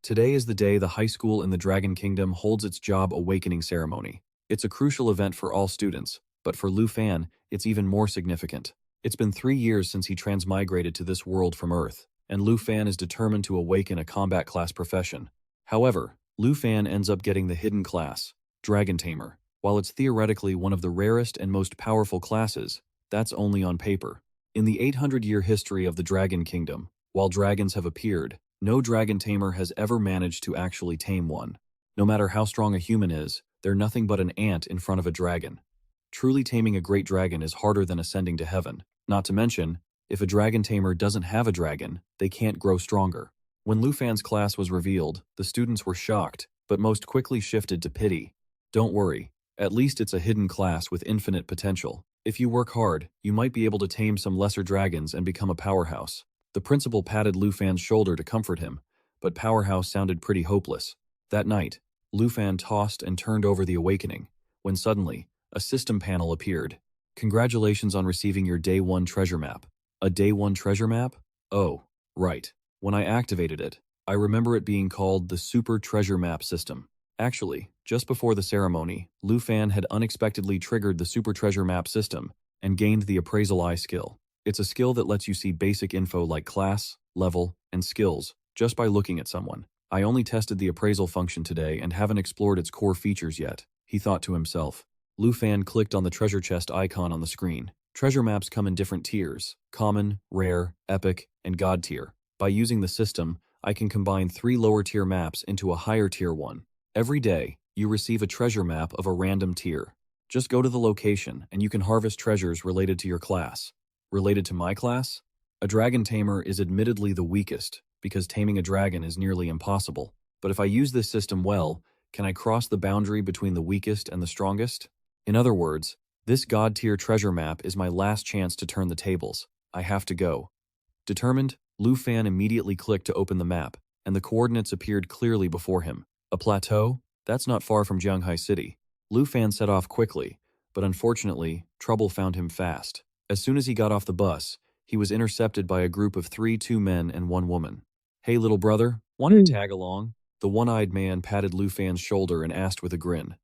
Today is the day the high school in the Dragon Kingdom holds its job awakening ceremony. It's a crucial event for all students, but for Lu Fan, it's even more significant. It's been 3 years since he transmigrated to this world from Earth, and Lu Fan is determined to awaken a combat class profession. However, Lu Fan ends up getting the hidden class, Dragon Tamer. While it's theoretically one of the rarest and most powerful classes, that's only on paper. In the 800-year history of the Dragon Kingdom, while dragons have appeared, no dragon tamer has ever managed to actually tame one. No matter how strong a human is, they're nothing but an ant in front of a dragon. Truly taming a great dragon is harder than ascending to heaven. Not to mention, if a dragon tamer doesn't have a dragon, they can't grow stronger. When Lu Fan's class was revealed, the students were shocked, but most quickly shifted to pity. Don't worry, at least it's a hidden class with infinite potential. If you work hard, you might be able to tame some lesser dragons and become a powerhouse. The principal patted Lu Fan's shoulder to comfort him, but powerhouse sounded pretty hopeless. That night, Lu Fan tossed and turned over the awakening, when suddenly, a system panel appeared. Congratulations on receiving your Day 1 treasure map. A Day 1 treasure map? Oh, right. When I activated it, I remember it being called the Super Treasure Map System. Actually, just before the ceremony, Lu Fan had unexpectedly triggered the Super Treasure Map System and gained the Appraisal Eye skill. It's a skill that lets you see basic info like class, level, and skills just by looking at someone. I only tested the appraisal function today and haven't explored its core features yet, he thought to himself. Lu Fan clicked on the treasure chest icon on the screen. Treasure maps come in different tiers: common, rare, epic, and god tier. By using the system, I can combine 3 lower tier maps into a higher tier one. Every day, you receive a treasure map of a random tier. Just go to the location and you can harvest treasures related to your class. Related to my class? A dragon tamer is admittedly the weakest, because taming a dragon is nearly impossible. But if I use this system well, can I cross the boundary between the weakest and the strongest? In other words, this god-tier treasure map is my last chance to turn the tables. I have to go. Determined, Lu Fan immediately clicked to open the map, and the coordinates appeared clearly before him. A plateau? That's not far from Jianghai City. Lu Fan set off quickly, but unfortunately, trouble found him fast. As soon as he got off the bus, he was intercepted by a group of 2 men and 1 woman. Hey little brother, want to tag along? The one-eyed man patted Lu Fan's shoulder and asked with a grin.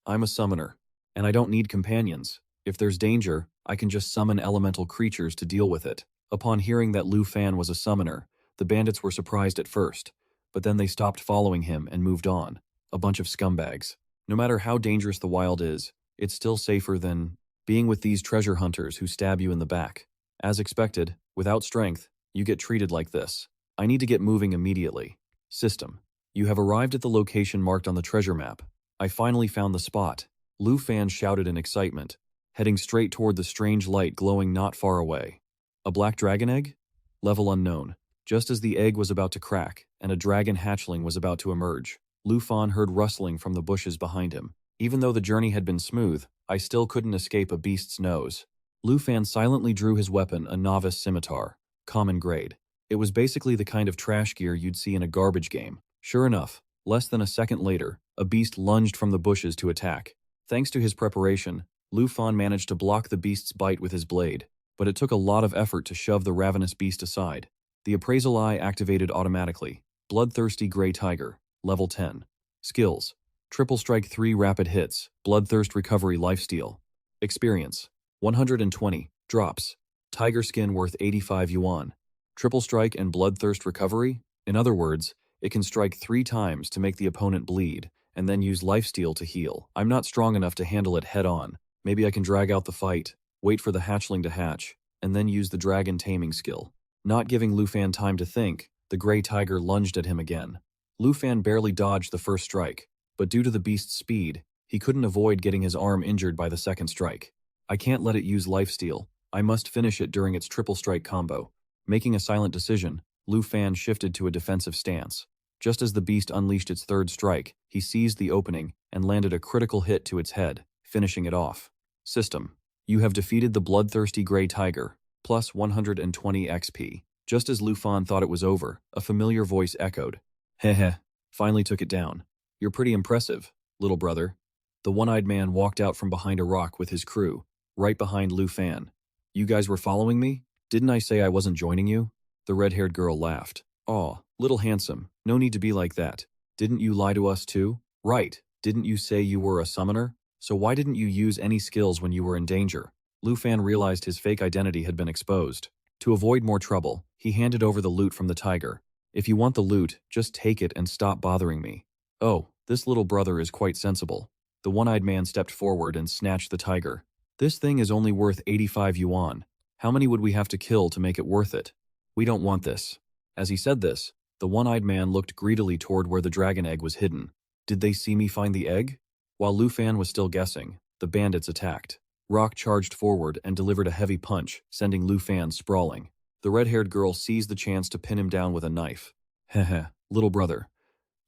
I'm a summoner, and I don't need companions. If there's danger, I can just summon elemental creatures to deal with it. Upon hearing that Lu Fan was a summoner, the bandits were surprised at first, but then they stopped following him and moved on. A bunch of scumbags. No matter how dangerous the wild is, it's still safer than being with these treasure hunters who stab you in the back. As expected, without strength, you get treated like this. I need to get moving immediately. System. You have arrived at the location marked on the treasure map. I finally found the spot. Lu Fan shouted in excitement, heading straight toward the strange light glowing not far away. A black dragon egg? Level unknown. Just as the egg was about to crack, and a dragon hatchling was about to emerge, Lu Fan heard rustling from the bushes behind him. Even though the journey had been smooth, I still couldn't escape a beast's nose. Lu Fan silently drew his weapon, a novice scimitar, common grade. It was basically the kind of trash gear you'd see in a garbage game. Sure enough, less than a second later, a beast lunged from the bushes to attack. Thanks to his preparation, Lu Fan managed to block the beast's bite with his blade, but it took a lot of effort to shove the ravenous beast aside. The appraisal eye activated automatically. Bloodthirsty Grey Tiger, level 10. Skills: Triple Strike 3 rapid hits, Bloodthirst Recovery Lifesteal. Experience: 120, drops. Tiger skin worth 85 yuan. Triple Strike and Bloodthirst Recovery? In other words, it can strike 3 times to make the opponent bleed, and then use lifesteal to heal. I'm not strong enough to handle it head-on. Maybe I can drag out the fight, wait for the hatchling to hatch, and then use the dragon taming skill. Not giving Lu Fan time to think, the Grey Tiger lunged at him again. Lu Fan barely dodged the first strike, but due to the beast's speed, he couldn't avoid getting his arm injured by the second strike. I can't let it use lifesteal. I must finish it during its triple strike combo. Making a silent decision, Lu Fan shifted to a defensive stance. Just as the beast unleashed its third strike, he seized the opening and landed a critical hit to its head, finishing it off. System. You have defeated the bloodthirsty Grey Tiger, plus 120 XP. Just as Lu Fan thought it was over, a familiar voice echoed. Heh, finally took it down. You're pretty impressive, little brother. The one-eyed man walked out from behind a rock with his crew, right behind Lu Fan. You guys were following me? Didn't I say I wasn't joining you? The red-haired girl laughed. Aw, little handsome, no need to be like that. Didn't you lie to us too? Right, didn't you say you were a summoner? So why didn't you use any skills when you were in danger? Lu Fan realized his fake identity had been exposed. To avoid more trouble, he handed over the loot from the tiger. If you want the loot, just take it and stop bothering me. Oh, this little brother is quite sensible. The one-eyed man stepped forward and snatched the tiger. This thing is only worth 85 yuan. How many would we have to kill to make it worth it? We don't want this. As he said this, the one-eyed man looked greedily toward where the dragon egg was hidden. Did they see me find the egg? While Lu Fan was still guessing, the bandits attacked. Rock charged forward and delivered a heavy punch, sending Lu Fan sprawling. The red-haired girl seized the chance to pin him down with a knife. Heh, little brother.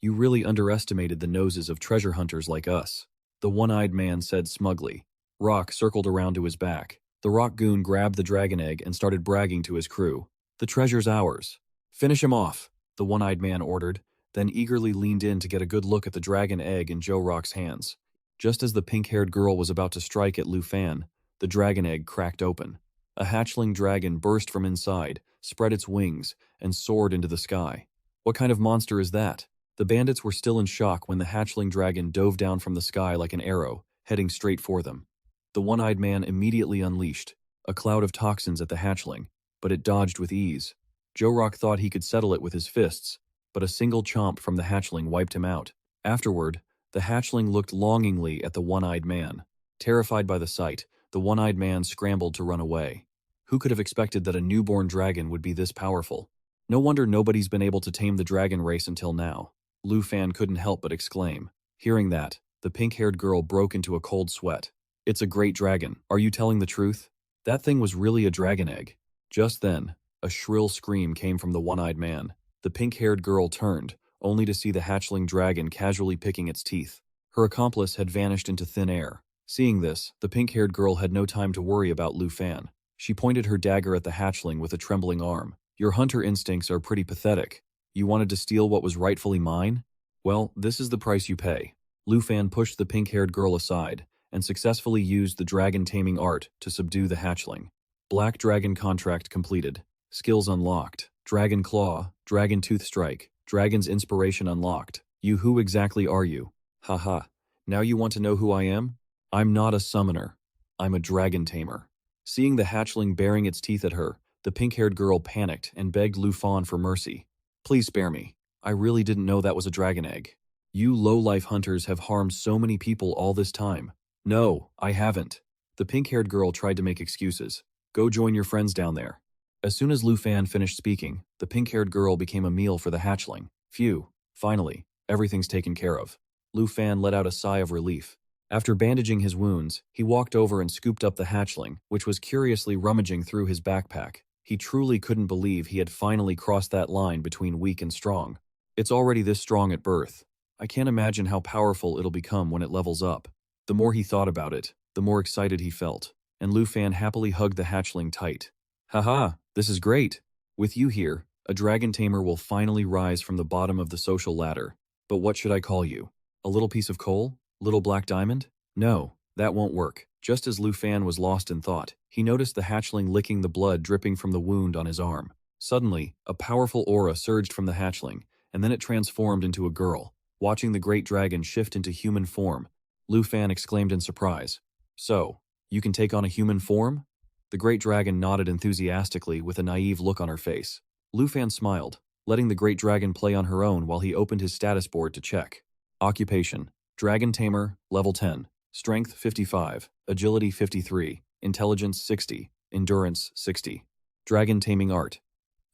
You really underestimated the noses of treasure hunters like us, the one-eyed man said smugly. Rock circled around to his back. The rock goon grabbed the dragon egg and started bragging to his crew. The treasure's ours. Finish him off, the one-eyed man ordered, then eagerly leaned in to get a good look at the dragon egg in Joe Rock's hands. Just as the pink-haired girl was about to strike at Lu Fan, the dragon egg cracked open. A hatchling dragon burst from inside, spread its wings, and soared into the sky. What kind of monster is that? The bandits were still in shock when the hatchling dragon dove down from the sky like an arrow, heading straight for them. The one-eyed man immediately unleashed a cloud of toxins at the hatchling, but it dodged with ease. Joe Rock thought he could settle it with his fists, but a single chomp from the hatchling wiped him out. Afterward, the hatchling looked longingly at the one-eyed man. Terrified by the sight, the one-eyed man scrambled to run away. Who could have expected that a newborn dragon would be this powerful? No wonder nobody's been able to tame the dragon race until now. Lu Fan couldn't help but exclaim. Hearing that, the pink-haired girl broke into a cold sweat. It's a great dragon. Are you telling the truth? That thing was really a dragon egg. Just then, a shrill scream came from the one-eyed man. The pink-haired girl turned, only to see the hatchling dragon casually picking its teeth. Her accomplice had vanished into thin air. Seeing this, the pink-haired girl had no time to worry about Lu Fan. She pointed her dagger at the hatchling with a trembling arm. Your hunter instincts are pretty pathetic. You wanted to steal what was rightfully mine? Well, this is the price you pay. Lu Fan pushed the pink-haired girl aside and successfully used the dragon taming art to subdue the hatchling. Black dragon contract completed. Skills unlocked. Dragon Claw, Dragon Tooth Strike, Dragon's Inspiration unlocked. Who exactly are you? Haha. Now you want to know who I am? I'm not a summoner. I'm a dragon tamer. Seeing the hatchling baring its teeth at her, the pink-haired girl panicked and begged Lu Fan for mercy. Please spare me. I really didn't know that was a dragon egg. You low-life hunters have harmed so many people all this time. No, I haven't. The pink-haired girl tried to make excuses. Go join your friends down there. As soon as Lu Fan finished speaking, the pink-haired girl became a meal for the hatchling. Phew, finally, everything's taken care of. Lu Fan let out a sigh of relief. After bandaging his wounds, he walked over and scooped up the hatchling, which was curiously rummaging through his backpack. He truly couldn't believe he had finally crossed that line between weak and strong. It's already this strong at birth. I can't imagine how powerful it'll become when it levels up. The more he thought about it, the more excited he felt, and Lu Fan happily hugged the hatchling tight. Haha, this is great. With you here, a dragon tamer will finally rise from the bottom of the social ladder. But what should I call you? A little piece of coal? Little black diamond? No, that won't work. Just as Lu Fan was lost in thought, he noticed the hatchling licking the blood dripping from the wound on his arm. Suddenly, a powerful aura surged from the hatchling, and then it transformed into a girl. Watching the great dragon shift into human form, Lu Fan exclaimed in surprise. So, you can take on a human form? The great dragon nodded enthusiastically with a naive look on her face. Lu Fan smiled, letting the great dragon play on her own while he opened his status board to check. Occupation: Dragon Tamer, level 10, Strength 55, Agility 53, Intelligence 60, Endurance 60. Dragon Taming Art.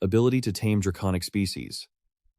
Ability to tame draconic species.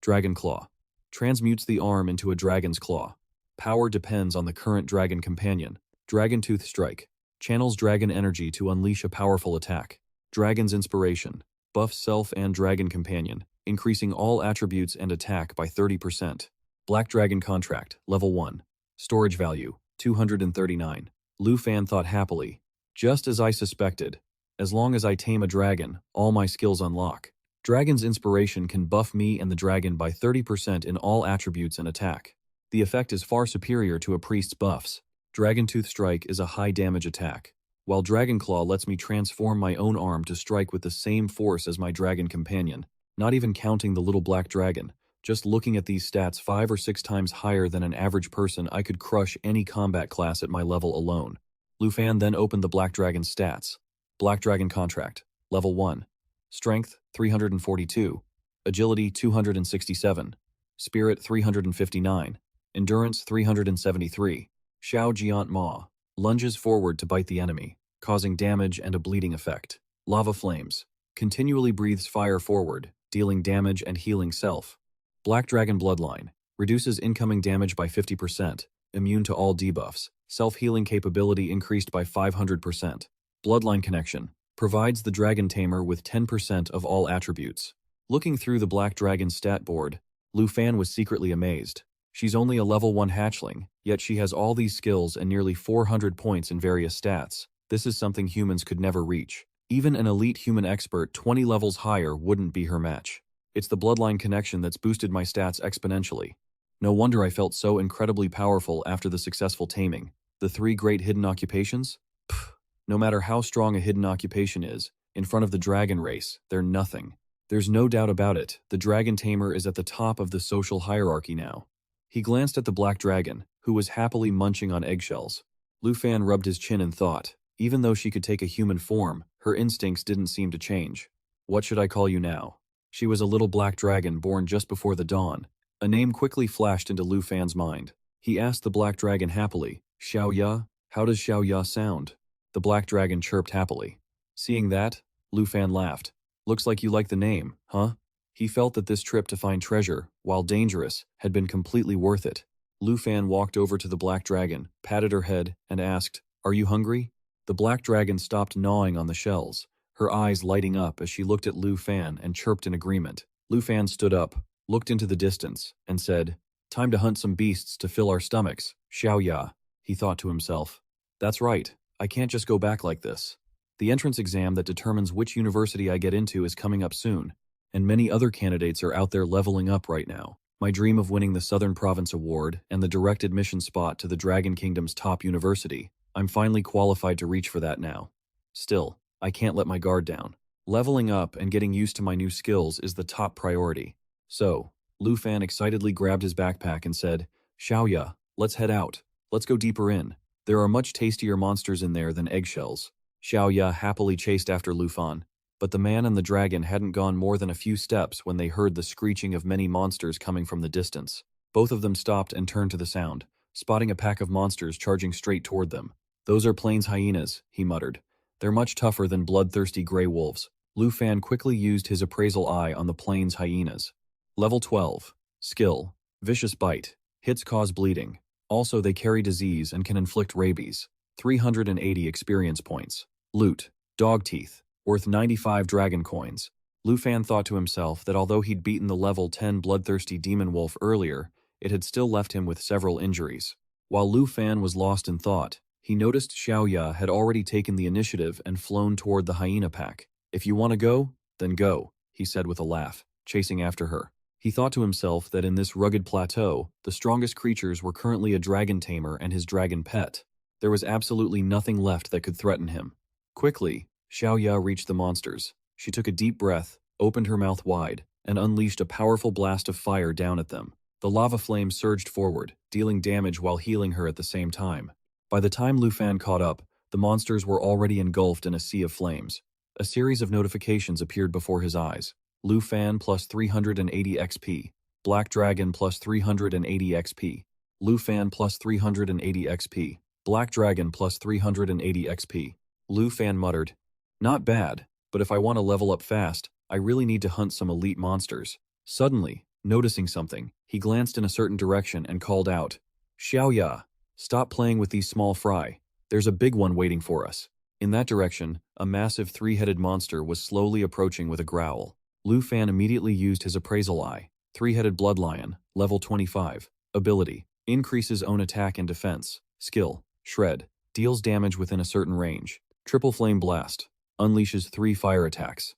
Dragon Claw. Transmutes the arm into a dragon's claw. Power depends on the current dragon companion. Dragon Tooth Strike. Channels dragon energy to unleash a powerful attack. Dragon's Inspiration. Buffs self and dragon companion, increasing all attributes and attack by 30%. Black Dragon Contract, level 1. Storage value, 239. Lu Fan thought happily. Just as I suspected. As long as I tame a dragon, all my skills unlock. Dragon's Inspiration can buff me and the dragon by 30% in all attributes and attack. The effect is far superior to a priest's buffs. Dragon Tooth Strike is a high damage attack, while Dragon Claw lets me transform my own arm to strike with the same force as my dragon companion. Not even counting the little black dragon. Just looking at these stats 5 or 6 times higher than an average person, I could crush any combat class at my level alone. Lu Fan then opened the Black Dragon's stats. Black Dragon Contract. Level 1. Strength, 342. Agility, 267. Spirit, 359. Endurance, 373. Xiao Jiant Ma. Lunges forward to bite the enemy, causing damage and a bleeding effect. Lava Flames. Continually breathes fire forward, dealing damage and healing self. Black Dragon Bloodline. Reduces incoming damage by 50%, immune to all debuffs, self-healing capability increased by 500%. Bloodline Connection. Provides the Dragon Tamer with 10% of all attributes. Looking through the Black Dragon's stat board, Lu Fan was secretly amazed. She's only a level 1 hatchling, yet she has all these skills and nearly 400 points in various stats. This is something humans could never reach. Even an elite human expert 20 levels higher wouldn't be her match. It's the bloodline connection that's boosted my stats exponentially. No wonder I felt so incredibly powerful after the successful taming. The 3 great hidden occupations? Pfft, no matter how strong a hidden occupation is, in front of the dragon race, they're nothing. There's no doubt about it, the dragon tamer is at the top of the social hierarchy now. He glanced at the black dragon, who was happily munching on eggshells. Lu Fan rubbed his chin in thought. Even though she could take a human form, her instincts didn't seem to change. What should I call you now? She was a little black dragon born just before the dawn. A name quickly flashed into Lu Fan's mind. He asked the black dragon happily, Xiao Ya? How does Xiao Ya sound? The black dragon chirped happily. Seeing that, Lu Fan laughed. Looks like you like the name, huh? He felt that this trip to find treasure, while dangerous, had been completely worth it. Lu Fan walked over to the black dragon, patted her head, and asked, Are you hungry? The black dragon stopped gnawing on the shells, her eyes lighting up as she looked at Lu Fan and chirped in agreement. Lu Fan stood up, looked into the distance, and said, Time to hunt some beasts to fill our stomachs, Xiao Ya. He thought to himself. That's right, I can't just go back like this. The entrance exam that determines which university I get into is coming up soon, and many other candidates are out there leveling up right now. My dream of winning the Southern Province Award and the direct admission spot to the Dragon Kingdom's top university, I'm finally qualified to reach for that now. Still, I can't let my guard down. Leveling up and getting used to my new skills is the top priority. So, Lu Fan excitedly grabbed his backpack and said, Xiao Ya, let's head out. Let's go deeper in. There are much tastier monsters in there than eggshells. Xiao Ya happily chased after Lu Fan, but the man and the dragon hadn't gone more than a few steps when they heard the screeching of many monsters coming from the distance. Both of them stopped and turned to the sound, spotting a pack of monsters charging straight toward them. Those are plains hyenas, he muttered. They're much tougher than bloodthirsty gray wolves. Lu Fan quickly used his appraisal eye on the plains hyenas. Level 12. Skill. Vicious Bite. Hits cause bleeding. Also, they carry disease and can inflict rabies. 380 experience points. Loot. Dog Teeth. Worth 95 dragon coins. Lu Fan thought to himself that although he'd beaten the level 10 bloodthirsty demon wolf earlier, it had still left him with several injuries. While Lu Fan was lost in thought, he noticed Xiao Ya had already taken the initiative and flown toward the hyena pack. If you want to go, then go, he said with a laugh, chasing after her. He thought to himself that in this rugged plateau, the strongest creatures were currently a dragon tamer and his dragon pet. There was absolutely nothing left that could threaten him. Quickly, Xiao Ya reached the monsters. She took a deep breath, opened her mouth wide, and unleashed a powerful blast of fire down at them. The lava flames surged forward, dealing damage while healing her at the same time. By the time Lu Fan caught up, the monsters were already engulfed in a sea of flames. A series of notifications appeared before his eyes. Lu Fan plus 380 XP. Black Dragon plus 380 XP. Lu Fan plus 380 XP. Black Dragon plus 380 XP. Lu Fan muttered, Not bad, but if I want to level up fast, I really need to hunt some elite monsters. Suddenly, noticing something, he glanced in a certain direction and called out, Xiao Ya, stop playing with these small fry. There's a big one waiting for us. In that direction, a massive 3-headed monster was slowly approaching with a growl. Lu Fan immediately used his appraisal eye. 3-headed blood lion, level 25. Ability. Increases own attack and defense. Skill. Shred. Deals damage within a certain range. Triple flame blast. Unleashes 3 fire attacks.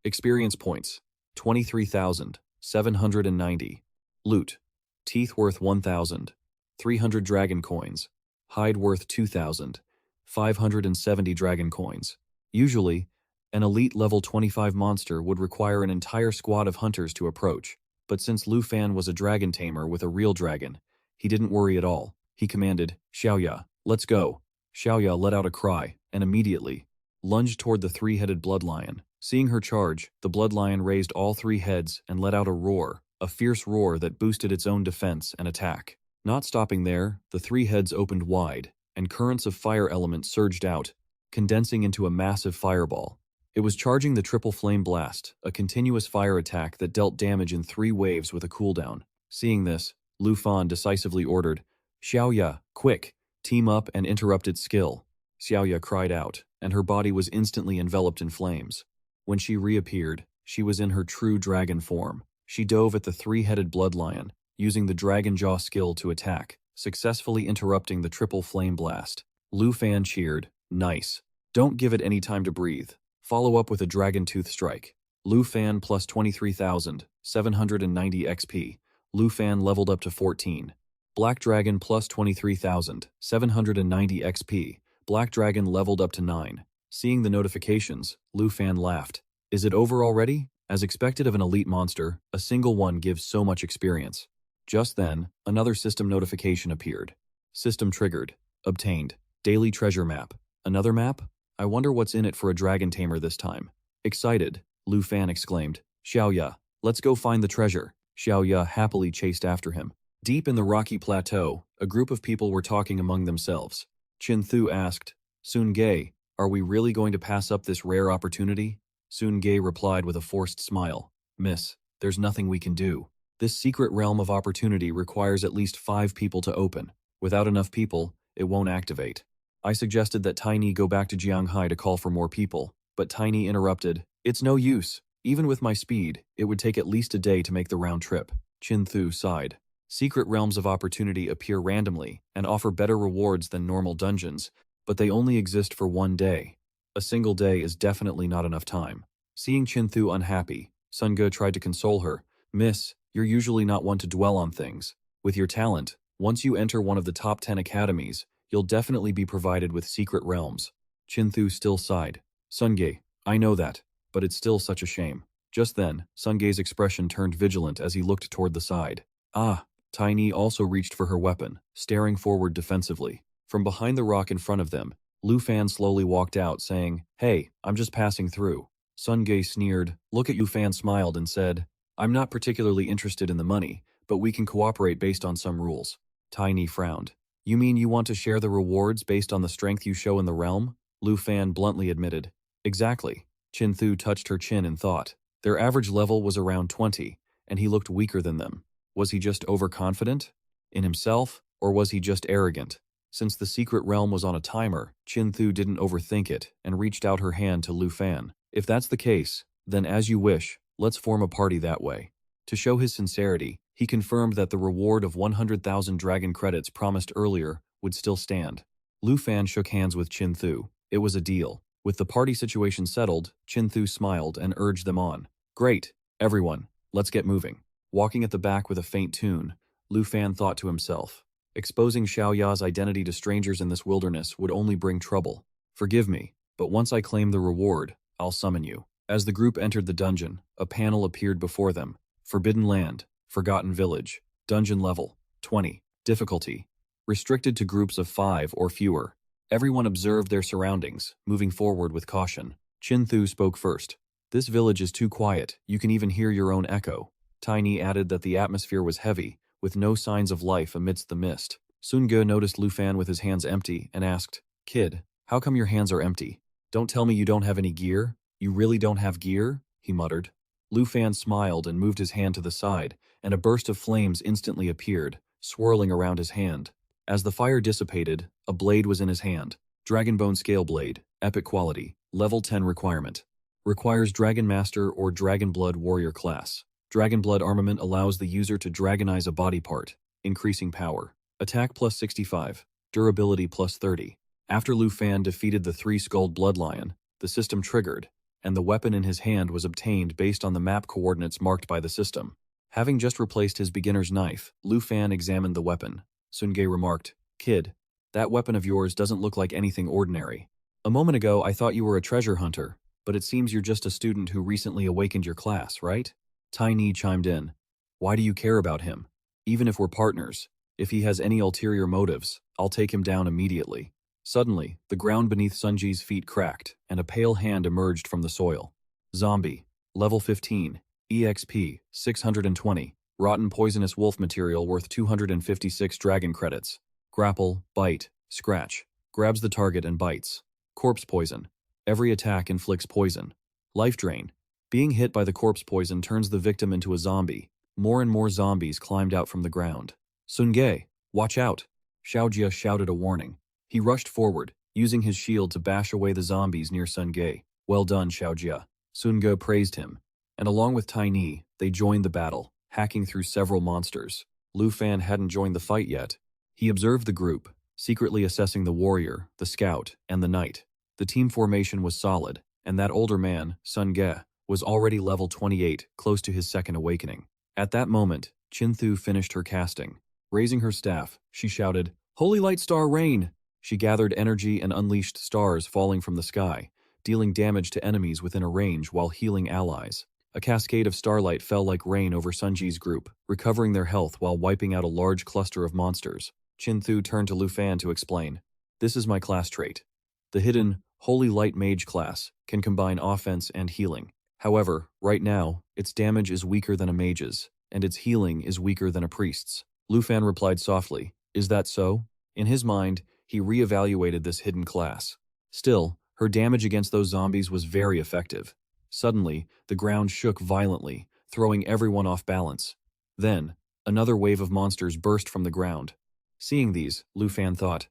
Experience points. 23,790. Loot. Teeth worth 1,000. 300 dragon coins. Hide worth 2,000. 570 dragon coins. Usually, An elite level 25 monster would require an entire squad of hunters to approach, but since Lu Fan was a dragon tamer with a real dragon, he didn't worry at all. He commanded, "Xiaoya, let's go." Xiaoya let out a cry, and immediately lunged toward the three-headed blood lion. Seeing her charge, the blood lion raised all three heads and let out a roar, a fierce roar that boosted its own defense and attack. Not stopping there, the three heads opened wide, and currents of fire element surged out, condensing into a massive fireball. It was charging the triple flame blast, a continuous fire attack that dealt damage in 3 waves with a cooldown. Seeing this, Lu Fan decisively ordered, "Xiaoya, quick, team up and interrupt its skill." Xiaoya cried out, and her body was instantly enveloped in flames. When she reappeared, she was in her true dragon form. She dove at the three-headed blood lion, using the dragon jaw skill to attack, successfully interrupting the triple flame blast. Lu Fan cheered, "Nice. Don't give it any time to breathe. Follow up with a dragon tooth strike." Lu Fan plus 23,790 XP. Lu Fan leveled up to 14. Black Dragon plus 23,790 XP. Black Dragon leveled up to 9. Seeing the notifications, Lu Fan laughed. "Is it over already?" As expected of an elite monster, a single one gives so much experience. Just then, another system notification appeared. System triggered. Obtained. Daily treasure map. Another map? I wonder what's in it for a dragon tamer this time. Excited, Lu Fan exclaimed, "Xiaoya, let's go find the treasure." Xiaoya happily chased after him. Deep in the rocky plateau, a group of people were talking among themselves. Qin Thu asked, "Sun Ge, are we really going to pass up this rare opportunity?" Sun Ge replied with a forced smile, "Miss, there's nothing we can do. This secret realm of opportunity requires at least 5 people to open. Without enough people, it won't activate." I suggested that Tiny go back to Jianghai to call for more people, but Tiny interrupted, "It's no use. Even with my speed, it would take at least a day to make the round trip." Qin Thu sighed. Secret realms of opportunity appear randomly and offer better rewards than normal dungeons, but they only exist for 1 day. A single day is definitely not enough time. Seeing Qin Thu unhappy, Sun Ge tried to console her. "Miss, you're usually not one to dwell on things. With your talent, once you enter one of the top 10 academies, you'll definitely be provided with secret realms." Qin Thu still sighed. "Sun Ge, I know that, but it's still such a shame." Just then, Sun Ge's expression turned vigilant as he looked toward the side. Ah! Tiny also reached for her weapon, staring forward defensively. From behind the rock in front of them, Lu Fan slowly walked out, saying, "Hey, I'm just passing through." Sun Ge sneered. Lu Fan smiled and said, "I'm not particularly interested in the money, but we can cooperate based on some rules." Tiny frowned. "You mean you want to share the rewards based on the strength you show in the realm?" Lu Fan bluntly admitted. "Exactly." Qin Thu touched her chin in thought. Their average level was around 20, and he looked weaker than them. Was he just overconfident in himself, or was he just arrogant? Since the secret realm was on a timer, Qin Thu didn't overthink it and reached out her hand to Lu Fan. "If that's the case, then as you wish, let's form a party that way." To show his sincerity, he confirmed that the reward of 100,000 dragon credits promised earlier would still stand. Lu Fan shook hands with Qin Thu. It was a deal. With the party situation settled, Qin Thu smiled and urged them on. "Great, everyone, let's get moving." Walking at the back with a faint tune, Lu Fan thought to himself, exposing Xiaoya's identity to strangers in this wilderness would only bring trouble. "Forgive me, but once I claim the reward, I'll summon you." As the group entered the dungeon, a panel appeared before them. Forbidden Land, Forgotten Village, Dungeon Level, 20. Difficulty, restricted to groups of 5 or fewer. Everyone observed their surroundings, moving forward with caution. Qin Thu spoke first. "This village is too quiet, you can even hear your own echo." Tiny added that the atmosphere was heavy, with no signs of life amidst the mist. Sun Ge noticed Lu Fan with his hands empty and asked, "Kid, how come your hands are empty? Don't tell me you don't have any gear? You really don't have gear?" he muttered. Lu Fan smiled and moved his hand to the side, and a burst of flames instantly appeared, swirling around his hand. As the fire dissipated, a blade was in his hand. Dragonbone Scale Blade, Epic Quality, Level 10 Requirement. Requires Dragon Master or Dragon Blood Warrior class. Dragon Blood armament allows the user to dragonize a body part, increasing power. Attack plus 65, durability plus 30. After Lu Fan defeated the 3-skulled blood lion, the system triggered, and the weapon in his hand was obtained based on the map coordinates marked by the system. Having just replaced his beginner's knife, Lu Fan examined the weapon. Sun Ge remarked, "Kid, that weapon of yours doesn't look like anything ordinary. A moment ago I thought you were a treasure hunter. But it seems you're just a student who recently awakened your class, right? Tiny chimed in. Why do you care about him? Even if we're partners, if he has any ulterior motives, I'll take him down immediately. Suddenly, the ground beneath Sunji's feet cracked, and a pale hand emerged from the soil. Zombie. Level 15. EXP. 620. Rotten poisonous wolf material worth 256 dragon credits. Grapple, bite, scratch. Grabs the target and bites. Corpse poison. Every attack inflicts poison. Life drain. Being hit by the corpse poison turns the victim into a zombie. More and more zombies climbed out from the ground. Sunge, watch out! Xiaojia shouted a warning. He rushed forward, using his shield to bash away the zombies near Sunge. Well done, Xiaojia. Sunge praised him. And along with Tiny, they joined the battle, hacking through several monsters. Lu Fan hadn't joined the fight yet. He observed the group, secretly assessing the warrior, the scout, and the knight. The team formation was solid, and that older man, Sun Ge, was already level 28, close to his second awakening. At that moment, Qinthu finished her casting. Raising her staff, she shouted, "Holy Light Star Rain!" She gathered energy and unleashed stars falling from the sky, dealing damage to enemies within a range while healing allies. A cascade of starlight fell like rain over Sunji's group, recovering their health while wiping out a large cluster of monsters. Qinthu turned to Lu Fan to explain. This is my class trait. The hidden, Holy Light Mage class can combine offense and healing. However, right now, its damage is weaker than a mage's, and its healing is weaker than a priest's. Lu Fan replied softly, "Is that so?" In his mind, he re-evaluated this hidden class. Still, her damage against those zombies was very effective. Suddenly, the ground shook violently, throwing everyone off balance. Then, another wave of monsters burst from the ground. Seeing these, Lu Fan thought,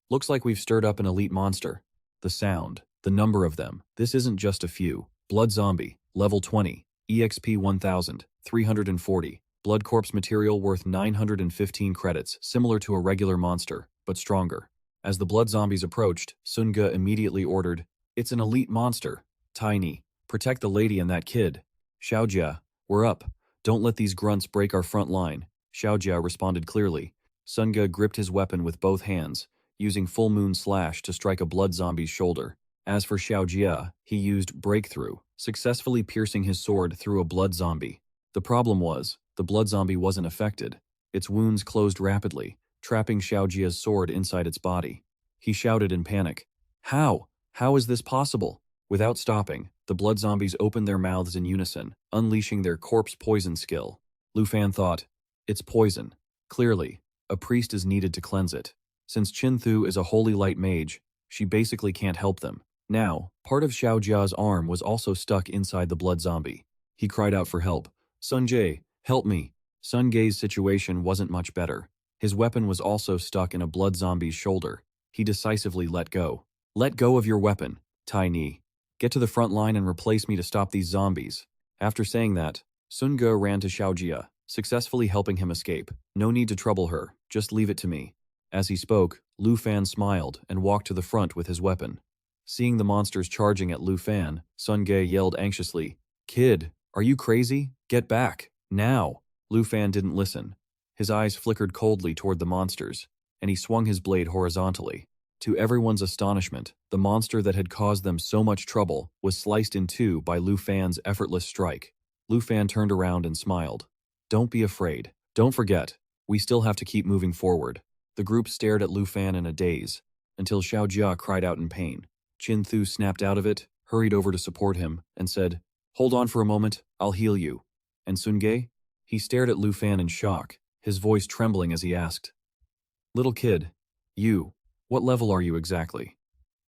looks like we've stirred up an elite monster. The sound, the number of them, this isn't just a few. Blood Zombie, level 20, EXP 1,340. Blood corpse material worth 915 credits, similar to a regular monster, but stronger. As the blood zombies approached, Sun Ge immediately ordered, "It's an elite monster. Tiny, protect the lady and that kid." Xiaojia, we're up. Don't let these grunts break our front line. Xiaojia responded clearly. Sun Ge gripped his weapon with both hands, using Full Moon Slash to strike a blood zombie's shoulder. As for Xiaojia, he used Breakthrough, successfully piercing his sword through a blood zombie. The problem was, the blood zombie wasn't affected. Its wounds closed rapidly, trapping Xiaojia's sword inside its body. He shouted in panic, "How? How is this possible?" Without stopping, the blood zombies opened their mouths in unison, unleashing their corpse poison skill. Lu Fan thought, it's poison. Clearly, a priest is needed to cleanse it. Since Qinthu is a holy light mage, she basically can't help them. Now, part of Xiaojia's arm was also stuck inside the blood zombie. He cried out for help. "Sunjae, help me." Sun Ge's situation wasn't much better. His weapon was also stuck in a blood zombie's shoulder. He decisively let go. "Let go of your weapon, Tiny. Get to the front line and replace me to stop these zombies." After saying that, Sun Ge ran to Xiaojia, successfully helping him escape. "No need to trouble her, just leave it to me." As he spoke, Lu Fan smiled and walked to the front with his weapon. Seeing the monsters charging at Lu Fan, Sun Ge yelled anxiously, "Kid, are you crazy? Get back, now!" Lu Fan didn't listen. His eyes flickered coldly toward the monsters, and he swung his blade horizontally. To everyone's astonishment, the monster that had caused them so much trouble was sliced in two by Lu Fan's effortless strike. Lu Fan turned around and smiled. "Don't be afraid. Don't forget, we still have to keep moving forward." The group stared at Lu Fan in a daze, until Xiaojia cried out in pain. Qinthu snapped out of it, hurried over to support him, and said, "Hold on for a moment, I'll heal you." "And Sunge?" He stared at Lu Fan in shock, his voice trembling as he asked, "Little kid, what level are you exactly?"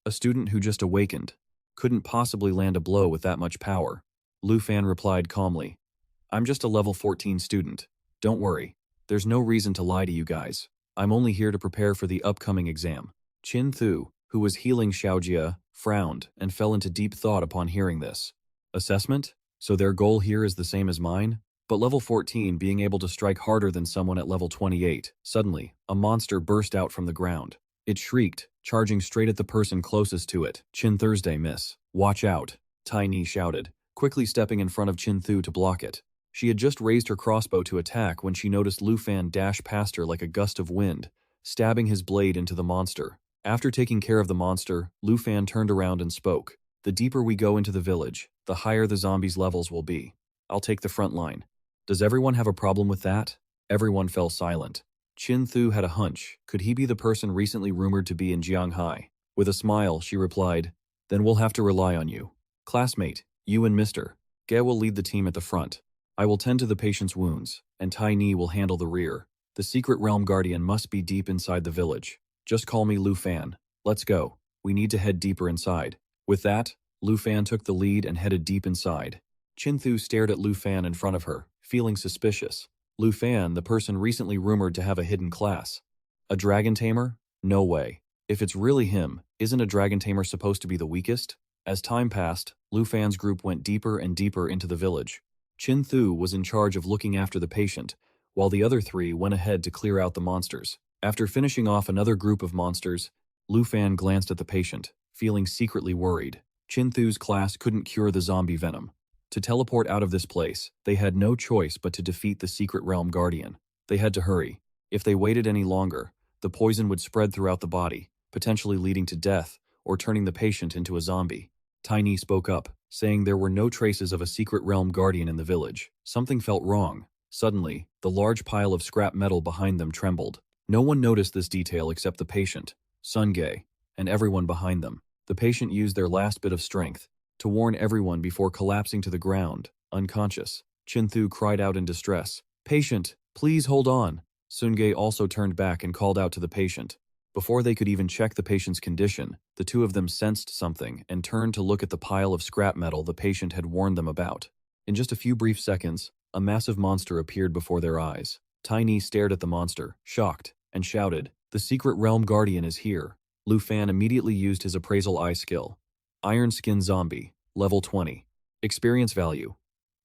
A student who just awakened. Couldn't possibly land a blow with that much power. Lu Fan replied calmly, "I'm just a level 14 student. Don't worry. There's no reason to lie to you guys. I'm only here to prepare for the upcoming exam." Qinthu, who was healing Xiaojia, frowned and fell into deep thought upon hearing this. Assessment? So their goal here is the same as mine? But level 14 being able to strike harder than someone at level 28. Suddenly, a monster burst out from the ground. It shrieked, charging straight at the person closest to it. "Chin Thursday, miss. Watch out," Tiny shouted, quickly stepping in front of Qinthu to block it. She had just raised her crossbow to attack when she noticed Lu Fan dash past her like a gust of wind, stabbing his blade into the monster. After taking care of the monster, Lu Fan turned around and spoke. The deeper we go into the village, the higher the zombies' levels will be. I'll take the front line. Does everyone have a problem with that? Everyone fell silent. Chin Thu had a hunch. Could he be the person recently rumored to be in Jianghai? With a smile, she replied, "Then we'll have to rely on you. Classmate, you and Mr. Ge will lead the team at the front. I will tend to the patient's wounds, and Tai Ni will handle the rear. The secret realm guardian must be deep inside the village. Just call me Lu Fan. Let's go. We need to head deeper inside." With that, Lu Fan took the lead and headed deep inside. Chin Thu stared at Lu Fan in front of her, feeling suspicious. Lu Fan, the person recently rumored to have a hidden class. A dragon tamer? No way. If it's really him, isn't a dragon tamer supposed to be the weakest? As time passed, Lu Fan's group went deeper and deeper into the village. Chin Thu was in charge of looking after the patient, while the other three went ahead to clear out the monsters. After finishing off another group of monsters, Lu Fan glanced at the patient, feeling secretly worried. Chin Thu's class couldn't cure the zombie venom. To teleport out of this place, they had no choice but to defeat the secret realm guardian. They had to hurry. If they waited any longer, the poison would spread throughout the body, potentially leading to death or turning the patient into a zombie. Tiny spoke up, saying there were no traces of a secret realm guardian in the village. Something felt wrong. Suddenly, the large pile of scrap metal behind them trembled. No one noticed this detail except the patient, Sun Ge, and everyone behind them. The patient used their last bit of strength to warn everyone before collapsing to the ground, unconscious. Chin Thu cried out in distress, "Patient, please hold on." Sun Ge also turned back and called out to the patient. Before they could even check the patient's condition, the two of them sensed something and turned to look at the pile of scrap metal the patient had warned them about. In just a few brief seconds, a massive monster appeared before their eyes. Tiny stared at the monster, shocked, and shouted, "The secret realm guardian is here." Lu Fan immediately used his appraisal eye skill. Iron Skin Zombie, level 20. Experience value,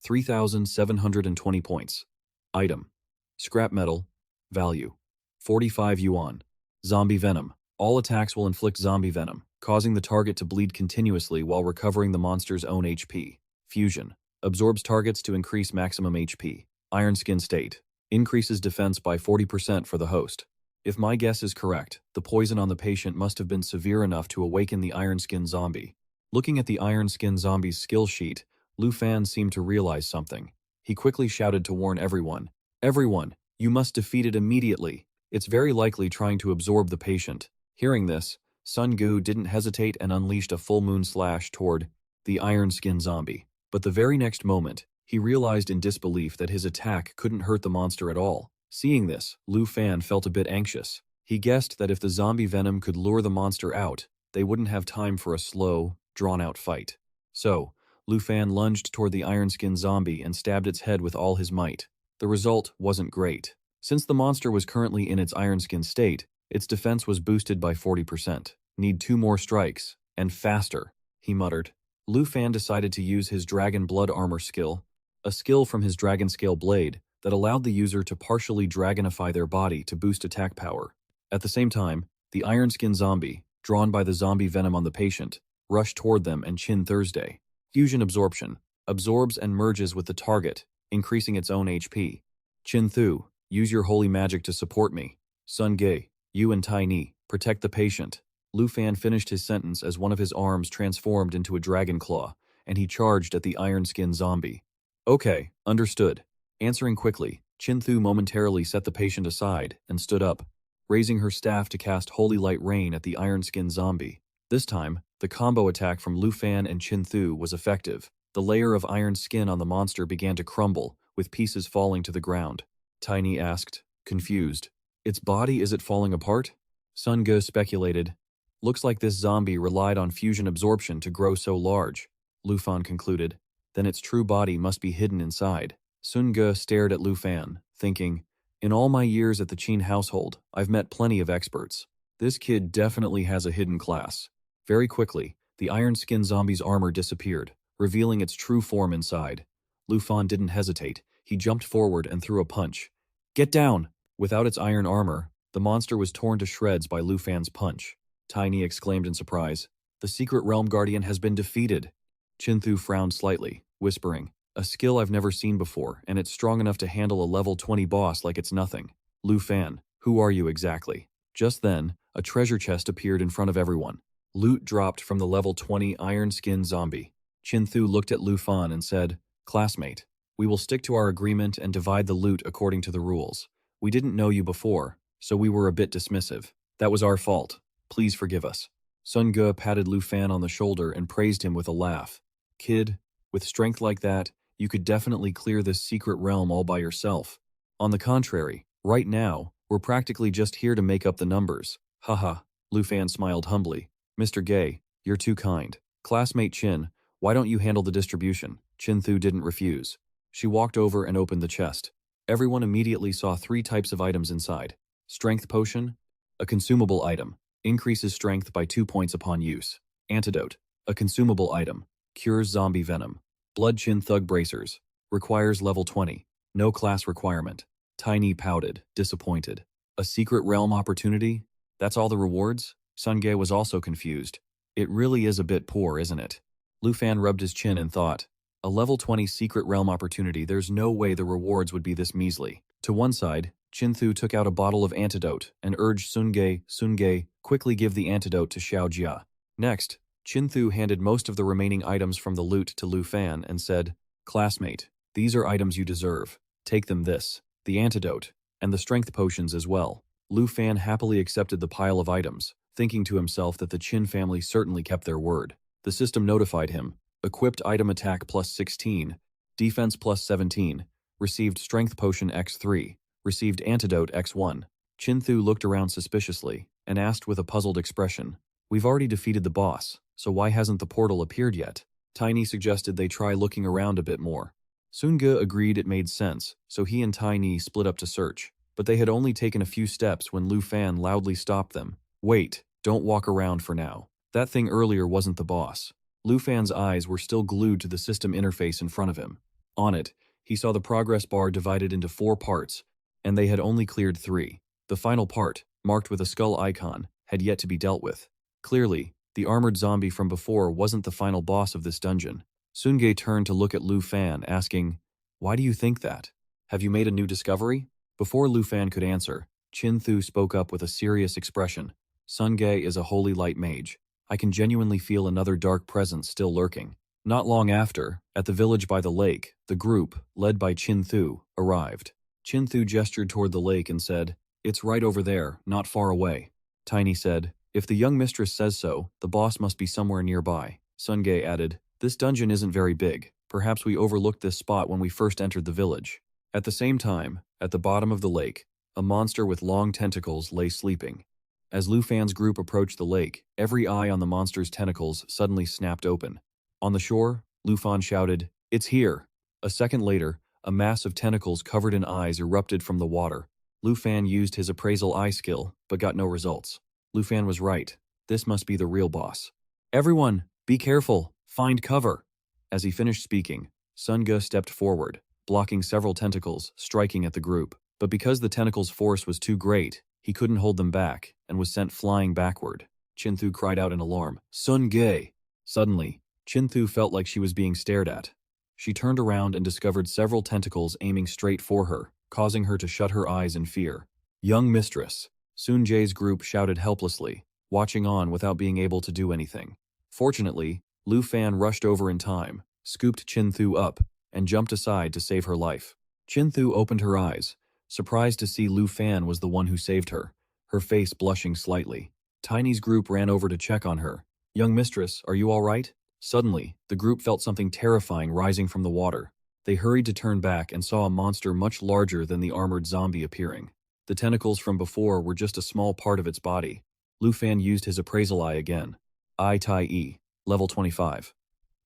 3,720 points. Item, scrap metal, value, 45 yuan. Zombie venom. All attacks will inflict zombie venom, causing the target to bleed continuously while recovering the monster's own HP. Fusion. Absorbs targets to increase maximum HP. Iron Skin State. Increases defense by 40% for the host. If my guess is correct, the poison on the patient must have been severe enough to awaken the Iron Skin Zombie. Looking at the Iron Skin Zombie's skill sheet, Lu Fan seemed to realize something. He quickly shouted to warn everyone, "Everyone, you must defeat it immediately. It's very likely trying to absorb the patient." Hearing this, Sun Gu didn't hesitate and unleashed a full moon slash toward the Iron Skin Zombie. But the very next moment, he realized in disbelief that his attack couldn't hurt the monster at all. Seeing this, Lu Fan felt a bit anxious. He guessed that if the zombie venom could lure the monster out, they wouldn't have time for a slow, drawn-out fight. So, Lu Fan lunged toward the Iron Skin Zombie and stabbed its head with all his might. The result wasn't great. Since the monster was currently in its Iron Skin state, its defense was boosted by 40%. "Need 2 more strikes, and faster," he muttered. Lu Fan decided to use his Dragon Blood Armor skill, a skill from his Dragon Scale Blade that allowed the user to partially dragonify their body to boost attack power. At the same time, the Iron Skin Zombie, drawn by the zombie venom on the patient, rushed toward them and Chin Thursday. Fusion Absorption. Absorbs and merges with the target, increasing its own HP. Chin Thu, use your holy magic to support me. Sun Ge, you and Tai Ni, protect the patient. Lu Fan finished his sentence as one of his arms transformed into a dragon claw, and he charged at the Iron Skin Zombie. "Okay, understood." Answering quickly, Chin Thu momentarily set the patient aside and stood up, raising her staff to cast Holy Light Rain at the Iron Skin Zombie. This time, the combo attack from Lu Fan and Chin Thu was effective. The layer of iron skin on the monster began to crumble, with pieces falling to the ground. Tiny asked, confused, "Its body, is it falling apart?" Sun Ge speculated, "Looks like this zombie relied on fusion absorption to grow so large." Lu Fan concluded, "Then its true body must be hidden inside." Sun Ge stared at Lu Fan, thinking, "In all my years at the Qin household, I've met plenty of experts. This kid definitely has a hidden class." Very quickly, the Iron Skin Zombie's armor disappeared, revealing its true form inside. Lu Fan didn't hesitate. He jumped forward and threw a punch. "Get down!" Without its iron armor, the monster was torn to shreds by Lu Fan's punch. Tiny exclaimed in surprise, "The secret realm guardian has been defeated." Chin Thu frowned slightly, whispering, "A skill I've never seen before, and it's strong enough to handle a level 20 boss like it's nothing. Lu Fan, who are you exactly?" Just then, a treasure chest appeared in front of everyone. Loot dropped from the level 20 Iron Skin zombie. Chin-Thu looked at Lu Fan and said, "Classmate, we will stick to our agreement and divide the loot according to the rules. We didn't know you before, so we were a bit dismissive. That was our fault. Please forgive us." Sun Ge patted Lu Fan on the shoulder and praised him with a laugh. "Kid, with strength like that, you could definitely clear this secret realm all by yourself. On the contrary, right now, we're practically just here to make up the numbers. Haha." Lu Fan smiled humbly. "Mr. Gay, you're too kind. Classmate Chin, why don't you handle the distribution?" Chin-Thu didn't refuse. She walked over and opened the chest. Everyone immediately saw 3 types of items inside. Strength potion, a consumable item, increases strength by 2 points upon use. Antidote, a consumable item, cures zombie venom. Blood Chin Thug Bracers, requires level 20, no class requirement. Tiny pouted, disappointed. A secret realm opportunity? That's all the rewards? Sun Ge was also confused. It really is a bit poor, isn't it? Lu Fan rubbed his chin and thought, a level 20 secret realm opportunity, there's no way the rewards would be this measly. To one side, Chin-Thu took out a bottle of antidote and urged Sun Ge, quickly give the antidote to Xiao Jia. Next, Chin-Thu handed most of the remaining items from the loot to Lu Fan and said, "Classmate, these are items you deserve. Take them this, the antidote, and the strength potions as well." Lu Fan happily accepted the pile of items, thinking to himself that the Qin family certainly kept their word. The system notified him, equipped item attack plus 16, defense plus 17, received strength potion x3, received antidote x1. Chin-Thu looked around suspiciously and asked with a puzzled expression, "We've already defeated the boss, so why hasn't the portal appeared yet?" Tiny suggested they try looking around a bit more. Sun Ge agreed it made sense, so he and Tiny split up to search. But they had only taken a few steps when Lu Fan loudly stopped them. "Wait, don't walk around for now. That thing earlier wasn't the boss." Lu Fan's eyes were still glued to the system interface in front of him. On it, he saw the progress bar divided into 4 parts, and they had only cleared 3. The final part, marked with a skull icon, had yet to be dealt with. Clearly, the armored zombie from before wasn't the final boss of this dungeon. Sun Ge turned to look at Lu Fan, asking, "Why do you think that? Have you made a new discovery?" Before Lu Fan could answer, Chin-Thu spoke up with a serious expression. "Sun Ge is a holy light mage. I can genuinely feel another dark presence still lurking." Not long after, at the village by the lake, the group, led by Chin-Thu, arrived. Chin-Thu gestured toward the lake and said, "It's right over there, not far away." Tiny said, "If the young mistress says so, the boss must be somewhere nearby." Sun Ge added, "This dungeon isn't very big. Perhaps we overlooked this spot when we first entered the village." At the same time, at the bottom of the lake, a monster with long tentacles lay sleeping. As Lu Fan's group approached the lake, every eye on the monster's tentacles suddenly snapped open. On the shore, Lu Fan shouted, "It's here!" A second later, a mass of tentacles covered in eyes erupted from the water. Lu Fan used his appraisal eye skill, but got no results. Lu Fan was right. This must be the real boss. "Everyone, be careful! Find cover!" As he finished speaking, Sun Ge stepped forward, blocking several tentacles, striking at the group. But because the tentacles' force was too great, he couldn't hold them back and was sent flying backward. Chin-Thu cried out in alarm, "Sun Ge!" Suddenly, Chin-Thu felt like she was being stared at. She turned around and discovered several tentacles aiming straight for her, causing her to shut her eyes in fear. "Young mistress!" Sun Ge's group shouted helplessly, watching on without being able to do anything. Fortunately, Lu Fan rushed over in time, scooped Chin-Thu up, and jumped aside to save her life. Chin-Thu opened her eyes, surprised to see Lu Fan was the one who saved her, her face blushing slightly. Tiny's group ran over to check on her. "Young mistress, are you all right?" Suddenly, the group felt something terrifying rising from the water. They hurried to turn back and saw a monster much larger than the armored zombie appearing. The tentacles from before were just a small part of its body. Lu Fan used his appraisal eye again. Eye Tai E, level 25.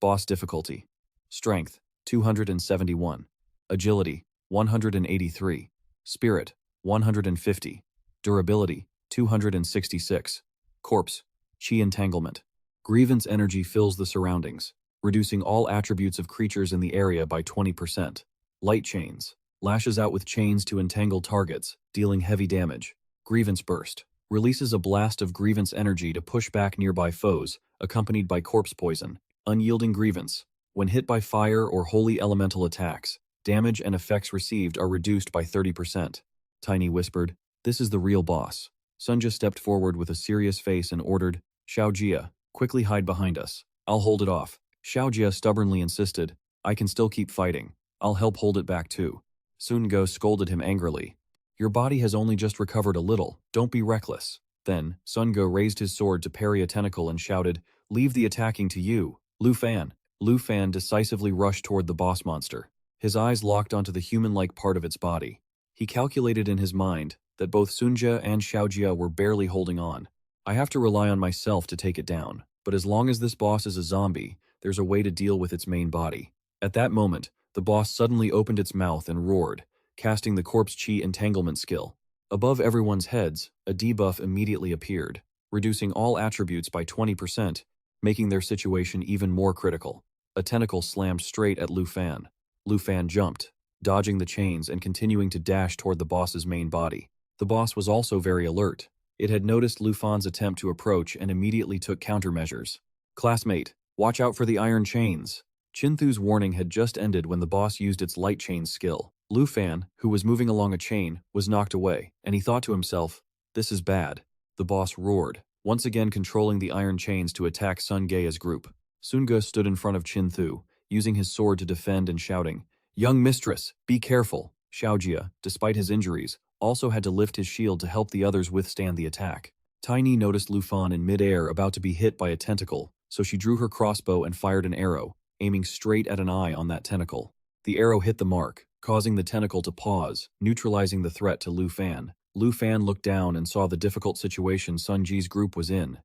Boss difficulty. Strength, 271. Agility, 183. Spirit, 150. Durability, 266. Corpse, Chi entanglement. Grievance energy fills the surroundings, reducing all attributes of creatures in the area by 20%. Light chains. Lashes out with chains to entangle targets, dealing heavy damage. Grievance burst. Releases a blast of grievance energy to push back nearby foes, accompanied by corpse poison. Unyielding grievance. When hit by fire or holy elemental attacks, damage and effects received are reduced by 30%. Tiny whispered, "This is the real boss." Sunja stepped forward with a serious face and ordered, "Xiao Jia, Quickly hide behind us. I'll hold it off. Xiaojia stubbornly insisted. I can still keep fighting. I'll help hold it back too. Sun Ge scolded him angrily. Your body has only just recovered a little. Don't be reckless. Then, Sun Ge raised his sword to parry a tentacle and shouted, Leave the attacking to you, Lu Fan. Lu Fan decisively rushed toward the boss monster. His eyes locked onto the human-like part of its body. He calculated in his mind that both Sunjia and Xiaojia were barely holding on. I have to rely on myself to take it down, but as long as this boss is a zombie, there's a way to deal with its main body. At that moment, the boss suddenly opened its mouth and roared, casting the corpse chi entanglement skill. Above everyone's heads, a debuff immediately appeared, reducing all attributes by 20%, making their situation even more critical. A tentacle slammed straight at Lu Fan. Lu Fan jumped, dodging the chains and continuing to dash toward the boss's main body. The boss was also very alert. It had noticed Lu Fan's attempt to approach and immediately took countermeasures. Classmate, watch out for the iron chains. Chinthu's warning had just ended when the boss used its light chain skill. Lu Fan, who was moving along a chain, was knocked away, and he thought to himself, this is bad. The boss roared, once again controlling the iron chains to attack Sun Ge's group. Sun Ge stood in front of Chinthu, using his sword to defend and shouting, Young mistress, be careful. Xiaojia, despite his injuries, also had to lift his shield to help the others withstand the attack. Tiny noticed Lu Fan in midair about to be hit by a tentacle, so she drew her crossbow and fired an arrow, aiming straight at an eye on that tentacle. The arrow hit the mark, causing the tentacle to pause, neutralizing the threat to Lu Fan. Lu Fan looked down and saw the difficult situation Sun Ji's group was in.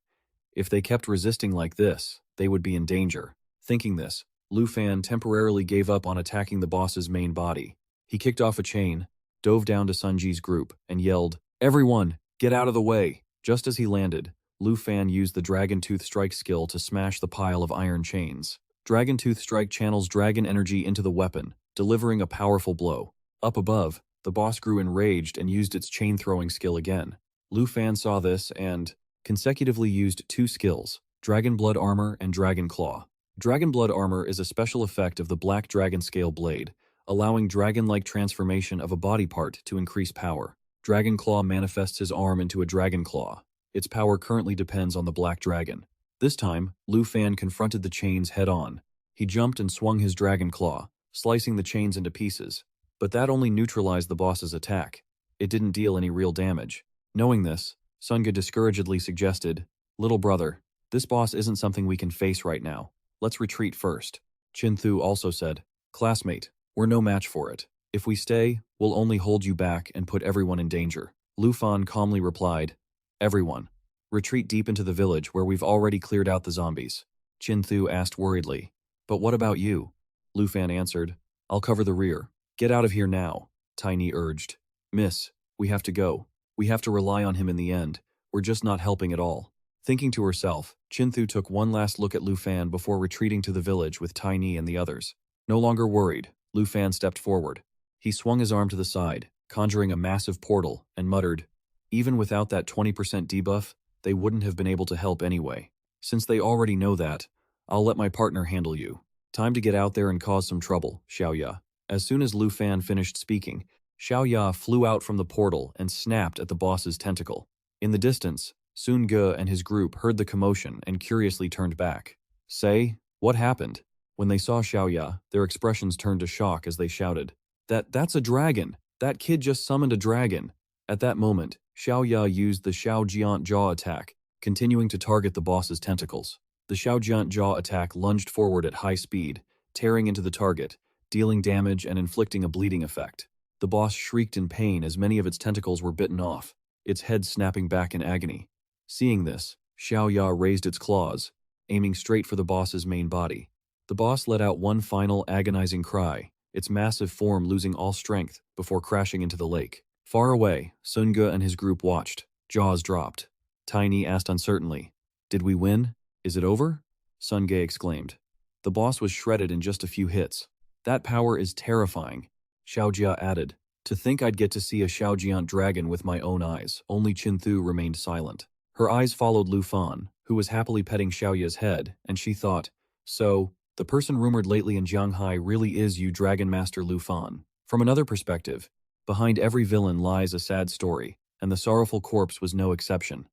If they kept resisting like this, they would be in danger. Thinking this, Lu Fan temporarily gave up on attacking the boss's main body. He kicked off a chain, dove down to Sun Ji's group, and yelled, Everyone, get out of the way! Just as he landed, Lu Fan used the Dragon Tooth Strike skill to smash the pile of iron chains. Dragon Tooth Strike channels dragon energy into the weapon, delivering a powerful blow. Up above, the boss grew enraged and used its chain-throwing skill again. Lu Fan saw this and consecutively used two skills, Dragon Blood Armor and Dragon Claw. Dragon Blood Armor is a special effect of the Black Dragon Scale Blade, allowing dragon-like transformation of a body part to increase power. Dragon Claw manifests his arm into a Dragon Claw. Its power currently depends on the Black Dragon. This time, Lu Fan confronted the chains head-on. He jumped and swung his Dragon Claw, slicing the chains into pieces. But that only neutralized the boss's attack. It didn't deal any real damage. Knowing this, Sun Ge discouragedly suggested, Little brother, this boss isn't something we can face right now. Let's retreat first. Chinthu also said, Classmate, we're no match for it. If we stay, we'll only hold you back and put everyone in danger. Lu Fan calmly replied, Everyone, retreat deep into the village where we've already cleared out the zombies. Chinthu asked worriedly, But what about you? Lu Fan answered, I'll cover the rear. Get out of here now, Tiny urged. Miss, we have to go. We have to rely on him in the end. We're just not helping at all. Thinking to herself, Chinthu took one last look at Lu Fan before retreating to the village with Tiny and the others. No longer worried, Lu Fan stepped forward. He swung his arm to the side, conjuring a massive portal, and muttered, Even without that 20% debuff, they wouldn't have been able to help anyway. Since they already know that, I'll let my partner handle you. Time to get out there and cause some trouble, Xiaoya. As soon as Lu Fan finished speaking, Xiaoya flew out from the portal and snapped at the boss's tentacle. In the distance, Sun Ge and his group heard the commotion and curiously turned back. Say, what happened? When they saw Xiaoya, their expressions turned to shock as they shouted, That's a dragon! That kid just summoned a dragon! At that moment, Xiaoya used the Xiaojiant Jaw attack, continuing to target the boss's tentacles. The Xiaojiant Jaw attack lunged forward at high speed, tearing into the target, dealing damage and inflicting a bleeding effect. The boss shrieked in pain as many of its tentacles were bitten off, its head snapping back in agony. Seeing this, Xiaoya raised its claws, aiming straight for the boss's main body. The boss let out one final agonizing cry, its massive form losing all strength before crashing into the lake. Far away, Sun Ge and his group watched, jaws dropped. Tiny asked uncertainly, Did we win? Is it over? Sun Ge exclaimed. The boss was shredded in just a few hits. That power is terrifying. Xiaojia added, To think I'd get to see a Xiaojiant dragon with my own eyes. Only Chinthu remained silent. Her eyes followed Lu Fan, who was happily petting Xiaoya's head, and she thought, So, the person rumored lately in Jianghai really is you Dragon Master Lu Fan. From another perspective, behind every villain lies a sad story, and the sorrowful corpse was no exception.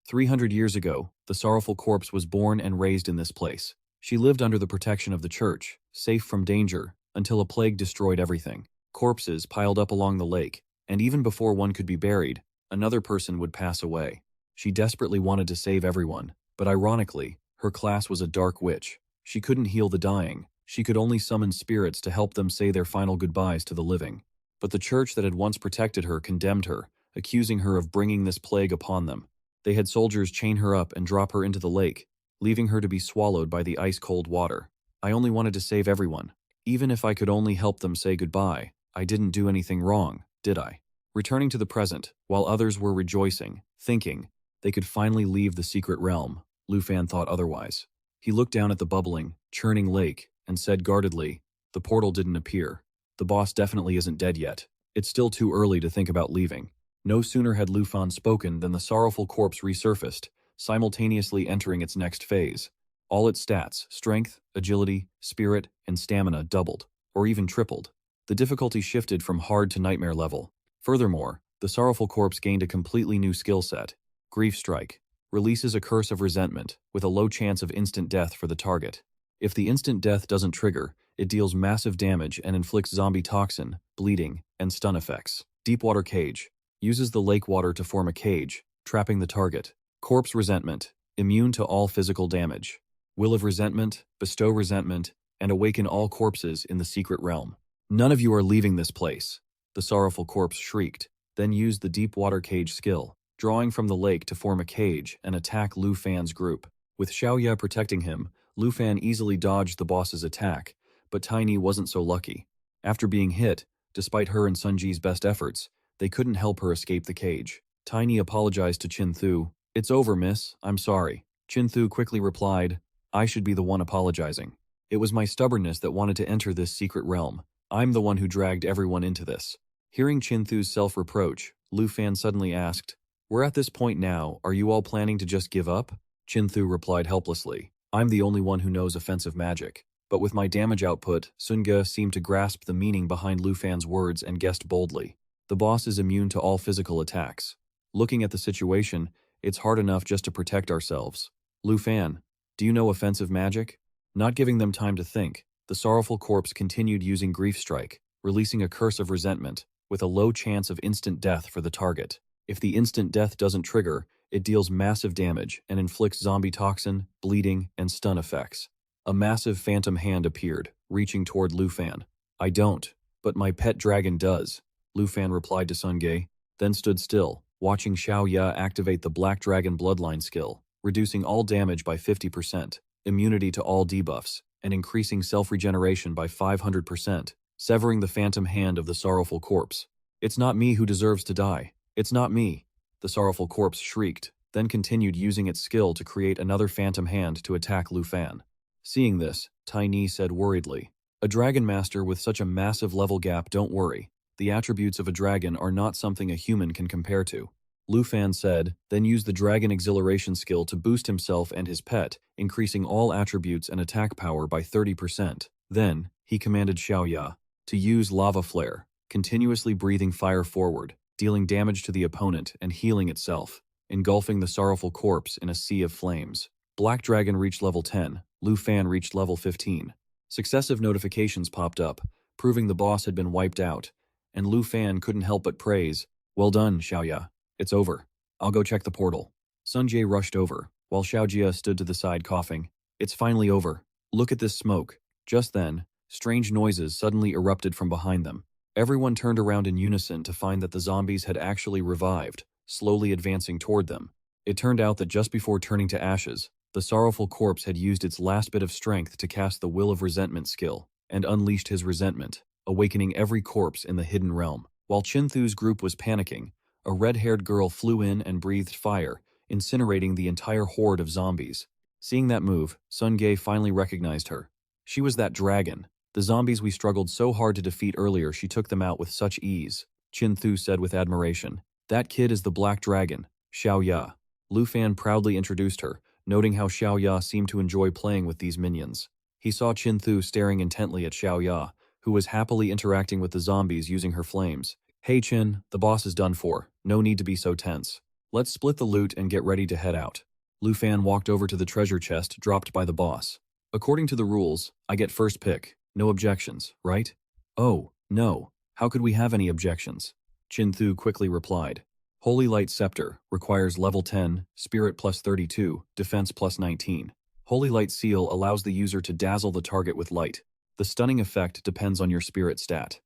300 years ago, the sorrowful corpse was born and raised in this place. She lived under the protection of the church, safe from danger, until a plague destroyed everything. Corpses piled up along the lake, and even before one could be buried, another person would pass away. She desperately wanted to save everyone, but ironically, her class was a dark witch. She couldn't heal the dying. She could only summon spirits to help them say their final goodbyes to the living. But the church that had once protected her condemned her, accusing her of bringing this plague upon them. They had soldiers chain her up and drop her into the lake, leaving her to be swallowed by the ice-cold water. I only wanted to save everyone. Even if I could only help them say goodbye, I didn't do anything wrong, did I? Returning to the present, while others were rejoicing, thinking they could finally leave the secret realm, Lu Fan thought otherwise. He looked down at the bubbling, churning lake and said guardedly, "The portal didn't appear. The boss definitely isn't dead yet. It's still too early to think about leaving." No sooner had Lu Fan spoken than the sorrowful corpse resurfaced, simultaneously entering its next phase. All its stats, strength, agility, spirit, and stamina doubled, or even tripled. The difficulty shifted from hard to nightmare level. Furthermore, the sorrowful corpse gained a completely new skill set. Grief Strike releases a curse of resentment, with a low chance of instant death for the target. If the instant death doesn't trigger, it deals massive damage and inflicts zombie toxin, bleeding, and stun effects. Deepwater Cage uses the lake water to form a cage, trapping the target. Corpse Resentment, immune to all physical damage. Will of Resentment, bestow resentment, and awaken all corpses in the secret realm. "None of you are leaving this place," the sorrowful corpse shrieked, then used the Deepwater Cage skill, drawing from the lake to form a cage and attack Lu Fan's group. With Xiaoya protecting him, Lu Fan easily dodged the boss's attack, but Tiny wasn't so lucky. After being hit, despite her and Sunji's best efforts, they couldn't help her escape the cage. Tiny apologized to Chin Thu. "It's over, miss. I'm sorry." Chin Thu quickly replied, "I should be the one apologizing. It was my stubbornness that wanted to enter this secret realm. I'm the one who dragged everyone into this." Hearing Chin Thu's self-reproach, Lu Fan suddenly asked, "We're at this point now, are you all planning to just give up?" Chin Thu replied helplessly, "I'm the only one who knows offensive magic." But with my damage output, Sun Ge seemed to grasp the meaning behind Lu Fan's words and guessed boldly, "The boss is immune to all physical attacks. Looking at the situation, it's hard enough just to protect ourselves. Lu Fan, do you know offensive magic?" Not giving them time to think, the sorrowful corpse continued using Grief Strike, releasing a curse of resentment, with a low chance of instant death for the target. If the instant death doesn't trigger, it deals massive damage and inflicts zombie toxin, bleeding, and stun effects. A massive phantom hand appeared, reaching toward Lu Fan. "I don't, but my pet dragon does," Lu Fan replied to Sun Ge, then stood still, watching Xiaoya activate the Black Dragon Bloodline skill, reducing all damage by 50%, immunity to all debuffs, and increasing self-regeneration by 500%, severing the phantom hand of the sorrowful corpse. "It's not me who deserves to die. It's not me," the sorrowful corpse shrieked, then continued using its skill to create another phantom hand to attack Lu Fan. Seeing this, Tiny said worriedly, "A dragon master with such a massive level gap, don't worry. The attributes of a dragon are not something a human can compare to." Lu Fan said, then used the Dragon Exhilaration skill to boost himself and his pet, increasing all attributes and attack power by 30%. Then, he commanded Xiaoya to use Lava Flare, continuously breathing fire forward, dealing damage to the opponent and healing itself, engulfing the sorrowful corpse in a sea of flames. Black Dragon reached level 10, Lu Fan reached level 15. Successive notifications popped up, proving the boss had been wiped out, and Lu Fan couldn't help but praise, "Well done, Xiaoya. It's over. I'll go check the portal." Sun Jie rushed over, while Xiaojia stood to the side coughing. "It's finally over. Look at this smoke." Just then, strange noises suddenly erupted from behind them. Everyone turned around in unison to find that the zombies had actually revived, slowly advancing toward them. It turned out that just before turning to ashes, the sorrowful corpse had used its last bit of strength to cast the Will of Resentment skill, and unleashed his resentment, awakening every corpse in the hidden realm. While Chin Thu's group was panicking, a red-haired girl flew in and breathed fire, incinerating the entire horde of zombies. Seeing that move, Sun Ge finally recognized her. She was that dragon. "The zombies we struggled so hard to defeat earlier, she took them out with such ease," Chin Thu said with admiration. "That kid is the Black Dragon, Xiaoya." Lu Fan proudly introduced her, noting how Xiaoya seemed to enjoy playing with these minions. He saw Chin Thu staring intently at Xiaoya, who was happily interacting with the zombies using her flames. "Hey Chin, the boss is done for. No need to be so tense." Let's split the loot and get ready to head out. Lu Fan walked over to the treasure chest dropped by the boss. According to the rules, I get first pick. No objections, right? Oh, no. How could we have any objections? Chin Thu quickly replied. Holy Light Scepter requires level 10, Spirit plus 32, Defense plus 19. Holy Light Seal allows the user to dazzle the target with light. The stunning effect depends on your spirit stat.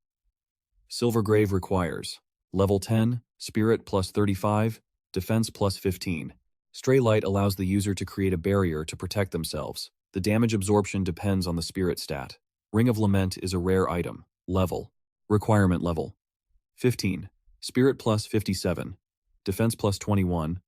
Silver Grave requires level 10, Spirit plus 35, Defense plus 15. Stray Light allows the user to create a barrier to protect themselves. The damage absorption depends on the spirit stat. Ring of Lament is a rare item. Level. Requirement level. 15. Spirit plus 57. Defense plus 21.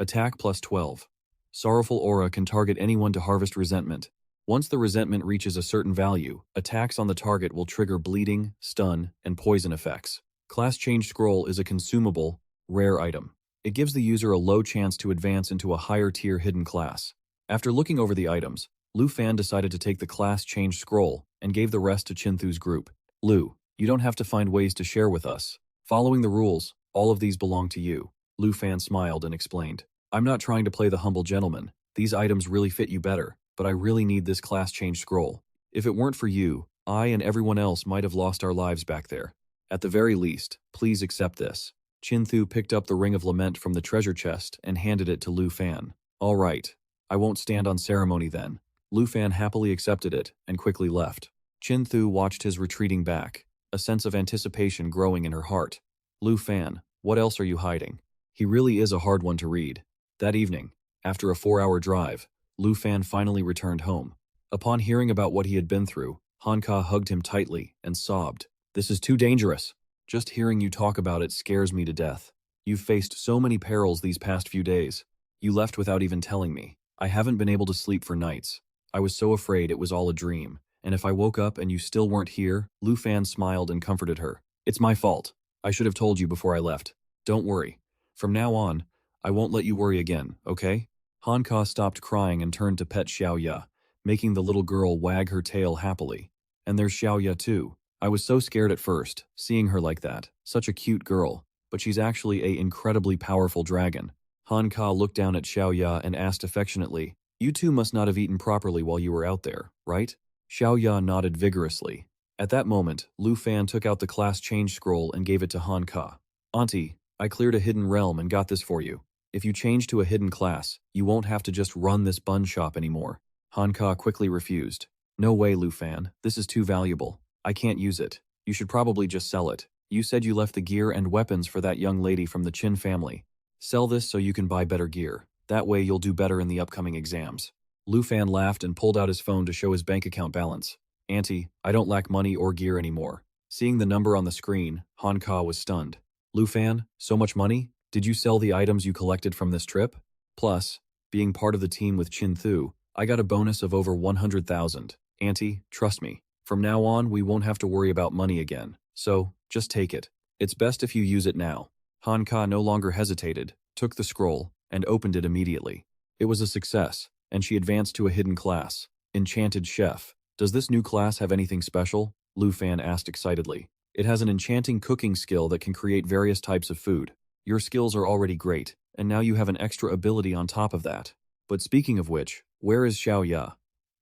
Attack plus 12. Sorrowful Aura can target anyone to harvest resentment. Once the resentment reaches a certain value, attacks on the target will trigger bleeding, stun, and poison effects. Class Change Scroll is a consumable, rare item. It gives the user a low chance to advance into a higher tier hidden class. After looking over the items, Lu Fan decided to take the Class Change Scroll and gave the rest to Chin Thu's group. Lu, you don't have to find ways to share with us. Following the rules, all of these belong to you. Lu Fan smiled and explained. I'm not trying to play the humble gentleman. These items really fit you better, but I really need this Class Change Scroll. If it weren't for you, I and everyone else might have lost our lives back there. At the very least, please accept this. Chin Thu picked up the Ring of Lament from the treasure chest and handed it to Lu Fan. All right, I won't stand on ceremony then. Lu Fan happily accepted it and quickly left. Chin Thu watched his retreating back, a sense of anticipation growing in her heart. Lu Fan, what else are you hiding? He really is a hard one to read. That evening, after a 4-hour drive, Lu Fan finally returned home. Upon hearing about what he had been through, Han Ka hugged him tightly and sobbed. This is too dangerous. Just hearing you talk about it scares me to death. You've faced so many perils these past few days. You left without even telling me. I haven't been able to sleep for nights. I was so afraid it was all a dream, and if I woke up and you still weren't here, Lu Fan smiled and comforted her. It's my fault. I should have told you before I left. Don't worry. From now on, I won't let you worry again, okay? Han Ka stopped crying and turned to pet Xiao Ya, making the little girl wag her tail happily. And there's Xiao Ya too. I was so scared at first, seeing her like that. Such a cute girl, but she's actually an incredibly powerful dragon. Han Ka looked down at Xiao Ya and asked affectionately, You two must not have eaten properly while you were out there, right? Xiao Ya nodded vigorously. At that moment, Lu Fan took out the Class Change Scroll and gave it to Han Ka. Auntie, I cleared a hidden realm and got this for you. If you change to a hidden class, you won't have to just run this bun shop anymore. Han Ka quickly refused. No way, Lu Fan. This is too valuable. I can't use it. You should probably just sell it. You said you left the gear and weapons for that young lady from the Chin family. Sell this so you can buy better gear. That way you'll do better in the upcoming exams. Lu Fan laughed and pulled out his phone to show his bank account balance. Auntie, I don't lack money or gear anymore. Seeing the number on the screen, Han Ka was stunned. Lu Fan, so much money? Did you sell the items you collected from this trip? Plus, being part of the team with Chin Thu, I got a bonus of over 100,000. Auntie, trust me. From now on, we won't have to worry about money again. So, just take it. It's best if you use it now. Han Ka no longer hesitated, took the scroll, and opened it immediately. It was a success, and she advanced to a hidden class. Enchanted Chef. Does this new class have anything special? Lu Fan asked excitedly. It has an enchanting cooking skill that can create various types of food. Your skills are already great, and now you have an extra ability on top of that. But speaking of which, where is Xiao Ya?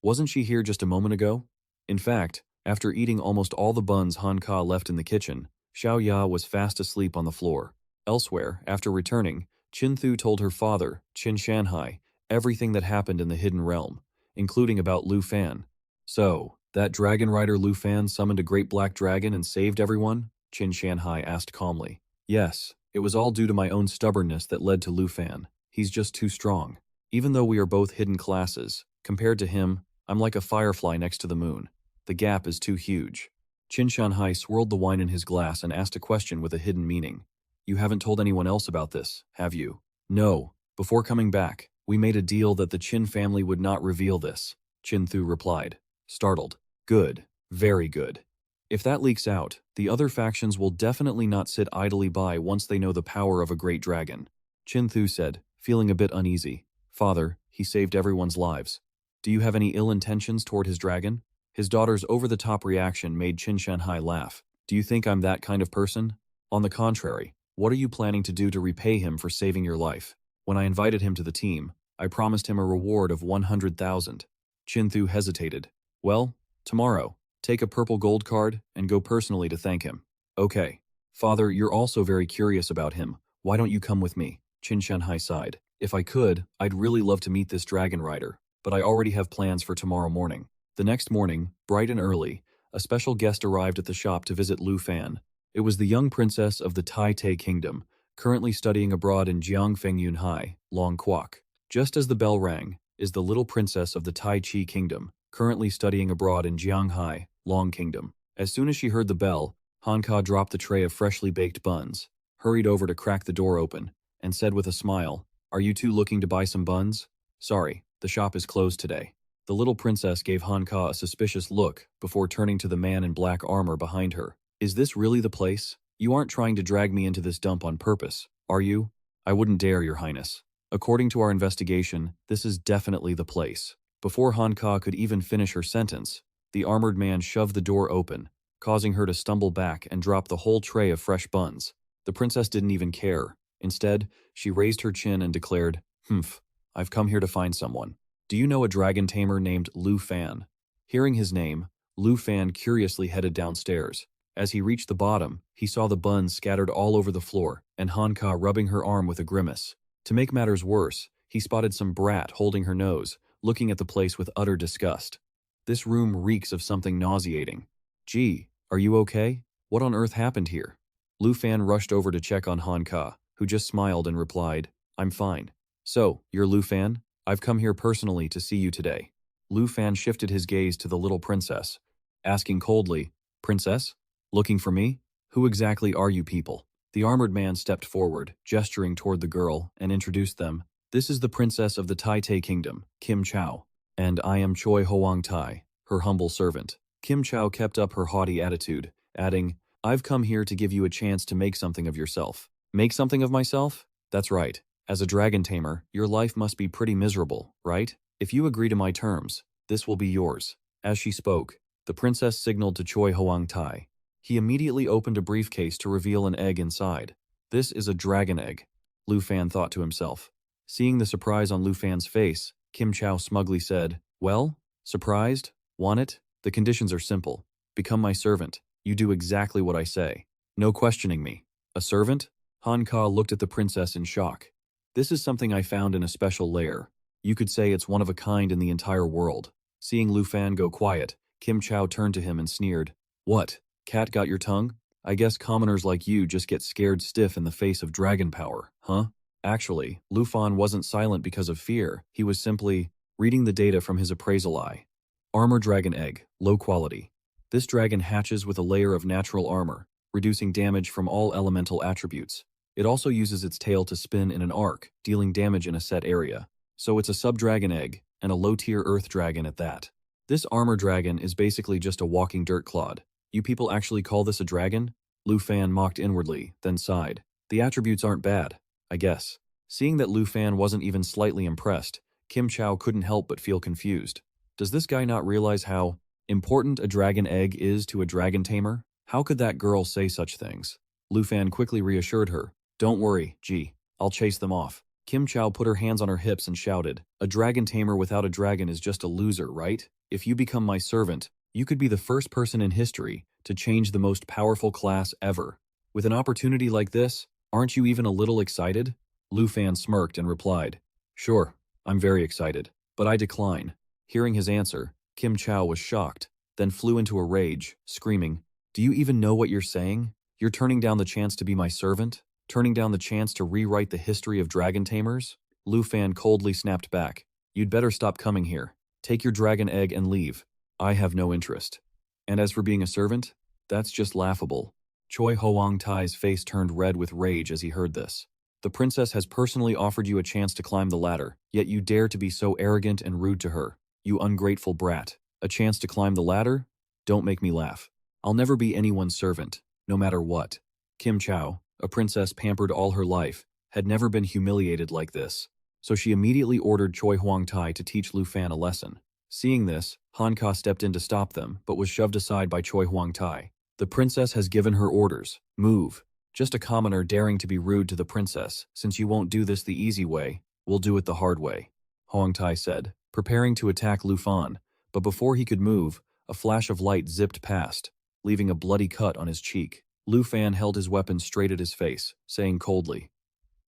Wasn't she here just a moment ago? In fact, after eating almost all the buns Han Ka left in the kitchen, Xiao Ya was fast asleep on the floor. Elsewhere, after returning, Chin Thu told her father, Qin Shanhai, everything that happened in the hidden realm, including about Lu Fan. So, that dragon rider Lu Fan summoned a great black dragon and saved everyone? Qin Shanhai asked calmly. Yes, it was all due to my own stubbornness that led to Lu Fan. He's just too strong. Even though we are both hidden classes, compared to him, I'm like a firefly next to the moon. The gap is too huge. Qin Shanhai swirled the wine in his glass and asked a question with a hidden meaning. You haven't told anyone else about this, have you? No. Before coming back, we made a deal that the Qin family would not reveal this. Chin Thu replied, startled. Good. Very good. If that leaks out, the other factions will definitely not sit idly by once they know the power of a great dragon. Chin Thu said, feeling a bit uneasy. Father, he saved everyone's lives. Do you have any ill intentions toward his dragon? His daughter's over-the-top reaction made Qin Shanhai laugh. Do you think I'm that kind of person? On the contrary, What are you planning to do to repay him for saving your life? When I invited him to the team, I promised him a reward of 100,000. Chinthu hesitated. Well, tomorrow, take a purple gold card and go personally to thank him. Okay. Father, you're also very curious about him. Why don't you come with me? Qin Shanhai sighed. If I could, I'd really love to meet this dragon rider, but I already have plans for tomorrow morning. The next morning, bright and early, a special guest arrived at the shop to visit Lu Fan. It was the young princess of the Tai Te Kingdom, currently studying abroad in Jiangfengyun High, Long Kwok. Just as the bell rang, is the little princess of the Tai Chi Kingdom, currently studying abroad in Jianghai, Long Kingdom. As soon as she heard the bell, Hanka dropped the tray of freshly baked buns, hurried over to crack the door open, and said with a smile, "Are you two looking to buy some buns? Sorry, the shop is closed today." The little princess gave Hanka a suspicious look before turning to the man in black armor behind her. "Is this really the place? You aren't trying to drag me into this dump on purpose, are you?" "I wouldn't dare, Your Highness. According to our investigation, this is definitely the place." Before Hanka could even finish her sentence, the armored man shoved the door open, causing her to stumble back and drop the whole tray of fresh buns. The princess didn't even care. Instead, she raised her chin and declared, "Humph, I've come here to find someone. Do you know a dragon tamer named Lu Fan?" Hearing his name, Lu Fan curiously headed downstairs. As he reached the bottom, he saw the buns scattered all over the floor and Hanka rubbing her arm with a grimace. To make matters worse, he spotted some brat holding her nose, looking at the place with utter disgust. "This room reeks of something nauseating. Gee, are you okay? What on earth happened here?" Lu Fan rushed over to check on Hanka, who just smiled and replied, "I'm fine." "So, you're Lu Fan? I've come here personally to see you today." Lu Fan shifted his gaze to the little princess, asking coldly, "Princess? Looking for me? Who exactly are you people?" The armored man stepped forward, gesturing toward the girl, and introduced them. "This is the princess of the Tai Te Kingdom, Kim Chao, and I am Choi Hoang Tai, her humble servant." Kim Chao kept up her haughty attitude, adding, "I've come here to give you a chance to make something of yourself." "Make something of myself? That's right. As a dragon tamer, your life must be pretty miserable, right? If you agree to my terms, this will be yours." As she spoke, the princess signaled to Choi Hoang Tai. He immediately opened a briefcase to reveal an egg inside. "This is a dragon egg," Lu Fan thought to himself. Seeing the surprise on Lu Fan's face, Kim Chao smugly said, "Well, surprised? Want it? The conditions are simple. Become my servant. You do exactly what I say. No questioning me." "A servant?" Hanka looked at the princess in shock. "This is something I found in a special lair. You could say it's one of a kind in the entire world." Seeing Lu Fan go quiet, Kim Chao turned to him and sneered. "What? Cat got your tongue? I guess commoners like you just get scared stiff in the face of dragon power, huh?" Actually, Lu Fan wasn't silent because of fear. He was simply reading the data from his appraisal eye. Armor dragon egg, low quality. This dragon hatches with a layer of natural armor, reducing damage from all elemental attributes. It also uses its tail to spin in an arc, dealing damage in a set area. So it's a sub-dragon egg, and a low-tier earth dragon at that. This armor dragon is basically just a walking dirt clod. You people actually call this a dragon? Lu Fan mocked inwardly, then sighed. The attributes aren't bad, I guess. Seeing that Lu Fan wasn't even slightly impressed, Kim Chao couldn't help but feel confused. Does this guy not realize how important a dragon egg is to a dragon tamer? How could that girl say such things? Lu Fan quickly reassured her. "Don't worry, G. I'll chase them off." Kim Chao put her hands on her hips and shouted, "A dragon tamer without a dragon is just a loser, right? If you become my servant, you could be the first person in history to change the most powerful class ever. With an opportunity like this, aren't you even a little excited?" Lu Fan smirked and replied, "Sure, I'm very excited, but I decline." Hearing his answer, Kim Chao was shocked, then flew into a rage, screaming, "Do you even know what you're saying? You're turning down the chance to be my servant? Turning down the chance to rewrite the history of dragon tamers?" Lu Fan coldly snapped back, "You'd better stop coming here. Take your dragon egg and leave. I have no interest. And as for being a servant, that's just laughable." Choi Hoang Tai's face turned red with rage as he heard this. "The princess has personally offered you a chance to climb the ladder, yet you dare to be so arrogant and rude to her. You ungrateful brat. A chance to climb the ladder? Don't make me laugh. I'll never be anyone's servant, no matter what." Kim Chao, a princess pampered all her life, had never been humiliated like this, so she immediately ordered Choi Hoang Tai to teach Lu Fan a lesson. Seeing this, Hanka stepped in to stop them, but was shoved aside by Choi Hoang Tai. "The princess has given her orders. Move." Just a commoner daring to be rude to the princess. Since you won't do this the easy way, we'll do it the hard way, Huang Tai said, preparing to attack Lu Fan. But before he could move, a flash of light zipped past, leaving a bloody cut on his cheek. Lu Fan held his weapon straight at his face, saying coldly,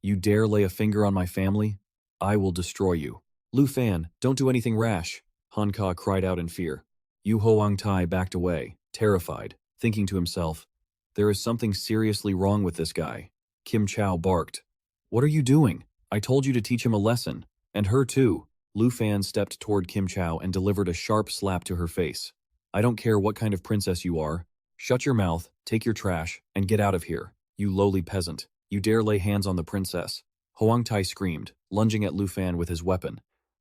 "You dare lay a finger on my family? I will destroy you." "Lu Fan, don't do anything rash," Han Ka cried out in fear. Yu Huang Tai backed away, terrified, thinking to himself, "There is something seriously wrong with this guy." Kim Chao barked, "What are you doing? I told you to teach him a lesson. And her too." Lu Fan stepped toward Kim Chao and delivered a sharp slap to her face. "I don't care what kind of princess you are. Shut your mouth, take your trash, and get out of here, you lowly peasant. You dare lay hands on the princess." Huang Tai screamed, lunging at Lu Fan with his weapon.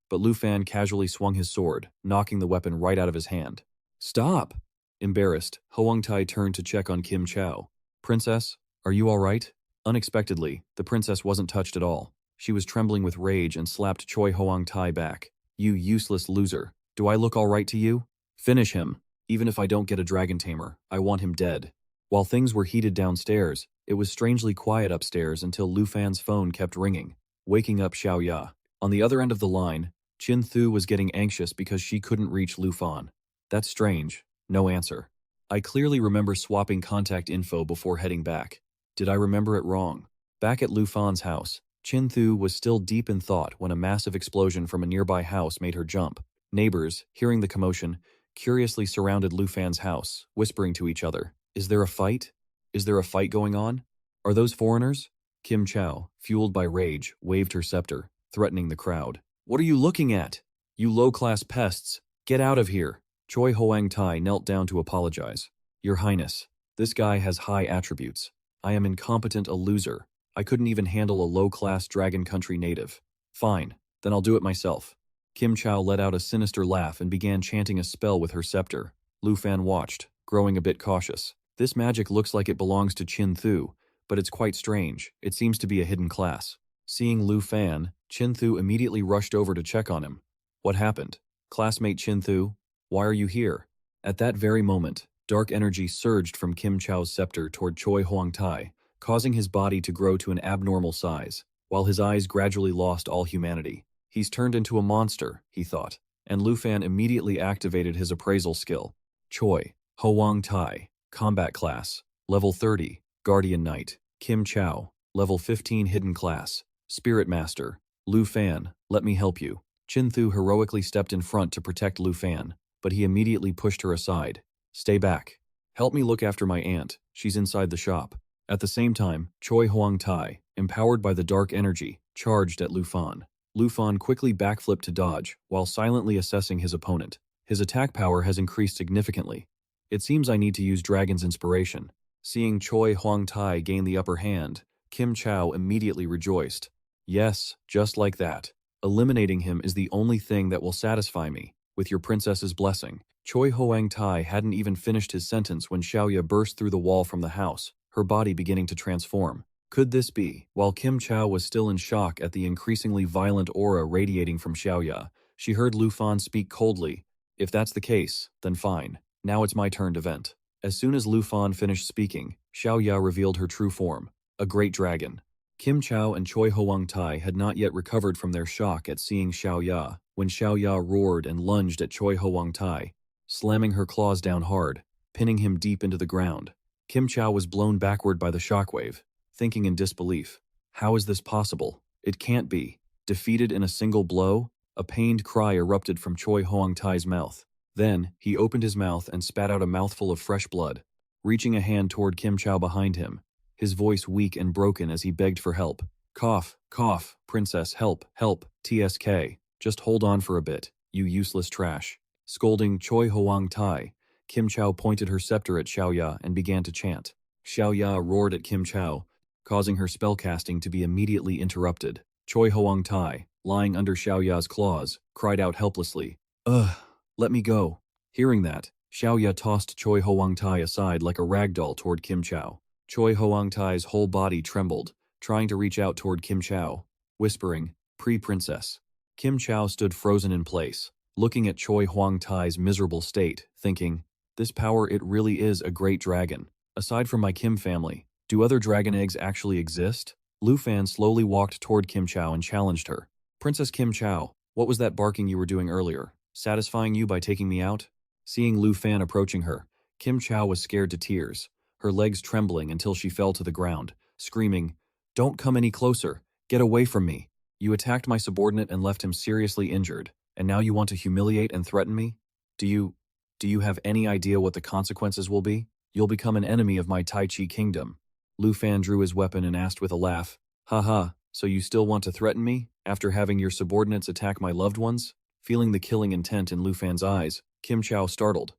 But Lu Fan casually swung his sword, knocking the weapon right out of his hand. "Stop!" Embarrassed, Huang Tai turned to check on Kim Chao. "Princess, are you all right?" Unexpectedly, the princess wasn't touched at all. She was trembling with rage and slapped Choi Huang Tai back. "You useless loser. Do I look all right to you? Finish him. Even if I don't get a dragon tamer, I want him dead." While things were heated downstairs, it was strangely quiet upstairs until Lu Fan's phone kept ringing, waking up Xiao Ya. On the other end of the line, Qin Thu was getting anxious because she couldn't reach Lu Fan. "That's strange. No answer. I clearly remember swapping contact info before heading back. Did I remember it wrong?" Back at Lu Fan's house, Qin Thu was still deep in thought when a massive explosion from a nearby house made her jump. Neighbors, hearing the commotion, curiously surrounded Lu Fan's house, whispering to each other, "Is there a fight? Is there a fight going on? Are those foreigners?" Kim Chao, fueled by rage, waved her scepter, threatening the crowd. "What are you looking at? You low-class pests! Get out of here!" Choi Huang Tai knelt down to apologize. "Your Highness, this guy has high attributes. I am incompetent, a loser. I couldn't even handle a low-class Dragon Country native." "Fine, then I'll do it myself." Kim Chao let out a sinister laugh and began chanting a spell with her scepter. Lu Fan watched, growing a bit cautious. This magic looks like it belongs to Qin Thu, but it's quite strange. It seems to be a hidden class. Seeing Lu Fan, Qin Thu immediately rushed over to check on him. "What happened? Classmate Qin Thu? Why are you here?" At that very moment, dark energy surged from Kim Chao's scepter toward Choi Huang Tai, causing his body to grow to an abnormal size, while his eyes gradually lost all humanity. "He's turned into a monster," he thought, and Lu Fan immediately activated his appraisal skill. Choi Huang Tai, Combat Class, Level 30, Guardian Knight. Kim Chao, Level 15 Hidden Class, Spirit Master. Lu Fan, let me help you. Qin Thu heroically stepped in front to protect Lu Fan, but he immediately pushed her aside. "Stay back. Help me look after my aunt. She's inside the shop." At the same time, Choi Huang Tai, empowered by the dark energy, charged at Lu Fan. Lu Fan quickly backflipped to dodge, while silently assessing his opponent. His attack power has increased significantly. "It seems I need to use Dragon's Inspiration." Seeing Choi Huang Tai gain the upper hand, Kim Chao immediately rejoiced. "Yes, just like that. Eliminating him is the only thing that will satisfy me, with your princess's blessing." Choi Huang Tai hadn't even finished his sentence when Xiaoya burst through the wall from the house, her body beginning to transform. Could this be? While Kim Chao was still in shock at the increasingly violent aura radiating from Xiaoya, she heard Lu Fan speak coldly. "If that's the case, then fine. Now it's my turn to vent." As soon as Lu Fan finished speaking, Xiaoya revealed her true form, a great dragon. Kim Chao and Choi Huang Tai had not yet recovered from their shock at seeing Xiaoya when Xiaoya roared and lunged at Choi Huang Tai, slamming her claws down hard, pinning him deep into the ground. Kim Chao was blown backward by the shockwave, thinking in disbelief. How is this possible? It can't be. Defeated in a single blow? A pained cry erupted from Choi Huang Tai's mouth. Then, he opened his mouth and spat out a mouthful of fresh blood, reaching a hand toward Kim Chao behind him, his voice weak and broken as he begged for help. "Cough, cough, princess, help, help, TSK. Just hold on for a bit, you useless trash." Scolding Choi Huang Tai, Kim Chao pointed her scepter at Xiaoya and began to chant. Xiaoya roared at Kim Chao, causing her spellcasting to be immediately interrupted. Choi Huang Tai, lying under Xiaoya's claws, cried out helplessly, "Ugh, let me go." Hearing that, Xiaoya tossed Choi Huang Tai aside like a ragdoll toward Kim Chao. Choi Huang Tai's whole body trembled, trying to reach out toward Kim Chao, whispering, "Pre-princess." Kim Chao stood frozen in place, looking at Choi Huang Tai's miserable state, thinking, "This power, it really is a great dragon. Aside from my Kim family, Do other dragon eggs actually exist? Lu Fan slowly walked toward Kim Chow and challenged her. Princess Kim Chow, what was that barking you were doing earlier? Satisfying you by taking me out? Seeing Lu Fan approaching her, Kim Chow was scared to tears, her legs trembling until she fell to the ground, screaming, "Don't come any closer! Get away from me! You attacked my subordinate and left him seriously injured, and now you want to humiliate and threaten me? Do you have any idea what the consequences will be? You'll become an enemy of my Tai Chi kingdom." Lu Fan drew his weapon and asked with a laugh, "Haha, so you still want to threaten me, after having your subordinates attack my loved ones?" Feeling the killing intent in Lu Fan's eyes, Kim Chow startled.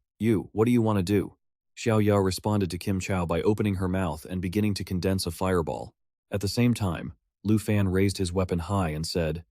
What do you want to do?" Xiao Ya responded to Kim Chow by opening her mouth and beginning to condense a fireball. At the same time, Lu Fan raised his weapon high and said,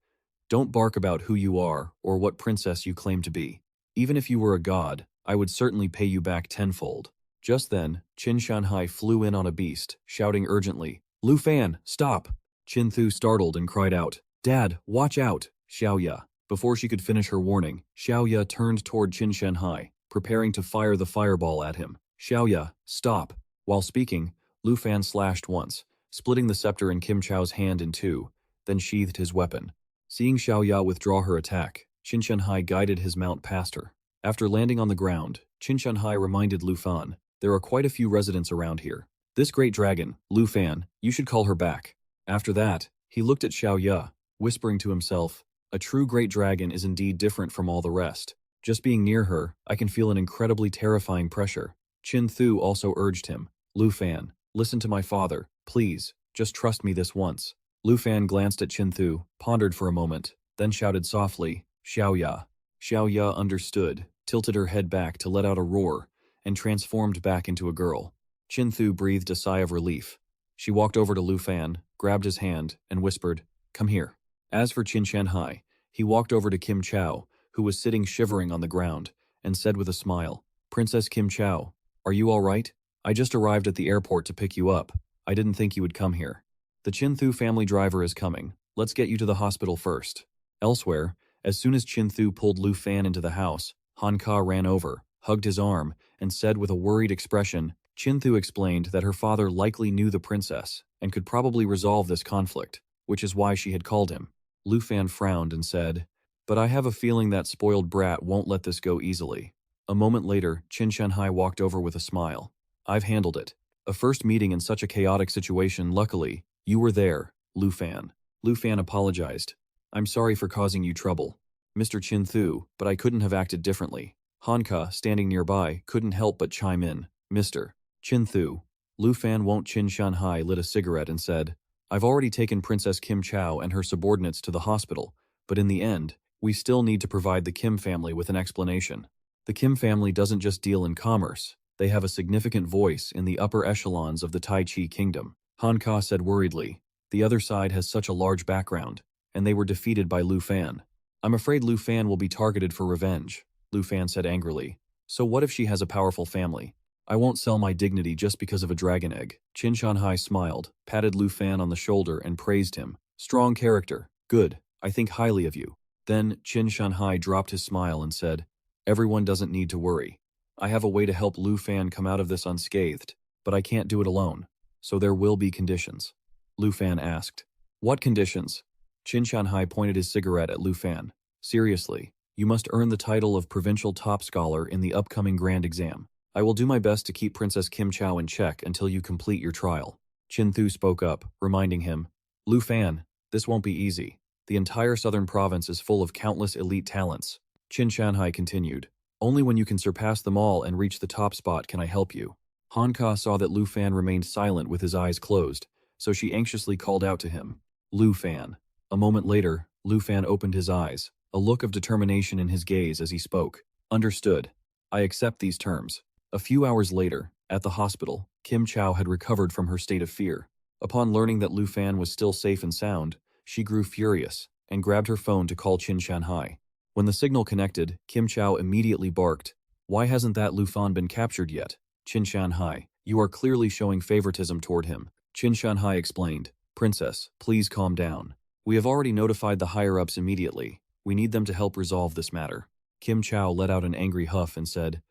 "Don't bark about who you are or what princess you claim to be. Even if you were a god, I would certainly pay you back tenfold." Just then, Qin Shanhai flew in on a beast, shouting urgently, "Lu Fan, stop!" Qin Thu startled and cried out, "Dad, watch out!" Xiao Ya. Before she could finish her warning, Xiao Ya turned toward Qin Shanhai, preparing to fire the fireball at him. "Xiao Ya, stop!" While speaking, Lu Fan slashed once, splitting the scepter in Kim Chow's hand in two, then sheathed his weapon. Seeing Xiao Ya withdraw her attack, Qin Shanhai guided his mount past her. After landing on the ground, Qin Shanhai reminded Lu Fan, "There are quite a few residents around here. This great dragon, Lu Fan, you should call her back." After that, he looked at Xiao Ya, whispering to himself, "A true great dragon is indeed different from all the rest. Just being near her, I can feel an incredibly terrifying pressure." Qin Thu also urged him, "Lu Fan, listen to my father, please, just trust me this once." Lu Fan glanced at Qin Thu, pondered for a moment, then shouted softly, "Xiao Ya." Xiao Ya understood, tilted her head back to let out a roar, and transformed back into a girl. Qin Thu breathed a sigh of relief. She walked over to Lu Fan, grabbed his hand, and whispered, "Come here." As for Qin Shanhai, he walked over to Kim Chow, who was sitting shivering on the ground, and said with a smile, "Princess Kim Chow, are you all right? I just arrived at the airport to pick you up. I didn't think you would come here. The Qin Thu family driver is coming. Let's get you to the hospital first." Elsewhere, as soon as Qin Thu pulled Lu Fan into the house, Han Ka ran over, hugged his arm, and said with a worried expression, Qin Thu explained that her father likely knew the princess and could probably resolve this conflict, which is why she had called him. Lu Fan frowned and said, "But I have a feeling that spoiled brat won't let this go easily." A moment later, Qin Shanhai walked over with a smile. "I've handled it. A first meeting in such a chaotic situation, luckily, you were there, Lu Fan." Lu Fan apologized. "I'm sorry for causing you trouble, Mr. Qin Thu, but I couldn't have acted differently." Han Ka, standing nearby, couldn't help but chime in, "Mr. Qin Thu." Lu Fan won't Qin Shanhai lit a cigarette and said, "I've already taken Princess Kim Chow and her subordinates to the hospital, but in the end, we still need to provide the Kim family with an explanation. The Kim family doesn't just deal in commerce, they have a significant voice in the upper echelons of the Tai Chi kingdom." Han Ka said worriedly, "The other side has such a large background, and they were defeated by Lu Fan. I'm afraid Lu Fan will be targeted for revenge," Lu Fan said angrily. "So what if she has a powerful family? I won't sell my dignity just because of a dragon egg." Qin Shanhai smiled, patted Lu Fan on the shoulder and praised him. "Strong character. Good. I think highly of you." Then Qin Shanhai dropped his smile and said, "Everyone doesn't need to worry. I have a way to help Lu Fan come out of this unscathed, but I can't do it alone. So there will be conditions." Lu Fan asked, "What conditions?" Qin Shanhai pointed his cigarette at Lu Fan. "Seriously, you must earn the title of provincial top scholar in the upcoming grand exam. I will do my best to keep Princess Kim Chow in check until you complete your trial." Qin Thu spoke up, reminding him, "Lu Fan, this won't be easy. The entire southern province is full of countless elite talents." Qin Shanhai continued, "Only when you can surpass them all and reach the top spot can I help you." Han Ka saw that Lu Fan remained silent with his eyes closed, so she anxiously called out to him, "Lu Fan." A moment later, Lu Fan opened his eyes, a look of determination in his gaze as he spoke. "Understood. I accept these terms." A few hours later, at the hospital, Kim Chow had recovered from her state of fear. Upon learning that Lu Fan was still safe and sound, she grew furious and grabbed her phone to call Qin Shanhai. When the signal connected, Kim Chow immediately barked, "Why hasn't that Lu Fan been captured yet?" Qin Shanhai, "You are clearly showing favoritism toward him." Qin Shanhai explained, "Princess, please calm down. We have already notified the higher-ups immediately. We need them to help resolve this matter." Kim Chow let out an angry huff and said,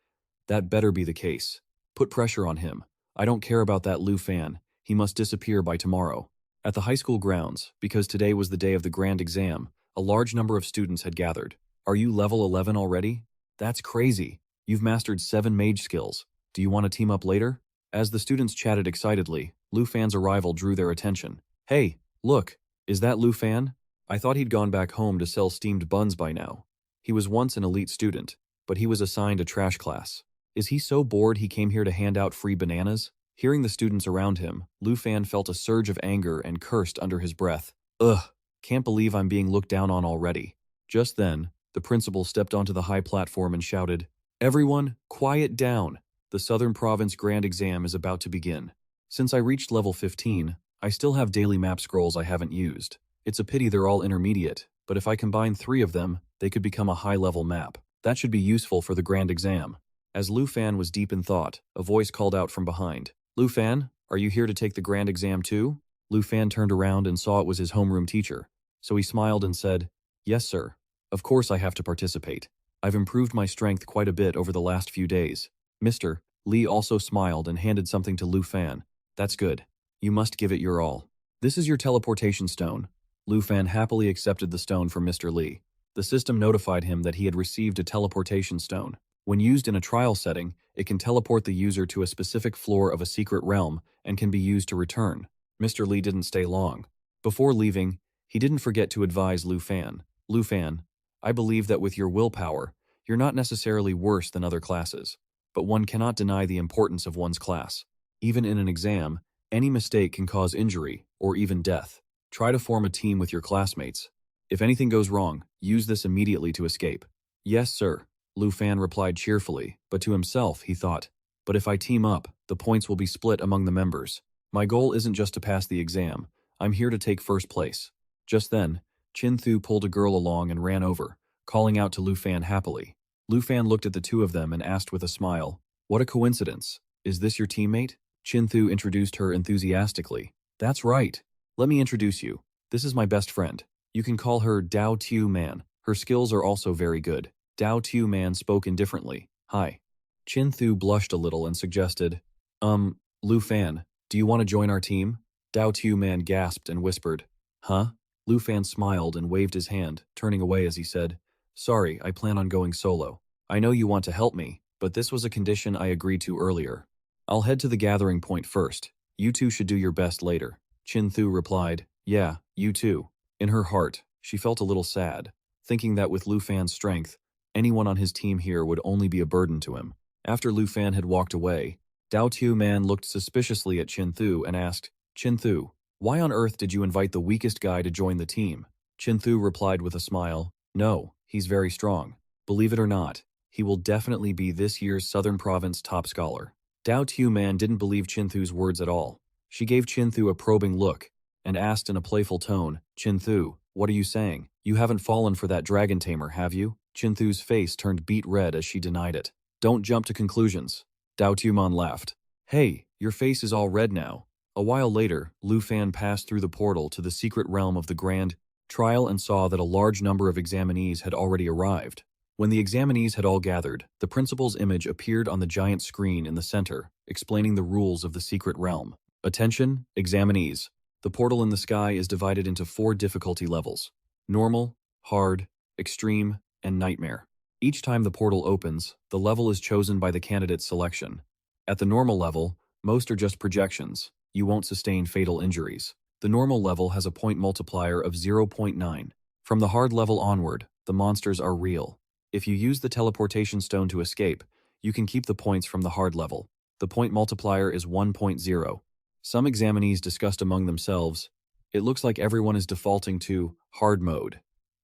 "That better be the case. Put pressure on him. I don't care about that Lu Fan. He must disappear by tomorrow. At the high school grounds, because today was the day of the grand exam, a large number of students had gathered. Are you level 11 already? That's crazy. You've mastered 7 mage skills. Do you want to team up later? As the students chatted excitedly, Lu Fan's arrival drew their attention. Hey, look, is that Lu Fan? I thought he'd gone back home to sell steamed buns by now. He was once an elite student, but he was assigned a trash class. Is he so bored he came here to hand out free bananas? Hearing the students around him, Lu Fan felt a surge of anger and cursed under his breath. Ugh, can't believe I'm being looked down on already. Just then, the principal stepped onto the high platform and shouted, "Everyone, quiet down. The Southern Province Grand Exam is about to begin. Since I reached level 15, I still have daily map scrolls I haven't used. It's a pity they're all intermediate, but if I combine 3 of them, they could become a high-level map. That should be useful for the Grand Exam." As Lu Fan was deep in thought, a voice called out from behind. "Lu Fan, are you here to take the Grand Exam too?" Lu Fan turned around and saw it was his homeroom teacher, so he smiled and said, "Yes, sir. Of course I have to participate. I've improved my strength quite a bit over the last few days." Mr. Lee also smiled and handed something to Lu Fan. "That's good. You must give it your all. This is your teleportation stone." Lu Fan happily accepted the stone from Mr. Lee. The system notified him that he had received a teleportation stone. When used in a trial setting, it can teleport the user to a specific floor of a secret realm and can be used to return. Mr. Lee didn't stay long. Before leaving, he didn't forget to advise Lu Fan. "Lu Fan, I believe that with your willpower, you're not necessarily worse than other classes, but one cannot deny the importance of one's class. Even in an exam, any mistake can cause injury or even death. Try to form a team with your classmates. If anything goes wrong, use this immediately to escape." "Yes, sir," Lu Fan replied cheerfully, but to himself he thought, "But if I team up, the points will be split among the members. My goal isn't just to pass the exam, I'm here to take first place." Just then, Chin Thu pulled a girl along and ran over, calling out to Lu Fan happily. Lu Fan looked at the two of them and asked with a smile, "What a coincidence. Is this your teammate?" Chin Thu introduced her enthusiastically. "That's right. Let me introduce you. This is my best friend. You can call her Dao Tiu Man. Her skills are also very good." Dao Tiu Man spoke indifferently. "Hi." Chin Thu blushed a little and suggested, Lu Fan, do you want to join our team?" Dao Tiu Man gasped and whispered, "Huh?" Lu Fan smiled and waved his hand, turning away as he said, "Sorry, I plan on going solo. I know you want to help me, but this was a condition I agreed to earlier. I'll head to the gathering point first. You two should do your best later." Chin Thu replied, "Yeah, you too." In her heart, she felt a little sad, thinking that with Lu Fan's strength, anyone on his team here would only be a burden to him. After Lu Fan had walked away, Dao Tiu Man looked suspiciously at Chin Thu and asked, "Chin Thu, why on earth did you invite the weakest guy to join the team?" Chin Thu replied with a smile, "No, he's very strong. Believe it or not, he will definitely be this year's Southern Province top scholar." Dao Tiu Man didn't believe Chin Thu's words at all. She gave Chin Thu a probing look and asked in a playful tone, "Chin Thu, what are you saying? You haven't fallen for that dragon tamer, have you?" Chin Thu's face turned beet red as she denied it. "Don't jump to conclusions." Dao Tiu Man laughed. "Hey, your face is all red now." A while later, Lu Fan passed through the portal to the secret realm of the Grand Trial and saw that a large number of examinees had already arrived. When the examinees had all gathered, the principal's image appeared on the giant screen in the center, explaining the rules of the secret realm. "Attention, examinees. The portal in the sky is divided into 4 difficulty levels: normal, hard, extreme, and nightmare. Each time the portal opens, the level is chosen by the candidate's selection. At the normal level, most are just projections. You won't sustain fatal injuries. The normal level has a point multiplier of 0.9. From the hard level onward, the monsters are real. If you use the teleportation stone to escape, you can keep the points from the hard level. The point multiplier is 1.0. Some examinees discussed among themselves, "It looks like everyone is defaulting to hard mode.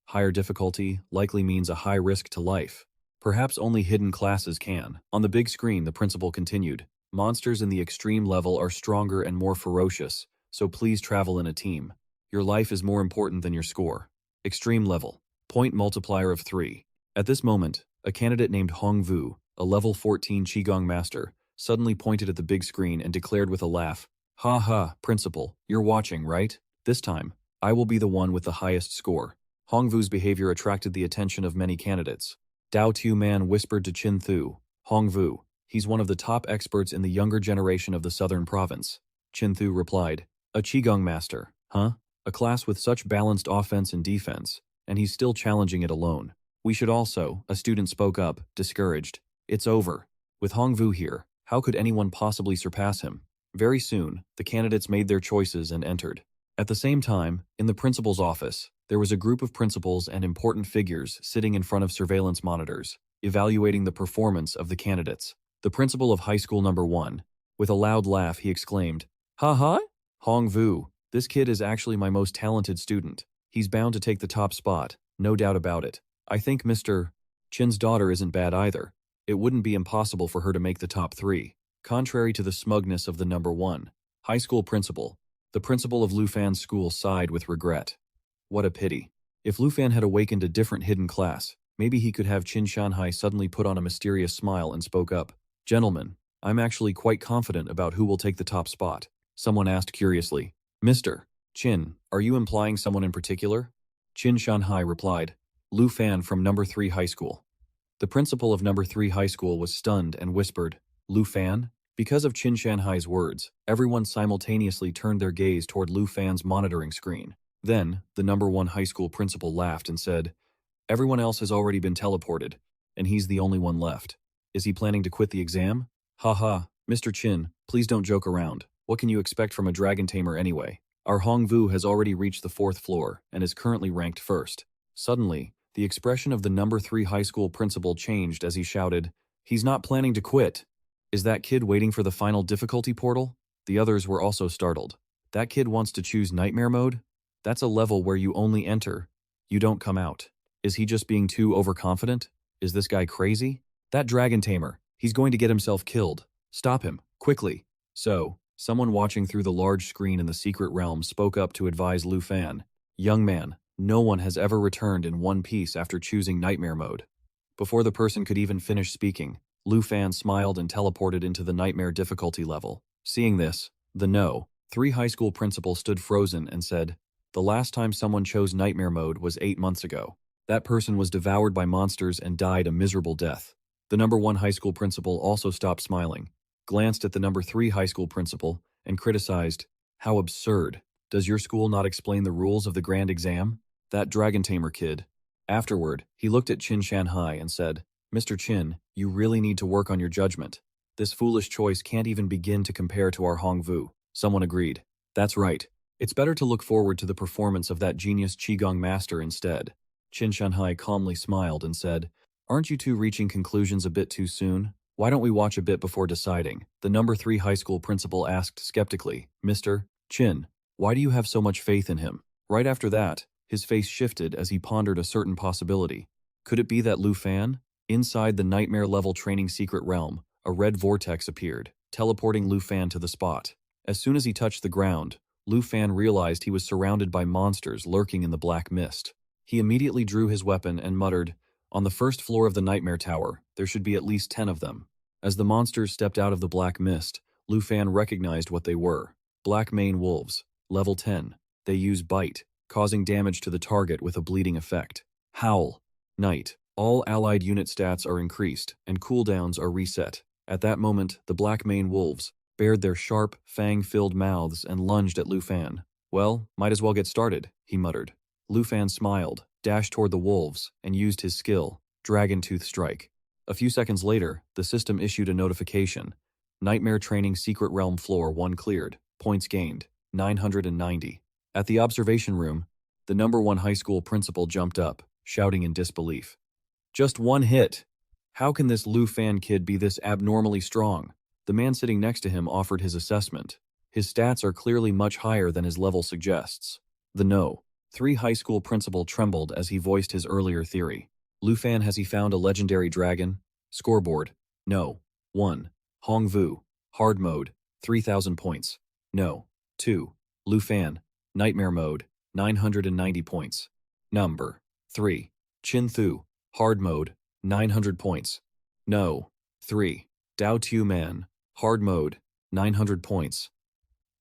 Higher difficulty likely means a high risk to life. Perhaps only hidden classes can." On the big screen, the principal continued, "Monsters in the extreme level are stronger and more ferocious, so please travel in a team. Your life is more important than your score. Extreme level. Point multiplier of 3. At this moment, a candidate named Hong Vu, a level 14 Qigong master, suddenly pointed at the big screen and declared with a laugh, "Ha ha, principal, you're watching, right? This time, I will be the one with the highest score." Hong Vu's behavior attracted the attention of many candidates. Dao Tiu Man whispered to Chin Thu, "Hong Vu, he's one of the top experts in the younger generation of the Southern Province. Chin-thu replied. A Qigong master, huh? A class with such balanced offense and defense, and he's still challenging it alone. We should also, a student spoke up, discouraged. It's over. With Hongvu here, how could anyone possibly surpass him? Very soon, the candidates made their choices and entered. At the same time, in the principal's office, there was a group of principals and important figures sitting in front of surveillance monitors, evaluating the performance of the candidates. The principal of high school number 1. With a loud laugh, he exclaimed, "Ha ha? Hongvu, this kid is actually my most talented student. He's bound to take the top spot, no doubt about it. I think Mr. Chin's daughter isn't bad either. It wouldn't be impossible for her to make the top 3. Contrary to the smugness of the number 1 high school principal, the principal of Lufan's school sighed with regret. What a pity. If Lufan had awakened a different hidden class, maybe he could have Qin Shanhai suddenly put on a mysterious smile and spoke up. Gentlemen, I'm actually quite confident about who will take the top spot. Someone asked curiously. Mr. Qin, are you implying someone in particular? Qin Shanhai replied. Lufan from number 3 high school. The principal of number 3 high school was stunned and whispered, Lufan? Because of Qin Shanhai's words, everyone simultaneously turned their gaze toward Lufan's monitoring screen. Then, the number 1 high school principal laughed and said, Everyone else has already been teleported, and he's the only one left. Is he planning to quit the exam? Haha, Mr. Qin, please don't joke around. What can you expect from a dragon tamer anyway? Our Hongvu has already reached the 4th floor and is currently ranked 1st. Suddenly, the expression of the number 3 high school principal changed as he shouted, He's not planning to quit. Is that kid waiting for the final difficulty portal? The others were also startled. That kid wants to choose nightmare mode? That's a level where you only enter. You don't come out. Is he just being too overconfident? Is this guy crazy? That dragon tamer, he's going to get himself killed. Stop him, quickly. So, someone watching through the large screen in the secret realm spoke up to advise Lufan. Young man, no one has ever returned in one piece after choosing nightmare mode. Before the person could even finish speaking, Lufan smiled and teleported into the nightmare difficulty level. Seeing this, the 3 high school principal stood frozen and said, The last time someone chose nightmare mode was 8 months ago. That person was devoured by monsters and died a miserable death. The number 1 high school principal also stopped smiling, glanced at the number 3 high school principal, and criticized, How absurd. Does your school not explain the rules of the grand exam? That dragon tamer kid. Afterward, he looked at Qin Shanhai and said, Mr. Qin, you really need to work on your judgment. This foolish choice can't even begin to compare to our Hongvu. Someone agreed. That's right. It's better to look forward to the performance of that genius Qigong master instead. Qin Shanhai calmly smiled and said, Aren't you two reaching conclusions a bit too soon? Why don't we watch a bit before deciding? The number 3 high school principal asked skeptically, Mr. Qin, why do you have so much faith in him? Right after that, his face shifted as he pondered a certain possibility. Could it be that Lufan? Inside the nightmare-level training secret realm, a red vortex appeared, teleporting Lufan to the spot. As soon as he touched the ground, Lufan realized he was surrounded by monsters lurking in the black mist. He immediately drew his weapon and muttered, On the 1st floor of the Nightmare Tower, there should be at least 10 of them. As the monsters stepped out of the black mist, Lufan recognized what they were. Black mane wolves, level 10. They use bite, causing damage to the target with a bleeding effect. Howl. Night. All allied unit stats are increased, and cooldowns are reset. At that moment, the black mane wolves bared their sharp, fang-filled mouths and lunged at Lufan. Well, might as well get started, he muttered. Lufan smiled, dashed toward the wolves, and used his skill, Dragon Tooth Strike. A few seconds later, the system issued a notification. Nightmare Training Secret Realm Floor 1 cleared. Points gained, 990. At the observation room, the number 1 high school principal jumped up, shouting in disbelief. Just 1 hit. How can this Lufan kid be this abnormally strong? The man sitting next to him offered his assessment. His stats are clearly much higher than his level suggests. The 3 high school principal trembled as he voiced his earlier theory. Lufan, has he found a legendary dragon? Scoreboard. No. 1. Hongvu. Hard mode. 3,000 points. No. 2. Lufan. Nightmare mode. 990 points. Number 3. Chin-thu. Hard mode. 900 points. No. 3. Dao Tu Man. Hard mode. 900 points.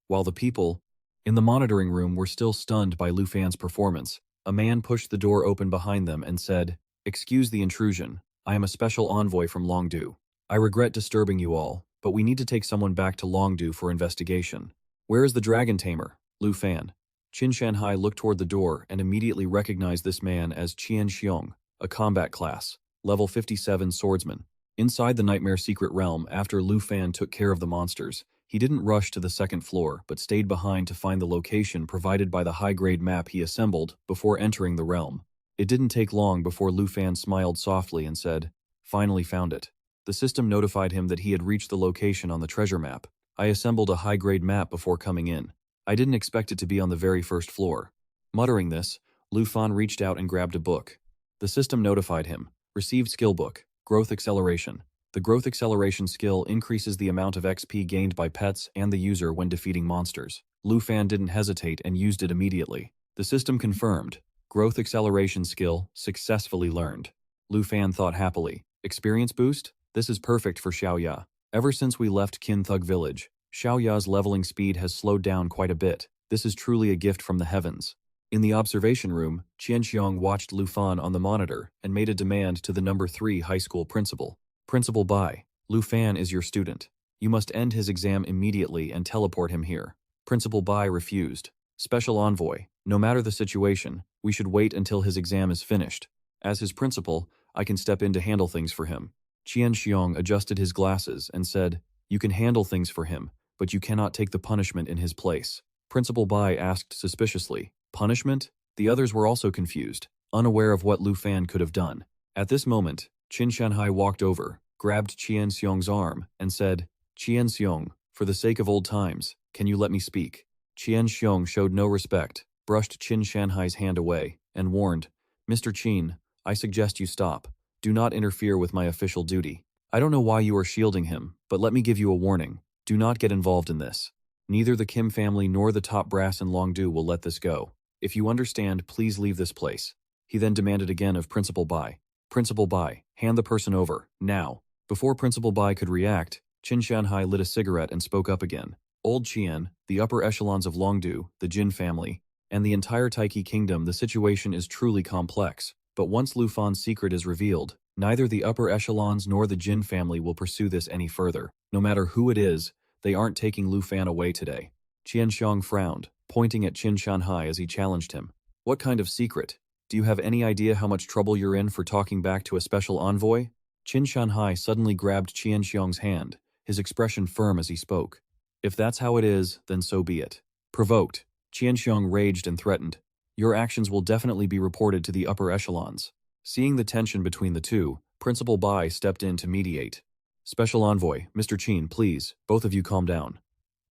While the people in the monitoring room were still stunned by Lufan's performance, a man pushed the door open behind them and said, Excuse the intrusion. I am a special envoy from Longdu. I regret disturbing you all, but we need to take someone back to Longdu for investigation. Where is the dragon tamer? Lu Fan. Qin Shanhai looked toward the door and immediately recognized this man as Qian Xiong, a combat class, level 57 swordsman. Inside the Nightmare Secret Realm, after Lu Fan took care of the monsters, he didn't rush to the second floor but stayed behind to find the location provided by the high-grade map he assembled before entering the realm. It didn't take long before Lu Fan smiled softly and said, "Finally found it." The system notified him that he had reached the location on the treasure map. "I assembled a high-grade map before coming in. I didn't expect it to be on the very first floor." Muttering this, Lu Fan reached out and grabbed a book. The system notified him, "Received skill book, Growth Acceleration." The Growth Acceleration skill increases the amount of XP gained by pets and the user when defeating monsters. Lu Fan didn't hesitate and used it immediately. The system confirmed, Growth Acceleration skill successfully learned. Lu Fan thought happily, experience boost? This is perfect for Xiaoya. Ever since we left Qin Thug Village, Xiaoya's leveling speed has slowed down quite a bit. This is truly a gift from the heavens. In the observation room, Qian Xiong watched Lu Fan on the monitor and made a demand to the number 3 high school principal. "Principal Bai, Lu Fan is your student. You must end his exam immediately and teleport him here." Principal Bai refused. "Special envoy, no matter the situation, we should wait until his exam is finished. As his principal, I can step in to handle things for him." Qian Xiong adjusted his glasses and said, "You can handle things for him, but you cannot take the punishment in his place." Principal Bai asked suspiciously, "Punishment?" The others were also confused, unaware of what Lu Fan could have done. At this moment, Qin Shanhai walked over, grabbed Qian Xiong's arm, and said, "Qian Xiong, for the sake of old times, can you let me speak?" Qian Xiong showed no respect, brushed Qin Shanhai's hand away, and warned, "Mr. Qin, I suggest you stop. Do not interfere with my official duty. I don't know why you are shielding him, but let me give you a warning. Do not get involved in this. Neither the Kim family nor the top brass in Longdu will let this go. If you understand, please leave this place." He then demanded again of Principal Bai. "Principal Bai, hand the person over, now." Before Principal Bai could react, Qin Shanhai lit a cigarette and spoke up again. "Old Qian, the upper echelons of Longdu, the Jin family, and the entire Taiki kingdom, the situation is truly complex. But once Lu Fan's secret is revealed, neither the upper echelons nor the Jin family will pursue this any further. No matter who it is, they aren't taking Lu Fan away today." Qian Xiong frowned, pointing at Qin Shanhai as he challenged him. "What kind of secret? Do you have any idea how much trouble you're in for talking back to a special envoy?" Qin Shanhai suddenly grabbed Qian Xiong's hand, his expression firm as he spoke. "If that's how it is, then so be it." Provoked, Qian Xiong raged and threatened, "Your actions will definitely be reported to the upper echelons." Seeing the tension between the two, Principal Bai stepped in to mediate. "Special Envoy, Mr. Qin, please, both of you calm down."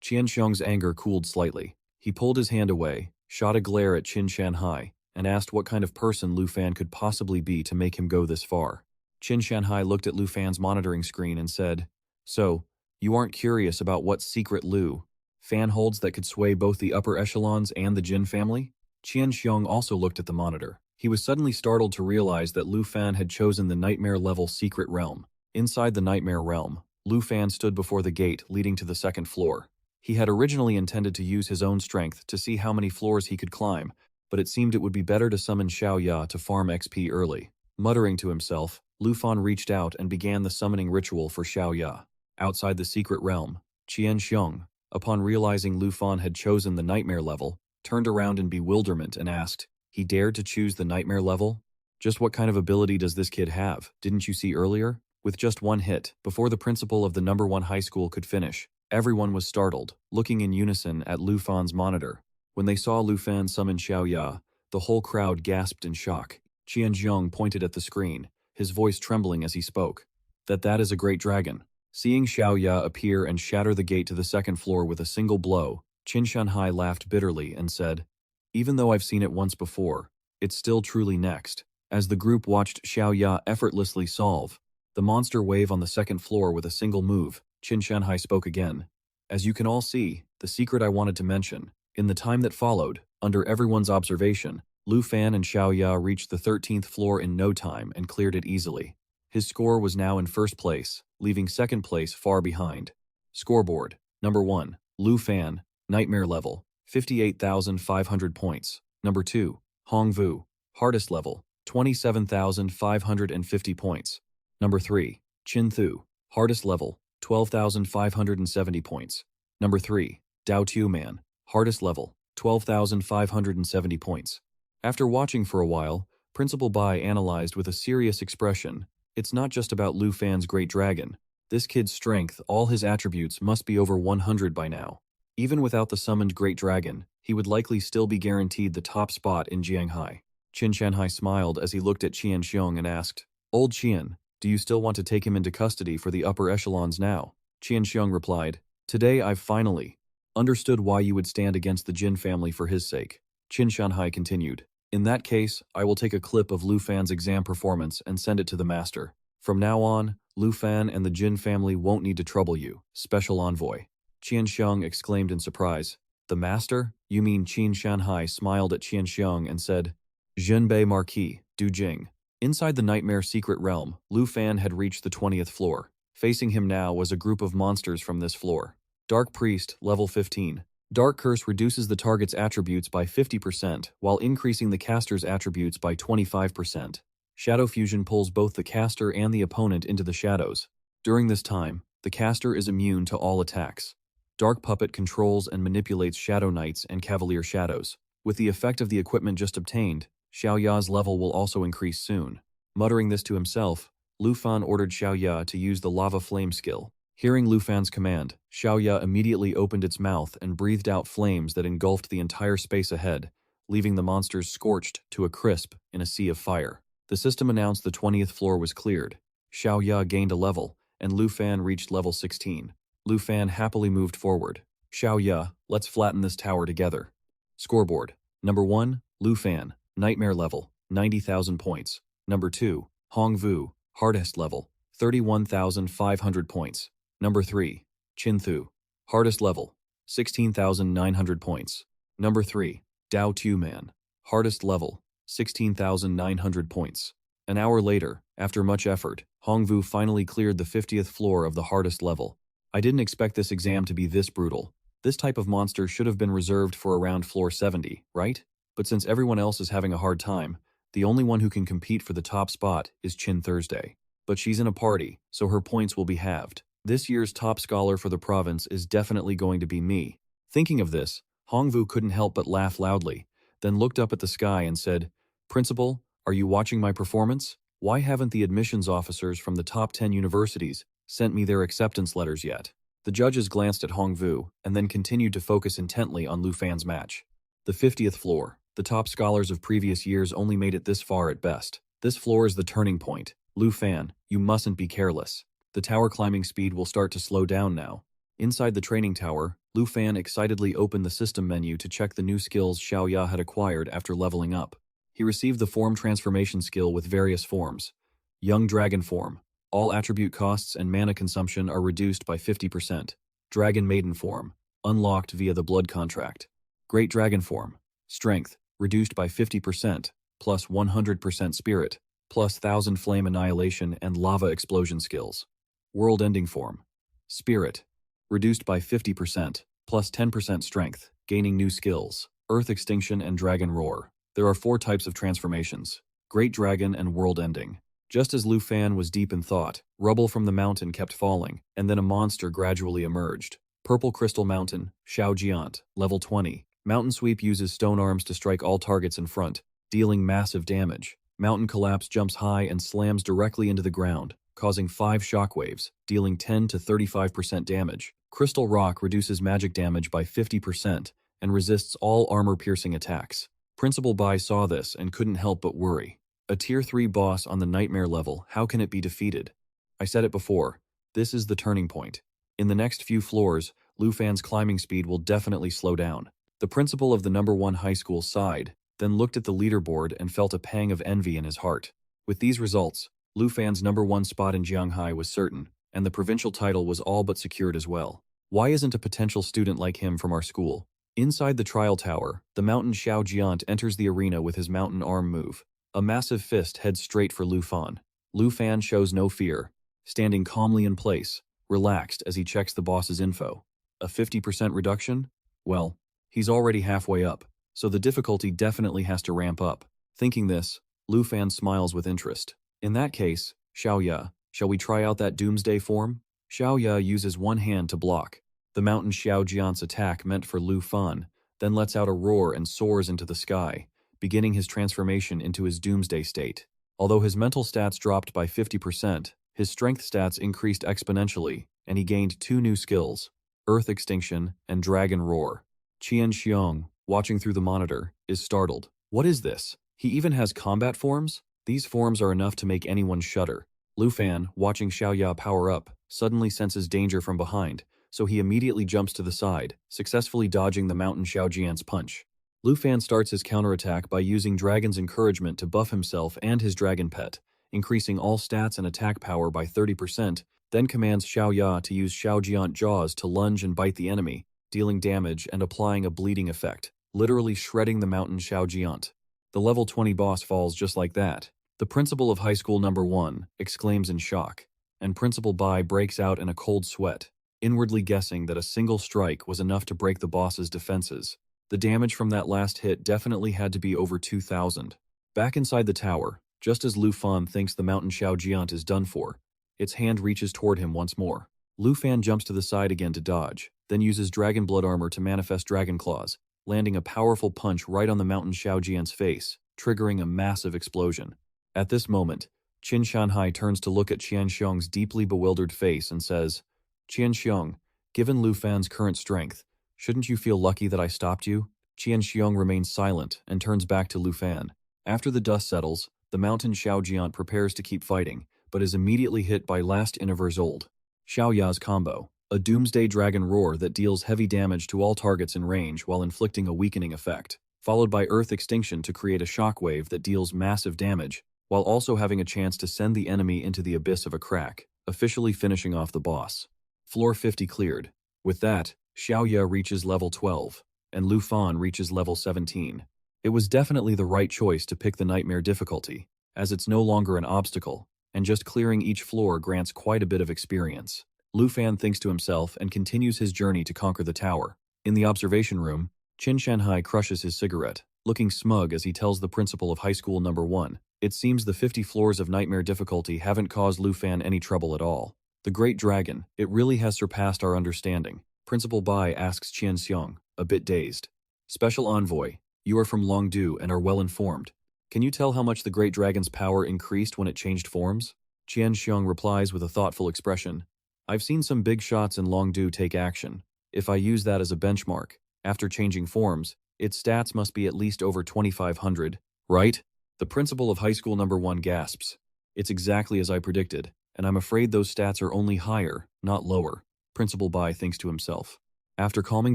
Qian Xiong's anger cooled slightly. He pulled his hand away, shot a glare at Qin Shanhai, and asked what kind of person Lu Fan could possibly be to make him go this far. Qin Shanhai looked at Lu Fan's monitoring screen and said, "So, you aren't curious about what secret Lu Fan holds that could sway both the upper echelons and the Jin family?" Qian Xiong also looked at the monitor. He was suddenly startled to realize that Lu Fan had chosen the Nightmare-level secret realm. Inside the Nightmare realm, Lu Fan stood before the gate leading to the second floor. He had originally intended to use his own strength to see how many floors he could climb, but it seemed it would be better to summon Xiaoya to farm XP early. Muttering to himself, Lu Fan reached out and began the summoning ritual for Xiaoya. Outside the secret realm, Qian Xiong, upon realizing Lu Fan had chosen the Nightmare level, turned around in bewilderment and asked, "He dared to choose the Nightmare level? Just what kind of ability does this kid have? Didn't you see earlier?" With just one hit, before the principal of the number 1 high school could finish, everyone was startled, looking in unison at Lu Fan's monitor. When they saw Lu Fan summon Xiaoya, the whole crowd gasped in shock. Qian Xiong pointed at the screen, his voice trembling as he spoke. That is a great dragon." Seeing Xiaoya appear and shatter the gate to the second floor with a single blow, Qin Shanhai laughed bitterly and said, "Even though I've seen it once before, it's still truly next." As the group watched Xiaoya effortlessly solve the monster wave on the second floor with a single move, Qin Shanhai spoke again. "As you can all see, the secret I wanted to mention, in the time that followed, under everyone's observation, Lu Fan and Xiaoya reached the 13th floor in no time and cleared it easily. His score was now in first place, leaving second place far behind. Scoreboard, number 1, Lu Fan, Nightmare level, 58,500 points. Number 2, Hong Vu, hardest level, 27,550 points. Number 3, Chin Thu, hardest level, 12,570 points. Number 3, Dao Man, hardest level, 12,570 points. After watching for a while, Principal Bai analyzed with a serious expression, "It's not just about Lu Fan's great dragon. This kid's strength, all his attributes must be over 100 by now. Even without the summoned great dragon, he would likely still be guaranteed the top spot in Jianghai." Qin Shanhai smiled as he looked at Qian Xiong and asked, "Old Qian, do you still want to take him into custody for the upper echelons now?" Qian Xiong replied, "Today I've finally understood why you would stand against the Jin family for his sake." Qin Shanhai continued, "In that case, I will take a clip of Lu Fan's exam performance and send it to the master. From now on, Lu Fan and the Jin family won't need to trouble you, Special Envoy." Qian Xiong exclaimed in surprise. "The master? You mean?" Qin Shanhai smiled at Qian Xiong and said, "Zhenbei Marquis, Du Jing." Inside the Nightmare Secret Realm, Lu Fan had reached the 20th floor. Facing him now was a group of monsters from this floor. Dark Priest, level 15. Dark Curse reduces the target's attributes by 50% while increasing the caster's attributes by 25%. Shadow Fusion pulls both the caster and the opponent into the shadows. During this time, the caster is immune to all attacks. Dark Puppet controls and manipulates Shadow Knights and Cavalier Shadows. With the effect of the equipment just obtained, Xiao Ya's level will also increase soon. Muttering this to himself, Lu Fan ordered Xiao Ya to use the Lava Flame skill. Hearing Lu Fan's command, Xiao Ya immediately opened its mouth and breathed out flames that engulfed the entire space ahead, leaving the monsters scorched to a crisp in a sea of fire. The system announced the 20th floor was cleared. Xiao Ya gained a level, and Lu Fan reached level 16. Lu Fan happily moved forward. "Xiao Ya, let's flatten this tower together." Scoreboard. Number 1, Lu Fan, Nightmare level, 90,000 points. Number 2, Hong Vu, hardest level, 31,500 points. Number 3, Qin Thu, hardest level, 16,900 points. Number 3, Dao Man, hardest level, 16,900 points. An hour later, after much effort, Hong Vu finally cleared the 50th floor of the hardest level. I didn't expect this exam to be this brutal. This type of monster should have been reserved for around floor 70, right? But since everyone else is having a hard time, the only one who can compete for the top spot is Qin Thursday. But she's in a party, so her points will be halved. This year's top scholar for the province is definitely going to be me. Thinking of this, Hong Vu couldn't help but laugh loudly, then looked up at the sky and said, "Principal, are you watching my performance? Why haven't the admissions officers from the top 10 universities sent me their acceptance letters yet?" The judges glanced at Hong Vu and then continued to focus intently on Lu Fan's match. The 50th floor. The top scholars of previous years only made it this far at best. This floor is the turning point. Lu Fan, you mustn't be careless. The tower climbing speed will start to slow down now. Inside the training tower, Lu Fan excitedly opened the system menu to check the new skills Xiao Ya had acquired after leveling up. He received the form transformation skill with various forms. Young Dragon Form. All attribute costs and mana consumption are reduced by 50%. Dragon Maiden Form. Unlocked via the Blood Contract. Great Dragon Form. Strength. Reduced by 50%, plus 100% Spirit, plus 1000 Flame Annihilation and Lava Explosion skills. World-ending Form. Spirit. Reduced by 50%, plus 10% Strength, gaining new skills. Earth Extinction and Dragon Roar. There are 4 types of transformations. Great Dragon and World-ending. Just as Lu Fan was deep in thought, rubble from the mountain kept falling, and then a monster gradually emerged. Purple Crystal Mountain, Xiao Jiant, level 20. Mountain Sweep uses stone arms to strike all targets in front, dealing massive damage. Mountain Collapse jumps high and slams directly into the ground, causing 5 shockwaves, dealing 10 to 35% damage. Crystal Rock reduces magic damage by 50% and resists all armor-piercing attacks. Principal Bai saw this and couldn't help but worry. A Tier 3 boss on the Nightmare level, how can it be defeated? I said it before, this is the turning point. In the next few floors, Lu Fan's climbing speed will definitely slow down. The principal of the number 1 high school sighed, then looked at the leaderboard and felt a pang of envy in his heart. With these results, Lu Fan's number 1 spot in Jianghai was certain, and the provincial title was all but secured as well. Why isn't a potential student like him from our school? Inside the trial tower, the mountain Xiao Jiant enters the arena with his mountain arm move. A massive fist heads straight for Lu Fan. Lu Fan shows no fear, standing calmly in place, relaxed as he checks the boss's info. A 50% reduction? Well, he's already halfway up, so the difficulty definitely has to ramp up. Thinking this, Lu Fan smiles with interest. In that case, Xiao Ya, shall we try out that Doomsday form? Xiao Ya uses one hand to block. The mountain Xiaojian's attack meant for Lu Fan, then lets out a roar and soars into the sky, beginning his transformation into his doomsday state. Although his mental stats dropped by 50%, his strength stats increased exponentially, and he gained 2 new skills, Earth Extinction and Dragon Roar. Qian Xiong, watching through the monitor, is startled. What is this? He even has combat forms? These forms are enough to make anyone shudder. Lu Fan, watching Xiaoya power up, suddenly senses danger from behind, so he immediately jumps to the side, successfully dodging the mountain Xiaojian's punch. Lu Fan starts his counterattack by using Dragon's Encouragement to buff himself and his dragon pet, increasing all stats and attack power by 30%, then commands Xiaoya to use Xiaojian Jaws to lunge and bite the enemy, dealing damage and applying a bleeding effect, literally shredding the mountain Xiaojian. The level 20 boss falls just like that. The principal of high school number 1 exclaims in shock, and Principal Bai breaks out in a cold sweat, inwardly guessing that a single strike was enough to break the boss's defenses. The damage from that last hit definitely had to be over 2,000. Back inside the tower, just as Lu Fan thinks the mountain Xiaojian is done for, its hand reaches toward him once more. Lu Fan jumps to the side again to dodge, then uses Dragon Blood Armor to manifest Dragon Claws, landing a powerful punch right on the mountain Xiaojian's face, triggering a massive explosion. At this moment, Qin Shanhai turns to look at Qian Xiong's deeply bewildered face and says, Qian Xiong, given Lu Fan's current strength, shouldn't you feel lucky that I stopped you? Qian Xiong remains silent and turns back to Lu Fan. After the dust settles, the mountain Xiaojian prepares to keep fighting, but is immediately hit by last Iniver's old Xiaoya's combo, a doomsday dragon roar that deals heavy damage to all targets in range while inflicting a weakening effect, followed by Earth Extinction to create a shockwave that deals massive damage, while also having a chance to send the enemy into the abyss of a crack, officially finishing off the boss. Floor 50 cleared. With that, Xiaoya reaches level 12, and Lu Fan reaches level 17. It was definitely the right choice to pick the nightmare difficulty, as it's no longer an obstacle, and just clearing each floor grants quite a bit of experience. Lu Fan thinks to himself and continues his journey to conquer the tower. In the observation room, Qin Shanhai crushes his cigarette, looking smug as he tells the principal of high school number 1. It seems the 50 floors of nightmare difficulty haven't caused Lu Fan any trouble at all. The Great Dragon, it really has surpassed our understanding. Principal Bai asks Qian Xiong, a bit dazed. Special Envoy, you are from Longdu and are well informed. Can you tell how much the Great Dragon's power increased when it changed forms? Qian Xiong replies with a thoughtful expression. I've seen some big shots in Longdu take action. If I use that as a benchmark, after changing forms, its stats must be at least over 2,500, right? The principal of high school number 1 gasps. It's exactly as I predicted, and I'm afraid those stats are only higher, not lower, Principal Bai thinks to himself. After calming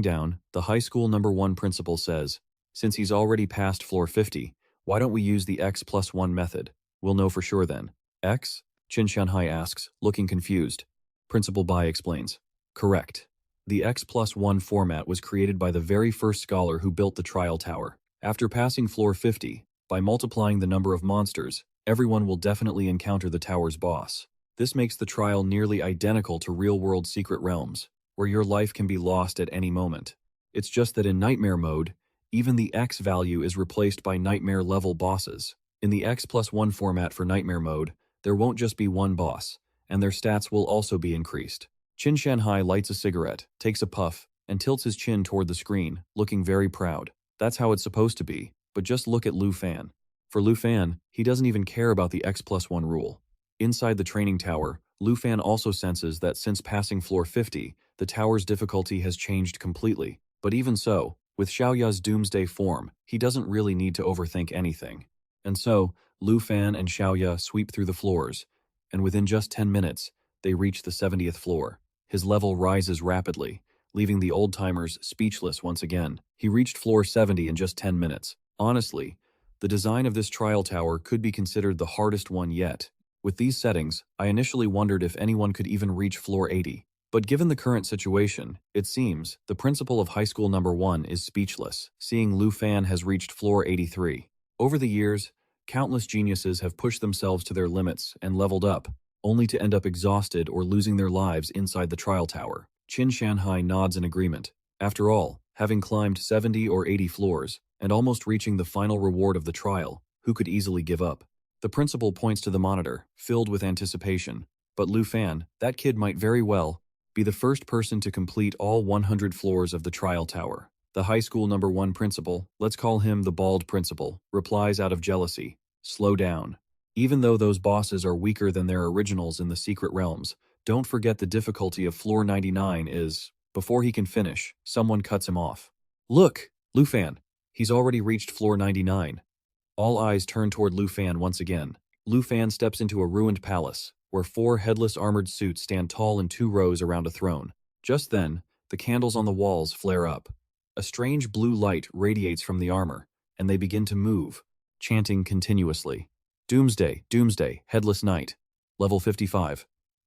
down, the high school number 1 principal says, since he's already passed floor 50, why don't we use the X+1 method? We'll know for sure then. X? Qin Shanhai asks, looking confused. Principal Bai explains. Correct. The X+1 format was created by the very first scholar who built the trial tower. After passing floor 50, by multiplying the number of monsters, everyone will definitely encounter the tower's boss. This makes the trial nearly identical to real-world secret realms, where your life can be lost at any moment. It's just that in nightmare mode, even the X value is replaced by nightmare-level bosses. In the X+1 format for nightmare mode, there won't just be one boss, and their stats will also be increased. Qin Shanhai lights a cigarette, takes a puff, and tilts his chin toward the screen, looking very proud. That's how it's supposed to be, but just look at Lu Fan. For Lu Fan, he doesn't even care about the X+1 rule. Inside the training tower, Lu Fan also senses that since passing floor 50, the tower's difficulty has changed completely. But even so, with Xiaoya's doomsday form, he doesn't really need to overthink anything. And so, Lu Fan and Xiaoya sweep through the floors, and within just 10 minutes, they reach the 70th floor. His level rises rapidly, leaving the old-timers speechless once again. He reached floor 70 in just 10 minutes. Honestly, the design of this trial tower could be considered the hardest one yet. With these settings, I initially wondered if anyone could even reach floor 80. But given the current situation, it seems the principal of high school number 1 is speechless, seeing Lu Fan has reached floor 83. Over the years, countless geniuses have pushed themselves to their limits and leveled up, only to end up exhausted or losing their lives inside the trial tower. Qin Shanhai nods in agreement. After all, having climbed 70 or 80 floors, and almost reaching the final reward of the trial, who could easily give up? The principal points to the monitor, filled with anticipation. But Lu Fan, that kid might very well. Be the first person to complete all 100 floors of the trial tower. The high school number 1 principal, let's call him the bald principal, replies out of jealousy. Slow down. Even though those bosses are weaker than their originals in the secret realms, don't forget the difficulty of floor 99 is… Before he can finish, someone cuts him off. Look, Lufan. He's already reached floor 99. All eyes turn toward Lufan once again. Lufan steps into a ruined palace, where 4 headless armored suits stand tall in 2 rows around a throne. Just then, the candles on the walls flare up. A strange blue light radiates from the armor, and they begin to move, chanting continuously. Doomsday, Doomsday, Headless Knight. Level 55.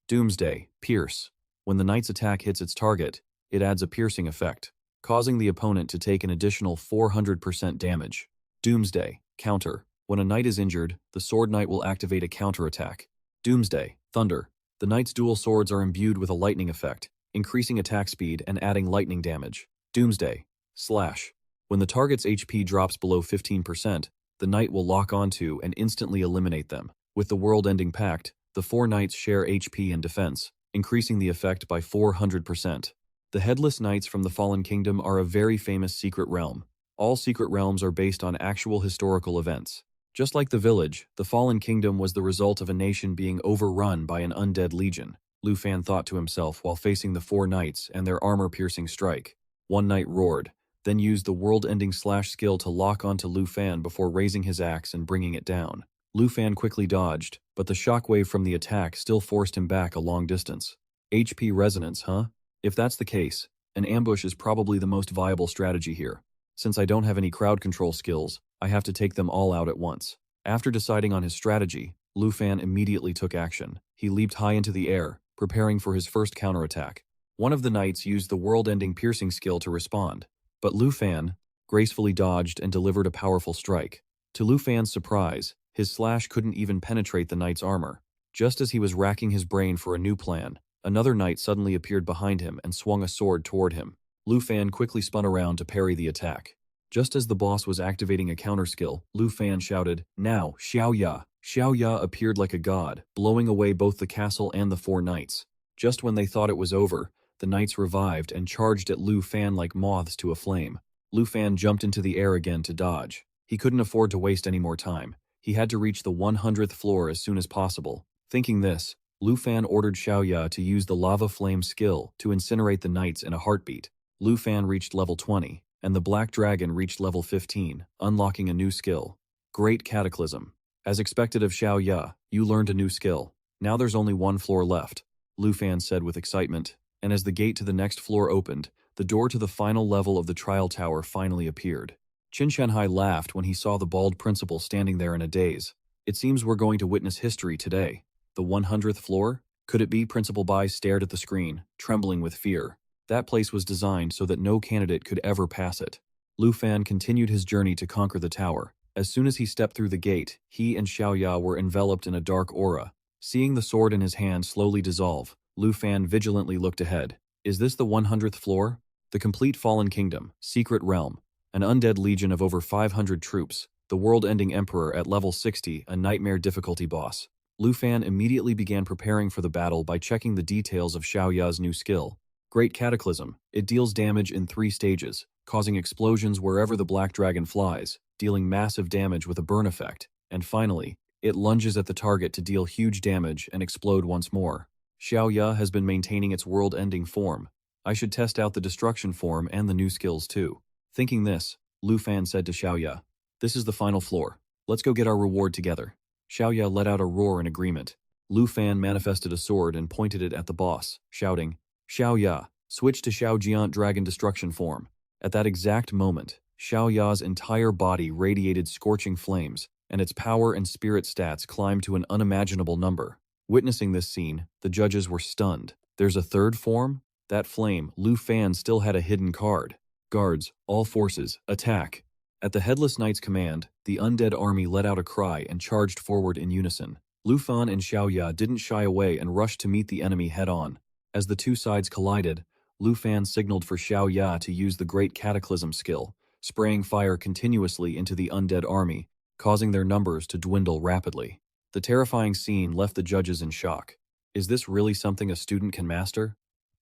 Doomsday, Pierce. When the knight's attack hits its target, it adds a piercing effect, causing the opponent to take an additional 400% damage. Doomsday, Counter. When a knight is injured, the sword knight will activate a counterattack. Doomsday, Thunder. The knight's dual swords are imbued with a lightning effect, increasing attack speed and adding lightning damage. Doomsday, Slash. When the target's HP drops below 15%, the knight will lock onto and instantly eliminate them. With the world-ending pact, the 4 knights share HP and defense, increasing the effect by 400%. The Headless Knights from the Fallen Kingdom are a very famous secret realm. All secret realms are based on actual historical events. Just like the village, the Fallen Kingdom was the result of a nation being overrun by an undead legion, Lufan thought to himself while facing the 4 knights and their armor-piercing strike. One knight roared, then used the world-ending slash skill to lock onto Lufan before raising his axe and bringing it down. Lufan quickly dodged, but the shockwave from the attack still forced him back a long distance. HP resonance, huh? If that's the case, an ambush is probably the most viable strategy here. Since I don't have any crowd control skills, I have to take them all out at once. After deciding on his strategy, Lufan immediately took action. He leaped high into the air, preparing for his first counterattack. One of the knights used the world-ending piercing skill to respond, but Lufan gracefully dodged and delivered a powerful strike. To Lufan's surprise, his slash couldn't even penetrate the knight's armor. Just as he was racking his brain for a new plan, another knight suddenly appeared behind him and swung a sword toward him. Lufan quickly spun around to parry the attack. Just as the boss was activating a counter skill, Lufan shouted, "Now, Xiaoya!" Xiaoya appeared like a god, blowing away both the castle and the 4 knights. Just when they thought it was over, the knights revived and charged at Lufan like moths to a flame. Lufan jumped into the air again to dodge. He couldn't afford to waste any more time. He had to reach the 100th floor as soon as possible. Thinking this, Lufan ordered Xiaoya to use the lava flame skill to incinerate the knights in a heartbeat. Lufan reached level 20, and the Black Dragon reached level 15, unlocking a new skill. Great Cataclysm. As expected of Xiaoya, you learned a new skill. Now there's only 1 floor left, Lufan said with excitement, and as the gate to the next floor opened, the door to the final level of the trial tower finally appeared. Qin Shanhai laughed when he saw the bald principal standing there in a daze. It seems we're going to witness history today. The 100th floor? Could it be? Principal Bai stared at the screen, trembling with fear. That place was designed so that no candidate could ever pass it. Lufan continued his journey to conquer the tower. As soon as he stepped through the gate, he and Xiaoya were enveloped in a dark aura. Seeing the sword in his hand slowly dissolve, Lufan vigilantly looked ahead. Is this the 100th floor? The complete Fallen Kingdom, Secret Realm, an undead legion of over 500 troops, the world-ending Emperor at level 60, a nightmare difficulty boss. Lufan immediately began preparing for the battle by checking the details of Xiaoya's new skill. Great Cataclysm. It deals damage in 3 stages, causing explosions wherever the Black Dragon flies, dealing massive damage with a burn effect, and finally, it lunges at the target to deal huge damage and explode once more. Xiaoya has been maintaining its world-ending form. I should test out the destruction form and the new skills too. Thinking this, Lufan said to Xiaoya, "This is the final floor. Let's go get our reward together." Xiaoya let out a roar in agreement. Lufan manifested a sword and pointed it at the boss, shouting, "Xiaoya, switch to Xiaojiant Dragon Destruction form." At that exact moment, Xiaoya's entire body radiated scorching flames, and its power and spirit stats climbed to an unimaginable number. Witnessing this scene, the judges were stunned. There's a third form? That flame, Lufan still had a hidden card. Guards, all forces, attack. At the Headless Knight's command, the undead army let out a cry and charged forward in unison. Lufan and Xiaoya didn't shy away and rushed to meet the enemy head-on. As the 2 sides collided, Lufan signaled for Xiaoya to use the Great Cataclysm skill, spraying fire continuously into the undead army, causing their numbers to dwindle rapidly. The terrifying scene left the judges in shock. Is this really something a student can master?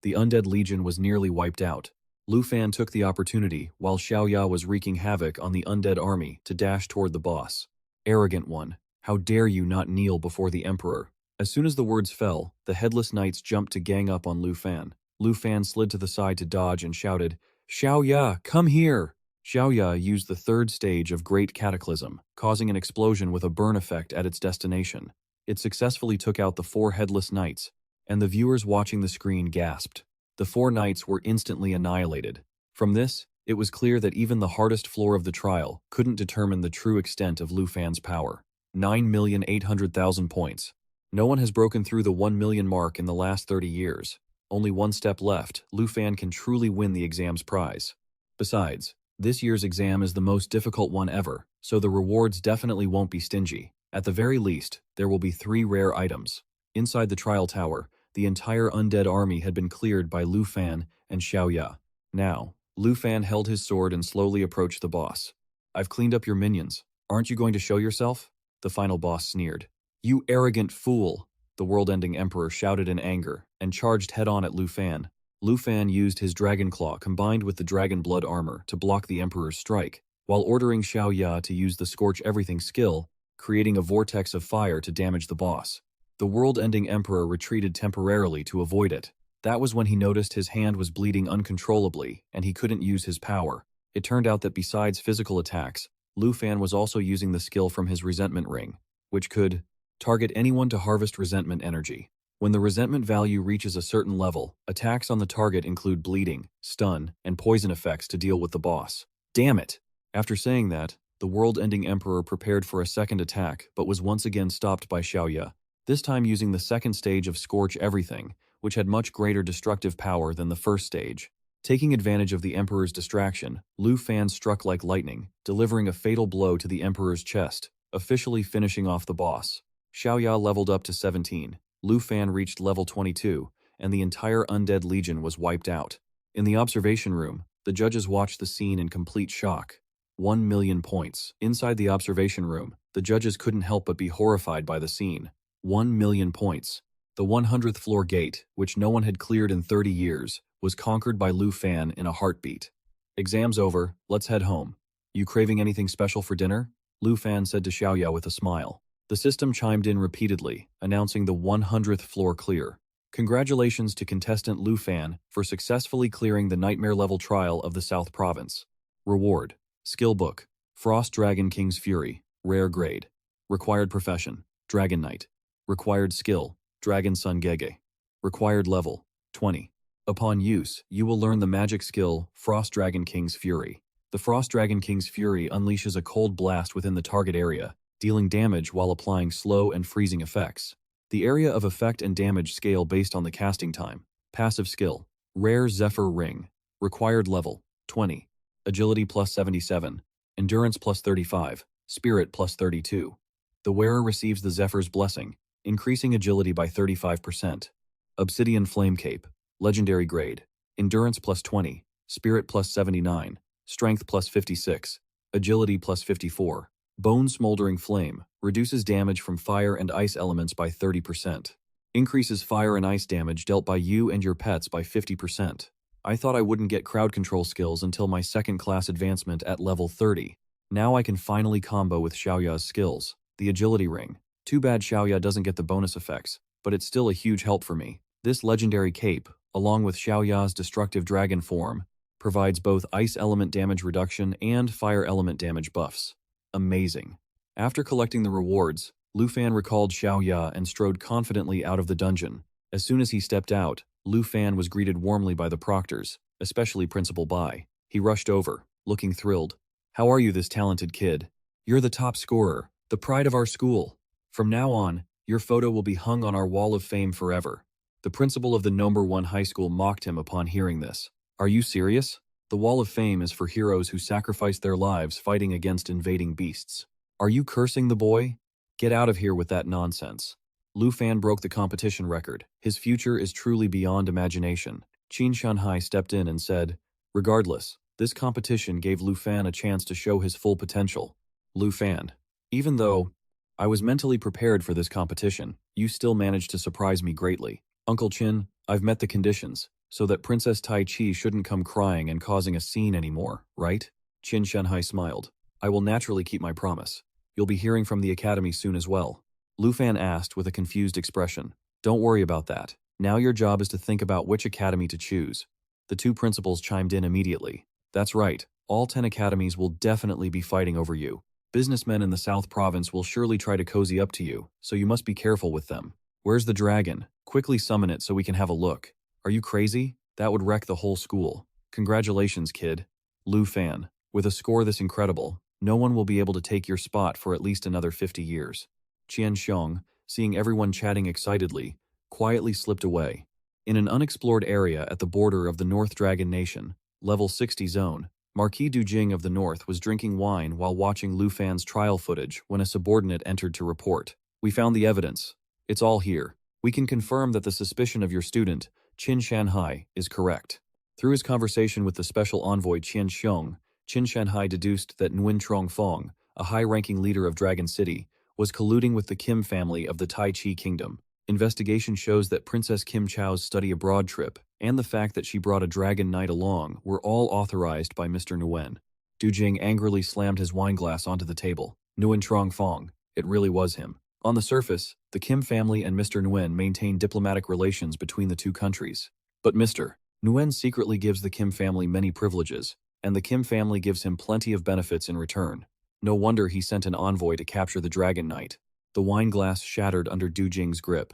The undead legion was nearly wiped out. Lu Fan took the opportunity, while Xiaoya was wreaking havoc on the undead army, to dash toward the boss. Arrogant one, how dare you not kneel before the Emperor? As soon as the words fell, the headless knights jumped to gang up on Lu Fan. Lu Fan slid to the side to dodge and shouted, "Xiaoya, come here!" Xiaoya used the third stage of Great Cataclysm, causing an explosion with a burn effect at its destination. It successfully took out the 4 headless knights, and the viewers watching the screen gasped. The 4 knights were instantly annihilated. From this, it was clear that even the hardest floor of the trial couldn't determine the true extent of Lu Fan's power. 9,800,000 points. No one has broken through the 1 million mark in the last 30 years. Only one step left, Lu Fan can truly win the exam's prize. Besides, this year's exam is the most difficult one ever, so the rewards definitely won't be stingy. At the very least, there will be 3 rare items. Inside the trial tower, the entire undead army had been cleared by Lu Fan and Xiaoya. Now, Lu Fan held his sword and slowly approached the boss. "I've cleaned up your minions. Aren't you going to show yourself?" The final boss sneered. "You arrogant fool!" The world-ending emperor shouted in anger and charged head-on at Lu Fan. Lu Fan used his dragon claw combined with the dragon blood armor to block the emperor's strike, while ordering Xiaoya to use the Scorch Everything skill, creating a vortex of fire to damage the boss. The world-ending emperor retreated temporarily to avoid it. That was when he noticed his hand was bleeding uncontrollably and he couldn't use his power. It turned out that besides physical attacks, Lu Fan was also using the skill from his resentment ring, which could target anyone to harvest resentment energy. When the resentment value reaches a certain level, attacks on the target include bleeding, stun, and poison effects to deal with the boss. Damn it! After saying that, the world-ending emperor prepared for a second attack but was once again stopped by Xiaoya, this time using the second stage of Scorch Everything, which had much greater destructive power than the first stage. Taking advantage of the emperor's distraction, Lu Fan struck like lightning, delivering a fatal blow to the emperor's chest, officially finishing off the boss. Xiaoya leveled up to 17, Lu Fan reached level 22, and the entire undead legion was wiped out. In the observation room, the judges watched the scene in complete shock. 1 million points. Inside the observation room, the judges couldn't help but be horrified by the scene. 1 million points. The 100th floor gate, which no one had cleared in 30 years, was conquered by Lu Fan in a heartbeat. "Exam's over, let's head home. You craving anything special for dinner?" Lu Fan said to Xiaoya with a smile. The system chimed in repeatedly, announcing the 100th floor clear. Congratulations to contestant Lu Fan for successfully clearing the nightmare-level trial of the South Province. Reward: Skill Book, Frost Dragon King's Fury, Rare Grade. Required Profession, Dragon Knight. Required Skill, Dragon Sun Gege. Required Level, 20. Upon use, you will learn the magic skill, Frost Dragon King's Fury. The Frost Dragon King's Fury unleashes a cold blast within the target area, dealing damage while applying slow and freezing effects. The area of effect and damage scale based on the casting time. Passive skill, Rare Zephyr Ring. Required Level, 20. Agility plus 77. Endurance plus 35. Spirit plus 32. The wearer receives the Zephyr's Blessing, increasing agility by 35%. Obsidian Flame Cape. Legendary Grade. Endurance plus 20. Spirit plus 79. Strength plus 56. Agility plus 54. Bone Smoldering Flame. Reduces damage from fire and ice elements by 30%. Increases fire and ice damage dealt by you and your pets by 50%. I thought I wouldn't get crowd control skills until my second class advancement at level 30. Now I can finally combo with Xiaoya's skills. The Agility Ring. Too bad Xiaoya doesn't get the bonus effects, but it's still a huge help for me. This legendary cape, along with Xiaoya's destructive dragon form, provides both ice element damage reduction and fire element damage buffs. Amazing. After collecting the rewards, Lu Fan recalled Xiaoya and strode confidently out of the dungeon. As soon as he stepped out, Lu Fan was greeted warmly by the proctors, especially Principal Bai. He rushed over, looking thrilled. "How are you, this talented kid? You're the top scorer, the pride of our school. From now on, your photo will be hung on our wall of fame forever." The principal of the number 1 high school mocked him upon hearing this. "Are you serious? The wall of fame is for heroes who sacrificed their lives fighting against invading beasts. Are you cursing the boy? Get out of here with that nonsense." Lu Fan broke the competition record. His future is truly beyond imagination. Qin Shanhai stepped in and said, "Regardless, this competition gave Lu Fan a chance to show his full potential." Lu Fan: "Even though I was mentally prepared for this competition, you still managed to surprise me greatly. Uncle Qin, I've met the conditions, So that Princess Tai Chi shouldn't come crying and causing a scene anymore, right? Qin Shanhai smiled. I will naturally keep my promise. You'll be hearing from the academy soon as well. Lu Fan asked with a confused expression. Don't worry about that. Now your job is to think about which academy to choose. The two principals chimed in immediately. That's right. All 10 academies will definitely be fighting over you. Businessmen in the South Province will surely try to cozy up to you, so you must be careful with them. Where's the dragon? Quickly summon it so we can have a look. Are you crazy? That would wreck the whole school. Congratulations, kid. Lu Fan. With a score this incredible, no one will be able to take your spot for at least another 50 years. Qian Xiong, seeing everyone chatting excitedly, quietly slipped away. In an unexplored area at the border of the North Dragon Nation, level 60 zone, Marquis Du Jing of the North was drinking wine while watching Lu Fan's trial footage when a subordinate entered to report. We found the evidence. It's all here. We can confirm that the suspicion of your student, Qin Shanhai, is correct. Through his conversation with the special envoy Qian Xiong, Qin Shanhai deduced that Nguyen Trong-Fong, a high-ranking leader of Dragon City, was colluding with the Kim family of the Tai Chi Kingdom. Investigation shows that Princess Kim Chow's study abroad trip and the fact that she brought a dragon knight along were all authorized by Mr. Nguyen. Du Jing angrily slammed his wineglass onto the table. Nguyen Trong-Fong. It really was him. On the surface, the Kim family and Mr. Nguyen maintain diplomatic relations between the two countries. But Mr. Nguyen secretly gives the Kim family many privileges, and the Kim family gives him plenty of benefits in return. No wonder he sent an envoy to capture the Dragon Knight. The wineglass shattered under Du Jing's grip.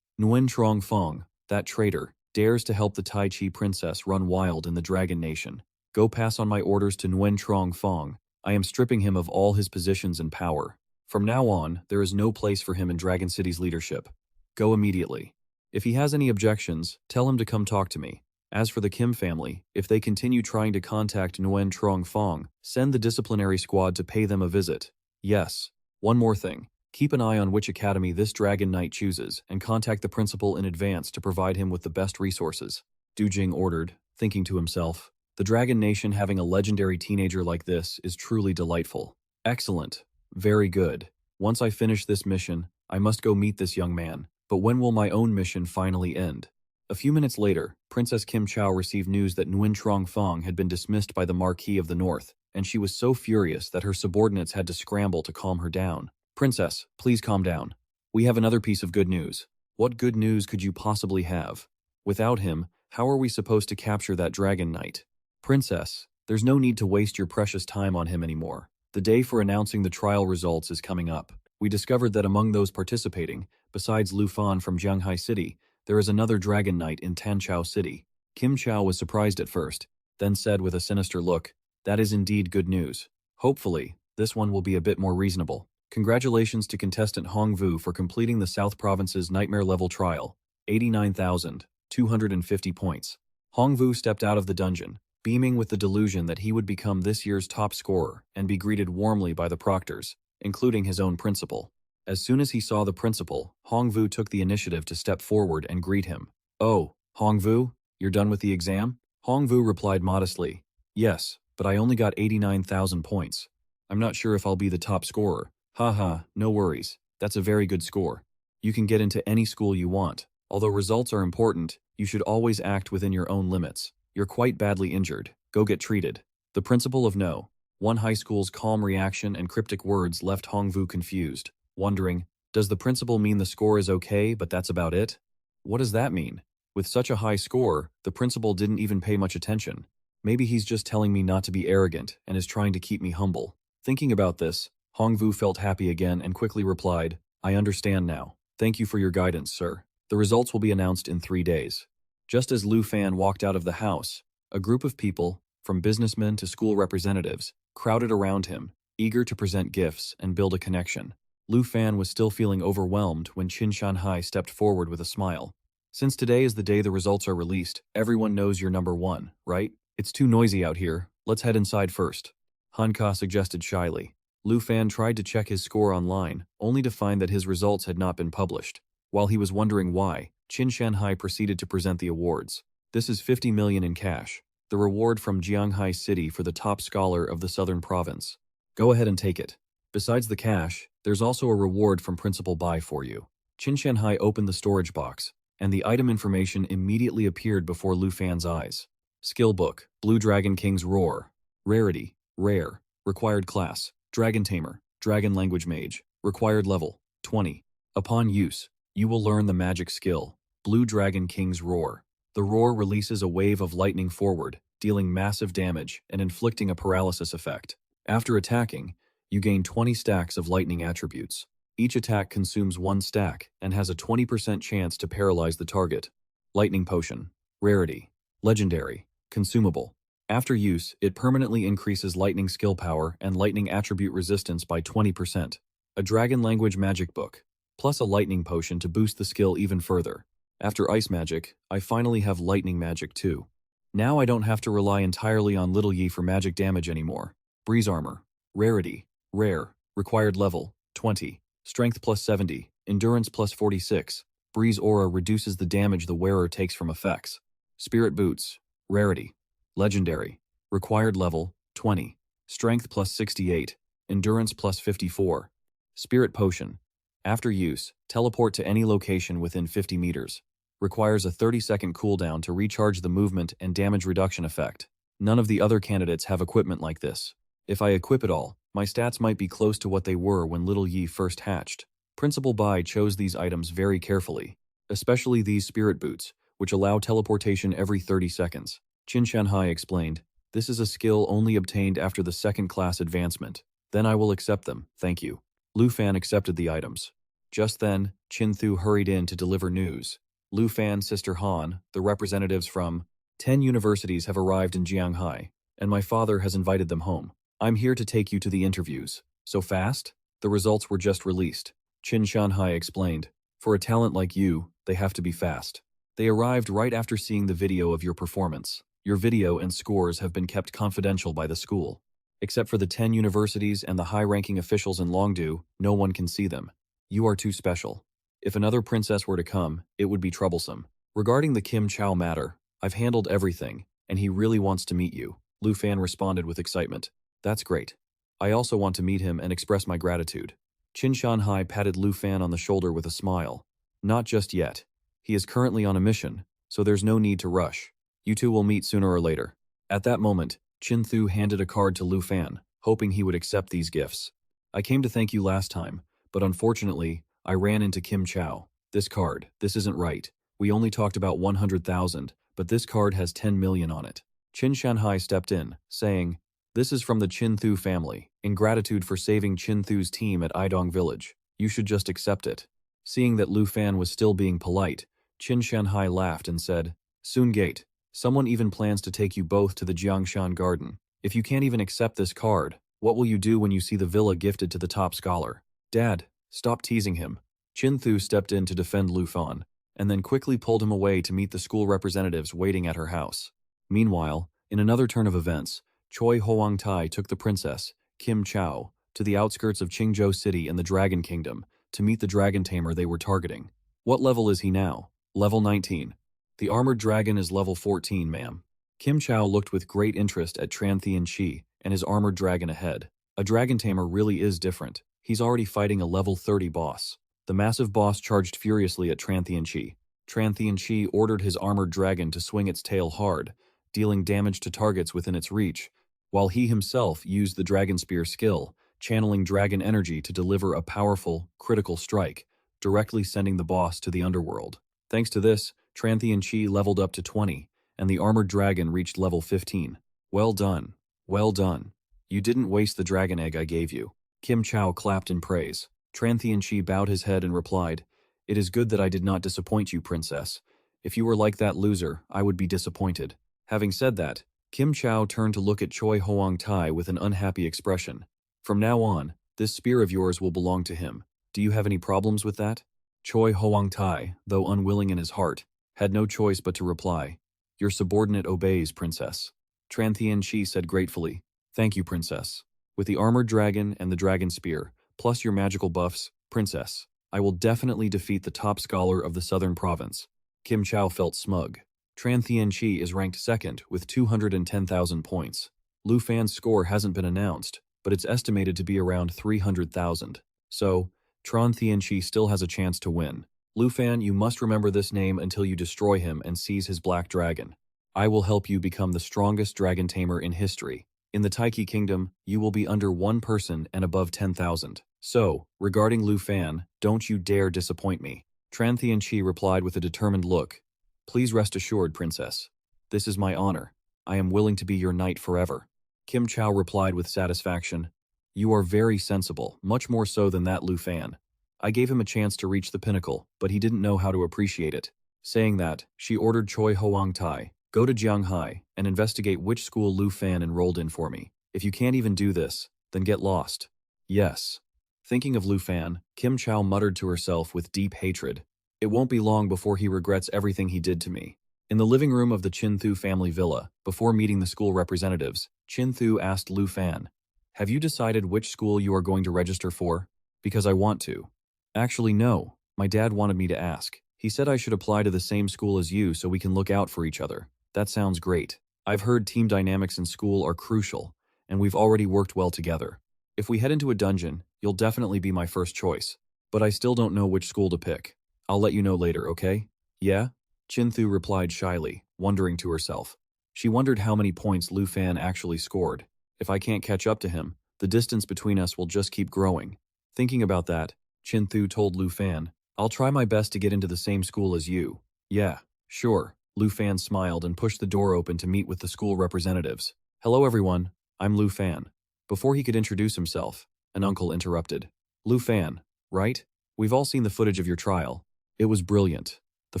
Nguyen Trong-Fong, that traitor, dares to help the Tai Chi princess run wild in the Dragon Nation. Go pass on my orders to Nguyen Trong-Fong. I am stripping him of all his positions and power. From now on, there is no place for him in Dragon City's leadership. Go immediately. If he has any objections, tell him to come talk to me. As for the Kim family, if they continue trying to contact Nguyen Trong-Fong, send the disciplinary squad to pay them a visit. Yes. One more thing. Keep an eye on which academy this Dragon Knight chooses and contact the principal in advance to provide him with the best resources. Du Jing ordered, thinking to himself, the Dragon Nation having a legendary teenager like this is truly delightful. Excellent. Very good. Once I finish this mission, I must go meet this young man. But when will my own mission finally end? A few minutes later, Princess Kim Chow received news that Nguyen Trong-Fong had been dismissed by the Marquis of the North, and she was so furious that her subordinates had to scramble to calm her down. Princess, please calm down. We have another piece of good news. What good news could you possibly have? Without him, how are we supposed to capture that Dragon Knight? Princess, there's no need to waste your precious time on him anymore. The day for announcing the trial results is coming up. We discovered that among those participating, besides Lu Fan from Jianghai City, there is another Dragon Knight in Tanchao City. Kim Chow was surprised at first, then said with a sinister look, that is indeed good news. Hopefully, this one will be a bit more reasonable. Congratulations to contestant Hong Vu for completing the South Province's Nightmare Level Trial, 89,250 points. Hong Vu stepped out of the dungeon, beaming with the delusion that he would become this year's top scorer and be greeted warmly by the proctors, including his own principal. As soon as he saw the principal, Hong Vu took the initiative to step forward and greet him. Oh, Hong Vu, you're done with the exam? Hong Vu replied modestly, yes, but I only got 89,000 points. I'm not sure if I'll be the top scorer. Haha, no worries. That's a very good score. You can get into any school you want. Although results are important, you should always act within your own limits. You're quite badly injured. Go get treated. The principal of No. 1 high school's calm reaction and cryptic words left Hong Vu confused, wondering, does the principal mean the score is okay, but that's about it? What does that mean? With such a high score, the principal didn't even pay much attention. Maybe he's just telling me not to be arrogant and is trying to keep me humble. Thinking about this, Hong Vu felt happy again and quickly replied, I understand now. Thank you for your guidance, sir. The results will be announced in 3 days. Just as Lu Fan walked out of the house, a group of people, from businessmen to school representatives, crowded around him, eager to present gifts and build a connection. Lu Fan was still feeling overwhelmed when Qin Shanhai stepped forward with a smile. Since today is the day the results are released, everyone knows you're number 1, right? It's too noisy out here. Let's head inside first. Han Ka suggested shyly. Lu Fan tried to check his score online, only to find that his results had not been published. While he was wondering why, Qin Shanhai proceeded to present the awards. This is 50 million in cash, the reward from Jianghai City for the top scholar of the Southern Province. Go ahead and take it. Besides the cash, there's also a reward from Principal Bai for you. Qin Shanhai opened the storage box, and the item information immediately appeared before Lu Fan's eyes. Skill Book, Blue Dragon King's Roar. Rarity, Rare. Required Class, Dragon Tamer, Dragon Language Mage. Required Level, 20. Upon use, you will learn the magic skill, Blue Dragon King's Roar. The roar releases a wave of lightning forward, dealing massive damage and inflicting a paralysis effect. After attacking, you gain 20 stacks of lightning attributes. Each attack consumes 1 stack and has a 20% chance to paralyze the target. Lightning Potion. Rarity. Legendary. Consumable. After use, it permanently increases lightning skill power and lightning attribute resistance by 20%. A Dragon Language Magic Book, plus a Lightning Potion to boost the skill even further. After Ice Magic, I finally have Lightning Magic too. Now I don't have to rely entirely on Little Yi for magic damage anymore. Breeze Armor. Rarity. Rare. Required Level, 20. Strength plus 70. Endurance plus 46. Breeze Aura reduces the damage the wearer takes from effects. Spirit Boots. Rarity. Legendary. Required Level, 20. Strength plus 68. Endurance plus 54. Spirit Potion. After use, teleport to any location within 50 meters. Requires a 30-second cooldown to recharge the movement and damage reduction effect. None of the other candidates have equipment like this. If I equip it all, my stats might be close to what they were when Little Yi first hatched. Principal Bai chose these items very carefully, especially these Spirit Boots, which allow teleportation every 30 seconds. Qin Shanhai explained, "This is a skill only obtained after the second-class advancement. Then I will accept them, thank you." Lu Fan accepted the items. Just then, Qin Thu hurried in to deliver news. Lu Fan, Sister Han, the representatives from 10 universities have arrived in Jianghai, and my father has invited them home. I'm here to take you to the interviews. So fast? The results were just released. Qin Shanhai explained, "For a talent like you, they have to be fast. They arrived right after seeing the video of your performance. Your video and scores have been kept confidential by the school. Except for the 10 universities and the high-ranking officials in Longdu, no one can see them. You are too special. If another princess were to come, it would be troublesome. Regarding the Kim Chao matter, I've handled everything, and he really wants to meet you." Lu Fan responded with excitement. "That's great. I also want to meet him and express my gratitude." Qin Shanhai patted Lu Fan on the shoulder with a smile. "Not just yet. He is currently on a mission, so there's no need to rush. You two will meet sooner or later." At that moment, Qin Thu handed a card to Lu Fan, hoping he would accept these gifts. "I came to thank you last time, but unfortunately, I ran into Kim Chao. This card, this isn't right. We only talked about 100,000, but this card has 10 million on it." Qin Shanhai stepped in, saying, "This is from the Qin Thu family, in gratitude for saving Qin Thu's team at Idong Village. You should just accept it." Seeing that Lu Fan was still being polite, Qin Shanhai laughed and said, "Soon Gate, someone even plans to take you both to the Jiangshan Garden. If you can't even accept this card, what will you do when you see the villa gifted to the top scholar?" "Dad, stop teasing him." Qin Thu stepped in to defend Lu Fan, and then quickly pulled him away to meet the school representatives waiting at her house. Meanwhile, in another turn of events, Choi Hoang Tai took the princess, Kim Chao, to the outskirts of Qingzhou City in the Dragon Kingdom to meet the dragon tamer they were targeting. "What level is he now?" "Level 19. The armored dragon is level 14, ma'am." Kim Chao looked with great interest at Tran Thian Chi and his armored dragon ahead. A dragon tamer really is different. He's already fighting a level 30 boss. The massive boss charged furiously at Tran Thian Chi. Tran Thian Chi ordered his armored dragon to swing its tail hard, dealing damage to targets within its reach, while he himself used the Dragon Spear skill, channeling dragon energy to deliver a powerful, critical strike, directly sending the boss to the underworld. Thanks to this, Tran Thian Chi leveled up to 20, and the armored dragon reached level 15. "Well done. Well done. You didn't waste the dragon egg I gave you." Kim Chao clapped in praise. Tran Thian Chi bowed his head and replied, "It is good that I did not disappoint you, princess. If you were like that loser, I would be disappointed." Having said that, Kim Chao turned to look at Choi Hoang Tai with an unhappy expression. "From now on, this spear of yours will belong to him. Do you have any problems with that?" Choi Hoang Tai, though unwilling in his heart, had no choice but to reply, "Your subordinate obeys, princess." Tran Thian Chi said gratefully, "Thank you, princess. With the armored dragon and the dragon spear, plus your magical buffs, princess, I will definitely defeat the top scholar of the southern province." Kim Chao felt smug. Tran Thian Chi is ranked second with 210,000 points. Lu Fan's score hasn't been announced, but it's estimated to be around 300,000. So, Tran Thian Chi still has a chance to win. Lu Fan, you must remember this name until you destroy him and seize his black dragon. I will help you become the strongest dragon tamer in history. In the Taiki Kingdom, you will be under 1 person and above 10,000. So, regarding Lu Fan, don't you dare disappoint me. Tran Tianqi replied with a determined look. Please rest assured, Princess. This is my honor. I am willing to be your knight forever. Kim Chao replied with satisfaction. You are very sensible, much more so than that Lu Fan. I gave him a chance to reach the pinnacle, but he didn't know how to appreciate it. Saying that, she ordered Choi Hoang Tai, go to Jianghai and investigate which school Lu Fan enrolled in for me. If you can't even do this, then get lost. Yes. Thinking of Lu Fan, Kim Chao muttered to herself with deep hatred. It won't be long before he regrets everything he did to me. In the living room of the Chin Thu family villa, before meeting the school representatives, Chin Thu asked Lu Fan, have you decided which school you are going to register for? Because I want to. Actually, no. My dad wanted me to ask. He said I should apply to the same school as you so we can look out for each other. That sounds great. I've heard team dynamics in school are crucial, and we've already worked well together. If we head into a dungeon, you'll definitely be my first choice. But I still don't know which school to pick. I'll let you know later, okay? Yeah? Chin Thu replied shyly, wondering to herself. She wondered how many points Lu Fan actually scored. If I can't catch up to him, the distance between us will just keep growing. Thinking about that, Chin Thu told Lu Fan, I'll try my best to get into the same school as you. Yeah, sure. Lu Fan smiled and pushed the door open to meet with the school representatives. Hello everyone, I'm Lu Fan. Before he could introduce himself, an uncle interrupted. Lu Fan, right? We've all seen the footage of your trial. It was brilliant. The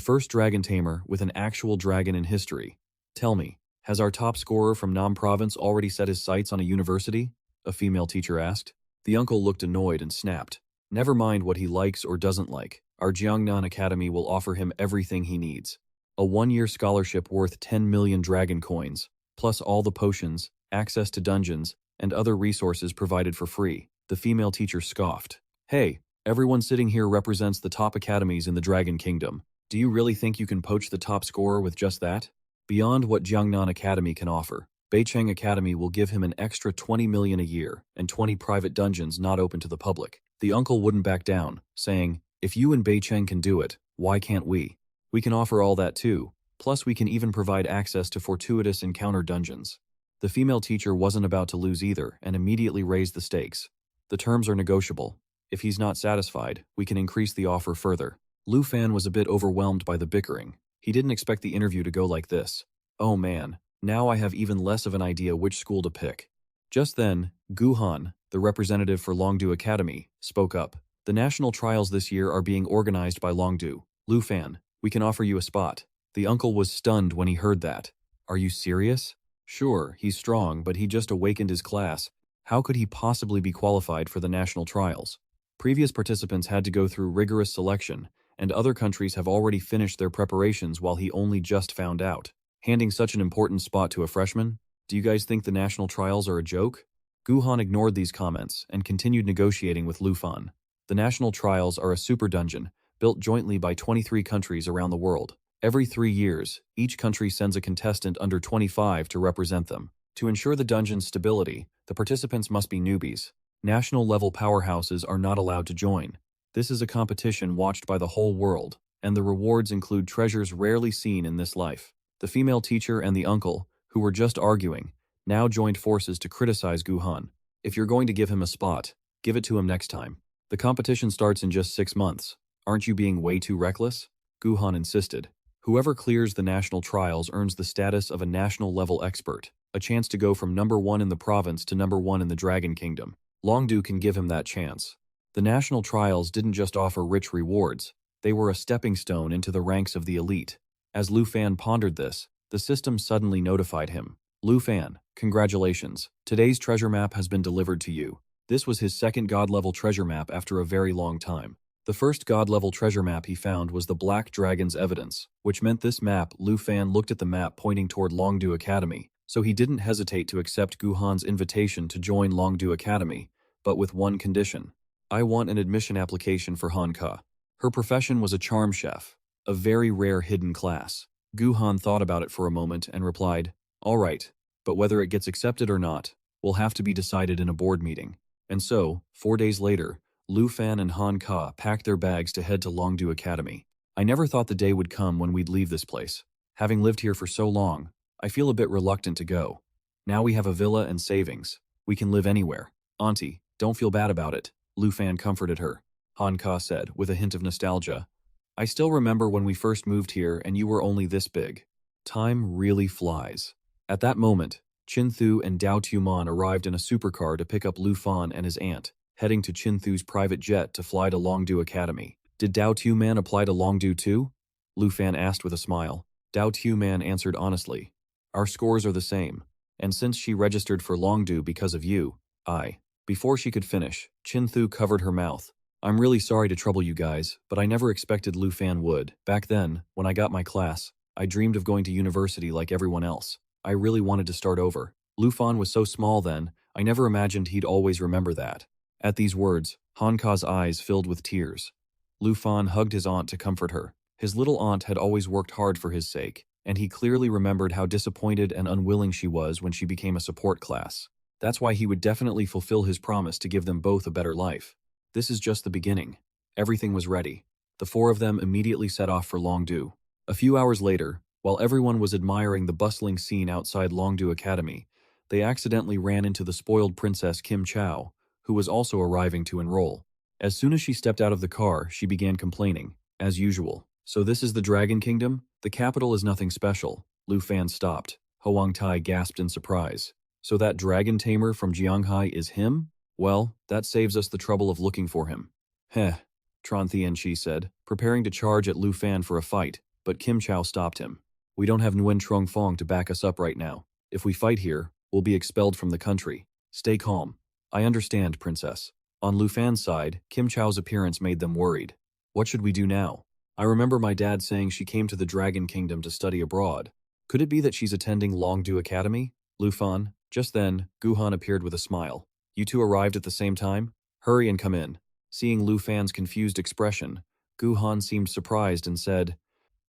first dragon tamer with an actual dragon in history. Tell me, has our top scorer from Nam Province already set his sights on a university? A female teacher asked. The uncle looked annoyed and snapped. Never mind what he likes or doesn't like. Our Jiangnan Academy will offer him everything he needs. A 1-year scholarship worth 10 million dragon coins, plus all the potions, access to dungeons, and other resources provided for free. The female teacher scoffed. Hey, everyone sitting here represents the top academies in the Dragon Kingdom. Do you really think you can poach the top scorer with just that? Beyond what Jiangnan Academy can offer, Beicheng Academy will give him an extra 20 million a year and 20 private dungeons not open to the public. The uncle wouldn't back down, saying, if you and Beicheng can do it, why can't we? We can offer all that too, plus we can even provide access to fortuitous encounter dungeons. The female teacher wasn't about to lose either and immediately raised the stakes. The terms are negotiable. If he's not satisfied, we can increase the offer further. Lu Fan was a bit overwhelmed by the bickering. He didn't expect the interview to go like this. Oh man, now I have even less of an idea which school to pick. Just then, Gu Han, the representative for Longdu Academy, spoke up. The national trials this year are being organized by Longdu. Lu Fan, we can offer you a spot. The uncle was stunned when he heard that. Are you serious? Sure, he's strong, but he just awakened his class. How could he possibly be qualified for the national trials? Previous participants had to go through rigorous selection, and other countries have already finished their preparations while he only just found out. Handing such an important spot to a freshman? Do you guys think the national trials are a joke? Gu Han ignored these comments and continued negotiating with Lu Fan. The national trials are a super dungeon, built jointly by 23 countries around the world. Every 3 years, each country sends a contestant under 25 to represent them. To ensure the dungeon's stability, the participants must be newbies. National-level powerhouses are not allowed to join. This is a competition watched by the whole world, and the rewards include treasures rarely seen in this life. The female teacher and the uncle, who were just arguing, now joined forces to criticize Gu Han. If you're going to give him a spot, give it to him next time. The competition starts in just 6 months. Aren't you being way too reckless? Gu Han insisted. Whoever clears the national trials earns the status of a national-level expert, a chance to go from number 1 in the province to number 1 in the Dragon Kingdom. Longdu can give him that chance. The national trials didn't just offer rich rewards, they were a stepping stone into the ranks of the elite. As Lu Fan pondered this, the system suddenly notified him. Lu Fan, congratulations. Today's treasure map has been delivered to you. This was his second god-level treasure map after a very long time. The first god-level treasure map he found was the Black Dragon's Evidence, which meant this map, Lu Fan looked at the map pointing toward Longdu Academy, so he didn't hesitate to accept Gu Han's invitation to join Longdu Academy, but with one condition. I want an admission application for Han Ka. Her profession was a charm chef, a very rare hidden class. Gu Han thought about it for a moment and replied, all right, but whether it gets accepted or not, will have to be decided in a board meeting. And so, 4 days later, Lu Fan and Han Ka packed their bags to head to Longdu Academy. I never thought the day would come when we'd leave this place. Having lived here for so long, I feel a bit reluctant to go. Now we have a villa and savings. We can live anywhere. Auntie, don't feel bad about it, Lu Fan comforted her. Han Ka said, with a hint of nostalgia. I still remember when we first moved here and you were only this big. Time really flies. At that moment, Chin Thu and Dao Tuman arrived in a supercar to pick up Lu Fan and his aunt, heading to Chin Thu's private jet to fly to Longdu Academy. Did Dao Tuman apply to Longdu too? Lu Fan asked with a smile. Dao Tuman answered honestly. Our scores are the same, and since she registered for Longdu because of you, Before she could finish, Chin Thu covered her mouth. I'm really sorry to trouble you guys, but I never expected Lu Fan would. Back then, when I got my class, I dreamed of going to university like everyone else. I really wanted to start over. Lu Fan was so small then, I never imagined he'd always remember that. At these words, Han Ka's eyes filled with tears. Lu Fan hugged his aunt to comfort her. His little aunt had always worked hard for his sake, and he clearly remembered how disappointed and unwilling she was when she became a support class. That's why he would definitely fulfill his promise to give them both a better life. This is just the beginning. Everything was ready. The four of them immediately set off for Longdu. A few hours later, while everyone was admiring the bustling scene outside Longdu Academy, they accidentally ran into the spoiled princess Kim Chow, who was also arriving to enroll. As soon as she stepped out of the car, she began complaining, as usual. So this is the Dragon Kingdom? The capital is nothing special. Lu Fan stopped. Huang Tai gasped in surprise. So that dragon tamer from Jianghai is him? Well, that saves us the trouble of looking for him. Heh, Tran Tianchi said, preparing to charge at Lu Fan for a fight, but Kim Chow stopped him. We don't have Nguyen Trong Fong to back us up right now. If we fight here, we'll be expelled from the country. Stay calm. I understand, princess. On Lu Fan's side, Kim Chow's appearance made them worried. What should we do now? I remember my dad saying she came to the Dragon Kingdom to study abroad. Could it be that she's attending Longdu Academy? Lu Fan. Just then, Guhan appeared with a smile. You two arrived at the same time? Hurry and come in. Seeing Lu Fan's confused expression, Guhan seemed surprised and said,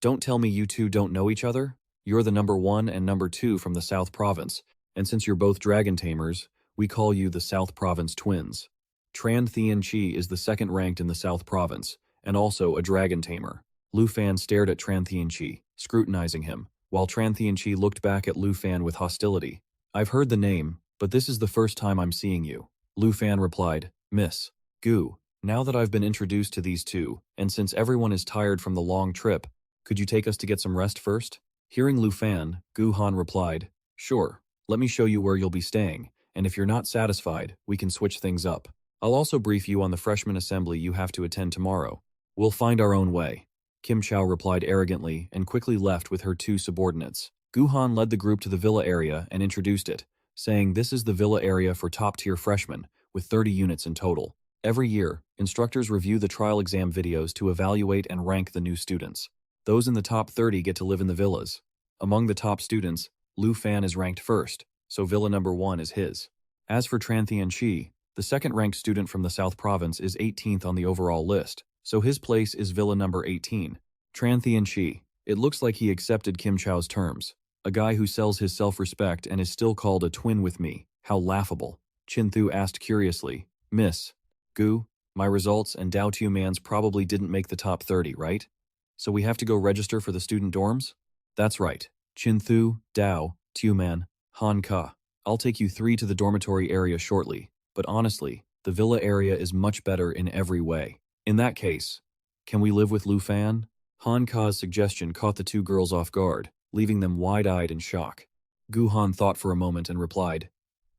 Don't tell me you two don't know each other? You're the number 1 and number 2 from the South Province, and since you're both dragon tamers, we call you the South Province twins. Tran Thien Chi is the second ranked in the South Province, and also a dragon tamer. Lu Fan stared at Tran Thien Chi, scrutinizing him, while Tran Thien Chi looked back at Lu Fan with hostility. I've heard the name, but this is the first time I'm seeing you. Lu Fan replied, Miss Gu, now that I've been introduced to these two, and since everyone is tired from the long trip, could you take us to get some rest first? Hearing Lu Fan, Gu Han replied, Sure, let me show you where you'll be staying, and if you're not satisfied, we can switch things up. I'll also brief you on the freshman assembly you have to attend tomorrow. We'll find our own way. Kim Chow replied arrogantly and quickly left with her 2 subordinates. Gu Han led the group to the villa area and introduced it, saying this is the villa area for top-tier freshmen, with 30 units in total. Every year, instructors review the trial exam videos to evaluate and rank the new students. Those in the top 30 get to live in the villas. Among the top students, Lu Fan is ranked first, so villa number 1 is his. As for Tran Thien Chi, the second-ranked student from the South Province is 18th on the overall list, so his place is villa number 18. Tran Thien Chi. It looks like he accepted Kim Chow's terms. A guy who sells his self-respect and is still called a twin with me. How laughable. Chin Thu asked curiously, Miss Gu, my results and Dao Tuman's probably didn't make the top 30, right? So we have to go register for the student dorms? That's right. Chin Thu, Dao, Tuman, Han Ka. I'll take you 3 to the dormitory area shortly, but honestly, the villa area is much better in every way. In that case, can we live with Lu Fan? Han Ka's suggestion caught the 2 girls off guard, leaving them wide-eyed in shock. Gu Han thought for a moment and replied,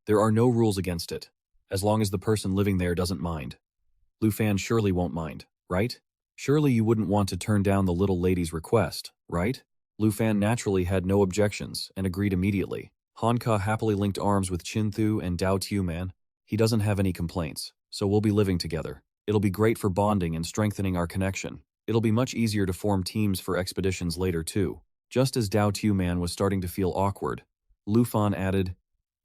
There are no rules against it, as long as the person living there doesn't mind. Lu Fan surely won't mind, right? Surely you wouldn't want to turn down the little lady's request, right? Lu Fan naturally had no objections and agreed immediately. Han Ka happily linked arms with Chin Thu and Dao Tuman. He doesn't have any complaints, so we'll be living together. It'll be great for bonding and strengthening our connection. It'll be much easier to form teams for expeditions later too. Just as Dao Tuman was starting to feel awkward, Lu Fan added,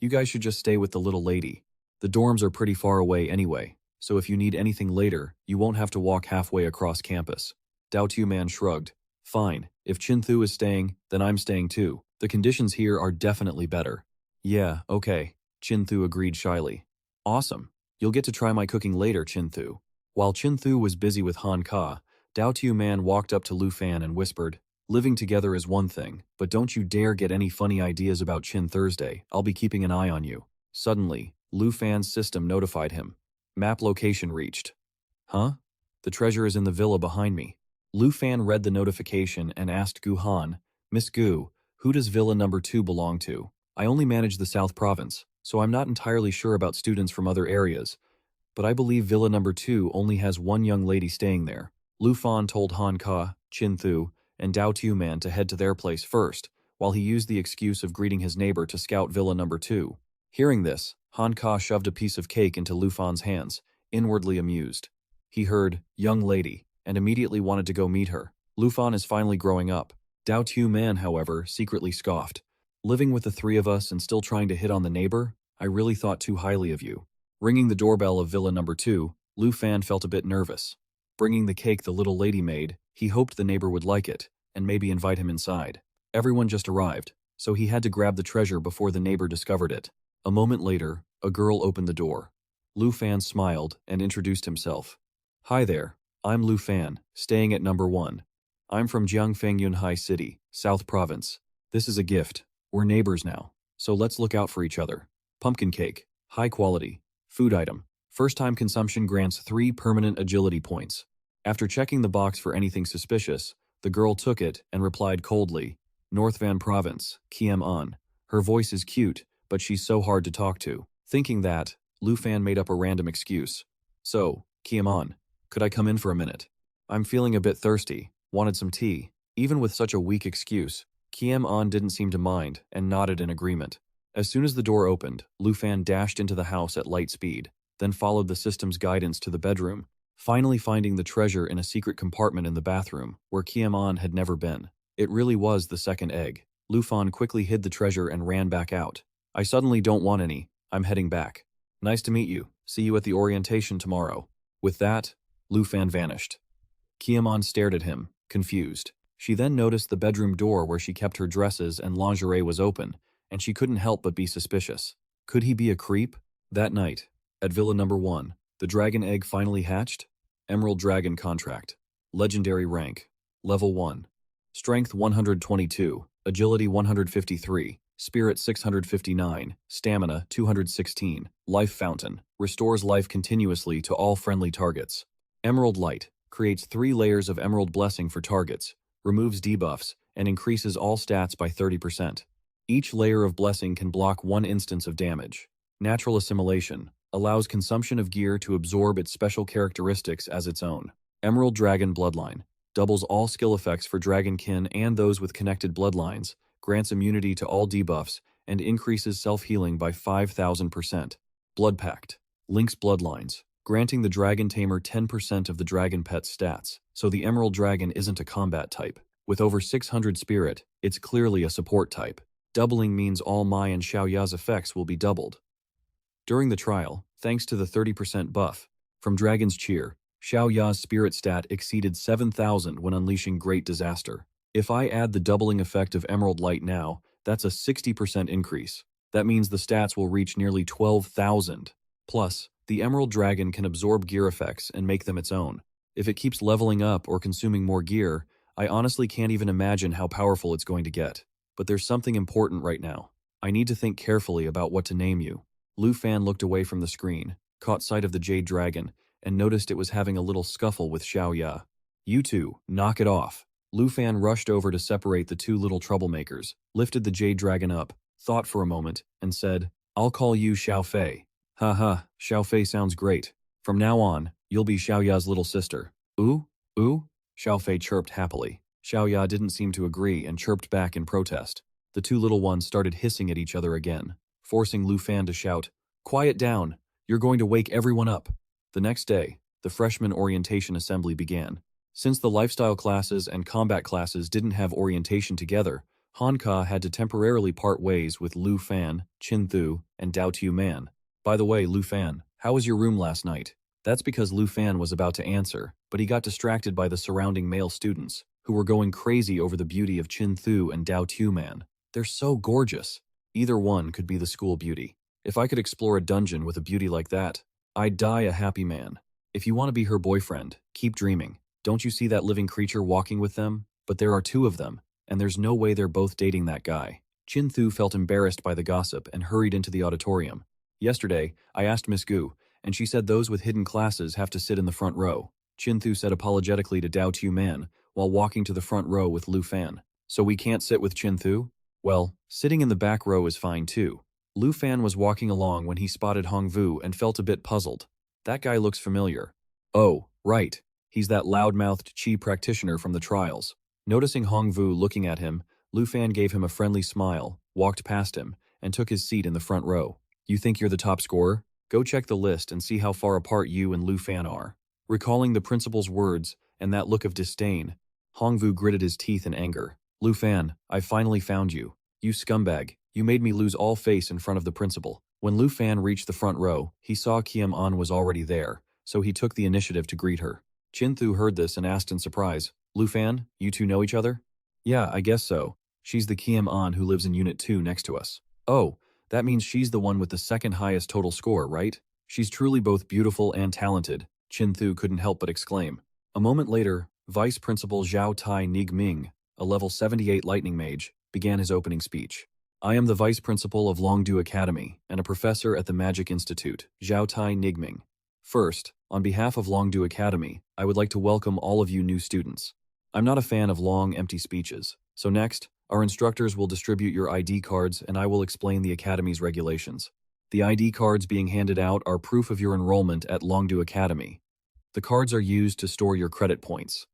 You guys should just stay with the little lady. The dorms are pretty far away anyway, so if you need anything later, you won't have to walk halfway across campus. Dao Tuman shrugged. Fine, if Chin Thu is staying, then I'm staying too. The conditions here are definitely better. Yeah, okay, Chin Thu agreed shyly. Awesome. You'll get to try my cooking later, Chin Thu. While Chin Thu was busy with Han Ka, Dao Tu Man walked up to Lu Fan and whispered, "Living together is one thing, but don't you dare get any funny ideas about Chin Thursday. I'll be keeping an eye on you." Suddenly, Lu Fan's system notified him. Map location reached. Huh? The treasure is in the villa behind me. Lu Fan read the notification and asked Gu Han, "Miss Gu, who does Villa number 2 belong to? I only manage the South Province, so I'm not entirely sure about students from other areas, but I believe Villa number 2 only has one young lady staying there." Lu Fan told Han Ka, Chin Thu, and Dao Tu Man to head to their place first, while he used the excuse of greeting his neighbor to scout Villa number 2. Hearing this, Han Ka shoved a piece of cake into Lu Fan's hands, inwardly amused. He heard, "young lady," and immediately wanted to go meet her. Lu Fan is finally growing up. Dao Tu Man, however, secretly scoffed. "Living with the three of us and still trying to hit on the neighbor? I really thought too highly of you." Ringing the doorbell of Villa number 2, Lu Fan felt a bit nervous. Bringing the cake the little lady made, he hoped the neighbor would like it, and maybe invite him inside. Everyone just arrived, so he had to grab the treasure before the neighbor discovered it. A moment later, a girl opened the door. Lu Fan smiled and introduced himself. "Hi there, I'm Lu Fan, staying at number 1. I'm from Jiangfengyun High City, South Province. This is a gift. We're neighbors now, so let's look out for each other. Pumpkin cake, high quality, food item. First-time consumption grants 3 permanent agility points." After checking the box for anything suspicious, the girl took it and replied coldly, "North Van Province, Kiem An. Her voice is cute, but she's so hard to talk to." Thinking that, Lu Fan made up a random excuse. "So, Kiem An, could I come in for a minute? I'm feeling a bit thirsty, wanted some tea." Even with such a weak excuse, Kiem An didn't seem to mind and nodded in agreement. As soon as the door opened, Lu Fan dashed into the house at light speed, then followed the system's guidance to the bedroom, finally finding the treasure in a secret compartment in the bathroom, where Kiem An had never been. It really was the second egg. Lu Fan quickly hid the treasure and ran back out. "I suddenly don't want any. I'm heading back. Nice to meet you. See you at the orientation tomorrow." With that, Lu Fan vanished. Kiem An stared at him, confused. She then noticed the bedroom door where she kept her dresses and lingerie was open, and she couldn't help but be suspicious. Could he be a creep? That night, at Villa number 1, the dragon egg finally hatched. Emerald Dragon Contract. Legendary Rank. Level 1. Strength 122, Agility 153, Spirit 659, Stamina 216, Life Fountain. Restores life continuously to all friendly targets. Emerald Light. Creates 3 layers of Emerald Blessing for targets, removes debuffs, and increases all stats by 30%. Each layer of blessing can block 1 instance of damage. Natural Assimilation. Allows consumption of gear to absorb its special characteristics as its own. Emerald Dragon Bloodline. Doubles all skill effects for Dragonkin and those with connected bloodlines, grants immunity to all debuffs, and increases self-healing by 5,000%. Blood Pact. Links bloodlines, granting the Dragon Tamer 10% of the Dragon Pet's stats, so the Emerald Dragon isn't a combat type. With over 600 spirit, it's clearly a support type. Doubling means all Mai and Xiaoya's effects will be doubled. During the trial, thanks to the 30% buff from Dragon's Cheer, Xiaoya's spirit stat exceeded 7,000 when unleashing Great Disaster. If I add the doubling effect of Emerald Light now, that's a 60% increase. That means the stats will reach nearly 12,000. Plus, the Emerald Dragon can absorb gear effects and make them its own. If it keeps leveling up or consuming more gear, I honestly can't even imagine how powerful it's going to get. But there's something important right now. I need to think carefully about what to name you. Lu Fan looked away from the screen, caught sight of the Jade Dragon, and noticed it was having a little scuffle with Xiaoya. "You two, knock it off." Lu Fan rushed over to separate the 2 little troublemakers, lifted the Jade Dragon up, thought for a moment, and said, "I'll call you Xiao Fei." "Haha, Xiao Fei sounds great. From now on, you'll be Xiaoya's little sister." "Ooh? Ooh?" Xiao Fei chirped happily. Xiaoya didn't seem to agree and chirped back in protest. The 2 little ones started hissing at each other again, forcing Lu Fan to shout, "Quiet down! You're going to wake everyone up." The next day, the freshman orientation assembly began. Since the lifestyle classes and combat classes didn't have orientation together, Han Ka had to temporarily part ways with Lu Fan, Chin Thu, and Dao Tu Man. "By the way, Lu Fan, how was your room last night?" That's because Lu Fan was about to answer, but he got distracted by the surrounding male students, who were going crazy over the beauty of Chin Thu and Dao Tu Man. They're so gorgeous. Either one could be the school beauty. If I could explore a dungeon with a beauty like that, I'd die a happy man. If you want to be her boyfriend, keep dreaming. Don't you see that living creature walking with them? But there are two of them, and there's no way they're both dating that guy. Chin-Thu felt embarrassed by the gossip and hurried into the auditorium. Yesterday, I asked Miss Gu, and she said those with hidden classes have to sit in the front row. Chin-Thu said apologetically to Dao Tu-Man while walking to the front row with Lu Fan. So we can't sit with Chin-Thu? Well, sitting in the back row is fine too. Lu Fan was walking along when he spotted Hong Vu and felt a bit puzzled. That guy looks familiar. Oh, right. He's that loud-mouthed Qi practitioner from the trials. Noticing Hong Vu looking at him, Lu Fan gave him a friendly smile, walked past him, and took his seat in the front row. You think you're the top scorer? Go check the list and see how far apart you and Lu Fan are. Recalling the principal's words and that look of disdain, Hong Vu gritted his teeth in anger. Lu Fan, I finally found you. You scumbag, you made me lose all face in front of the principal. When Lu Fan reached the front row, he saw Kiem An was already there, so he took the initiative to greet her. Chin-Thu heard this and asked in surprise, Lu Fan, you two know each other? Yeah, I guess so. She's the Kiem An who lives in Unit 2 next to us. Oh, that means she's the one with the second highest total score, right? She's truly both beautiful and talented, Chin-Thu couldn't help but exclaim. A moment later, Vice Principal Zhao Tai Nigming, a level 78 lightning mage, began his opening speech. I am the Vice Principal of Longdu Academy and a professor at the Magic Institute, Zhao Tai Nigming. First, on behalf of Longdu Academy, I would like to welcome all of you new students. I'm not a fan of long, empty speeches, so next, our instructors will distribute your ID cards and I will explain the Academy's regulations. The ID cards being handed out are proof of your enrollment at Longdu Academy. The cards are used to store your credit points.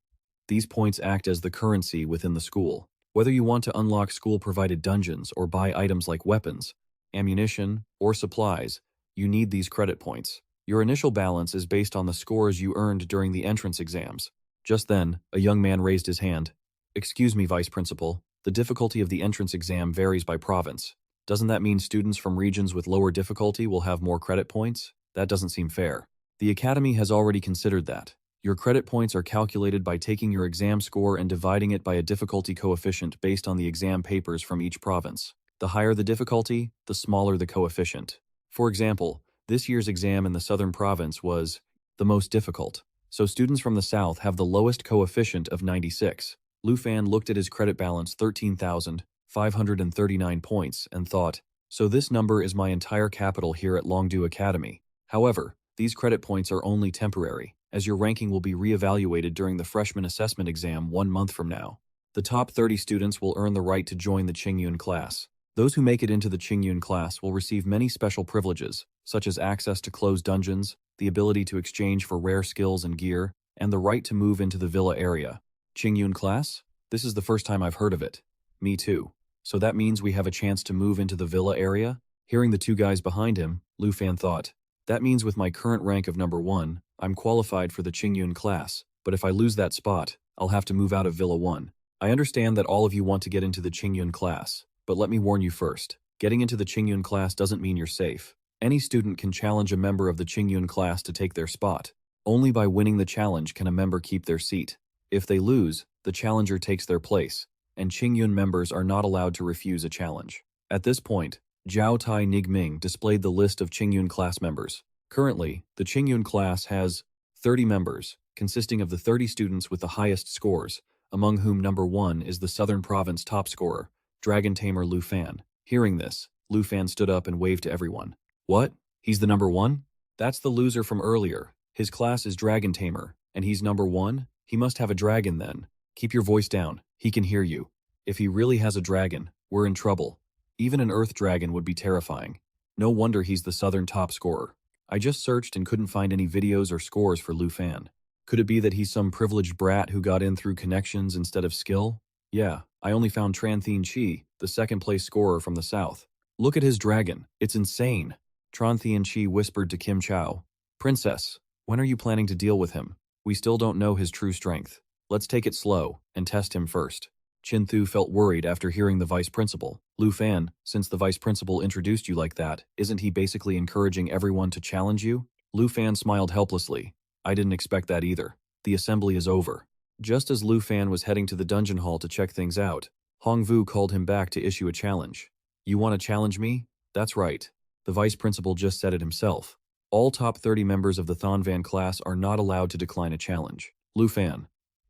These points act as the currency within the school. Whether you want to unlock school-provided dungeons or buy items like weapons, ammunition, or supplies, you need these credit points. Your initial balance is based on the scores you earned during the entrance exams. Just then, a young man raised his hand. Excuse me, Vice Principal. The difficulty of the entrance exam varies by province. Doesn't that mean students from regions with lower difficulty will have more credit points? That doesn't seem fair. The Academy has already considered that. Your credit points are calculated by taking your exam score and dividing it by a difficulty coefficient based on the exam papers from each province. The higher the difficulty, the smaller the coefficient. For example, this year's exam in the Southern Province was the most difficult, so students from the South have the lowest coefficient of 96. Lu Fan looked at his credit balance 13,539 points and thought, so this number is my entire capital here at Longdu Academy. However, these credit points are only temporary, as your ranking will be re-evaluated during the freshman assessment exam 1 month from now. The top 30 students will earn the right to join the Qingyun class. Those who make it into the Qingyun class will receive many special privileges, such as access to closed dungeons, the ability to exchange for rare skills and gear, and the right to move into the villa area. Qingyun class? This is the first time I've heard of it. Me too. So that means we have a chance to move into the villa area? Hearing the two guys behind him, Lu Fan thought, that means with my current rank of number 1, I'm qualified for the Qingyun class, but if I lose that spot, I'll have to move out of Villa 1. I understand that all of you want to get into the Qingyun class, but let me warn you first. Getting into the Qingyun class doesn't mean you're safe. Any student can challenge a member of the Qingyun class to take their spot. Only by winning the challenge can a member keep their seat. If they lose, the challenger takes their place, and Qingyun members are not allowed to refuse a challenge. At this point, Zhao Tai Nigming displayed the list of Qingyun class members. Currently, the Qingyun class has 30 members, consisting of the 30 students with the highest scores, among whom number 1 is the Southern Province top scorer, Dragon Tamer Lu Fan. Hearing this, Lu Fan stood up and waved to everyone. What? He's the number 1? That's the loser from earlier. His class is Dragon Tamer, and he's number 1? He must have a dragon then. Keep your voice down, he can hear you. If he really has a dragon, we're in trouble. Even an earth dragon would be terrifying. No wonder he's the Southern top scorer. I just searched and couldn't find any videos or scores for Lu Fan. Could it be that he's some privileged brat who got in through connections instead of skill? Yeah, I only found Tranthian Chi, the second place scorer from the south. Look at his dragon, it's insane. Tranthian Chi whispered to Kim Chow. Princess, when are you planning to deal with him? We still don't know his true strength. Let's take it slow and test him first. Chin-Thu felt worried after hearing the vice principal. Lu Fan, since the vice principal introduced you like that, isn't he basically encouraging everyone to challenge you? Lu Fan smiled helplessly. I didn't expect that either. The assembly is over. Just as Lu Fan was heading to the dungeon hall to check things out, Hong Vu called him back to issue a challenge. You want to challenge me? That's right. The vice principal just said it himself. All top 30 members of the Thonvan class are not allowed to decline a challenge. Lu Fan,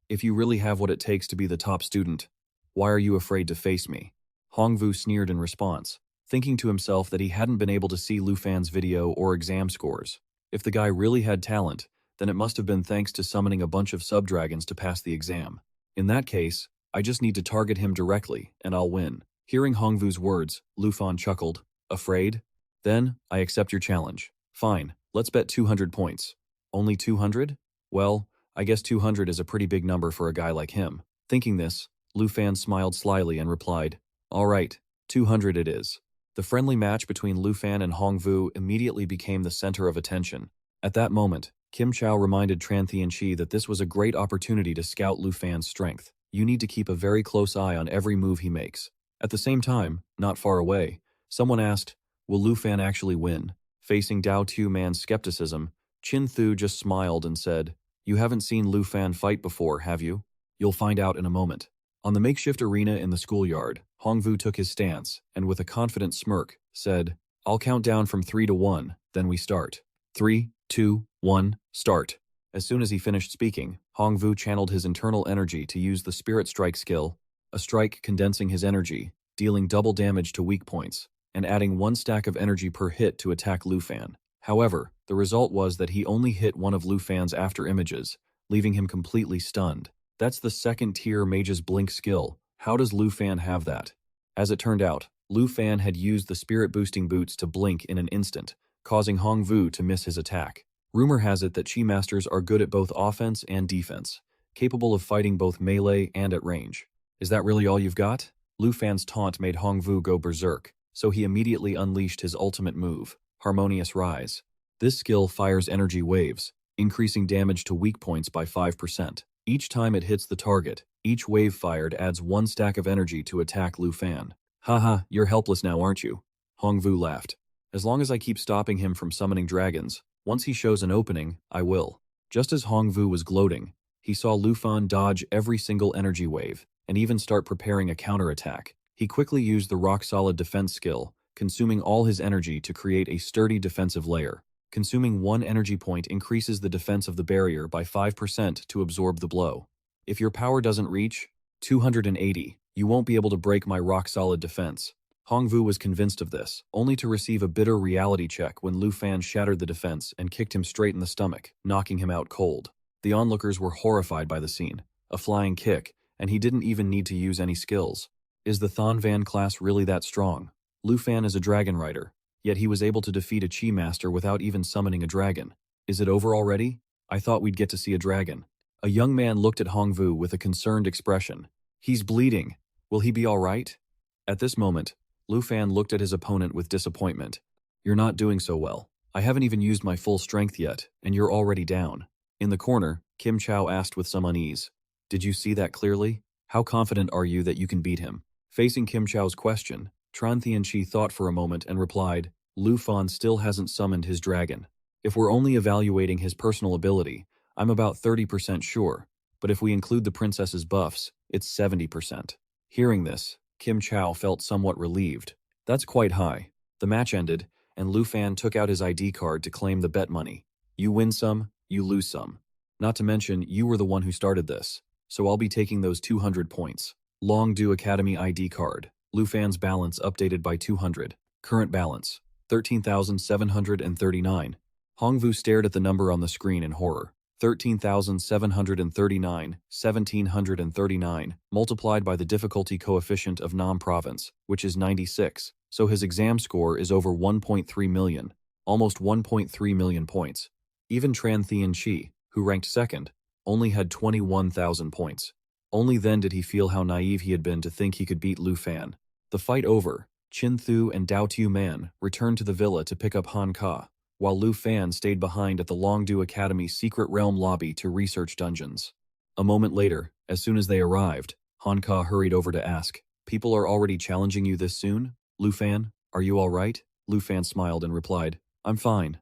if you really have what it takes to be the top student, why are you afraid to face me? Hongvu sneered in response, thinking to himself that he hadn't been able to see Lu Fan's video or exam scores. If the guy really had talent, then it must have been thanks to summoning a bunch of sub-dragons to pass the exam. In that case, I just need to target him directly, and I'll win. Hearing Hongvu's words, Lu Fan chuckled. Afraid? Then, I accept your challenge. Fine, let's bet 200 points. Only 200? Well, I guess 200 is a pretty big number for a guy like him. Thinking this, Lu Fan smiled slyly and replied, all right, 200 it is. The friendly match between Lu Fan and Hongvu immediately became the center of attention. At that moment, Kim Chao reminded Tran Tianqi that this was a great opportunity to scout Lu Fan's strength. You need to keep a very close eye on every move he makes. At the same time, not far away, someone asked, will Lu Fan actually win? Facing Dao Tu Man's skepticism, Qin Thu just smiled and said, you haven't seen Lu Fan fight before, have you? You'll find out in a moment. On the makeshift arena in the schoolyard, Hongvu took his stance, and with a confident smirk, said, I'll count down from 3 to 1, then we start. 3, 2, 1, start. As soon as he finished speaking, Hongvu channeled his internal energy to use the Spirit Strike skill, a strike condensing his energy, dealing double damage to weak points, and adding 1 stack of energy per hit to attack Lu Fan. However, the result was that he only hit one of Lu Fan's after images, leaving him completely stunned. That's the second-tier Mage's Blink skill. How does Lu Fan have that? As it turned out, Lu Fan had used the spirit-boosting boots to blink in an instant, causing Hongvu to miss his attack. Rumor has it that Chi Masters are good at both offense and defense, capable of fighting both melee and at range. Is that really all you've got? Lu Fan's taunt made Hongvu go berserk, so he immediately unleashed his ultimate move, Harmonious Rise. This skill fires energy waves, increasing damage to weak points by 5%. Each time it hits the target, each wave fired adds 1 stack of energy to attack Lu Fan. Haha, you're helpless now, aren't you? Hongvu laughed. As long as I keep stopping him from summoning dragons, once he shows an opening, I will. Just as Hongvu was gloating, he saw Lu Fan dodge every single energy wave, and even start preparing a counterattack. He quickly used the rock-solid defense skill, consuming all his energy to create a sturdy defensive layer. Consuming 1 energy point increases the defense of the barrier by 5% to absorb the blow. If your power doesn't reach 280, you won't be able to break my rock-solid defense. Hongvu was convinced of this, only to receive a bitter reality check when Lu Fan shattered the defense and kicked him straight in the stomach, knocking him out cold. The onlookers were horrified by the scene. A flying kick, and he didn't even need to use any skills. Is the Thonvan class really that strong? Lu Fan is a dragon rider, yet he was able to defeat a Chi Master without even summoning a dragon. Is it over already? I thought we'd get to see a dragon. A young man looked at Hongvu with a concerned expression. He's bleeding. Will he be all right? At this moment, Lu Fan looked at his opponent with disappointment. You're not doing so well. I haven't even used my full strength yet, and you're already down. In the corner, Kim Chao asked with some unease. Did you see that clearly? How confident are you that you can beat him? Facing Kim Chao's question, Tran Tianqi thought for a moment and replied, Lu Fan still hasn't summoned his dragon. If we're only evaluating his personal ability, I'm about 30% sure, but if we include the princess's buffs, it's 70%. Hearing this, Kim Chao felt somewhat relieved. That's quite high. The match ended, and Lu Fan took out his ID card to claim the bet money. You win some, you lose some. Not to mention, you were the one who started this, so I'll be taking those 200 points. Longdu Academy ID card. Lu Fan's balance updated by 200. Current balance, 13,739. Hongvu stared at the number on the screen in horror. 13,739, 1,739, multiplied by the difficulty coefficient of Nam Province, which is 96, so his exam score is over 1.3 million, almost 1.3 million points. Even Tran Tianqi, who ranked second, only had 21,000 points. Only then did he feel how naive he had been to think he could beat Lu Fan. The fight over, Qin Thu and Dao Tu Man returned to the villa to pick up Han Ka, while Lu Fan stayed behind at the Longdu Academy secret realm lobby to research dungeons. A moment later, as soon as they arrived, Han Ka hurried over to ask, People are already challenging you this soon? Lu Fan, are you all right? Lu Fan smiled and replied, I'm fine.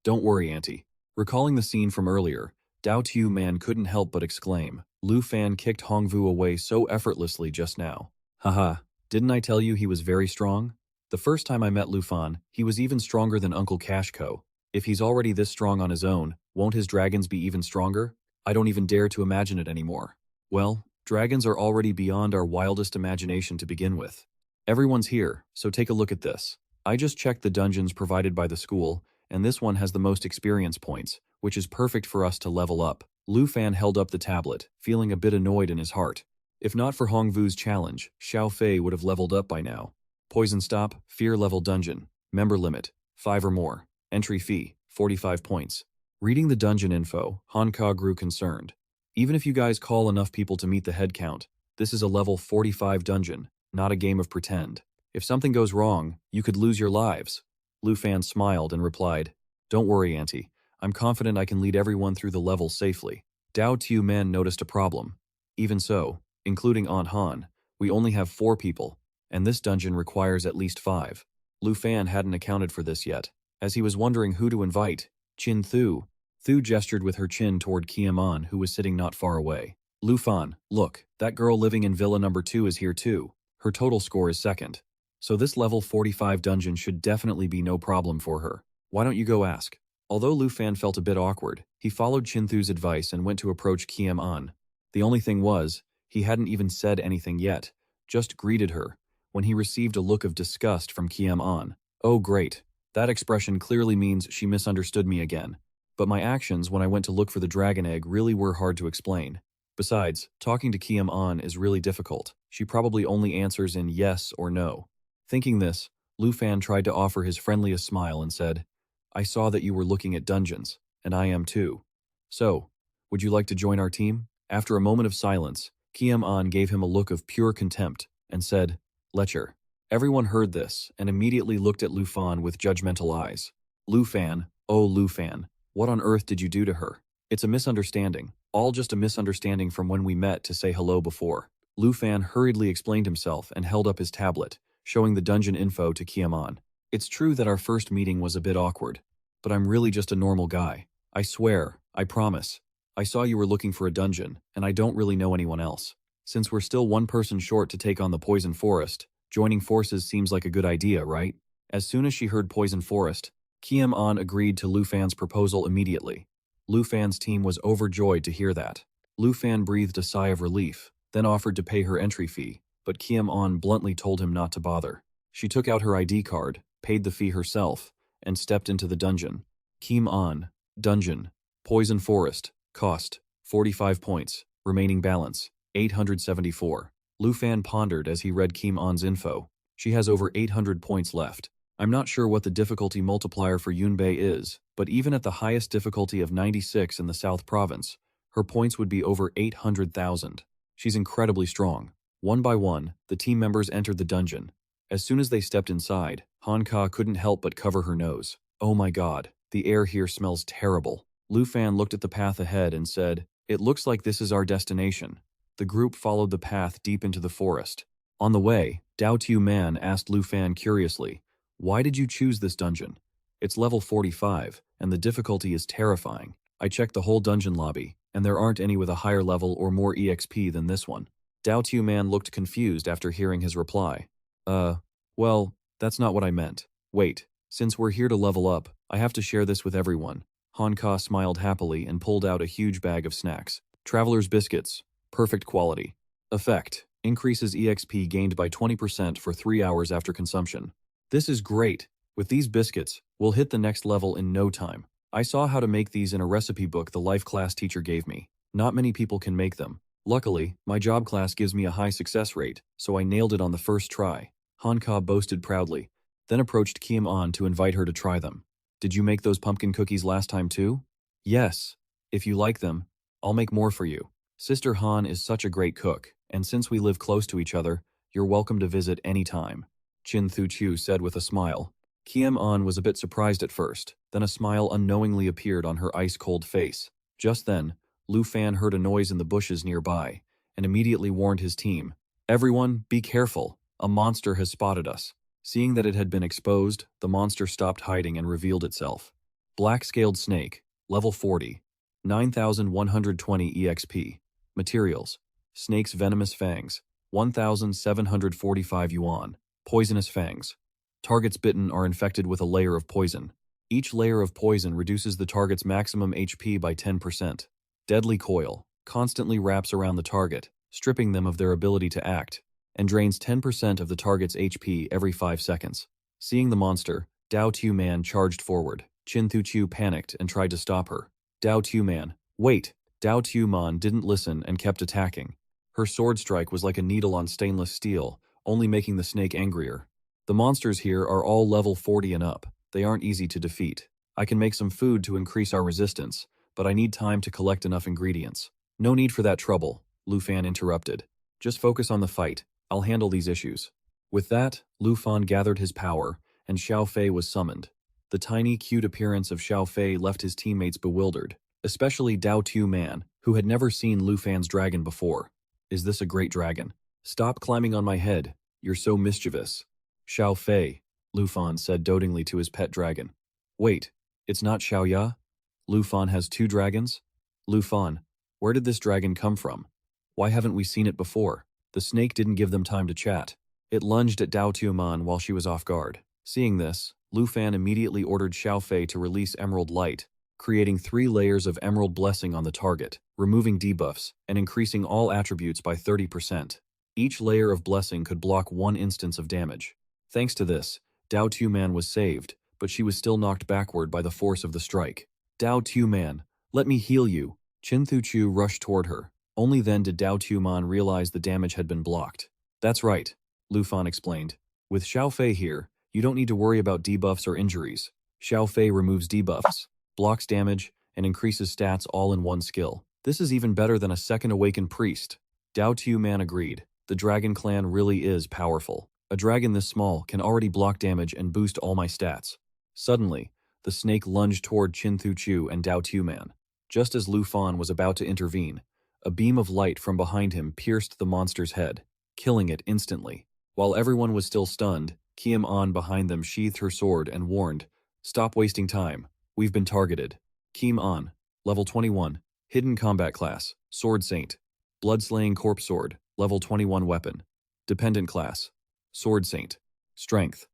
Don't worry, Auntie. Recalling the scene from earlier, Dao Tu Man couldn't help but exclaim, Lu Fan kicked Hongvu away so effortlessly just now. Haha, didn't I tell you he was very strong? The first time I met Lu Fan, he was even stronger than Uncle Cashco. If he's already this strong on his own, won't his dragons be even stronger? I don't even dare to imagine it anymore. Well, dragons are already beyond our wildest imagination to begin with. Everyone's here, so take a look at this. I just checked the dungeons provided by the school, and this one has the most experience points, which is perfect for us to level up. Lu Fan held up the tablet, feeling a bit annoyed in his heart. If not for Hong Vu's challenge, Xiao Fei would have leveled up by now. Poison stop, fear level dungeon. Member limit, 5 or more. Entry fee, 45 points. Reading the dungeon info, Hanka grew concerned. Even if you guys call enough people to meet the head count, this is a level 45 dungeon, not a game of pretend. If something goes wrong, you could lose your lives. Lu Fan smiled and replied, "Don't worry, Auntie. I'm confident I can lead everyone through the level safely." Dao Tiu Men noticed a problem. Even so, including Aunt Han, we only have 4 people, and this dungeon requires at least 5. Lu Fan hadn't accounted for this yet. As he was wondering who to invite, Qin Thu gestured with her chin toward Qiaman, who was sitting not far away. "Lu Fan, look, that girl living in Villa number 2 is here too. Her total score is 2nd. So this level 45 dungeon should definitely be no problem for her. Why don't you go ask?" Although Lu Fan felt a bit awkward, he followed Qin Thu's advice and went to approach Qiaman. The only thing was, he hadn't even said anything yet, just greeted her, when he received a look of disgust from Qiaman. "Oh great. That expression clearly means she misunderstood me again. But my actions when I went to look for the dragon egg really were hard to explain. Besides, talking to Qiaman is really difficult. She probably only answers in yes or no." Thinking this, Lu Fan tried to offer his friendliest smile and said, "I saw that you were looking at dungeons, and I am too. So, would you like to join our team?" After a moment of silence, Qiaman gave him a look of pure contempt and said, "Lecher." Everyone heard this and immediately looked at Lu Fan with judgmental eyes. "Lu Fan, oh Lu Fan, what on earth did you do to her? It's a misunderstanding, all just a misunderstanding from when we met to say hello before." Lu Fan hurriedly explained himself and held up his tablet, showing the dungeon info to Qiaman. "It's true that our first meeting was a bit awkward, but I'm really just a normal guy. I swear, I promise. I saw you were looking for a dungeon, and I don't really know anyone else. Since we're still one person short to take on the Poison Forest, joining forces seems like a good idea, right?" As soon as she heard Poison Forest, Qiaman agreed to Lu Fan's proposal immediately. Lu Fan's team was overjoyed to hear that. Lu Fan breathed a sigh of relief, then offered to pay her entry fee, but Qiaman bluntly told him not to bother. She took out her ID card, paid the fee herself, and stepped into the dungeon. Qiaman, dungeon, Poison Forest, cost, 45 points, remaining balance, 874. Lu Fan pondered as he read Qiaman's info. She has over 800 points left. I'm not sure what the difficulty multiplier for Yunbei is, but even at the highest difficulty of 96 in the South Province, her points would be over 800,000. She's incredibly strong. One by one, the team members entered the dungeon. As soon as they stepped inside, Hanka couldn't help but cover her nose. "Oh my god, the air here smells terrible." Lu Fan looked at the path ahead and said, "It looks like this is our destination." The group followed the path deep into the forest. On the way, Dao Tiu Man asked Lu Fan curiously, "Why did you choose this dungeon? It's level 45, and the difficulty is terrifying. I checked the whole dungeon lobby, and there aren't any with a higher level or more EXP than this one." Dao Tiu Man looked confused after hearing his reply. Well, that's not what I meant. Wait, since we're here to level up, I have to share this with everyone." Hanka smiled happily and pulled out a huge bag of snacks. Traveler's biscuits, perfect quality. Effect, increases EXP gained by 20% for 3 hours after consumption. "This is great. With these biscuits, we'll hit the next level in no time. I saw how to make these in a recipe book the life class teacher gave me. Not many people can make them. Luckily, my job class gives me a high success rate, so I nailed it on the first try." Hanka boasted proudly, then approached Qiaman to invite her to try them. "Did you make those pumpkin cookies last time too?" "Yes. If you like them, I'll make more for you. Sister Han is such a great cook, and since we live close to each other, you're welcome to visit any time," Qin Thu Chu said with a smile. Qiaman was a bit surprised at first, then a smile unknowingly appeared on her ice-cold face. Just then, Lu Fan heard a noise in the bushes nearby, and immediately warned his team, "Everyone, be careful. A monster has spotted us." Seeing that it had been exposed, the monster stopped hiding and revealed itself. Black-scaled snake, level 40, 9,120 EXP. Materials, snake's venomous fangs, 1,745 yuan. Poisonous fangs. Targets bitten are infected with a layer of poison. Each layer of poison reduces the target's maximum HP by 10%. Deadly Coil constantly wraps around the target, stripping them of their ability to act, and drains 10% of the target's HP every 5 seconds. Seeing the monster, Dao Tu Man charged forward. Chin Thu Chu panicked and tried to stop her. Dao Tu Man, wait! Dao Tu Man didn't listen and kept attacking. Her sword strike was like a needle on stainless steel, only making the snake angrier. The monsters here are all level 40 and up. They aren't easy to defeat. I can make some food to increase our resistance, but I need time to collect enough ingredients. No need for that trouble, Lu Fan interrupted. Just focus on the fight. I'll handle these issues. With that, Lu Fan gathered his power, and Xiao Fei was summoned. The tiny, cute appearance of Xiao Fei left his teammates bewildered, especially Dao Tu Man, who had never seen Lu Fan's dragon before. Is this a great dragon? Stop climbing on my head. You're so mischievous. Xiao Fei, Lu Fan said dotingly to his pet dragon. Wait, it's not Xiao Ya? Lu Fan has 2 dragons? Lu Fan, where did this dragon come from? Why haven't we seen it before? The snake didn't give them time to chat. It lunged at Dao Tu Man while she was off guard. Seeing this, Lu Fan immediately ordered Xiao Fei to release Emerald Light, creating 3 layers of Emerald Blessing on the target, removing debuffs, and increasing all attributes by 30%. Each layer of Blessing could block 1 instance of damage. Thanks to this, Dao Tu Man was saved, but she was still knocked backward by the force of the strike. Dao Tu Man, let me heal you. Chin Thu Chu rushed toward her. Only then did Dao Tu Man realize the damage had been blocked. That's right, Lu Fan explained. With Xiao Fei here, you don't need to worry about debuffs or injuries. Xiao Fei removes debuffs, blocks damage, and increases stats all in one skill. This is even better than a second awakened priest. Dao Tu Man agreed. The dragon clan really is powerful. A dragon this small can already block damage and boost all my stats. Suddenly, the snake lunged toward Chin Thu Chu and Dao Tu Man. Just as Lu Fan was about to intervene, a beam of light from behind him pierced the monster's head, killing it instantly. While everyone was still stunned, Kiem An behind them sheathed her sword and warned, "Stop wasting time. We've been targeted." Kiem An, level 21, hidden combat class, Sword Saint. Bloodslaying Corpse Sword, level 21 weapon. Dependent class, Sword Saint. Strength,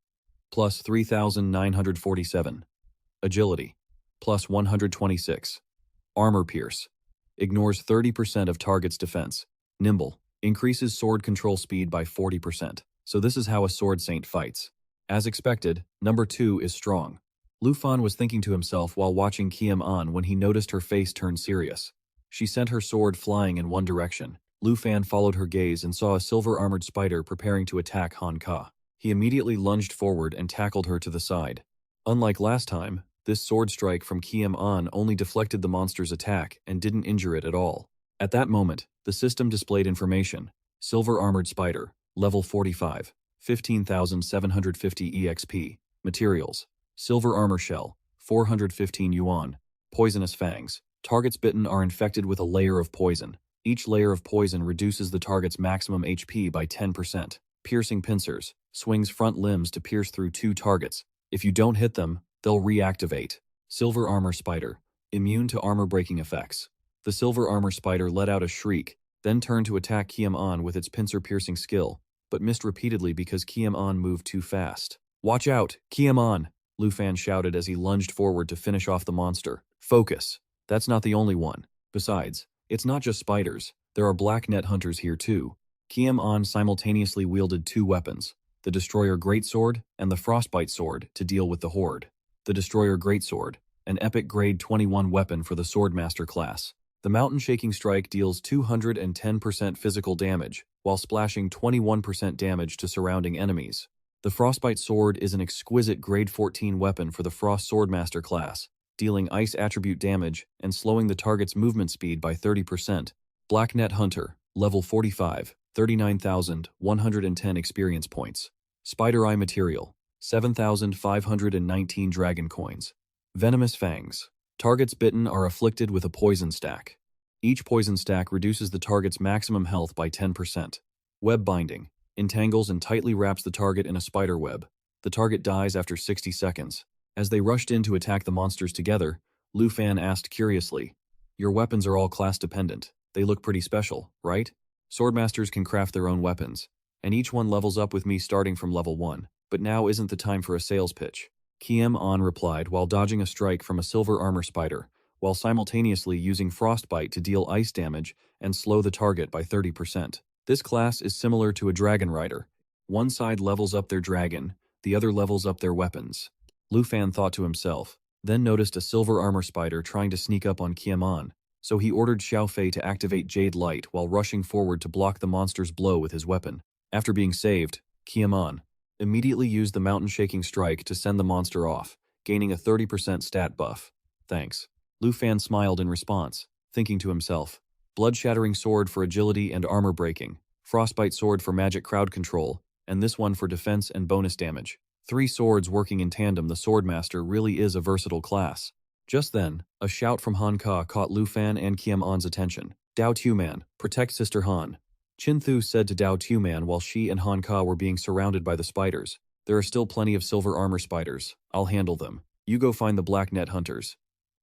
plus 3,947. Agility, plus 126. Armor Pierce, ignores 30% of target's defense. Nimble, increases sword control speed by 40%. So this is how a Sword Saint fights. As expected, number 2 is strong. Lu Fan was thinking to himself while watching Kiem An when he noticed her face turn serious. She sent her sword flying in one direction. Lu Fan followed her gaze and saw a silver-armored spider preparing to attack Han Ka. He immediately lunged forward and tackled her to the side. Unlike last time, this sword strike from Kiem An only deflected the monster's attack and didn't injure it at all. At that moment, the system displayed information. Silver-armored spider, level 45, 15,750 EXP. Materials, silver armor shell, 415 yuan. Poisonous fangs. Targets bitten are infected with a layer of poison. Each layer of poison reduces the target's maximum HP by 10%. Piercing pincers. Swings front limbs to pierce through 2 targets. If you don't hit them, they'll reactivate. Silver armor spider. Immune to armor-breaking effects. The silver armor spider let out a shriek, then turned to attack Kiem An with its pincer-piercing skill, but missed repeatedly because Kiem An moved too fast. "Watch out, Kiem An!" Lu Fan shouted as he lunged forward to finish off the monster. "Focus. That's not the only one. Besides, it's not just spiders. There are black net hunters here too." Kiem An simultaneously wielded 2 weapons, the Destroyer Greatsword and the Frostbite Sword, to deal with the Horde. The Destroyer Greatsword, an epic grade 21 weapon for the Swordmaster class. The Mountain Shaking Strike deals 210% physical damage, while splashing 21% damage to surrounding enemies. The Frostbite Sword is an exquisite grade 14 weapon for the Frost Swordmaster class, dealing ice attribute damage and slowing the target's movement speed by 30%. Black Net Hunter, level 45, 39,110 experience points. Spider Eye Material, 7,519 dragon coins. Venomous Fangs. Targets bitten are afflicted with a poison stack. Each poison stack reduces the target's maximum health by 10%. Web Binding. Entangles and tightly wraps the target in a spider web. The target dies after 60 seconds. As they rushed in to attack the monsters together, Lu Fan asked curiously, "Your weapons are all class-dependent. They look pretty special, right? Swordmasters can craft their own weapons, and each one levels up with me starting from level 1, but now isn't the time for a sales pitch." Kiem-on replied while dodging a strike from a silver armor spider, while simultaneously using frostbite to deal ice damage and slow the target by 30%. This class is similar to a dragon rider. One side levels up their dragon, the other levels up their weapons. Lu Fan thought to himself, then noticed a silver armor spider trying to sneak up on Kiem-on, so he ordered Xiao Fei to activate Jade Light while rushing forward to block the monster's blow with his weapon. After being saved, Kiem-on immediately used the mountain-shaking strike to send the monster off, gaining a 30% stat buff. Thanks. Lu Fan smiled in response, thinking to himself, blood-shattering sword for agility and armor breaking, frostbite sword for magic crowd control, and this one for defense and bonus damage. 3 swords working in tandem. The Swordmaster really is a versatile class. Just then, a shout from Han Ka caught Lu Fan and Kiem-on's attention. Dao Tuman, protect Sister Han. Chin Thu said to Dao Tuman while she and Han Ka were being surrounded by the spiders. There are still plenty of silver armor spiders. I'll handle them. You go find the black net hunters.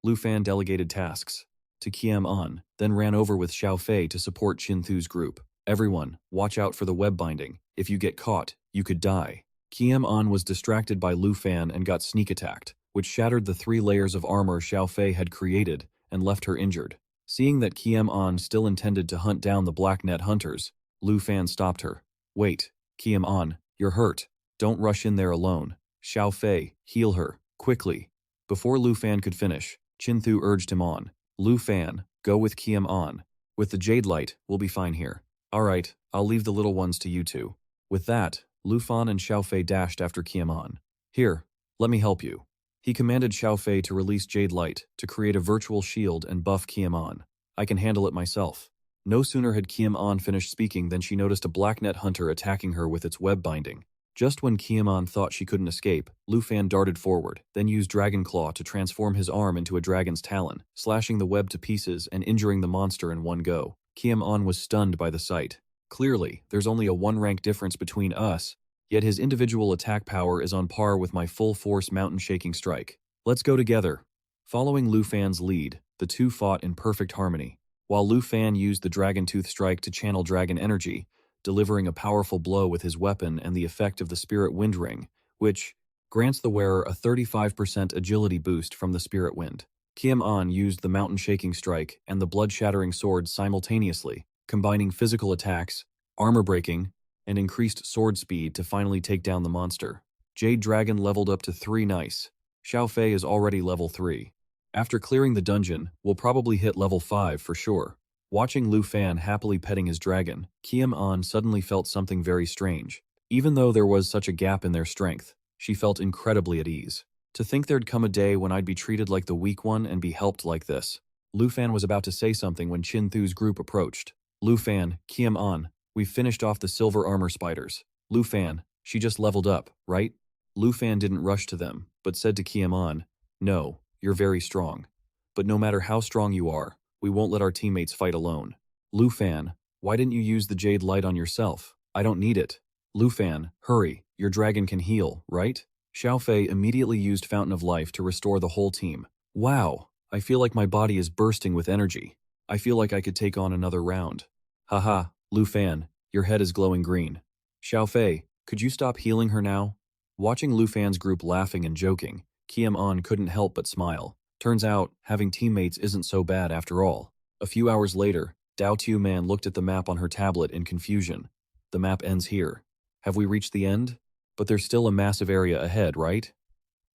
Lu Fan delegated tasks to Kiem-on, then ran over with Xiao Fei to support Chin Thu's group. Everyone, watch out for the web binding. If you get caught, you could die. Kiem-on was distracted by Lu Fan and got sneak attacked, which shattered the 3 layers of armor Xiao Fei had created and left her injured. Seeing that Kiem-on still intended to hunt down the black net hunters, Lu Fan stopped her. Wait, Kiem-on, you're hurt. Don't rush in there alone. Xiao Fei, heal her, quickly. Before Lu Fan could finish, Chin Thu urged him on. Lu Fan, go with Kiem-on. With the Jade Light, we'll be fine here. Alright, I'll leave the little ones to you two. With that, Lu Fan and Xiao Fei dashed after Kiem-on. Here, let me help you. He commanded Xiao Fei to release Jade Light to create a virtual shield and buff Kiem-on. I can handle it myself. No sooner had Kiem-on finished speaking than she noticed a black net hunter attacking her with its web binding. Just when Kiem-on thought she couldn't escape, Lu Fan darted forward, then used Dragon Claw to transform his arm into a dragon's talon, slashing the web to pieces and injuring the monster in one go. Kiem-on was stunned by the sight. Clearly, there's only a 1 rank difference between us, yet his individual attack power is on par with my full-force mountain-shaking strike. Let's go together. Following Lu Fan's lead, the two fought in perfect harmony. While Lu Fan used the Dragon Tooth Strike to channel dragon energy, delivering a powerful blow with his weapon and the effect of the Spirit Wind Ring, which grants the wearer a 35% agility boost from the Spirit Wind. Kiem-on used the mountain-shaking strike and the blood-shattering sword simultaneously, combining physical attacks, armor breaking, and increased sword speed to finally take down the monster. Jade Dragon leveled up to 3 nice. Xiao Fei is already level 3. After clearing the dungeon, we'll probably hit level 5 for sure. Watching Lu Fan happily petting his dragon, Kiem-on suddenly felt something very strange. Even though there was such a gap in their strength, she felt incredibly at ease. To think there'd come a day when I'd be treated like the weak one and be helped like this. Lu Fan was about to say something when Chin Thu's group approached. Lu Fan, Kiem-on, we've finished off the silver armor spiders. Lu Fan, she just leveled up, right? Lu Fan didn't rush to them, but said to Kiem-on, no, you're very strong. But no matter how strong you are, we won't let our teammates fight alone. Lu Fan, why didn't you use the Jade Light on yourself? I don't need it. Lu Fan, hurry, your dragon can heal, right? Xiao Fei immediately used Fountain of Life to restore the whole team. Wow, I feel like my body is bursting with energy. I feel like I could take on another round. Haha, Lu Fan, your head is glowing green. Xiao Fei, could you stop healing her now? Watching Lu Fan's group laughing and joking, Kiem-on couldn't help but smile. Turns out, having teammates isn't so bad after all. A few hours later, Dao Tuman looked at the map on her tablet in confusion. The map ends here. Have we reached the end? But there's still a massive area ahead, right?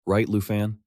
Right, Lu Fan?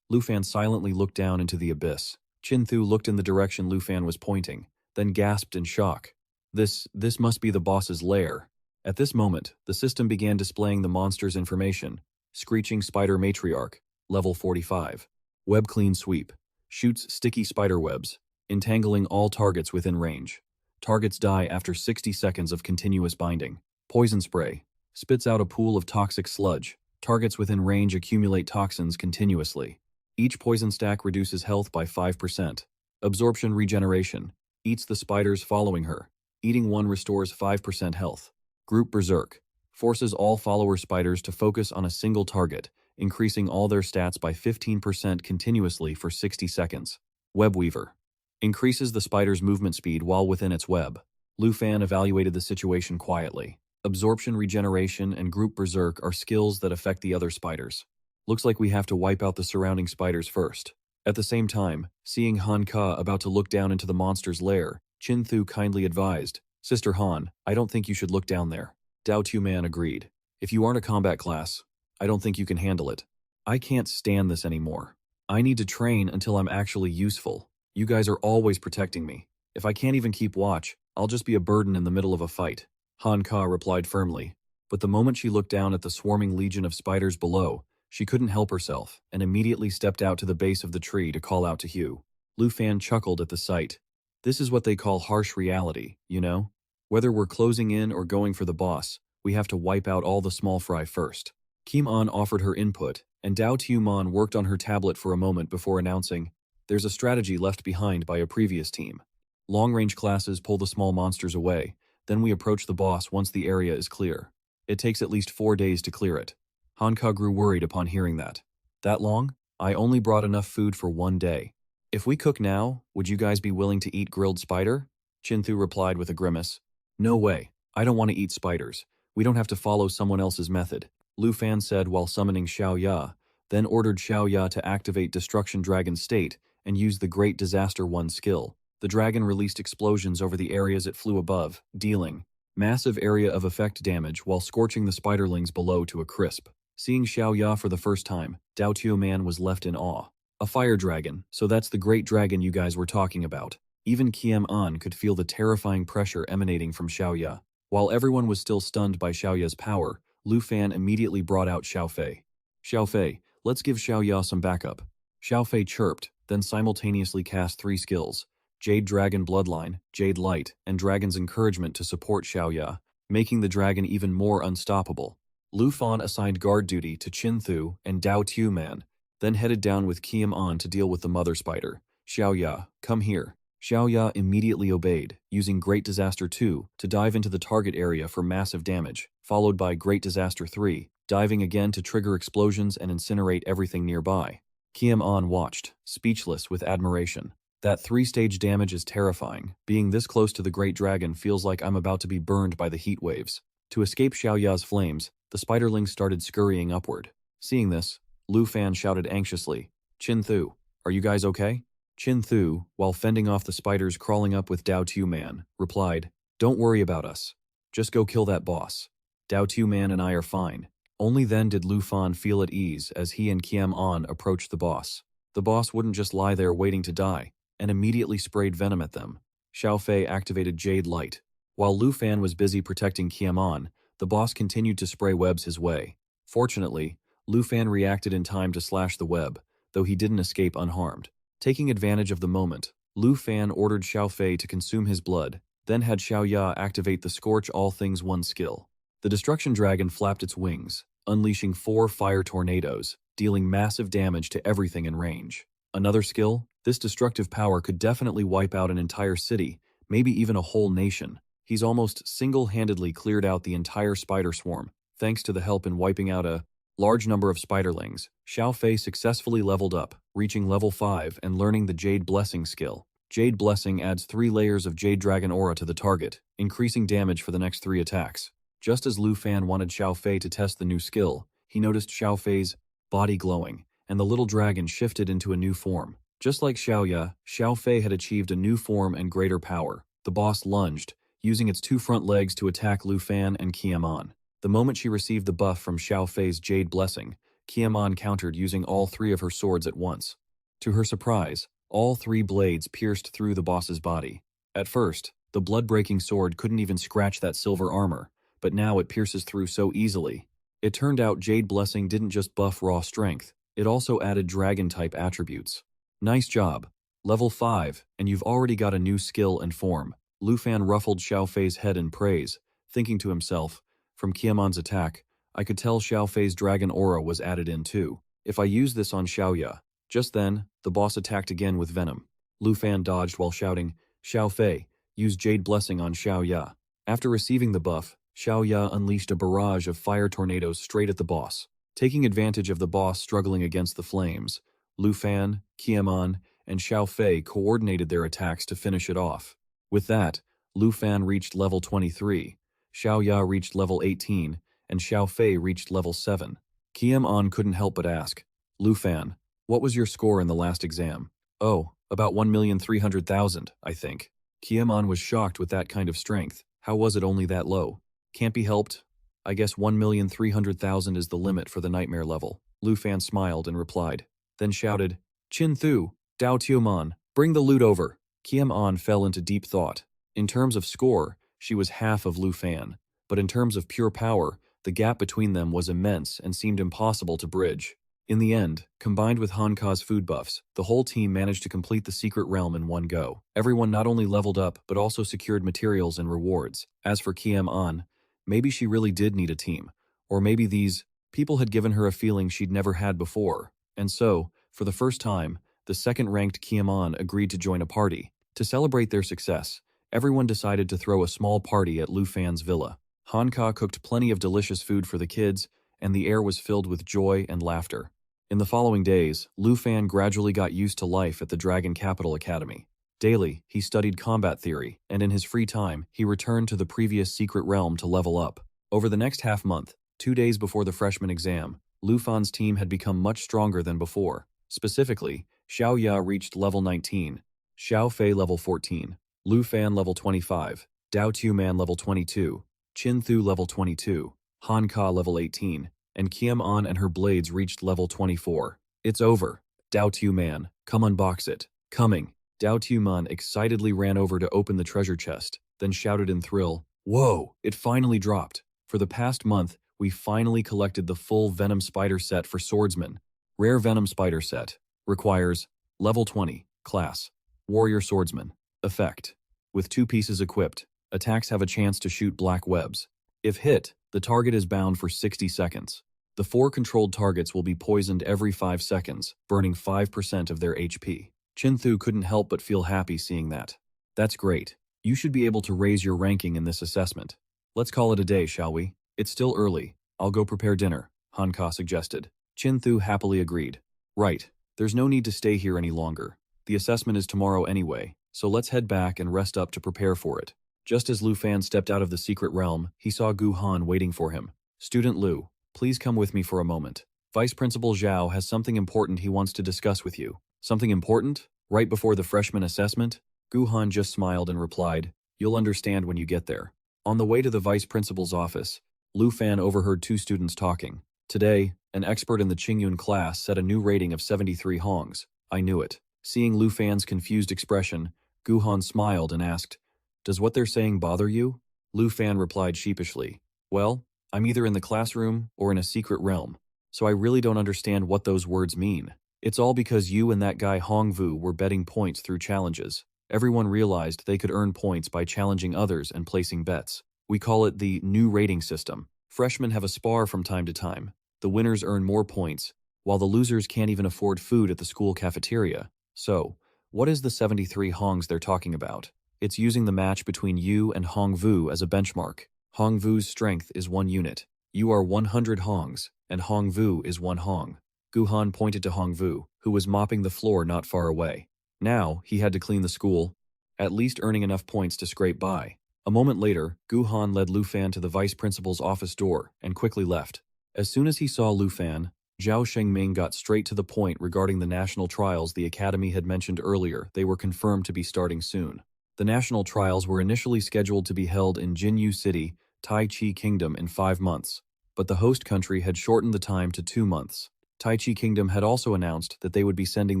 Lu Fan silently looked down into the abyss. Chin Thu looked in the direction Lu Fan was pointing, then gasped in shock. This must be the boss's lair. At this moment, the system began displaying the monster's information. Screeching Spider Matriarch, level 45. Web Clean Sweep. Shoots sticky spider webs, entangling all targets within range. Targets die after 60 seconds of continuous binding. Poison Spray. Spits out a pool of toxic sludge. Targets within range accumulate toxins continuously. Each poison stack reduces health by 5%. Absorption Regeneration. Eats the spiders following her. Eating one restores 5% health. Group Berserk. Forces all follower spiders to focus on a single target, increasing all their stats by 15% continuously for 60 seconds. Web Weaver. Increases the spider's movement speed while within its web. Lu Fan evaluated the situation quietly. Absorption Regeneration and Group Berserk are skills that affect the other spiders. Looks like we have to wipe out the surrounding spiders first. At the same time, seeing Han Ka about to look down into the monster's lair, Chin Thu kindly advised, Sister Han, I don't think you should look down there. Dao Tu Man agreed. If you aren't a combat class, I don't think you can handle it. I can't stand this anymore. I need to train until I'm actually useful. You guys are always protecting me. If I can't even keep watch, I'll just be a burden in the middle of a fight. Han Ka replied firmly. But the moment she looked down at the swarming legion of spiders below, she couldn't help herself and immediately stepped out to the base of the tree to call out to Hugh. Lu Fan chuckled at the sight. This is what they call harsh reality, you know? Whether we're closing in or going for the boss, we have to wipe out all the small fry first. Kim An offered her input, and Dao Tuman worked on her tablet for a moment before announcing, there's a strategy left behind by a previous team. Long-range classes pull the small monsters away, then we approach the boss once the area is clear. It takes at least 4 days to clear it. Hanka grew worried upon hearing that. That long? I only brought enough food for 1 day. If we cook now, would you guys be willing to eat grilled spider? Chinthu replied with a grimace. No way. I don't want to eat spiders. We don't have to follow someone else's method, Lu Fan said while summoning Xiao Ya, then ordered Xiao Ya to activate Destruction Dragon State and use the Great Disaster 1 skill. The dragon released explosions over the areas it flew above, dealing massive area of effect damage while scorching the spiderlings below to a crisp. Seeing Xiao Ya for the first time, Dao Tuo Man was left in awe. A fire dragon, so that's the great dragon you guys were talking about. Even Kiem An could feel the terrifying pressure emanating from Xiao Ya. While everyone was still stunned by Xiao Ya's power, Lu Fan immediately brought out Xiao Fei. Xiao Fei, let's give Xiao Ya some backup. Xiao Fei chirped, then simultaneously cast 3 skills. Jade Dragon Bloodline, Jade Light, and Dragon's Encouragement to support Xiao Ya, making the dragon even more unstoppable. Lu Fan assigned guard duty to Chin Thu and Dao Tu Man, then headed down with Kiem An to deal with the mother spider. Xiao Ya, come here. Xiao Ya immediately obeyed, using Great Disaster 2 to dive into the target area for massive damage, followed by Great Disaster 3, diving again to trigger explosions and incinerate everything nearby. Kiem An watched, speechless with admiration. That 3-stage damage is terrifying. Being this close to the Great Dragon feels like I'm about to be burned by the heat waves. To escape Xiao Ya's flames, the spiderlings started scurrying upward. Seeing this, Lu Fan shouted anxiously, Chin Thu, are you guys okay? Chin Thu, while fending off the spiders crawling up with Dao Tu Man, replied, don't worry about us. Just go kill that boss. Dao Tu Man and I are fine. Only then did Lu Fan feel at ease as he and Kiem An approached the boss. The boss wouldn't just lie there waiting to die, and immediately sprayed venom at them. Xiao Fei activated Jade Light. While Lu Fan was busy protecting Kiem An, the boss continued to spray webs his way. Fortunately, Lu Fan reacted in time to slash the web, though he didn't escape unharmed. Taking advantage of the moment, Lu Fan ordered Xiao Fei to consume his blood, then had Xiao Ya activate the Scorch All Things 1 skill. The Destruction Dragon flapped its wings, unleashing 4 fire tornadoes, dealing massive damage to everything in range. Another skill? This destructive power could definitely wipe out an entire city, maybe even a whole nation. He's almost single-handedly cleared out the entire spider swarm, thanks to the help in wiping out a large number of spiderlings. Xiao Fei successfully leveled up, reaching level 5 and learning the Jade Blessing skill. Jade Blessing adds 3 layers of Jade Dragon aura to the target, increasing damage for the next 3 attacks. Just as Lu Fan wanted Xiao Fei to test the new skill, he noticed Xiao Fei's body glowing, and the little dragon shifted into a new form. Just like Xiao Ya, Xiao Fei had achieved a new form and greater power. The boss lunged, using its 2 front legs to attack Lu Fan and Kiem An. The moment she received the buff from Xiao Fei's Jade Blessing, Kiem An countered using all 3 of her swords at once. To her surprise, all 3 blades pierced through the boss's body. At first, the blood-breaking sword couldn't even scratch that silver armor, but now it pierces through so easily. It turned out Jade Blessing didn't just buff raw strength, it also added dragon-type attributes. Nice job. Level 5, and you've already got a new skill and form. Lu Fan ruffled Xiao Fei's head in praise, thinking to himself, from Kiem An's attack, I could tell Xiao Fei's dragon aura was added in too. If I use this on Xiao Ya. Just then, the boss attacked again with venom. Lu Fan dodged while shouting, Xiao Fei, use Jade Blessing on Xiao Ya. After receiving the buff, Xiao Ya unleashed a barrage of fire tornadoes straight at the boss. Taking advantage of the boss struggling against the flames, Lu Fan, Kiem An, and Xiao Fei coordinated their attacks to finish it off. With that, Lu Fan reached level 23, Xiao Ya reached level 18, and Xiao Fei reached level 7. Kiem An couldn't help but ask, Lu Fan, what was your score in the last exam? Oh, about 1,300,000, I think. Kiem An was shocked with that kind of strength. How was it only that low? Can't be helped. I guess 1,300,000 is the limit for the nightmare level. Lu Fan smiled and replied, then shouted, Chin Thu, Dao Tuoman, bring the loot over. Kiem An fell into deep thought. In terms of score, she was half of Lu Fan, but in terms of pure power, the gap between them was immense and seemed impossible to bridge. In the end, combined with Hanka's food buffs, the whole team managed to complete the secret realm in one go. Everyone not only leveled up, but also secured materials and rewards. As for Kiem An, maybe she really did need a team, or maybe these people had given her a feeling she'd never had before. And so, for the first time, the second-ranked Kiem An agreed to join a party. To celebrate their success, everyone decided to throw a small party at Lu Fan's villa. Hanka cooked plenty of delicious food for the kids, and the air was filled with joy and laughter. In the following days, Lu Fan gradually got used to life at the Dragon Capital Academy. Daily, he studied combat theory, and in his free time, he returned to the previous secret realm to level up. Over the next half-month, 2 days before the freshman exam, Lu Fan's team had become much stronger than before. Specifically, Xiao Ya reached level 19, Xiao Fei level 14, Lu Fan level 25, Dao Tuoman level 22, Chin Thu level 22, Hanka level 18, and Kiem An and her blades reached level 24. It's over. Dao Tuoman, come unbox it. Coming. Dao Tuoman excitedly ran over to open the treasure chest, then shouted in thrill, Whoa, it finally dropped. For the past month, we finally collected the full Venom Spider set for Swordsman. Rare Venom Spider set. Requires level 20, class, Warrior Swordsman. Effect. With 2 pieces equipped, attacks have a chance to shoot black webs. If hit, the target is bound for 60 seconds. The 4 controlled targets will be poisoned every 5 seconds, burning 5% of their HP. Chin Thu couldn't help but feel happy seeing that. That's great. You should be able to raise your ranking in this assessment. Let's call it a day, shall we? It's still early. I'll go prepare dinner, Hanka suggested. Chin Thu happily agreed. Right. There's no need to stay here any longer. The assessment is tomorrow anyway, so let's head back and rest up to prepare for it. Just as Lu Fan stepped out of the secret realm, he saw Gu Han waiting for him. Student Lu, please come with me for a moment. Vice Principal Zhao has something important he wants to discuss with you. Something important? Right before the freshman assessment? Gu Han just smiled and replied, You'll understand when you get there. On the way to the vice principal's office, Lu Fan overheard 2 students talking. Today, an expert in the Qingyun class set a new rating of 73 hongs. I knew it. Seeing Lu Fan's confused expression, Gu Han smiled and asked, Does what they're saying bother you? Lu Fan replied sheepishly, Well, I'm either in the classroom or in a secret realm, so I really don't understand what those words mean. It's all because you and that guy Hong Vu were betting points through challenges. Everyone realized they could earn points by challenging others and placing bets. We call it the new rating system. Freshmen have a spar from time to time. The winners earn more points, while the losers can't even afford food at the school cafeteria. So, what is the 73 hongs they're talking about? It's using the match between you and Hong Vu as a benchmark. Hong Vu's strength is 1 unit. You are 100 hongs, and Hong Vu is 1 hong. Gu Han pointed to Hong Vu, who was mopping the floor not far away. Now, he had to clean the school, at least earning enough points to scrape by. A moment later, Gu Han led Lu Fan to the vice principal's office door and quickly left. As soon as he saw Lu Fan, Zhao Shengming got straight to the point regarding the national trials the academy had mentioned earlier. They were confirmed to be starting soon. The national trials were initially scheduled to be held in Jinyu City, Tai Chi Kingdom in 5 months, but the host country had shortened the time to 2 months. Tai Chi Kingdom had also announced that they would be sending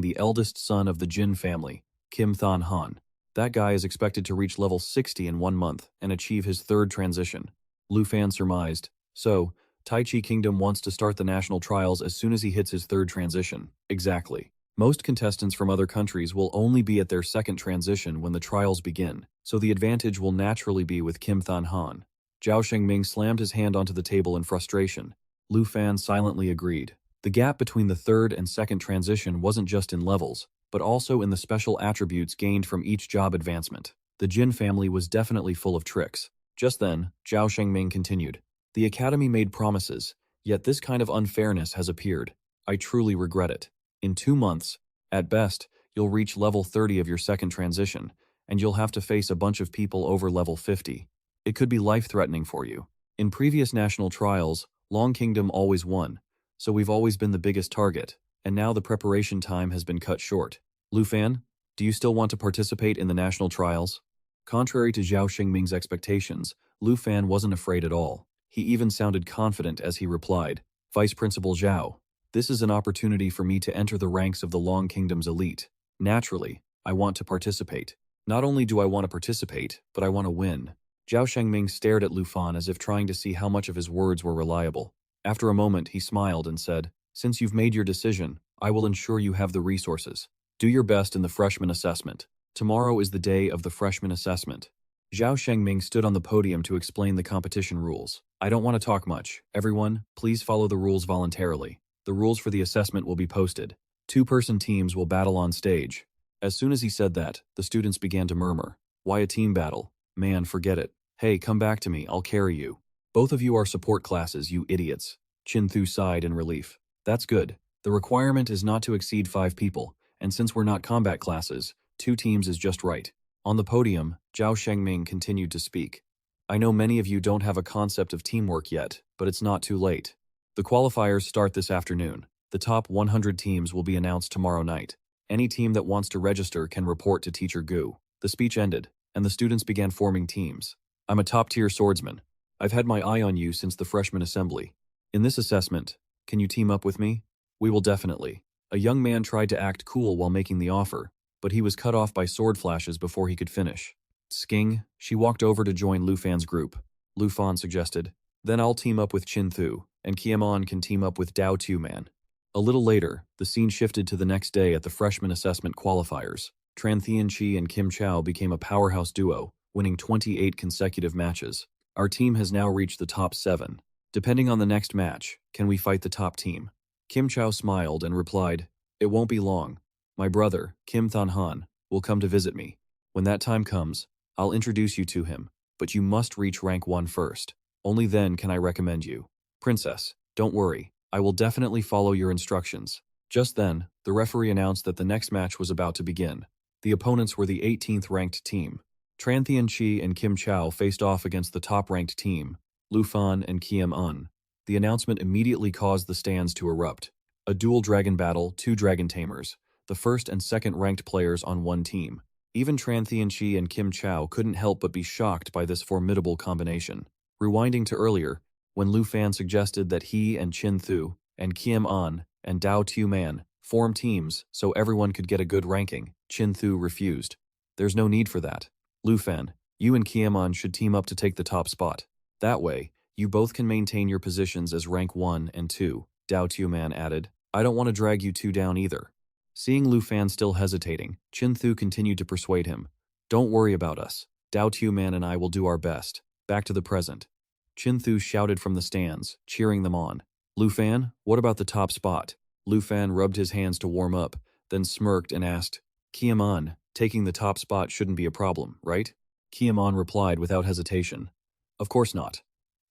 the eldest son of the Jin family, Kim Than Han. That guy is expected to reach level 60 in 1 month and achieve his 3rd transition. Lu Fan surmised. So, Tai Chi Kingdom wants to start the national trials as soon as he hits his 3rd transition. Exactly. Most contestants from other countries will only be at their 2nd transition when the trials begin, so the advantage will naturally be with Kim Than Han. Zhao Shengming slammed his hand onto the table in frustration. Lu Fan silently agreed. The gap between the 3rd and 2nd transition wasn't just in levels, but also in the special attributes gained from each job advancement. The Jin family was definitely full of tricks. Just then, Zhao Shengming continued. The academy made promises, yet this kind of unfairness has appeared. I truly regret it. In 2 months, at best, you'll reach level 30 of your 2nd transition, and you'll have to face a bunch of people over level 50. It could be life-threatening for you. In previous national trials, Long Kingdom always won, so we've always been the biggest target, and now the preparation time has been cut short. Lu Fan, do you still want to participate in the national trials? Contrary to Zhao Xingming's expectations, Lu Fan wasn't afraid at all. He even sounded confident as he replied, Vice Principal Zhao, this is an opportunity for me to enter the ranks of the Long Kingdom's elite. Naturally, I want to participate. Not only do I want to participate, but I want to win. Zhao Shengming stared at Lu Fan as if trying to see how much of his words were reliable. After a moment, he smiled and said, Since you've made your decision, I will ensure you have the resources. Do your best in the freshman assessment. Tomorrow is the day of the freshman assessment. Zhao Shengming stood on the podium to explain the competition rules. I don't want to talk much. Everyone, please follow the rules voluntarily. The rules for the assessment will be posted. 2-person teams will battle on stage. As soon as he said that, the students began to murmur. Why a team battle? Man, forget it. Hey, come back to me, I'll carry you. Both of you are support classes, you idiots. Chin Thu sighed in relief. That's good. The requirement is not to exceed 5 people, and since we're not combat classes, 2 teams is just right. On the podium, Zhao Shengming continued to speak. I know many of you don't have a concept of teamwork yet, but it's not too late. The qualifiers start this afternoon. The top 100 teams will be announced tomorrow night. Any team that wants to register can report to Teacher Gu. The speech ended, and the students began forming teams. I'm a top-tier swordsman. I've had my eye on you since the freshman assembly. In this assessment, can you team up with me? We will definitely. A young man tried to act cool while making the offer, but he was cut off by sword flashes before he could finish. Sking, she walked over to join Lu Fan's group. Lu Fan suggested, Then I'll team up with Chin Thu, and Kiamon can team up with Dao Tu-man. A little later, the scene shifted to the next day at the freshman assessment qualifiers. Tran Thian-chi and Kim Chao became a powerhouse duo, winning 28 consecutive matches. Our team has now reached the top 7. Depending on the next match, can we fight the top team? Kim Chao smiled and replied, It won't be long. My brother, Kim Than-han, will come to visit me. When that time comes, I'll introduce you to him, but you must reach rank 1 first. Only then can I recommend you. Princess, don't worry. I will definitely follow your instructions. Just then, the referee announced that the next match was about to begin. The opponents were the 18th ranked team. Tran Thian-chi and Kim Chao faced off against the top-ranked team, Lu Fan and Kiem Un. The announcement immediately caused the stands to erupt. A dual dragon battle, 2 dragon tamers, the first and second ranked players on one team. Even Tran Thian-chi and Kim Chao couldn't help but be shocked by this formidable combination. Rewinding to earlier, when Lu Fan suggested that he and Chin Thu and Kiem Un and Dao Tu-man form teams so everyone could get a good ranking, Chin Thu refused. There's no need for that. Lu Fan, you and Kiem Un should team up to take the top spot. That way, you both can maintain your positions as rank 1 and 2, Dao Tu-man added. I don't want to drag you 2 down either. Seeing Lu Fan still hesitating, Chin Thu continued to persuade him. Don't worry about us. Dao Tu-man and I will do our best. Back to the present. Chin Thu shouted from the stands, cheering them on. Lu Fan, what about the top spot? Lu Fan rubbed his hands to warm up, then smirked and asked, Kiem Un, taking the top spot shouldn't be a problem, right? Kiem Un replied without hesitation. Of course not.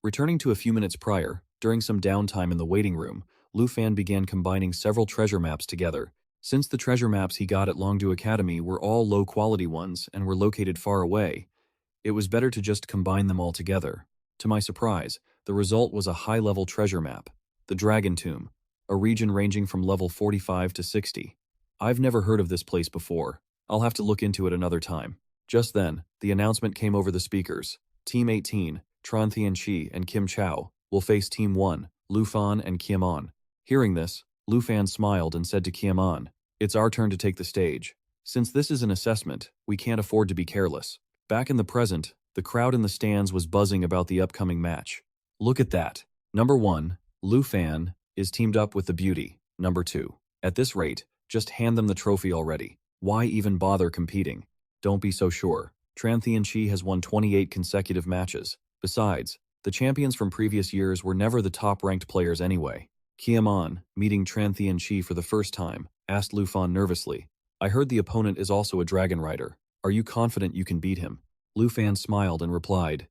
Returning to a few minutes prior, during some downtime in the waiting room, Lu Fan began combining several treasure maps together. Since the treasure maps he got at Longdu Academy were all low-quality ones and were located far away, it was better to just combine them all together. To my surprise, the result was a high-level treasure map, the Dragon Tomb, a region ranging from level 45 to 60. I've never heard of this place before. I'll have to look into it another time. Just then, the announcement came over the speakers. Team 18, Tran Thian-chi and Kim Chao, will face Team 1, Lu Fan and Kiem Un. Hearing this, Lu Fan smiled and said to Kiem Un, It's our turn to take the stage. Since this is an assessment, we can't afford to be careless. Back in the present, the crowd in the stands was buzzing about the upcoming match. Look at that. Number 1, Lu Fan, is teamed up with the beauty. Number 2. At this rate, just hand them the trophy already. Why even bother competing? Don't be so sure. Tran Thian-chi has won 28 consecutive matches. Besides, the champions from previous years were never the top-ranked players anyway. Kiem Un, meeting Tran Thian-chi for the first time, asked Lu Fan nervously. I heard the opponent is also a dragon rider. Are you confident you can beat him? Lu Fan smiled and replied,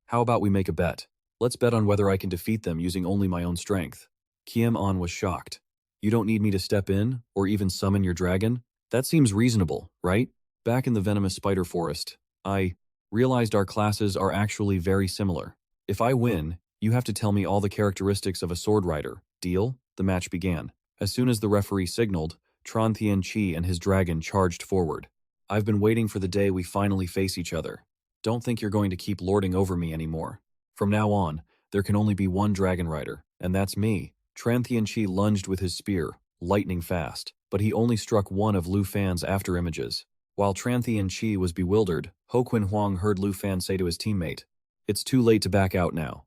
How about we make a bet? Let's bet on whether I can defeat them using only my own strength. Kiem Un was shocked. You don't need me to step in, or even summon your dragon? That seems reasonable, right? Back in the venomous spider forest, I realized our classes are actually very similar. If I win, you have to tell me all the characteristics of a sword rider. Deal? The match began. As soon as the referee signaled, Tran Tianqi and his dragon charged forward. I've been waiting for the day we finally face each other. Don't think you're going to keep lording over me anymore. From now on, there can only be one dragon rider, and that's me. Tran Tianqi lunged with his spear, lightning fast, but he only struck one of Lu Fan's afterimages. While Tran Tianqi was bewildered, Ho Qinhuang heard Lu Fan say to his teammate, "It's too late to back out now."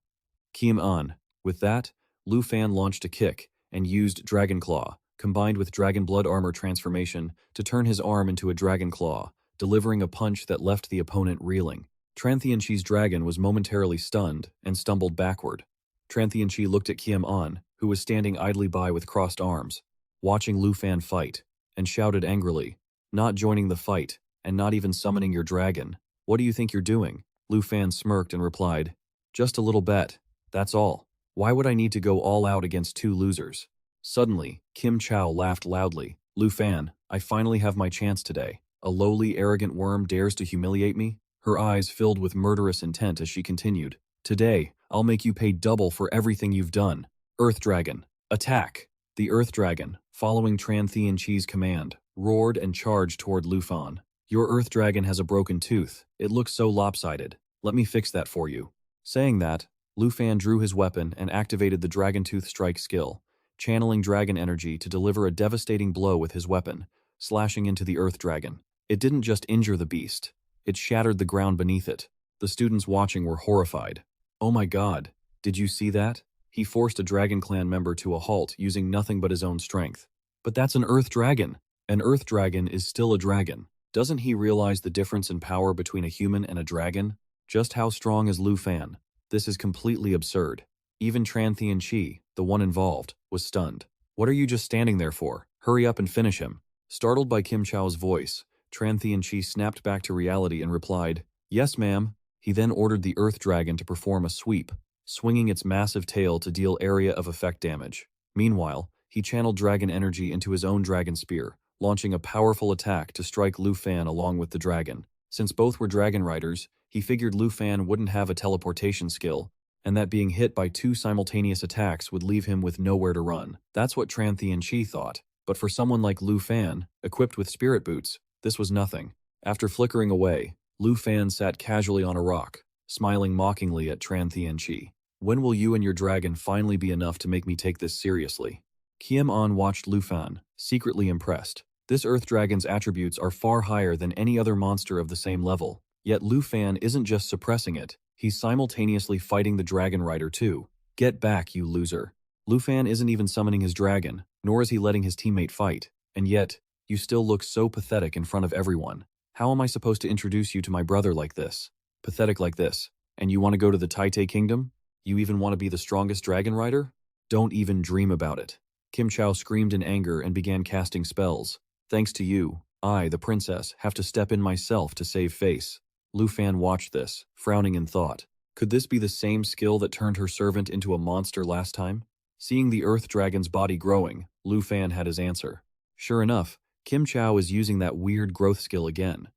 Kim An. With that, Lu Fan launched a kick and used Dragon Claw, combined with Dragon Blood Armor transformation, to turn his arm into a Dragon Claw, delivering a punch that left the opponent reeling. Tran Tianqi's dragon was momentarily stunned and stumbled backward. Tran Tianqi looked at Kim An, who was standing idly by with crossed arms, watching Lu Fan fight, and shouted angrily, "Not joining the fight, and not even summoning your dragon. What do you think you're doing?" Lu Fan smirked and replied, "Just a little bet, that's all. Why would I need to go all out against two losers?" Suddenly, Kim Chao laughed loudly. "Lu Fan, I finally have my chance today. A lowly, arrogant worm dares to humiliate me?" Her eyes filled with murderous intent as she continued, "Today, I'll make you pay double for everything you've done. Earth Dragon, attack!" The Earth Dragon, following Tran Tianqi's command, roared and charged toward Lu Fan. "Your Earth Dragon has a broken tooth. It looks so lopsided. Let me fix that for you." Saying that, Lu Fan drew his weapon and activated the Dragon Tooth Strike skill, channeling dragon energy to deliver a devastating blow with his weapon, slashing into the Earth Dragon. It didn't just injure the beast, it shattered the ground beneath it. The students watching were horrified. "Oh my god, did you see that?" He forced a Dragon Clan member to a halt using nothing but his own strength. "But that's an Earth Dragon. An Earth Dragon is still a dragon. Doesn't he realize the difference in power between a human and a dragon? Just how strong is Lu Fan? This is completely absurd." Even Tran Tianqi, the one involved, was stunned. "What are you just standing there for? Hurry up and finish him." Startled by Kim Chao's voice, Tran Tianqi snapped back to reality and replied, "Yes, ma'am." He then ordered the Earth Dragon to perform a sweep, swinging its massive tail to deal area of effect damage. Meanwhile, he channeled dragon energy into his own dragon spear, launching a powerful attack to strike Lu Fan along with the dragon. Since both were dragon riders, he figured Lu Fan wouldn't have a teleportation skill, and that being hit by two simultaneous attacks would leave him with nowhere to run. That's what Tran Tianqi thought. But for someone like Lu Fan, equipped with spirit boots, this was nothing. After flickering away, Lu Fan sat casually on a rock, smiling mockingly at Tran Tianqi. "When will you and your dragon finally be enough to make me take this seriously?" Kim An watched Lu Fan, secretly impressed. This Earth Dragon's attributes are far higher than any other monster of the same level, yet Lu Fan isn't just suppressing it, he's simultaneously fighting the Dragon Rider too. "Get back, you loser." Lu Fan isn't even summoning his dragon, nor is he letting his teammate fight, and yet, you still look so pathetic in front of everyone. How am I supposed to introduce you to my brother like this? Pathetic like this. And you want to go to the Taite Kingdom? You even want to be the strongest dragon rider? Don't even dream about it. Kim Chao screamed in anger and began casting spells. "Thanks to you, I, the princess, have to step in myself to save face." Lu Fan watched this, frowning in thought. Could this be the same skill that turned her servant into a monster last time? Seeing the Earth Dragon's body growing, Lu Fan had his answer. Sure enough, Kim Chao is using that weird growth skill again.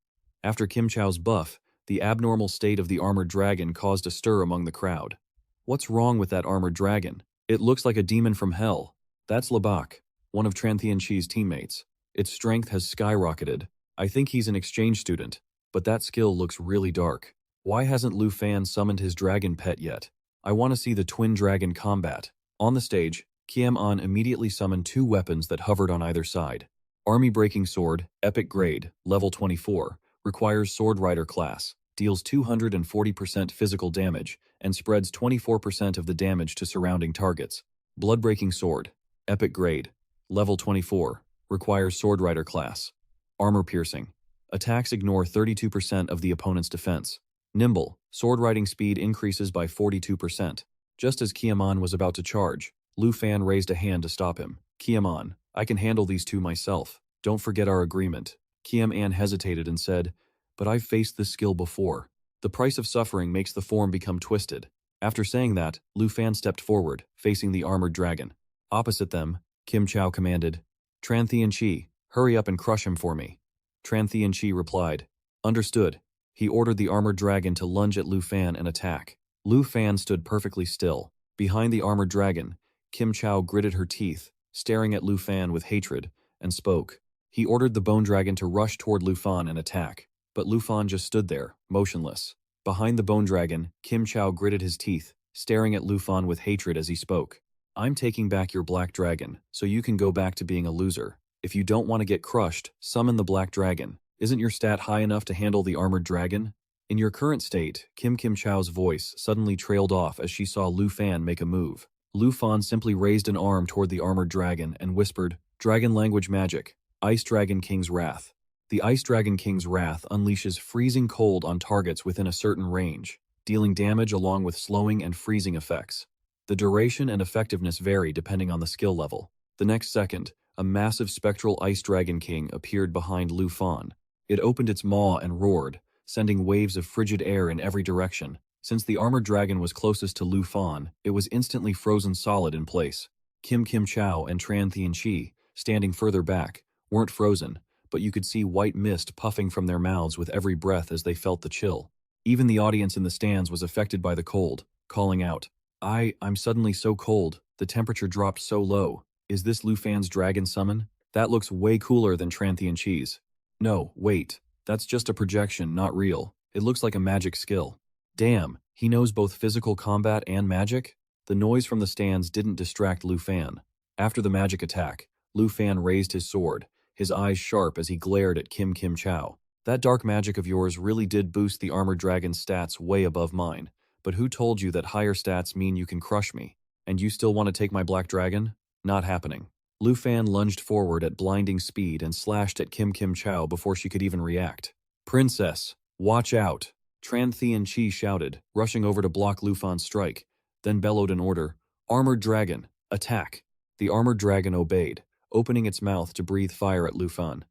After Kim Chao's buff, the abnormal state of the armored dragon caused a stir among the crowd. What's wrong with that armored dragon? It looks like a demon from hell. That's Labak, one of Tran Tianqi's teammates. Its strength has skyrocketed. I think he's an exchange student, but that skill looks really dark. Why hasn't Lu Fan summoned his dragon pet yet? I want to see the twin dragon combat. On the stage, Kim An immediately summoned two weapons that hovered on either side. Army Breaking Sword, Epic Grade, Level 24, requires Sword Rider class, deals 240% physical damage, and spreads 24% of the damage to surrounding targets. Blood Breaking Sword, Epic Grade, Level 24, requires Sword Rider class. Armor Piercing. Attacks ignore 32% of the opponent's defense. Nimble, sword riding speed increases by 42%. Just as Kiaman was about to charge, Lu Fan raised a hand to stop him. "Kiaman, I can handle these two myself. Don't forget our agreement." Kiam-an hesitated and said, "But I've faced this skill before. The price of suffering makes the form become twisted." After saying that, Lu Fan stepped forward, facing the armored dragon. Opposite them, Kim Chao commanded, "Tran Tianqi, hurry up and crush him for me." Tran Tianqi replied, "Understood." He ordered the armored dragon to lunge at Lu Fan and attack. Lu Fan stood perfectly still. Behind the armored dragon, Kim Chao gritted her teeth, staring at Lu Fan with hatred, and spoke. He ordered the bone dragon to rush toward Lu Fan and attack, but Lu Fan just stood there, motionless. Behind the bone dragon, Kim Chao gritted his teeth, staring at Lu Fan with hatred as he spoke. I'm taking back your black dragon, so you can go back to being a loser. If you don't want to get crushed, summon the black dragon. Isn't your stat high enough to handle the armored dragon? In your current state, Kim Chao's voice suddenly trailed off as she saw Lu Fan make a move. Lu Fan simply raised an arm toward the armored dragon and whispered, "Dragon language magic, Ice Dragon King's Wrath." The Ice Dragon King's Wrath unleashes freezing cold on targets within a certain range, dealing damage along with slowing and freezing effects. The duration and effectiveness vary depending on the skill level. The next second, a massive spectral Ice Dragon King appeared behind Lu Fan. It opened its maw and roared, sending waves of frigid air in every direction. Since the armored dragon was closest to Lu Fan, it was instantly frozen solid in place. Kim Chao and Tran Tianqi, standing further back, weren't frozen, but you could see white mist puffing from their mouths with every breath as they felt the chill. Even the audience in the stands was affected by the cold, calling out, I'm suddenly so cold, the temperature dropped so low. Is this Lu Fan's dragon summon? That looks way cooler than Tran Tianqi's. No, wait, that's just a projection, not real. It looks like a magic skill. Damn, he knows both physical combat and magic? The noise from the stands didn't distract Lu Fan. After the magic attack, Lu Fan raised his sword, his eyes sharp as he glared at Kim Chao. That dark magic of yours really did boost the armored dragon's stats way above mine. But who told you that higher stats mean you can crush me? And you still want to take my black dragon? Not happening. Lu Fan lunged forward at blinding speed and slashed at Kim Chao before she could even react. "Princess, watch out!" Tran Tianqi shouted, rushing over to block Lu Fan's strike, then bellowed an order, "Armored dragon, attack!" The armored dragon obeyed, opening its mouth to breathe fire at Lu Fan.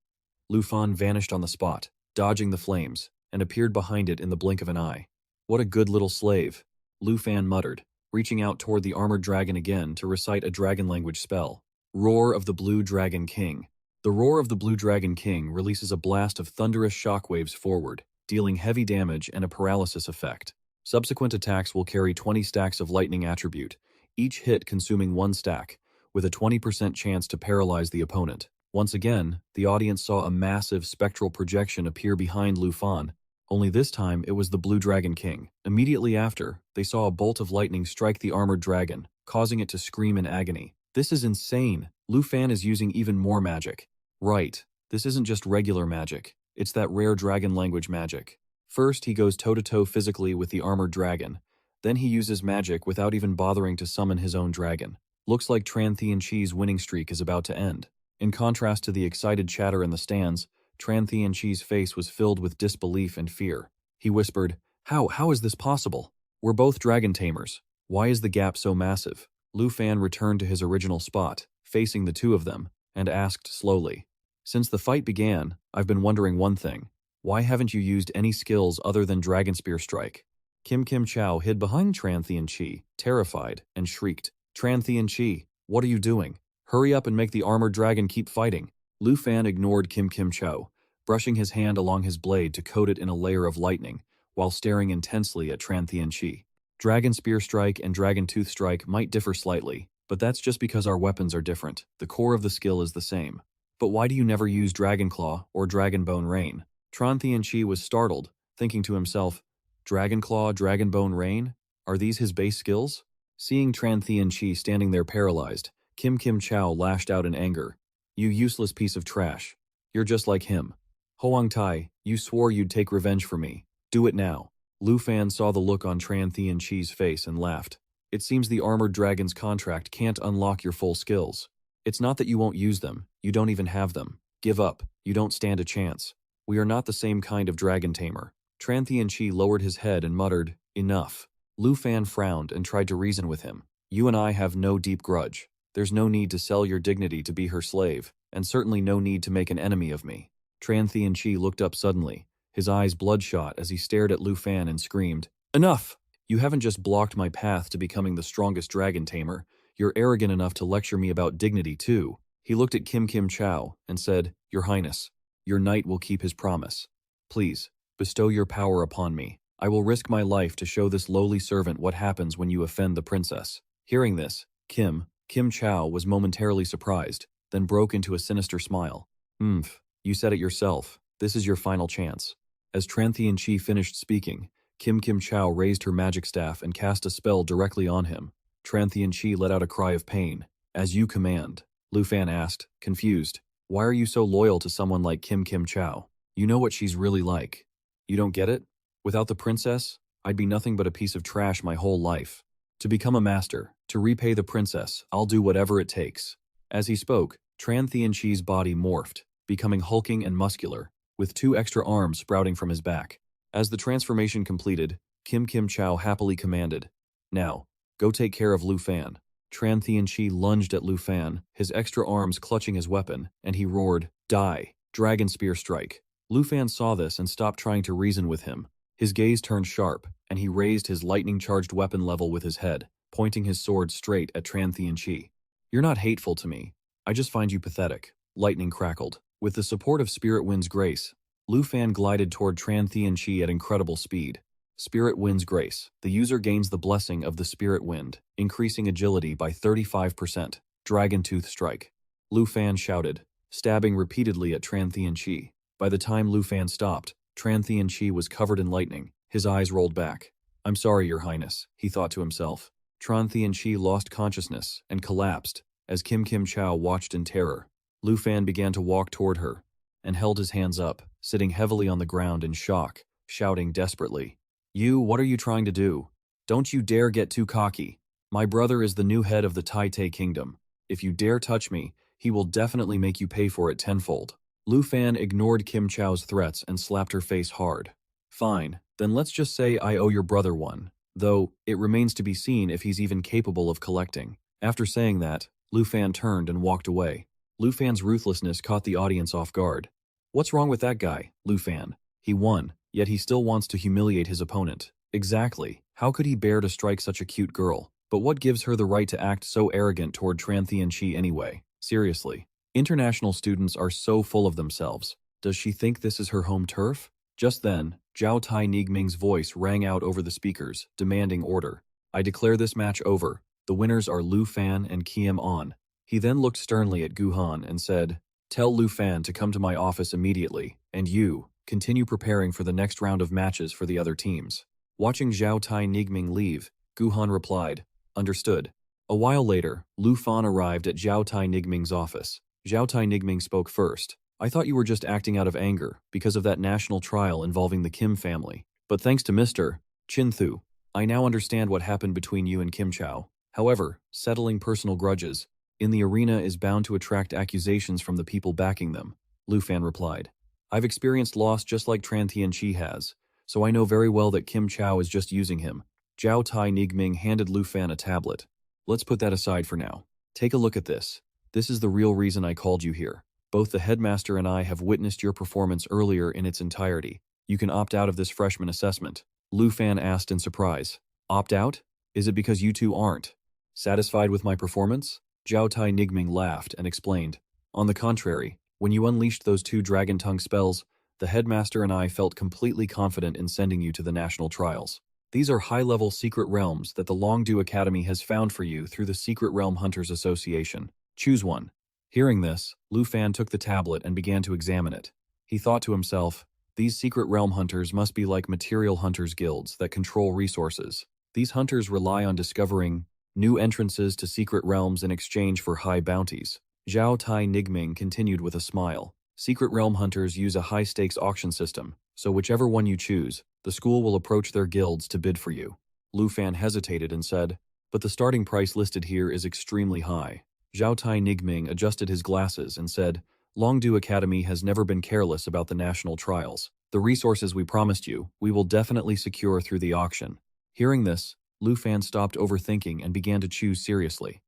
Lu Fan vanished on the spot, dodging the flames, and appeared behind it in the blink of an eye. "What a good little slave," Lu Fan muttered, reaching out toward the armored dragon again to recite a dragon language spell. Roar of the Blue Dragon King. The roar of the Blue Dragon King releases a blast of thunderous shockwaves forward, dealing heavy damage and a paralysis effect. Subsequent attacks will carry 20 stacks of lightning attribute, each hit consuming 1 stack, with a 20% chance to paralyze the opponent. Once again, the audience saw a massive spectral projection appear behind Lu Fan, only this time it was the Blue Dragon King. Immediately after, they saw a bolt of lightning strike the armored dragon, causing it to scream in agony. This is insane. Lu Fan is using even more magic. Right, this isn't just regular magic. It's that rare dragon language magic. First, he goes toe-to-toe physically with the armored dragon. Then he uses magic without even bothering to summon his own dragon. Looks like Tran Tianqi's winning streak is about to end. In contrast to the excited chatter in the stands, Tran Tianqi's face was filled with disbelief and fear. He whispered, How is this possible? We're both dragon tamers. Why is the gap so massive?" Lu Fan returned to his original spot, facing the two of them, and asked slowly, "Since the fight began, I've been wondering one thing. Why haven't you used any skills other than Dragon Spear Strike?" Kim Chao hid behind Tran Tianqi, terrified, and shrieked, "Tran Tianqi, what are you doing? Hurry up and make the armored dragon keep fighting." Lu Fan ignored Kim Chao, brushing his hand along his blade to coat it in a layer of lightning, while staring intensely at Tran Tianqi. Dragon Spear Strike and Dragon Tooth Strike might differ slightly, but that's just because our weapons are different. The core of the skill is the same. But why do you never use Dragon Claw or Dragon Bone Rain? Tran Tianqi was startled, thinking to himself, Dragon Claw, Dragon Bone Rain? Are these his base skills? Seeing Tran Tianqi standing there paralyzed, Kim Chao lashed out in anger. "You useless piece of trash. You're just like him. Hoang Tai, you swore you'd take revenge for me. Do it now." Lu Fan saw the look on Tran Tianqi's face and laughed. "It seems the armored dragon's contract can't unlock your full skills. It's not that you won't use them, you don't even have them. Give up, you don't stand a chance. We are not the same kind of dragon tamer." Tran Tianqi lowered his head and muttered, "Enough." Lu Fan frowned and tried to reason with him. "You and I have no deep grudge. There's no need to sell your dignity to be her slave, and certainly no need to make an enemy of me." Tran Tianqi looked up suddenly, his eyes bloodshot as he stared at Lu Fan and screamed, "Enough! You haven't just blocked my path to becoming the strongest dragon tamer, you're arrogant enough to lecture me about dignity too." He looked at Kim Chao and said, "Your Highness, your knight will keep his promise. Please, bestow your power upon me. I will risk my life to show this lowly servant what happens when you offend the princess." Hearing this, Kim, Kim Chow was momentarily surprised, then broke into a sinister smile. You said it yourself. This is your final chance. As Tranthean Chi finished speaking, Kim Chow raised her magic staff and cast a spell directly on him. Tranthean Chi let out a cry of pain. As you command, Lu Fan asked, confused. Why are you so loyal to someone like Kim Chow? You know what she's really like. You don't get it? Without the princess, I'd be nothing but a piece of trash my whole life. To become a master, to repay the princess, I'll do whatever it takes. As he spoke, Tranthean Chi's body morphed, becoming hulking and muscular, with 2 extra arms sprouting from his back. As the transformation completed, Kim Chow happily commanded, now, go take care of Lu Fan. Tranthean Chi lunged at Lu Fan, his extra arms clutching his weapon, and he roared, die, Dragon Spear Strike. Lu Fan saw this and stopped trying to reason with him. His gaze turned sharp, and he raised his lightning-charged weapon level with his head, pointing his sword straight at Tranthean Chi. You're not hateful to me. I just find you pathetic. Lightning crackled. With the support of Spirit Wind's grace, Lu Fan glided toward Tranthean Chi at incredible speed. Spirit Wind's grace. The user gains the blessing of the Spirit Wind, increasing agility by 35%. Dragon Tooth Strike. Lu Fan shouted, stabbing repeatedly at Tranthean Chi. By the time Lu Fan stopped, Tranthean Chi was covered in lightning. His eyes rolled back. I'm sorry, Your Highness, he thought to himself. Tranthean Chi lost consciousness and collapsed as Kim Chow watched in terror. Lu Fan began to walk toward her and held his hands up, sitting heavily on the ground in shock, shouting desperately, what are you trying to do? Don't you dare get too cocky. My brother is the new head of the Tai Kingdom. If you dare touch me, he will definitely make you pay for it tenfold. Lu Fan ignored Kim Chow's threats and slapped her face hard. Fine, then let's just say I owe your brother one, though it remains to be seen if he's even capable of collecting. After saying that, Lu Fan turned and walked away. Lu Fan's ruthlessness caught the audience off guard. What's wrong with that guy, Lu Fan? He won, yet he still wants to humiliate his opponent. Exactly. How could he bear to strike such a cute girl? But what gives her the right to act so arrogant toward Tranthean Chi anyway? Seriously. International students are so full of themselves. Does she think this is her home turf? Just then, Zhao Tai Nigming's voice rang out over the speakers, demanding order. I declare this match over. The winners are Lu Fan and Kiem On. He then looked sternly at Gu Han and said, tell Lu Fan to come to my office immediately, and you, continue preparing for the next round of matches for the other teams. Watching Zhao Tai Nigming leave, Gu Han replied, understood. A while later, Lu Fan arrived at Zhao Tai Nigming's office. Zhao Tai Nigming spoke first. I thought you were just acting out of anger because of that national trial involving the Kim family. But thanks to Mr. Chin Thu, I now understand what happened between you and Kim Chow. However, settling personal grudges in the arena is bound to attract accusations from the people backing them, Lu Fan replied. I've experienced loss just like Tranthean Chi has, so I know very well that Kim Chow is just using him. Zhao Tai Nigming handed Lu Fan a tablet. Let's put that aside for now. Take a look at this. This is the real reason I called you here. Both the headmaster and I have witnessed your performance earlier in its entirety. You can opt out of this freshman assessment. Lu Fan asked in surprise. Opt out? Is it because you two aren't satisfied with my performance? Zhao Tai Nigming laughed and explained. On the contrary, when you unleashed those 2 dragon tongue spells, the headmaster and I felt completely confident in sending you to the national trials. These are high-level secret realms that the Longdu Academy has found for you through the Secret Realm Hunters Association. Choose one. Hearing this, Lu Fan took the tablet and began to examine it. He thought to himself, these secret realm hunters must be like material hunters guilds that control resources. These hunters rely on discovering new entrances to secret realms in exchange for high bounties. Zhao Tai Nigming continued with a smile. Secret realm hunters use a high-stakes auction system, so whichever one you choose, the school will approach their guilds to bid for you. Lu Fan hesitated and said, but the starting price listed here is extremely high. Zhao Tai Nigming adjusted his glasses and said, Longdu Academy has never been careless about the national trials. The resources we promised you, we will definitely secure through the auction. Hearing this, Lu Fan stopped overthinking and began to choose seriously.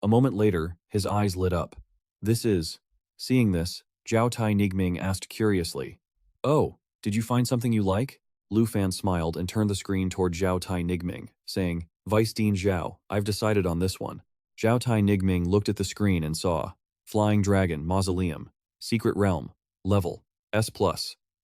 A moment later, his eyes lit up. Seeing this, Zhao Tai Nigming asked curiously, oh, did you find something you like? Lu Fan smiled and turned the screen toward Zhao Tai Nigming, saying, Vice Dean Zhao, I've decided on this one. Zhao Tai Nigming looked at the screen and saw, Flying Dragon Mausoleum, Secret Realm, Level, S+,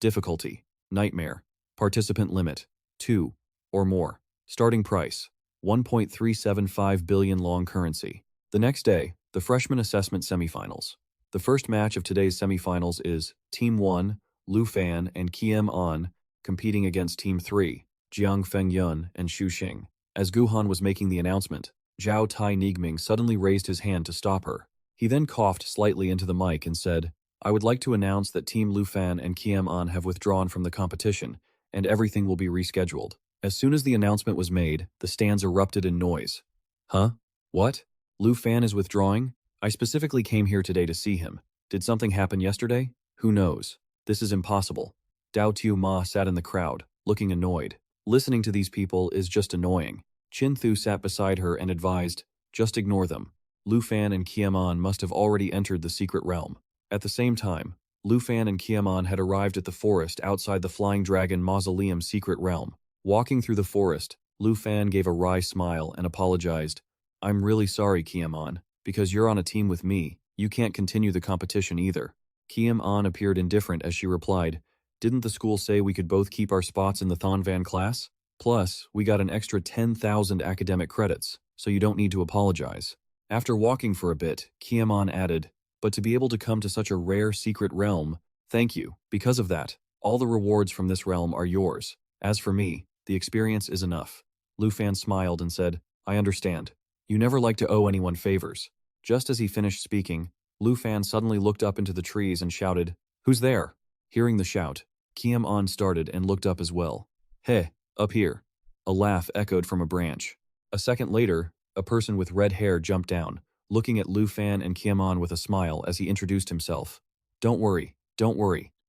Difficulty, Nightmare, Participant Limit, 2, or more. Starting price, 1.375 billion long currency. The next day, the freshman assessment semifinals. The first match of today's semifinals is Team 1, Lu Fan and Kiem An, competing against Team 3, Jiang Fengyun and Xu Xing. As Guhan was making the announcement, Zhao Tai Nigming suddenly raised his hand to stop her. He then coughed slightly into the mic and said, "I would like to announce that Team Lu Fan and Kiem An have withdrawn from the competition, and everything will be rescheduled." As soon as the announcement was made, the stands erupted in noise. Huh? What? Lu Fan is withdrawing? I specifically came here today to see him. Did something happen yesterday? Who knows? This is impossible. Dao Tiu Ma sat in the crowd, looking annoyed. Listening to these people is just annoying. Chin Thu sat beside her and advised, "Just ignore them." Lu Fan and Kiem An must have already entered the secret realm. At the same time, Lu Fan and Kiem An had arrived at the forest outside the Flying Dragon Mausoleum secret realm. Walking through the forest, Lu Fan gave a wry smile and apologized. "I'm really sorry, Kiem An. Because you're on a team with me, you can't continue the competition either." Kiem An appeared indifferent as she replied, "Didn't the school say we could both keep our spots in the Thonvan class? Plus, we got an extra 10,000 academic credits, so you don't need to apologize." After walking for a bit, Kiem An added, "But to be able to come to such a rare secret realm, thank you. Because of that, all the rewards from this realm are yours. As for me, the experience is enough." Lu Fan smiled and said, "I understand. You never like to owe anyone favors." Just as he finished speaking, Lu Fan suddenly looked up into the trees and shouted, "Who's there?" Hearing the shout, Kiem An started and looked up as well. "Hey, up here." A laugh echoed from a branch. A second later, a person with red hair jumped down, looking at Lu Fan and Kiem An with a smile as he introduced himself. Don't worry.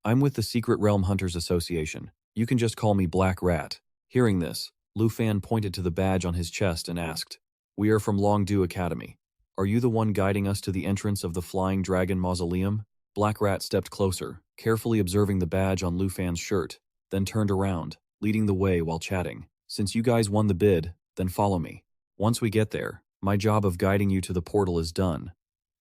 I'm with the Secret Realm Hunters Association. You can just call me Black Rat." Hearing this, Lu Fan pointed to the badge on his chest and asked, "We are from Longdu Academy. Are you the one guiding us to the entrance of the Flying Dragon Mausoleum?" Black Rat stepped closer, carefully observing the badge on Lu Fan's shirt, then turned around, leading the way while chatting. "Since you guys won the bid, then follow me. Once we get there, my job of guiding you to the portal is done.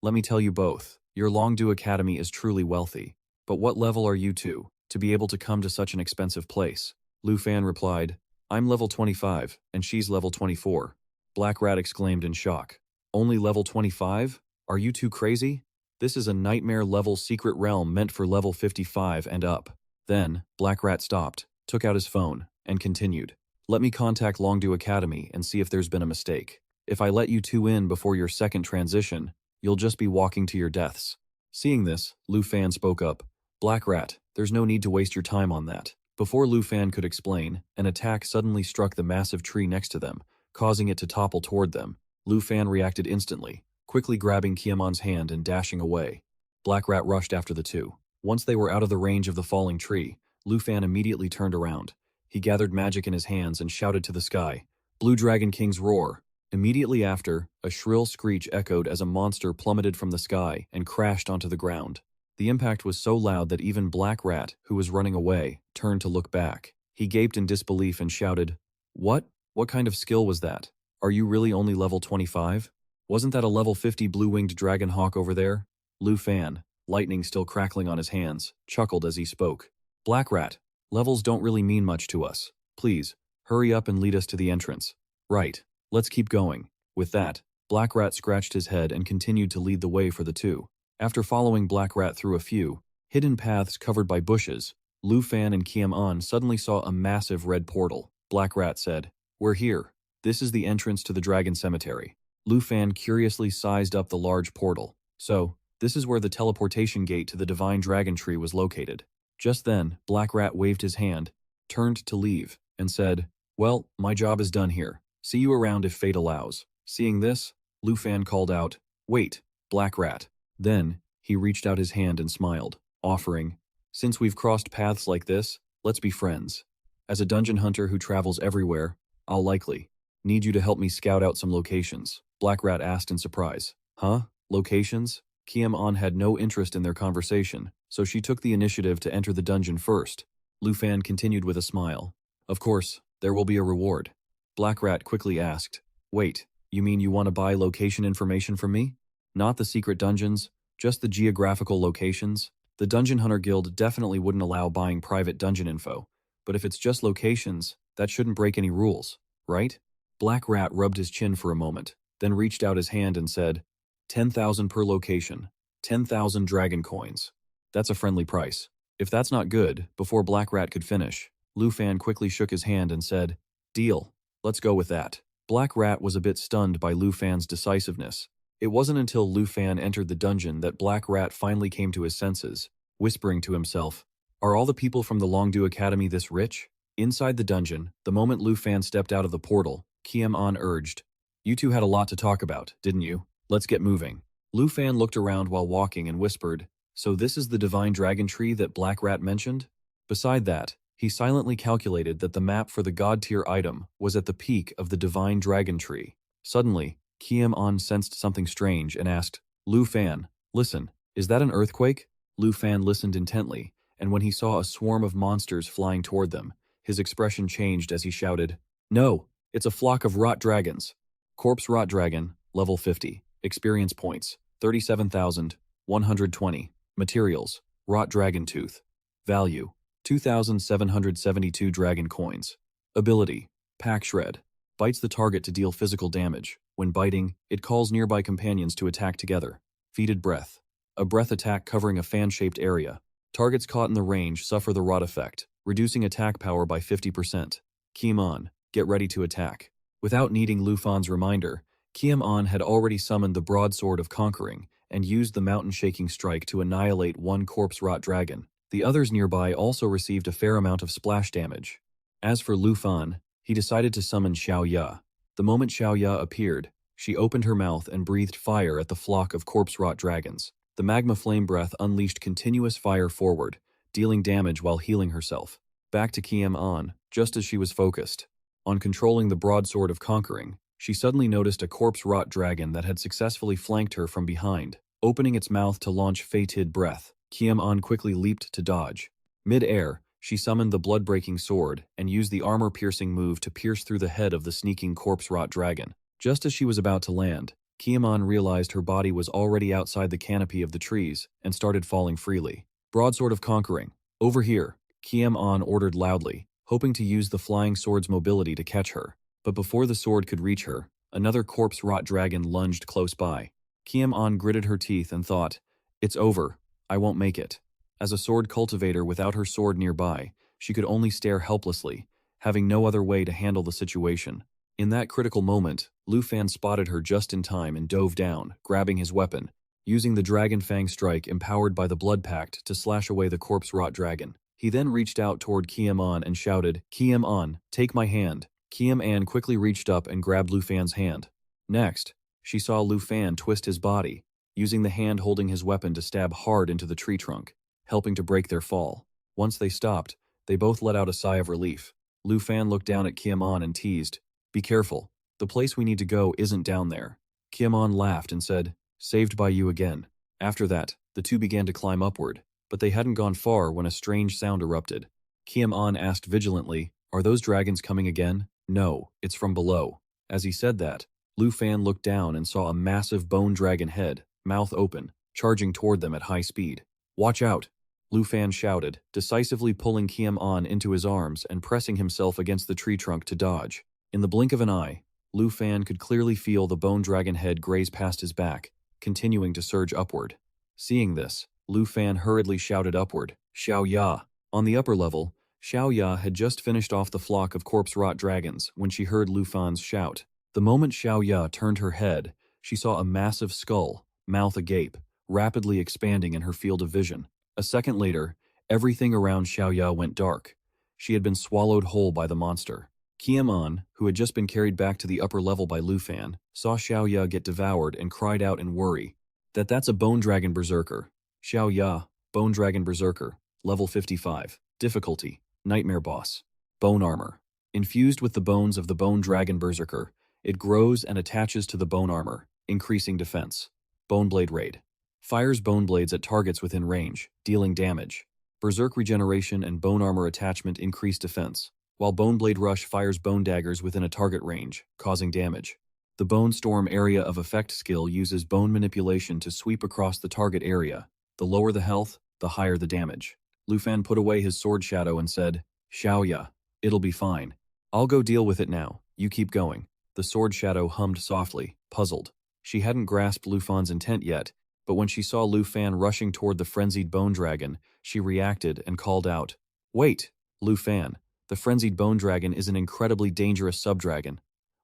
Let me tell you both, your Longdu Academy is truly wealthy. But what level are you two, to be able to come to such an expensive place?" Lu Fan replied, "I'm level 25, and she's level 24. Black Rat exclaimed in shock. "Only level 25? Are you two crazy? This is a nightmare-level secret realm meant for level 55 and up." Then, Black Rat stopped, took out his phone, and continued, "Let me contact Longdu Academy and see if there's been a mistake. If I let you two in before your second transition, you'll just be walking to your deaths." Seeing this, Lu Fan spoke up, "Black Rat, there's no need to waste your time on that." Before Lu Fan could explain, an attack suddenly struck the massive tree next to them, causing it to topple toward them. Lu Fan reacted instantly, quickly grabbing Kiem An's hand and dashing away. Black Rat rushed after the two. Once they were out of the range of the falling tree, Lu Fan immediately turned around. He gathered magic in his hands and shouted to the sky, "Blue Dragon King's roar!" Immediately after, a shrill screech echoed as a monster plummeted from the sky and crashed onto the ground. The impact was so loud that even Black Rat, who was running away, turned to look back. He gaped in disbelief and shouted, "What? What kind of skill was that? Are you really only level 25? Wasn't that a level 50 blue-winged dragon hawk over there?" Lu Fan, lightning still crackling on his hands, chuckled as he spoke. "Black Rat, levels don't really mean much to us. Please, hurry up and lead us to the entrance." "Right, let's keep going." With that, Black Rat scratched his head and continued to lead the way for the two. After following Black Rat through a few hidden paths covered by bushes, Lu Fan and Kiem An suddenly saw a massive red portal. Black Rat said, "We're here. This is the entrance to the Dragon Cemetery." Lu Fan curiously sized up the large portal. "So, this is where the teleportation gate to the Divine Dragon Tree was located." Just then, Black Rat waved his hand, turned to leave, and said, "Well, my job is done here. See you around if fate allows." Seeing this, Lu Fan called out, "Wait, Black Rat." Then, he reached out his hand and smiled, offering, "Since we've crossed paths like this, let's be friends. As a dungeon hunter who travels everywhere, I'll likely need you to help me scout out some locations." Black Rat asked in surprise. "Huh? Locations?" Kiem An had no interest in their conversation, so she took the initiative to enter the dungeon first. Lu Fan continued with a smile, "Of course, there will be a reward." Black Rat quickly asked, "Wait, you mean you want to buy location information from me? Not the secret dungeons, just the geographical locations?" The Dungeon Hunter Guild definitely wouldn't allow buying private dungeon info, but if it's just locations, that shouldn't break any rules, right? Black Rat rubbed his chin for a moment, then reached out his hand and said, 10,000 per location. 10,000 dragon coins. That's a friendly price. If that's not good, before Black Rat could finish, Lu Fan quickly shook his hand and said, "Deal. Let's go with that." Black Rat was a bit stunned by Lu Fan's decisiveness. It wasn't until Lu Fan entered the dungeon that Black Rat finally came to his senses, whispering to himself, "Are all the people from the Longdu Academy this rich?" Inside the dungeon, the moment Lu Fan stepped out of the portal, Kiem An urged, "You two had a lot to talk about, didn't you? Let's get moving." Lu Fan looked around while walking and whispered, "So this is the divine dragon tree that Black Rat mentioned?" Beside that, he silently calculated that the map for the god-tier item was at the peak of the divine dragon tree. Suddenly, Kiem An sensed something strange and asked, "Lu Fan, listen, is that an earthquake?" Lu Fan listened intently, and when he saw a swarm of monsters flying toward them, his expression changed as he shouted, "No, it's a flock of rot dragons." Corpse Rot Dragon, level 50. Experience points, 37,120. Materials, Rot Dragon Tooth. Value, 2,772 dragon coins. Ability, Pack Shred. Bites the target to deal physical damage. When biting, it calls nearby companions to attack together. Fetid Breath. A breath attack covering a fan-shaped area. Targets caught in the range suffer the rot effect, reducing attack power by 50%. Kiem An, get ready to attack. Without needing Lu Fan's reminder, Kiem An had already summoned the Broadsword of Conquering and used the mountain-shaking strike to annihilate one corpse rot dragon. The others nearby also received a fair amount of splash damage. As for Lu Fan, he decided to summon Xiao Ya. The moment Xiao Ya appeared, she opened her mouth and breathed fire at the flock of corpse rot dragons. The magma flame breath unleashed continuous fire forward, dealing damage while healing herself. Back to Kiem An, just as she was focused on controlling the Broadsword of Conquering, she suddenly noticed a corpse rot dragon that had successfully flanked her from behind. Opening its mouth to launch Fetid Breath, Kiem An quickly leaped to dodge. Mid-air, she summoned the blood-breaking sword and used the armor-piercing move to pierce through the head of the sneaking corpse rot dragon. Just as she was about to land, Kiem An realized her body was already outside the canopy of the trees and started falling freely. Broadsword of Conquering, over here, Kiem An ordered loudly, hoping to use the flying sword's mobility to catch her. But before the sword could reach her, another corpse rot dragon lunged close by. Kiem An gritted her teeth and thought, "It's over. I won't make it." As a sword cultivator without her sword nearby, she could only stare helplessly, having no other way to handle the situation. In that critical moment, Lu Fan spotted her just in time and dove down, grabbing his weapon, using the Dragon Fang strike empowered by the Blood Pact to slash away the corpse rot dragon. He then reached out toward Kiem An and shouted, "Kiem An, take my hand." Kiem An quickly reached up and grabbed Lu Fan's hand. Next, she saw Lu Fan twist his body, using the hand holding his weapon to stab hard into the tree trunk, helping to break their fall. Once they stopped, they both let out a sigh of relief. Lu Fan looked down at Kiem An and teased, "Be careful, the place we need to go isn't down there." Kiem An laughed and said, "Saved by you again." After that, the two began to climb upward, but they hadn't gone far when a strange sound erupted. Kiem An asked vigilantly, "Are those dragons coming again?" "No, it's from below." As he said that, Lu Fan looked down and saw a massive bone dragon head, mouth open, charging toward them at high speed. "Watch out!" Lu Fan shouted, decisively pulling Kiem An into his arms and pressing himself against the tree trunk to dodge. In the blink of an eye, Lu Fan could clearly feel the bone dragon head graze past his back, continuing to surge upward. Seeing this, Lu Fan hurriedly shouted upward, "Xiao Ya!" On the upper level, Xiao Ya had just finished off the flock of corpse rot dragons when she heard Lu Fan's shout. The moment Xiao Ya turned her head, she saw a massive skull, mouth agape, rapidly expanding in her field of vision. A second later, everything around Xiao Ya went dark. She had been swallowed whole by the monster. Kiem An, who had just been carried back to the upper level by Lu Fan, saw Xiao Ya get devoured and cried out in worry. That's a bone dragon berserker. Xiao Ya, bone dragon berserker, level 55. Difficulty, nightmare boss. Bone armor. Infused with the bones of the bone dragon berserker, it grows and attaches to the bone armor, increasing defense. Bone blade raid. Fires bone blades at targets within range, dealing damage. Berserk regeneration and bone armor attachment increase defense, while Bone Blade Rush fires bone daggers within a target range, causing damage. The Bone Storm area of effect skill uses bone manipulation to sweep across the target area. The lower the health, the higher the damage. Lu Fan put away his sword shadow and said, "Xiao Ya, it'll be fine. I'll go deal with it now, you keep going." The sword shadow hummed softly, puzzled. She hadn't grasped Lu Fan's intent yet, but when she saw Lu Fan rushing toward the frenzied bone dragon, she reacted and called out, "Wait, Lu Fan, the frenzied bone dragon is an incredibly dangerous subdragon."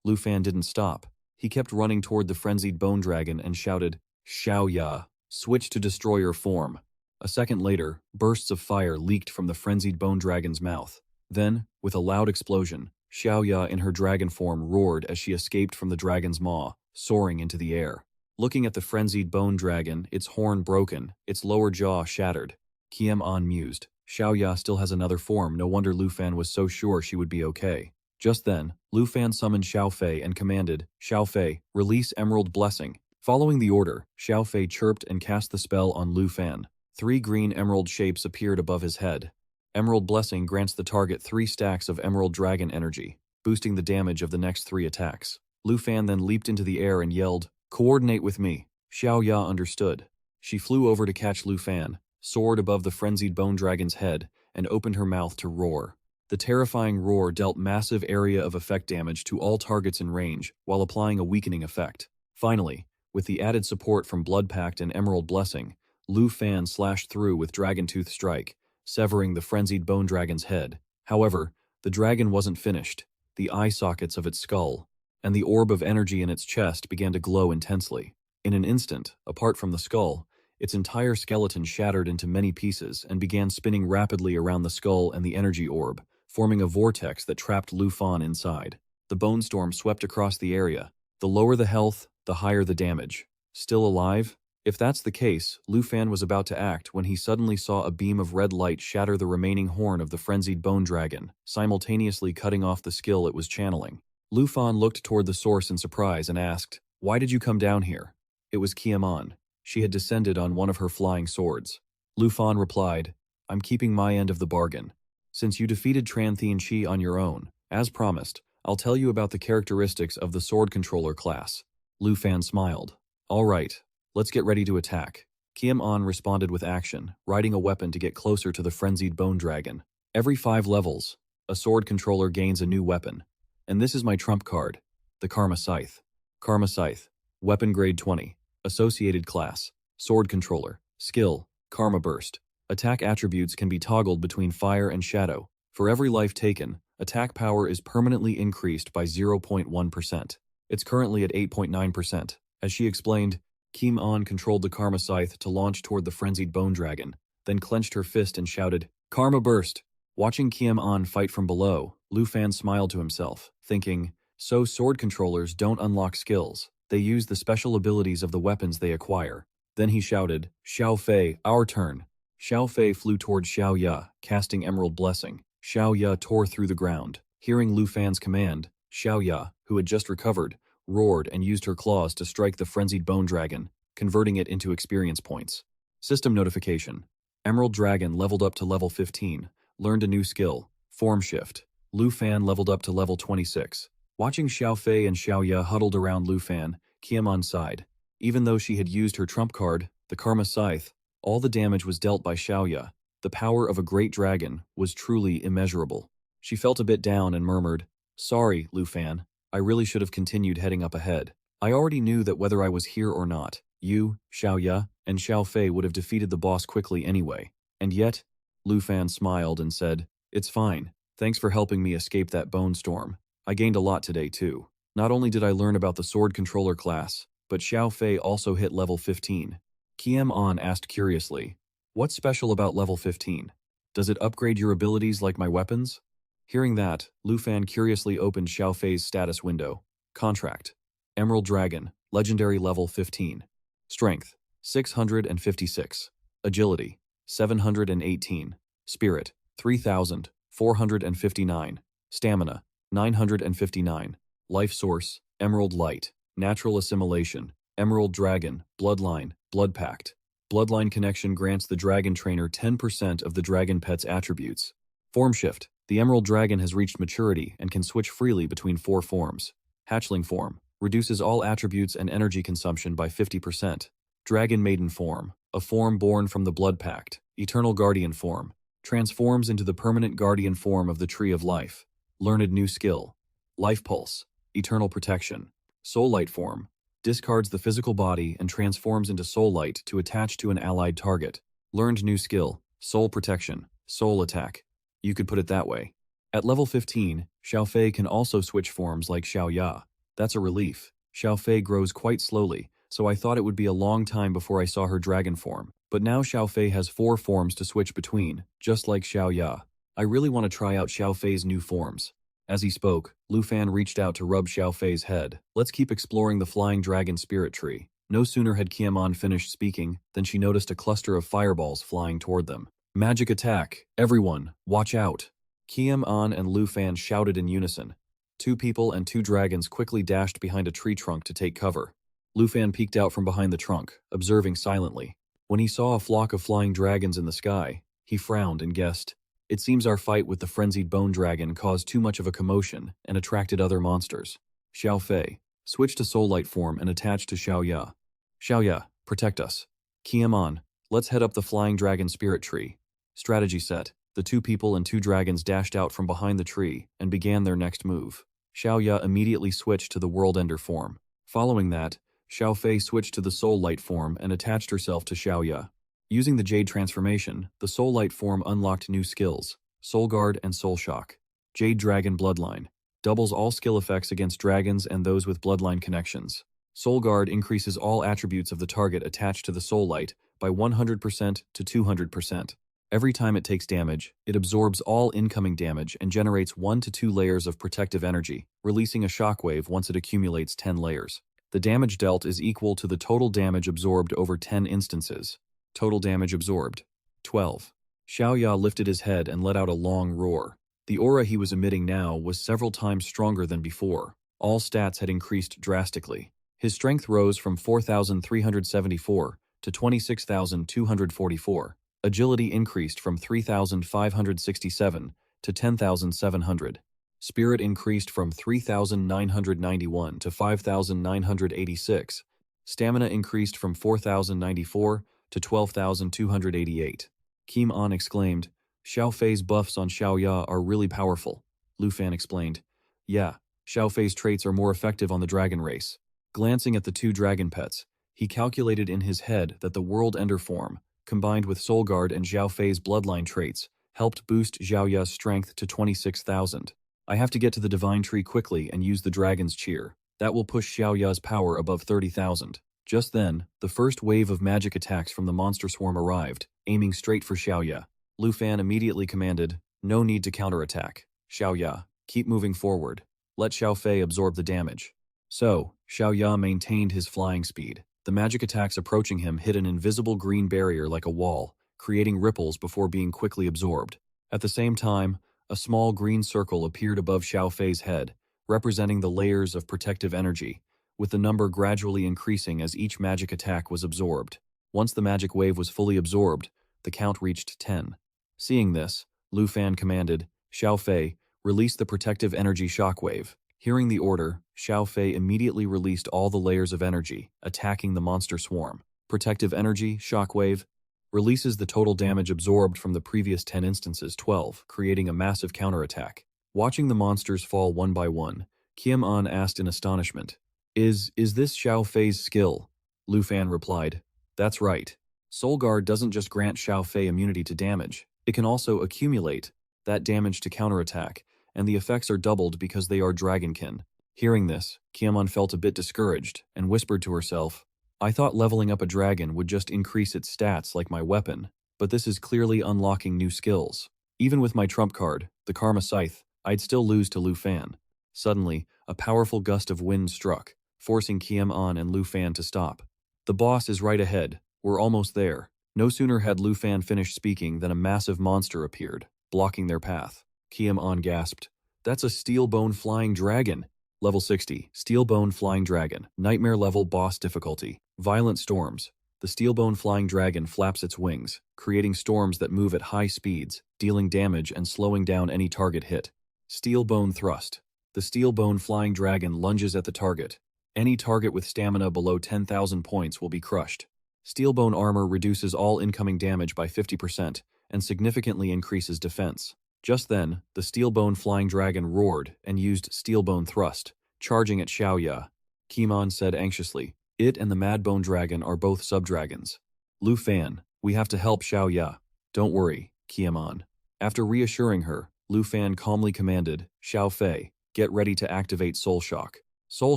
Lu Fan didn't stop. He kept running toward the frenzied bone dragon and shouted, "Xiao Ya, switch to destroyer form." A second later, bursts of fire leaked from the frenzied bone dragon's mouth. Then, with a loud explosion, Xiao Ya in her dragon form roared as she escaped from the dragon's maw, soaring into the air. Looking at the frenzied bone dragon, its horn broken, its lower jaw shattered, Kiem An mused, "Xiao Ya still has another form, no wonder Lu Fan was so sure she would be okay." Just then, Lu Fan summoned Xiao Fei and commanded, "Xiao Fei, release Emerald Blessing." Following the order, Xiao Fei chirped and cast the spell on Lu Fan. 3 green emerald shapes appeared above his head. Emerald Blessing grants the target 3 stacks of Emerald Dragon energy, boosting the damage of the next 3 attacks. Lu Fan then leaped into the air and yelled, "Coordinate with me." Xiao Ya understood. She flew over to catch Lu Fan, soared above the frenzied bone dragon's head, and opened her mouth to roar. The terrifying roar dealt massive area of effect damage to all targets in range, while applying a weakening effect. Finally, with the added support from Blood Pact and Emerald Blessing, Lu Fan slashed through with Dragon Tooth Strike, severing the frenzied bone dragon's head. However, the dragon wasn't finished. The eye sockets of its skull and the orb of energy in its chest began to glow intensely. In an instant, apart from the skull, its entire skeleton shattered into many pieces and began spinning rapidly around the skull and the energy orb, forming a vortex that trapped Lu Fan inside. The bone storm swept across the area. The lower the health, the higher the damage. Still alive? If that's the case, Lu Fan was about to act when he suddenly saw a beam of red light shatter the remaining horn of the frenzied bone dragon, simultaneously cutting off the skill it was channeling. Lu Fan looked toward the source in surprise and asked, "Why did you come down here?" It was Kiem An. She had descended on one of her flying swords. Lu Fan replied, "I'm keeping my end of the bargain. Since you defeated Tran Thien Chi on your own, as promised, I'll tell you about the characteristics of the sword controller class." Lu Fan smiled. "All right, let's get ready to attack." Kiem An responded with action, riding a weapon to get closer to the frenzied bone dragon. Every 5 levels, a sword controller gains a new weapon. And this is my trump card, the Karma Scythe. Karma Scythe, weapon grade 20, associated class, sword controller, skill, Karma Burst. Attack attributes can be toggled between fire and shadow. For every life taken, attack power is permanently increased by 0.1%. It's currently at 8.9%. As she explained, Kiem An controlled the Karma Scythe to launch toward the frenzied bone dragon, then clenched her fist and shouted, "Karma Burst!" Watching Kiem An fight from below, Lu Fan smiled to himself, thinking, so sword controllers don't unlock skills. They use the special abilities of the weapons they acquire. Then he shouted, "Xiao Fei, our turn." Xiao Fei flew toward Xiao Ya, casting Emerald Blessing. Xiao Ya tore through the ground. Hearing Lu Fan's command, Xiao Ya, who had just recovered, roared and used her claws to strike the frenzied bone dragon, converting it into experience points. System notification. Emerald Dragon leveled up to level 15, learned a new skill, Form Shift. Lu Fan leveled up to level 26. Watching Xiao Fei and Xiao Ya huddled around Lu Fan, Kiem An sighed. Even though she had used her trump card, the Karma Scythe, all the damage was dealt by Xiao Ya. The power of a great dragon was truly immeasurable. She felt a bit down and murmured, "Sorry, Lu Fan. I really should have continued heading up ahead. I already knew that whether I was here or not, you, Xiao Ya, and Xiao Fei would have defeated the boss quickly anyway. And yet," Lu Fan smiled and said, "It's fine. Thanks for helping me escape that bone storm. I gained a lot today too. Not only did I learn about the sword controller class, but Xiao Fei also hit level 15. Kiem An asked curiously, "What's special about level 15? Does it upgrade your abilities like my weapons?" Hearing that, Lu Fan curiously opened Xiao Fei's status window. Contract. Emerald Dragon, legendary level 15. Strength, 656. Agility, 718. Spirit, 3,459. Stamina, 959. Life source, Emerald Light. Natural assimilation, Emerald Dragon, Bloodline, Blood Pact. Bloodline connection grants the Dragon Trainer 10% of the Dragon Pet's attributes. Form Shift. The Emerald Dragon has reached maturity and can switch freely between 4 forms. Hatchling Form. Reduces all attributes and energy consumption by 50%. Dragon Maiden Form. A form born from the Blood Pact. Eternal Guardian Form. Transforms into the permanent guardian form of the Tree of Life. Learned new skill. Life Pulse. Eternal Protection. Soul Light Form. discards the physical body and transforms into soul light to attach to an allied target. Learned new skill, soul protection, soul attack. You could put it that way. At level 15, Xiaofei can also switch forms like Xiaoya. That's a relief. Xiaofei grows quite slowly, so I thought it would be a long time before I saw her dragon form. But now Xiaofei has 4 forms to switch between, just like Xiaoya. I really want to try out Xiaofei's new forms. As he spoke, Lu Fan reached out to rub Xiaofei's head. Let's keep exploring the flying dragon spirit tree. No sooner had Qiaman finished speaking than she noticed a cluster of fireballs flying toward them. Magic attack! Everyone, watch out! Qiaman and Lu Fan shouted in unison. 2 people and 2 dragons quickly dashed behind a tree trunk to take cover. Lu Fan peeked out from behind the trunk, observing silently. When he saw a flock of flying dragons in the sky, he frowned and guessed. It seems our fight with the frenzied bone dragon caused too much of a commotion and attracted other monsters. Xiaofei, switch to soul light form and attach to Xiaoya. Xiaoya, protect us. Qiaman, let's head up the flying dragon spirit tree. Strategy set. The 2 people and 2 dragons dashed out from behind the tree and began their next move. Xiaoya immediately switched to the world ender form. Following that, Xiaofei switched to the soul light form and attached herself to Xiaoya. Using the Jade transformation, the soul light form unlocked new skills, Soul Guard and Soul Shock. Jade Dragon Bloodline. Doubles all skill effects against dragons and those with bloodline connections. Soul Guard increases all attributes of the target attached to the soul light by 100% to 200%. Every time it takes damage, it absorbs all incoming damage and generates 1 to 2 layers of protective energy, releasing a shockwave once it accumulates 10 layers. The damage dealt is equal to the total damage absorbed over 10 instances. Total damage absorbed. 12. Xiaoya lifted his head and let out a long roar. The aura he was emitting now was several times stronger than before. All stats had increased drastically. His strength rose from 4,374 to 26,244. Agility increased from 3,567 to 10,700. Spirit increased from 3,991 to 5,986. Stamina increased from 4,094 to 12,288. Qiaman exclaimed, Xiaofei's buffs on Xiaoya are really powerful. Lu Fan explained, yeah, Xiaofei's traits are more effective on the dragon race. Glancing at the 2 dragon pets, he calculated in his head that the world ender form, combined with Soul Guard and Xiaofei's bloodline traits, helped boost Xiaoya's strength to 26,000. I have to get to the divine tree quickly and use the dragon's cheer. That will push Xiaoya's power above 30,000. Just then, the first wave of magic attacks from the monster swarm arrived, aiming straight for Xiaoya. Lu Fan immediately commanded, no need to counterattack. Xiaoya, keep moving forward. Let Xiaofei absorb the damage. So, Xiaoya maintained his flying speed. The magic attacks approaching him hit an invisible green barrier like a wall, creating ripples before being quickly absorbed. At the same time, a small green circle appeared above Xiaofei's head, representing the layers of protective energy, with the number gradually increasing as each magic attack was absorbed. Once the magic wave was fully absorbed, the count reached 10. Seeing this, Lu Fan commanded, Xiaofei, release the protective energy shockwave. Hearing the order, Xiaofei immediately released all the layers of energy, attacking the monster swarm. Protective energy, shockwave, releases the total damage absorbed from the previous 10 instances 12, creating a massive counterattack. Watching the monsters fall one by one, Qiaman asked in astonishment, Is this Xiaofei's skill? Lu Fan replied, that's right. Soul Guard doesn't just grant Xiaofei immunity to damage, it can also accumulate that damage to counterattack, and the effects are doubled because they are dragonkin. Hearing this, Qiaman felt a bit discouraged and whispered to herself, I thought leveling up a dragon would just increase its stats like my weapon, but this is clearly unlocking new skills. Even with my trump card, the Karma Scythe, I'd still lose to Lu Fan. Suddenly, a powerful gust of wind struck, forcing Qiaman and Lu Fan to stop. The boss is right ahead. We're almost there. No sooner had Lu Fan finished speaking than a massive monster appeared, blocking their path. Qiaman gasped, that's a Steelbone Flying Dragon. Level 60, Steelbone Flying Dragon, Nightmare level boss difficulty, Violent Storms. The Steelbone Flying Dragon flaps its wings, creating storms that move at high speeds, dealing damage and slowing down any target hit. Steelbone Thrust. The Steelbone Flying Dragon lunges at the target. Any target with stamina below 10,000 points will be crushed. Steelbone Armor reduces all incoming damage by 50% and significantly increases defense. Just then, the Steelbone Flying Dragon roared and used Steelbone Thrust, charging at Xiaoya. Kimon said anxiously. It and the Mad Bone Dragon are both sub-dragons. Lu Fan, we have to help Xiao Ya. Don't worry, Kiamon. After reassuring her, Lu Fan calmly commanded, Xiao Fei, get ready to activate Soul Shock. Soul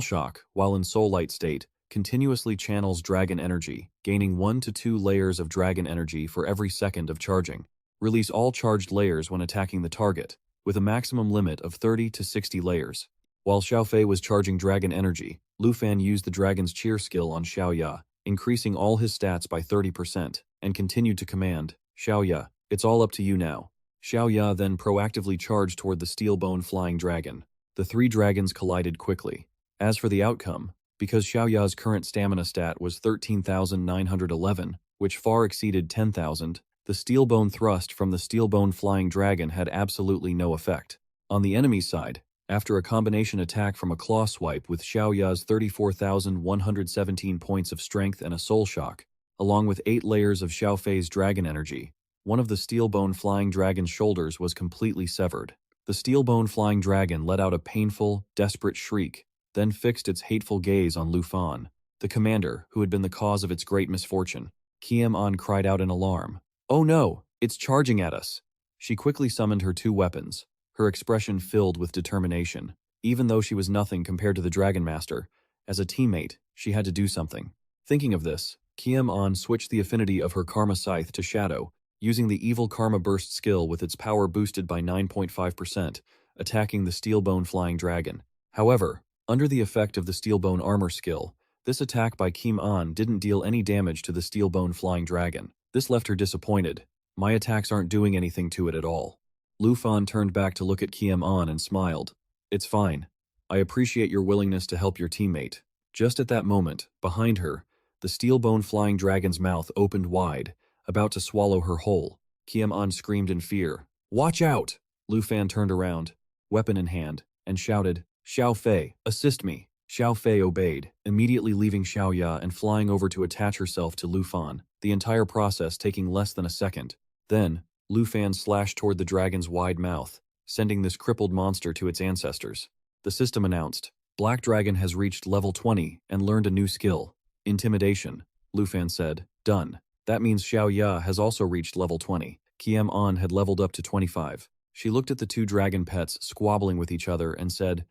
Shock, while in Soul Light state, continuously channels dragon energy, gaining 1 to 2 layers of dragon energy for every second of charging. Release all charged layers when attacking the target, with a maximum limit of 30 to 60 layers. While Xiao Fei was charging dragon energy, Lu Fan used the Dragon's Cheer skill on Xiao Ya, increasing all his stats by 30%, and continued to command, Xiao Ya, it's all up to you now. Xiao Ya then proactively charged toward the Steelbone Flying Dragon. The 3 dragons collided quickly. As for the outcome, because Xiao Ya's current stamina stat was 13,911, which far exceeded 10,000, the Steelbone thrust from the Steelbone Flying Dragon had absolutely no effect. On the enemy's side, after a combination attack from a claw swipe with Xiao Ya's 34,117 points of strength and a soul shock, along with 8 layers of Xiao Fei's dragon energy, one of the Steelbone Flying Dragon's shoulders was completely severed. The Steelbone Flying Dragon let out a painful, desperate shriek, then fixed its hateful gaze on Lu Fan, the commander who had been the cause of its great misfortune. Kiam-an cried out in alarm. Oh no, it's charging at us. She quickly summoned her 2 weapons, her expression filled with determination. Even though she was nothing compared to the Dragon Master, as a teammate, she had to do something. Thinking of this, Kiam-an switched the affinity of her Karma Scythe to Shadow, using the Evil Karma Burst skill with its power boosted by 9.5%, attacking the Steelbone Flying Dragon. However, under the effect of the Steelbone Armor skill, this attack by Kim-an didn't deal any damage to the Steelbone Flying Dragon. This left her disappointed. My attacks aren't doing anything to it at all. Lu Fan turned back to look at Kiam-an and smiled. It's fine. I appreciate your willingness to help your teammate. Just at that moment, behind her, the Steelbone Flying Dragon's mouth opened wide, about to swallow her whole. Kiam-an screamed in fear. Watch out! Lu Fan turned around, weapon in hand, and shouted, Xiao Fei, assist me. Xiao Fei obeyed, immediately leaving Xiao Ya and flying over to attach herself to Lu Fan, the entire process taking less than a second. Then, Lu Fan slashed toward the dragon's wide mouth, sending this crippled monster to its ancestors. The system announced, Black Dragon has reached level 20 and learned a new skill. Intimidation. Lu Fan said, done. That means Xiao Ya has also reached level 20. Kiam-an had leveled up to 25. She looked at the 2 dragon pets squabbling with each other and said,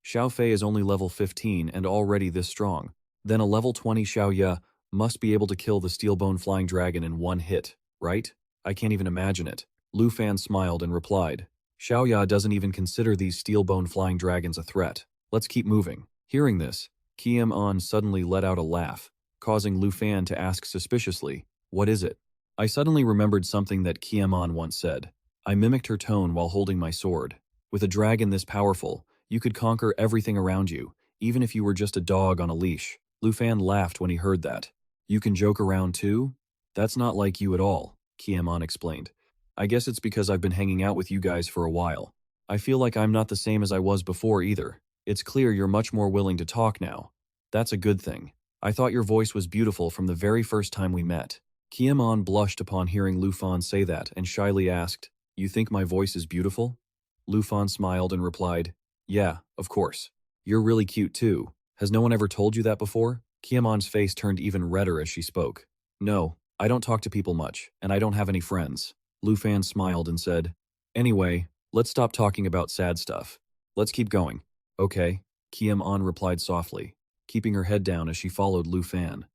Xiao Fei is only level 15 and already this strong. Then a level 20 Xiao Ya must be able to kill the Steelbone Flying Dragon in one hit, right? I can't even imagine it. Lu Fan smiled and replied, Xiao Ya doesn't even consider these Steelbone Flying Dragons a threat. Let's keep moving. Hearing this, Kiam-an suddenly let out a laugh, causing Lu Fan to ask suspiciously, what is it? I suddenly remembered something that Kiam-an once said. I mimicked her tone while holding my sword. With a dragon this powerful, you could conquer everything around you, even if you were just a dog on a leash. Lu Fan laughed when he heard that. You can joke around too? That's not like you at all, Kiam-an explained. I guess it's because I've been hanging out with you guys for a while. I feel like I'm not the same as I was before either. It's clear you're much more willing to talk now. That's a good thing. I thought your voice was beautiful from the very first time we met. Kiam-an blushed upon hearing Lu Fan say that and shyly asked, You think my voice is beautiful? Lu Fan smiled and replied, Yeah, of course. You're really cute too. Has no one ever told you that before? Kiam-an's face turned even redder as she spoke. No, I don't talk to people much, and I don't have any friends. Lu Fan smiled and said, Anyway, let's stop talking about sad stuff. Let's keep going. Okay, Kiam-an replied softly, keeping her head down as she followed Lu Fan.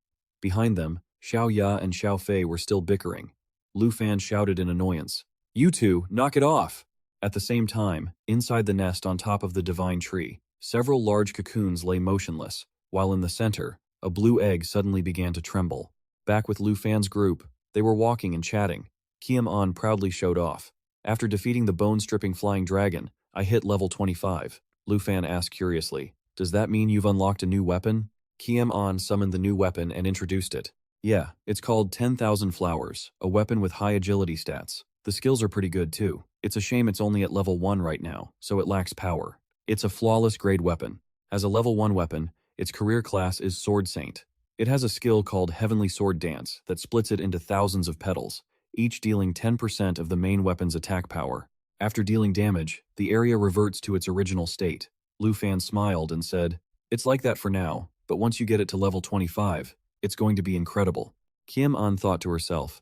Behind them, Xiao Ya and Xiao Fei were still bickering. Lu Fan shouted in annoyance, You two, knock it off! At the same time, inside the nest on top of the divine tree, several large cocoons lay motionless, while in the center, a blue egg suddenly began to tremble. Back with Lu Fan's group, they were walking and chatting. Kiam-an proudly showed off. After defeating the bone-stripping flying dragon, I hit level 25. Lu Fan asked curiously, Does that mean you've unlocked a new weapon? Kiam-an summoned the new weapon and introduced it. Yeah, it's called 10,000 Flowers, a weapon with high agility stats. The skills are pretty good too. It's a shame it's only at level 1 right now, so it lacks power. It's a flawless grade weapon. As a level 1 weapon, its career class is Sword Saint. It has a skill called Heavenly Sword Dance that splits it into thousands of petals, each dealing 10% of the main weapon's attack power. After dealing damage, the area reverts to its original state. Lu Fan smiled and said, It's like that for now. but once you get it to level 25, it's going to be incredible. Kim-an thought to herself,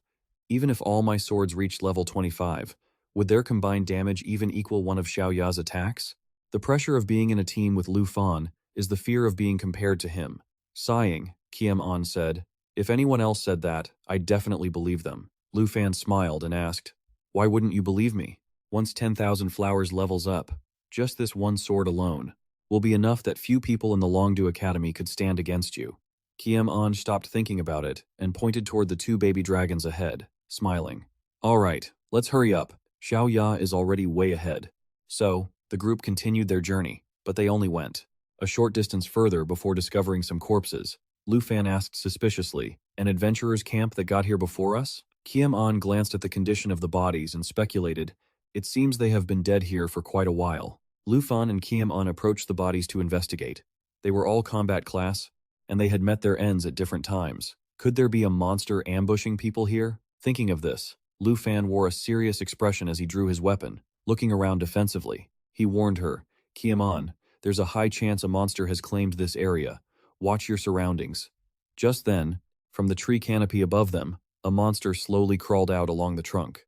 even if all my swords reached level 25, would their combined damage even equal one of Xiao Ya's attacks? The pressure of being in a team with Lu Fan is the fear of being compared to him. Sighing, Kim-an said, if anyone else said that, I'd definitely believe them. Lu Fan smiled and asked, why wouldn't you believe me? Once 10,000 flowers levels up, just this one sword alone will be enough that few people in the Longdu Academy could stand against you. Kim-an stopped thinking about it and pointed toward the two baby dragons ahead, smiling. All right, let's hurry up. Xiao Ya is already way ahead. So, the group continued their journey, but they only went a short distance further before discovering some corpses. Lu Fan asked suspiciously, an adventurer's camp that got here before us? Kim-an glanced at the condition of the bodies and speculated, it seems they have been dead here for quite a while. Lu Fan and Kim-an approached the bodies to investigate. They were all combat class, and they had met their ends at different times. Could there be a monster ambushing people here? Thinking of this, Lu Fan wore a serious expression as he drew his weapon, looking around defensively. He warned her, Kim-an, there's a high chance a monster has claimed this area. Watch your surroundings. Just then, from the tree canopy above them, a monster slowly crawled out along the trunk.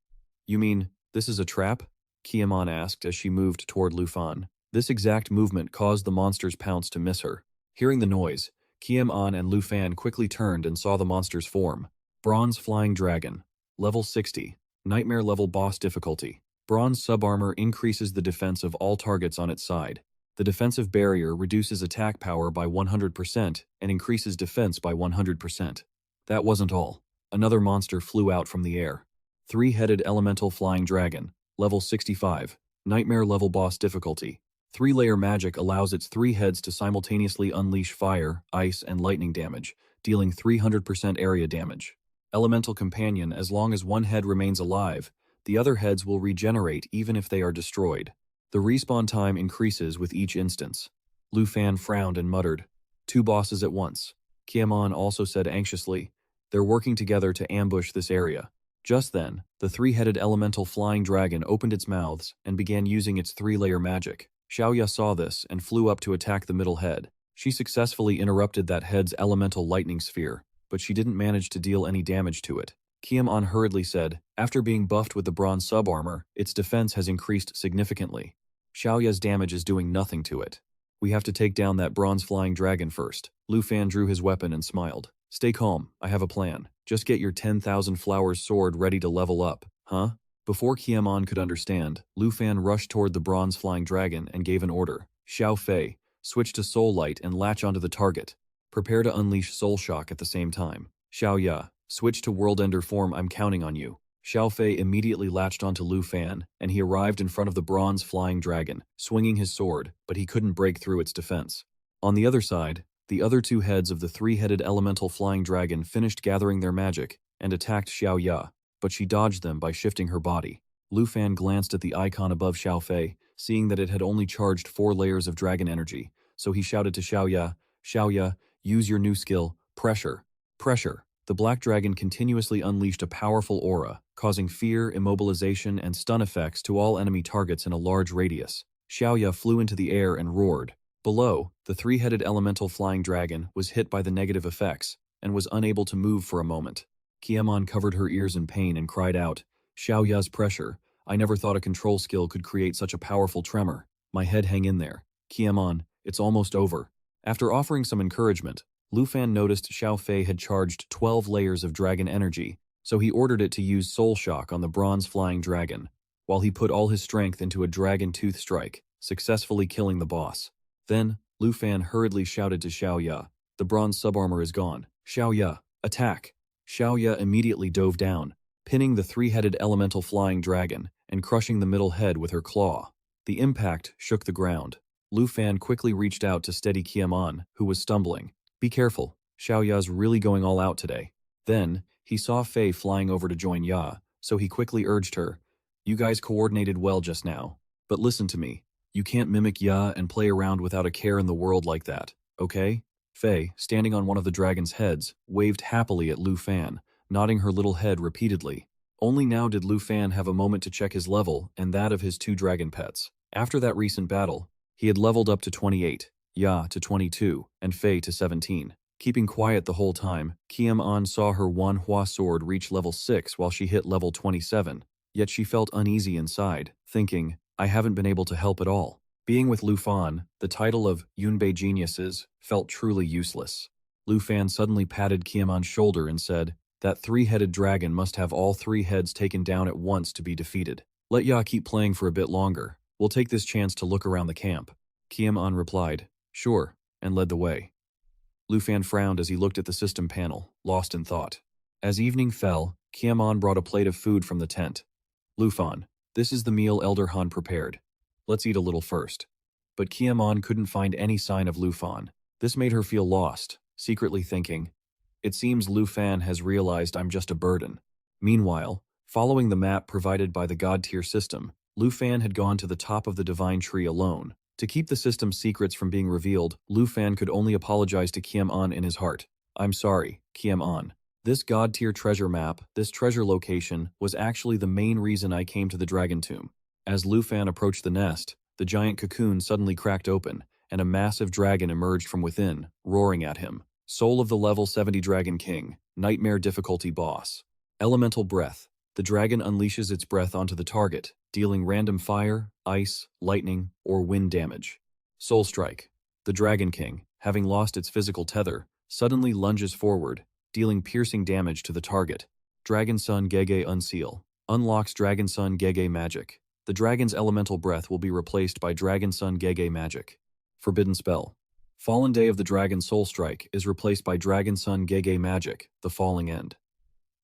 You mean, this is a trap? Kim-an asked as she moved toward Lu Fan. This exact movement caused the monster's pounce to miss her. Hearing the noise, Kim-an and Lu Fan quickly turned and saw the monster's form. Bronze Flying Dragon. Level 60. Nightmare level boss difficulty. Bronze subarmor increases the defense of all targets on its side. The defensive barrier reduces attack power by 100% and increases defense by 100%. That wasn't all. Another monster flew out from the air. Three-headed elemental flying dragon. Level 65. Nightmare level boss difficulty. 3-layer magic allows its 3 heads to simultaneously unleash fire, ice, and lightning damage, dealing 300% area damage. Elemental companion, as long as one head remains alive, the other heads will regenerate even if they are destroyed. The respawn time increases with each instance. Lu Fan frowned and muttered, 2 bosses at once. Kim-an also said anxiously, they're working together to ambush this area. Just then, the 3-headed elemental flying dragon opened its mouths and began using its 3-layer magic. Xiao Ya saw this and flew up to attack the middle head. She successfully interrupted that head's elemental lightning sphere, but she didn't manage to deal any damage to it. Kim-an hurriedly said, after being buffed with the bronze subarmor, its defense has increased significantly. Xiao Ya's damage is doing nothing to it. We have to take down that bronze flying dragon first. Lu Fan drew his weapon and smiled. Stay calm, I have a plan. Just get your 10,000 flowers sword ready to level up, huh? Before Kim-an could understand, Lu Fan rushed toward the bronze flying dragon and gave an order. Xiao Fei, switch to soul light and latch onto the target. Prepare to unleash soul shock at the same time. Xiao Ya, switch to world ender form, I'm counting on you. Xiao Fei immediately latched onto Lu Fan, and he arrived in front of the bronze flying dragon, swinging his sword, but he couldn't break through its defense. On the other side, the other 2 heads of the 3-headed elemental flying dragon finished gathering their magic and attacked Xiao Ya, but she dodged them by shifting her body. Lu Fan glanced at the icon above Xiao Fei, seeing that it had only charged 4 layers of dragon energy, so he shouted to Xiao Ya, use your new skill, pressure. Pressure. The black dragon continuously unleashed a powerful aura, causing fear, immobilization, and stun effects to all enemy targets in a large radius. Xiao Ya flew into the air and roared. Below, the 3-headed elemental flying dragon was hit by the negative effects and was unable to move for a moment. Kim-an covered her ears in pain and cried out, Xiao Ya's pressure. I never thought a control skill could create such a powerful tremor. My head, hang in there. Kim-an, it's almost over. After offering some encouragement, Lu Fan noticed Xiao Fei had charged 12 layers of dragon energy, so he ordered it to use soul shock on the bronze flying dragon, while he put all his strength into a dragon tooth strike, successfully killing the boss. Then, Lu Fan hurriedly shouted to Xiao Ya, the bronze subarmor is gone. Xiao Ya, attack! Xiao Ya immediately dove down, pinning the 3-headed elemental flying dragon and crushing the middle head with her claw. The impact shook the ground. Lu Fan quickly reached out to steady Kim-an, who was stumbling. Be careful, Xiao Ya's really going all out today. Then, he saw Fei flying over to join Ya, so he quickly urged her, you guys coordinated well just now, but listen to me. You can't mimic Ya and play around without a care in the world like that, okay? Fei, standing on one of the dragon's heads, waved happily at Lu Fan, nodding her little head repeatedly. Only now did Lu Fan have a moment to check his level and that of his 2 dragon pets. After that recent battle, he had leveled up to 28. Ya to 22, and Fei to 17. Keeping quiet the whole time, Kiem-an saw her Manhwa sword reach level 6 while she hit level 27, yet she felt uneasy inside, thinking, I haven't been able to help at all. Being with Lu Fan, the title of Yunbei Geniuses, felt truly useless. Lu Fan suddenly patted Kiem-an's shoulder and said, that three-headed dragon must have all three heads taken down at once to be defeated. Let Ya keep playing for a bit longer. We'll take this chance to look around the camp. Kiem-an replied, sure, and led the way. Lu Fan frowned as he looked at the system panel, lost in thought. As evening fell, Kiem-an brought a plate of food from the tent. Lu Fan, this is the meal Elder Han prepared. Let's eat a little first. But Kiem-an couldn't find any sign of Lu Fan. This made her feel lost, secretly thinking, it seems Lu Fan has realized I'm just a burden. Meanwhile, following the map provided by the God-tier system, Lu Fan had gone to the top of the divine tree alone. To keep the system's secrets from being revealed, Lu Fan could only apologize to Kiem-an in his heart. I'm sorry, Kiem-an. This God-tier treasure map, this treasure location, was actually the main reason I came to the Dragon Tomb. As Lu Fan approached the nest, the giant cocoon suddenly cracked open, and a massive dragon emerged from within, roaring at him. Soul of the level 70 Dragon King, Nightmare difficulty boss. Elemental breath. The dragon unleashes its breath onto the target, dealing random fire, ice, lightning, or wind damage. Soul Strike. The Dragon King, having lost its physical tether, suddenly lunges forward, dealing piercing damage to the target. Dragon Sun Gege Unseal. Unlocks Dragon Sun Gege magic. The dragon's elemental breath will be replaced by Dragon Sun Gege magic. Forbidden Spell. Fallen Day of the Dragon Soul Strike is replaced by Dragon Sun Gege magic, the Falling End.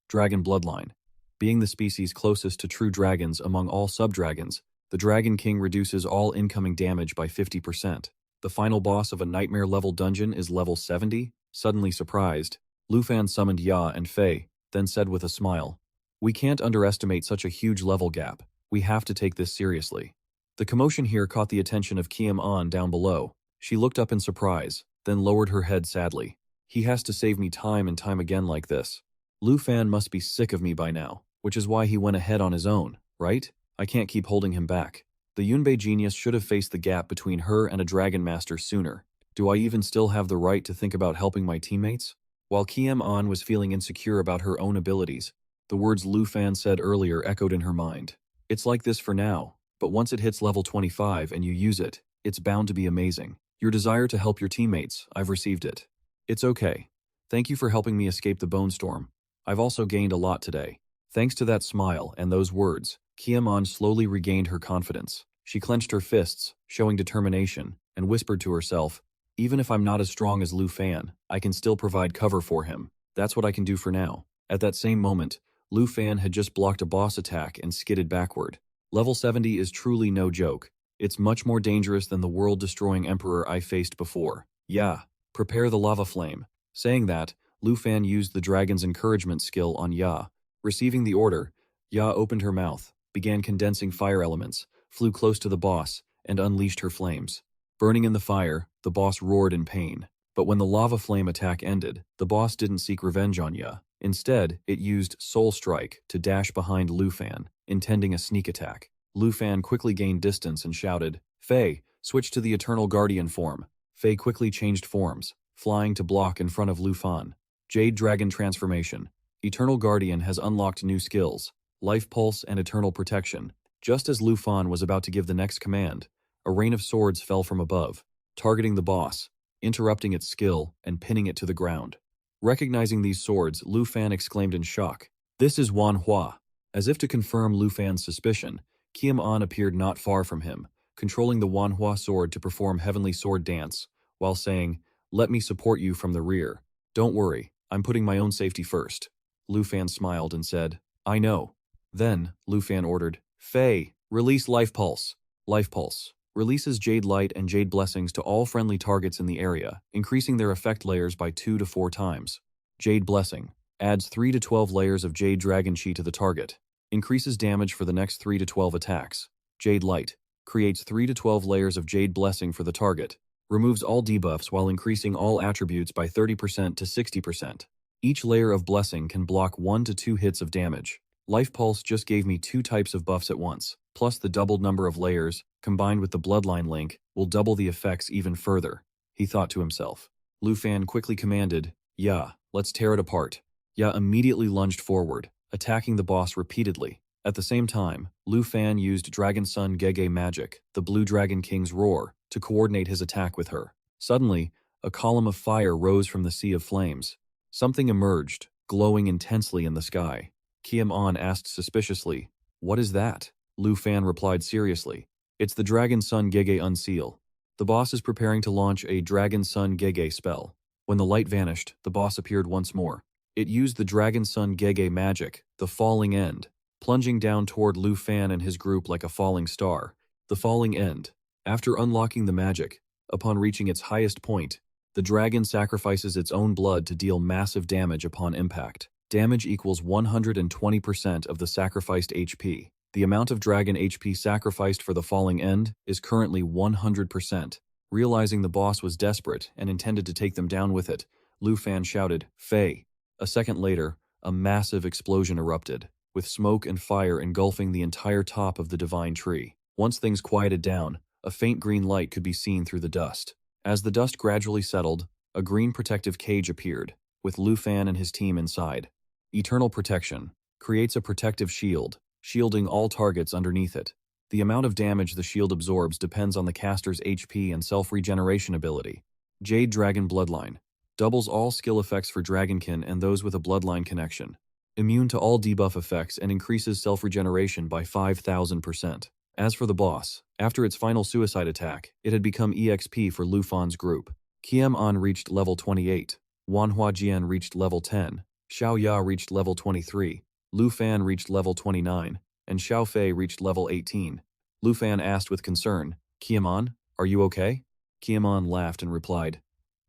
Dragon Bloodline. Being the species closest to true dragons among all sub-dragons, the Dragon King reduces all incoming damage by 50%. The final boss of a nightmare-level dungeon is level 70. Suddenly surprised, Lu Fan summoned Ya and Fei, then said with a smile, we can't underestimate such a huge level gap. We have to take this seriously. The commotion here caught the attention of Kiem-an down below. She looked up in surprise, then lowered her head sadly. He has to save me time and time again like this. Lu Fan must be sick of me by now, which is why he went ahead on his own, right? I can't keep holding him back. The Yunbei genius should have faced the gap between her and a dragon master sooner. Do I even still have the right to think about helping my teammates? While Kiem-an was feeling insecure about her own abilities, the words Lu Fan said earlier echoed in her mind. It's like this for now, but once it hits level 25 and you use it, it's bound to be amazing. Your desire to help your teammates, I've received it. It's okay. Thank you for helping me escape the bone storm. I've also gained a lot today. Thanks to that smile and those words, Kiem-an slowly regained her confidence. She clenched her fists, showing determination, and whispered to herself, even if I'm not as strong as Lu Fan, I can still provide cover for him. That's what I can do for now. At that same moment, Lu Fan had just blocked a boss attack and skidded backward. Level 70 is truly no joke. It's much more dangerous than the world-destroying emperor I faced before. Yeah, prepare the lava flame. Saying that, Lu Fan used the dragon's encouragement skill on Ya. Receiving the order, Ya opened her mouth, began condensing fire elements, flew close to the boss, and unleashed her flames. Burning in the fire, the boss roared in pain. But when the lava flame attack ended, the boss didn't seek revenge on Ya. Instead, it used Soul Strike to dash behind Lu Fan, intending a sneak attack. Lu Fan quickly gained distance and shouted, Fei, switch to the Eternal Guardian form. Fei quickly changed forms, flying to block in front of Lu Fan. Jade Dragon Transformation. Eternal Guardian has unlocked new skills, Life Pulse and Eternal Protection. Just as Lu Fan was about to give the next command, a rain of swords fell from above, targeting the boss, interrupting its skill and pinning it to the ground. Recognizing these swords, Lu Fan exclaimed in shock, this is Manhwa. As if to confirm Lu Fan's suspicion, Kiem-an appeared not far from him, controlling the Manhwa sword to perform Heavenly Sword Dance, while saying, let me support you from the rear. Don't worry, I'm putting my own safety first. Lu Fan smiled and said, I know. Then, Lu Fan ordered, Fei, release Life Pulse. Life Pulse releases Jade Light and Jade Blessings to all friendly targets in the area, increasing their effect layers by 2 to 4 times. Jade Blessing adds 3 to 12 layers of Jade Dragon Chi to the target, increases damage for the next 3 to 12 attacks. Jade Light creates 3 to 12 layers of Jade Blessing for the target, removes all debuffs while increasing all attributes by 30% to 60%. Each layer of Blessing can block 1 to 2 hits of damage. Life Pulse just gave me 2 types of buffs at once, plus the doubled number of layers, combined with the Bloodline link, will double the effects even further. he thought to himself. Lu Fan quickly commanded, "Ya, let's tear it apart." Ya immediately lunged forward, attacking the boss repeatedly. At the same time, Lu Fan used Dragon Sun Gege magic, the Blue Dragon King's roar, to coordinate his attack with her. Suddenly, a column of fire rose from the sea of flames. Something emerged, glowing intensely in the sky. Kiem An asked suspiciously, "What is that?" Lu Fan replied seriously, "It's the Dragon Sun Gege Unseal. The boss is preparing to launch a Dragon Sun Gege spell." When the light vanished, the boss appeared once more. It used the Dragon Sun Gege magic, the Falling End, plunging down toward Lu Fan and his group like a falling star. The Falling End. After unlocking the magic, upon reaching its highest point, the dragon sacrifices its own blood to deal massive damage upon impact. Damage equals 120% of the sacrificed HP. The amount of dragon HP sacrificed for the Falling End is currently 100%. Realizing the boss was desperate and intended to take them down with it, Lu Fan shouted, "Fei." A second later, a massive explosion erupted, with smoke and fire engulfing the entire top of the divine tree. Once things quieted down, a faint green light could be seen through the dust. As the dust gradually settled, a green protective cage appeared, with Lu Fan and his team inside. Eternal Protection creates a protective shield, shielding all targets underneath it. The amount of damage the shield absorbs depends on the caster's HP and self-regeneration ability. Jade Dragon Bloodline doubles all skill effects for Dragonkin and those with a bloodline connection. Immune to all debuff effects and increases self-regeneration by 5,000%. As for the boss, after its final suicide attack, it had become EXP for Lu Fan's group. Kiem An reached level 28, Manhwa Jian reached level 10, Xiao Ya reached level 23, Lu Fan reached level 29, and Xiao Fei reached level 18. Lu Fan asked with concern, "Kiem An, are you okay?" Kiem An laughed and replied,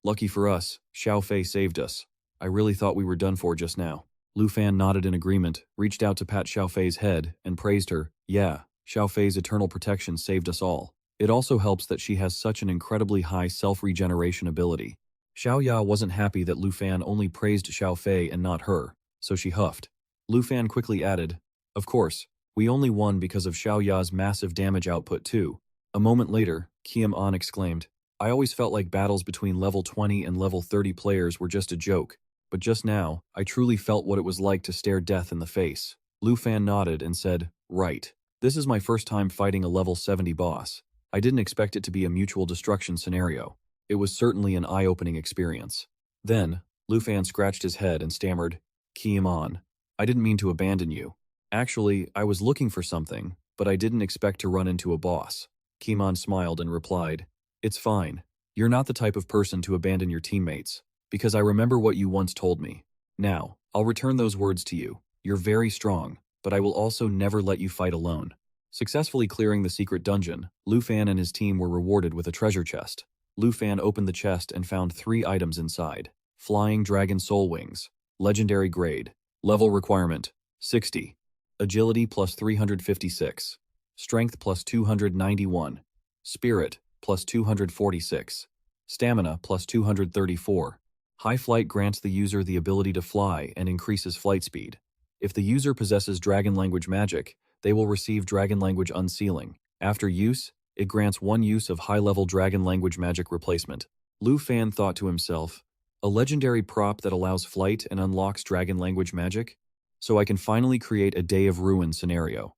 "Lucky for us, Xiao Fei saved us. I really thought we were done for just now." Lu Fan nodded in agreement, reached out to pat Xiao Fei's head, and praised her. "Yeah, Xiao Fei's eternal protection saved us all. It also helps that she has such an incredibly high self-regeneration ability." Xiao Ya wasn't happy that Lu Fan only praised Xiao Fei and not her, so she huffed. Lu Fan quickly added, "Of course, we only won because of Xiao Ya's massive damage output too." A moment later, Kiem An exclaimed, "I always felt like battles between level 20 and level 30 players were just a joke, but just now, I truly felt what it was like to stare death in the face." Lu Fan nodded and said, "Right. This is my first time fighting a level 70 boss. I didn't expect it to be a mutual destruction scenario. It was certainly an eye-opening experience." Then, Lu Fan scratched his head and stammered, "Kiem An, I didn't mean to abandon you. Actually, I was looking for something, but I didn't expect to run into a boss." Kiem An smiled and replied, "It's fine. You're not the type of person to abandon your teammates, because I remember what you once told me. Now, I'll return those words to you. You're very strong, but I will also never let you fight alone." Successfully clearing the secret dungeon, Lu Fan and his team were rewarded with a treasure chest. Lu Fan opened the chest and found 3 items inside. Flying Dragon Soul Wings. Legendary grade. Level requirement, 60. Agility plus 356. Strength plus 291. Spirit plus 246. Stamina plus 234. High flight grants the user the ability to fly and increases flight speed. If the user possesses dragon language magic, they will receive dragon language unsealing. After use, it grants 1 use of high-level dragon language magic replacement. Lu Fan thought to himself, "A legendary prop that allows flight and unlocks dragon language magic? So I can finally create a Day of Ruin scenario."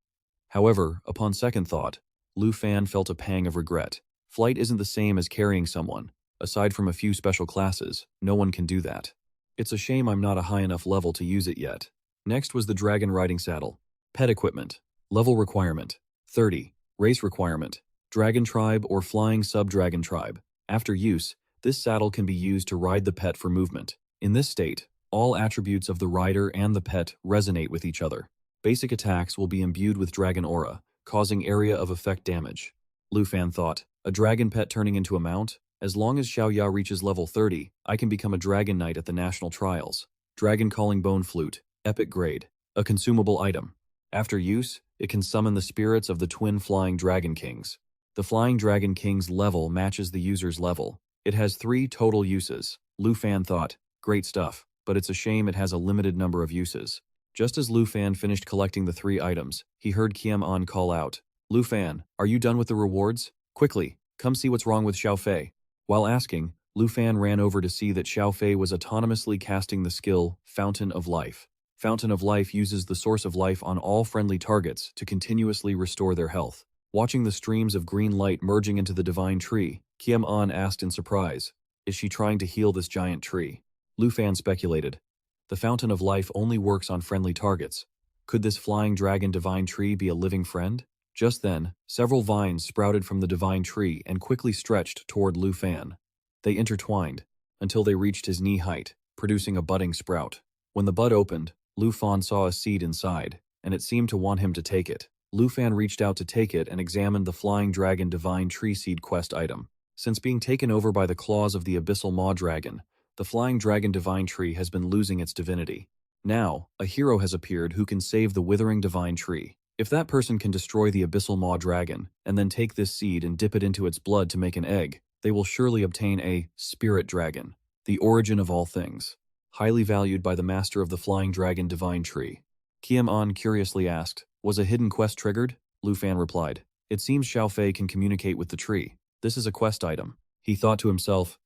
However, upon second thought, Lu Fan felt a pang of regret. Flight isn't the same as carrying someone. Aside from a few special classes, no one can do that. It's a shame I'm not a high enough level to use it yet. Next was the dragon riding saddle. Pet equipment. Level requirement, 30. Race requirement, dragon tribe or flying sub-dragon tribe. After use, this saddle can be used to ride the pet for movement. In this state, all attributes of the rider and the pet resonate with each other. Basic attacks will be imbued with dragon aura, causing area of effect damage. Lu Fan thought, a dragon pet turning into a mount? As long as Xiao Ya reaches level 30, I can become a dragon knight at the national trials. Dragon Calling Bone Flute, epic grade, a consumable item. After use, it can summon the spirits of the twin Flying Dragon Kings. The Flying Dragon King's level matches the user's level. It has 3 total uses. Lu Fan thought, great stuff, but it's a shame it has a limited number of uses. Just as Lu Fan finished collecting the 3 items, he heard Kiem An call out, "Lu Fan, are you done with the rewards? Quickly, come see what's wrong with Xiao Fei." While asking, Lu Fan ran over to see that Xiao Fei was autonomously casting the skill Fountain of Life. Fountain of Life uses the source of life on all friendly targets to continuously restore their health. Watching the streams of green light merging into the divine tree, Kiem An asked in surprise, "Is she trying to heal this giant tree?" Lu Fan speculated, "The Fountain of Life only works on friendly targets. Could this flying dragon divine tree be a living friend?" Just then, several vines sprouted from the divine tree and quickly stretched toward Lu Fan. They intertwined until they reached his knee height, producing a budding sprout. When the bud opened, Lu Fan saw a seed inside, and it seemed to want him to take it. Lu Fan reached out to take it and examined the Flying Dragon Divine Tree Seed quest item. Since being taken over by the claws of the Abyssal Maw Dragon, the Flying Dragon Divine Tree has been losing its divinity. Now, a hero has appeared who can save the Withering Divine Tree. If that person can destroy the Abyssal Maw Dragon, and then take this seed and dip it into its blood to make an egg, they will surely obtain a Spirit Dragon, the origin of all things, highly valued by the master of the Flying Dragon Divine Tree. Kiem An curiously asked, "Was a hidden quest triggered?" Lu Fan replied, "It seems Xiao Fei can communicate with the tree. This is a quest item." He thought to himself,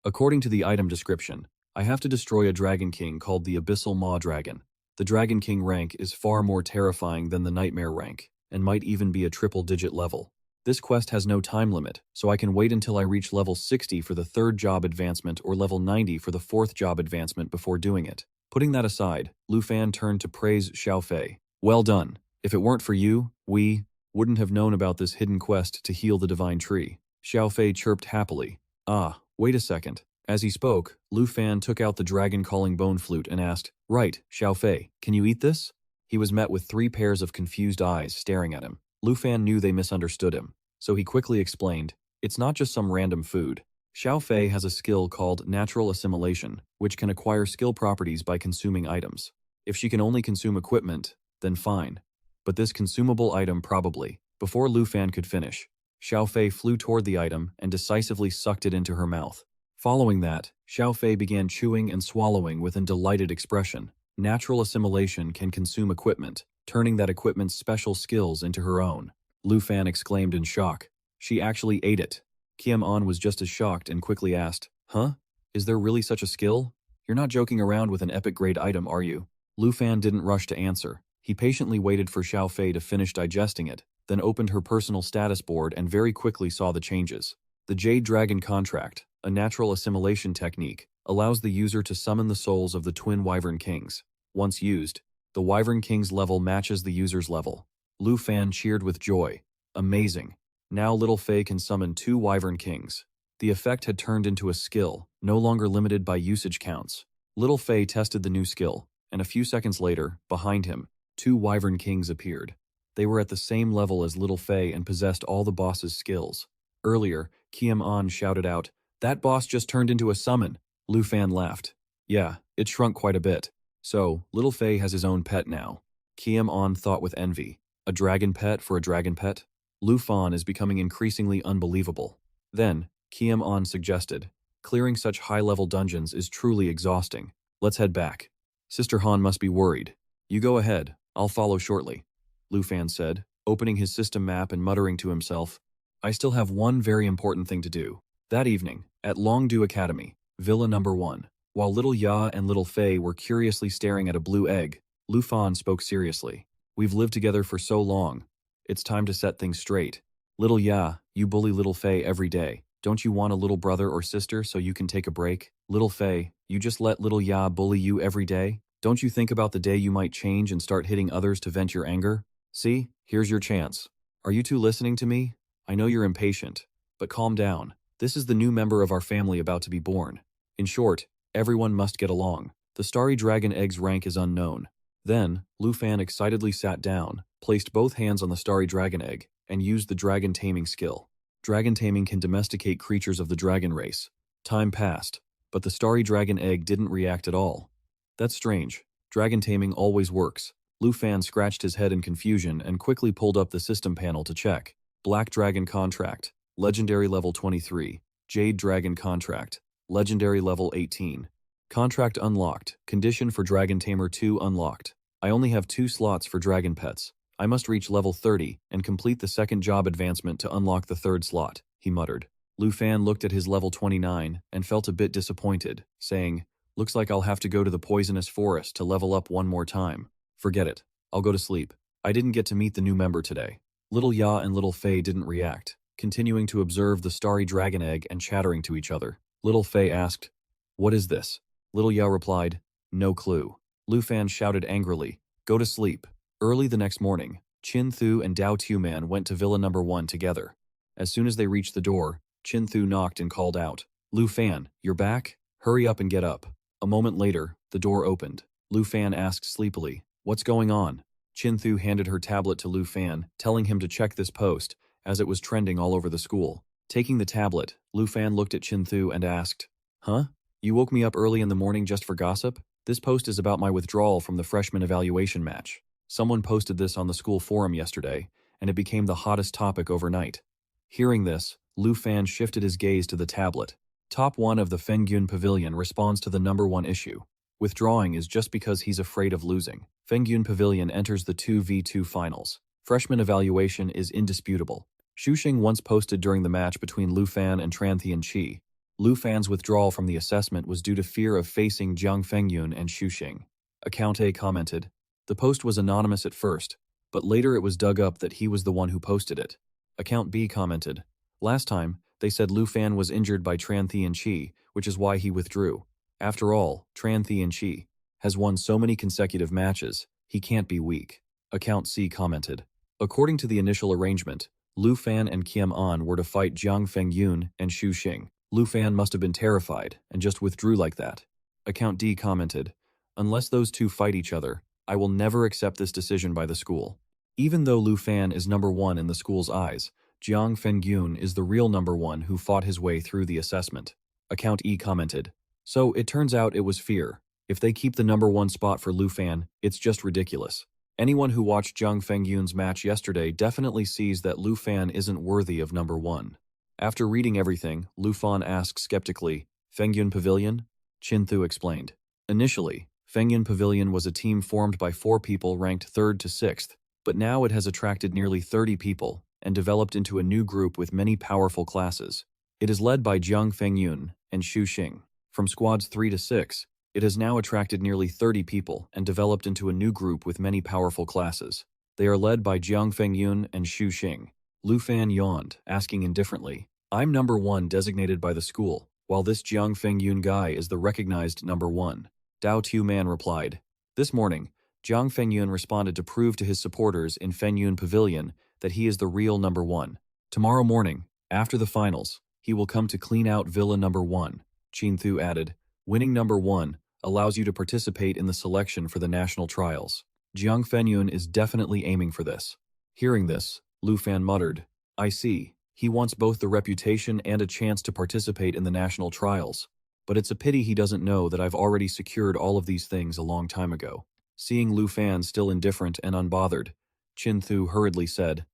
"According to the item description, I have to destroy a Dragon King called the Abyssal Maw Dragon. The Dragon King rank is far more terrifying than the Nightmare rank, and might even be a triple-digit level. This quest has no time limit, so I can wait until I reach level 60 for the third job advancement or level 90 for the fourth job advancement before doing it." Putting that aside, Lu Fan turned to praise Xiao Fei. "Well done. If it weren't for you, we wouldn't have known about this hidden quest to heal the divine tree." Xiao Fei chirped happily. "Ah, wait a second." As he spoke, Lu Fan took out the dragon-calling bone flute and asked, "Right, Xiao Fei, can you eat this?" He was met with 3 pairs of confused eyes staring at him. Lu Fan knew they misunderstood him, so he quickly explained, "It's not just some random food. Xiao Fei has a skill called Natural Assimilation, which can acquire skill properties by consuming items. If she can only consume equipment, then fine. But this consumable item probably." Before Lu Fan could finish, Xiao Fei flew toward the item and decisively sucked it into her mouth. Following that, Xiao Fei began chewing and swallowing with a delighted expression. Natural assimilation can consume equipment, turning that equipment's special skills into her own. Lu Fan exclaimed in shock. She actually ate it. Kiem An was just as shocked and quickly asked, "Huh? Is there really such a skill? You're not joking around with an epic-grade item, are you?" Lu Fan didn't rush to answer. He patiently waited for Xiao Fei to finish digesting it, then opened her personal status board and very quickly saw the changes. The Jade Dragon Contract, a natural assimilation technique, allows the user to summon the souls of the twin Wyvern Kings. Once used, the Wyvern King's level matches the user's level. Lu Fan cheered with joy. Amazing. Now little Fei can summon 2 Wyvern Kings. The effect had turned into a skill, no longer limited by usage counts. Little Fei tested the new skill, and a few seconds later, behind him, 2 Wyvern Kings appeared. They were at the same level as little Fei and possessed all the boss's skills. Earlier, Kiem An shouted out, "That boss just turned into a summon." Lu Fan laughed. "Yeah, it shrunk quite a bit. So, little Fei has his own pet now." Kiem An thought with envy. A dragon pet for a dragon pet? Lu Fan is becoming increasingly unbelievable. Then, Kiem An suggested, "Clearing such high-level dungeons is truly exhausting. Let's head back. Sister Han must be worried. You go ahead, I'll follow shortly," Lu Fan said, opening his system map and muttering to himself, "I still have one very important thing to do." That evening, at Longdu Academy, Villa Number 1, while little Ya and little Fei were curiously staring at a blue egg, Lu Fan spoke seriously. "We've lived together for so long. It's time to set things straight. Little Ya, you bully little Fei every day. Don't you want a little brother or sister so you can take a break? Little Fei, you just let little Ya bully you every day? Don't you think about the day you might change and start hitting others to vent your anger? See, here's your chance. Are you two listening to me? I know you're impatient, but calm down. This is the new member of our family about to be born. In short, everyone must get along. The Starry Dragon Egg's rank is unknown." Then, Lu Fan excitedly sat down, placed both hands on the Starry Dragon Egg, and used the Dragon Taming skill. Dragon Taming can domesticate creatures of the dragon race. Time passed, but the Starry Dragon Egg didn't react at all. That's strange. Dragon Taming always works. Lu Fan scratched his head in confusion and quickly pulled up the system panel to check. Black Dragon Contract, Legendary Level 23. Jade Dragon Contract, Legendary Level 18. Contract unlocked. Condition for Dragon Tamer 2 unlocked. I only have 2 slots for dragon pets. I must reach level 30 and complete the second job advancement to unlock the third slot, he muttered. Lu Fan looked at his level 29 and felt a bit disappointed, saying, "Looks like I'll have to go to the poisonous forest to level up one more time. Forget it. I'll go to sleep. I didn't get to meet the new member today." Little Ya and Little Fei didn't react, continuing to observe the starry dragon egg and chattering to each other. Little Fei asked, "What is this?" Little Ya replied, "No clue." Lu Fan shouted angrily, "Go to sleep." Early the next morning, Chin Thu and Dao Tuman went to Villa Number 1 together. As soon as they reached the door, Chin Thu knocked and called out, "Lu Fan, you're back? Hurry up and get up." A moment later, the door opened. Lu Fan asked sleepily, "What's going on?" Chin Thu handed her tablet to Lu Fan, telling him to check this post, as it was trending all over the school. Taking the tablet, Lu Fan looked at Chin Thu and asked, "Huh? You woke me up early in the morning just for gossip? This post is about my withdrawal from the freshman evaluation match. Someone posted this on the school forum yesterday, and it became the hottest topic overnight." Hearing this, Lu Fan shifted his gaze to the tablet. Top 1 of the Fengyun Pavilion responds to the number 1 issue. Withdrawing is just because he's afraid of losing. Fengyun Pavilion enters the 2v2 finals. Freshman evaluation is indisputable. Shuxing once posted during the match between Lu Fan and Tranthian Chi. Lu Fan's withdrawal from the assessment was due to fear of facing Jiang Fengyun and Shuxing. Account A commented, "The post was anonymous at first, but later it was dug up that he was the one who posted it." Account B commented, "Last time, they said Lu Fan was injured by Tranthian Chi, which is why he withdrew. After all, Tranthian Chi has won so many consecutive matches, he can't be weak." Account C commented, "According to the initial arrangement, Lu Fan and Kiem An were to fight Jiang Fengyun and Shuxing. Lu Fan must have been terrified and just withdrew like that." Account D commented, "Unless those two fight each other, I will never accept this decision by the school." Even though Lu Fan is number 1 in the school's eyes, Jiang Fengyun is the real number 1 who fought his way through the assessment. Account E commented, "So it turns out it was fear. If they keep the number 1 spot for Lu Fan, it's just ridiculous. Anyone who watched Jiang Fengyun's match yesterday definitely sees that Lu Fan isn't worthy of number 1. After reading everything, Lu Fan asked skeptically, "Fengyun Pavilion?" Chin Thu explained. Initially, Fengyun Pavilion was a team formed by 4 people ranked 3rd to 6th, but now it has attracted nearly 30 people and developed into a new group with many powerful classes. It is led by Jiang Fengyun and Shuxing. From squads 3 to 6, it has now attracted nearly 30 people and developed into a new group with many powerful classes. They are led by Jiang Fengyun and Shuxing. Lu Fan yawned, asking indifferently, "I'm number 1 designated by the school, while this Jiang Fengyun guy is the recognized number 1. Dao Tuman replied, "This morning, Jiang Fengyun responded to prove to his supporters in Fengyun Pavilion that he is the real number 1. Tomorrow morning, after the finals, he will come to clean out Villa Number 1. Chin Thu added, "Winning number 1 allows you to participate in the selection for the national trials. Jiang Fengyun is definitely aiming for this." Hearing this, Lu Fan muttered, "I see. He wants both the reputation and a chance to participate in the national trials. But it's a pity he doesn't know that I've already secured all of these things a long time ago." Seeing Lu Fan still indifferent and unbothered, Chin Thu hurriedly said,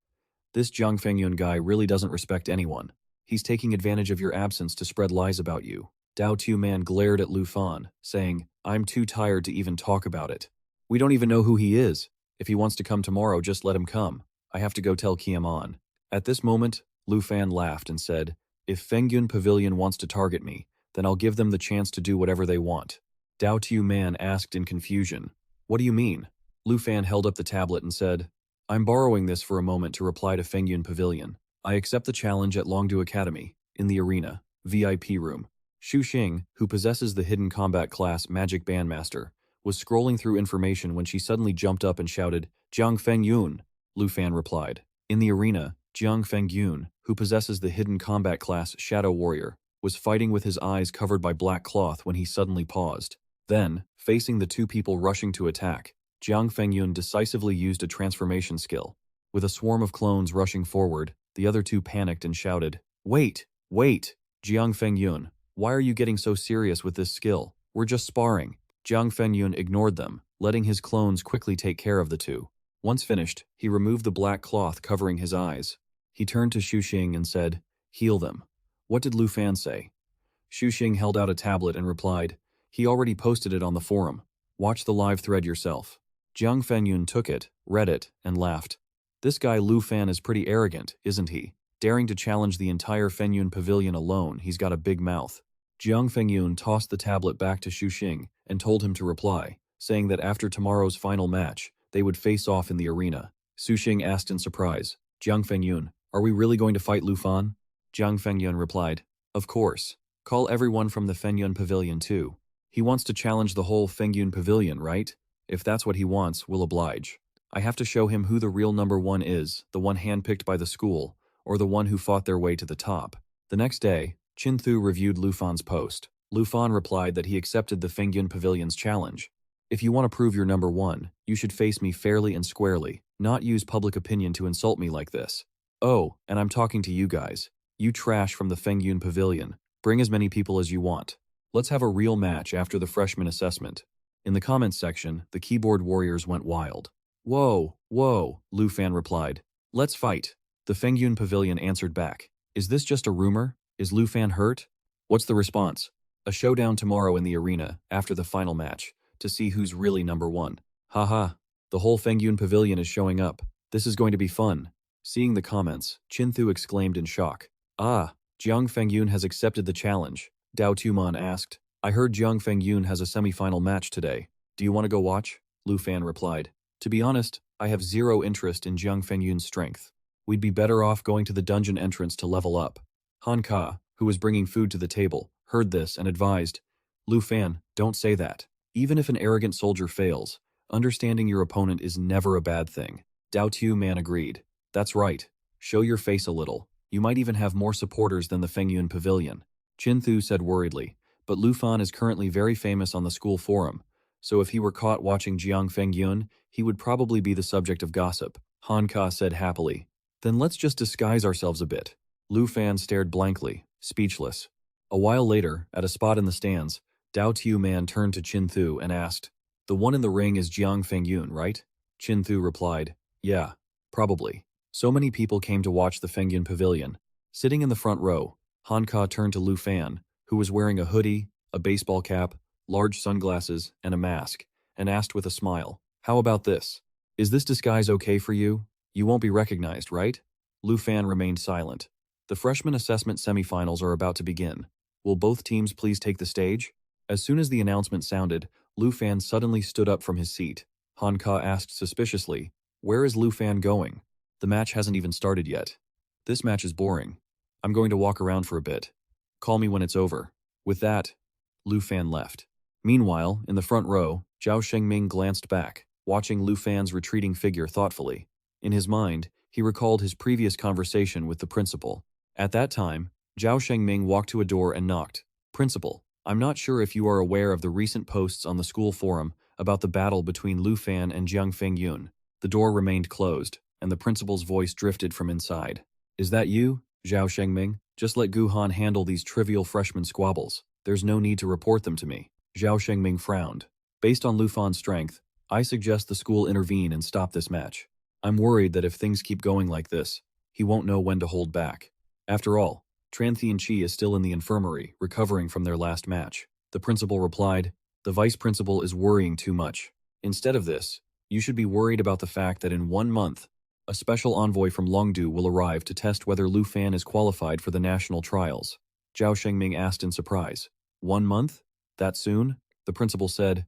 "This Jiang Fengyun guy really doesn't respect anyone. He's taking advantage of your absence to spread lies about you." Dao Tuman glared at Lu Fan, saying, "I'm too tired to even talk about it. We don't even know who he is. If he wants to come tomorrow, just let him come. I have to go tell Kiem An." At this moment, Lu Fan laughed and said, "If Fengyun Pavilion wants to target me, then I'll give them the chance to do whatever they want." Dao Tuman asked in confusion, "What do you mean?" Lu Fan held up the tablet and said, "I'm borrowing this for a moment to reply to Fengyun Pavilion. I accept the challenge at Longdu Academy, in the arena, VIP room." Shuxing, who possesses the hidden combat class Magic Bandmaster, was scrolling through information when she suddenly jumped up and shouted, "Jiang Fengyun!" Lu Fan replied. In the arena, Jiang Fengyun, who possesses the hidden combat class Shadow Warrior, was fighting with his eyes covered by black cloth when he suddenly paused. Then, facing the 2 people rushing to attack, Jiang Fengyun decisively used a transformation skill. With a swarm of clones rushing forward, the other 2 panicked and shouted, "Wait! Wait! Jiang Fengyun, why are you getting so serious with this skill? We're just sparring." Jiang Fengyun ignored them, letting his clones quickly take care of the 2. Once finished, he removed the black cloth covering his eyes. He turned to Shuxing and said, "Heal them." "What did Lu Fan say?" Shuxing held out a tablet and replied, "He already posted it on the forum. Watch the live thread yourself." Jiang Fengyun took it, read it, and laughed. "This guy Lu Fan is pretty arrogant, isn't he? Daring to challenge the entire Fengyun pavilion alone, he's got a big mouth. Jiang Fengyun tossed the tablet back to Xu Xing and told him to reply, saying that after tomorrow's final match, they would face off in the arena. Xu Xing asked in surprise, Jiang Fengyun, are we really going to fight Lu Fan? Jiang Fengyun replied, of course. Call everyone from the Fengyun pavilion too. He wants to challenge the whole Fengyun pavilion, right? If that's what he wants, we'll oblige. I have to show him who the real number one is, the one handpicked by the school, or the one who fought their way to the top. The next day, Qin Thu reviewed Lu Fan's post. Lu Fan replied that he accepted the Fengyun pavilion's challenge. If you want to prove you're number one, you should face me fairly and squarely, not use public opinion to insult me like this. Oh, and I'm talking to you guys. You trash from the Fengyun pavilion. Bring as many people as you want. Let's have a real match after the freshman assessment. In the comments section, the keyboard warriors went wild. Whoa, Lu Fan replied. Let's fight. The Fengyun pavilion answered back. Is this just a rumor? Is Lu Fan hurt? What's the response? A showdown tomorrow in the arena, after the final match, to see who's really number one. Haha, the whole Fengyun pavilion is showing up. This is going to be fun. Seeing the comments, Qin Thu exclaimed in shock. Ah, Jiang Fengyun has accepted the challenge. Dao Tuman asked. I heard Jiang Fengyun has a semi-final match today. Do you want to go watch? Lu Fan replied. To be honest, I have zero interest in Jiang Fengyun's strength. We'd be better off going to the dungeon entrance to level up. Han Ka, who was bringing food to the table, heard this and advised, Lu Fan, don't say that. Even if an arrogant soldier fails, understanding your opponent is never a bad thing. Dao Tuman agreed. That's right. Show your face a little. You might even have more supporters than the Fengyun pavilion. Qin Thu said worriedly, but Lu Fan is currently very famous on the school forum, so if he were caught watching Jiang Fengyun, he would probably be the subject of gossip. Han Ka said happily. Then let's just disguise ourselves a bit. Lu Fan stared blankly, speechless. A while later, at a spot in the stands, Dao Tuman turned to Qin Thu and asked, the one in the ring is Jiang Fengyun, right? Qin Thu replied, yeah, probably. So many people came to watch the Fengyun pavilion. Sitting in the front row, Han Ka turned to Lu Fan, who was wearing a hoodie, a baseball cap, large sunglasses, and a mask, and asked with a smile, how about this? Is this disguise okay for you? You won't be recognized, right? Lu Fan remained silent. The freshman assessment semifinals are about to begin. Will both teams please take the stage? As soon as the announcement sounded, Lu Fan suddenly stood up from his seat. Han Ka asked suspiciously, where is Lu Fan going? The match hasn't even started yet. This match is boring. I'm going to walk around for a bit. Call me when it's over. With that, Lu Fan left. Meanwhile, in the front row, Zhao Shengming glanced back, watching Lu Fan's retreating figure thoughtfully. In his mind, he recalled his previous conversation with the principal. At that time, Zhao Shengming walked to a door and knocked. Principal, I'm not sure if you are aware of the recent posts on the school forum about the battle between Lu Fan and Jiang Fengyun. The door remained closed, and the principal's voice drifted from inside. Is that you, Zhao Shengming? Just let Gu Han handle these trivial freshman squabbles. There's no need to report them to me. Zhao Shengming frowned. Based on Lu Fan's strength, I suggest the school intervene and stop this match. I'm worried that if things keep going like this, he won't know when to hold back. After all, Tranthi and Chi is still in the infirmary, recovering from their last match. The principal replied, the vice principal is worrying too much. Instead of this, you should be worried about the fact that in 1 month, a special envoy from Longdu will arrive to test whether Lu Fan is qualified for the national trials. Zhao Shengming asked in surprise. 1 month? That soon? The principal said,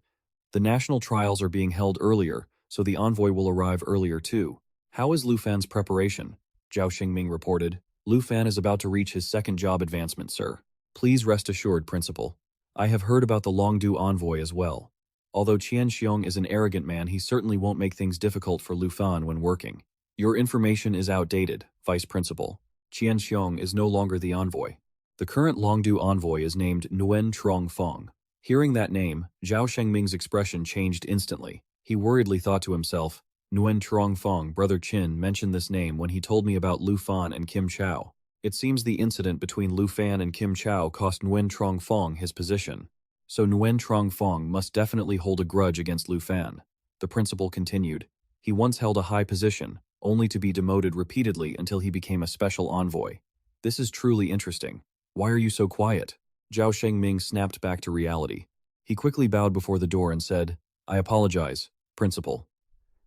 the national trials are being held earlier, so the envoy will arrive earlier too. How is Lu Fan's preparation? Zhao Shengming reported. Lu Fan is about to reach his second job advancement, sir. Please rest assured, principal. I have heard about the Longdu envoy as well. Although Qian Xiong is an arrogant man, he certainly won't make things difficult for Lu Fan when working. Your information is outdated, vice principal. Qian Xiong is no longer the envoy. The current Longdu envoy is named Nguyen Trong Fong. Hearing that name, Zhao Shengming's expression changed instantly. He worriedly thought to himself, Nguyen Trong Fong, brother Qin, mentioned this name when he told me about Lu Fan and Kim Chao. It seems the incident between Lu Fan and Kim Chao cost Nguyen Trong Fong his position. So Nguyen Trong Fong must definitely hold a grudge against Lu Fan. The principal continued. He once held a high position, only to be demoted repeatedly until he became a special envoy. This is truly interesting. Why are you so quiet? Zhao Shengming snapped back to reality. He quickly bowed before the door and said, I apologize, principal.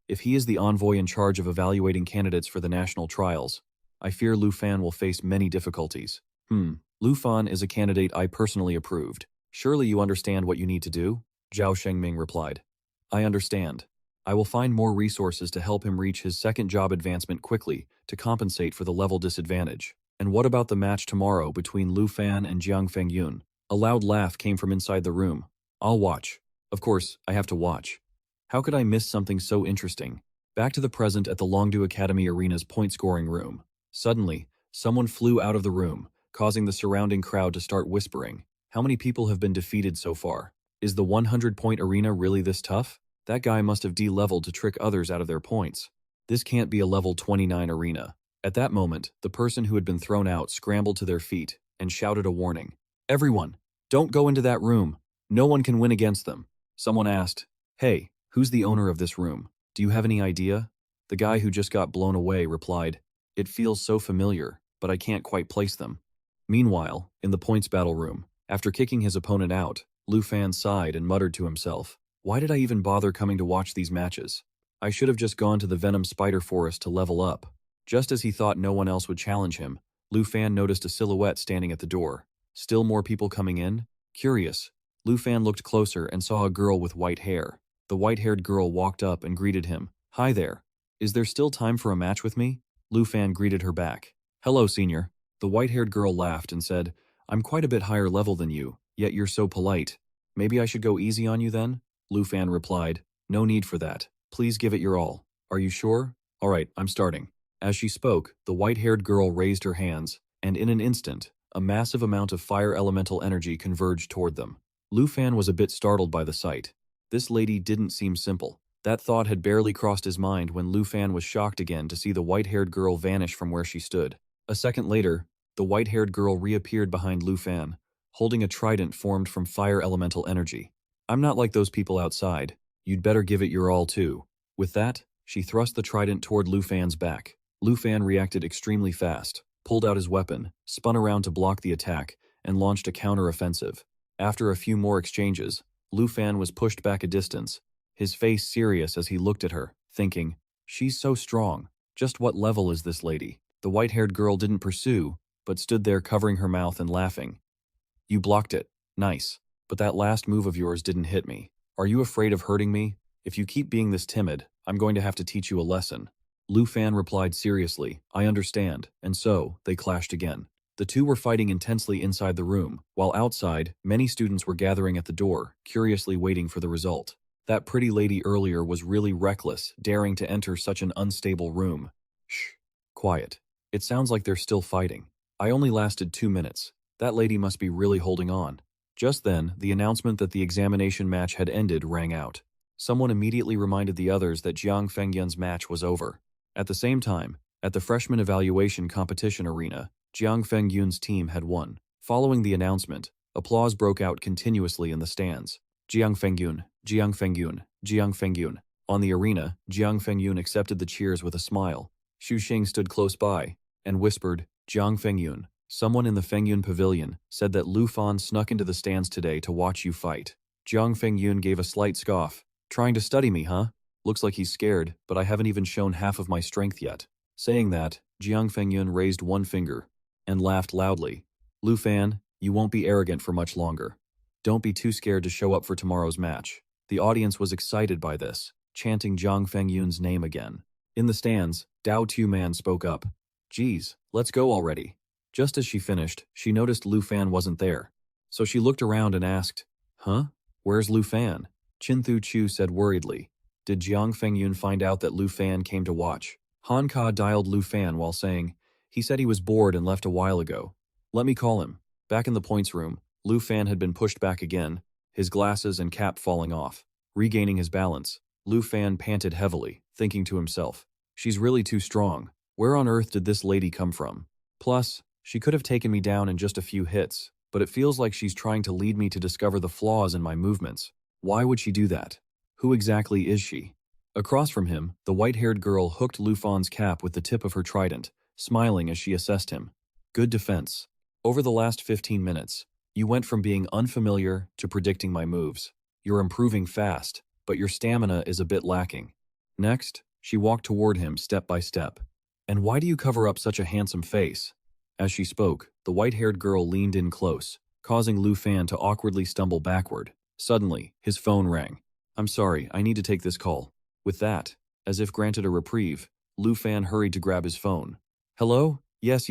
If he is the envoy in charge of evaluating candidates for the national trials, I fear Lu Fan will face many difficulties. Lu Fan is a candidate I personally approved. Surely you understand what you need to do? Zhao Shengming replied. I understand. I will find more resources to help him reach his second job advancement quickly to compensate for the level disadvantage. And what about the match tomorrow between Lu Fan and Jiang Fengyun? A loud laugh came from inside the room. I'll watch. Of course, I have to watch. How could I miss something so interesting? Back to the present at the Longdu Academy Arena's point-scoring room. Suddenly, someone flew out of the room, causing the surrounding crowd to start whispering. How many people have been defeated so far? Is the 100-point arena really this tough? That guy must have D-leveled to trick others out of their points. This can't be a level 29 arena. At that moment, the person who had been thrown out scrambled to their feet and shouted a warning. Everyone, don't go into that room. No one can win against them. Someone asked, Hey, who's the owner of this room? Do you have any idea? The guy who just got blown away replied, It feels so familiar, but I can't quite place them. Meanwhile, in the points battle room, after kicking his opponent out, Lu Fan sighed and muttered to himself, Why did I even bother coming to watch these matches? I should have just gone to the Venom Spider Forest to level up. Just as he thought no one else would challenge him, Lu Fan noticed a silhouette standing at the door. Still more people coming in? Curious, Lu Fan looked closer and saw a girl with white hair. The white-haired girl walked up and greeted him. Hi there. Is there still time for a match with me? Lu Fan greeted her back. Hello, senior. The white-haired girl laughed and said, I'm quite a bit higher level than you, yet you're so polite. Maybe I should go easy on you then? Lu Fan replied, No need for that. Please give it your all. Are you sure? All right, I'm starting. As she spoke, the white-haired girl raised her hands, and in an instant, a massive amount of fire elemental energy converged toward them. Lu Fan was a bit startled by the sight. This lady didn't seem simple. That thought had barely crossed his mind when Lu Fan was shocked again to see the white-haired girl vanish from where she stood. A second later, the white-haired girl reappeared behind Lu Fan, holding a trident formed from fire elemental energy. I'm not like those people outside. You'd better give it your all too. With that, she thrust the trident toward Lu Fan's back. Lu Fan reacted extremely fast, pulled out his weapon, spun around to block the attack, and launched a counter-offensive. After a few more exchanges, Lu Fan was pushed back a distance, his face serious as he looked at her, thinking, She's so strong. Just what level is this lady? The white-haired girl didn't pursue, but stood there covering her mouth and laughing. You blocked it. Nice. But that last move of yours didn't hit me. Are you afraid of hurting me? If you keep being this timid, I'm going to have to teach you a lesson. Lu Fan replied seriously, I understand, and so, they clashed again. The two were fighting intensely inside the room, while outside, many students were gathering at the door, curiously waiting for the result. That pretty lady earlier was really reckless, daring to enter such an unstable room. Shh. Quiet. It sounds like they're still fighting. I only lasted 2 minutes. That lady must be really holding on. Just then, the announcement that the examination match had ended rang out. Someone immediately reminded the others that Jiang Fengyun's match was over. At the same time, at the freshman evaluation competition arena, Jiang Fengyun's team had won. Following the announcement, applause broke out continuously in the stands. Jiang Fengyun, Jiang Fengyun, Jiang Fengyun. On the arena, Jiang Fengyun accepted the cheers with a smile. Xu Xing stood close by and whispered, Jiang Fengyun. Someone in the Fengyun pavilion said that Lu Fan snuck into the stands today to watch you fight. Jiang Fengyun gave a slight scoff. Trying to study me, huh? Looks like he's scared, but I haven't even shown half of my strength yet. Saying that, Jiang Fengyun raised one finger and laughed loudly. Lu Fan, you won't be arrogant for much longer. Don't be too scared to show up for tomorrow's match. The audience was excited by this, chanting Jiang Fengyun's name again. In the stands, Dao Tu-man spoke up. Geez, let's go already. Just as she finished, she noticed Lu Fan wasn't there. So she looked around and asked, Huh? Where's Lu Fan? Qinthu Chu said worriedly. Did Jiang Fengyun find out that Lu Fan came to watch? Han Ka dialed Lu Fan while saying, He said he was bored and left a while ago. Let me call him. Back in the points room, Lu Fan had been pushed back again, his glasses and cap falling off. Regaining his balance, Lu Fan panted heavily, thinking to himself, She's really too strong. Where on earth did this lady come from? Plus, she could have taken me down in just a few hits, but it feels like she's trying to lead me to discover the flaws in my movements. Why would she do that? Who exactly is she? Across from him, the white-haired girl hooked Lu Fan's cap with the tip of her trident, smiling as she assessed him. Good defense. Over the last 15 minutes, you went from being unfamiliar to predicting my moves. You're improving fast, but your stamina is a bit lacking. Next, she walked toward him step by step. And why do you cover up such a handsome face? As she spoke, the white-haired girl leaned in close, causing Lu Fan to awkwardly stumble backward. Suddenly, his phone rang. I'm sorry, I need to take this call. With that, as if granted a reprieve, Lu Fan hurried to grab his phone. Hello? Yes.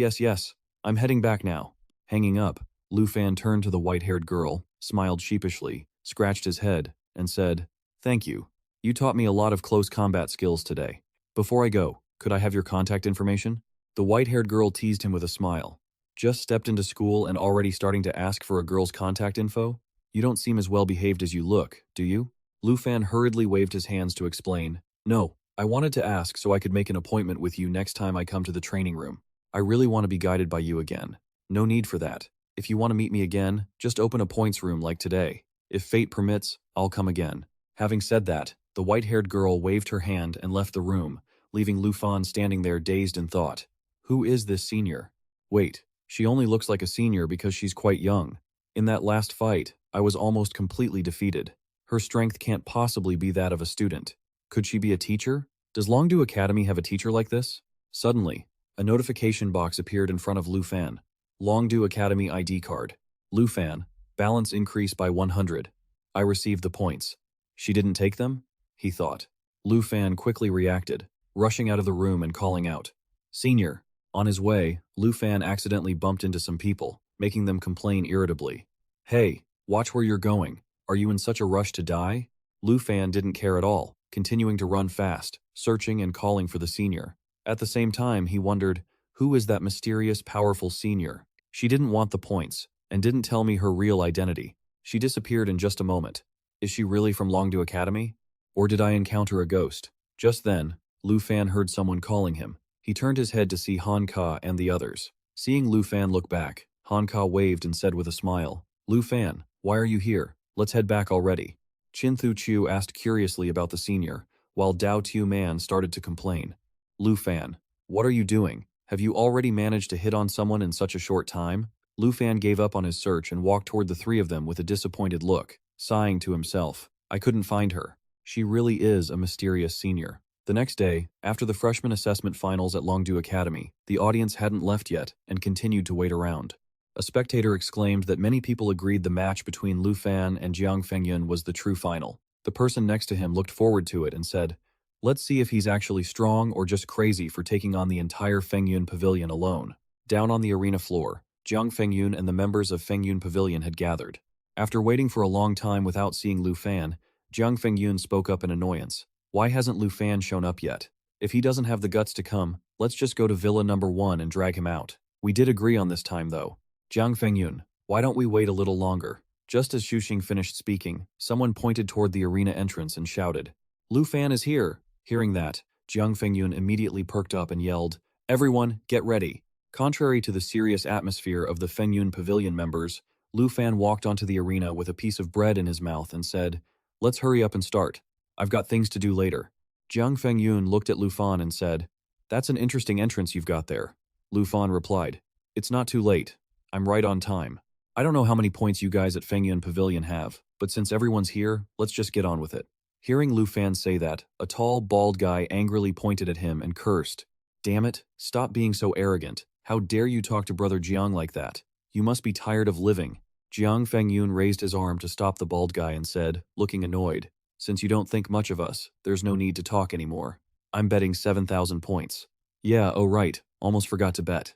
I'm heading back now. Hanging up, Lu Fan turned to the white-haired girl, smiled sheepishly, scratched his head, and said, Thank you. You taught me a lot of close combat skills today. Before I go, could I have your contact information? The white-haired girl teased him with a smile. Just stepped into school and already starting to ask for a girl's contact info? You don't seem as well-behaved as you look, do you? Lu Fan hurriedly waved his hands to explain. No, I wanted to ask so I could make an appointment with you next time I come to the training room. I really want to be guided by you again. No need for that. If you want to meet me again, just open a points room like today. If fate permits, I'll come again. Having said that, the white-haired girl waved her hand and left the room, leaving Lu Fan standing there dazed in thought. Who is this senior? Wait, she only looks like a senior because she's quite young. In that last fight, I was almost completely defeated. Her strength can't possibly be that of a student. Could she be a teacher? Does Longdu Academy have a teacher like this? Suddenly, a notification box appeared in front of Lu Fan. Longdu Academy ID card. Lu Fan, balance increased by 100. I received the points. She didn't take them? He thought. Lu Fan quickly reacted, rushing out of the room and calling out. Senior. On his way, Lu Fan accidentally bumped into some people, making them complain irritably. Hey, watch where you're going. Are you in such a rush to die? Lu Fan didn't care at all, continuing to run fast, searching and calling for the senior. At the same time, he wondered, who is that mysterious, powerful senior? She didn't want the points, and didn't tell me her real identity. She disappeared in just a moment. Is she really from Longdu Academy? Or did I encounter a ghost? Just then, Lu Fan heard someone calling him. He turned his head to see Han Ka and the others. Seeing Lu Fan look back, Han Ka waved and said with a smile, Lu Fan, why are you here? Let's head back already. Chin Thu Chu asked curiously about the senior, while Dao Tu Man started to complain. Lu Fan, what are you doing? Have you already managed to hit on someone in such a short time? Lu Fan gave up on his search and walked toward the three of them with a disappointed look, sighing to himself. I couldn't find her. She really is a mysterious senior. The next day, after the freshman assessment finals at Longdu Academy, the audience hadn't left yet and continued to wait around. A spectator exclaimed that many people agreed the match between Lu Fan and Jiang Fengyun was the true final. The person next to him looked forward to it and said, Let's see if he's actually strong or just crazy for taking on the entire Fengyun Pavilion alone. Down on the arena floor, Jiang Fengyun and the members of Fengyun Pavilion had gathered. After waiting for a long time without seeing Lu Fan, Jiang Fengyun spoke up in annoyance. Why hasn't Lu Fan shown up yet? If he doesn't have the guts to come, let's just go to Villa number 1 and drag him out. We did agree on this time though. Jiang Fengyun, why don't we wait a little longer? Just as Xuxing finished speaking, someone pointed toward the arena entrance and shouted, Lu Fan is here! Hearing that, Jiang Fengyun immediately perked up and yelled, Everyone, get ready! Contrary to the serious atmosphere of the Fengyun Pavilion members, Lu Fan walked onto the arena with a piece of bread in his mouth and said, Let's hurry up and start. I've got things to do later. Jiang Fengyun looked at Lu Fan and said, That's an interesting entrance you've got there. Lu Fan replied, It's not too late. I'm right on time. I don't know how many points you guys at Fengyun Pavilion have, but since everyone's here, let's just get on with it. Hearing Lu Fan say that, a tall, bald guy angrily pointed at him and cursed. Damn it, stop being so arrogant. How dare you talk to Brother Jiang like that? You must be tired of living. Jiang Fengyun raised his arm to stop the bald guy and said, looking annoyed, Since you don't think much of us, there's no need to talk anymore. I'm betting 7,000 points. Yeah, oh right, almost forgot to bet.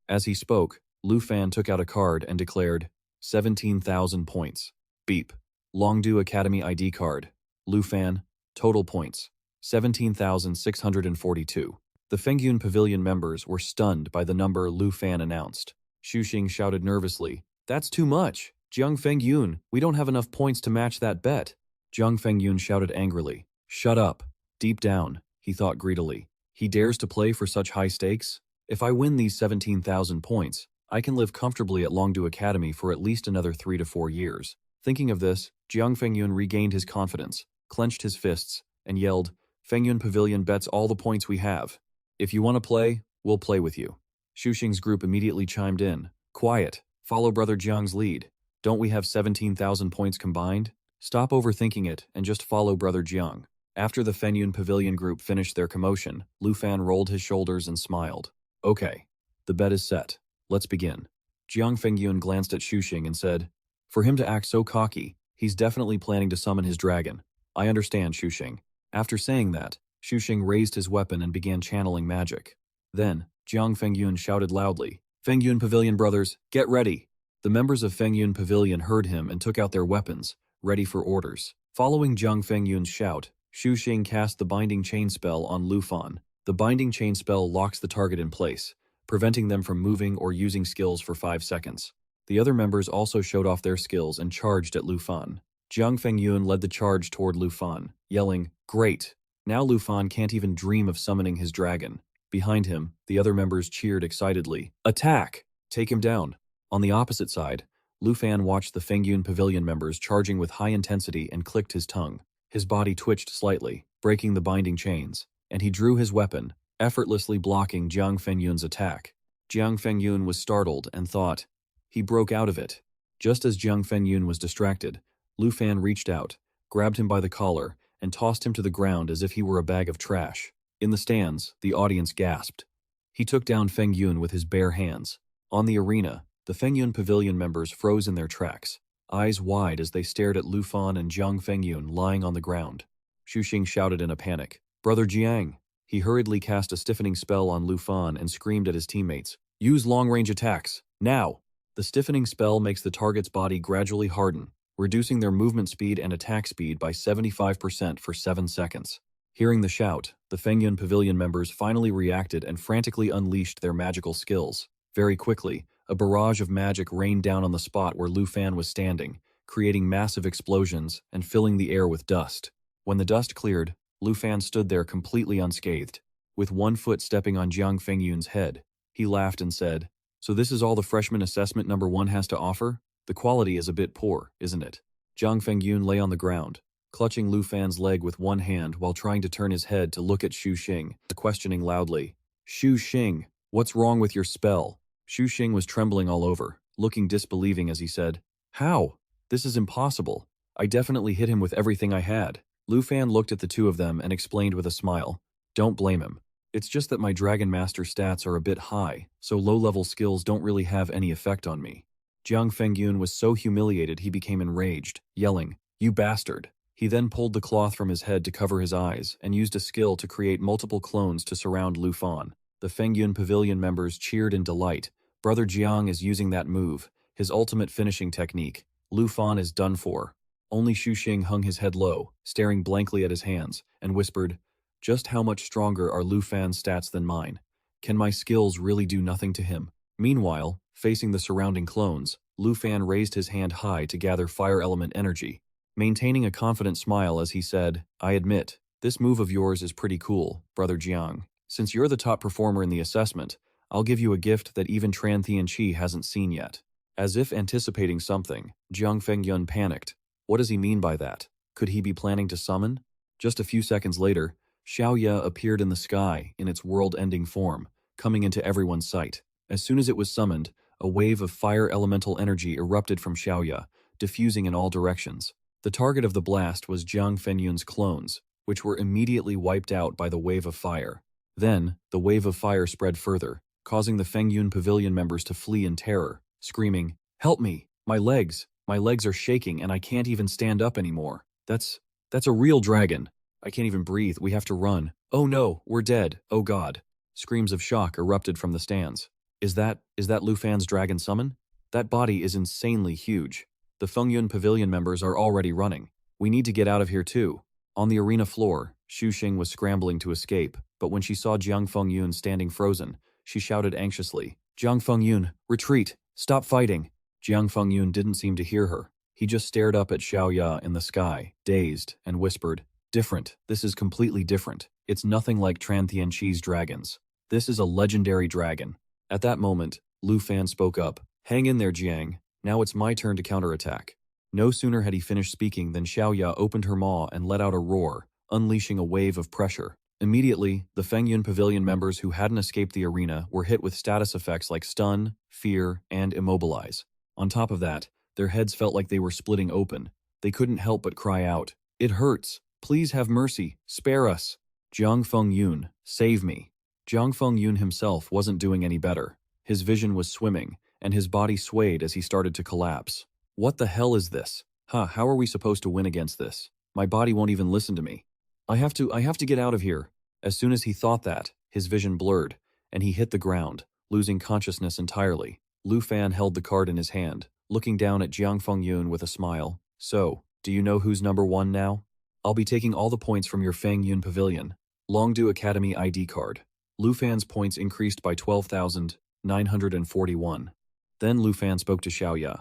As he spoke, Lu Fan took out a card and declared, 17,000 points. Beep. Longdu Academy ID card. Lu Fan, total points, 17,642. The Fengyun Pavilion members were stunned by the number Lu Fan announced. Xuxing shouted nervously, That's too much! Jiang Fengyun, we don't have enough points to match that bet. Jiang Fengyun shouted angrily, Shut up. Deep down, he thought greedily. He dares to play for such high stakes? If I win these 17,000 points, I can live comfortably at Longdu Academy for at least another 3 to 4 years. Thinking of this, Jiang Fengyun regained his confidence, clenched his fists, and yelled, Fengyun Pavilion bets all the points we have. If you want to play, we'll play with you. Xuxing's group immediately chimed in. Quiet. Follow Brother Jiang's lead. Don't we have 17,000 points combined? Stop overthinking it and just follow Brother Jiang. After the Fengyun Pavilion group finished their commotion, Lu Fan rolled his shoulders and smiled. Okay, the bet is set. Let's begin. Jiang Fengyun glanced at Xuxing and said, for him to act so cocky, he's definitely planning to summon his dragon. I understand, Xuxing. After saying that, Xuxing raised his weapon and began channeling magic. Then, Jiang Fengyun shouted loudly, Fengyun Pavilion brothers, get ready! The members of Fengyun Pavilion heard him and took out their weapons, ready for orders. Following Jiang Fengyun's shout, Xuxing cast the Binding Chain spell on Lu Fan. The Binding Chain spell locks the target in place, preventing them from moving or using skills for 5 seconds. The other members also showed off their skills and charged at Lu Fan. Jiang Fengyun led the charge toward Lu Fan, yelling, great! Now Lu Fan can't even dream of summoning his dragon. Behind him, the other members cheered excitedly, attack! Take him down! On the opposite side, Lu Fan watched the Fengyun Pavilion members charging with high intensity and clicked his tongue. His body twitched slightly, breaking the binding chains, and he drew his weapon, effortlessly blocking Jiang Fengyun's attack. Jiang Fengyun was startled and thought, he broke out of it. Just as Jiang Fengyun was distracted, Lu Fan reached out, grabbed him by the collar, and tossed him to the ground as if he were a bag of trash. In the stands, the audience gasped. He took down Fengyun with his bare hands. On the arena, the Fengyun Pavilion members froze in their tracks, eyes wide as they stared at Lu Fan and Jiang Fengyun lying on the ground. Xuxing shouted in a panic, Brother Jiang! He hurriedly cast a stiffening spell on Lu Fan and screamed at his teammates, use long-range attacks, now! The stiffening spell makes the target's body gradually harden, reducing their movement speed and attack speed by 75% for 7 seconds. Hearing the shout, the Fengyun Pavilion members finally reacted and frantically unleashed their magical skills. Very quickly, a barrage of magic rained down on the spot where Lu Fan was standing, creating massive explosions and filling the air with dust. When the dust cleared, Lu Fan stood there completely unscathed, with one foot stepping on Jiang Fengyun's head. He laughed and said, so this is all the freshman assessment number 1 has to offer? The quality is a bit poor, isn't it? Jiang Fengyun lay on the ground, clutching Lu Fan's leg with one hand while trying to turn his head to look at Xuxing, questioning loudly, Xuxing, what's wrong with your spell? Xuxing was trembling all over, looking disbelieving as he said, how? This is impossible. I definitely hit him with everything I had. Lu Fan looked at the two of them and explained with a smile, don't blame him. It's just that my Dragon Master stats are a bit high, so low-level skills don't really have any effect on me. Jiang Fengyun was so humiliated he became enraged, yelling, you bastard. He then pulled the cloth from his head to cover his eyes and used a skill to create multiple clones to surround Lu Fan. The Fengyun Pavilion members cheered in delight. Brother Jiang is using that move, his ultimate finishing technique. Lu Fan is done for. Only Xuxing hung his head low, staring blankly at his hands, and whispered, just how much stronger are Lu Fan's stats than mine? Can my skills really do nothing to him? Meanwhile, facing the surrounding clones, Lu Fan raised his hand high to gather fire element energy, maintaining a confident smile as he said, I admit, this move of yours is pretty cool, Brother Jiang. Since you're the top performer in the assessment, I'll give you a gift that even Tran Tianqi hasn't seen yet. As if anticipating something, Jiang Fengyun panicked. What does he mean by that? Could he be planning to summon? Just a few seconds later, Xiaoya appeared in the sky in its world-ending form, coming into everyone's sight. As soon as it was summoned, a wave of fire elemental energy erupted from Xiaoya, diffusing in all directions. The target of the blast was Jiang Fengyun's clones, which were immediately wiped out by the wave of fire. Then, the wave of fire spread further, causing the Fengyun Pavilion members to flee in terror, screaming, help me! My legs are shaking and I can't even stand up anymore. That's a real dragon. I can't even breathe, we have to run. Oh no, we're dead, oh god. Screams of shock erupted from the stands. Is that Lu Fan's dragon summon? That body is insanely huge. The Fengyun Pavilion members are already running. We need to get out of here too. On the arena floor, Xuxing was scrambling to escape, but when she saw Jiang Fengyun standing frozen, she shouted anxiously, Jiang Fengyun, retreat, stop fighting. Jiang Fengyun didn't seem to hear her. He just stared up at Xiaoya in the sky, dazed, and whispered, different, this is completely different. It's nothing like Tran Tianqi's dragons. This is a legendary dragon. At that moment, Lu Fan spoke up, hang in there Jiang, now it's my turn to counterattack. No sooner had he finished speaking than Xiaoya opened her maw and let out a roar, unleashing a wave of pressure. Immediately, the Fengyun Pavilion members who hadn't escaped the arena were hit with status effects like stun, fear, and immobilize. On top of that, their heads felt like they were splitting open. They couldn't help but cry out, it hurts! Please have mercy, spare us. Jiang Feng-yun, save me. Jiang Feng-yun himself wasn't doing any better. His vision was swimming, and his body swayed as he started to collapse. What the hell is this? How are we supposed to win against this? My body won't even listen to me. I have to get out of here. As soon as he thought that, his vision blurred, and he hit the ground, losing consciousness entirely. Lu Fan held the card in his hand, looking down at Jiang Feng-yun with a smile. So, do you know who's number one now? I'll be taking all the points from your Feng-yun Pavilion. Longdu Academy ID card. Lu Fan's points increased by 12,941. Then Lu Fan spoke to Xiaoya.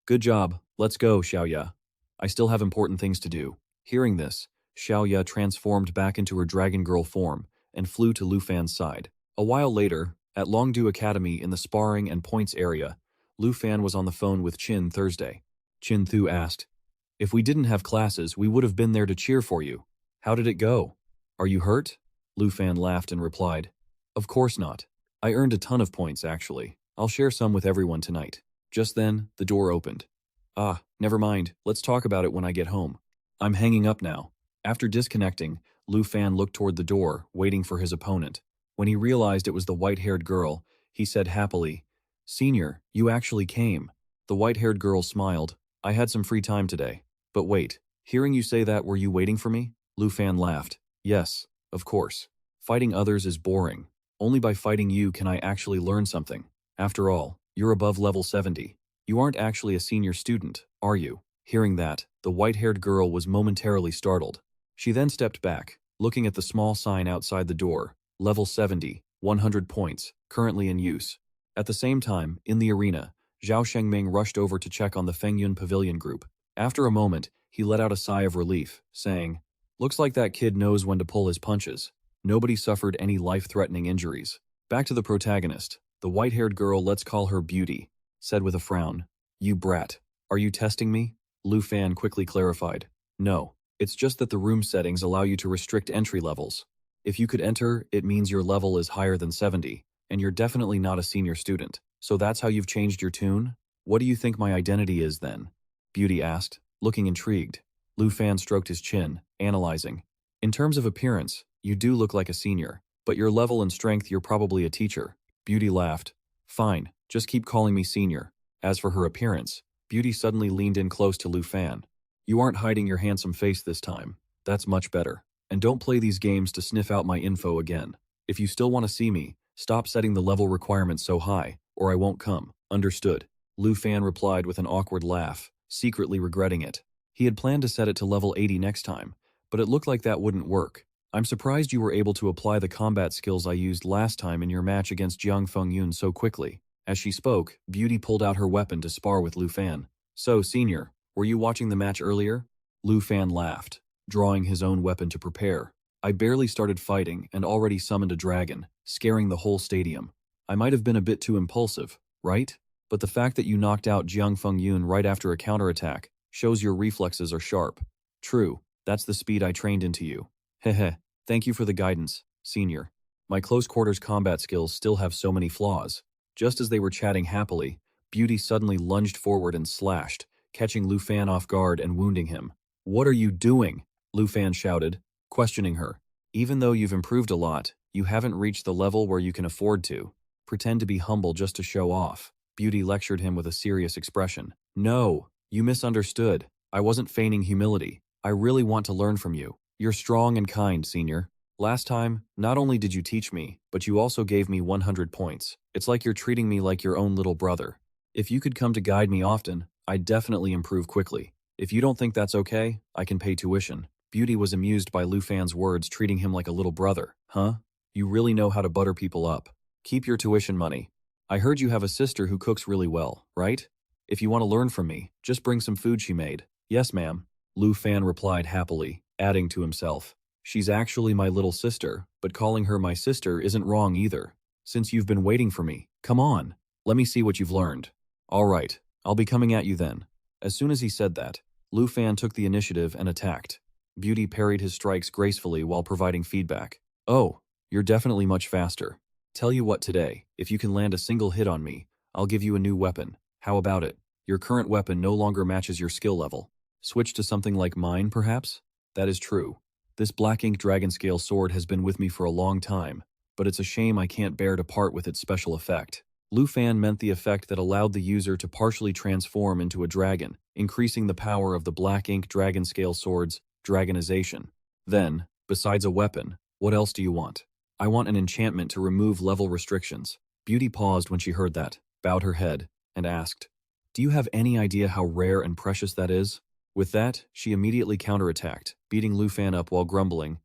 Good job, let's go, Xiaoya. I still have important things to do. Hearing this, Xiaoya transformed back into her dragon girl form and flew to Lu Fan's side. A while later, at Longdu Academy in the sparring and points area, Lu Fan was on the phone with Qin Thursday. Qin Thu asked, "If we didn't have classes, we would have been there to cheer for you. How did it go? Are you hurt?" Lu Fan laughed and replied, "Of course not. I earned a ton of points, actually. I'll share some with everyone tonight." Just then, the door opened. Never mind. Let's talk about it when I get home. I'm hanging up now. After disconnecting, Lu Fan looked toward the door, waiting for his opponent. When he realized it was the white-haired girl, he said happily, "Senior, you actually came." The white-haired girl smiled. "I had some free time today. But wait, hearing you say that, were you waiting for me?" Lu Fan laughed. "Yes, of course. Fighting others is boring. Only by fighting you can I actually learn something. After all, you're above level 70. You aren't actually a senior student, are you?" Hearing that, the white-haired girl was momentarily startled. She then stepped back, looking at the small sign outside the door. Level 70, 100 points, currently in use. At the same time, in the arena, Zhao Shengming rushed over to check on the Feng-yun Pavilion group. After a moment, he let out a sigh of relief, saying, "Looks like that kid knows when to pull his punches. Nobody suffered any life-threatening injuries." Back to the protagonist. The white-haired girl, let's call her Beauty, said with a frown, "You brat. Are you testing me?" Lu Fan quickly clarified, "No, it's just that the room settings allow you to restrict entry levels. If you could enter, it means your level is higher than 70, and you're definitely not a senior student. So that's how you've changed your tune? What do you think my identity is then?" Beauty asked, looking intrigued. Lu Fan stroked his chin, analyzing. "In terms of appearance, you do look like a senior, but your level and strength, you're probably a teacher." Beauty laughed. "Fine, just keep calling me senior." As for her appearance, Beauty suddenly leaned in close to Lu Fan. "You aren't hiding your handsome face this time. That's much better. And don't play these games to sniff out my info again. If you still want to see me, stop setting the level requirements so high, or I won't come. Understood?" Lu Fan replied with an awkward laugh, secretly regretting it. He had planned to set it to level 80 next time, but it looked like that wouldn't work. "I'm surprised you were able to apply the combat skills I used last time in your match against Jiang Feng-yun so quickly." As she spoke, Beauty pulled out her weapon to spar with Lu Fan. "So, senior, were you watching the match earlier?" Lu Fan laughed, drawing his own weapon to prepare. "I barely started fighting and already summoned a dragon, scaring the whole stadium. I might have been a bit too impulsive, right? But the fact that you knocked out Jiang Feng-yun right after a counterattack shows your reflexes are sharp. True, that's the speed I trained into you. Heh. Thank you for the guidance, senior. My close quarters combat skills still have so many flaws." Just as they were chatting happily, Beauty suddenly lunged forward and slashed, catching Lu Fan off guard and wounding him. "What are you doing?" Lu Fan shouted, questioning her. "Even though you've improved a lot, you haven't reached the level where you can afford to pretend to be humble just to show off." Beauty lectured him with a serious expression. "No, you misunderstood. I wasn't feigning humility. I really want to learn from you. You're strong and kind, senior. Last time, not only did you teach me, but you also gave me 100 points. It's like you're treating me like your own little brother. If you could come to guide me often, I'd definitely improve quickly. If you don't think that's okay, I can pay tuition." Beauty was amused by Lu Fan's words, treating him like a little brother. "Huh? You really know how to butter people up. Keep your tuition money. I heard you have a sister who cooks really well, right? If you want to learn from me, just bring some food she made." "Yes, ma'am," Lu Fan replied happily, adding to himself, "She's actually my little sister, but calling her my sister isn't wrong either. Since you've been waiting for me, come on, let me see what you've learned." "All right, I'll be coming at you then." As soon as he said that, Lu Fan took the initiative and attacked. Beauty parried his strikes gracefully while providing feedback. "Oh, you're definitely much faster. Tell you what today, if you can land a single hit on me, I'll give you a new weapon. How about it? Your current weapon no longer matches your skill level. Switch to something like mine, perhaps?" That is true. This black ink dragon scale sword has been with me for a long time, but it's a shame I can't bear to part with its special effect. Lu Fan meant the effect that allowed the user to partially transform into a dragon, increasing the power of the black ink dragon scale sword's dragonization. Then, besides a weapon, what else do you want? I want an enchantment to remove level restrictions. Beauty paused when she heard that, bowed her head, and asked, "Do you have any idea how rare and precious that is?" With that, she immediately counterattacked, beating Lu Fan up while grumbling,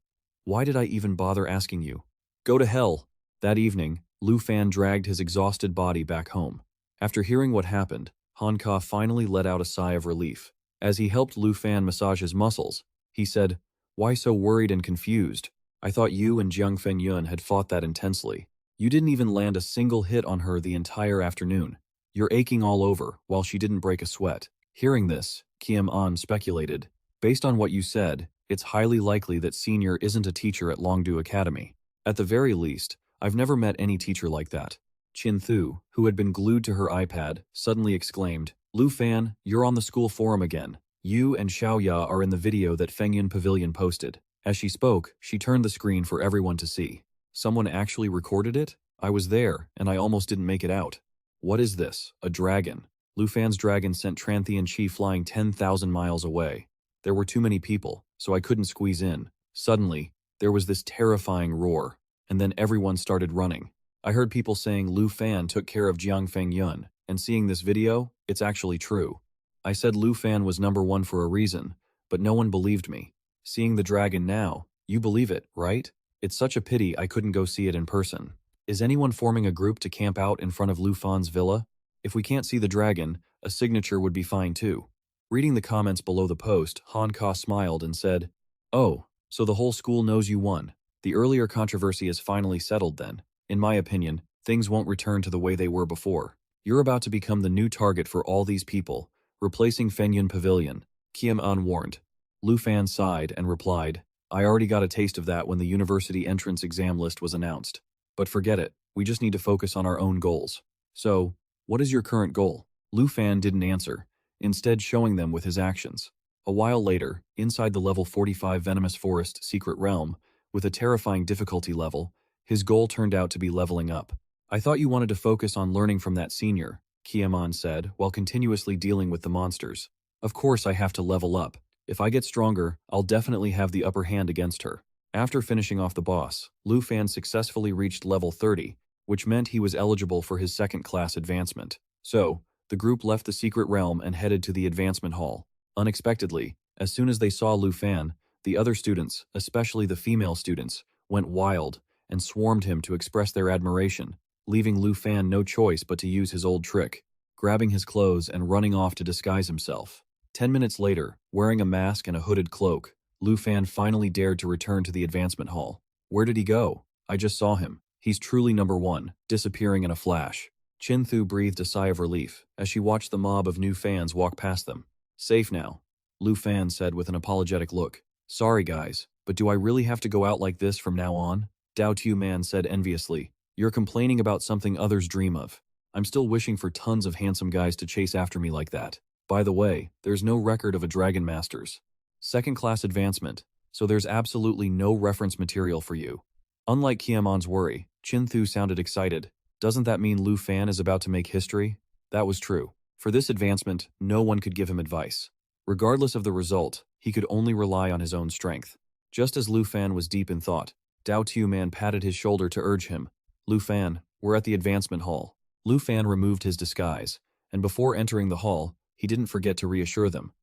"Why did I even bother asking you? Go to hell." That evening, Lu Fan dragged his exhausted body back home. After hearing what happened, Han Ka finally let out a sigh of relief. As he helped Lu Fan massage his muscles, he said, "Why so worried and confused? I thought you and Jiang Fengyun had fought that intensely. You didn't even land a single hit on her the entire afternoon. You're aching all over, while she didn't break a sweat." Hearing this, Kiem An speculated, "Based on what you said, it's highly likely that Senior isn't a teacher at Longdu Academy. At the very least, I've never met any teacher like that." Qin Thu, who had been glued to her iPad, suddenly exclaimed, "Lu Fan, you're on the school forum again. You and Xiaoya are in the video that Fengyun Pavilion posted." As she spoke, she turned the screen for everyone to see. "Someone actually recorded it? I was there, and I almost didn't make it out. What is this? A dragon?" Lu Fan's dragon sent Tranthean Chi flying 10,000 miles away. There were too many people, so I couldn't squeeze in. Suddenly, there was this terrifying roar, and then everyone started running. I heard people saying Lu Fan took care of Jiang Fengyun, and seeing this video, it's actually true. I said Lu Fan was #1 for a reason, but no one believed me. Seeing the dragon now, you believe it, right? It's such a pity I couldn't go see it in person. Is anyone forming a group to camp out in front of Lu Fan's villa? If we can't see the dragon, a signature would be fine too. Reading the comments below the post, Han Ka smiled and said, "Oh, so the whole school knows you won. The earlier controversy is finally settled then. In my opinion, things won't return to the way they were before. You're about to become the new target for all these people, replacing Fengyun Pavilion," Kiem An warned. Lu Fan sighed and replied, "I already got a taste of that when the university entrance exam list was announced. But forget it, we just need to focus on our own goals. So, what is your current goal?" Lu Fan didn't answer, instead showing them with his actions. A while later, inside the level 45 Venomous Forest secret realm, with a terrifying difficulty level, his goal turned out to be leveling up. "I thought you wanted to focus on learning from that senior," Kiem An said, while continuously dealing with the monsters. "Of course I have to level up. If I get stronger, I'll definitely have the upper hand against her." After finishing off the boss, Lu Fan successfully reached level 30, which meant he was eligible for his second-class advancement. So, the group left the secret realm and headed to the advancement hall. Unexpectedly, as soon as they saw Lu Fan, the other students, especially the female students, went wild and swarmed him to express their admiration, leaving Lu Fan no choice but to use his old trick, grabbing his clothes and running off to disguise himself. 10 minutes later, wearing a mask and a hooded cloak, Lu Fan finally dared to return to the advancement hall. "Where did he go? I just saw him. He's truly #1, disappearing in a flash." Qin Thu breathed a sigh of relief as she watched the mob of new fans walk past them. "Safe now," Lu Fan said with an apologetic look. "Sorry guys, but do I really have to go out like this from now on?" Dao Tu Man said enviously, "You're complaining about something others dream of. I'm still wishing for tons of handsome guys to chase after me like that. By the way, there's no record of a Dragon Master's second-class advancement, so there's absolutely no reference material for you." Unlike Kiemon's worry, Qin Thu sounded excited. "Doesn't that mean Lu Fan is about to make history?" That was true. For this advancement, no one could give him advice. Regardless of the result, he could only rely on his own strength. Just as Lu Fan was deep in thought, Dao Tu Man patted his shoulder to urge him. "Lu Fan, we're at the advancement hall." Lu Fan removed his disguise, and before entering the hall, he didn't forget to reassure them.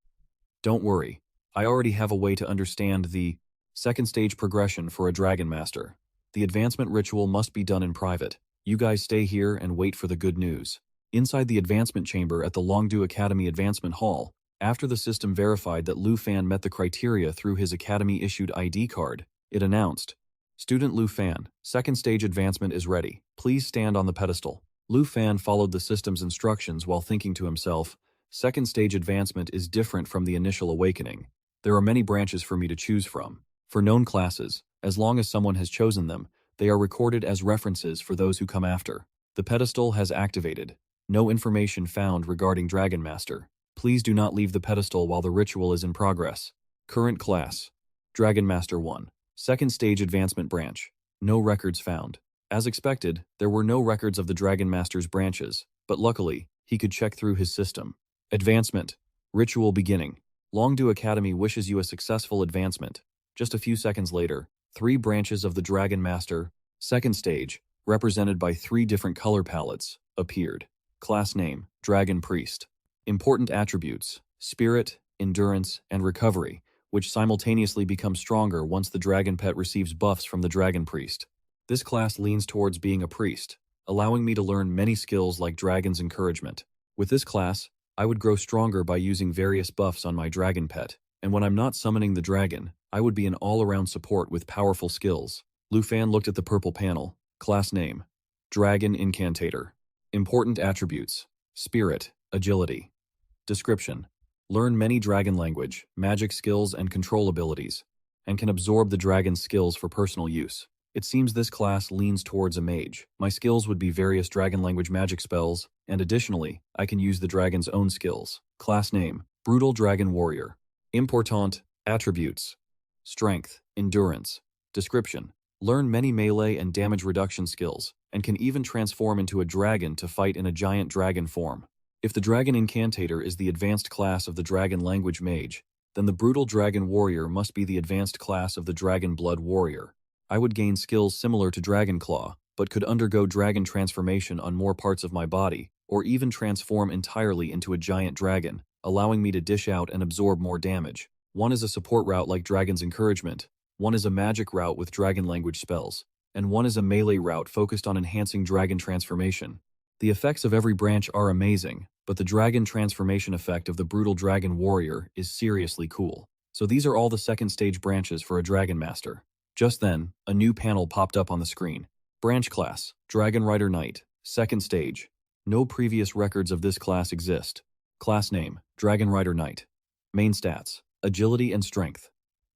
"Don't worry, I already have a way to understand the second stage progression for a Dragon Master. The advancement ritual must be done in private. You guys stay here and wait for the good news." Inside the advancement chamber at the Longdu Academy Advancement Hall, after the system verified that Lu Fan met the criteria through his Academy-issued ID card, it announced, "Student Lu Fan, second stage advancement is ready. Please stand on the pedestal." Lu Fan followed the system's instructions while thinking to himself, "Second stage advancement is different from the initial awakening. There are many branches for me to choose from. For known classes, as long as someone has chosen them, they are recorded as references for those who come after. The pedestal has activated. No information found regarding Dragon Master. Please do not leave the pedestal while the ritual is in progress. Current class: Dragon Master 1. Second Stage Advancement Branch. No records found. As expected, there were no records of the Dragon Master's branches, but luckily, he could check through his system. Advancement. Ritual beginning. Longdu Academy wishes you a successful advancement. Just a few seconds later, 3 branches of the Dragon Master, second stage, represented by 3 different color palettes, appeared. Class name, Dragon Priest. Important attributes, Spirit, Endurance, and Recovery, which simultaneously become stronger once the dragon pet receives buffs from the Dragon Priest. This class leans towards being a priest, allowing me to learn many skills like Dragon's Encouragement. With this class, I would grow stronger by using various buffs on my dragon pet, and when I'm not summoning the dragon, I would be an all-around support with powerful skills. Lu Fan looked at the purple panel. Class name, Dragon Incantator. Important attributes, Spirit, Agility. Description: learn many dragon language, magic skills, and control abilities, and can absorb the dragon's skills for personal use. It seems this class leans towards a mage. My skills would be various dragon language magic spells, and additionally, I can use the dragon's own skills. Class name, Brutal Dragon Warrior. Important attributes, Strength, Endurance. Description: learn many melee and damage reduction skills, and can even transform into a dragon to fight in a giant dragon form. If the Dragon Incantator is the advanced class of the Dragon Language Mage, then the Brutal Dragon Warrior must be the advanced class of the Dragon Blood Warrior. I would gain skills similar to Dragon Claw, but could undergo dragon transformation on more parts of my body, or even transform entirely into a giant dragon, allowing me to dish out and absorb more damage. One is a support route like Dragon's Encouragement, one is a magic route with dragon language spells, and one is a melee route focused on enhancing dragon transformation. The effects of every branch are amazing, but the dragon transformation effect of the Brutal Dragon Warrior is seriously cool. So these are all the second stage branches for a Dragon Master. Just then, a new panel popped up on the screen. Branch class, Dragon Rider Knight, second stage. No previous records of this class exist. Class name, Dragon Rider Knight. Main stats, Agility and Strength.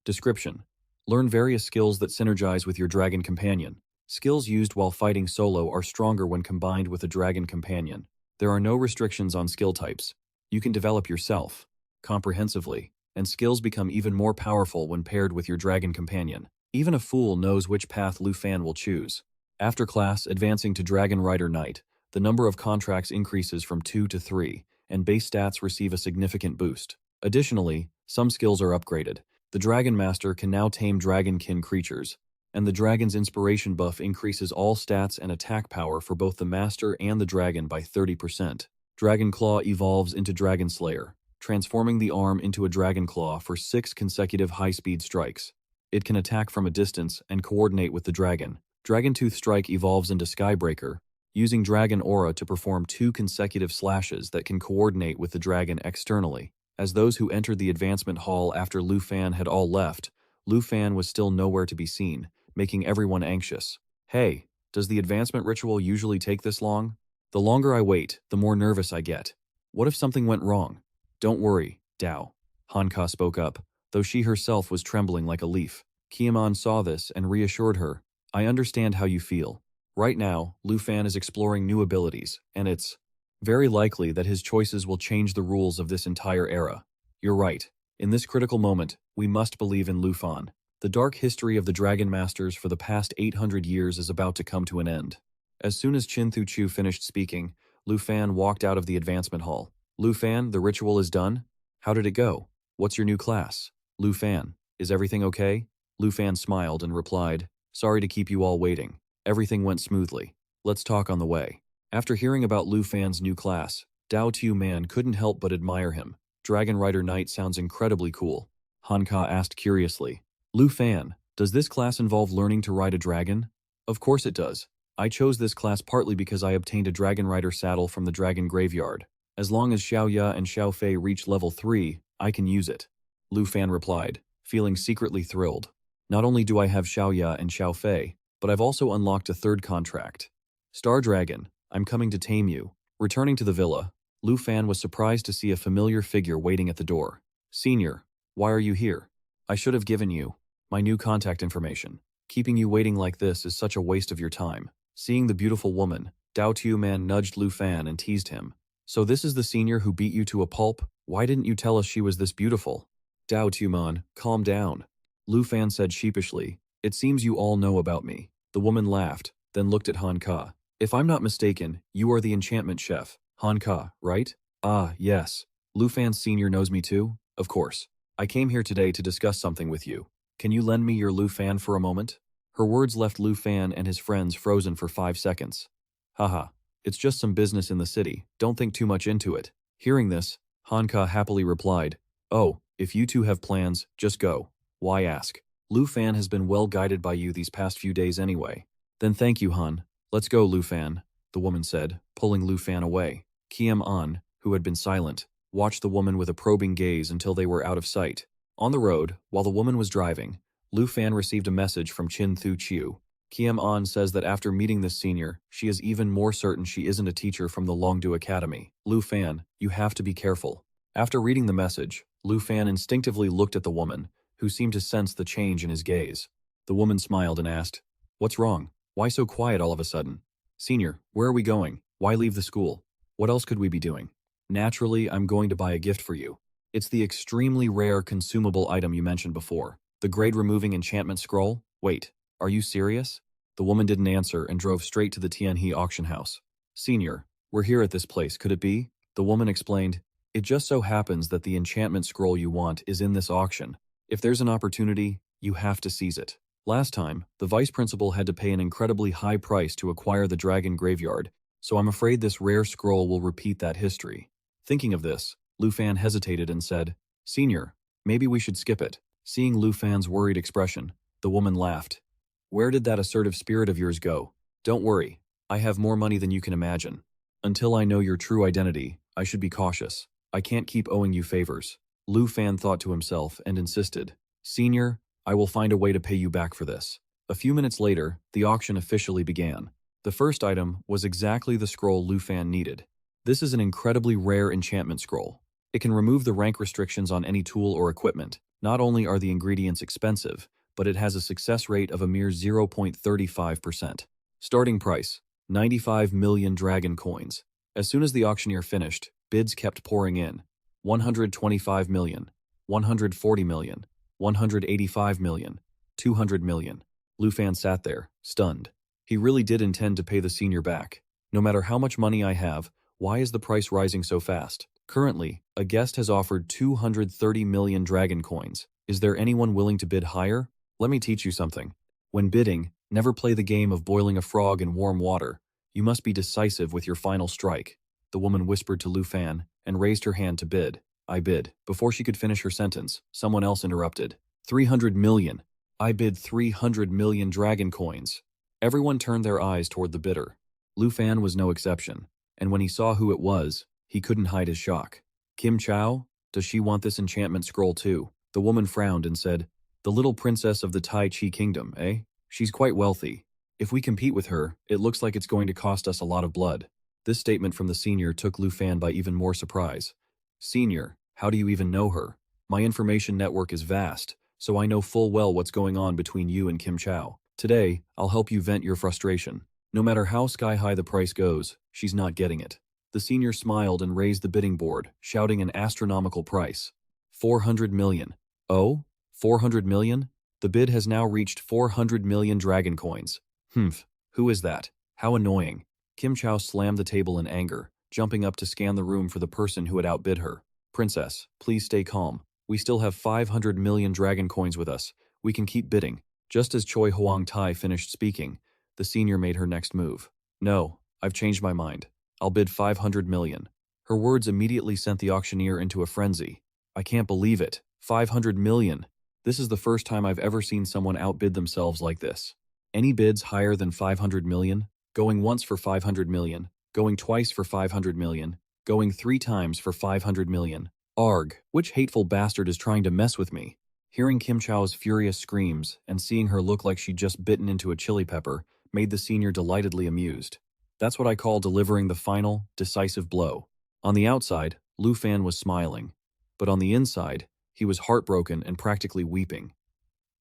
Description: learn various skills that synergize with your dragon companion. Skills used while fighting solo are stronger when combined with a dragon companion. There are no restrictions on skill types. You can develop yourself, comprehensively, and skills become even more powerful when paired with your dragon companion. Even a fool knows which path Lu Fan will choose. After class, advancing to Dragon Rider Knight, the number of contracts increases from 2 to 3, and base stats receive a significant boost. Additionally, some skills are upgraded. The Dragon Master can now tame dragonkin creatures, and the dragon's inspiration buff increases all stats and attack power for both the master and the dragon by 30%. Dragon Claw evolves into Dragon Slayer, transforming the arm into a Dragon Claw for 6 consecutive high-speed strikes. It can attack from a distance and coordinate with the dragon. Dragon Tooth Strike evolves into Skybreaker, using Dragon Aura to perform 2 consecutive slashes that can coordinate with the dragon externally. As those who entered the advancement hall after Lu Fan had all left, Lu Fan was still nowhere to be seen, making everyone anxious. Hey, does the advancement ritual usually take this long? The longer I wait, the more nervous I get. What if something went wrong? Don't worry, Dao. Hanka spoke up, though she herself was trembling like a leaf. Kiaman saw this and reassured her. I understand how you feel. Right now, Lu Fan is exploring new abilities, and it's very likely that his choices will change the rules of this entire era. You're right. In this critical moment, we must believe in Lu Fan. The dark history of the Dragon Masters for the past 800 years is about to come to an end. As soon as Chin Thu Chu finished speaking, Lu Fan walked out of the advancement hall. Lu Fan, the ritual is done? How did it go? What's your new class? Lu Fan, is everything okay? Lu Fan smiled and replied, sorry to keep you all waiting. Everything went smoothly. Let's talk on the way. After hearing about Lu Fan's new class, Dao Tu Man couldn't help but admire him. Dragon Rider Knight sounds incredibly cool. Hanka asked curiously. Lu Fan, does this class involve learning to ride a dragon? Of course it does. I chose this class partly because I obtained a Dragon Rider saddle from the Dragon Graveyard. As long as Xiao Ya and Xiao Fei reach level 3, I can use it. Lu Fan replied, feeling secretly thrilled. Not only do I have Xiao Ya and Xiao Fei, but I've also unlocked a third contract. Star Dragon, I'm coming to tame you. Returning to the villa, Lu Fan was surprised to see a familiar figure waiting at the door. Senior, why are you here? I should have given you my new contact information. Keeping you waiting like this is such a waste of your time. Seeing the beautiful woman, Dao Tu Man nudged Lu Fan and teased him. So this is the senior who beat you to a pulp? Why didn't you tell us she was this beautiful? Dao Tu Man, calm down. Lu Fan said sheepishly. It seems you all know about me. The woman laughed, then looked at Han Ka. If I'm not mistaken, you are the enchantment chef, Han Ka, right? Ah, yes. Lu Fan Sr. knows me too? Of course. I came here today to discuss something with you. Can you lend me your Lu Fan for a moment? Her words left Lu Fan and his friends frozen for 5 seconds. Haha, it's just some business in the city, don't think too much into it. Hearing this, Han Ka happily replied, Oh, if you two have plans, just go. Why ask? Lu Fan has been well guided by you these past few days anyway. Then thank you, Han. Let's go, Lu Fan, the woman said, pulling Lu Fan away. Kiem An, who had been silent, watched the woman with a probing gaze until they were out of sight. On the road, while the woman was driving, Lu Fan received a message from Chin Thu Chiu. Kiem An says that after meeting this senior, she is even more certain she isn't a teacher from the Longdu Academy. Lu Fan, you have to be careful. After reading the message, Lu Fan instinctively looked at the woman, who seemed to sense the change in his gaze. The woman smiled and asked, What's wrong? Why so quiet all of a sudden? Senior, where are we going? Why leave the school? What else could we be doing? Naturally, I'm going to buy a gift for you. It's the extremely rare consumable item you mentioned before. The grade-removing enchantment scroll? Wait, are you serious? The woman didn't answer and drove straight to the Tianhe auction house. Senior, we're here at this place, could it be? The woman explained, It just so happens that the enchantment scroll you want is in this auction. If there's an opportunity, you have to seize it. Last time, the vice principal had to pay an incredibly high price to acquire the dragon graveyard, so I'm afraid this rare scroll will repeat that history. Thinking of this, Lu Fan hesitated and said, Senior, maybe we should skip it. Seeing Lu Fan's worried expression, the woman laughed. Where did that assertive spirit of yours go? Don't worry, I have more money than you can imagine. Until I know your true identity, I should be cautious. I can't keep owing you favors. Lu Fan thought to himself and insisted, Senior, I will find a way to pay you back for this. A few minutes later, the auction officially began. The first item was exactly the scroll Lu Fan needed. This is an incredibly rare enchantment scroll. It can remove the rank restrictions on any tool or equipment. Not only are the ingredients expensive, but it has a success rate of a mere 0.35%. Starting price, 95 million dragon coins. As soon as the auctioneer finished, bids kept pouring in. 125 million, 140 million, 185 million, 200 million. Lu Fan sat there, stunned. He really did intend to pay the senior back. No matter how much money I have, why is the price rising so fast? Currently, a guest has offered 230 million dragon coins. Is there anyone willing to bid higher? Let me teach you something. When bidding, never play the game of boiling a frog in warm water. You must be decisive with your final strike. The woman whispered to Lu Fan and raised her hand to bid. I bid. Before she could finish her sentence, someone else interrupted. 300 million. I bid 300 million dragon coins. Everyone turned their eyes toward the bidder. Lu Fan was no exception, and when he saw who it was, he couldn't hide his shock. Kim Chao? Does she want this enchantment scroll too? The woman frowned and said, The little princess of the Tai Chi kingdom, eh? She's quite wealthy. If we compete with her, it looks like it's going to cost us a lot of blood. This statement from the senior took Lu Fan by even more surprise. Senior, how do you even know her? My information network is vast, so I know full well what's going on between you and Kim Chao. Today, I'll help you vent your frustration. No matter how sky-high the price goes, she's not getting it. The senior smiled and raised the bidding board, shouting an astronomical price. 400 million. Oh? 400 million? The bid has now reached 400 million dragon coins. Humph, who is that? How annoying. Kim Chao slammed the table in anger, jumping up to scan the room for the person who had outbid her. Princess, please stay calm. We still have 500 million dragon coins with us. We can keep bidding. Just as Choi Huang Tai finished speaking, the senior made her next move. No, I've changed my mind. I'll bid 500 million. Her words immediately sent the auctioneer into a frenzy. I can't believe it. 500 million. This is the first time I've ever seen someone outbid themselves like this. Any bids higher than 500 million? Going once for 500 million. Going twice for 500 million. Going 3 times for 500 million. Arg, which hateful bastard is trying to mess with me? Hearing Kim Chao's furious screams and seeing her look like she'd just bitten into a chili pepper made the senior delightedly amused. That's what I call delivering the final, decisive blow. On the outside, Lu Fan was smiling, but on the inside, he was heartbroken and practically weeping.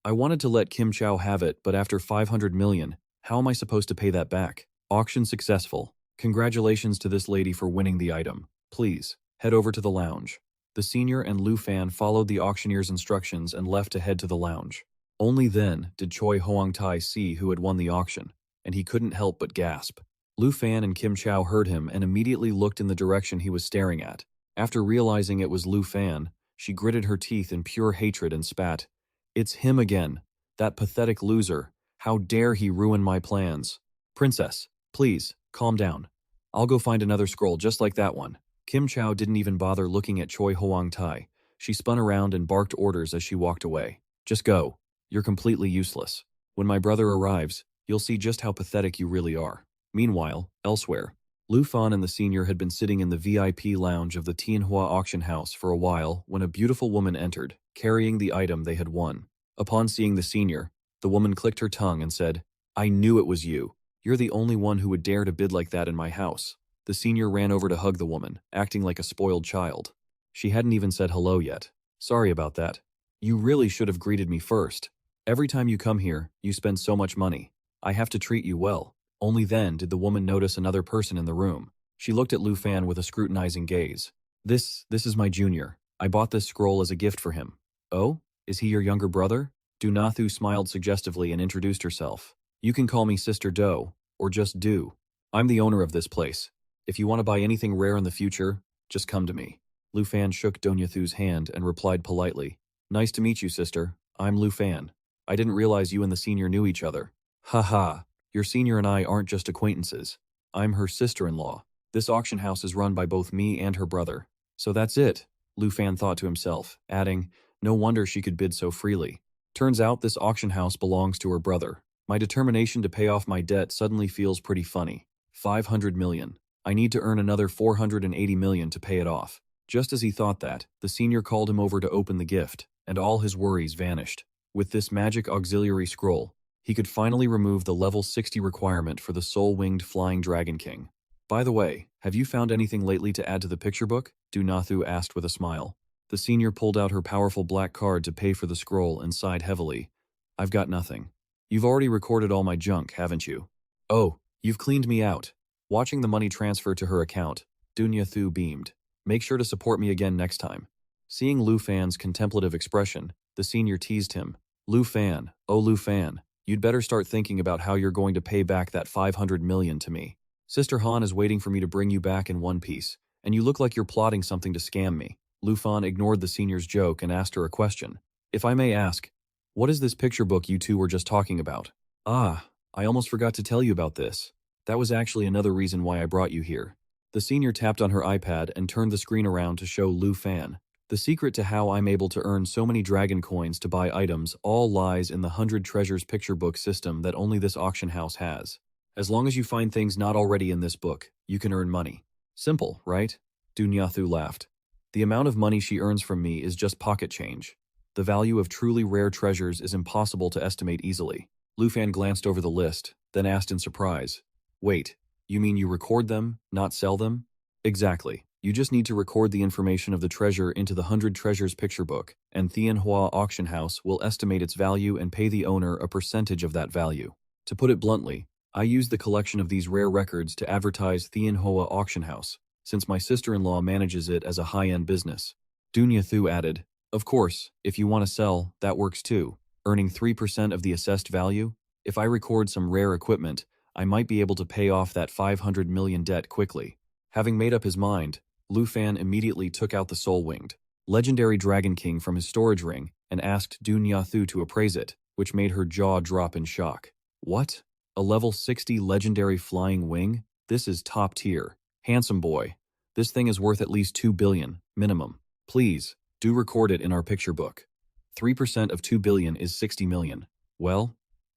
I wanted to let Kim Chao have it, but after 500 million, how am I supposed to pay that back? Auction successful. Congratulations to this lady for winning the item. Please, head over to the lounge. The senior and Lu Fan followed the auctioneer's instructions and left to head to the lounge. Only then did Choi Hoang-tai see who had won the auction, and he couldn't help but gasp. Lu Fan and Kim Chow heard him and immediately looked in the direction he was staring at. After realizing it was Lu Fan, she gritted her teeth in pure hatred and spat. "It's him again. That pathetic loser. How dare he ruin my plans? Princess, please, calm down. I'll go find another scroll just like that one." Kim Chow didn't even bother looking at Choi Hoang-tai. She spun around and barked orders as she walked away. "Just go. You're completely useless. When my brother arrives, you'll see just how pathetic you really are." Meanwhile, elsewhere, Lu Fan and the senior had been sitting in the VIP lounge of the Tianhua auction house for a while when a beautiful woman entered, carrying the item they had won. Upon seeing the senior, the woman clicked her tongue and said, "I knew it was you. You're the only one who would dare to bid like that in my house." The senior ran over to hug the woman, acting like a spoiled child. She hadn't even said hello yet. "Sorry about that. You really should have greeted me first. Every time you come here, you spend so much money. I have to treat you well." Only then did the woman notice another person in the room. She looked at Lu Fan with a scrutinizing gaze. This is my junior. I bought this scroll as a gift for him." "Oh? Is he your younger brother?" Du Nathu smiled suggestively and introduced herself. "You can call me Sister Do, or just Du. I'm the owner of this place. If you want to buy anything rare in the future, just come to me." Lu Fan shook Do Nathu's hand and replied politely, "Nice to meet you, sister. I'm Lu Fan. I didn't realize you and the senior knew each other." "Ha ha. Your senior and I aren't just acquaintances. I'm her sister-in-law. This auction house is run by both me and her brother. So that's it," Lu Fan thought to himself, adding, "No wonder she could bid so freely. Turns out this auction house belongs to her brother. My determination to pay off my debt suddenly feels pretty funny. 500 million. I need to earn another 480 million to pay it off." Just as he thought that, the senior called him over to open the gift, and all his worries vanished. With this magic auxiliary scroll, he could finally remove the level 60 requirement for the soul-winged flying dragon king. "By the way, have you found anything lately to add to the picture book?" Du Nathu asked with a smile. The senior pulled out her powerful black card to pay for the scroll and sighed heavily. "I've got nothing. You've already recorded all my junk, haven't you?" "Oh, you've cleaned me out." Watching the money transfer to her account, Du Nathu beamed. "Make sure to support me again next time." Seeing Lu Fan's contemplative expression, the senior teased him. "Lu Fan, oh Lu Fan. You'd better start thinking about how you're going to pay back that 500 million to me. Sister Han is waiting for me to bring you back in one piece, and you look like you're plotting something to scam me." Lu Fan ignored the senior's joke and asked her a question. "If I may ask, what is this picture book you two were just talking about?" "Ah, I almost forgot to tell you about this. That was actually another reason why I brought you here." The senior tapped on her iPad and turned the screen around to show Lu Fan. "The secret to how I'm able to earn so many dragon coins to buy items all lies in the 100 Treasures picture book system that only this auction house has. As long as you find things not already in this book, you can earn money. Simple, right?" Du Nathu laughed. "The amount of money she earns from me is just pocket change. The value of truly rare treasures is impossible to estimate easily." Lu Fan glanced over the list, then asked in surprise, "Wait, you mean you record them, not sell them?" "Exactly. You just need to record the information of the treasure into the 100 Treasures picture book, and Tianhua Auction House will estimate its value and pay the owner a percentage of that value. To put it bluntly, I use the collection of these rare records to advertise Tianhua Auction House, since my sister-in-law manages it as a high-end business." Du Nathu added, "Of course, if you want to sell, that works too, earning 3% of the assessed value. If I record some rare equipment, I might be able to pay off that 500 million debt quickly." Having made up his mind, Lu Fan immediately took out the soul-winged legendary Dragon King from his storage ring and asked Du Nathu to appraise it, which made her jaw drop in shock. "What? A level 60 legendary flying wing? This is top tier. Handsome boy. This thing is worth at least 2 billion, minimum. Please, do record it in our picture book. 3% of 2 billion is 60 million. Well,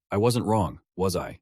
I wasn't wrong, was I?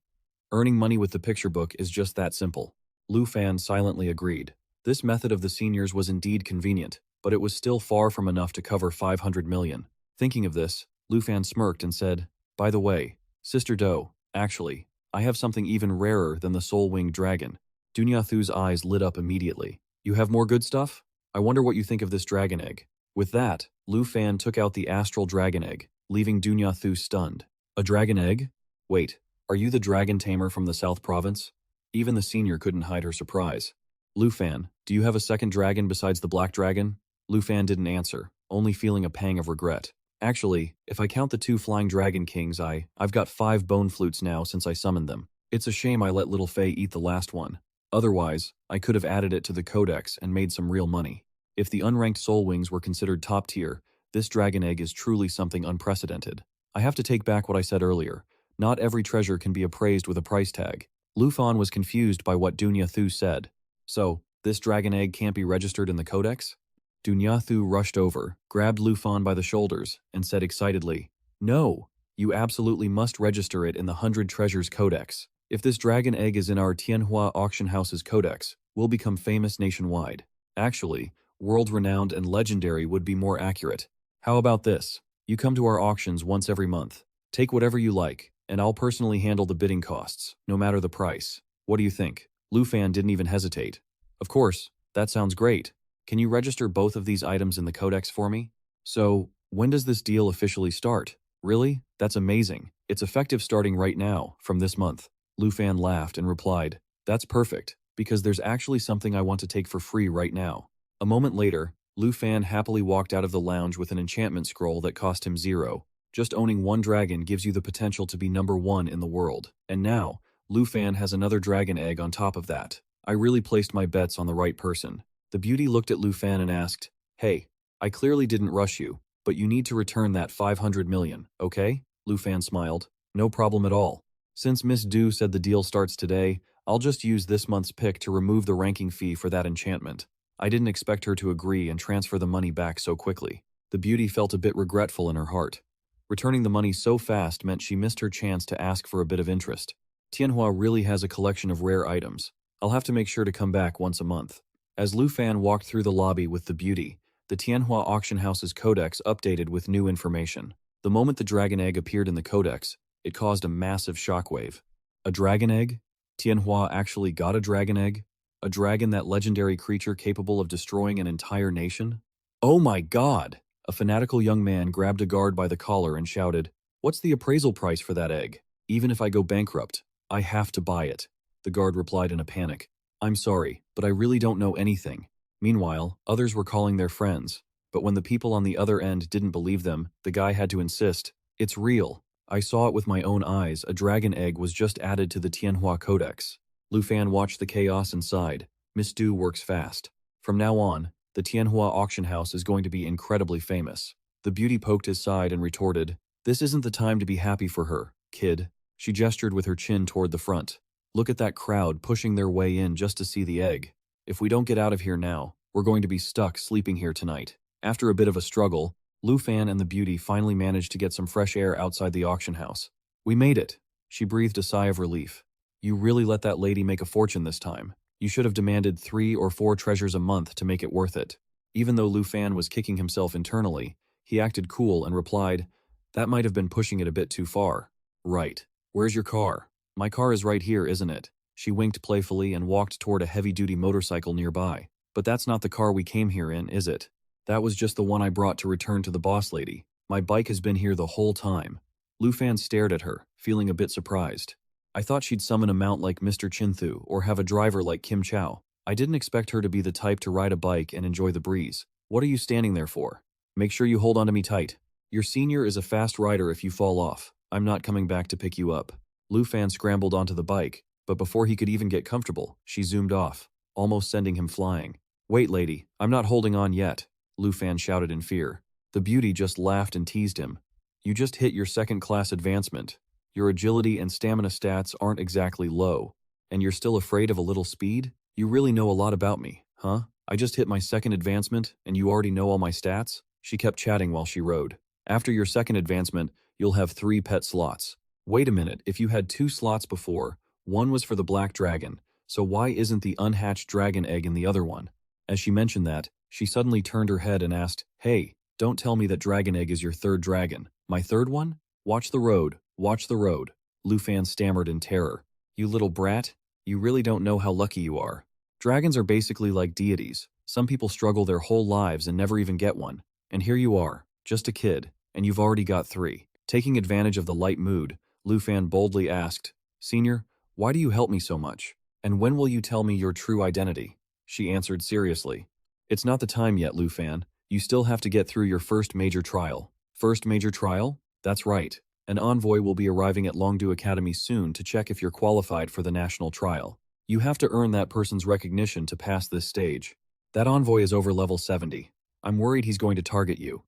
Earning money with the picture book is just that simple." Lu Fan silently agreed. This method of the seniors was indeed convenient, but it was still far from enough to cover 500 million. Thinking of this, Lu Fan smirked and said, "By the way, Sister Do, actually, I have something even rarer than the soul-winged dragon." Du Nathu's eyes lit up immediately. "You have more good stuff? I wonder what you think of this dragon egg." With that, Lu Fan took out the astral dragon egg, leaving Du Nathu stunned. "A dragon egg? Wait, are you the dragon tamer from the South Province?" Even the senior couldn't hide her surprise. "Lu Fan, do you have a second dragon besides the black dragon?" Lu Fan didn't answer, only feeling a pang of regret. Actually, if I count the 2 flying dragon kings, I've got 5 bone flutes now since I summoned them. It's a shame I let little Faye eat the last one. Otherwise, I could have added it to the codex and made some real money. If the unranked soul wings were considered top tier, this dragon egg is truly something unprecedented. I have to take back what I said earlier. Not every treasure can be appraised with a price tag. Lufan was confused by what Dunya Thu said. So, this dragon egg can't be registered in the codex? Dunya Thu rushed over, grabbed Lufan by the shoulders, and said excitedly, "No, you absolutely must register it in the 100 Treasures Codex. If this dragon egg is in our Tianhua auction house's codex, we'll become famous nationwide. Actually, world-renowned and legendary would be more accurate. How about this? You come to our auctions once every month. Take whatever you like, and I'll personally handle the bidding costs, no matter the price. What do you think?" Lufan didn't even hesitate. "Of course, that sounds great. Can you register both of these items in the codex for me?" "So, when does this deal officially start?" "Really? That's amazing. It's effective starting right now, from this month." Lufan laughed and replied, "That's perfect, because there's actually something I want to take for free right now." A moment later, Lufan happily walked out of the lounge with an enchantment scroll that cost him 0. Just owning one dragon gives you the potential to be number 1 in the world. And now, Lufan has another dragon egg on top of that. I really placed my bets on the right person. The beauty looked at Lufan and asked, "Hey, I clearly didn't rush you, but you need to return that 500 million, okay?" Lufan smiled. "No problem at all. Since Miss Du said the deal starts today, I'll just use this month's pick to remove the ranking fee for that enchantment." I didn't expect her to agree and transfer the money back so quickly. The beauty felt a bit regretful in her heart. Returning the money so fast meant she missed her chance to ask for a bit of interest. Tianhua really has a collection of rare items. I'll have to make sure to come back once a month. As Lufan walked through the lobby with the beauty, the Tianhua auction house's codex updated with new information. The moment the dragon egg appeared in the codex, it caused a massive shockwave. A dragon egg? Tianhua actually got a dragon egg? A dragon, that legendary creature capable of destroying an entire nation? "Oh my god!" A fanatical young man grabbed a guard by the collar and shouted, "What's the appraisal price for that egg? Even if I go bankrupt, I have to buy it." The guard replied in a panic, "I'm sorry, but I really don't know anything." Meanwhile, others were calling their friends, but when the people on the other end didn't believe them, the guy had to insist, "It's real. I saw it with my own eyes. A dragon egg was just added to the Tianhua Codex." Lufan watched the chaos inside. Miss Du works fast. From now on, the Tianhua auction house is going to be incredibly famous. The beauty poked his side and retorted, "This isn't the time to be happy for her, kid." She gestured with her chin toward the front. "Look at that crowd pushing their way in just to see the egg. If we don't get out of here now, we're going to be stuck sleeping here tonight." After a bit of a struggle, Lufan and the beauty finally managed to get some fresh air outside the auction house. "We made it." She breathed a sigh of relief. "You really let that lady make a fortune this time. You should have demanded 3 or 4 treasures a month to make it worth it." Even though Lufan was kicking himself internally, he acted cool and replied, "That might have been pushing it a bit too far." "Right. Where's your car?" "My car is right here, isn't it?" She winked playfully and walked toward a heavy-duty motorcycle nearby. "But that's not the car we came here in, is it?" "That was just the one I brought to return to the boss lady. My bike has been here the whole time." Lufan stared at her, feeling a bit surprised. "I thought she'd summon a mount like Mr. Chinthu or have a driver like Kim Chow. I didn't expect her to be the type to ride a bike and enjoy the breeze. What are you standing there for? Make sure you hold on to me tight. Your senior is a fast rider if you fall off. I'm not coming back to pick you up." Lufan scrambled onto the bike, but before he could even get comfortable, she zoomed off, almost sending him flying. "Wait, lady, I'm not holding on yet," Lufan shouted in fear. The beauty just laughed and teased him. "You just hit your second-class advancement. Your agility and stamina stats aren't exactly low, and you're still afraid of a little speed? You really know a lot about me, huh? I just hit my second advancement, and you already know all my stats?" She kept chatting while she rode. "After your second advancement, you'll have 3 pet slots." "Wait a minute, if you had 2 slots before, one was for the black dragon, so why isn't the unhatched dragon egg in the other one?" As she mentioned that, she suddenly turned her head and asked, "Hey, don't tell me that dragon egg is your 3rd dragon." "My 3rd one? Watch the road, watch the road." Lufan stammered in terror. "You little brat, you really don't know how lucky you are. Dragons are basically like deities. Some people struggle their whole lives and never even get one. And here you are, just a kid, and you've already got 3. Taking advantage of the light mood, Lufan boldly asked, "Senior, why do you help me so much? And when will you tell me your true identity?" She answered seriously, "It's not the time yet, Lufan. You still have to get through your first major trial. First major trial? That's right. An envoy will be arriving at Longdu Academy soon to check if you're qualified for the national trial. You have to earn that person's recognition to pass this stage. That envoy is over level 70. I'm worried he's going to target you.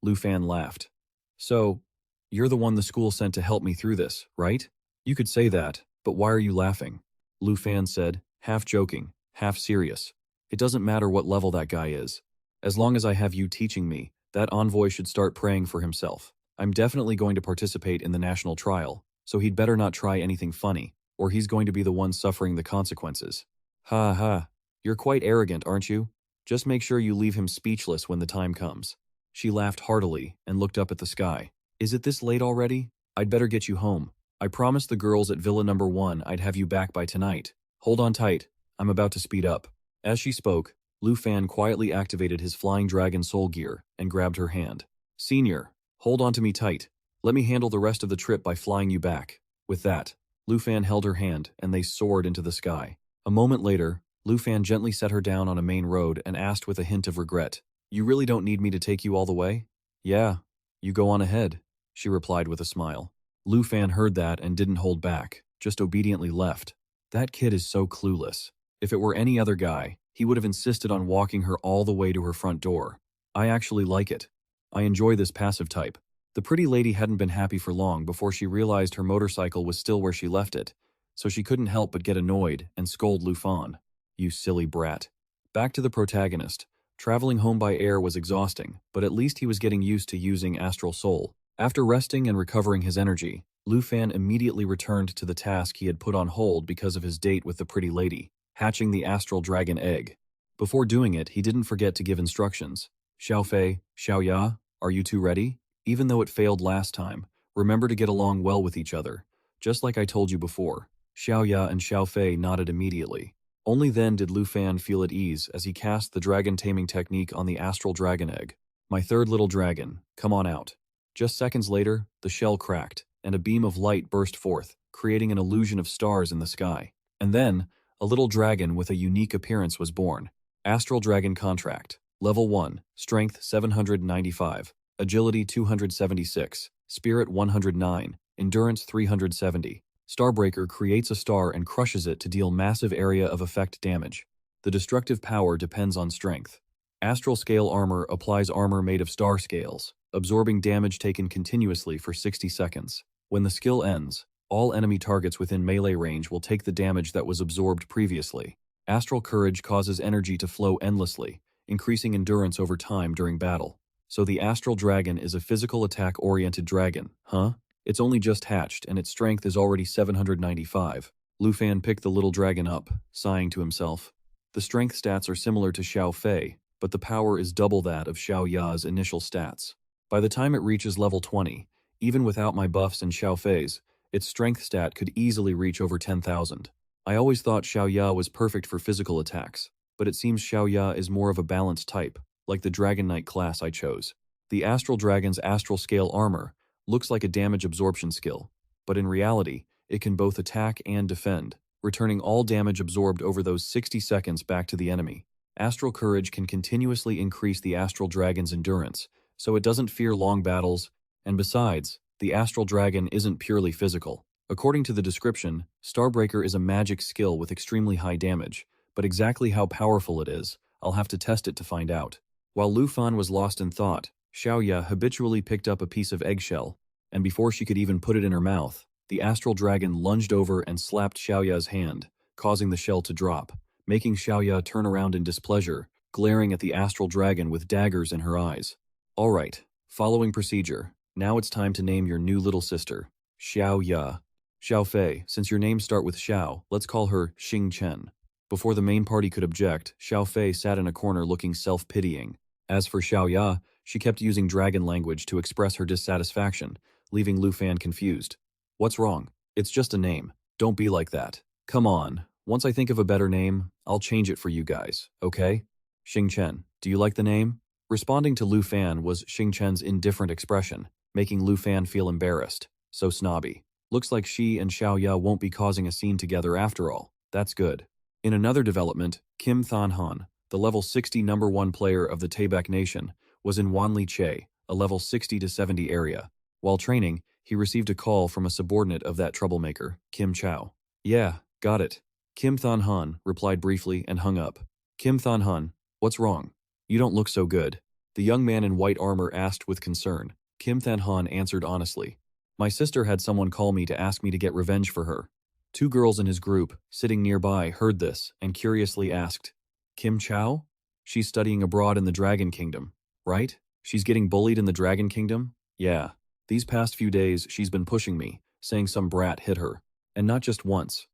Lu Fan laughed. So, you're the one the school sent to help me through this, right? You could say that, but why are you laughing? Lu Fan said, half joking, half serious. It doesn't matter what level that guy is. As long as I have you teaching me, that envoy should start praying for himself. I'm definitely going to participate in the national trial, so he'd better not try anything funny, or he's going to be the one suffering the consequences. Ha ha, you're quite arrogant, aren't you? Just make sure you leave him speechless when the time comes. She laughed heartily and looked up at the sky. Is it this late already? I'd better get you home. I promised the girls at Villa Number 1 I'd have you back by tonight. Hold on tight, I'm about to speed up. As she spoke, Lu Fan quietly activated his Flying Dragon Soul Gear and grabbed her hand. Senior, hold on to me tight. Let me handle the rest of the trip by flying you back. With that, Lu Fan held her hand and they soared into the sky. A moment later, Lu Fan gently set her down on a main road and asked with a hint of regret, You really don't need me to take you all the way? Yeah, you go on ahead, she replied with a smile. Lu Fan heard that and didn't hold back, just obediently left. That kid is so clueless. If it were any other guy, he would have insisted on walking her all the way to her front door. I actually like it. I enjoy this passive type. The pretty lady hadn't been happy for long before she realized her motorcycle was still where she left it, so she couldn't help but get annoyed and scold Lu Fan. You silly brat. Back to the protagonist. Traveling home by air was exhausting, but at least he was getting used to using Astral Soul. After resting and recovering his energy, Lu Fan immediately returned to the task he had put on hold because of his date with the pretty lady, hatching the Astral Dragon egg. Before doing it, he didn't forget to give instructions. Xiaofei, Xiaoya, are you two ready? Even though it failed last time, remember to get along well with each other. Just like I told you before. Xiaoya and Xiaofei nodded immediately. Only then did Lu Fan feel at ease as he cast the dragon taming technique on the Astral Dragon egg. My third little dragon, come on out. Just seconds later, the shell cracked, and a beam of light burst forth, creating an illusion of stars in the sky. And then, a little dragon with a unique appearance was born. Astral Dragon Contract. Level 1, Strength 795, Agility 276, Spirit 109, Endurance 370. Starbreaker creates a star and crushes it to deal massive area of effect damage. The destructive power depends on strength. Astral Scale Armor applies armor made of star scales, absorbing damage taken continuously for 60 seconds. When the skill ends, all enemy targets within melee range will take the damage that was absorbed previously. Astral Courage causes energy to flow endlessly, increasing endurance over time during battle. So the Astral Dragon is a physical attack-oriented dragon, huh? It's only just hatched, and its strength is already 795. Lu Fan picked the little dragon up, sighing to himself. The strength stats are similar to Xiaofei, but the power is double that of Xiaoya's initial stats. By the time it reaches level 20, even without my buffs and Xiaofei's, its strength stat could easily reach over 10,000. I always thought Xiaoya was perfect for physical attacks, but it seems Xiaoya is more of a balanced type, like the Dragon Knight class I chose. The Astral Dragon's Astral Scale Armor looks like a damage absorption skill, but in reality, it can both attack and defend, returning all damage absorbed over those 60 seconds back to the enemy. Astral Courage can continuously increase the Astral Dragon's endurance, so it doesn't fear long battles, and besides, the Astral Dragon isn't purely physical. According to the description, Starbreaker is a magic skill with extremely high damage, but exactly how powerful it is, I'll have to test it to find out. While Lu Fan was lost in thought, Xiaoya habitually picked up a piece of eggshell, and before she could even put it in her mouth, the Astral Dragon lunged over and slapped Xiaoya's hand, causing the shell to drop, making Xiaoya turn around in displeasure, glaring at the Astral Dragon with daggers in her eyes. Alright, following procedure, now it's time to name your new little sister, Xiaoya. Xiaofei, since your names start with Xiao, let's call her Xing Chen. Before the main party could object, Xiaofei sat in a corner looking self-pitying. As for Xiaoya, she kept using dragon language to express her dissatisfaction, leaving Lu Fan confused. What's wrong? It's just a name. Don't be like that. Come on. Once I think of a better name, I'll change it for you guys, okay? Xing Chen, do you like the name? Responding to Lu Fan was Xing Chen's indifferent expression, making Lu Fan feel embarrassed. So snobby. Looks like she and Xiaoya won't be causing a scene together after all. That's good. In another development, Kim Than Han, the level 60 #1 player of the Taebaek Nation, was in Wanli Che, a level 60 to 70 area. While training, he received a call from a subordinate of that troublemaker, Kim Chow. Yeah, got it. Kim Thon Han replied briefly and hung up. Kim Thon Han, what's wrong? You don't look so good. The young man in white armor asked with concern. Kim Thon Han answered honestly. My sister had someone call me to ask me to get revenge for her. Two girls in his group, sitting nearby, heard this and curiously asked, Kim Chow? She's studying abroad in the Dragon Kingdom, right? She's getting bullied in the Dragon Kingdom? Yeah. These past few days, she's been pushing me, saying some brat hit her. And not just once.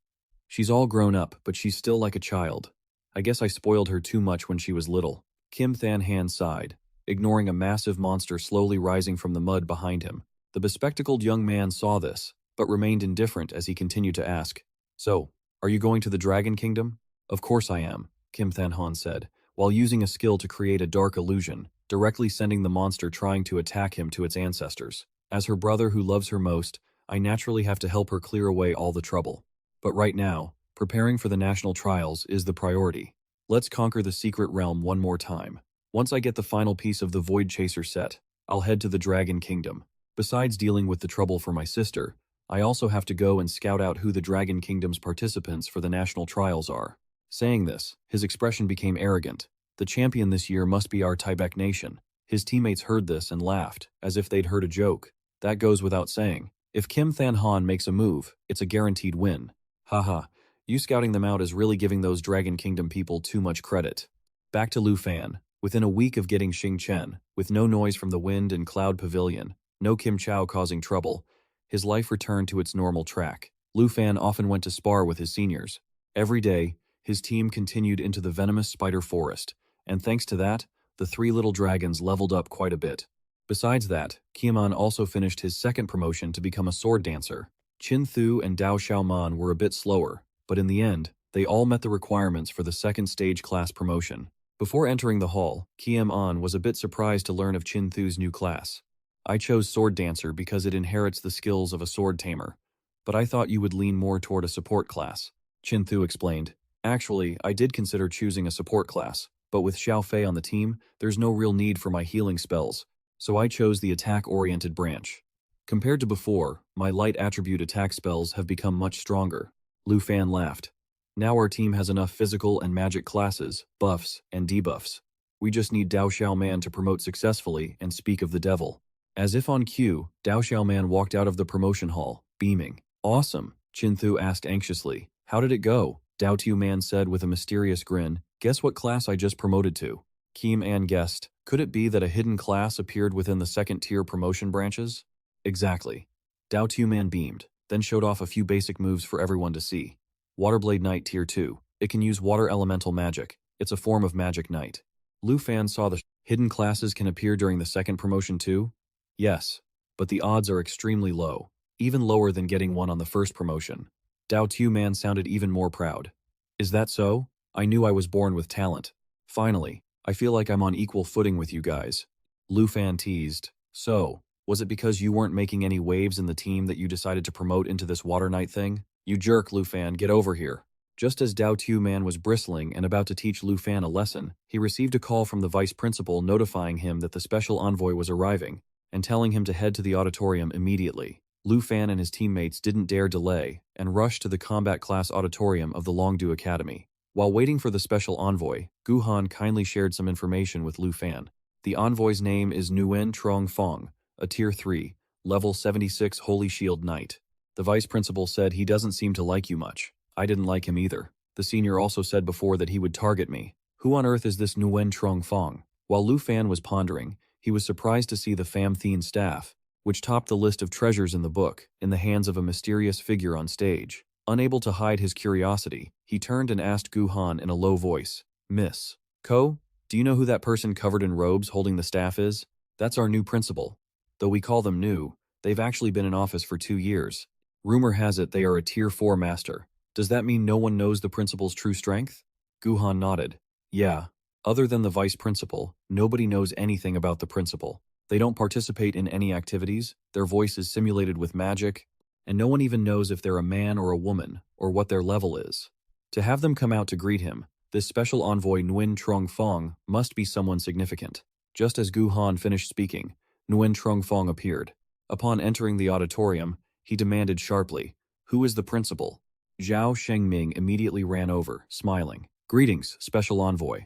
She's all grown up, but she's still like a child. I guess I spoiled her too much when she was little. Kim Than Han sighed, ignoring a massive monster slowly rising from the mud behind him. The bespectacled young man saw this, but remained indifferent as he continued to ask, So, are you going to the Dragon Kingdom? Of course I am, Kim Than Han said, while using a skill to create a dark illusion, directly sending the monster trying to attack him to its ancestors. As her brother who loves her most, I naturally have to help her clear away all the trouble. But right now, preparing for the national trials is the priority. Let's conquer the secret realm one more time. Once I get the final piece of the Void Chaser set, I'll head to the Dragon Kingdom. Besides dealing with the trouble for my sister, I also have to go and scout out who the Dragon Kingdom's participants for the national trials are. Saying this, his expression became arrogant. The champion this year must be our Tibet nation. His teammates heard this and laughed, as if they'd heard a joke. That goes without saying. If Kim Than Han makes a move, it's a guaranteed win. Haha, you scouting them out is really giving those Dragon Kingdom people too much credit. Back to Lu Fan. Within a week of getting Xing Chen, with no noise from the wind and cloud pavilion, no Kim Chow causing trouble, his life returned to its normal track. Lu Fan often went to spar with his seniors. Every day, his team continued into the venomous spider forest, and thanks to that, the three little dragons leveled up quite a bit. Besides that, Qiaman also finished his second promotion to become a sword dancer. Qin Thu and Dao Xiaoman were a bit slower, but in the end, they all met the requirements for the second stage class promotion. Before entering the hall, Qiaman was a bit surprised to learn of Qin Thu's new class. I chose sword dancer because it inherits the skills of a sword tamer, but I thought you would lean more toward a support class, Qin Thu explained. Actually, I did consider choosing a support class, but with Xiao Fei on the team, there's no real need for my healing spells, so I chose the attack-oriented branch. Compared to before, my light attribute attack spells have become much stronger. Lu Fan laughed. Now our team has enough physical and magic classes, buffs, and debuffs. We just need Dao Xiaoman to promote successfully and speak of the devil. As if on cue, Dao Xiaoman walked out of the promotion hall, beaming. Awesome, Qin Thu asked anxiously. How did it go? Dao Tu Man said with a mysterious grin. Guess what class I just promoted to? Kim An guessed. Could it be that a hidden class appeared within the second-tier promotion branches? Exactly. Dao Tu Man beamed, then showed off a few basic moves for everyone to see. Waterblade Knight Tier 2. It can use water elemental magic. It's a form of magic knight. Lu Fan saw the hidden classes can appear during the second promotion too? Yes, but the odds are extremely low, even lower than getting one on the first promotion. Dao Tu Man sounded even more proud. Is that so? I knew I was born with talent. Finally, I feel like I'm on equal footing with you guys. Lu Fan teased. So, was it because you weren't making any waves in the team that you decided to promote into this Water Knight thing? You jerk, Lu Fan, get over here. Just as Dao Tu Man was bristling and about to teach Lu Fan a lesson, he received a call from the vice principal notifying him that the special envoy was arriving and telling him to head to the auditorium immediately. Lu Fan and his teammates didn't dare delay and rushed to the combat class auditorium of the Longdu Academy. While waiting for the special envoy, Gu Han kindly shared some information with Lu Fan. The envoy's name is Nguyen Trong Fong, a Tier 3, Level 76 Holy Shield Knight. The vice principal said he doesn't seem to like you much. I didn't like him either. The senior also said before that he would target me. Who on earth is this Nguyen Trong Fong? While Lu Fan was pondering, he was surprised to see the Pham Thien staff, which topped the list of treasures in the book, in the hands of a mysterious figure on stage. Unable to hide his curiosity, he turned and asked Gu Han in a low voice, Miss Ko, do you know who that person covered in robes holding the staff is? That's our new principal. Though we call them new, they've actually been in office for 2 years. Rumor has it they are a Tier 4 master. Does that mean no one knows the principal's true strength? Gu Han nodded. Yeah. Other than the vice principal, nobody knows anything about the principal. They don't participate in any activities, their voice is simulated with magic, and no one even knows if they're a man or a woman, or what their level is. To have them come out to greet him, this special envoy Nguyen Trong Fong must be someone significant. Just as Gu Han finished speaking, Nguyen Trung Fong appeared. Upon entering the auditorium, he demanded sharply, "Who is the principal?" Zhao Shengming immediately ran over, smiling. "Greetings, Special Envoy.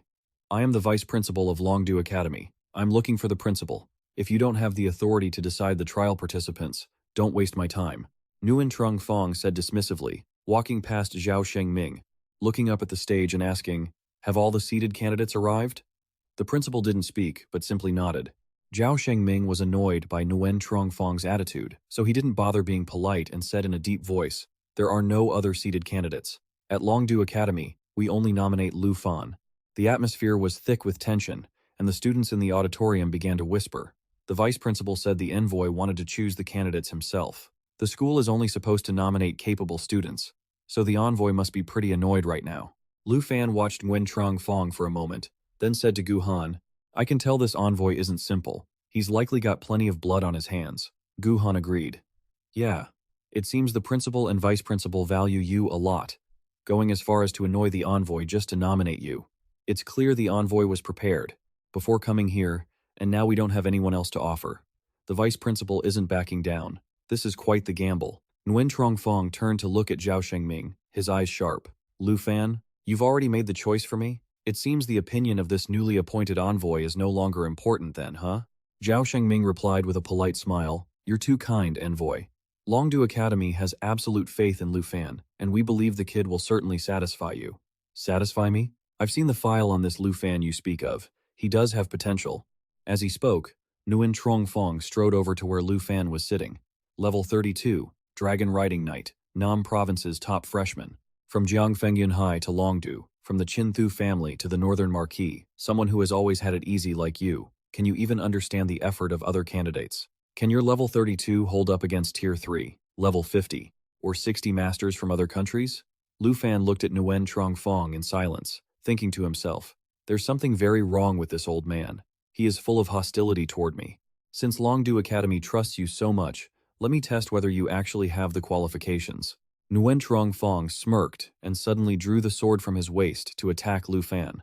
I am the Vice Principal of Longdu Academy. I'm looking for the principal. If you don't have the authority to decide the trial participants, don't waste my time." Nguyen Trung Fong said dismissively, walking past Zhao Shengming, looking up at the stage and asking, "Have all the seated candidates arrived?" The principal didn't speak, but simply nodded. Zhao Shengming was annoyed by Nguyen Trung Fong's attitude, so he didn't bother being polite and said in a deep voice, "There are no other seated candidates. At Longdu Academy, we only nominate Lu Fan." The atmosphere was thick with tension, and the students in the auditorium began to whisper. The vice principal said the envoy wanted to choose the candidates himself. The school is only supposed to nominate capable students, so the envoy must be pretty annoyed right now. Lu Fan watched Nguyen Trung Fong for a moment, then said to Gu Han, "I can tell this envoy isn't simple. He's likely got plenty of blood on his hands." Gu Han agreed. "Yeah, it seems the principal and vice principal value you a lot, going as far as to annoy the envoy just to nominate you. It's clear the envoy was prepared before coming here, and now we don't have anyone else to offer. The vice principal isn't backing down. This is quite the gamble." Nguyen Trung Fong turned to look at Zhao Shengming, his eyes sharp. "Lu Fan, you've already made the choice for me? It seems the opinion of this newly appointed envoy is no longer important then, huh?" Zhao Shengming replied with a polite smile, "You're too kind, envoy. Longdu Academy has absolute faith in Lu Fan, and we believe the kid will certainly satisfy you." "Satisfy me? I've seen the file on this Lu Fan you speak of. He does have potential." As he spoke, Nguyen Trung Fong strode over to where Lu Fan was sitting. Level 32, Dragon Riding Knight, Nam Province's top freshman. From Jiangfengyun High to Longdu, from the Qinthu family to the Northern Marquis, someone who has always had it easy like you. Can you even understand the effort of other candidates? Can your level 32 hold up against Tier 3, level 50, or 60 masters from other countries? Lu Fan looked at Nguyen Trung Fong in silence, thinking to himself, "There's something very wrong with this old man. He is full of hostility toward me. Since Longdu Academy trusts you so much, let me test whether you actually have the qualifications." Nguyen Trung Fong smirked and suddenly drew the sword from his waist to attack Lu Fan.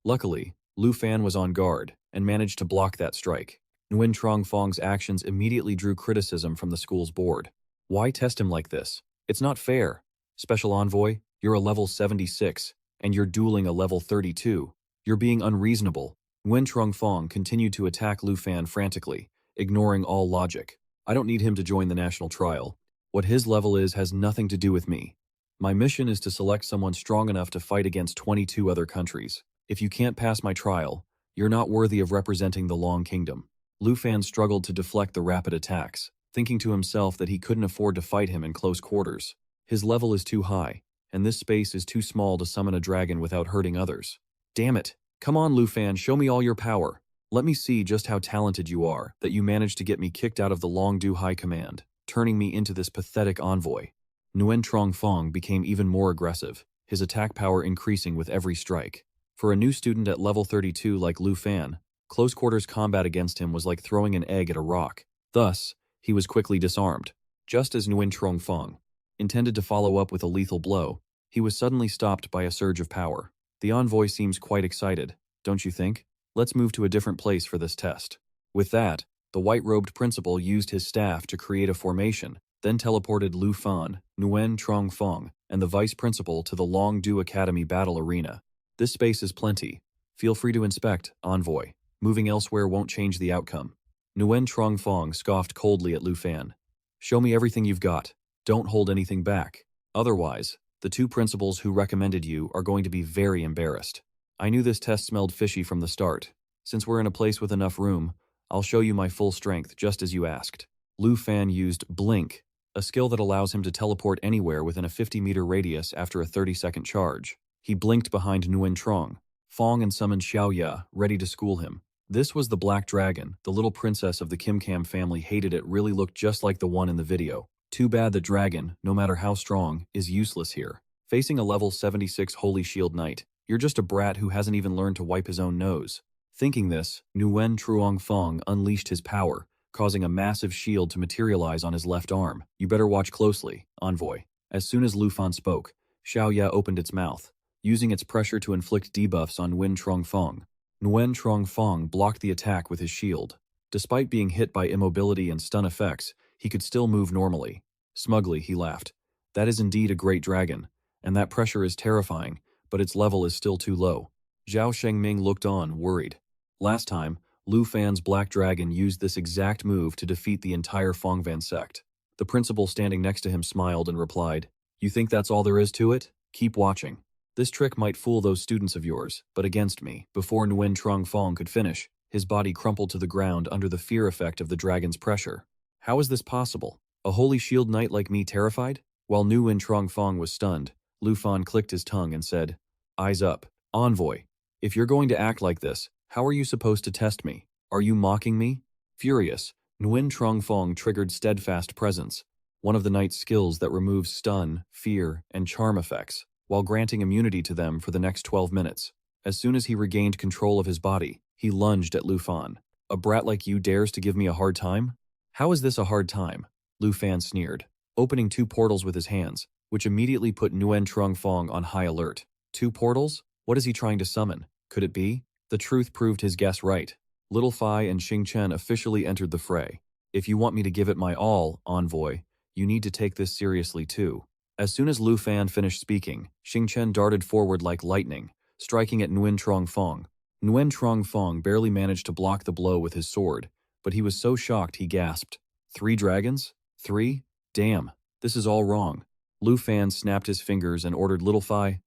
Luckily, Lu Fan was on guard and managed to block that strike. Nguyen Trung Fong's actions immediately drew criticism from the school's board. "Why test him like this? It's not fair. Special Envoy, you're a level 76, and you're dueling a level 32. You're being unreasonable." Nguyen Trung Fong continued to attack Lu Fan frantically, ignoring all logic. "I don't need him to join the national trial. What his level is has nothing to do with me. My mission is to select someone strong enough to fight against 22 other countries. If you can't pass my trial, you're not worthy of representing the Long Kingdom." Lu Fan struggled to deflect the rapid attacks, thinking to himself that he couldn't afford to fight him in close quarters. His level is too high, and this space is too small to summon a dragon without hurting others. "Damn it! Come on, Lu Fan, show me all your power. Let me see just how talented you are, that you managed to get me kicked out of the Longdu High Command, turning me into this pathetic envoy." Nguyen Trung Fong became even more aggressive, his attack power increasing with every strike. For a new student at level 32 like Lu Fan, close quarters combat against him was like throwing an egg at a rock. Thus, he was quickly disarmed. Just as Nguyen Trung Fong intended to follow up with a lethal blow, he was suddenly stopped by a surge of power. "The envoy seems quite excited, don't you think? Let's move to a different place for this test." With that, the white-robed principal used his staff to create a formation, then teleported Lu Fan, Nguyen Trung Fong, and the vice principal to the Longdu Academy battle arena. "This space is plenty. Feel free to inspect, envoy. Moving elsewhere won't change the outcome." Nguyen Trung Fong scoffed coldly at Lu Fan. "Show me everything you've got. Don't hold anything back. Otherwise, the two principals who recommended you are going to be very embarrassed. I knew this test smelled fishy from the start. Since we're in a place with enough room, I'll show you my full strength just as you asked." Lu Fan used Blink, a skill that allows him to teleport anywhere within a 50-meter radius after a 30-second charge. He blinked behind Nguyen Trung Fong and summoned Xiaoya, ready to school him. This was the Black Dragon. The little princess of the Kim Kam family hated it. Really looked just like the one in the video. Too bad the dragon, no matter how strong, is useless here. Facing a level 76 Holy Shield Knight, you're just a brat who hasn't even learned to wipe his own nose. Thinking this, Nguyen Trung Fong unleashed his power, causing a massive shield to materialize on his left arm. "You better watch closely, envoy." As soon as Lu Fan spoke, Xiaoya opened its mouth, using its pressure to inflict debuffs on Nguyen Trung Fong. Nguyen Trung Fong blocked the attack with his shield. Despite being hit by immobility and stun effects, he could still move normally. Smugly, he laughed. That is indeed a great dragon, and that pressure is terrifying, but its level is still too low. Zhao Shengming looked on, worried. Last time, Lu Fan's Black Dragon used this exact move to defeat the entire Fongvan sect. The principal standing next to him smiled and replied, "You think that's all there is to it? Keep watching. This trick might fool those students of yours, but against me." Before Nguyen Trong Fong could finish, his body crumpled to the ground under the fear effect of the dragon's pressure. How is this possible? A holy shield knight like me terrified? While Nguyen Trong Fong was stunned, Lu Fan clicked his tongue and said, "Eyes up, envoy. If you're going to act like this, how are you supposed to test me? Are you mocking me?" Furious, Nguyen Trong Fong triggered Steadfast Presence, one of the knight's skills that removes stun, fear, and charm effects, while granting immunity to them for the next 12 minutes. As soon as he regained control of his body, he lunged at Lu Fan. "A brat like you dares to give me a hard time? How is this a hard time?" Lu Fan sneered, opening 2 portals with his hands, which immediately put Nguyen Trong Fong on high alert. 2 portals? What is he trying to summon? Could it be? The truth proved his guess right. Little Fai and Xing Chen officially entered the fray. "If you want me to give it my all, envoy, you need to take this seriously too." As soon as Lu Fan finished speaking, Xing Chen darted forward like lightning, striking at Nguyen Trong Fong. Nguyen Trong Fong barely managed to block the blow with his sword, but he was so shocked he gasped. 3 dragons? 3? Damn, this is all wrong. Lu Fan snapped his fingers and ordered Little Fai,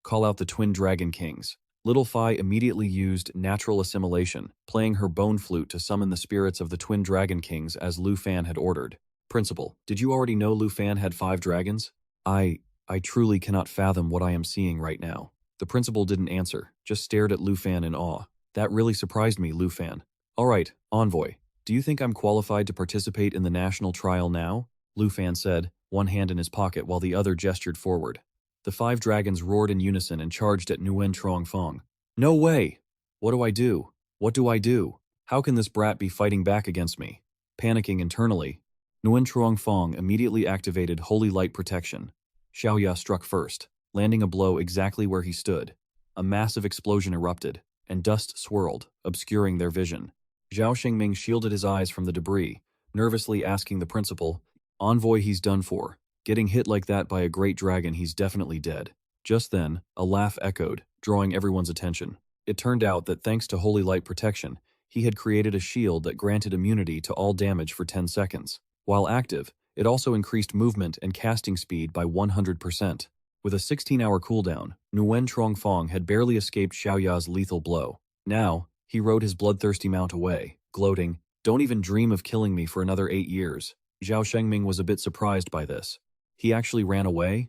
call out the twin dragon kings. Little Fai immediately used natural assimilation, playing her bone flute to summon the spirits of the twin dragon kings as Lu Fan had ordered. "Principal, did you already know Lu Fan had 5 dragons? I truly cannot fathom what I am seeing right now." The principal didn't answer, just stared at Lu Fan in awe. "That really surprised me, Lu Fan. All right, envoy, do you think I'm qualified to participate in the national trial now?" Lu Fan said, one hand in his pocket while the other gestured forward. The 5 dragons roared in unison and charged at Nguyen Trong Fong. "No way! What do I do? What do I do? How can this brat be fighting back against me?" Panicking internally, Nguyen Trong Fong immediately activated Holy Light Protection. Xiaoya struck first, landing a blow exactly where he stood. A massive explosion erupted, and dust swirled, obscuring their vision. Zhao Xingming shielded his eyes from the debris, nervously asking the principal, "Envoy, he's done for. Getting hit like that by a great dragon, he's definitely dead." Just then, a laugh echoed, drawing everyone's attention. It turned out that thanks to Holy Light Protection, he had created a shield that granted immunity to all damage for 10 seconds. While active, it also increased movement and casting speed by 100%. With a 16-hour cooldown, Nguyen Trong Fong had barely escaped Xiaoya's lethal blow. Now, he rode his bloodthirsty mount away, gloating, "Don't even dream of killing me for another 8 years." Zhao Shengming was a bit surprised by this. He actually ran away?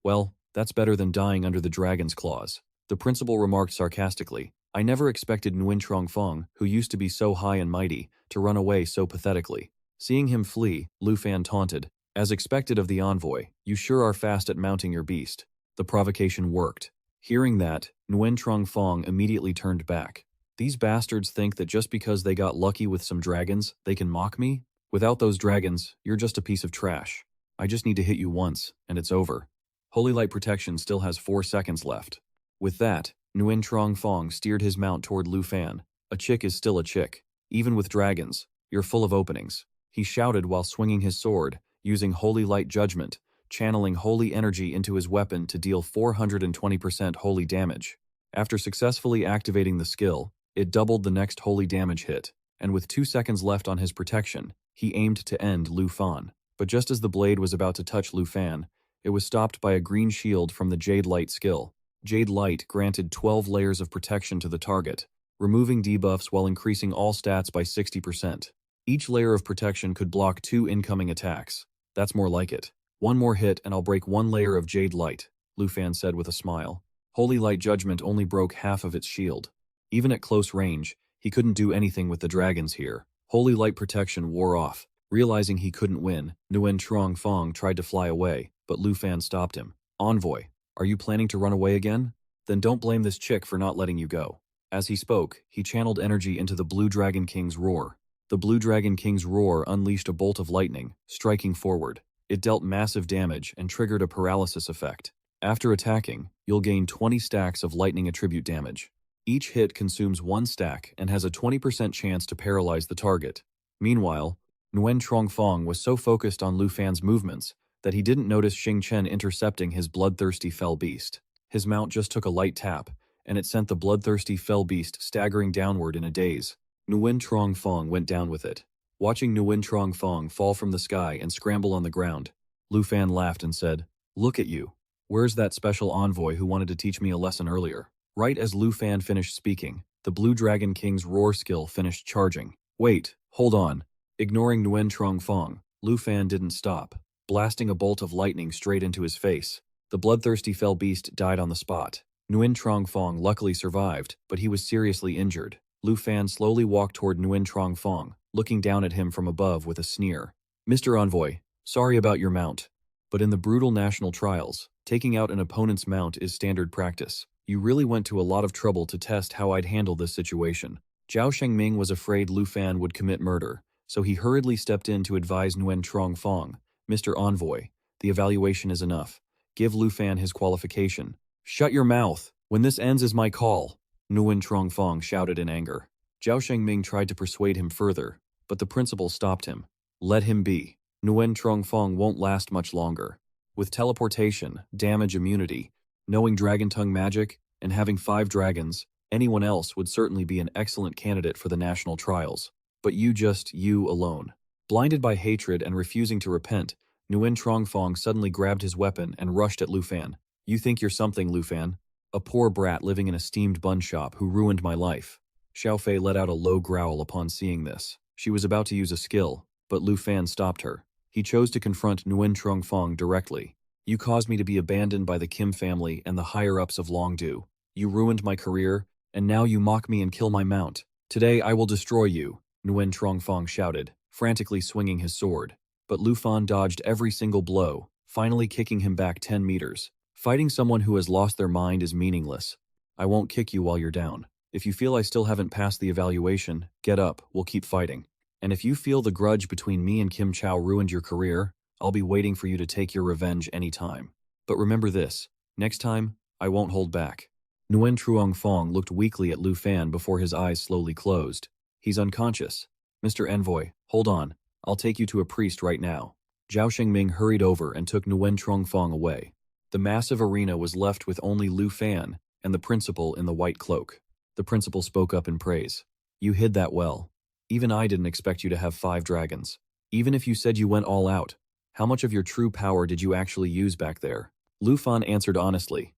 Well, that's better than dying under the dragon's claws. The principal remarked sarcastically, "I never expected Nguyen Trong Fong, who used to be so high and mighty, to run away so pathetically." Seeing him flee, Lu Fan taunted, "As expected of the envoy, you sure are fast at mounting your beast." The provocation worked. Hearing that, Nguyen Trong Fong immediately turned back. "These bastards think that just because they got lucky with some dragons, they can mock me? Without those dragons, you're just a piece of trash. I just need to hit you once, and it's over." Holy Light Protection still has 4 seconds left. With that, Nguyen Trong Fong steered his mount toward Lu Fan. "A chick is still a chick. Even with dragons, you're full of openings." He shouted while swinging his sword, using Holy Light Judgment, channeling holy energy into his weapon to deal 420% holy damage. After successfully activating the skill, it doubled the next holy damage hit, and with 2 seconds left on his protection, he aimed to end Lu Fan. But just as the blade was about to touch Lu Fan, it was stopped by a green shield from the Jade Light skill. Jade Light granted 12 layers of protection to the target, removing debuffs while increasing all stats by 60%. Each layer of protection could block 2 incoming attacks. That's more like it. "One more hit and I'll break 1 layer of Jade Light," Lu Fan said with a smile. Holy Light Judgment only broke half of its shield. Even at close range, he couldn't do anything with the dragons here. Holy Light Protection wore off. Realizing he couldn't win, Nguyen Trong Fong tried to fly away, but Lu Fan stopped him. "Envoy, are you planning to run away again? Then don't blame this chick for not letting you go." As he spoke, he channeled energy into the Blue Dragon King's roar. The Blue Dragon King's roar unleashed a bolt of lightning, striking forward. It dealt massive damage and triggered a paralysis effect. After attacking, you'll gain 20 stacks of lightning attribute damage. Each hit consumes 1 stack and has a 20% chance to paralyze the target. Meanwhile, Nguyen Trong-Fong was so focused on Lu Fan's movements that he didn't notice Xing Chen intercepting his bloodthirsty fell beast. His mount just took a light tap, and it sent the bloodthirsty fell beast staggering downward in a daze. Nguyen Trong-Fong went down with it. Watching Nguyen Trong-Fong fall from the sky and scramble on the ground, Lu Fan laughed and said, "Look at you. Where's that special envoy who wanted to teach me a lesson earlier?" Right as Lu Fan finished speaking, the Blue Dragon King's roar skill finished charging. Wait, hold on. Ignoring Nguyen Trong-Fong, Lu Fan didn't stop, blasting a bolt of lightning straight into his face. The bloodthirsty fell beast died on the spot. Nguyen Trong-Fong luckily survived, but he was seriously injured. Lu Fan slowly walked toward Nguyen Trong-Fong, looking down at him from above with a sneer. "Mr. Envoy, sorry about your mount. But in the brutal national trials, taking out an opponent's mount is standard practice. You really went to a lot of trouble to test how I'd handle this situation." Zhao Shengming was afraid Lu Fan would commit murder, so he hurriedly stepped in to advise Nguyen Trong-Fong. "Mr. Envoy, the evaluation is enough. Give Lu Fan his qualification." "Shut your mouth! When this ends is my call!" Nguyen Trong-Fong shouted in anger. Zhao Shengming tried to persuade him further, but the principal stopped him. "Let him be. Nguyen Trong-Fong won't last much longer. With teleportation, damage immunity, knowing dragon tongue magic, and having 5 dragons, anyone else would certainly be an excellent candidate for the national trials. But you alone." Blinded by hatred and refusing to repent, Nguyen Trong-Fong suddenly grabbed his weapon and rushed at Lu Fan. "You think you're something, Lu Fan? A poor brat living in a steamed bun shop who ruined my life." Xiao Fei let out a low growl upon seeing this. She was about to use a skill, but Lu Fan stopped her. He chose to confront Nguyen Trong-Fong directly. "You caused me to be abandoned by the Kim family and the higher-ups of Longdu. You ruined my career, and now you mock me and kill my mount. Today I will destroy you," Nguyen Trong-Fong shouted, frantically swinging his sword. But Lu Fan dodged every single blow, finally kicking him back 10 meters. "Fighting someone who has lost their mind is meaningless. I won't kick you while you're down. If you feel I still haven't passed the evaluation, get up, we'll keep fighting. And if you feel the grudge between me and Kim Chow ruined your career, I'll be waiting for you to take your revenge anytime. But remember this, next time, I won't hold back." Nguyen Trong-Fong looked weakly at Lu Fan before his eyes slowly closed. "He's unconscious. Mr. Envoy, hold on. I'll take you to a priest right now." Zhao Shengming hurried over and took Nguyen Trong-Fong away. The massive arena was left with only Lu Fan and the principal in the white cloak. The principal spoke up in praise. "You hid that well. Even I didn't expect you to have 5 dragons. Even if you said you went all out, how much of your true power did you actually use back there?" Lu Fan answered honestly.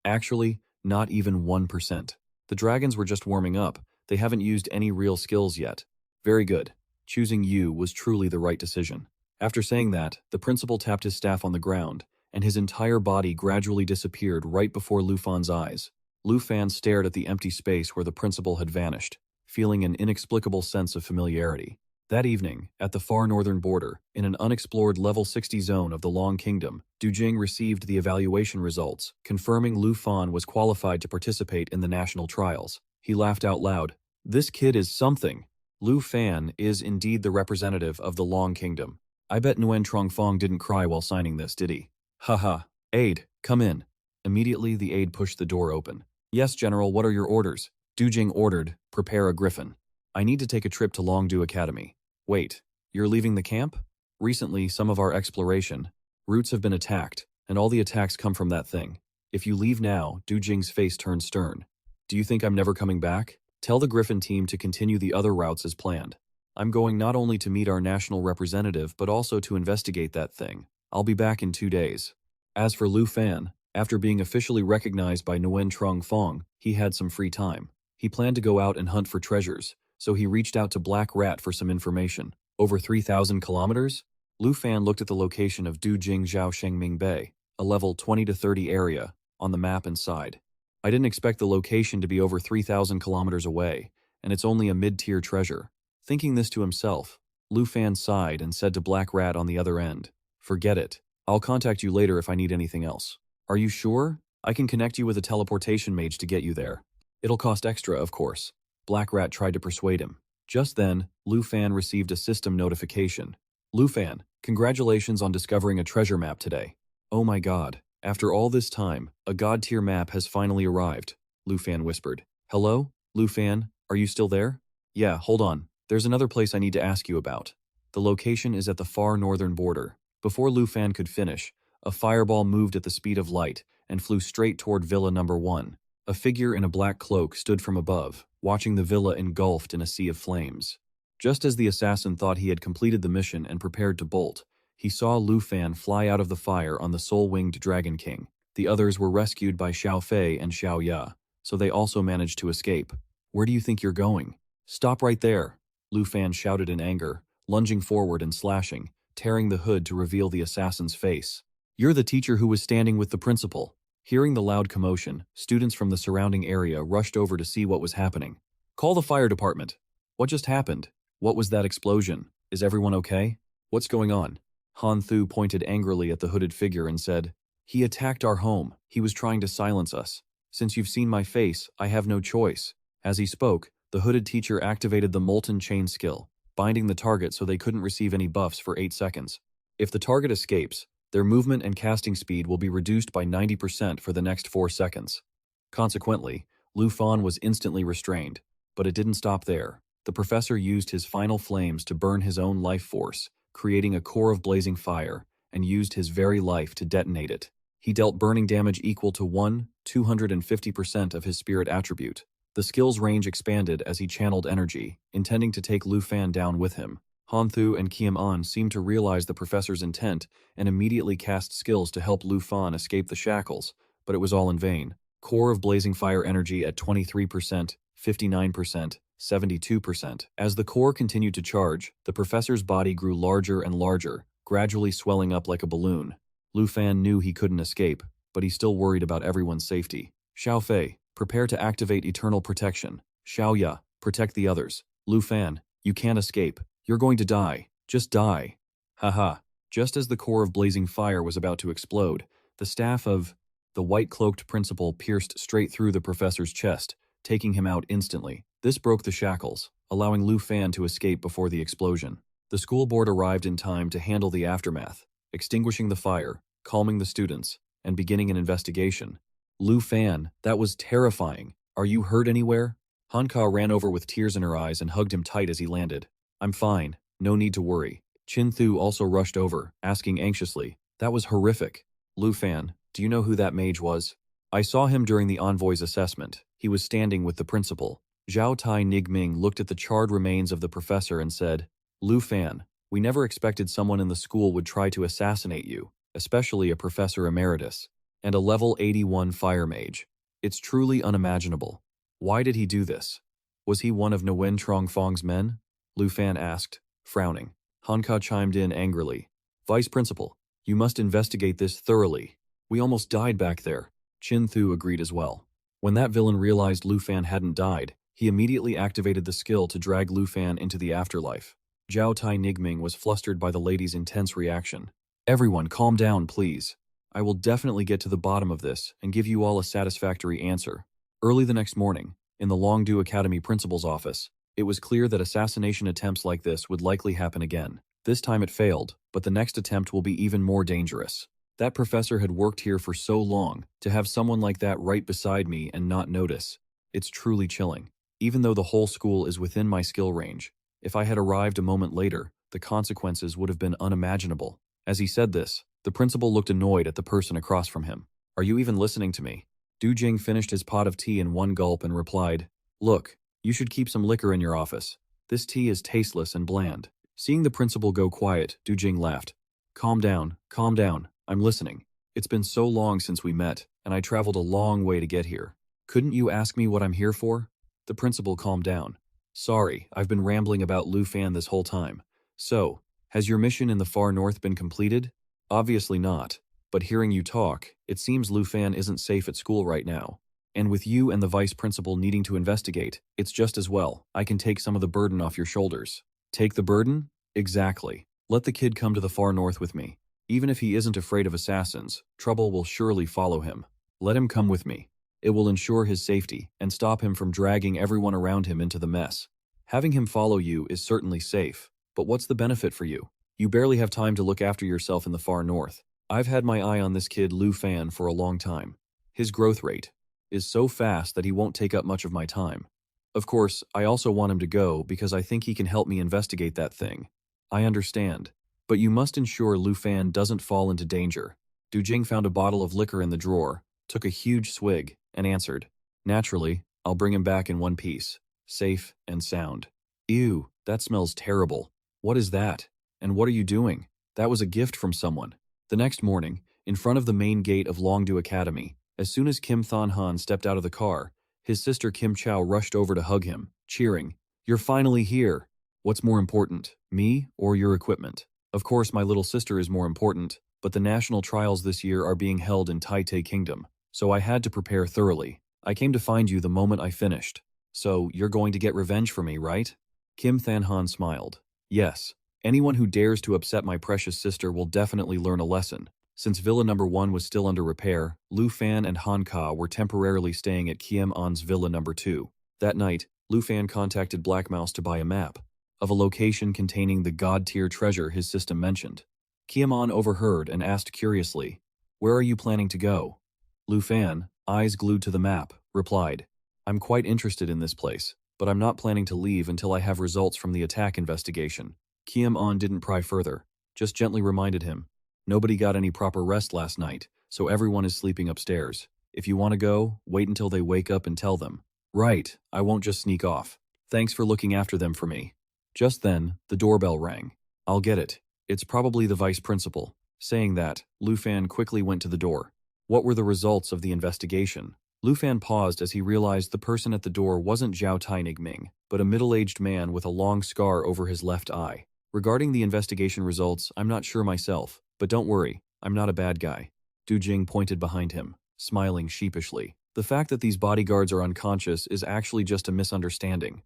"Actually, not even 1%. The dragons were just warming up. They haven't used any real skills yet." "Very good. Choosing you was truly the right decision." After saying that, the principal tapped his staff on the ground, and his entire body gradually disappeared right before Lu Fan's eyes. Lu Fan stared at the empty space where the principal had vanished, feeling an inexplicable sense of familiarity. That evening, at the far northern border, in an unexplored level 60 zone of the Long Kingdom, Du Jing received the evaluation results, confirming Lu Fan was qualified to participate in the national trials. He laughed out loud. "This kid is something. Lu Fan is indeed the representative of the Long Kingdom. I bet Nguyen Trong-Fong didn't cry while signing this, did he? Haha. Aide, come in." Immediately, the aide pushed the door open. "Yes, General, what are your orders?" Du Jing ordered, "Prepare a griffin. I need to take a trip to Longdu Academy." "Wait, you're leaving the camp?" "Recently, some of our exploration routes have been attacked, and all the attacks come from that thing. If you leave now," Du Jing's face turned stern. "Do you think I'm never coming back? Tell the Griffin team to continue the other routes as planned. I'm going not only to meet our national representative but also to investigate that thing. I'll be back in 2 days." As for Lu Fan, after being officially recognized by Nguyen Trong-Fong, he had some free time. He planned to go out and hunt for treasures, so he reached out to Black Rat for some information. Over 3,000 kilometers? Lu Fan looked at the location of Du Jing Zhao Shengming Bay, a level 20 to 30 area, on the map and sighed. "I didn't expect the location to be over 3,000 kilometers away, and it's only a mid-tier treasure." Thinking this to himself, Lu Fan sighed and said to Black Rat on the other end, "Forget it. I'll contact you later if I need anything else." "Are you sure? I can connect you with a teleportation mage to get you there." "It'll cost extra, of course." Black Rat tried to persuade him. Just then, Lu Fan received a system notification. "Lu Fan, congratulations on discovering a treasure map today." "Oh my god, after all this time, a god-tier map has finally arrived," Lu Fan whispered. Hello? Lu Fan, are you still there? Yeah, hold on. There's another place I need to ask you about. The location is at the far northern border. Before Lu Fan could finish, a fireball moved at the speed of light and flew straight toward Villa Number 1. A figure in a black cloak stood from above, watching the villa engulfed in a sea of flames. Just as the assassin thought he had completed the mission and prepared to bolt, he saw Lu Fan fly out of the fire on the soul-winged Dragon King. The others were rescued by Xiao Fei and Xiao Ya, so they also managed to escape. Where do you think you're going? Stop right there, Lu Fan shouted in anger, lunging forward and slashing, tearing the hood to reveal the assassin's face. You're the teacher who was standing with the principal. Hearing the loud commotion, students from the surrounding area rushed over to see what was happening. Call the fire department. What just happened? What was that explosion? Is everyone okay? What's going on? Han Thu pointed angrily at the hooded figure and said, He attacked our home. He was trying to silence us. Since you've seen my face, I have no choice. As he spoke, the hooded teacher activated the Molten Chain skill, binding the target so they couldn't receive any buffs for 8 seconds. If the target escapes, their movement and casting speed will be reduced by 90% for the next 4 seconds. Consequently, Lu Fan was instantly restrained, but it didn't stop there. The professor used his final flames to burn his own life force, creating a core of blazing fire, and used his very life to detonate it. He dealt burning damage equal to 250% of his spirit attribute. The skill's range expanded as he channeled energy, intending to take Lu Fan down with him. Han Thu and Kiem An seemed to realize the professor's intent and immediately cast skills to help Lu Fan escape the shackles, but it was all in vain. Core of blazing fire energy at 23%, 59%, 72%. As the core continued to charge, the professor's body grew larger and larger, gradually swelling up like a balloon. Lu Fan knew he couldn't escape, but he still worried about everyone's safety. Xiao Fei, prepare to activate Eternal Protection. Xiao Ya, protect the others. Lu Fan, you can't escape. You're going to die. Just die. Haha. Just as the core of blazing fire was about to explode, the staff of the white-cloaked principal pierced straight through the professor's chest, taking him out instantly. This broke the shackles, allowing Lu Fan to escape before the explosion. The school board arrived in time to handle the aftermath, extinguishing the fire, calming the students, and beginning an investigation. Lu Fan, that was terrifying. Are you hurt anywhere? Han Ka ran over with tears in her eyes and hugged him tight as he landed. I'm fine, no need to worry. Chin Thu also rushed over, asking anxiously, that was horrific. Lu Fan, do you know who that mage was? I saw him during the envoy's assessment. He was standing with the principal. Zhao Tai Nigming looked at the charred remains of the professor and said, Lu Fan, we never expected someone in the school would try to assassinate you, especially a professor emeritus, and a level 81 fire mage. It's truly unimaginable. Why did he do this? Was he one of Nguyen Trong Fong's men? Lu Fan asked, frowning. Han Ka chimed in angrily. Vice Principal, you must investigate this thoroughly. We almost died back there. Chin Thu agreed as well. When that villain realized Lu Fan hadn't died, he immediately activated the skill to drag Lu Fan into the afterlife. Zhao Tai Nigming was flustered by the lady's intense reaction. Everyone, calm down, please. I will definitely get to the bottom of this and give you all a satisfactory answer. Early the next morning, in the Longdu Academy principal's office, it was clear that assassination attempts like this would likely happen again. This time it failed, but the next attempt will be even more dangerous. That professor had worked here for so long, to have someone like that right beside me and not notice. It's truly chilling. Even though the whole school is within my skill range, if I had arrived a moment later, the consequences would have been unimaginable. As he said this, the principal looked annoyed at the person across from him. Are you even listening to me? Du Jing finished his pot of tea in one gulp and replied, Look, you should keep some liquor in your office. This tea is tasteless and bland. Seeing the principal go quiet, Du Jing laughed. Calm down, I'm listening. It's been so long since we met, and I traveled a long way to get here. Couldn't you ask me what I'm here for? The principal calmed down. Sorry, I've been rambling about Lu Fan this whole time. So, has your mission in the far north been completed? Obviously not, but hearing you talk, it seems Lu Fan isn't safe at school right now. And with you and the vice principal needing to investigate, it's just as well. I can take some of the burden off your shoulders. Take the burden? Exactly. Let the kid come to the far north with me. Even if he isn't afraid of assassins, trouble will surely follow him. Let him come with me. It will ensure his safety and stop him from dragging everyone around him into the mess. Having him follow you is certainly safe, but what's the benefit for you? You barely have time to look after yourself in the far north. I've had my eye on this kid Lu Fan for a long time. His growth rate. is so fast that he won't take up much of my time. Of course, I also want him to go because I think he can help me investigate that thing. I understand. But you must ensure Lu Fan doesn't fall into danger. Du Jing found a bottle of liquor in the drawer, took a huge swig, and answered, "Naturally, I'll bring him back in one piece, safe and sound." "Ew, that smells terrible. What is that? And what are you doing?" "That was a gift from someone." The next morning, in front of the main gate of Longdu Academy, as soon as Kim Thon Han stepped out of the car, his sister Kim Chow rushed over to hug him, cheering, "You're finally here. What's more important, me or your equipment?" Of course, my little sister is more important, but the national trials this year are being held in Taite Kingdom, so I had to prepare thoroughly. I came to find you the moment I finished. "So, you're going to get revenge for me, right?" Kim Than Han smiled. "Yes. Anyone who dares to upset my precious sister will definitely learn a lesson." Since Villa Number 1 was still under repair, Lu Fan and Han Ka were temporarily staying at Kiem An's Villa Number 2. That night, Lu Fan contacted Black Mouse to buy a map of a location containing the god-tier treasure his system mentioned. Kiem An overheard and asked curiously, "Where are you planning to go?" Lu Fan, eyes glued to the map, replied, "I'm quite interested in this place, but I'm not planning to leave until I have results from the attack investigation." Kiem An didn't pry further, just gently reminded him, "Nobody got any proper rest last night, so everyone is sleeping upstairs. If you want to go, wait until they wake up and tell them." "Right, I won't just sneak off. Thanks for looking after them for me." Just then, the doorbell rang. "I'll get it. It's probably the vice principal." Saying that, Lu Fan quickly went to the door. What were the results of the investigation? Lu Fan paused as he realized the person at the door wasn't Zhao Tainigming, but a middle-aged man with a long scar over his left eye. "Regarding the investigation results, I'm not sure myself, but don't worry, I'm not a bad guy." Du Jing pointed behind him, smiling sheepishly. "The fact that these bodyguards are unconscious is actually just a misunderstanding.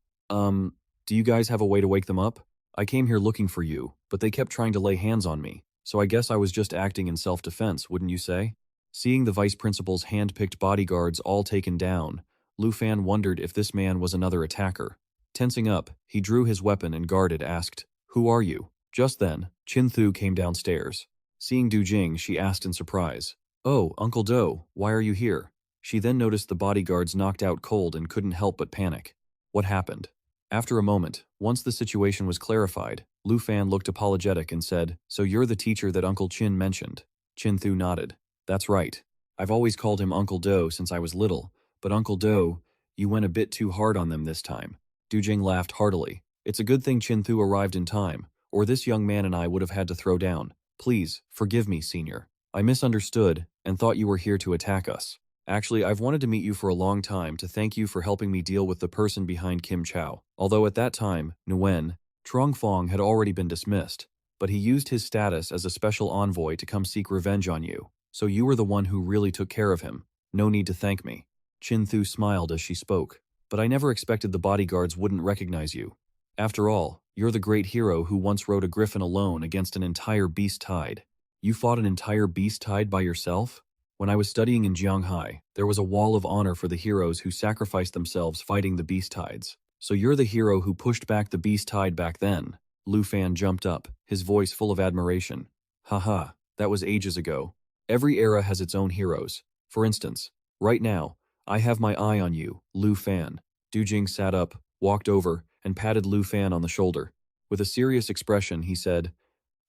Do you guys have a way to wake them up? I came here looking for you, but they kept trying to lay hands on me, so I guess I was just acting in self-defense, wouldn't you say?" Seeing the vice principal's hand-picked bodyguards all taken down, Lu Fan wondered if this man was another attacker. Tensing up, he drew his weapon and guarded asked, "Who are you?" Just then, Chin Thu came downstairs. Seeing Du Jing, she asked in surprise, "Oh, Uncle Do, why are you here?" She then noticed the bodyguards knocked out cold and couldn't help but panic. What happened? After a moment, once the situation was clarified, Lu Fan looked apologetic and said, "So you're the teacher that Uncle Chin mentioned?" Chin Thu nodded. "That's right. I've always called him Uncle Do since I was little, but Uncle Do, you went a bit too hard on them this time." Du Jing laughed heartily. "It's a good thing Chin Thu arrived in time, or this young man and I would have had to throw down. Please, forgive me, senior. I misunderstood and thought you were here to attack us. Actually, I've wanted to meet you for a long time to thank you for helping me deal with the person behind Kim Chow." Although at that time, Nguyen, Trong Fong had already been dismissed, but he used his status as a special envoy to come seek revenge on you. So you were the one who really took care of him. No need to thank me. Chin Thu smiled as she spoke. "But I never expected the bodyguards wouldn't recognize you. After all, you're the great hero who once rode a griffin alone against an entire beast tide." "You fought an entire beast tide by yourself?" "When I was studying in Jianghai, there was a wall of honor for the heroes who sacrificed themselves fighting the beast tides. So you're the hero who pushed back the beast tide back then." Lu Fan jumped up, his voice full of admiration. "Haha, that was ages ago. Every era has its own heroes. For instance, right now, I have my eye on you, Lu Fan." Du Jing sat up, walked over, and patted Lu Fan on the shoulder. With a serious expression, he said,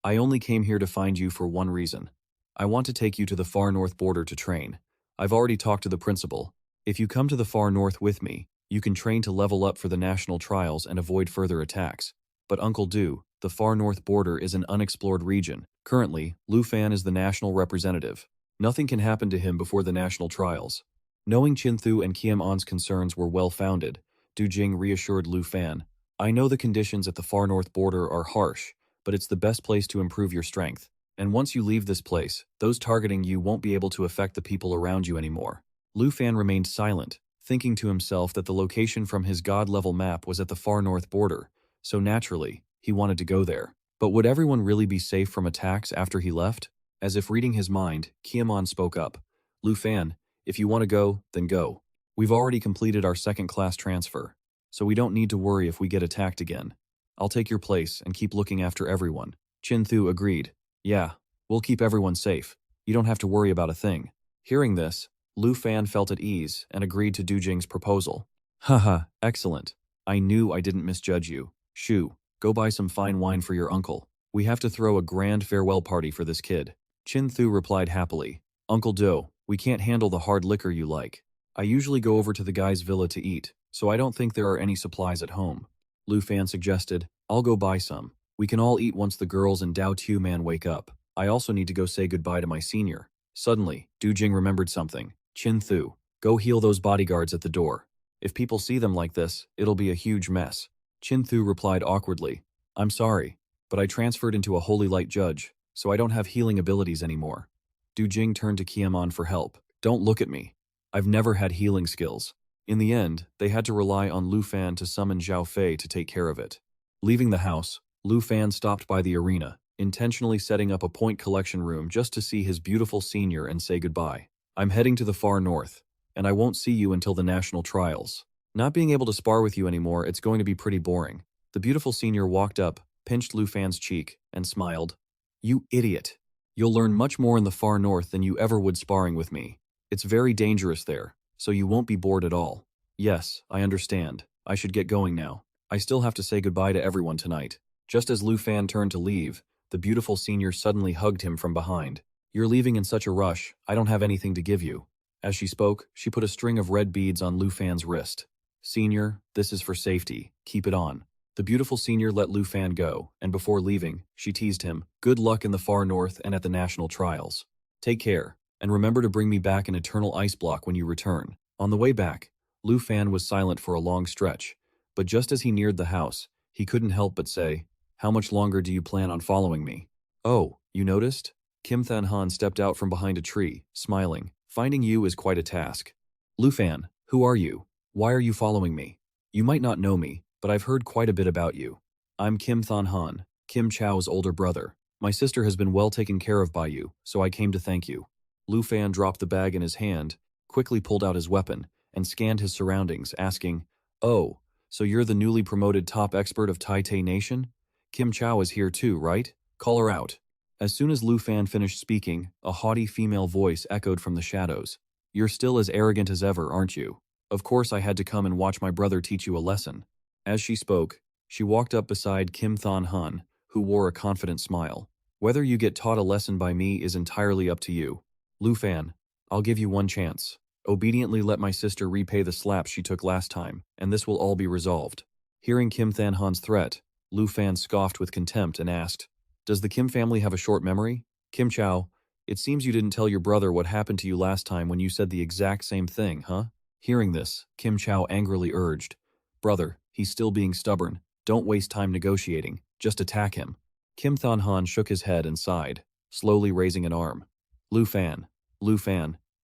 "I only came here to find you for one reason. I want to take you to the far north border to train. I've already talked to the principal. If you come to the far north with me, you can train to level up for the national trials and avoid further attacks. But Uncle Du, the far north border is an unexplored region. Currently, Lu Fan is the national representative. Nothing can happen to him before the national trials." Knowing Chin Thu and Kiem An's concerns were well-founded, Du Jing reassured Lu Fan, "I know the conditions at the far north border are harsh, but it's the best place to improve your strength. And once you leave this place, those targeting you won't be able to affect the people around you anymore." Lu Fan remained silent, thinking to himself that the location from his god-level map was at the far north border, so naturally, he wanted to go there. But would everyone really be safe from attacks after he left? As if reading his mind, Kiem An spoke up. "Lu Fan, if you want to go, then go. We've already completed our second-class transfer, so we don't need to worry if we get attacked again. I'll take your place and keep looking after everyone." Chin Thu agreed. "Yeah, we'll keep everyone safe. You don't have to worry about a thing." Hearing this, Lu Fan felt at ease and agreed to Du Jing's proposal. Haha, excellent. I knew I didn't misjudge you. Shoo, go buy some fine wine for your uncle. We have to throw a grand farewell party for this kid. Chin Thu replied happily. Uncle Do, we can't handle the hard liquor you like. I usually go over to the guy's villa to eat, so I don't think there are any supplies at home. Lu Fan suggested, I'll go buy some. We can all eat once the girls and Dao Tu Man wake up. I also need to go say goodbye to my senior. Suddenly, Du Jing remembered something. Chin Thu, go heal those bodyguards at the door. If people see them like this, it'll be a huge mess. Chin Thu replied awkwardly, I'm sorry, but I transferred into a holy light judge, so I don't have healing abilities anymore. Du Jing turned to Qiaman for help. Don't look at me. I've never had healing skills. In the end, they had to rely on Lu Fan to summon Zhao Fei to take care of it. Leaving the house, Lu Fan stopped by the arena, intentionally setting up a point collection room just to see his beautiful senior and say goodbye. I'm heading to the far north, and I won't see you until the national trials. Not being able to spar with you anymore, it's going to be pretty boring. The beautiful senior walked up, pinched Lu Fan's cheek, and smiled. You idiot. You'll learn much more in the far north than you ever would sparring with me. It's very dangerous there, so you won't be bored at all. Yes, I understand. I should get going now. I still have to say goodbye to everyone tonight. Just as Lu Fan turned to leave, the beautiful senior suddenly hugged him from behind. You're leaving in such a rush, I don't have anything to give you. As she spoke, she put a string of red beads on Lu Fan's wrist. Senior, this is for safety. Keep it on. The beautiful senior let Lu Fan go, and before leaving, she teased him, good luck in the far north and at the national trials. Take care, and remember to bring me back an eternal ice block when you return. On the way back, Lu Fan was silent for a long stretch, but just as he neared the house, he couldn't help but say, how much longer do you plan on following me? Oh, you noticed? Kim Than Han stepped out from behind a tree, smiling. Finding you is quite a task. Lu Fan, who are you? Why are you following me? You might not know me, but I've heard quite a bit about you. I'm Kim Than Han, Kim Chow's older brother. My sister has been well taken care of by you, so I came to thank you. Lu Fan dropped the bag in his hand, quickly pulled out his weapon, and scanned his surroundings, asking, Oh, so you're the newly promoted top expert of Tai Tai Nation? Kim Chow is here too, right? Call her out. As soon as Lu Fan finished speaking, a haughty female voice echoed from the shadows. You're still as arrogant as ever, aren't you? Of course I had to come and watch my brother teach you a lesson. As she spoke, she walked up beside Kim Than Han, who wore a confident smile. Whether you get taught a lesson by me is entirely up to you. Lu Fan, I'll give you one chance. Obediently let my sister repay the slap she took last time, and this will all be resolved. Hearing Kim Than Han's threat, Lu Fan scoffed with contempt and asked, Does the Kim family have a short memory? Kim Chow, it seems you didn't tell your brother what happened to you last time when you said the exact same thing, huh? Hearing this, Kim Chow angrily urged, Brother, he's still being stubborn. Don't waste time negotiating. Just attack him. Kim Than Han shook his head and sighed, slowly raising an arm. Lu Fan,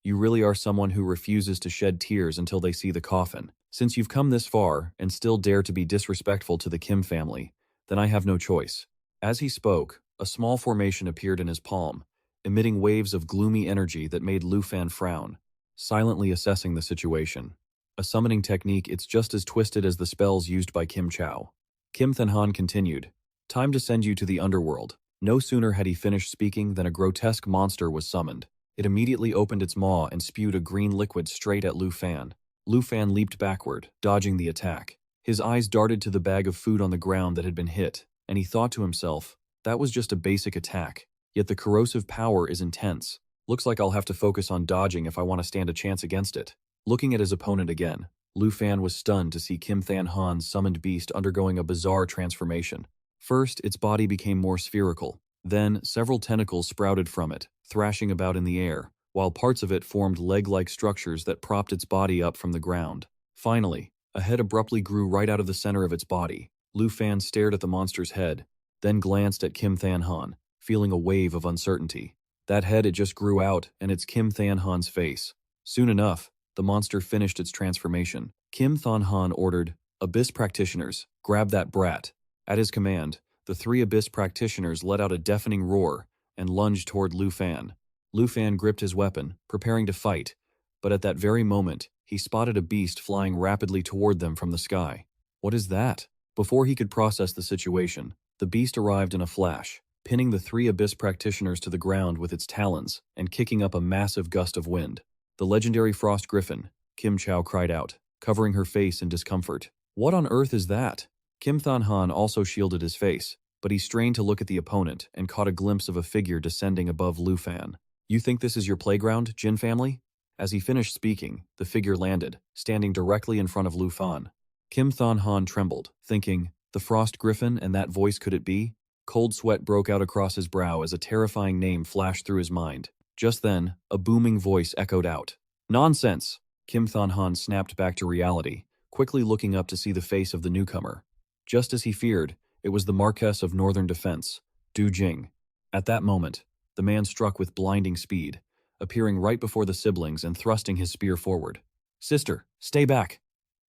you really are someone who refuses to shed tears until they see the coffin. Since you've come this far and still dare to be disrespectful to the Kim family, then I have no choice. As he spoke, a small formation appeared in his palm, emitting waves of gloomy energy that made Lu Fan frown, silently assessing the situation. A summoning technique, it's just as twisted as the spells used by Kim Chow. Kim Than Han continued, Time to send you to the underworld. No sooner had he finished speaking than a grotesque monster was summoned. It immediately opened its maw and spewed a green liquid straight at Lu Fan. Lu Fan leaped backward, dodging the attack. His eyes darted to the bag of food on the ground that had been hit, and he thought to himself, that was just a basic attack. Yet the corrosive power is intense. Looks like I'll have to focus on dodging if I want to stand a chance against it. Looking at his opponent again, Lu Fan was stunned to see Kim Than Han's summoned beast undergoing a bizarre transformation. First, its body became more spherical. Then, several tentacles sprouted from it, thrashing about in the air, while parts of it formed leg-like structures that propped its body up from the ground. Finally, a head abruptly grew right out of the center of its body. Lu Fan stared at the monster's head, then glanced at Kim Than Han, feeling a wave of uncertainty. That head, it just grew out, and it's Kim Than Han's face. Soon enough, the monster finished its transformation. Kim Than Han ordered, Abyss practitioners, grab that brat. At his command, the three Abyss practitioners let out a deafening roar and lunged toward Lu Fan. Lu Fan gripped his weapon, preparing to fight, but at that very moment, he spotted a beast flying rapidly toward them from the sky. What is that? Before he could process the situation, the beast arrived in a flash, pinning the three Abyss practitioners to the ground with its talons and kicking up a massive gust of wind. The legendary Frost Griffin, Kim Chow cried out, covering her face in discomfort. What on earth is that? Kim Thon Han also shielded his face, but he strained to look at the opponent and caught a glimpse of a figure descending above Lu Fan. You think this is your playground, Jin family? As he finished speaking, the figure landed, standing directly in front of Lu Fan. Kim Thon Han trembled, thinking, the Frost Griffin, and that voice could it be? Cold sweat broke out across his brow as a terrifying name flashed through his mind. Just then, a booming voice echoed out. Nonsense! Kim Thon Han snapped back to reality, quickly looking up to see the face of the newcomer. Just as he feared, it was the Marquess of Northern Defense, Du Jing. At that moment, the man struck with blinding speed, appearing right before the siblings and thrusting his spear forward. Sister, stay back!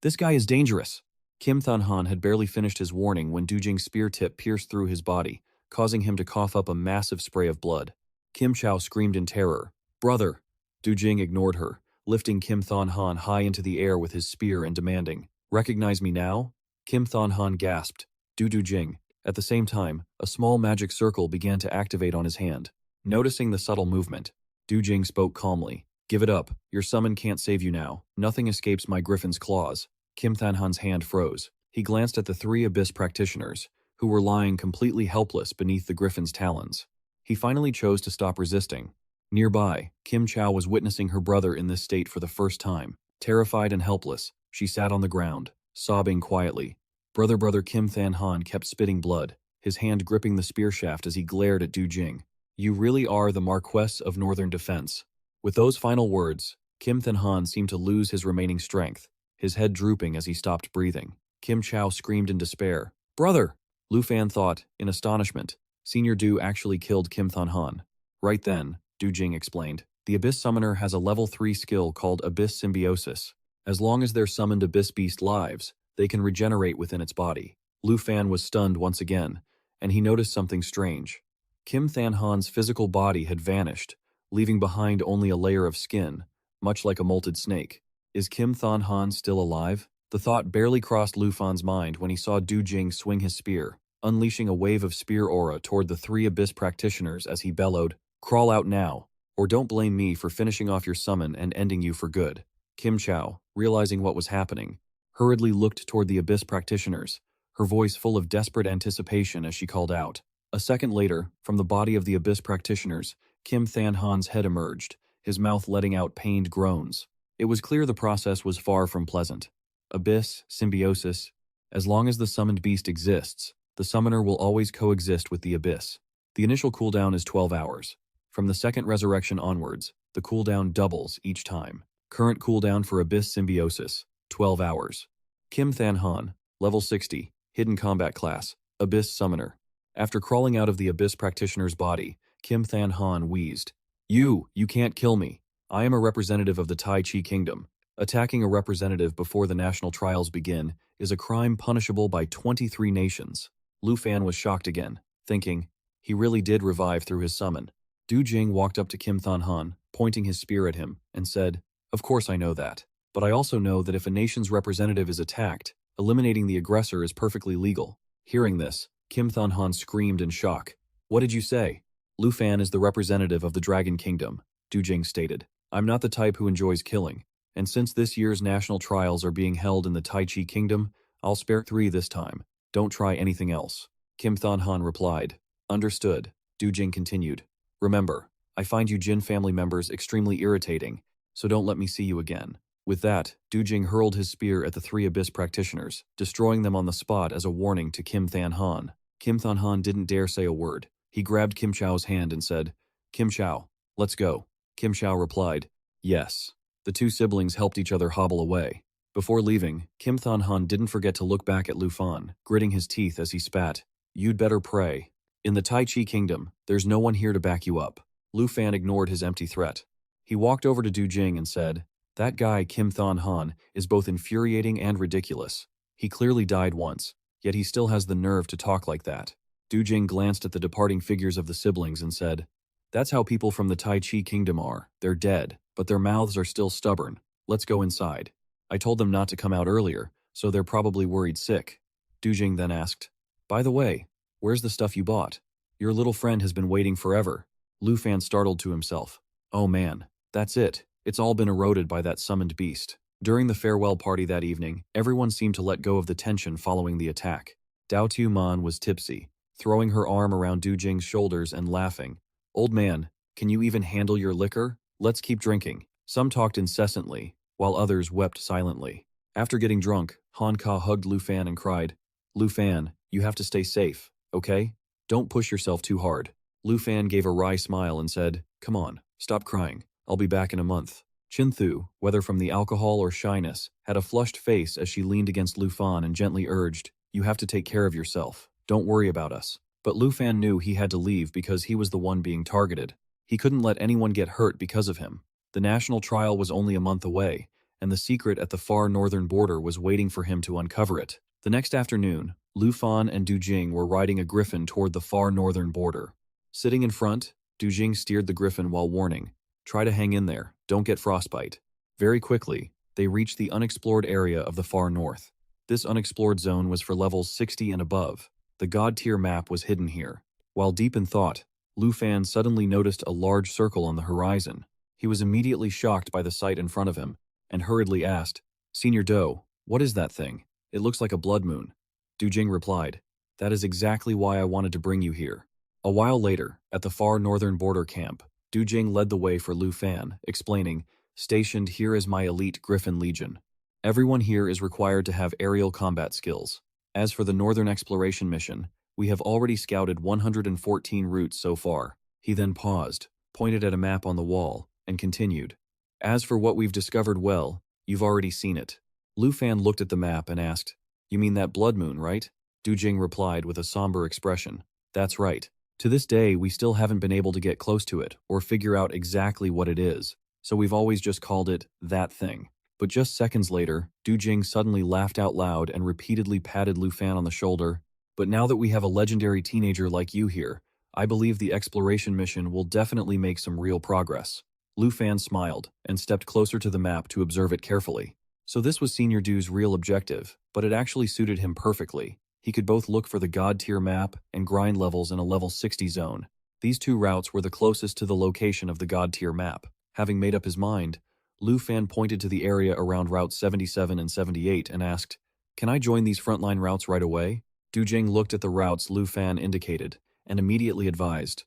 This guy is dangerous! Kim Thon Han had barely finished his warning when Du Jing's spear tip pierced through his body, causing him to cough up a massive spray of blood. Kim Chow screamed in terror. Brother! Du Jing ignored her, lifting Kim Thon Han high into the air with his spear and demanding, Recognize me now? Kim Thon Han gasped. Du Jing. At the same time, a small magic circle began to activate on his hand. Noticing the subtle movement, Du Jing spoke calmly. Give it up. Your summon can't save you now. Nothing escapes my griffin's claws. Kim Thon Han's hand froze. He glanced at the three abyss practitioners, who were lying completely helpless beneath the griffin's talons. He finally chose to stop resisting. Nearby, Kim Chow was witnessing her brother in this state for the first time. Terrified and helpless, she sat on the ground, sobbing quietly. Brother Kim Thon Han kept spitting blood, his hand gripping the spear shaft as he glared at Du Jing. You really are the Marquess of Northern Defense. With those final words, Kim Thon Han seemed to lose his remaining strength, his head drooping as he stopped breathing. Kim Chow screamed in despair. Brother! Lu Fan thought, in astonishment. Senior Du actually killed Kim Thon Han. Right then, Du Jing explained, the Abyss Summoner has a level 3 skill called Abyss Symbiosis. As long as their summoned Abyss Beast lives, they can regenerate within its body. Lu Fan was stunned once again, and he noticed something strange. Kim Thon Han's physical body had vanished, leaving behind only a layer of skin, much like a molted snake. Is Kim Thon Han still alive? The thought barely crossed Lu Fan's mind when he saw Du Jing swing his spear, unleashing a wave of spear aura toward the three Abyss practitioners as he bellowed, Crawl out now, or don't blame me for finishing off your summon and ending you for good. Kim Chow, realizing what was happening, hurriedly looked toward the Abyss practitioners, her voice full of desperate anticipation as she called out. A second later, from the body of the Abyss practitioners, Kim Thon Han's head emerged, his mouth letting out pained groans. It was clear the process was far from pleasant. Abyss, symbiosis. As long as the summoned beast exists, the summoner will always coexist with the Abyss. The initial cooldown is 12 hours. From the second resurrection onwards, the cooldown doubles each time. Current cooldown for Abyss Symbiosis, 12 hours. Kim Thon Han, level 60, hidden combat class, Abyss Summoner. After crawling out of the Abyss practitioner's body, Kim Thon Han wheezed. You can't kill me. I am a representative of the Tai Chi Kingdom. Attacking a representative before the national trials begin is a crime punishable by 23 nations. Lu Fan was shocked again, thinking, he really did revive through his summon. Du Jing walked up to Kim Thon Han, pointing his spear at him, and said, Of course I know that. But I also know that if a nation's representative is attacked, eliminating the aggressor is perfectly legal. Hearing this, Kim Thon Han screamed in shock. What did you say? Lu Fan is the representative of the Dragon Kingdom, Du Jing stated. I'm not the type who enjoys killing, and since this year's national trials are being held in the Tai Chi Kingdom, I'll spare 3 this time. Don't try anything else. Kim Thon Han replied. Understood. Du Jing continued. Remember, I find you Jin family members extremely irritating, so don't let me see you again. With that, Du Jing hurled his spear at the 3 Abyss practitioners, destroying them on the spot as a warning to Kim Thon Han. Kim Thon Han didn't dare say a word. He grabbed Kim Chow's hand and said, Kim Chow, let's go. Kim Chow replied, Yes. The 2 siblings helped each other hobble away. Before leaving, Kim Thon Han didn't forget to look back at Lu Fan, gritting his teeth as he spat. You'd better pray. In the Tai Chi Kingdom, there's no one here to back you up. Lu Fan ignored his empty threat. He walked over to Du Jing and said, That guy, Kim Thon Han, is both infuriating and ridiculous. He clearly died once, yet he still has the nerve to talk like that. Du Jing glanced at the departing figures of the siblings and said, That's how people from the Tai Chi Kingdom are. They're dead, but their mouths are still stubborn. Let's go inside. I told them not to come out earlier, so they're probably worried sick. Du Jing then asked, By the way, where's the stuff you bought? Your little friend has been waiting forever. Lu Fan startled to himself. Oh man, that's it. It's all been eroded by that summoned beast. During the farewell party that evening, everyone seemed to let go of the tension following the attack. Dao Tu-man was tipsy, throwing her arm around Du Jing's shoulders and laughing. "Old man, can you even handle your liquor? Let's keep drinking." Some talked incessantly, while others wept silently. After getting drunk, Han Ka hugged Lu Fan and cried, "Lu Fan, you have to stay safe, okay? Don't push yourself too hard." Lu Fan gave a wry smile and said, "Come on, stop crying. I'll be back in a month." Chin Thu, whether from the alcohol or shyness, had a flushed face as she leaned against Lu Fan and gently urged, "You have to take care of yourself. Don't worry about us." But Lu Fan knew he had to leave because he was the one being targeted. He couldn't let anyone get hurt because of him. The national trial was only a month away, and the secret at the far northern border was waiting for him to uncover it. The next afternoon, Lu Fan and Du Jing were riding a griffin toward the far northern border. Sitting in front, Du Jing steered the griffin while warning, "Try to hang in there, don't get frostbite." Very quickly, they reached the unexplored area of the far north. This unexplored zone was for levels 60 and above. The God-tier map was hidden here. While deep in thought, Lu Fan suddenly noticed a large circle on the horizon. He was immediately shocked by the sight in front of him, and hurriedly asked, "Senior Do, what is that thing? It looks like a blood moon." Du Jing replied, "That is exactly why I wanted to bring you here." A while later, at the far northern border camp, Du Jing led the way for Lu Fan, explaining, "Stationed here is my elite Griffin Legion. Everyone here is required to have aerial combat skills. As for the northern exploration mission, we have already scouted 114 routes so far." He then paused, pointed at a map on the wall, and continued, "As for what we've discovered, well, you've already seen it." Lu Fan looked at the map and asked, "You mean that blood moon, right?" Du Jing replied with a somber expression, "That's right. To this day, we still haven't been able to get close to it or figure out exactly what it is, so we've always just called it that thing." But just seconds later, Du Jing suddenly laughed out loud and repeatedly patted Lu Fan on the shoulder. "But now that we have a legendary teenager like you here, I believe the exploration mission will definitely make some real progress." Lu Fan smiled and stepped closer to the map to observe it carefully. So this was Senior Du's real objective, but it actually suited him perfectly. He could both look for the God-tier map and grind levels in a level 60 zone. These two routes were the closest to the location of the God-tier map. Having made up his mind, Lu Fan pointed to the area around Route 77 and 78 and asked, "Can I join these frontline routes right away?" Du Jing looked at the routes Lu Fan indicated and immediately advised,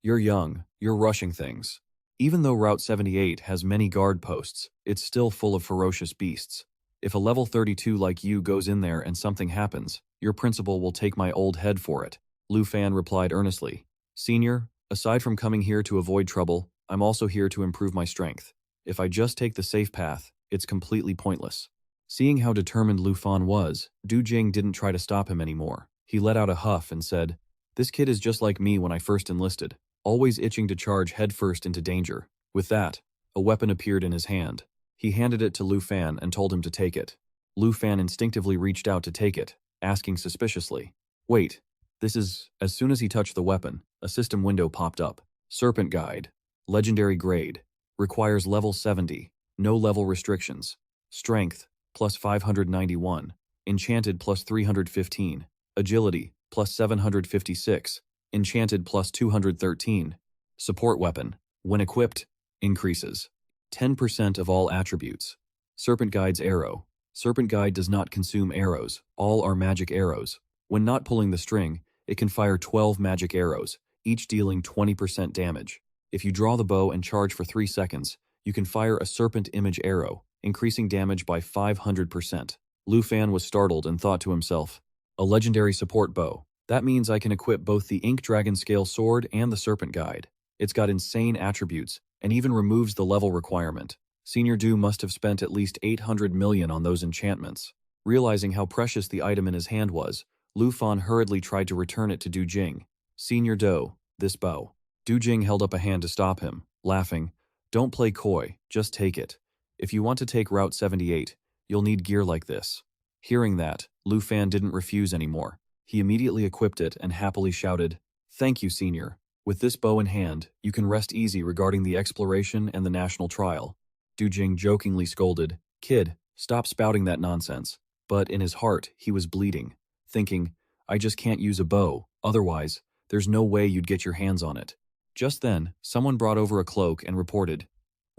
"You're young, you're rushing things. Even though Route 78 has many guard posts, it's still full of ferocious beasts. If a level 32 like you goes in there and something happens, your principal will take my old head for it." Lu Fan replied earnestly, "Senior, aside from coming here to avoid trouble, I'm also here to improve my strength. If I just take the safe path, it's completely pointless." Seeing how determined Lu Fan was, Du Jing didn't try to stop him anymore. He let out a huff and said, "This kid is just like me when I first enlisted, always itching to charge headfirst into danger." With that, a weapon appeared in his hand. He handed it to Lu Fan and told him to take it. Lu Fan instinctively reached out to take it, asking suspiciously, "Wait, this is..." As soon as he touched the weapon, a system window popped up. "Serpent Guide. Legendary grade. Requires level 70. No level restrictions. Strength, plus 591. Enchanted, plus 315. Agility, plus 756. Enchanted, plus 213. Support weapon. When equipped, increases 10% of all attributes. Serpent Guide's arrow. Serpent Guide does not consume arrows. All are magic arrows. When not pulling the string, it can fire 12 magic arrows, each dealing 20% damage. If you draw the bow and charge for 3 seconds, you can fire a serpent image arrow, increasing damage by 500%. Lu Fan was startled and thought to himself, "A legendary support bow. That means I can equip both the Ink Dragon Scale Sword and the Serpent Guide. It's got insane attributes, and even removes the level requirement. Senior Du must have spent at least 800 million on those enchantments." Realizing how precious the item in his hand was, Lu Fan hurriedly tried to return it to Du Jing. "Senior Do, this bow." Du Jing held up a hand to stop him, laughing, "Don't play coy, just take it. If you want to take Route 78, you'll need gear like this." Hearing that, Lu Fan didn't refuse anymore. He immediately equipped it and happily shouted, "Thank you, Senior. With this bow in hand, you can rest easy regarding the exploration and the national trial." Du Jing jokingly scolded, "Kid, stop spouting that nonsense." But in his heart, he was bleeding, thinking, "I just can't use a bow, otherwise, there's no way you'd get your hands on it." Just then, someone brought over a cloak and reported,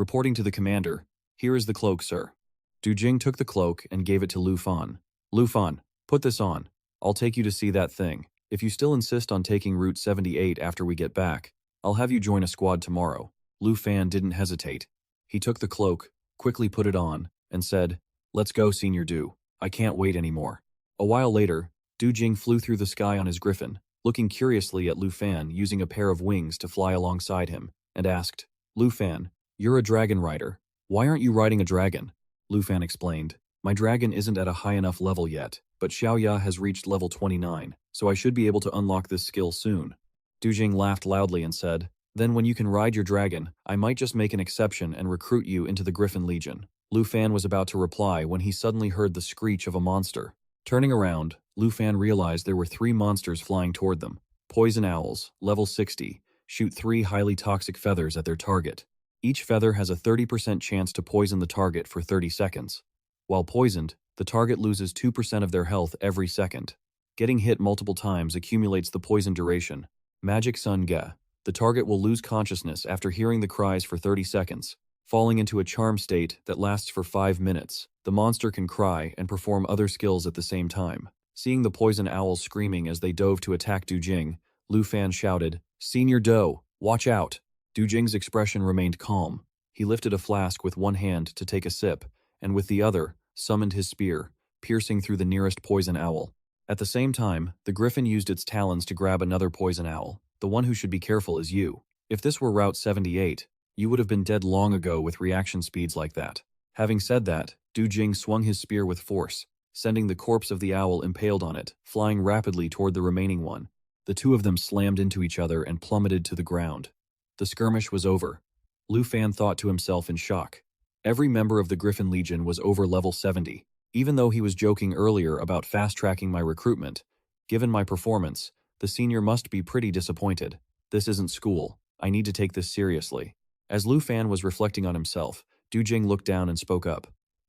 Reporting to the commander, "Here is the cloak, sir." Du Jing took the cloak and gave it to Lu Fan. "Lu Fan, put this on. I'll take you to see that thing. If you still insist on taking Route 78 after we get back, I'll have you join a squad tomorrow." Lu Fan didn't hesitate. He took the cloak, quickly put it on, and said, "Let's go, Senior Du. I can't wait anymore." A while later, Du Jing flew through the sky on his griffin, looking curiously at Lu Fan using a pair of wings to fly alongside him, and asked, "Lu Fan, you're a dragon rider. Why aren't you riding a dragon?" Lu Fan explained, "My dragon isn't at a high enough level yet, but Xiaoya has reached level 29, so I should be able to unlock this skill soon." Du Jing laughed loudly and said, "Then when you can ride your dragon, I might just make an exception and recruit you into the Griffin Legion." Lu Fan was about to reply when he suddenly heard the screech of a monster. Turning around, Lu Fan realized there were 3 monsters flying toward them. Poison owls, level 60, shoot 3 highly toxic feathers at their target. Each feather has a 30% chance to poison the target for 30 seconds. While poisoned, the target loses 2% of their health every second. Getting hit multiple times accumulates the poison duration. Magic Sun Ge. The target will lose consciousness after hearing the cries for 30 seconds, falling into a charm state that lasts for 5 minutes. The monster can cry and perform other skills at the same time. Seeing the poison owls screaming as they dove to attack Du Jing, Lu Fan shouted, "Senior Do, watch out!" Du Jing's expression remained calm. He lifted a flask with one hand to take a sip, and with the other, summoned his spear, piercing through the nearest poison owl. At the same time, the griffin used its talons to grab another poison owl. "The one who should be careful is you. If this were Route 78, you would have been dead long ago with reaction speeds like that." Having said that, Du Jing swung his spear with force, sending the corpse of the owl impaled on it, flying rapidly toward the remaining one. The 2 of them slammed into each other and plummeted to the ground. The skirmish was over. Lu Fan thought to himself in shock. Every member of the Griffin Legion was over level 70. Even though he was joking earlier about fast-tracking my recruitment, given my performance, the senior must be pretty disappointed. This isn't school. I need to take this seriously. As Lu Fan was reflecting on himself, Du Jing looked down and spoke up.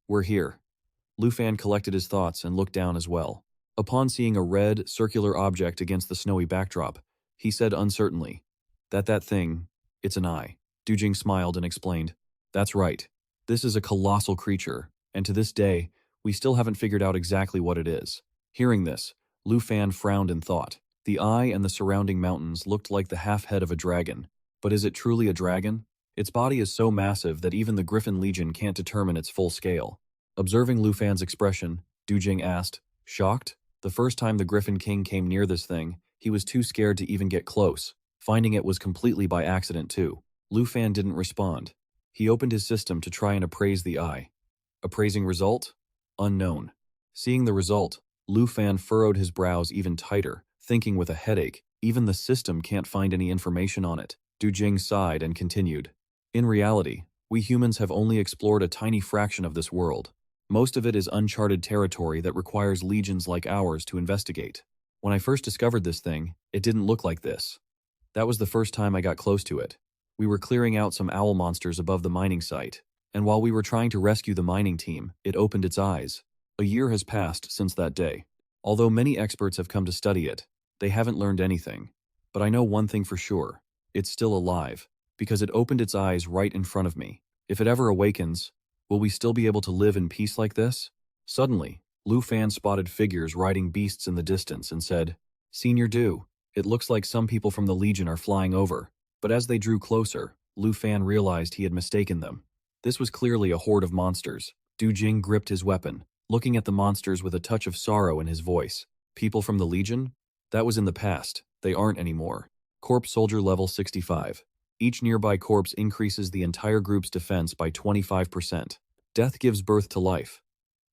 "We're here." Lu Fan collected his thoughts and looked down as well. Upon seeing a red, circular object against the snowy backdrop, he said uncertainly, That thing, it's an eye." Du Jing smiled and explained, "That's right. This is a colossal creature, and to this day, we still haven't figured out exactly what it is." Hearing this, Lu Fan frowned in thought. The eye and the surrounding mountains looked like the half-head of a dragon. But is it truly a dragon? Its body is so massive that even the Griffin Legion can't determine its full scale. Observing Lu Fan's expression, Du Jing asked, "Shocked?" The first time the Griffin King came near this thing, he was too scared to even get close. Finding it was completely by accident too. Lu Fan didn't respond. He opened his system to try and appraise the eye. Appraising result? Unknown. Seeing the result, Lu Fan furrowed his brows even tighter, thinking with a headache, even the system can't find any information on it. Du Jing sighed and continued. "In reality, we humans have only explored a tiny fraction of this world. Most of it is uncharted territory that requires legions like ours to investigate. When I first discovered this thing, it didn't look like this. That was the first time I got close to it. We were clearing out some owl monsters above the mining site, and while we were trying to rescue the mining team, it opened its eyes. A year has passed since that day. Although many experts have come to study it, they haven't learned anything. But I know one thing for sure. It's still alive, because it opened its eyes right in front of me. If it ever awakens, will we still be able to live in peace like this?" Suddenly, Lu Fan spotted figures riding beasts in the distance and said, "Senior Du, it looks like some people from the Legion are flying over." But as they drew closer, Lu Fan realized he had mistaken them. This was clearly a horde of monsters. Du Jing gripped his weapon, looking at the monsters with a touch of sorrow in his voice. People from the Legion? That was in the past. They aren't anymore. Corpse Soldier level 65. Each nearby corpse increases the entire group's defense by 25%. Death gives birth to life.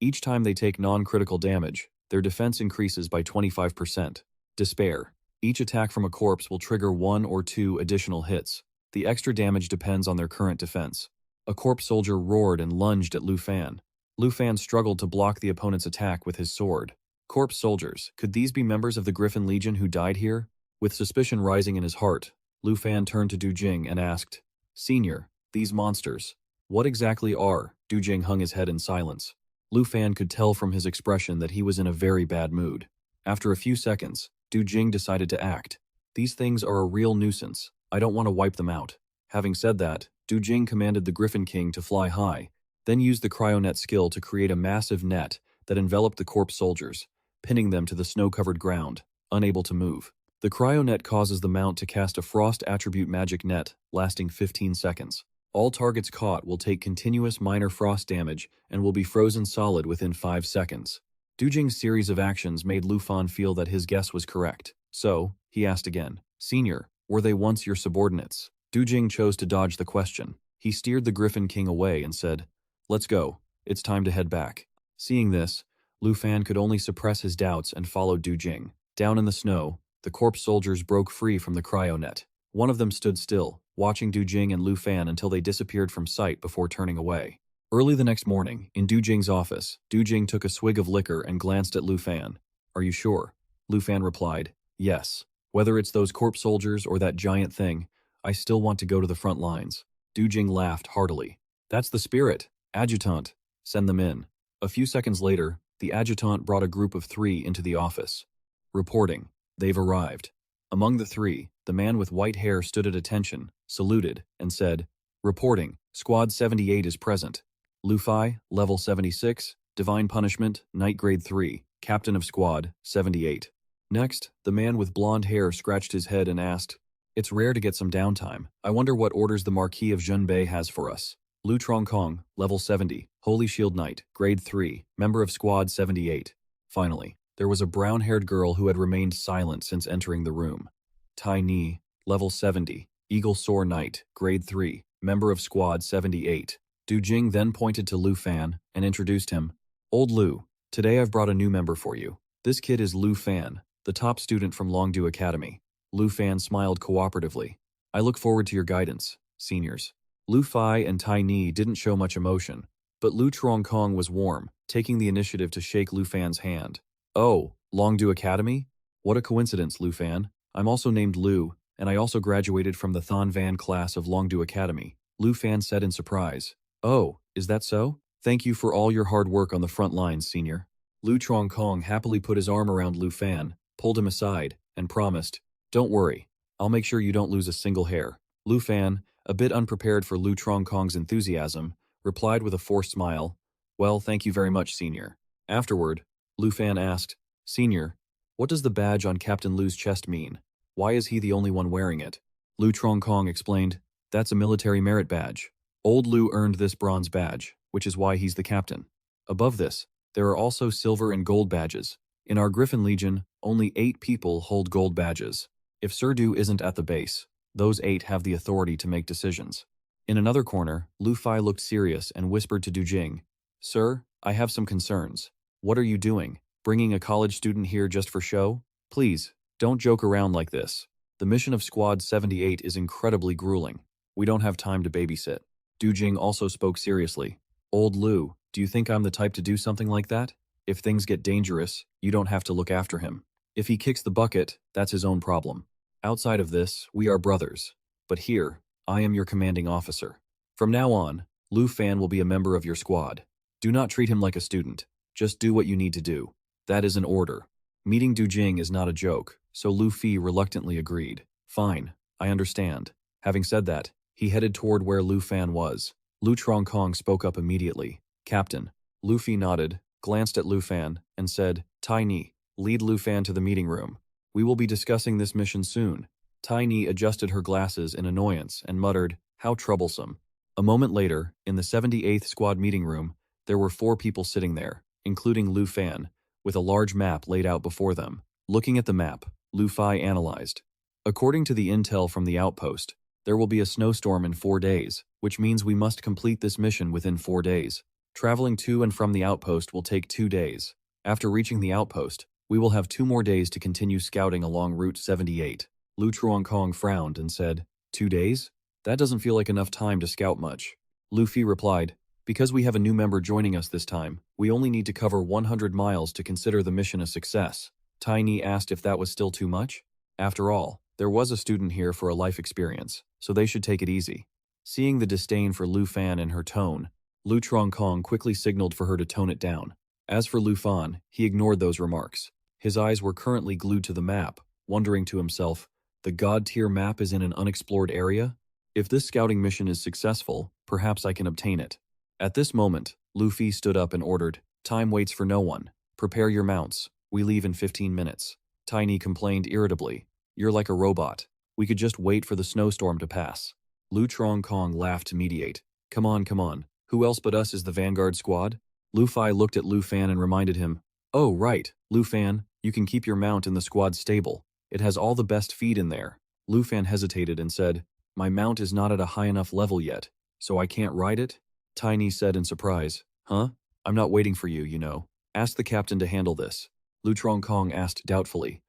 Each time they take non-critical damage, their defense increases by 25%. Despair. Each attack from a corpse will trigger 1 or 2 additional hits. The extra damage depends on their current defense. A corpse soldier roared and lunged at Lu Fan. Lu Fan struggled to block the opponent's attack with his sword. Corpse soldiers, could these be members of the Griffin Legion who died here? With suspicion rising in his heart, Lu Fan turned to Du Jing and asked, "Senior, these monsters, what exactly are?" Du Jing hung his head in silence. Lu Fan could tell from his expression that he was in a very bad mood. After a few seconds, Du Jing decided to act. "These things are a real nuisance. I don't want to wipe them out." Having said that, Du Jing commanded the Griffin King to fly high, then used the cryonet skill to create a massive net that enveloped the corpse soldiers, pinning them to the snow-covered ground, unable to move. The cryonet causes the mount to cast a frost attribute magic net, lasting 15 seconds. All targets caught will take continuous minor frost damage and will be frozen solid within 5 seconds. Du Jing's series of actions made Lu Fan feel that his guess was correct. So, he asked again, "Senior, were they once your subordinates?" Du Jing chose to dodge the question. He steered the Griffin King away and said, "Let's go. It's time to head back." Seeing this, Lu Fan could only suppress his doubts and followed Du Jing. Down in the snow, the corpse soldiers broke free from the cryonet. One of them stood still, watching Du Jing and Lu Fan until they disappeared from sight before turning away. Early the next morning, in Du Jing's office, Du Jing took a swig of liquor and glanced at Lu Fan. "Are you sure?" Lu Fan replied, "Yes. Whether it's those corpse soldiers or that giant thing, I still want to go to the front lines." Du Jing laughed heartily. "That's the spirit. Adjutant, send them in." A few seconds later, the adjutant brought a group of 3 into the office. Reporting, they've arrived. Among the 3, the man with white hair stood at attention, saluted, and said, "Reporting, Squad 78 is present. Luffy, level 76, Divine Punishment, Night Grade 3, Captain of Squad 78. Next, the man with blonde hair scratched his head and asked, "It's rare to get some downtime. I wonder what orders the Marquis of Junbei has for us." Lu Trongkong, level 70, Holy Shield Knight, Grade 3, member of Squad 78. Finally, there was a brown-haired girl who had remained silent since entering the room. Tai Ni, level 70, Eagle Soar Knight, Grade 3, member of Squad 78. Du Jing then pointed to Lu Fan and introduced him. "Old Lu, today I've brought a new member for you. This kid is Lu Fan, the top student from Longdu Academy." Lu Fan smiled cooperatively. "I look forward to your guidance, seniors." Lu Fai and Tai Ni didn't show much emotion, but Lu Trongkong was warm, taking the initiative to shake Lu Fan's hand. "Oh, Longdu Academy? What a coincidence, Lu Fan. I'm also named Lu, and I also graduated from the Than Van class of Longdu Academy," Lu Fan said in surprise. "Oh, is that so? Thank you for all your hard work on the front lines, senior." Lu Trongkong happily put his arm around Lu Fan, pulled him aside, and promised, "Don't worry, I'll make sure you don't lose a single hair." Lu Fan, a bit unprepared for Lu Trongkong's enthusiasm, replied with a forced smile, "Well, thank you very much, senior." Afterward, Lu Fan asked, "Senior, what does the badge on Captain Lu's chest mean? Why is he the only one wearing it?" Lu Trongkong explained, "That's a military merit badge. Old Lu earned this bronze badge, which is why he's the captain. Above this, there are also silver and gold badges. In our Griffin Legion, only 8 people hold gold badges. If Sir Du isn't at the base, those 8 have the authority to make decisions." In another corner, Lu Fai looked serious and whispered to Du Jing, "Sir, I have some concerns. What are you doing? Bringing a college student here just for show? Please, don't joke around like this. The mission of Squad 78 is incredibly grueling. We don't have time to babysit." Du Jing also spoke seriously. "Old Lu, do you think I'm the type to do something like that? If things get dangerous, you don't have to look after him. If he kicks the bucket, that's his own problem. Outside of this, we are brothers. But here, I am your commanding officer. From now on, Lu Fan will be a member of your squad. Do not treat him like a student. Just do what you need to do. That is an order." Meeting Du Jing is not a joke, so Lu Fi reluctantly agreed. "Fine, I understand." Having said that, he headed toward where Lu Fan was. Lu Trongkong spoke up immediately. "Captain." Lu Fi nodded, glanced at Lu Fan, and said, "Tai Ni, lead Lu Fan to the meeting room. We will be discussing this mission soon." Tai Ni adjusted her glasses in annoyance and muttered, "How troublesome." A moment later, in the 78th Squad meeting room, there were 4 people sitting there, including Lu Fan, with a large map laid out before them. Looking at the map, Lu Fai analyzed. "According to the intel from the outpost, there will be a snowstorm in 4 days, which means we must complete this mission within 4 days. Traveling to and from the outpost will take 2 days. After reaching the outpost, we will have 2 more days to continue scouting along Route 78. Lu Truongkong frowned and said, 2 days? That doesn't feel like enough time to scout much. Lu Fi replied, "Because we have a new member joining us this time, we only need to cover 100 miles to consider the mission a success." Tiny asked if that was still too much. After all, there was a student here for a life experience, so they should take it easy. Seeing the disdain for Lu Fan in her tone, Lu Truongkong quickly signaled for her to tone it down. As for Lu Fan, he ignored those remarks. His eyes were currently glued to the map, wondering to himself, the god-tier map is in an unexplored area? If this scouting mission is successful, perhaps I can obtain it. At this moment, Luffy stood up and ordered, "Time waits for no one. Prepare your mounts. We leave in 15 minutes. Tiny complained irritably. "You're like a robot. We could just wait for the snowstorm to pass." Lu Kong laughed to mediate. Come on. Who else but us is the Vanguard squad?" Luffy looked at Luffy and reminded him, "Oh, right, Luffy, you can keep your mount in the squad stable. It has all the best feed in there." Luffy hesitated and said, "My mount is not at a high enough level yet, so I can't ride it?" Tiny said in surprise, "Huh? I'm not waiting for you, you know. Ask the captain to handle this." Lu Kong asked doubtfully,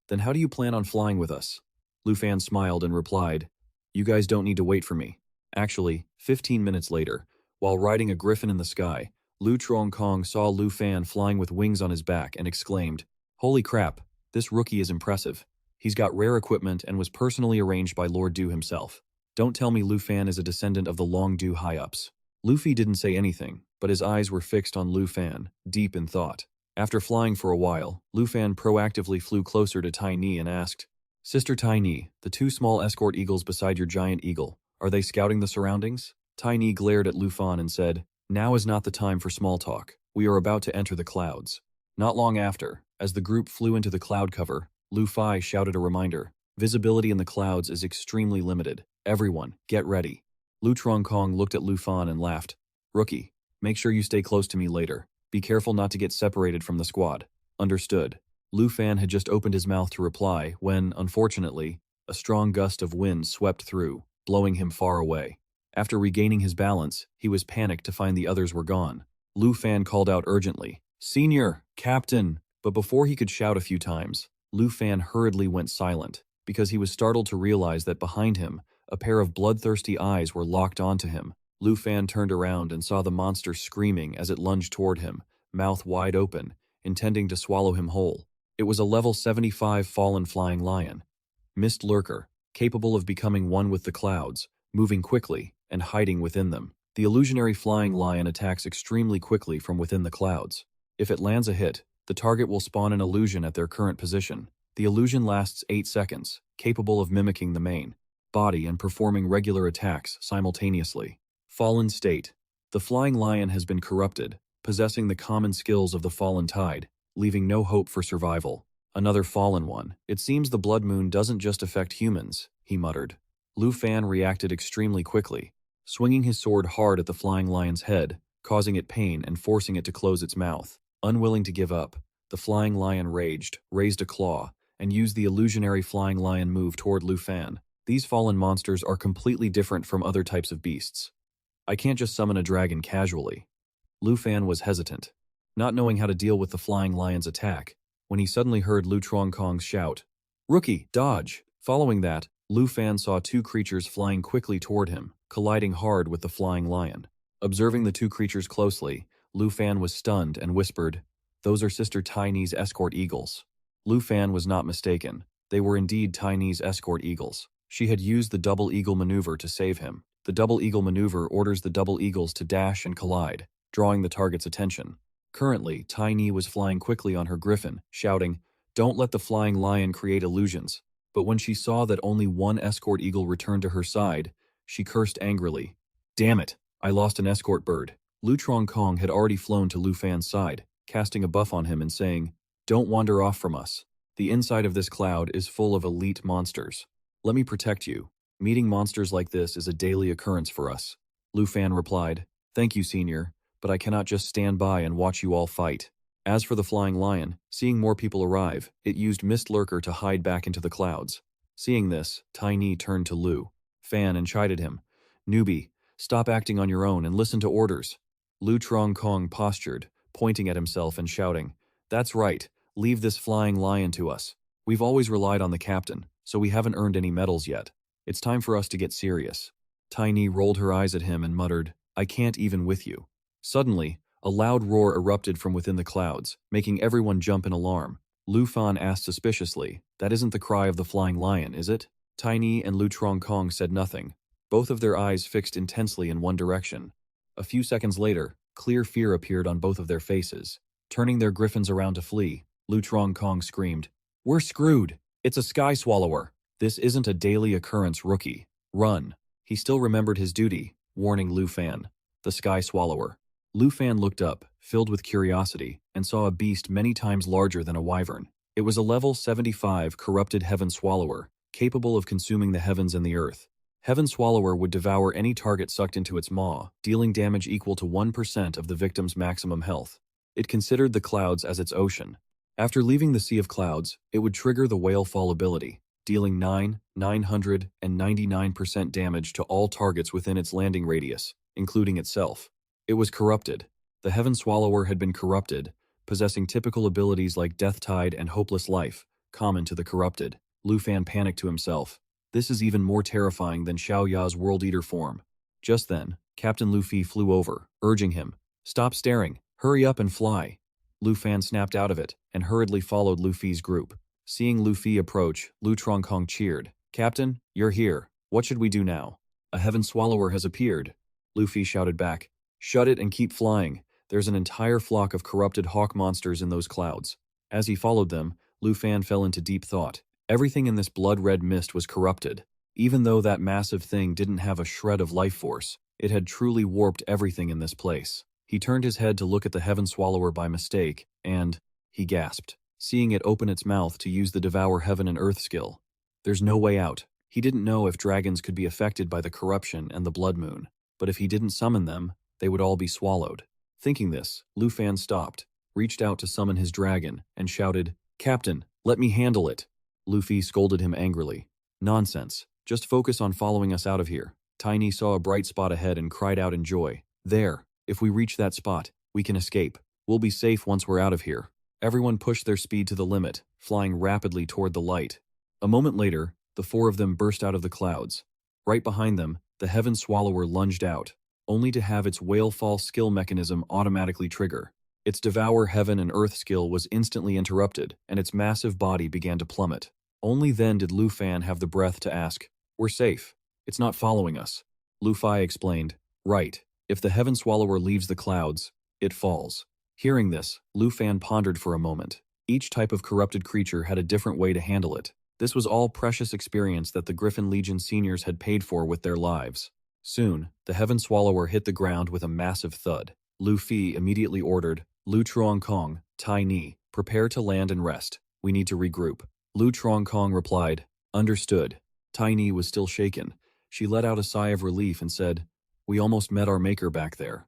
"Then how do you plan on flying with us?" Luffy smiled and replied, "You guys don't need to wait for me." Actually, 15 minutes later, while riding a griffin in the sky, Lu Kong saw Luffy flying with wings on his back and exclaimed, "Holy crap, this rookie is impressive. He's got rare equipment and was personally arranged by Lord Du himself. Don't tell me Luffy is a descendant of the Long Du high-ups." Luffy didn't say anything, but his eyes were fixed on Luffy, deep in thought. After flying for a while, Luffy proactively flew closer to Tiny and asked, "Sister Tiny, the two small escort eagles beside your giant eagle, are they scouting the surroundings?" Tiny glared at Luffy and said, "Now is not the time for small talk. We are about to enter the clouds." Not long after, as the group flew into the cloud cover, Luffy shouted a reminder. Visibility in the clouds is extremely limited. Everyone, get ready. Lu Kong looked at Luffy and laughed. "Rookie, make sure you stay close to me later. Be careful not to get separated from the squad." Understood. Luffy had just opened his mouth to reply when, unfortunately, a strong gust of wind swept through, blowing him far away. After regaining his balance, he was panicked to find the others were gone. Luffy called out urgently, "Senior, Captain!" But before he could shout a few times, Luffy hurriedly went silent, because he was startled to realize that behind him, a pair of bloodthirsty eyes were locked onto him. Luffy turned around and saw the monster screaming as it lunged toward him, mouth wide open, intending to swallow him whole. It was a level 75 fallen flying lion. Mist lurker, capable of becoming one with the clouds, moving quickly, and hiding within them. The illusionary flying lion attacks extremely quickly from within the clouds. If it lands a hit, the target will spawn an illusion at their current position. The illusion lasts 8 seconds, capable of mimicking the main body and performing regular attacks simultaneously. Fallen state. The flying lion has been corrupted, possessing the common skills of the fallen tide, leaving no hope for survival. Another fallen one. "It seems the blood moon doesn't just affect humans," he muttered. Luffy reacted extremely quickly, swinging his sword hard at the flying lion's head, causing it pain and forcing it to close its mouth. Unwilling to give up, the flying lion raged, raised a claw, and used the illusionary flying lion move toward Luffy. These fallen monsters are completely different from other types of beasts. I can't just summon a dragon casually. Luffy was hesitant, not knowing how to deal with the flying lion's attack, when he suddenly heard Lu Kong's shout, "Rookie, dodge!" Following that, Luffy saw two creatures flying quickly toward him, colliding hard with the flying lion. Observing the two creatures closely, Luffy was stunned and whispered, "Those are Sister Tiny's escort eagles." Luffy was not mistaken. They were indeed Tiny's escort eagles. She had used the double eagle maneuver to save him. The double eagle maneuver orders the double eagles to dash and collide, drawing the target's attention. Currently, Tiny was flying quickly on her griffin, shouting, "Don't let the flying lion create illusions." But when she saw that only one escort eagle returned to her side, she cursed angrily. "Damn it, I lost an escort bird." Lu Kong had already flown to Luffy's side, casting a buff on him and saying, "Don't wander off from us. The inside of this cloud is full of elite monsters. Let me protect you. Meeting monsters like this is a daily occurrence for us." Luffy replied, "Thank you, Senior, but I cannot just stand by and watch you all fight." As for the flying lion, seeing more people arrive, it used Mist Lurker to hide back into the clouds. Seeing this, Tiny turned to Lu Fan and chided him, "Newbie, stop acting on your own and listen to orders." Lu Kong postured, pointing at himself and shouting, "That's right, leave this flying lion to us. We've always relied on the captain, so we haven't earned any medals yet. It's time for us to get serious." Tiny rolled her eyes at him and muttered, "I can't even with you." Suddenly, a loud roar erupted from within the clouds, making everyone jump in alarm. Lu Fan asked suspiciously, "That isn't the cry of the flying lion, is it?" Tiny and Lu Kong said nothing, both of their eyes fixed intensely in one direction. A few seconds later, clear fear appeared on both of their faces. Turning their griffins around to flee, Lu Kong screamed, "We're screwed! It's a sky swallower! This isn't a daily occurrence, rookie. Run!" He still remembered his duty, warning Lu Fan, the Sky Swallower. Lu Fan looked up, filled with curiosity, and saw a beast many times larger than a wyvern. It was a level 75 corrupted Heaven Swallower, capable of consuming the heavens and the earth. Heaven Swallower would devour any target sucked into its maw, dealing damage equal to 1% of the victim's maximum health. It considered the clouds as its ocean. After leaving the Sea of Clouds, it would trigger the Whale Fall ability, dealing 999% damage to all targets within its landing radius, including itself. It was corrupted. The Heaven Swallower had been corrupted, possessing typical abilities like Death Tide and Hopeless Life, common to the corrupted. Lu Fan panicked to himself. This is even more terrifying than Xiao Ya's World Eater form. Just then, Captain Luffy flew over, urging him, "Stop staring, hurry up and fly." Lu Fan snapped out of it, and hurriedly followed Luffy's group. Seeing Luffy approach, Lu Tronkong cheered. "Captain, you're here. What should we do now?" "A Heaven Swallower has appeared," Luffy shouted back. "Shut it and keep flying. There's an entire flock of corrupted hawk monsters in those clouds." As he followed them, Lu Fan fell into deep thought. Everything in this blood-red mist was corrupted. Even though that massive thing didn't have a shred of life force, it had truly warped everything in this place. He turned his head to look at the Heaven Swallower by mistake, and he gasped, seeing it open its mouth to use the Devour Heaven and Earth skill. There's no way out. He didn't know if dragons could be affected by the corruption and the blood moon, but if he didn't summon them, they would all be swallowed. Thinking this, Lu Fan stopped, reached out to summon his dragon, and shouted, "Captain, let me handle it." Luffy scolded him angrily. "Nonsense. Just focus on following us out of here." Tiny saw a bright spot ahead and cried out in joy. "There. If we reach that spot, we can escape. We'll be safe once we're out of here." Everyone pushed their speed to the limit, flying rapidly toward the light. A moment later, the four of them burst out of the clouds. Right behind them, the Heaven Swallower lunged out, only to have its Whale Fall skill mechanism automatically trigger. Its Devour Heaven and Earth skill was instantly interrupted, and its massive body began to plummet. Only then did Lu Fan have the breath to ask, "We're safe. It's not following us." Luffy explained, "Right. If the Heaven Swallower leaves the clouds, it falls." Hearing this, Lu Fan pondered for a moment. Each type of corrupted creature had a different way to handle it. This was all precious experience that the Griffin Legion seniors had paid for with their lives. Soon, the Heaven Swallower hit the ground with a massive thud. Luffy immediately ordered, "Lu Tronkong, Tiny, prepare to land and rest. We need to regroup." Lu Tronkong replied, "Understood." Tiny was still shaken. She let out a sigh of relief and said, "We almost met our maker back there."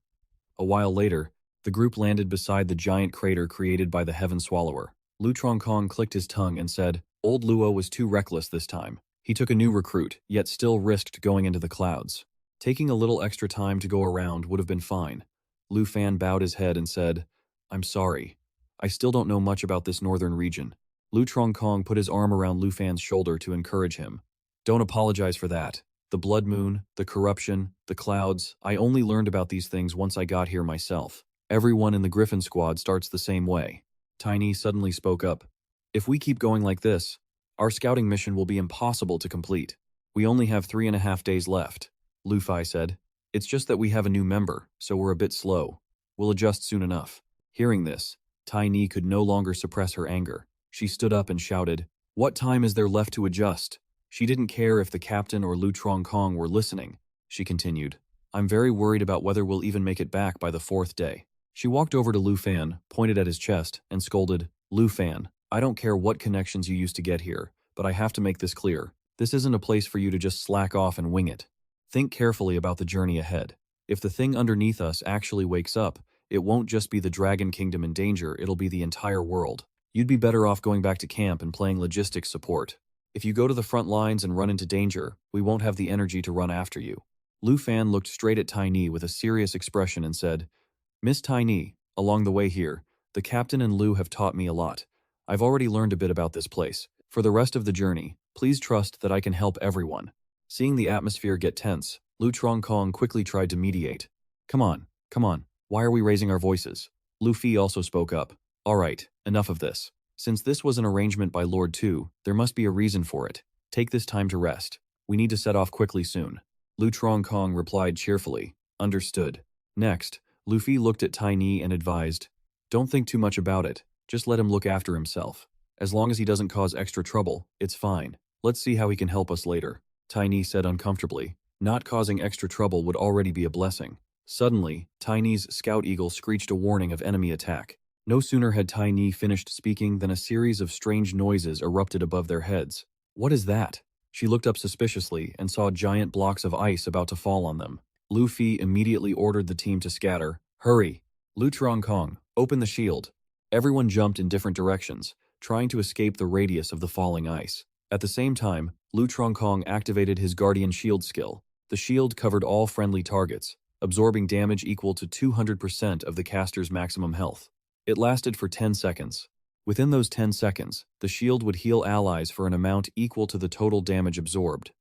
A while later, the group landed beside the giant crater created by the Heaven Swallower. Lu Tronkong clicked his tongue and said, "Old Luo was too reckless this time. He took a new recruit, yet still risked going into the clouds. Taking a little extra time to go around would have been fine." Lu Fan bowed his head and said, "I'm sorry. I still don't know much about this northern region." Lu Tronkong put his arm around Lu Fan's shoulder to encourage him. "Don't apologize for that. The blood moon, the corruption, the clouds, I only learned about these things once I got here myself. Everyone in the Griffin squad starts the same way." Tiny suddenly spoke up. "If we keep going like this, our scouting mission will be impossible to complete. We only have 3.5 days left," Luffy said. "It's just that we have a new member, so we're a bit slow. We'll adjust soon enough." Hearing this, Tiny could no longer suppress her anger. She stood up and shouted, "What time is there left to adjust?" She didn't care if the captain or Lu Tronkong were listening. She continued, "I'm very worried about whether we'll even make it back by the 4th day." She walked over to Lu Fan, pointed at his chest, and scolded, "Lu Fan, I don't care what connections you used to get here, but I have to make this clear. This isn't a place for you to just slack off and wing it. Think carefully about the journey ahead. If the thing underneath us actually wakes up, it won't just be the Dragon Kingdom in danger, it'll be the entire world. You'd be better off going back to camp and playing logistics support. If you go to the front lines and run into danger, we won't have the energy to run after you." Lu Fan looked straight at Tiny with a serious expression and said, "Miss Tiny, along the way here, the captain and Lu have taught me a lot. I've already learned a bit about this place. For the rest of the journey, please trust that I can help everyone." Seeing the atmosphere get tense, Lu Tronkong quickly tried to mediate. Come on. Why are we raising our voices?" Luffy also spoke up. "All right, enough of this. Since this was an arrangement by Lord 2, there must be a reason for it. Take this time to rest. We need to set off quickly soon." Lu Tronkong replied cheerfully, "Understood." Next, Luffy looked at Tiny and advised, "Don't think too much about it. Just let him look after himself. As long as he doesn't cause extra trouble, it's fine. Let's see how he can help us later." Tiny said uncomfortably, Not causing extra trouble would already be a blessing. Suddenly, Tiny's scout eagle screeched a warning of enemy attack. No sooner had Tiny finished speaking than a series of strange noises erupted above their heads. What is that? She looked up suspiciously and saw giant blocks of ice about to fall on them. Luffy immediately ordered the team to scatter. Hurry! Lu Kong, open the shield. Everyone jumped in different directions, trying to escape the radius of the falling ice. At the same time, Lu Kong activated his Guardian Shield skill. The shield covered all friendly targets, absorbing damage equal to 200% of the caster's maximum health. It lasted for 10 seconds. Within those 10 seconds, the shield would heal allies for an amount equal to the total damage absorbed.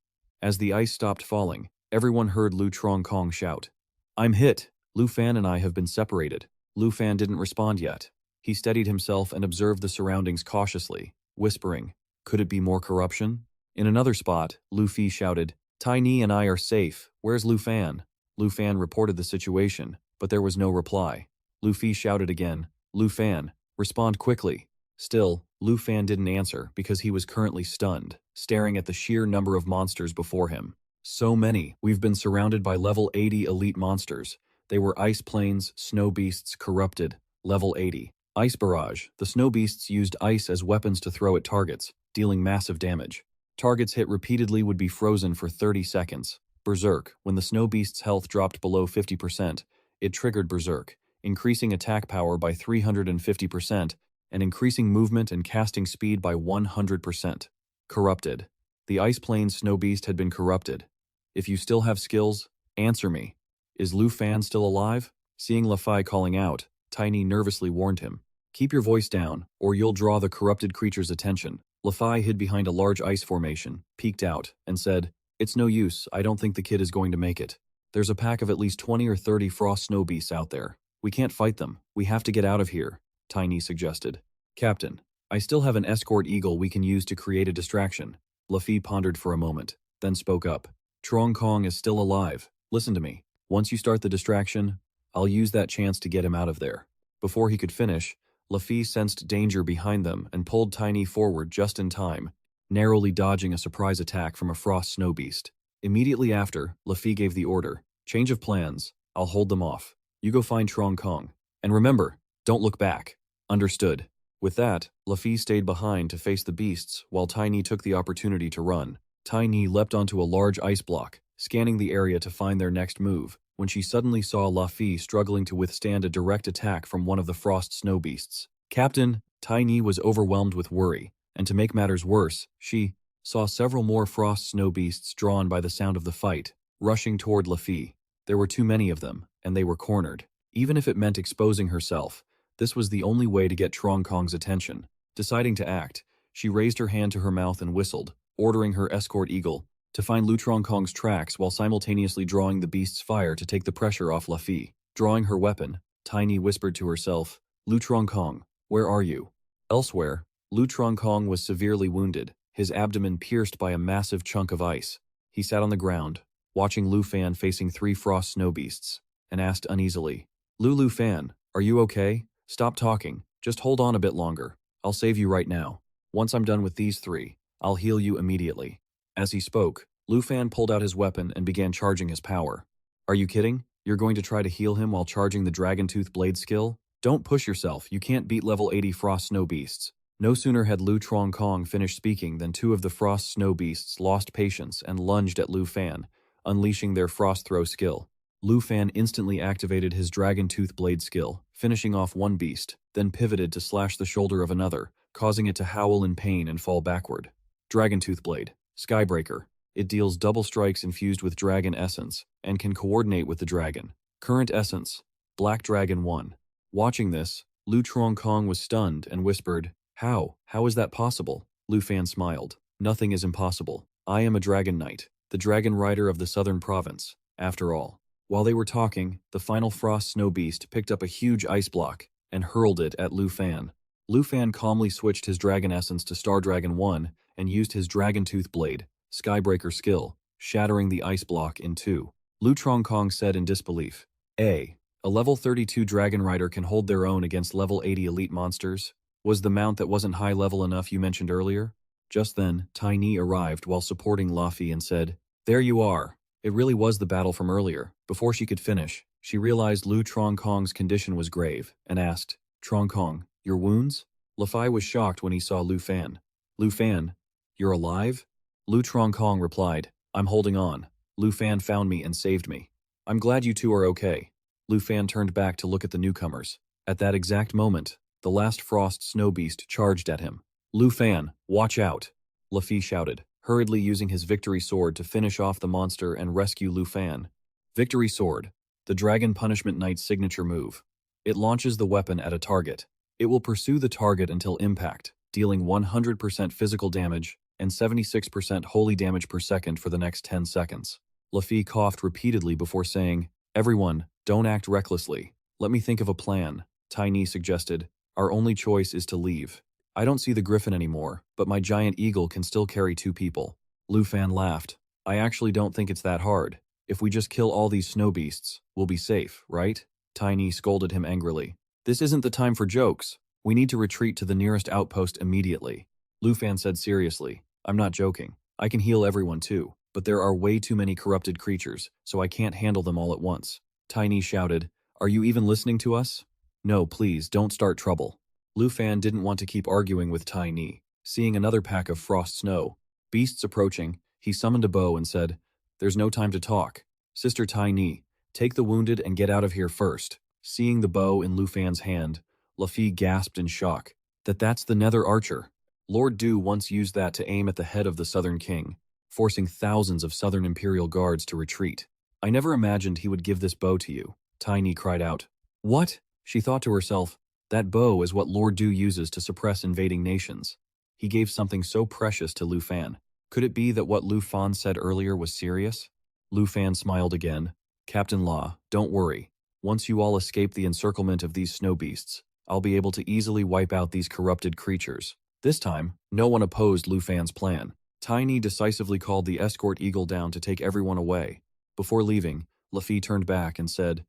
As the ice stopped falling, everyone heard Lu Kong shout, "I'm hit! Lu Fan and I have been separated." Lu Fan didn't respond yet. He steadied himself and observed the surroundings cautiously, whispering, "Could it be more corruption?" In another spot, Luffy shouted, "Tiny and I are safe. Where's Lu Fan?" Lu Fan reported the situation, but there was no reply. Luffy shouted again, "Lu Fan, respond quickly." Still, Lu Fan didn't answer because he was currently stunned, staring at the sheer number of monsters before him. So many. We've been surrounded by level 80 elite monsters. They were ice planes, snow beasts, corrupted. Level 80. Ice barrage. The snow beasts used ice as weapons to throw at targets, dealing massive damage. Targets hit repeatedly would be frozen for 30 seconds. Berserk. When the snow beast's health dropped below 50%, it triggered Berserk, increasing attack power by 350% and increasing movement and casting speed by 100%. Corrupted. The ice plane snow beast had been corrupted. If you still have skills, answer me. Is Lu Fan still alive? Seeing Luffy calling out, Tiny nervously warned him, "Keep your voice down, or you'll draw the corrupted creature's attention." Luffy hid behind a large ice formation, peeked out, and said, "It's no use, I don't think the kid is going to make it. There's a pack of at least 20 or 30 frost snow beasts out there. We can't fight them, we have to get out of here," Tiny suggested. "Captain, I still have an escort eagle we can use to create a distraction." Luffy pondered for a moment, then spoke up. "Kong is still alive. Listen to me. Once you start the distraction, I'll use that chance to get him out of there." Before he could finish, Luffy sensed danger behind them and pulled Tiny forward just in time, narrowly dodging a surprise attack from a frost snow beast. Immediately after, Luffy gave the order, "Change of plans. I'll hold them off. You go find Kong. And remember, don't look back." Understood. With that, Luffy stayed behind to face the beasts while Tiny took the opportunity to run. Tiny leapt onto a large ice block, scanning the area to find their next move, when she suddenly saw Luffy struggling to withstand a direct attack from one of the frost snow beasts. "Captain," Tiny was overwhelmed with worry, and to make matters worse, she saw several more frost snow beasts drawn by the sound of the fight, rushing toward Luffy. There were too many of them, and they were cornered. Even if it meant exposing herself, this was the only way to get Kong's attention. Deciding to act, she raised her hand to her mouth and whistled, ordering her escort eagle to find Lu Kong's tracks while simultaneously drawing the beast's fire to take the pressure off Luffy. Drawing her weapon, Tiny whispered to herself, "Lu Kong, where are you?" Elsewhere, Lu Kong was severely wounded, his abdomen pierced by a massive chunk of ice. He sat on the ground, watching Lu Fan facing 3 frost snow beasts, and asked uneasily, Lu Fan, are you okay? Stop talking, just hold on a bit longer. I'll save you right now. Once I'm done with these 3, I'll heal you immediately." As he spoke, Lu Fan pulled out his weapon and began charging his power. "Are you kidding? You're going to try to heal him while charging the Dragon Tooth Blade skill? Don't push yourself, you can't beat level 80 Frost Snow Beasts." No sooner had Lu Kong finished speaking than 2 of the Frost Snow Beasts lost patience and lunged at Lu Fan, unleashing their Frost Throw skill. Lu Fan instantly activated his Dragon Tooth Blade skill, finishing off one beast, then pivoted to slash the shoulder of another, causing it to howl in pain and fall backward. Dragon Tooth Blade. Skybreaker. It deals double strikes infused with dragon essence, and can coordinate with the dragon. Current essence. Black Dragon 1. Watching this, Lu Kong was stunned and whispered, How? How is that possible?" Lu Fan smiled. "Nothing is impossible. I am a Dragon Knight, the Dragon Rider of the Southern Province, after all." While they were talking, the final Frost Snow Beast picked up a huge ice block and hurled it at Lu Fan. Lu Fan calmly switched his dragon essence to Star Dragon 1 and used his Dragon Tooth Blade, Skybreaker skill, shattering the ice block in 2. Lu Kong said in disbelief, A level 32 Dragon Rider can hold their own against level 80 elite monsters? Was the mount that wasn't high level enough you mentioned earlier? Just then, Tiny arrived while supporting Luffy and said, "There you are. It really was the battle from earlier. Before she could finish, she realized Lu Trongkong's condition was grave and asked, Trongkong, your wounds? Lafai was shocked when he saw Lu Fan. Lu Fan, you're alive? Lu Trongkong replied, I'm holding on. Lu Fan found me and saved me. I'm glad you two are okay. Lu Fan turned back to look at the newcomers. At that exact moment, the last frost snow beast charged at him. Lu Fan, watch out! Lafi shouted, hurriedly using his victory sword to finish off the monster and rescue Lu Fan. Victory sword, the Dragon Punishment Knight's signature move. It launches the weapon at a target. It will pursue the target until impact, dealing 100% physical damage and 76% holy damage per second for the next 10 seconds. Lafi coughed repeatedly before saying, Everyone, don't act recklessly. Let me think of a plan. Tiny suggested, Our only choice is to leave. I don't see the griffin anymore, but my giant eagle can still carry 2 people. Lu Fan laughed. I actually don't think it's that hard. If we just kill all these snow beasts, we'll be safe, right? Tiny scolded him angrily. This isn't the time for jokes. We need to retreat to the nearest outpost immediately. Lu Fan said seriously, I'm not joking. I can heal everyone too, but there are way too many corrupted creatures, so I can't handle them all at once. Tiny shouted, Are you even listening to us? No, please, don't start trouble. Lu Fan didn't want to keep arguing with Tiny. Seeing another pack of frost snow beasts approaching, he summoned a bow and said, There's no time to talk. Sister Tiny, take the wounded and get out of here first. Seeing the bow in Lu Fan's hand, Lafi gasped in shock. That's the Nether Archer. Lord Du once used that to aim at the head of the Southern King, forcing thousands of Southern Imperial guards to retreat. I never imagined he would give this bow to you. Tiny cried out. What? She thought to herself, that bow is what Lord Du uses to suppress invading nations. He gave something so precious to Lu Fan. Could it be that what Lu Fan said earlier was serious? Lu Fan smiled again. Captain Law, don't worry. Once you all escape the encirclement of these snow beasts, I'll be able to easily wipe out these corrupted creatures. This time, no one opposed Lu Fan's plan. Tiny decisively called the escort eagle down to take everyone away. Before leaving, Lafi turned back and said,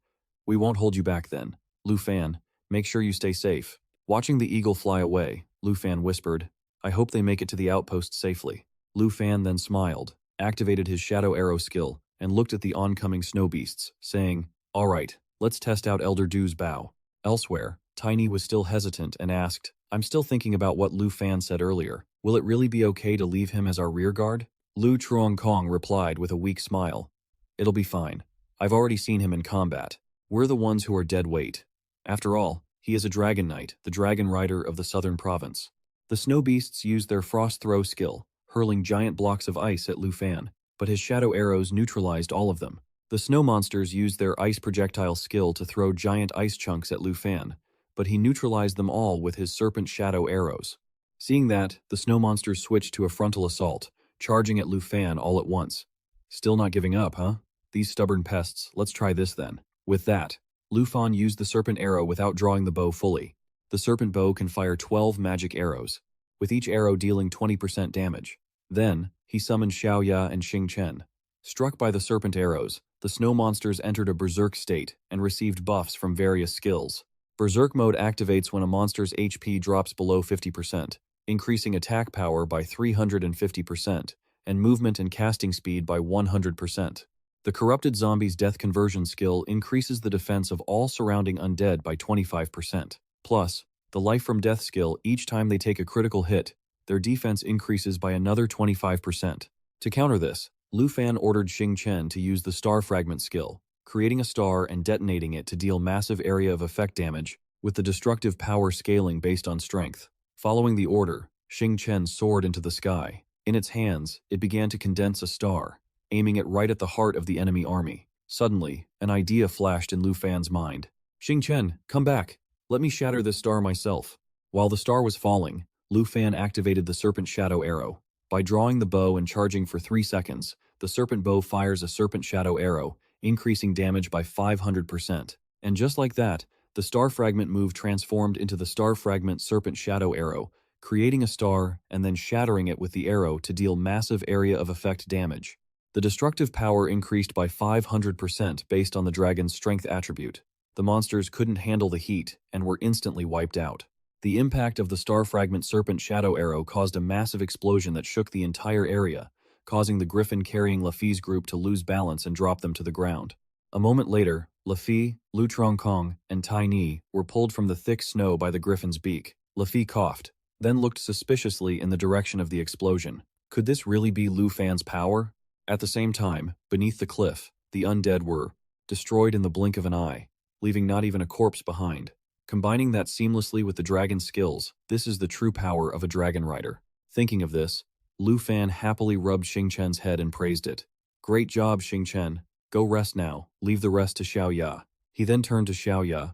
We won't hold you back then. Lu Fan, make sure you stay safe. Watching the eagle fly away, Lu Fan whispered, I hope they make it to the outpost safely. Lu Fan then smiled, activated his shadow arrow skill, and looked at the oncoming snow beasts, saying, All right, let's test out Elder Du's bow. Elsewhere, Tiny was still hesitant and asked, I'm still thinking about what Lu Fan said earlier. Will it really be okay to leave him as our rear guard? Lu Trongkong replied with a weak smile. It'll be fine. I've already seen him in combat. We're the ones who are dead weight. After all, he is a dragon knight, the dragon rider of the southern province. The snow beasts used their frost throw skill, hurling giant blocks of ice at Lu Fan, but his shadow arrows neutralized all of them. The snow monsters used their ice projectile skill to throw giant ice chunks at Lu Fan, but he neutralized them all with his serpent shadow arrows. Seeing that, the snow monsters switched to a frontal assault, charging at Lu Fan all at once. Still not giving up, huh? These stubborn pests, let's try this then. With that, Lu Fan used the serpent arrow without drawing the bow fully. The serpent bow can fire 12 magic arrows, with each arrow dealing 20% damage. Then, he summoned Xiaoya and Xing Chen. Struck by the serpent arrows, the snow monsters entered a berserk state and received buffs from various skills. Berserk mode activates when a monster's HP drops below 50%, increasing attack power by 350% and movement and casting speed by 100%. The corrupted zombie's death conversion skill increases the defense of all surrounding undead by 25%. Plus, the life from death skill, each time they take a critical hit, their defense increases by another 25%. To counter this, Lu Fan ordered Xing Chen to use the star fragment skill, creating a star and detonating it to deal massive area of effect damage, with the destructive power scaling based on strength. Following the order, Xing Chen soared into the sky. In its hands, it began to condense a star, aiming it right at the heart of the enemy army. Suddenly, an idea flashed in Lu Fan's mind. Xing Chen, come back. Let me shatter this star myself. While the star was falling, Lu Fan activated the serpent shadow arrow. By drawing the bow and charging for 3 seconds, the serpent bow fires a serpent shadow arrow, increasing damage by 500%. And just like that, the star fragment move transformed into the star fragment serpent shadow arrow, creating a star and then shattering it with the arrow to deal massive area of effect damage. The destructive power increased by 500% based on the dragon's strength attribute. The monsters couldn't handle the heat and were instantly wiped out. The impact of the star fragment serpent shadow arrow caused a massive explosion that shook the entire area, causing the griffin carrying Luffy's group to lose balance and drop them to the ground. A moment later, Luffy, Lu Kong, and Tame were pulled from the thick snow by the griffin's beak. Luffy coughed, then looked suspiciously in the direction of the explosion. Could this really be Lu Fan's power? At the same time, beneath the cliff, the undead were destroyed in the blink of an eye, leaving not even a corpse behind. Combining that seamlessly with the dragon's skills, this is the true power of a dragon rider. Thinking of this, Lu Fan happily rubbed Xing Chen's head and praised it. Great job, Xing Chen. Go rest now, leave the rest to Xiao Ya. He then turned to Xiao Ya.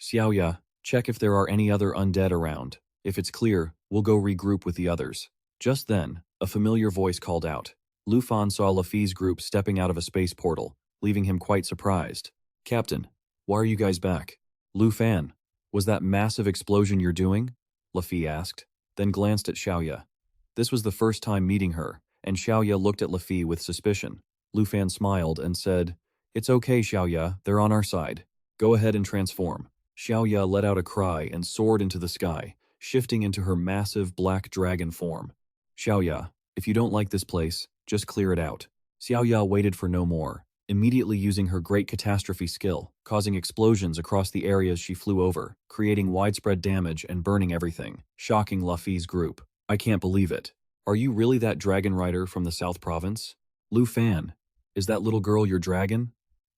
Xiao Ya, check if there are any other undead around. If it's clear, we'll go regroup with the others. Just then, a familiar voice called out. Lu Fan saw Luffy's group stepping out of a space portal, leaving him quite surprised. Captain, why are you guys back? Lu Fan, was that massive explosion you're doing? Luffy asked, then glanced at Xiao Ya. This was the first time meeting her, and Xiao Ya looked at Luffy with suspicion. Lu Fan smiled and said, It's okay, Xiao Ya, they're on our side. Go ahead and transform. Xiao Ya let out a cry and soared into the sky, shifting into her massive black dragon form. Xiao Ya, if you don't like this place, just clear it out. Xiao Ya waited for no more, immediately using her great catastrophe skill, causing explosions across the areas she flew over, creating widespread damage and burning everything, shocking Luffy's group. I can't believe it. Are you really that dragon rider from the South Province? Lu Fan, is that little girl your dragon?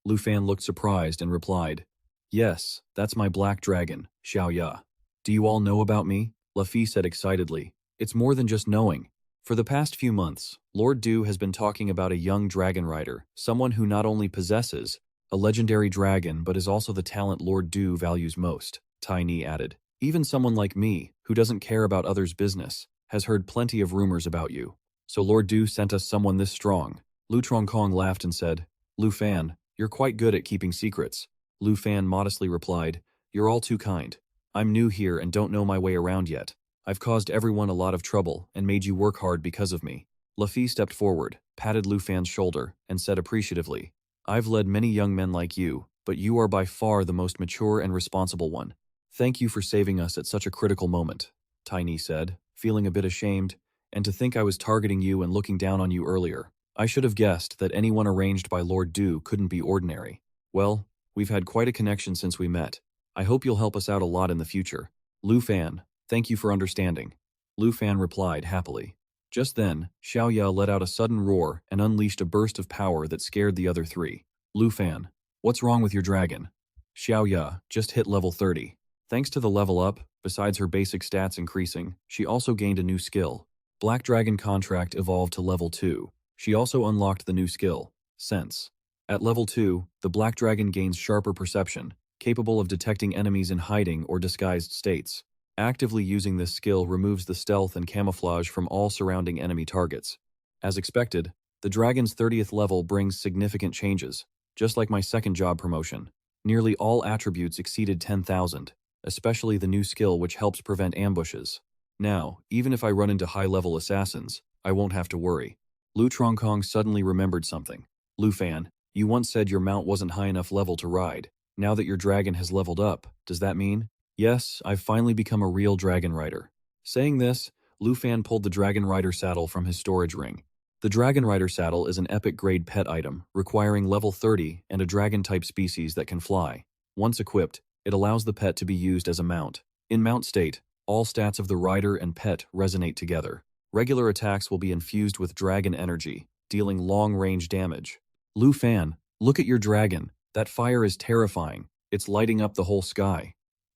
Lu Fan looked surprised and replied, Yes, that's my black dragon, Xiao Ya. Do you all know about me? Luffy said excitedly. It's more than just knowing. For the past few months, Lord Du has been talking about a young dragon rider, someone who not only possesses a legendary dragon but is also the talent Lord Du values most, Tiny added. Even someone like me, who doesn't care about others' business, has heard plenty of rumors about you. So Lord Du sent us someone this strong. Lu Kong laughed and said, Lu Fan, you're quite good at keeping secrets. Lu Fan modestly replied, You're all too kind. I'm new here and don't know my way around yet. I've caused everyone a lot of trouble and made you work hard because of me. Luffy stepped forward, patted Lu Fan's shoulder, and said appreciatively, I've led many young men like you, but you are by far the most mature and responsible one. Thank you for saving us at such a critical moment, Tiny said, feeling a bit ashamed, and to think I was targeting you and looking down on you earlier. I should have guessed that anyone arranged by Lord Du couldn't be ordinary. Well, we've had quite a connection since we met. I hope you'll help us out a lot in the future. Lu Fan, thank you for understanding. Lu Fan replied happily. Just then, Xiao Ya let out a sudden roar and unleashed a burst of power that scared the other three. Lu Fan, what's wrong with your dragon? Xiao Ya just hit level 30. Thanks to the level up, besides her basic stats increasing, she also gained a new skill. Black Dragon Contract evolved to level 2. She also unlocked the new skill, Sense. At level 2, the Black Dragon gains sharper perception, capable of detecting enemies in hiding or disguised states. Actively using this skill removes the stealth and camouflage from all surrounding enemy targets. As expected, the dragon's 30th level brings significant changes, just like my second job promotion. Nearly all attributes exceeded 10,000, especially the new skill which helps prevent ambushes. Now, even if I run into high-level assassins, I won't have to worry. Lu Kong suddenly remembered something. Lu Fan, you once said your mount wasn't high enough level to ride. Now that your dragon has leveled up, does that mean? Yes, I've finally become a real dragon rider. Saying this, Lu Fan pulled the dragon rider saddle from his storage ring. The dragon rider saddle is an epic grade pet item, requiring level 30 and a dragon-type species that can fly. Once equipped, it allows the pet to be used as a mount. In mount state, all stats of the rider and pet resonate together. Regular attacks will be infused with dragon energy, dealing long-range damage. Lu Fan, look at your dragon. That fire is terrifying. It's lighting up the whole sky.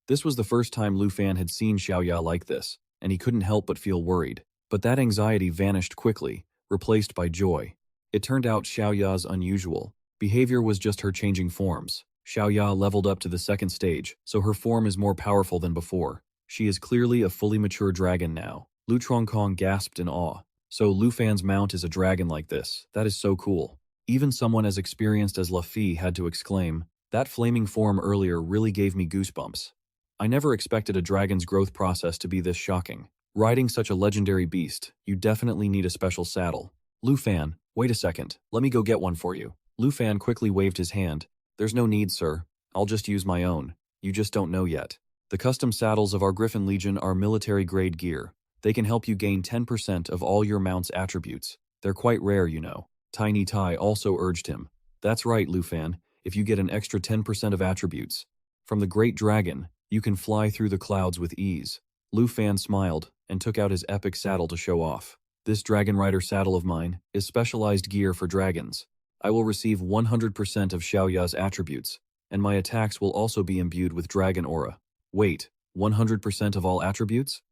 This was the first time Lu Fan had seen Xiao Ya like this, and he couldn't help but feel worried. But that anxiety vanished quickly, replaced by joy. It turned out Xiao Ya's unusual behavior was just her changing forms. Xiao Ya leveled up to the second stage, so her form is more powerful than before. She is clearly a fully mature dragon now. Lu Kong gasped in awe. So Lu Fan's mount is a dragon like this. That is so cool. Even someone as experienced as Luffy had to exclaim, that flaming form earlier really gave me goosebumps. I never expected a dragon's growth process to be this shocking. Riding such a legendary beast, you definitely need a special saddle. Lu Fan, wait a second, let me go get one for you. Lu Fan quickly waved his hand. There's no need, sir. I'll just use my own. You just don't know yet. The custom saddles of our Griffin Legion are military-grade gear. They can help you gain 10% of all your mount's attributes. They're quite rare, you know. Tiny Tai also urged him. That's right, Lu Fan, if you get an extra 10% of attributes. From the Great Dragon, you can fly through the clouds with ease. Lu Fan smiled and took out his epic saddle to show off. This Dragon Rider saddle of mine is specialized gear for dragons. I will receive 100% of Xiaoya's attributes, and my attacks will also be imbued with dragon aura. Wait, 100% of all attributes?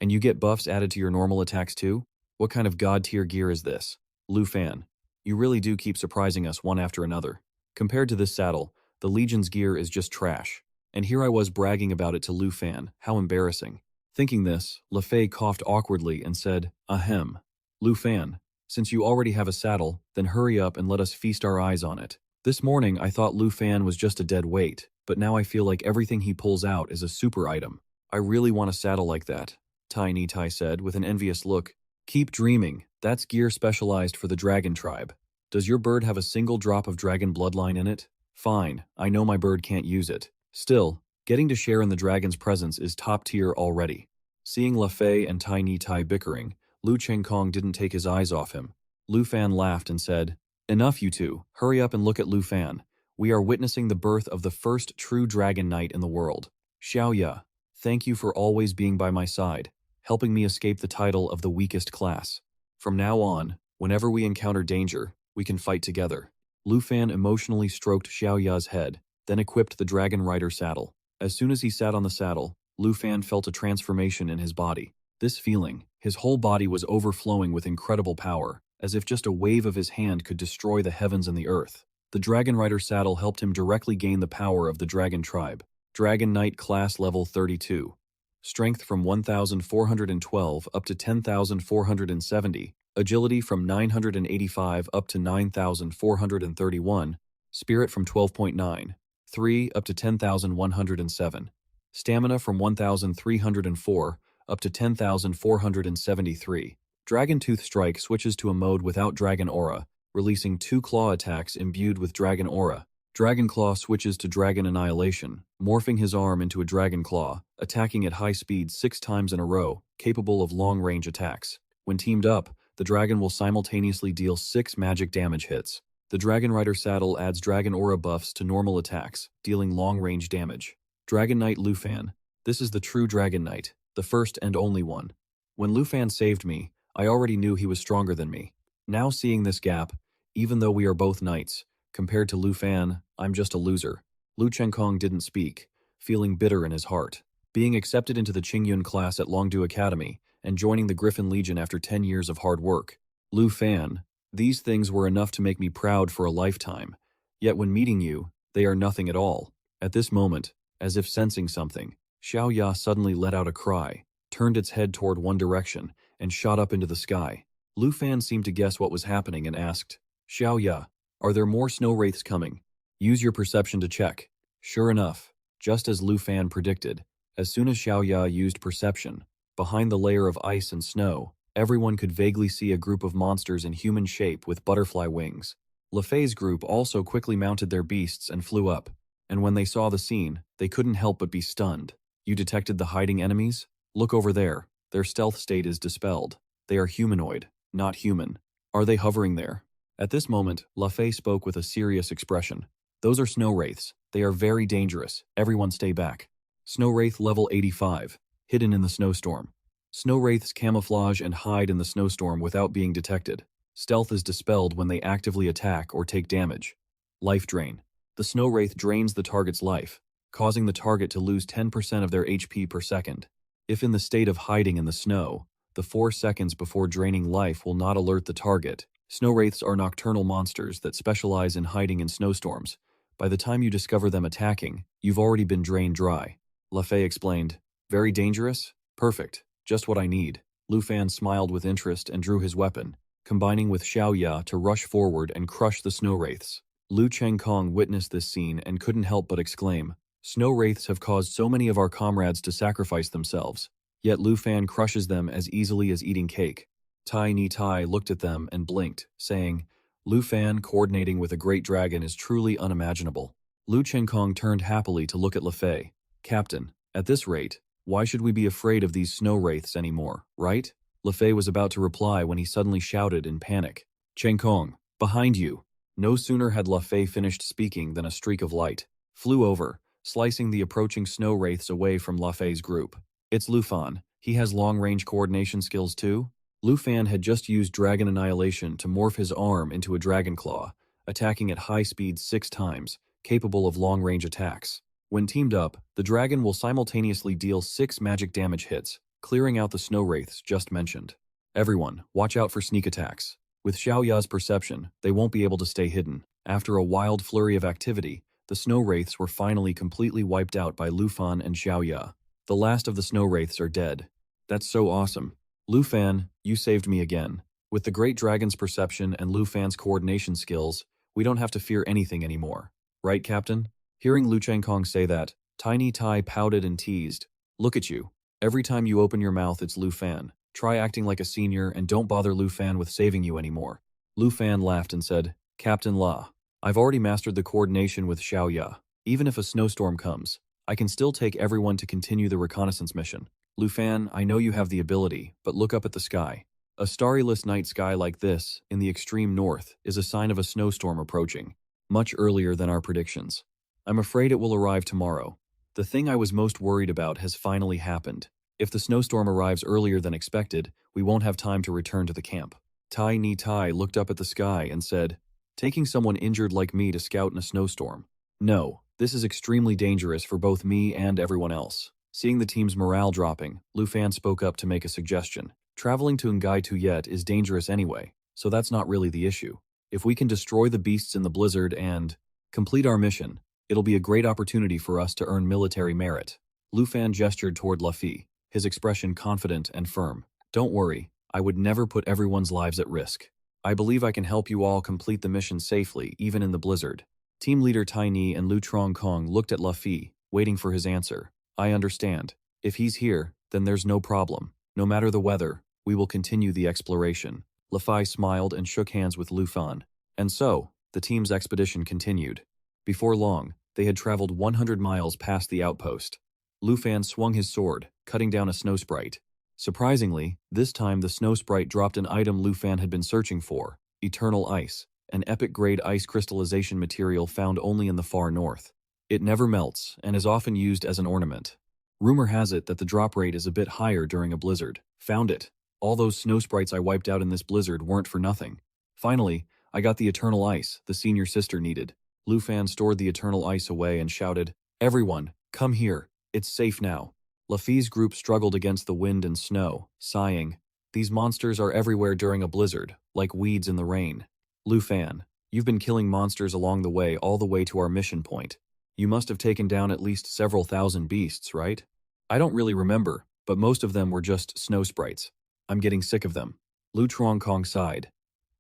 And you get buffs added to your normal attacks too? What kind of god-tier gear is this? Lu Fan, you really do keep surprising us one after another. Compared to this saddle, the Legion's gear is just trash. And here I was bragging about it to Lu Fan, how embarrassing. Thinking this, Le Fay coughed awkwardly and said, Ahem. Lu Fan, since you already have a saddle, then hurry up and let us feast our eyes on it. This morning I thought Lu Fan was just a dead weight, but now I feel like everything he pulls out is a super item. I really want a saddle like that, Tiny Tai said with an envious look. Keep dreaming, that's gear specialized for the dragon tribe. Does your bird have a single drop of dragon bloodline in it? Fine, I know my bird can't use it. Still, getting to share in the dragon's presence is top tier already. Seeing Le Fay and Tiny Tai bickering, Lu Chengkong didn't take his eyes off him. Lu Fan laughed and said, Enough you two, hurry up and look at Lu Fan. We are witnessing the birth of the first true dragon knight in the world. Xiaoya, thank you for always being by my side, helping me escape the title of the weakest class. From now on, whenever we encounter danger, we can fight together. Lu Fan emotionally stroked Xiaoya's head, then equipped the Dragon Rider saddle. As soon as he sat on the saddle, Lu Fan felt a transformation in his body. This feeling, his whole body was overflowing with incredible power, as if just a wave of his hand could destroy the heavens and the earth. The Dragon Rider saddle helped him directly gain the power of the Dragon Tribe. Dragon Knight class level 32. Strength from 1,412 up to 10,470. Agility from 985 up to 9,431. Spirit from 12.9. 3 up to 10,107. Stamina from 1,304 up to 10,473. Dragon Tooth Strike switches to a mode without Dragon Aura, releasing 2 claw attacks imbued with Dragon Aura. Dragon Claw switches to Dragon Annihilation, morphing his arm into a Dragon Claw, attacking at high speed 6 times in a row, capable of long-range attacks. When teamed up, the dragon will simultaneously deal 6 magic damage hits. The Dragon Rider saddle adds Dragon Aura buffs to normal attacks, dealing long-range damage. Dragon Knight Lu Fan. This is the true Dragon Knight, the first and only one. When Lu Fan saved me, I already knew he was stronger than me. Now seeing this gap, even though we are both knights, compared to Lu Fan, I'm just a loser. Lu Chengkong didn't speak, feeling bitter in his heart. Being accepted into the Qingyun class at Longdu Academy and joining the Griffin Legion after 10 years of hard work. Lu Fan, these things were enough to make me proud for a lifetime. Yet when meeting you, they are nothing at all. At this moment, as if sensing something, Xiaoya suddenly let out a cry, turned its head toward one direction, and shot up into the sky. Lu Fan seemed to guess what was happening and asked, Xiaoya, are there more snow wraiths coming? Use your perception to check. Sure enough, just as Lu Fan predicted, as soon as Xiaoya used perception, behind the layer of ice and snow, everyone could vaguely see a group of monsters in human shape with butterfly wings. Le Fay's group also quickly mounted their beasts and flew up, and when they saw the scene, they couldn't help but be stunned. You detected the hiding enemies? Look over there. Their stealth state is dispelled. They are humanoid, not human. Are they hovering there? At this moment, Le Fay spoke with a serious expression. Those are snow wraiths. They are very dangerous. Everyone stay back. Snow wraith level 85. Hidden in the snowstorm. Snow wraiths camouflage and hide in the snowstorm without being detected. Stealth is dispelled when they actively attack or take damage. Life drain. The snow wraith drains the target's life, causing the target to lose 10% of their HP per second. If in the state of hiding in the snow, the 4 seconds before draining life will not alert the target. Snow wraiths are nocturnal monsters that specialize in hiding in snowstorms. By the time you discover them attacking, you've already been drained dry. Le Fay explained. Very dangerous? Perfect. Just what I need. Lu Fan smiled with interest and drew his weapon, combining with Xiaoya to rush forward and crush the snow wraiths. Lu Chengkong witnessed this scene and couldn't help but exclaim, Snow wraiths have caused so many of our comrades to sacrifice themselves, yet Lu Fan crushes them as easily as eating cake. Tiny Tai looked at them and blinked, saying, Lu Fan coordinating with a great dragon is truly unimaginable. Lu Chengkong turned happily to look at Le Fay. Captain, at this rate, why should we be afraid of these snow wraiths anymore, right? Lefei was about to reply when he suddenly shouted in panic, "Cheng Kong, behind you!" No sooner had Lefei finished speaking than a streak of light flew over, slicing the approaching snow wraiths away from Lefei's group. It's Lufan. He has long-range coordination skills too? Lufan had just used Dragon Annihilation to morph his arm into a dragon claw, attacking at high speed 6 times, capable of long-range attacks. When teamed up, the dragon will simultaneously deal 6 magic damage hits, clearing out the snow wraiths just mentioned. Everyone, watch out for sneak attacks. With Xiaoya's perception, they won't be able to stay hidden. After a wild flurry of activity, the snow wraiths were finally completely wiped out by Lufan and Xiaoya. The last of the snow wraiths are dead. That's so awesome. Lufan, you saved me again. With the great dragon's perception and Lufan's coordination skills, we don't have to fear anything anymore. Right, Captain? Hearing Lu Chengkong say that, Tiny Tai pouted and teased. Look at you. Every time you open your mouth it's Lufan. Try acting like a senior and don't bother Lufan with saving you anymore. Lufan laughed and said, Captain La, I've already mastered the coordination with Xiaoya. Even if a snowstorm comes, I can still take everyone to continue the reconnaissance mission. Lufan, I know you have the ability, but look up at the sky. A starryless night sky like this, in the extreme north, is a sign of a snowstorm approaching, much earlier than our predictions. I'm afraid it will arrive tomorrow. The thing I was most worried about has finally happened. If the snowstorm arrives earlier than expected, we won't have time to return to the camp. Tai Ni Tai looked up at the sky and said, taking someone injured like me to scout in a snowstorm? No, this is extremely dangerous for both me and everyone else. Seeing the team's morale dropping, Lufan spoke up to make a suggestion. Traveling to Ngai Tuyet is dangerous anyway, so that's not really the issue. If we can destroy the beasts in the blizzard and complete our mission, it'll be a great opportunity for us to earn military merit. Lufan gestured toward Luffy, his expression confident and firm. Don't worry, I would never put everyone's lives at risk. I believe I can help you all complete the mission safely, even in the blizzard. Team leader Tai Ni and Lu Trong-Kong looked at Luffy, waiting for his answer. I understand. If he's here, then there's no problem. No matter the weather, we will continue the exploration. Luffy smiled and shook hands with Lufan. And so, the team's expedition continued. Before long, they had traveled 100 miles past the outpost. Lufan swung his sword, cutting down a snow sprite. Surprisingly, this time the snow sprite dropped an item Lufan had been searching for, eternal ice, an epic-grade ice crystallization material found only in the far north. It never melts and is often used as an ornament. Rumor has it that the drop rate is a bit higher during a blizzard. Found it. All those snow sprites I wiped out in this blizzard weren't for nothing. Finally, I got the eternal ice the senior sister needed. Lufan stored the eternal ice away and shouted, Everyone, come here. It's safe now. Luffy's group struggled against the wind and snow, sighing. These monsters are everywhere during a blizzard, like weeds in the rain. Lufan, you've been killing monsters along the way all the way to our mission point. You must have taken down at least several thousand beasts, right? I don't really remember, but most of them were just snow sprites. I'm getting sick of them. Lu Trong-Kong sighed.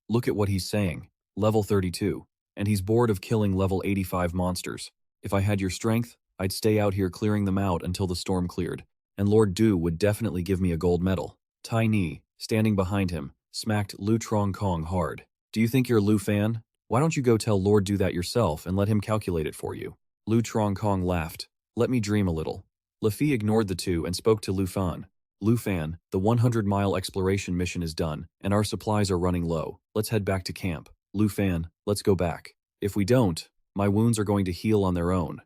Look at what he's saying. Level 32. And he's bored of killing level 85 monsters. If I had your strength, I'd stay out here clearing them out until the storm cleared. And Lord Du would definitely give me a gold medal. Tai Ni, standing behind him, smacked Lu Trong-Kong hard. Do you think you're Lufan? Why don't you go tell Lord Du that yourself and let him calculate it for you? Lu Trong-Kong laughed. Let me dream a little. Luffy ignored the two and spoke to Lufan. Lufan, the 100-mile exploration mission is done, and our supplies are running low. Let's head back to camp. Lufan, let's go back. If we don't, my wounds are going to heal on their own.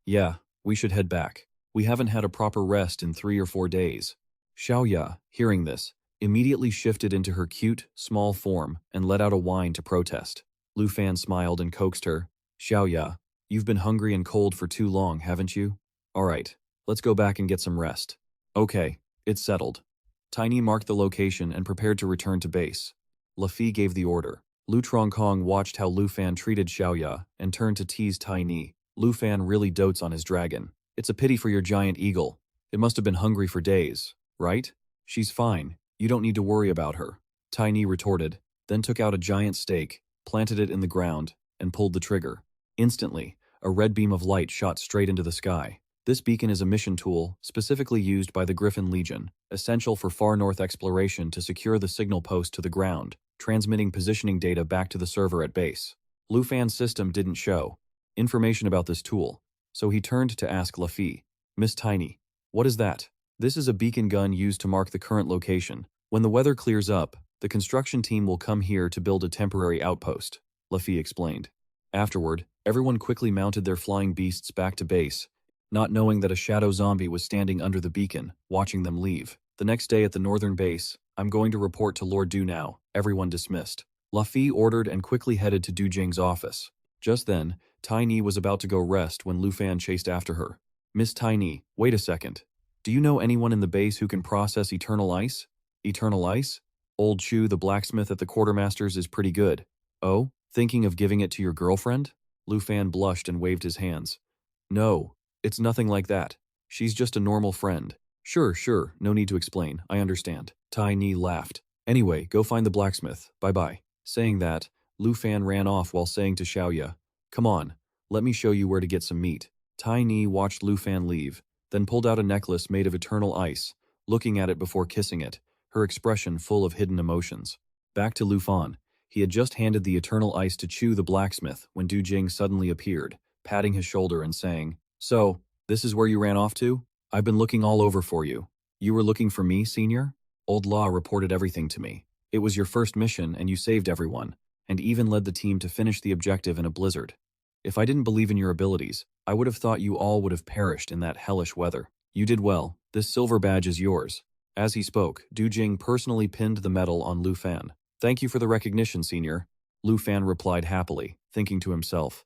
Yeah, we should head back. We haven't had a proper rest in 3 or 4 days. Xiaoya, hearing this, immediately shifted into her cute, small form and let out a whine to protest. Lufan smiled and coaxed her. Xiaoya, you've been hungry and cold for too long, haven't you? All right, let's go back and get some rest. Okay, it's settled. Tiny marked the location and prepared to return to base. Luffy gave the order. Lu Trong-Kong watched how Lufan treated Xiaoya and turned to tease Tiny. Lufan really dotes on his dragon. It's a pity for your giant eagle. It must have been hungry for days, right? She's fine. You don't need to worry about her. Tiny retorted, then took out a giant stake, planted it in the ground, and pulled the trigger. Instantly, a red beam of light shot straight into the sky. This beacon is a mission tool specifically used by the Griffin Legion, essential for far north exploration to secure the signal post to the ground, transmitting positioning data back to the server at base. Lufan's system didn't show information about this tool, so he turned to ask Luffy, Miss Tiny, what is that? This is a beacon gun used to mark the current location. When the weather clears up, the construction team will come here to build a temporary outpost, Luffy explained. Afterward, everyone quickly mounted their flying beasts back to base, not knowing that a shadow zombie was standing under the beacon, watching them leave. The next day at the northern base, I'm going to report to Lord Du now. Everyone dismissed. Luffy ordered and quickly headed to Du Jing's office. Just then, Tiny was about to go rest when Lu Fan chased after her. Miss Tiny, wait a second. Do you know anyone in the base who can process eternal ice? Eternal ice? Old Chu, the blacksmith at the quartermaster's, is pretty good. Oh, thinking of giving it to your girlfriend? Lu Fan blushed and waved his hands. No, it's nothing like that. She's just a normal friend. Sure, no need to explain, I understand. Tiny laughed. Anyway, go find the blacksmith, bye-bye. Saying that, Lu Fan ran off while saying to Xiaoya, come on, let me show you where to get some meat. Tiny watched Lu Fan leave, then pulled out a necklace made of eternal ice, looking at it before kissing it, her expression full of hidden emotions. Back to Lu Fan. He had just handed the eternal ice to Chu the blacksmith when Du Jing suddenly appeared, patting his shoulder and saying, So, this is where you ran off to? I've been looking all over for you. You were looking for me, senior? Old Law reported everything to me. It was your first mission and you saved everyone, and even led the team to finish the objective in a blizzard. If I didn't believe in your abilities, I would have thought you all would have perished in that hellish weather. You did well. This silver badge is yours. As he spoke, Du Jing personally pinned the medal on Lu Fan. Thank you for the recognition, senior. Lu Fan replied happily, thinking to himself.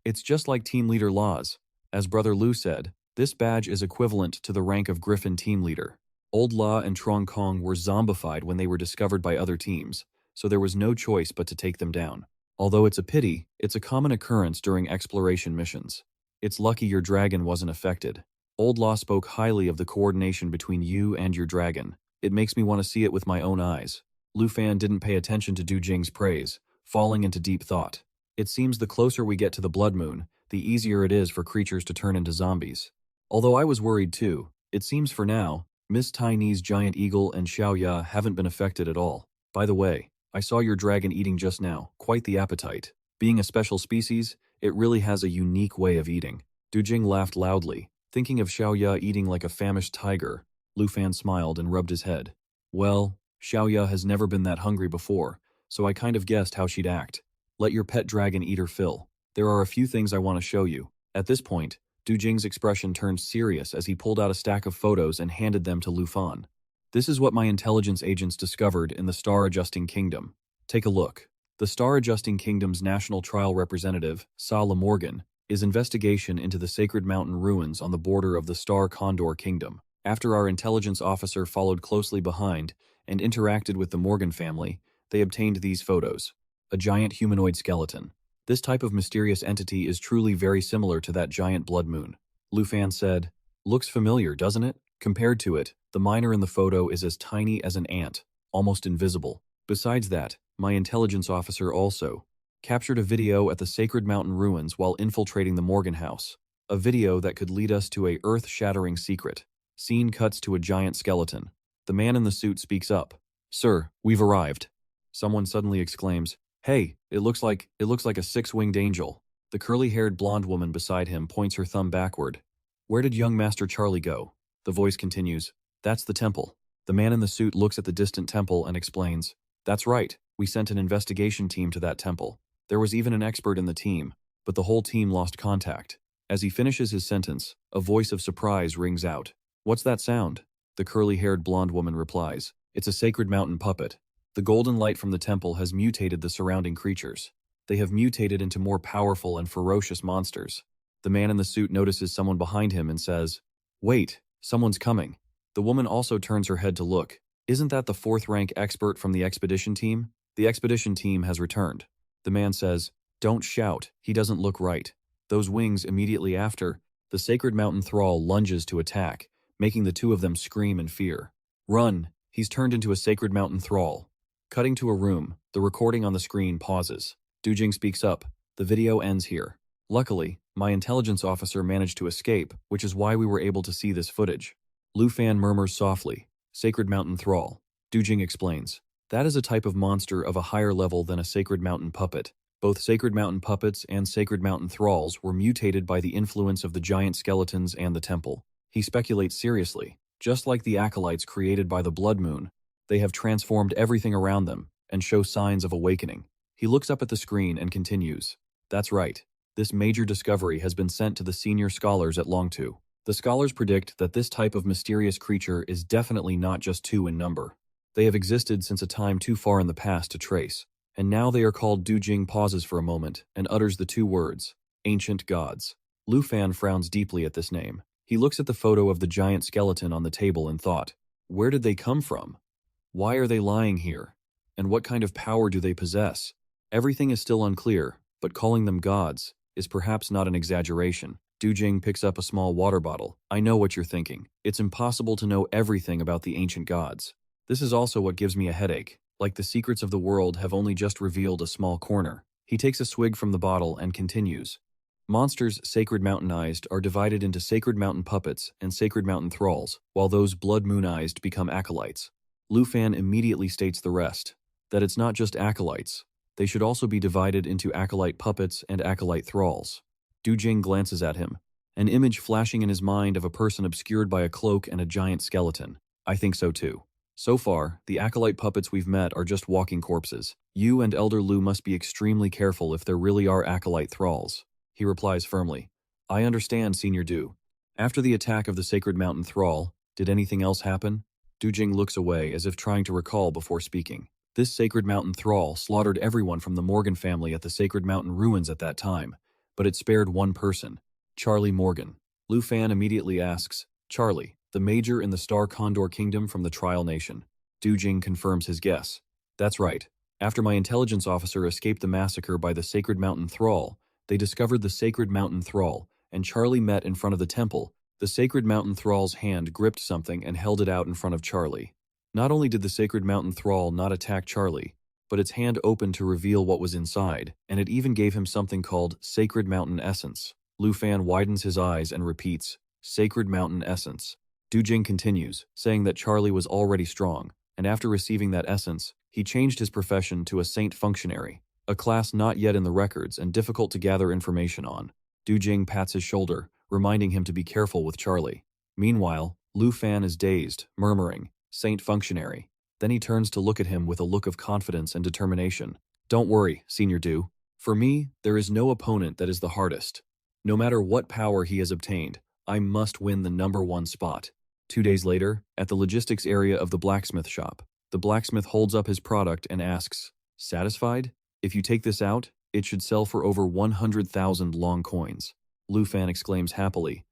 It's just like team leader laws. As Brother Lu said, this badge is equivalent to the rank of Griffin team leader. Old La and Trong Kong were zombified when they were discovered by other teams, so there was no choice but to take them down. Although it's a pity, it's a common occurrence during exploration missions. It's lucky your dragon wasn't affected. Old Law spoke highly of the coordination between you and your dragon. It makes me want to see it with my own eyes. Lu Fan didn't pay attention to Du Jing's praise, falling into deep thought. It seems the closer we get to the blood moon, the easier it is for creatures to turn into zombies. Although I was worried too, it seems for now, Miss Tiny's giant eagle and Xiaoya haven't been affected at all. By the way, I saw your dragon eating just now, quite the appetite. Being a special species, it really has a unique way of eating. Du Jing laughed loudly, thinking of Xiaoya eating like a famished tiger. Lu Fan smiled and rubbed his head. Well, Xiaoya has never been that hungry before, so I kind of guessed how she'd act. Let your pet dragon eat her fill. There are a few things I want to show you. At this point, Du Jing's expression turned serious as he pulled out a stack of photos and handed them to Lu Fan. This is what my intelligence agents discovered in the Star-Adjusting Kingdom. Take a look. The Star-Adjusting Kingdom's National Trial Representative, Sala Morgan, is investigation into the Sacred Mountain ruins on the border of the Star Condor Kingdom. After our intelligence officer followed closely behind and interacted with the Morgan family, they obtained these photos. A giant humanoid skeleton. This type of mysterious entity is truly very similar to that giant blood moon. Lu Fan said, Looks familiar, doesn't it? Compared to it, the miner in the photo is as tiny as an ant, almost invisible. Besides that, my intelligence officer also captured a video at the Sacred Mountain ruins while infiltrating the Morgan house. A video that could lead us to a earth-shattering secret. Scene cuts to a giant skeleton. The man in the suit speaks up. Sir, we've arrived. Someone suddenly exclaims, Hey, it looks like a six-winged angel. The curly-haired blonde woman beside him points her thumb backward. Where did young Master Charlie go? The voice continues, That's the temple. The man in the suit looks at the distant temple and explains, That's right, we sent an investigation team to that temple. There was even an expert in the team, but the whole team lost contact. As he finishes his sentence, a voice of surprise rings out. What's that sound? The curly-haired blonde woman replies, It's a Sacred Mountain puppet. The golden light from the temple has mutated the surrounding creatures. They have mutated into more powerful and ferocious monsters. The man in the suit notices someone behind him and says, Wait, someone's coming. The woman also turns her head to look. Isn't that the fourth-rank expert from the expedition team? The expedition team has returned. The man says, Don't shout, he doesn't look right. Those wings immediately after, the Sacred Mountain thrall lunges to attack, making the two of them scream in fear. Run, he's turned into a Sacred Mountain thrall. Cutting to a room, the recording on the screen pauses. Du Jing speaks up. The video ends here. Luckily, my intelligence officer managed to escape, which is why we were able to see this footage. Lu Fan murmurs softly, Sacred Mountain thrall. Du Jing explains. That is a type of monster of a higher level than a Sacred Mountain puppet. Both Sacred Mountain puppets and Sacred Mountain thralls were mutated by the influence of the giant skeletons and the temple. He speculates seriously. Just like the acolytes created by the blood moon, They have transformed everything around them and show signs of awakening. He looks up at the screen and continues. That's right. This major discovery has been sent to the senior scholars at Longtu. The scholars predict that this type of mysterious creature is definitely not just 2 in number. They have existed since a time too far in the past to trace, and now they are called. Du Jing pauses for a moment and utters the 2 words, ancient gods. Lu Fan frowns deeply at this name. He looks at the photo of the giant skeleton on the table and thought, where did they come from? Why are they lying here? And what kind of power do they possess? Everything is still unclear, but calling them gods is perhaps not an exaggeration. Du Jing picks up a small water bottle. I know what you're thinking. It's impossible to know everything about the ancient gods. This is also what gives me a headache. Like the secrets of the world have only just revealed a small corner. He takes a swig from the bottle and continues. Monsters sacred mountainized are divided into sacred mountain puppets and sacred mountain thralls, while those blood moonized become acolytes. Lu Fan immediately states the rest, that it's not just acolytes. They should also be divided into acolyte puppets and acolyte thralls. Du Jing glances at him, an image flashing in his mind of a person obscured by a cloak and a giant skeleton. I think so too. So far, the acolyte puppets we've met are just walking corpses. You and Elder Lu must be extremely careful if there really are acolyte thralls. He replies firmly. I understand, Senior Du. After the attack of the Sacred Mountain Thrall, did anything else happen? Du Jing looks away as if trying to recall before speaking. This Sacred Mountain Thrall slaughtered everyone from the Morgan family at the Sacred Mountain ruins at that time, but it spared one person, Charlie Morgan. Lu Fan immediately asks, Charlie, the major in the Star Condor Kingdom from the Trial Nation. Du Jing confirms his guess. That's right. After my intelligence officer escaped the massacre by the Sacred Mountain Thrall, they discovered the Sacred Mountain Thrall, and Charlie met in front of the temple. The Sacred Mountain Thrall's hand gripped something and held it out in front of Charlie. Not only did the Sacred Mountain Thrall not attack Charlie, but its hand opened to reveal what was inside, and it even gave him something called Sacred Mountain Essence. Lu Fan widens his eyes and repeats, Sacred Mountain Essence. Du Jing continues, saying that Charlie was already strong, and after receiving that essence, he changed his profession to a saint functionary, a class not yet in the records and difficult to gather information on. Du Jing pats his shoulder, reminding him to be careful with Charlie. Meanwhile, Lu Fan is dazed, murmuring, Saint Functionary. Then he turns to look at him with a look of confidence and determination. Don't worry, Senior Du. For me, there is no opponent that is the hardest. No matter what power he has obtained, I must win the #1 spot. 2 days later, at the logistics area of the blacksmith shop, the blacksmith holds up his product and asks, Satisfied? If you take this out, it should sell for over 100,000 long coins. Lu Fan exclaims happily.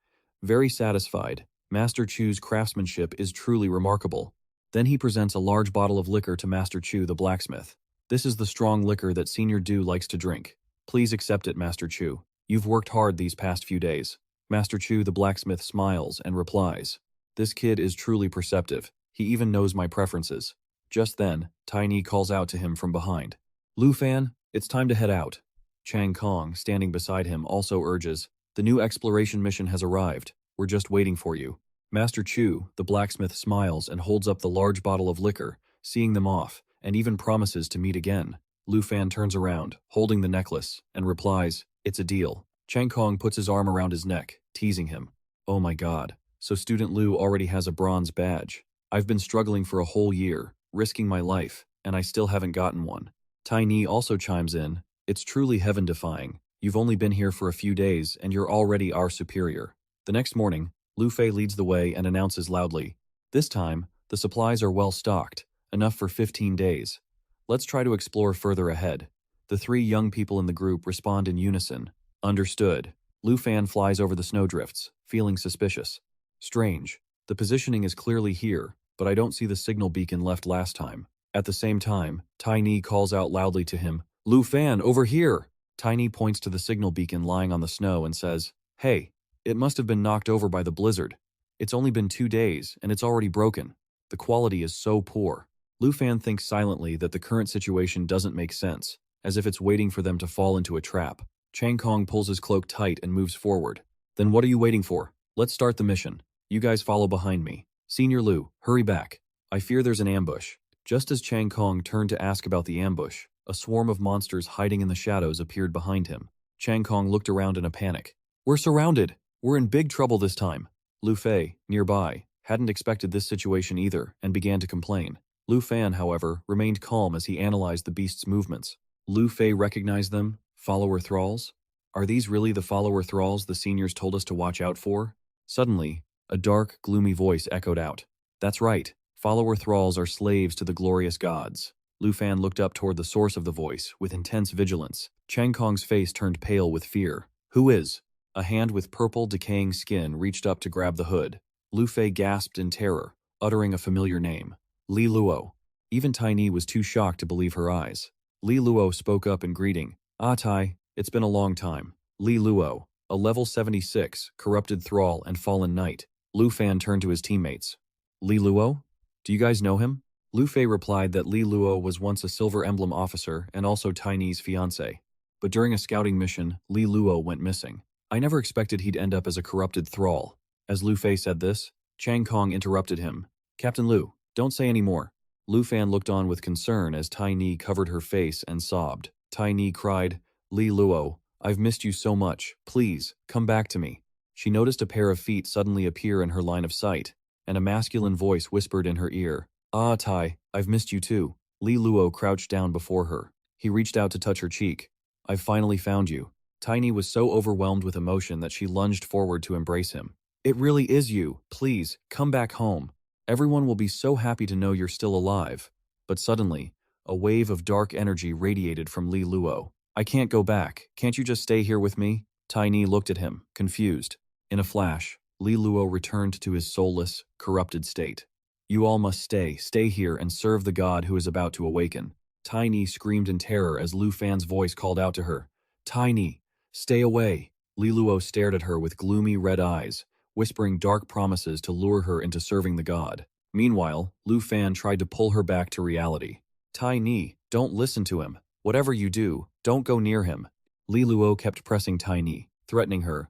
Very satisfied. Master Chu's craftsmanship is truly remarkable. Then he presents a large bottle of liquor to Master Chu the blacksmith. This is the strong liquor that Senior Du likes to drink. Please accept it, Master Chu. You've worked hard these past few days. Master Chu the blacksmith smiles and replies. This kid is truly perceptive. He even knows my preferences. Just then, Tiny calls out to him from behind. Lu Fan, it's time to head out. Chang Kong, standing beside him, also urges, the new exploration mission has arrived. We're just waiting for you. Master Chu, the blacksmith, smiles and holds up the large bottle of liquor, seeing them off, and even promises to meet again. Lu Fan turns around, holding the necklace, and replies, it's a deal. Chang Kong puts his arm around his neck, teasing him. Oh my god, so Student Lu already has a bronze badge. I've been struggling for a whole year, risking my life, and I still haven't gotten one. Tiny also chimes in, it's truly heaven-defying. You've only been here for a few days and you're already our superior. The next morning, Lu Fei leads the way and announces loudly, this time, the supplies are well stocked, enough for 15 days. Let's try to explore further ahead. The 3 young people in the group respond in unison. Understood. Lu Fan flies over the snowdrifts, feeling suspicious. Strange. The positioning is clearly here, but I don't see the signal beacon left last time. At the same time, Tiny calls out loudly to him, Lu Fan, over here! Tiny points to the signal beacon lying on the snow and says, hey, it must have been knocked over by the blizzard. It's only been 2 days, and it's already broken. The quality is so poor. Lu Fan thinks silently that the current situation doesn't make sense, as if it's waiting for them to fall into a trap. Chang Kong pulls his cloak tight and moves forward. Then what are you waiting for? Let's start the mission. You guys follow behind me. Senior Lu, hurry back. I fear there's an ambush. Just as Chang Kong turned to ask about the ambush, a swarm of monsters hiding in the shadows appeared behind him. Chang Kong looked around in a panic. We're surrounded. We're in big trouble this time. Lu Fei, nearby, hadn't expected this situation either and began to complain. Lu Fan, however, remained calm as he analyzed the beast's movements. Lu Fei recognized them. Follower thralls? Are these really the follower thralls the seniors told us to watch out for? Suddenly, a dark, gloomy voice echoed out. That's right. Follower thralls are slaves to the glorious gods. Lu Fan looked up toward the source of the voice with intense vigilance. Chang Kong's face turned pale with fear. Who is? A hand with purple, decaying skin reached up to grab the hood. Lu Fei gasped in terror, uttering a familiar name. Li Luo. Even Tiny was too shocked to believe her eyes. Li Luo spoke up in greeting. Ah Tai, it's been a long time. Li Luo, a level 76, corrupted thrall and fallen knight. Lu Fan turned to his teammates. Li Luo? Do you guys know him? Lu Fei replied that Li Luo was once a Silver Emblem officer and also Tiny's fiancé. But during a scouting mission, Li Luo went missing. I never expected he'd end up as a corrupted thrall. As Lu Fei said this, Chang Kong interrupted him. Captain Lu, don't say any more. Lu Fan looked on with concern as Tiny covered her face and sobbed. Tiny cried, Li Luo, I've missed you so much. Please, come back to me. She noticed a pair of feet suddenly appear in her line of sight, and a masculine voice whispered in her ear. Ah, Tai, I've missed you too. Li Luo crouched down before her. He reached out to touch her cheek. I've finally found you. Tiny was so overwhelmed with emotion that she lunged forward to embrace him. It really is you. Please, come back home. Everyone will be so happy to know you're still alive. But suddenly, a wave of dark energy radiated from Li Luo. I can't go back. Can't you just stay here with me? Tiny looked at him, confused. In a flash, Li Luo returned to his soulless, corrupted state. You all must stay here and serve the god who is about to awaken. Tiny screamed in terror as Lu Fan's voice called out to her. Tiny, stay away. Li Luo stared at her with gloomy red eyes, whispering dark promises to lure her into serving the god. Meanwhile, Lu Fan tried to pull her back to reality. Tiny, don't listen to him. Whatever you do, don't go near him. Li Luo kept pressing Tiny, threatening her.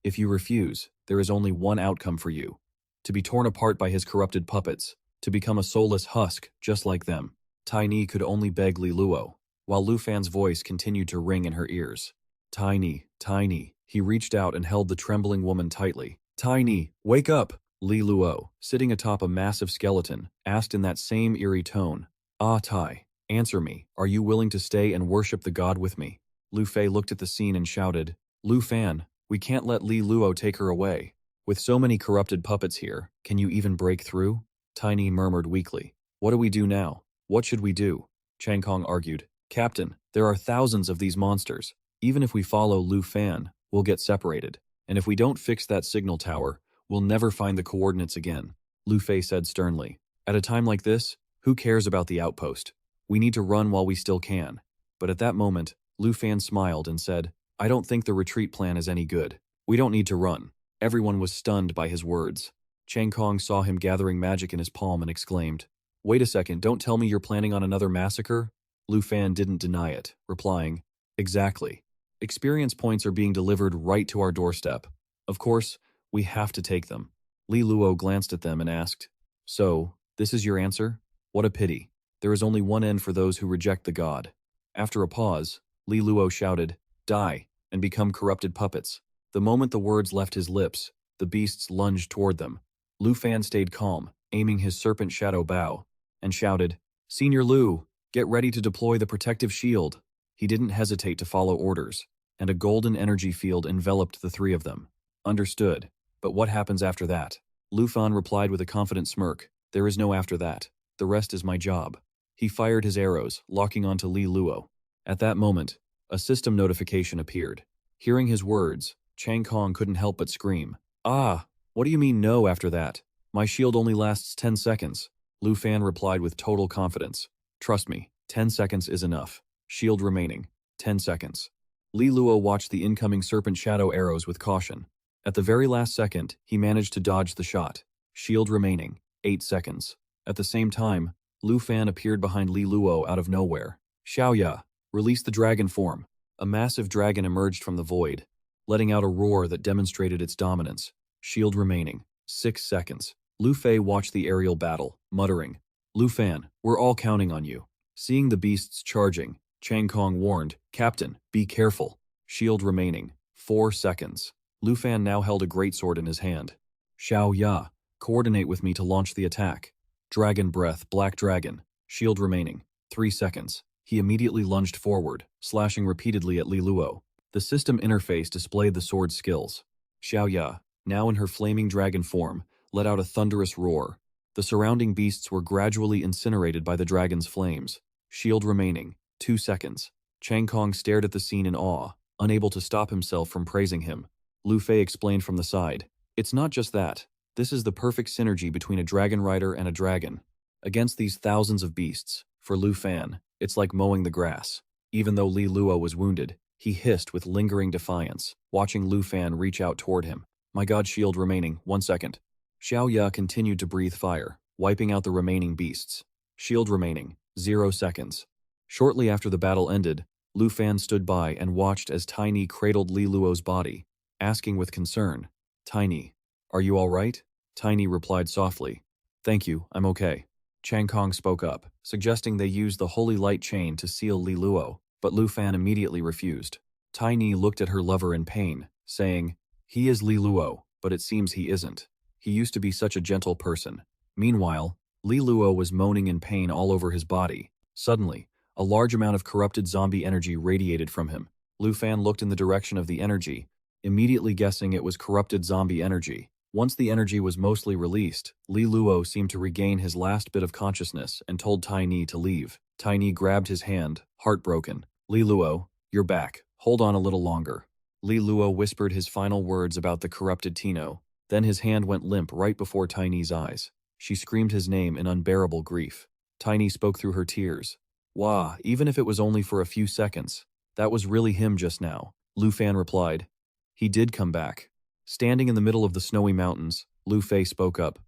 If you refuse, there is only one outcome for you. To be torn apart by his corrupted puppets, to become a soulless husk just like them. Tiny could only beg Li Luo, while Lu Fan's voice continued to ring in her ears. Tiny, Tiny. He reached out and held the trembling woman tightly. Tiny, wake up! Li Luo, sitting atop a massive skeleton, asked in that same eerie tone. Ah, Tai, answer me. Are you willing to stay and worship the god with me? Lu Fei looked at the scene and shouted, Lu Fan, we can't let Li Luo take her away. With so many corrupted puppets here, can you even break through? Tiny murmured weakly. What do we do now? What should we do? Chang Kong argued. Captain, there are thousands of these monsters. Even if we follow Lu Fan, we'll get separated. And if we don't fix that signal tower, we'll never find the coordinates again. Lu Fei said sternly. At a time like this, who cares about the outpost? We need to run while we still can. But at that moment, Lu Fan smiled and said, I don't think the retreat plan is any good. We don't need to run. Everyone was stunned by his words. Chang Kong saw him gathering magic in his palm and exclaimed, Wait a second, don't tell me you're planning on another massacre? Lu Fan didn't deny it, replying, Exactly. Experience points are being delivered right to our doorstep. Of course, we have to take them. Li Luo glanced at them and asked, So, this is your answer? What a pity. There is only one end for those who reject the god. After a pause, Li Luo shouted, Die, and become corrupted puppets. The moment the words left his lips, the beasts lunged toward them. Lu Fan stayed calm, aiming his serpent shadow bow, and shouted, Senior Lu, get ready to deploy the protective shield. He didn't hesitate to follow orders, and a golden energy field enveloped the three of them. Understood. But what happens after that? Lu Fan replied with a confident smirk. There is no after that. The rest is my job. He fired his arrows, locking onto Li Luo. At that moment, a system notification appeared. Hearing his words, Chang Kong couldn't help but scream. Ah, what do you mean no after that? My shield only lasts 10 seconds. Lu Fan replied with total confidence. Trust me, 10 seconds is enough. Shield remaining. 10 seconds. Li Luo watched the incoming serpent shadow arrows with caution. At the very last second, he managed to dodge the shot. Shield remaining. 8 seconds. At the same time, Lu Fan appeared behind Li Luo out of nowhere. Xiaoya, release the dragon form. A massive dragon emerged from the void, letting out a roar that demonstrated its dominance. Shield remaining. 6 seconds. Lu Fei watched the aerial battle, muttering, Lu Fan, we're all counting on you. Seeing the beasts charging, Chang Kong warned, Captain, be careful. Shield remaining. 4 seconds. Lu Fan now held a greatsword in his hand. Xiao Ya, coordinate with me to launch the attack. Dragon breath, black dragon. Shield remaining. 3 seconds. He immediately lunged forward, slashing repeatedly at Li Luo. The system interface displayed the sword's skills. Xiaoya, now in her flaming dragon form, let out a thunderous roar. The surrounding beasts were gradually incinerated by the dragon's flames. Shield remaining. 2 seconds. Chang Kong stared at the scene in awe, unable to stop himself from praising him. Lu Fei explained from the side. It's not just that. This is the perfect synergy between a dragon rider and a dragon. Against these thousands of beasts, for Lu Fan, it's like mowing the grass. Even though Li Luo was wounded, he hissed with lingering defiance, watching Lu Fan reach out toward him. My god, shield remaining, 1 second. Xiaoya continued to breathe fire, wiping out the remaining beasts. Shield remaining, 0 seconds. Shortly after the battle ended, Lu Fan stood by and watched as Tiny cradled Li Luo's body, asking with concern, Tiny, are you all right? Tiny replied softly, Thank you, I'm okay. Chang Kong spoke up, suggesting they use the holy light chain to seal Li Luo, but Lu Fan immediately refused. Tiny looked at her lover in pain, saying, He is Li Luo, but it seems he isn't. He used to be such a gentle person. Meanwhile, Li Luo was moaning in pain all over his body. Suddenly, a large amount of corrupted zombie energy radiated from him. Lu Fan looked in the direction of the energy, immediately guessing it was corrupted zombie energy. Once the energy was mostly released, Li Luo seemed to regain his last bit of consciousness and told Tiny to leave. Tiny grabbed his hand, heartbroken. Li Luo, you're back. Hold on a little longer. Li Luo whispered his final words about the corrupted Tino. Then his hand went limp right before Tiny's eyes. She screamed his name in unbearable grief. Tiny spoke through her tears. Wah, even if it was only for a few seconds. That was really him just now. Lu Fan replied. He did come back. Standing in the middle of the snowy mountains, Lu Fei spoke up.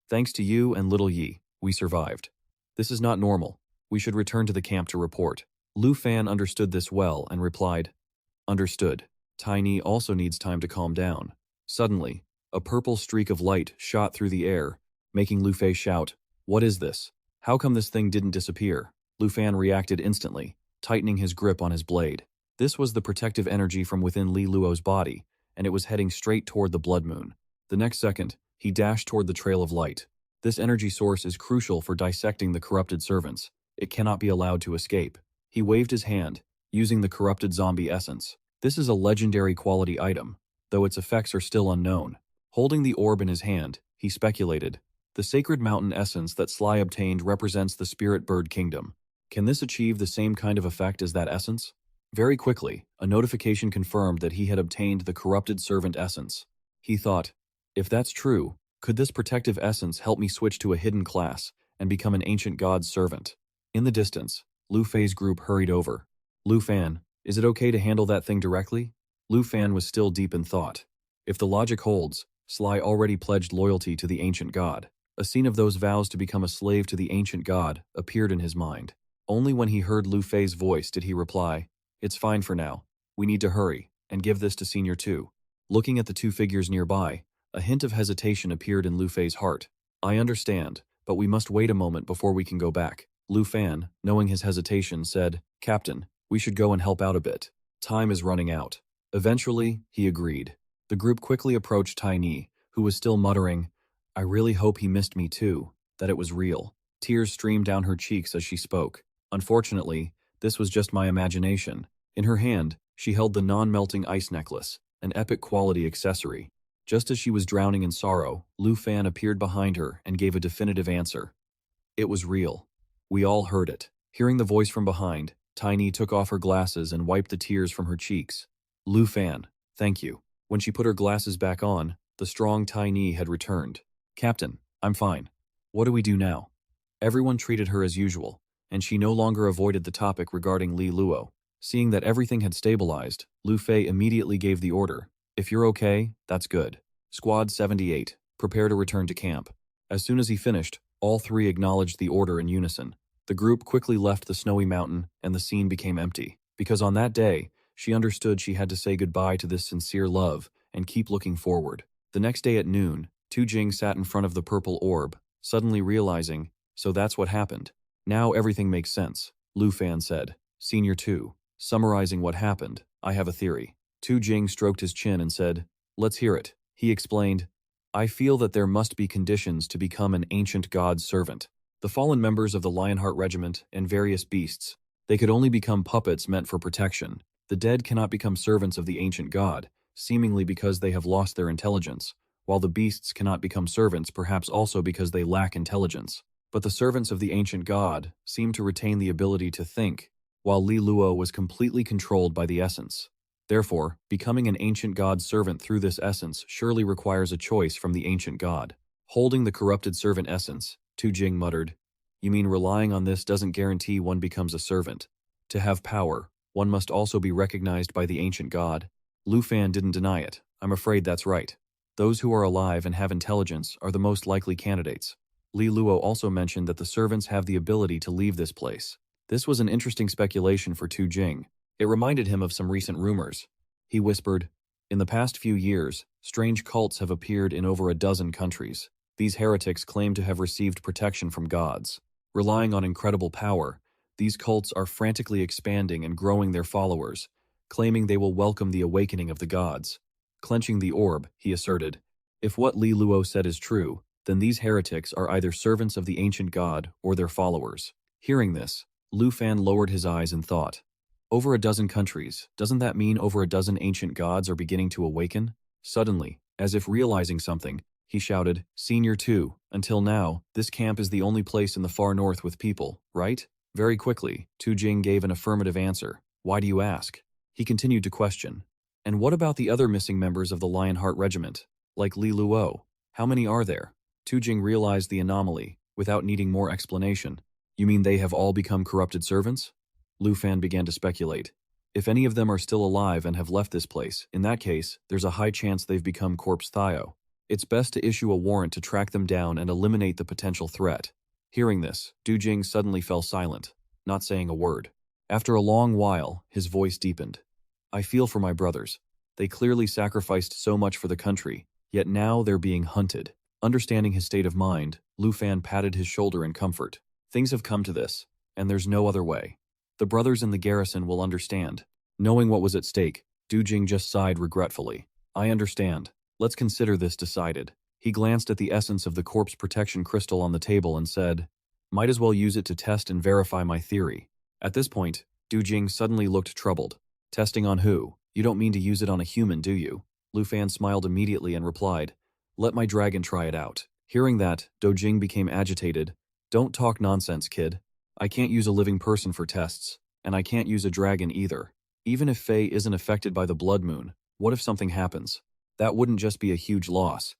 Thanks to you and little Yi, we survived. This is not normal. We should return to the camp to report. Lu Fan understood this well and replied, Understood. Tiny also needs time to calm down. Suddenly, a purple streak of light shot through the air, making Lu Fei shout, What is this? How come this thing didn't disappear? Lu Fan reacted instantly, tightening his grip on his blade. This was the protective energy from within Li Luo's body, and it was heading straight toward the blood moon. The next second, he dashed toward the trail of light. This energy source is crucial for dissecting the corrupted servants. It cannot be allowed to escape. He waved his hand, using the corrupted zombie essence. This is a legendary quality item, though its effects are still unknown. Holding the orb in his hand, he speculated. The sacred mountain essence that Sly obtained represents the spirit bird kingdom. Can this achieve the same kind of effect as that essence? Very quickly, a notification confirmed that he had obtained the corrupted servant essence. He thought, if that's true, could this protective essence help me switch to a hidden class and become an ancient god's servant? In the distance, Lu Fei's group hurried over. Lu Fan, is it okay to handle that thing directly? Lu Fan was still deep in thought. If the logic holds, Sly already pledged loyalty to the ancient god. A scene of those vows to become a slave to the ancient god appeared in his mind. Only when he heard Lu Fei's voice did he reply, It's fine for now. We need to hurry, and give this to Senior 2. Looking at the two figures nearby, a hint of hesitation appeared in Lu Fei's heart. I understand, but we must wait a moment before we can go back. Lu Fan, knowing his hesitation, said, Captain, we should go and help out a bit. Time is running out. Eventually, he agreed. The group quickly approached Tiny, who was still muttering, I really hope he missed me too, that it was real. Tears streamed down her cheeks as she spoke. Unfortunately, this was just my imagination. In her hand, she held the non-melting ice necklace, an epic quality accessory. Just as she was drowning in sorrow, Lu Fan appeared behind her and gave a definitive answer. It was real. We all heard it. Hearing the voice from behind, Tiny took off her glasses and wiped the tears from her cheeks. Lu Fan, thank you. When she put her glasses back on, the strong Tiny had returned. Captain, I'm fine. What do we do now? Everyone treated her as usual, and she no longer avoided the topic regarding Li Luo. Seeing that everything had stabilized, Lu Fei immediately gave the order. If you're okay, that's good. Squad 78, prepare to return to camp. As soon as he finished, all three acknowledged the order in unison. The group quickly left the snowy mountain, and the scene became empty. Because on that day, she understood she had to say goodbye to this sincere love and keep looking forward. The next day at noon, Tu Jing sat in front of the purple orb, suddenly realizing, so that's what happened. Now everything makes sense, Lu Fan said. Senior 2, summarizing what happened, I have a theory. Tu Jing stroked his chin and said, let's hear it. He explained, I feel that there must be conditions to become an ancient god's servant. The fallen members of the Lionheart Regiment and various beasts. They could only become puppets meant for protection. The dead cannot become servants of the ancient god, seemingly because they have lost their intelligence, while the beasts cannot become servants perhaps also because they lack intelligence. But the servants of the ancient god seem to retain the ability to think, while Li Luo was completely controlled by the essence. Therefore, becoming an ancient god's servant through this essence surely requires a choice from the ancient god. Holding the corrupted servant essence, Tu Jing muttered. You mean relying on this doesn't guarantee one becomes a servant? To have power, one must also be recognized by the ancient god. Lu Fan didn't deny it. I'm afraid that's right. Those who are alive and have intelligence are the most likely candidates. Li Luo also mentioned that the servants have the ability to leave this place. This was an interesting speculation for Tu Jing. It reminded him of some recent rumors. He whispered, in the past few years, strange cults have appeared in over a dozen countries. These heretics claim to have received protection from gods. Relying on incredible power, these cults are frantically expanding and growing their followers, claiming they will welcome the awakening of the gods. Clenching the orb, he asserted, if what Li Luo said is true, then these heretics are either servants of the ancient god or their followers. Hearing this, Lu Fan lowered his eyes and thought, over a dozen countries, doesn't that mean over a dozen ancient gods are beginning to awaken? Suddenly, as if realizing something, he shouted, Senior 2, until now, this camp is the only place in the far north with people, right? Very quickly, Tu Jing gave an affirmative answer. Why do you ask? He continued to question. And what about the other missing members of the Lionheart Regiment? Like Li Luo? How many are there? Tu Jing realized the anomaly, without needing more explanation. You mean they have all become corrupted servants? Lu Fan began to speculate. If any of them are still alive and have left this place, in that case, there's a high chance they've become corpse Thio. It's best to issue a warrant to track them down and eliminate the potential threat. Hearing this, Du Jing suddenly fell silent, not saying a word. After a long while, his voice deepened. I feel for my brothers. They clearly sacrificed so much for the country, yet now they're being hunted. Understanding his state of mind, Lu Fan patted his shoulder in comfort. Things have come to this, and there's no other way. The brothers in the garrison will understand. Knowing what was at stake, Du Jing just sighed regretfully. I understand. Let's consider this decided. He glanced at the essence of the corpse protection crystal on the table and said, might as well use it to test and verify my theory. At this point, Du Jing suddenly looked troubled. Testing on who? You don't mean to use it on a human, do you? Lu Fan smiled immediately and replied, let my dragon try it out. Hearing that, Du Jing became agitated. Don't talk nonsense, kid. I can't use a living person for tests, and I can't use a dragon either. Even if Faye isn't affected by the blood moon, what if something happens? That wouldn't just be a huge loss.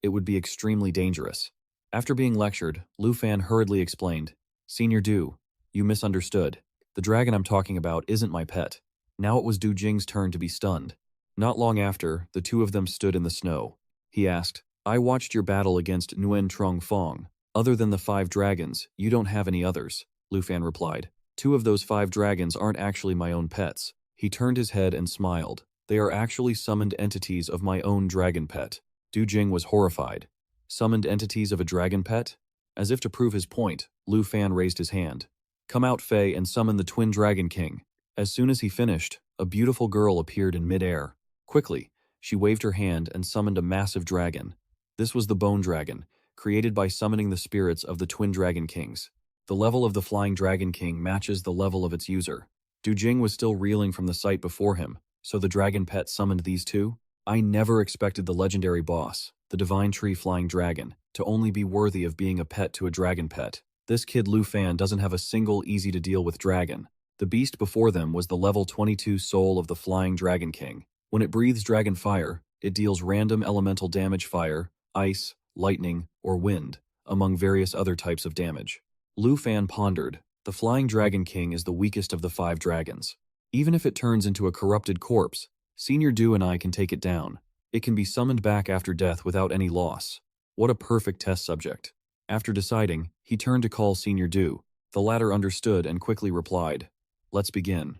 It would be extremely dangerous. After being lectured, Lu Fan hurriedly explained, Senior Du, you misunderstood. The dragon I'm talking about isn't my pet. Now it was Du Jing's turn to be stunned. Not long after, the two of them stood in the snow. He asked, I watched your battle against Nguyen Trong Fong. Other than the 5 dragons, you don't have any others. Lu Fan replied. 2 of those 5 dragons aren't actually my own pets. He turned his head and smiled. They are actually summoned entities of my own dragon pet. Du Jing was horrified. Summoned entities of a dragon pet? As if to prove his point, Lu Fan raised his hand. Come out, Faye, and summon the Twin Dragon King. As soon as he finished, a beautiful girl appeared in midair. Quickly, she waved her hand and summoned a massive dragon. This was the Bone Dragon, created by summoning the spirits of the Twin Dragon Kings. The level of the Flying Dragon King matches the level of its user. Du Jing was still reeling from the sight before him, so the dragon pet summoned these two? I never expected the legendary boss, the Divine Tree Flying Dragon, to only be worthy of being a pet to a dragon pet. This kid Lu Fan doesn't have a single easy-to-deal-with dragon. The beast before them was the level 22 soul of the Flying Dragon King. When it breathes dragon fire, it deals random elemental damage fire, ice, lightning, or wind, among various other types of damage. Lu Fan pondered, the Flying Dragon King is the weakest of the 5 dragons. Even if it turns into a corrupted corpse, Senior Du and I can take it down. It can be summoned back after death without any loss. What a perfect test subject. After deciding, he turned to call Senior Du. The latter understood and quickly replied, let's begin.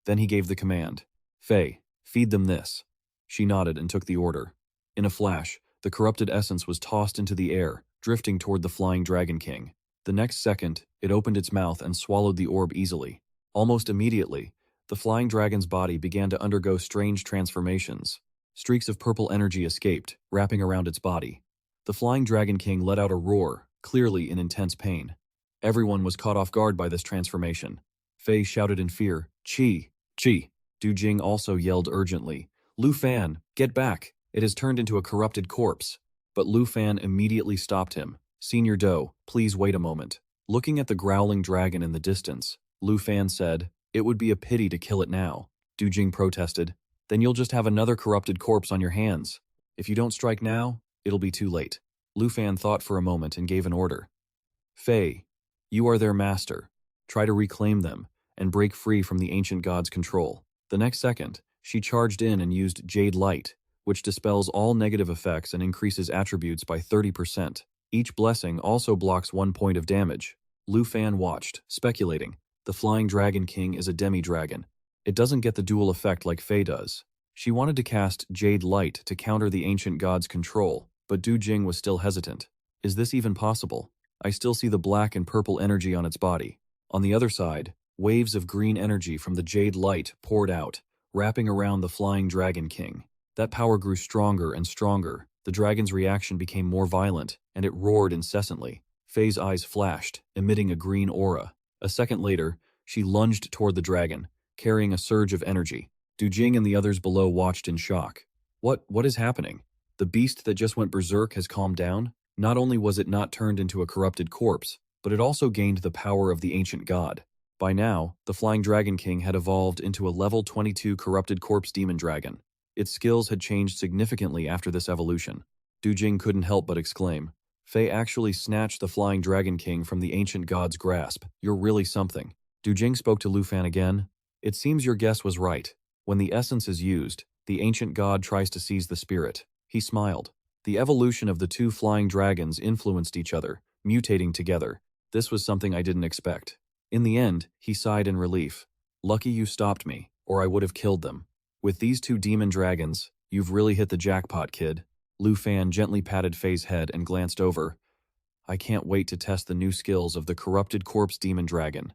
Then he gave the command, Faye, feed them this. She nodded and took the order. In a flash, the corrupted essence was tossed into the air, drifting toward the Flying Dragon King. The next second, it opened its mouth and swallowed the orb easily. Almost immediately, the flying dragon's body began to undergo strange transformations. Streaks of purple energy escaped, wrapping around its body. The Flying Dragon King let out a roar, clearly in intense pain. Everyone was caught off guard by this transformation. Fei shouted in fear, "Chi! Chi!" Du Jing also yelled urgently, "Lu Fan, get back! It has turned into a corrupted corpse." But Lu Fan immediately stopped him. "Senior Do, please wait a moment." Looking at the growling dragon in the distance, Lu Fan said, "It would be a pity to kill it now." Du Jing protested, "Then you'll just have another corrupted corpse on your hands. If you don't strike now, it'll be too late." Lu Fan thought for a moment and gave an order. "Fei, you are their master. Try to reclaim them and break free from the ancient god's control." The next second, she charged in and used Jade Light, which dispels all negative effects and increases attributes by 30%. Each blessing also blocks 1 point of damage. Lu Fan watched, speculating. The Flying Dragon King is a demi-dragon. It doesn't get the dual effect like Fei does. She wanted to cast Jade Light to counter the ancient god's control, but Du Jing was still hesitant. Is this even possible? I still see the black and purple energy on its body. On the other side, waves of green energy from the Jade Light poured out, wrapping around the Flying Dragon King. That power grew stronger and stronger. The dragon's reaction became more violent, and it roared incessantly. Fei's eyes flashed, emitting a green aura. A second later, she lunged toward the dragon, carrying a surge of energy. Du Jing and the others below watched in shock. What is happening? The beast that just went berserk has calmed down? Not only was it not turned into a corrupted corpse, but it also gained the power of the ancient god. By now, the Flying Dragon King had evolved into a level 22 corrupted corpse demon dragon. Its skills had changed significantly after this evolution. Du Jing couldn't help but exclaim, "Fei actually snatched the Flying Dragon King from the ancient god's grasp. You're really something." Du Jing spoke to Lu Fan again. "It seems your guess was right. When the essence is used, the ancient god tries to seize the spirit." He smiled. The evolution of the two flying dragons influenced each other, mutating together. This was something I didn't expect. In the end, he sighed in relief. "Lucky you stopped me, or I would have killed them. With these two demon dragons, you've really hit the jackpot, kid." Lu Fan gently patted Fei's head and glanced over. "I can't wait to test the new skills of the corrupted corpse demon dragon.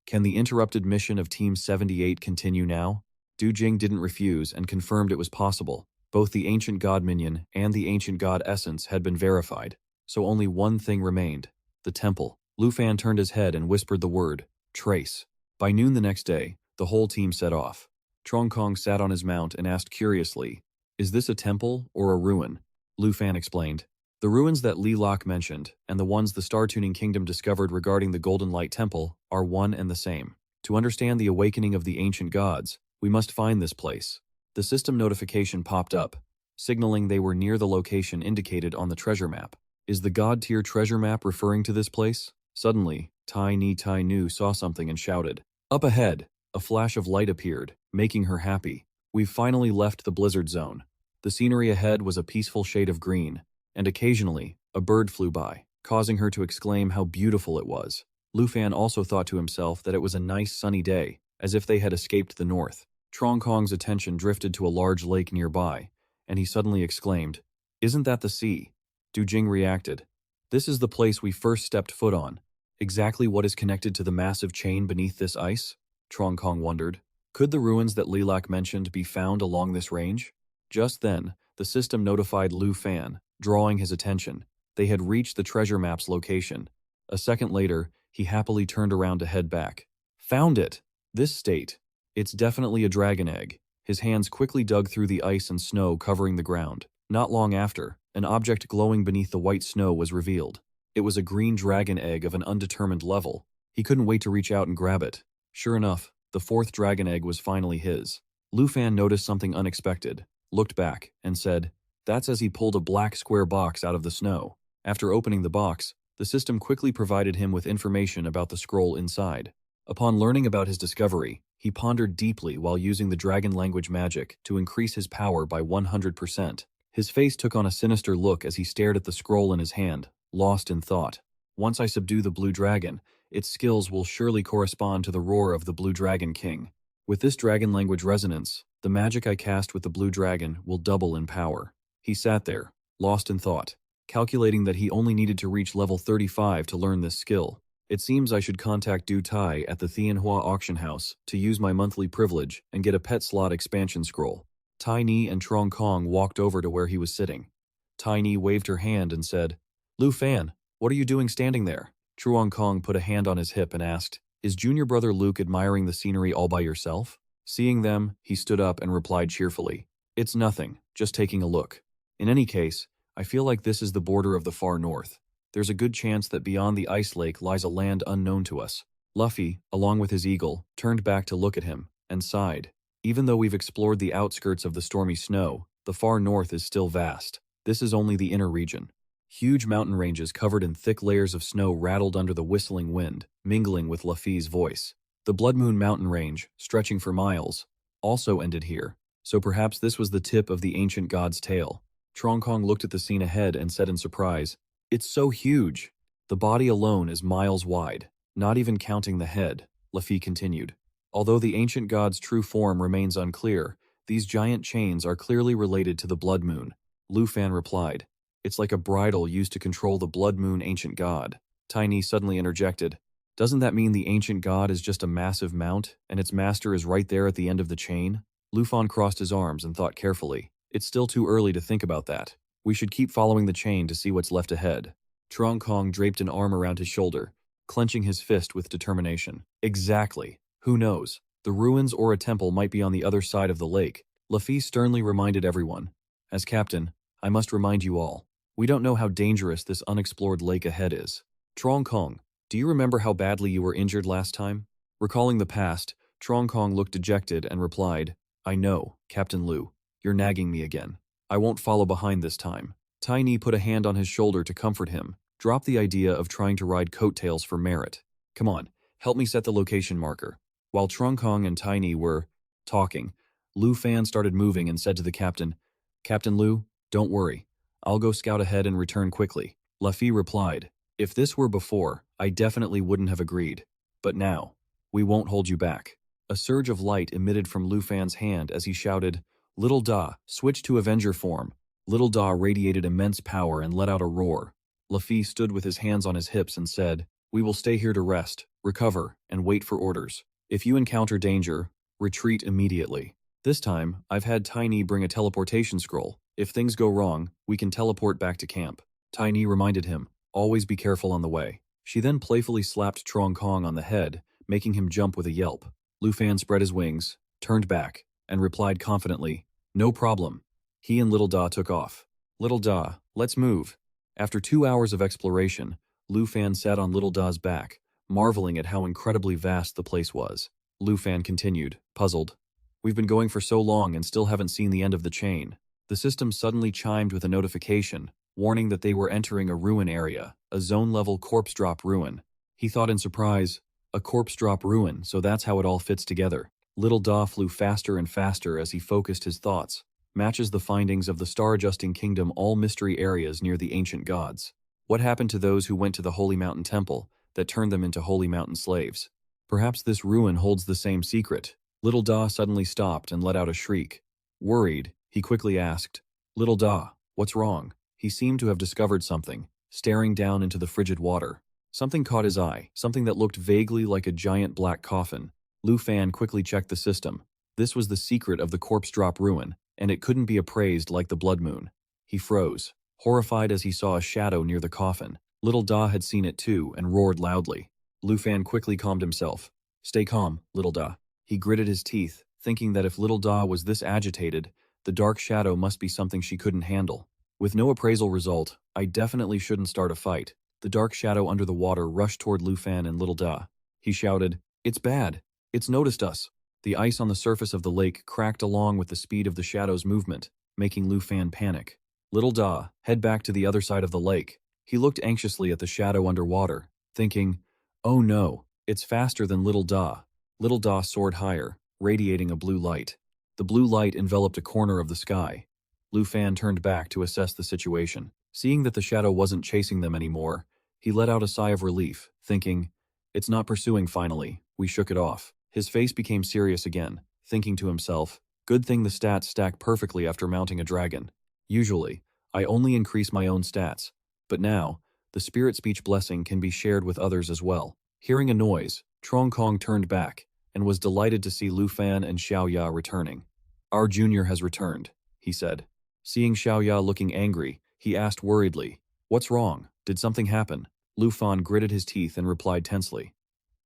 Can the interrupted mission of Team 78 continue now?" Du Jing didn't refuse and confirmed it was possible. Both the ancient god minion and the ancient god essence had been verified, so only one thing remained: the temple. Lu Fan turned his head and whispered the word, "Trace." By noon the next day, the whole team set off. Trong Kong sat on his mount and asked curiously, "Is this a temple or a ruin?" Lu Fan explained, "The ruins that Li Lok mentioned, and the ones the Star Tuning Kingdom discovered regarding the Golden Light Temple, are one and the same. To understand the awakening of the ancient gods, we must find this place." The system notification popped up, signaling they were near the location indicated on the treasure map. Is the God Tier treasure map referring to this place? Suddenly, Tai Nu saw something and shouted. Up ahead, a flash of light appeared, making her happy. We've finally left the blizzard zone. The scenery ahead was a peaceful shade of green, and occasionally, a bird flew by, causing her to exclaim how beautiful it was. Lu Fan also thought to himself that it was a nice sunny day, as if they had escaped the north. Trong Kong's attention drifted to a large lake nearby, and he suddenly exclaimed, "Isn't that the sea?" Du Jing reacted, "This is the place we first stepped foot on. Exactly what is connected to the massive chain beneath this ice?" Trong Kong wondered. Could the ruins that Li Lok mentioned be found along this range? Just then, the system notified Lu Fan, drawing his attention. They had reached the treasure map's location. A second later, he happily turned around to head back. Found it! This state. It's definitely a dragon egg. His hands quickly dug through the ice and snow covering the ground. Not long after, an object glowing beneath the white snow was revealed. It was a green dragon egg of an undetermined level. He couldn't wait to reach out and grab it. Sure enough, the fourth dragon egg was finally his. Lu Fan noticed something unexpected, looked back, and said, "That's," as he pulled a black square box out of the snow. After opening the box, the system quickly provided him with information about the scroll inside. Upon learning about his discovery, he pondered deeply while using the dragon language magic to increase his power by 100%. His face took on a sinister look as he stared at the scroll in his hand, lost in thought. Once I subdue the blue dragon, its skills will surely correspond to the roar of the blue dragon king. With this dragon language resonance, the magic I cast with the blue dragon will double in power. He sat there, lost in thought, calculating that he only needed to reach level 35 to learn this skill. It seems I should contact Du Tai at the Tianhua auction house to use my monthly privilege and get a pet slot expansion scroll. Tai Ni and Trong Kong walked over to where he was sitting. Tai Ni waved her hand and said, "Lu Fan, what are you doing standing there?" Truong Kong put a hand on his hip and asked, "Is junior brother Luke admiring the scenery all by yourself?" Seeing them, he stood up and replied cheerfully, "It's nothing, just taking a look. In any case, I feel like this is the border of the far north. There's a good chance that beyond the ice lake lies a land unknown to us." Luffy, along with his eagle, turned back to look at him, and sighed. Even though we've explored the outskirts of the stormy snow, the far north is still vast. This is only the inner region. Huge mountain ranges covered in thick layers of snow rattled under the whistling wind, mingling with Luffy's voice. The Blood Moon mountain range, stretching for miles, also ended here, so perhaps this was the tip of the ancient god's tail. Truong Kong looked at the scene ahead and said in surprise, "It's so huge! The body alone is miles wide, not even counting the head," Luffy continued. "Although the ancient god's true form remains unclear, these giant chains are clearly related to the Blood Moon," Lu Fan replied. "It's like a bridle used to control the Blood Moon ancient god." Tiny suddenly interjected, "Doesn't that mean the ancient god is just a massive mount, and its master is right there at the end of the chain?" Lu Fan crossed his arms and thought carefully. "It's still too early to think about that. We should keep following the chain to see what's left ahead." Truong Kong draped an arm around his shoulder, clenching his fist with determination. "Exactly. Who knows? The ruins or a temple might be on the other side of the lake," Luffy sternly reminded everyone. "As captain, I must remind you all. We don't know how dangerous this unexplored lake ahead is. Truong Kong, do you remember how badly you were injured last time?" Recalling the past, Truong Kong looked dejected and replied, "I know, Captain Lu. You're nagging me again. I won't follow behind this time." Tiny put a hand on his shoulder to comfort him, dropped the idea of trying to ride coattails for merit. "Come on, help me set the location marker." While Truong Kong and Tiny were talking, Lu Fan started moving and said to the captain, "Captain Lu, don't worry. I'll go scout ahead and return quickly." Luffy replied, "If this were before, I definitely wouldn't have agreed. But now, we won't hold you back." A surge of light emitted from Lu Fan's hand as he shouted, "Little Da, switch to Avenger form." Little Da radiated immense power and let out a roar. Luffy stood with his hands on his hips and said, "We will stay here to rest, recover, and wait for orders. If you encounter danger, retreat immediately. This time, I've had Tiny bring a teleportation scroll. If things go wrong, we can teleport back to camp." Tiny reminded him, "Always be careful on the way." She then playfully slapped Truong Kong on the head, making him jump with a yelp. Lu Fan spread his wings, turned back, and replied confidently, "No problem." He and Little Da took off. "Little Da, let's move." After 2 hours of exploration, Lu Fan sat on Little Da's back, marveling at how incredibly vast the place was. Lu Fan continued, puzzled, "We've been going for so long and still haven't seen the end of the chain." The system suddenly chimed with a notification, warning that they were entering a ruin area, a zone-level corpse drop ruin. He thought in surprise, a corpse drop ruin, so that's how it all fits together. Little Da flew faster and faster as he focused his thoughts. Matches the findings of the Star-Adjusting Kingdom all mystery areas near the ancient gods. What happened to those who went to the Holy Mountain Temple that turned them into Holy Mountain slaves? Perhaps this ruin holds the same secret. Little Da suddenly stopped and let out a shriek. Worried, he quickly asked, "Little Da, what's wrong?" He seemed to have discovered something, staring down into the frigid water. Something caught his eye, something that looked vaguely like a giant black coffin. Lu Fan quickly checked the system. This was the secret of the corpse drop ruin, and it couldn't be appraised like the Blood Moon. He froze, horrified as he saw a shadow near the coffin. Little Da had seen it too and roared loudly. Lu Fan quickly calmed himself. "Stay calm, Little Da." He gritted his teeth, thinking that if Little Da was this agitated, the dark shadow must be something she couldn't handle. With no appraisal result, I definitely shouldn't start a fight. The dark shadow under the water rushed toward Lu Fan and Little Da. He shouted, "It's bad. It's noticed us." The ice on the surface of the lake cracked along with the speed of the shadow's movement, making Lu Fan panic. "Little Da, head back to the other side of the lake." He looked anxiously at the shadow underwater, thinking, "Oh no, it's faster than Little Da." Little Da soared higher, radiating a blue light. The blue light enveloped a corner of the sky. Lu Fan turned back to assess the situation. Seeing that the shadow wasn't chasing them anymore, he let out a sigh of relief, thinking, "It's not pursuing finally, we shook it off." His face became serious again, thinking to himself, "Good thing the stats stack perfectly after mounting a dragon. Usually, I only increase my own stats, but now, the spirit speech blessing can be shared with others as well." Hearing a noise, Truong Kong turned back, and was delighted to see Lu Fan and Xiao Ya returning. "Our junior has returned," he said. Seeing Xiao Ya looking angry, he asked worriedly, "What's wrong? Did something happen?" Lu Fan gritted his teeth and replied tensely.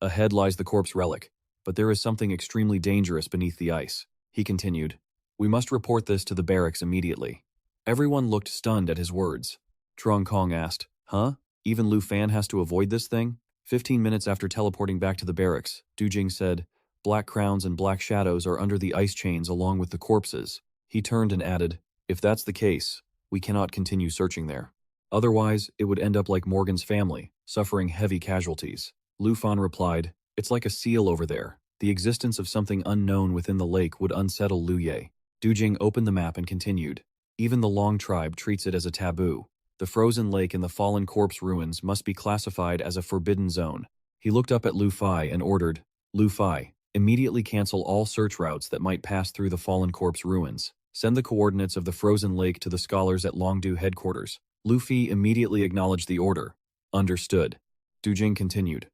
Ahead lies the corpse relic, but there is something extremely dangerous beneath the ice. He continued. We must report this to the barracks immediately. Everyone looked stunned at his words. Trung Kong asked, Huh? Even Lu Fan has to avoid this thing? 15 minutes after teleporting back to the barracks, Du Jing said, Black crowns and black shadows are under the ice chains along with the corpses. He turned and added, If that's the case, we cannot continue searching there. Otherwise, it would end up like Morgan's family, suffering heavy casualties. Lu Fan replied, It's like a seal over there. The existence of something unknown within the lake would unsettle Lu Ye. Du Jing opened the map and continued. Even the Long tribe treats it as a taboo. The frozen lake and the fallen corpse ruins must be classified as a forbidden zone. He looked up at Lu Fai and ordered, Lu Fai, immediately cancel all search routes that might pass through the fallen corpse ruins. Send the coordinates of the frozen lake to the scholars at Longdu headquarters. Lu Fi immediately acknowledged the order. Understood. Du Jing continued.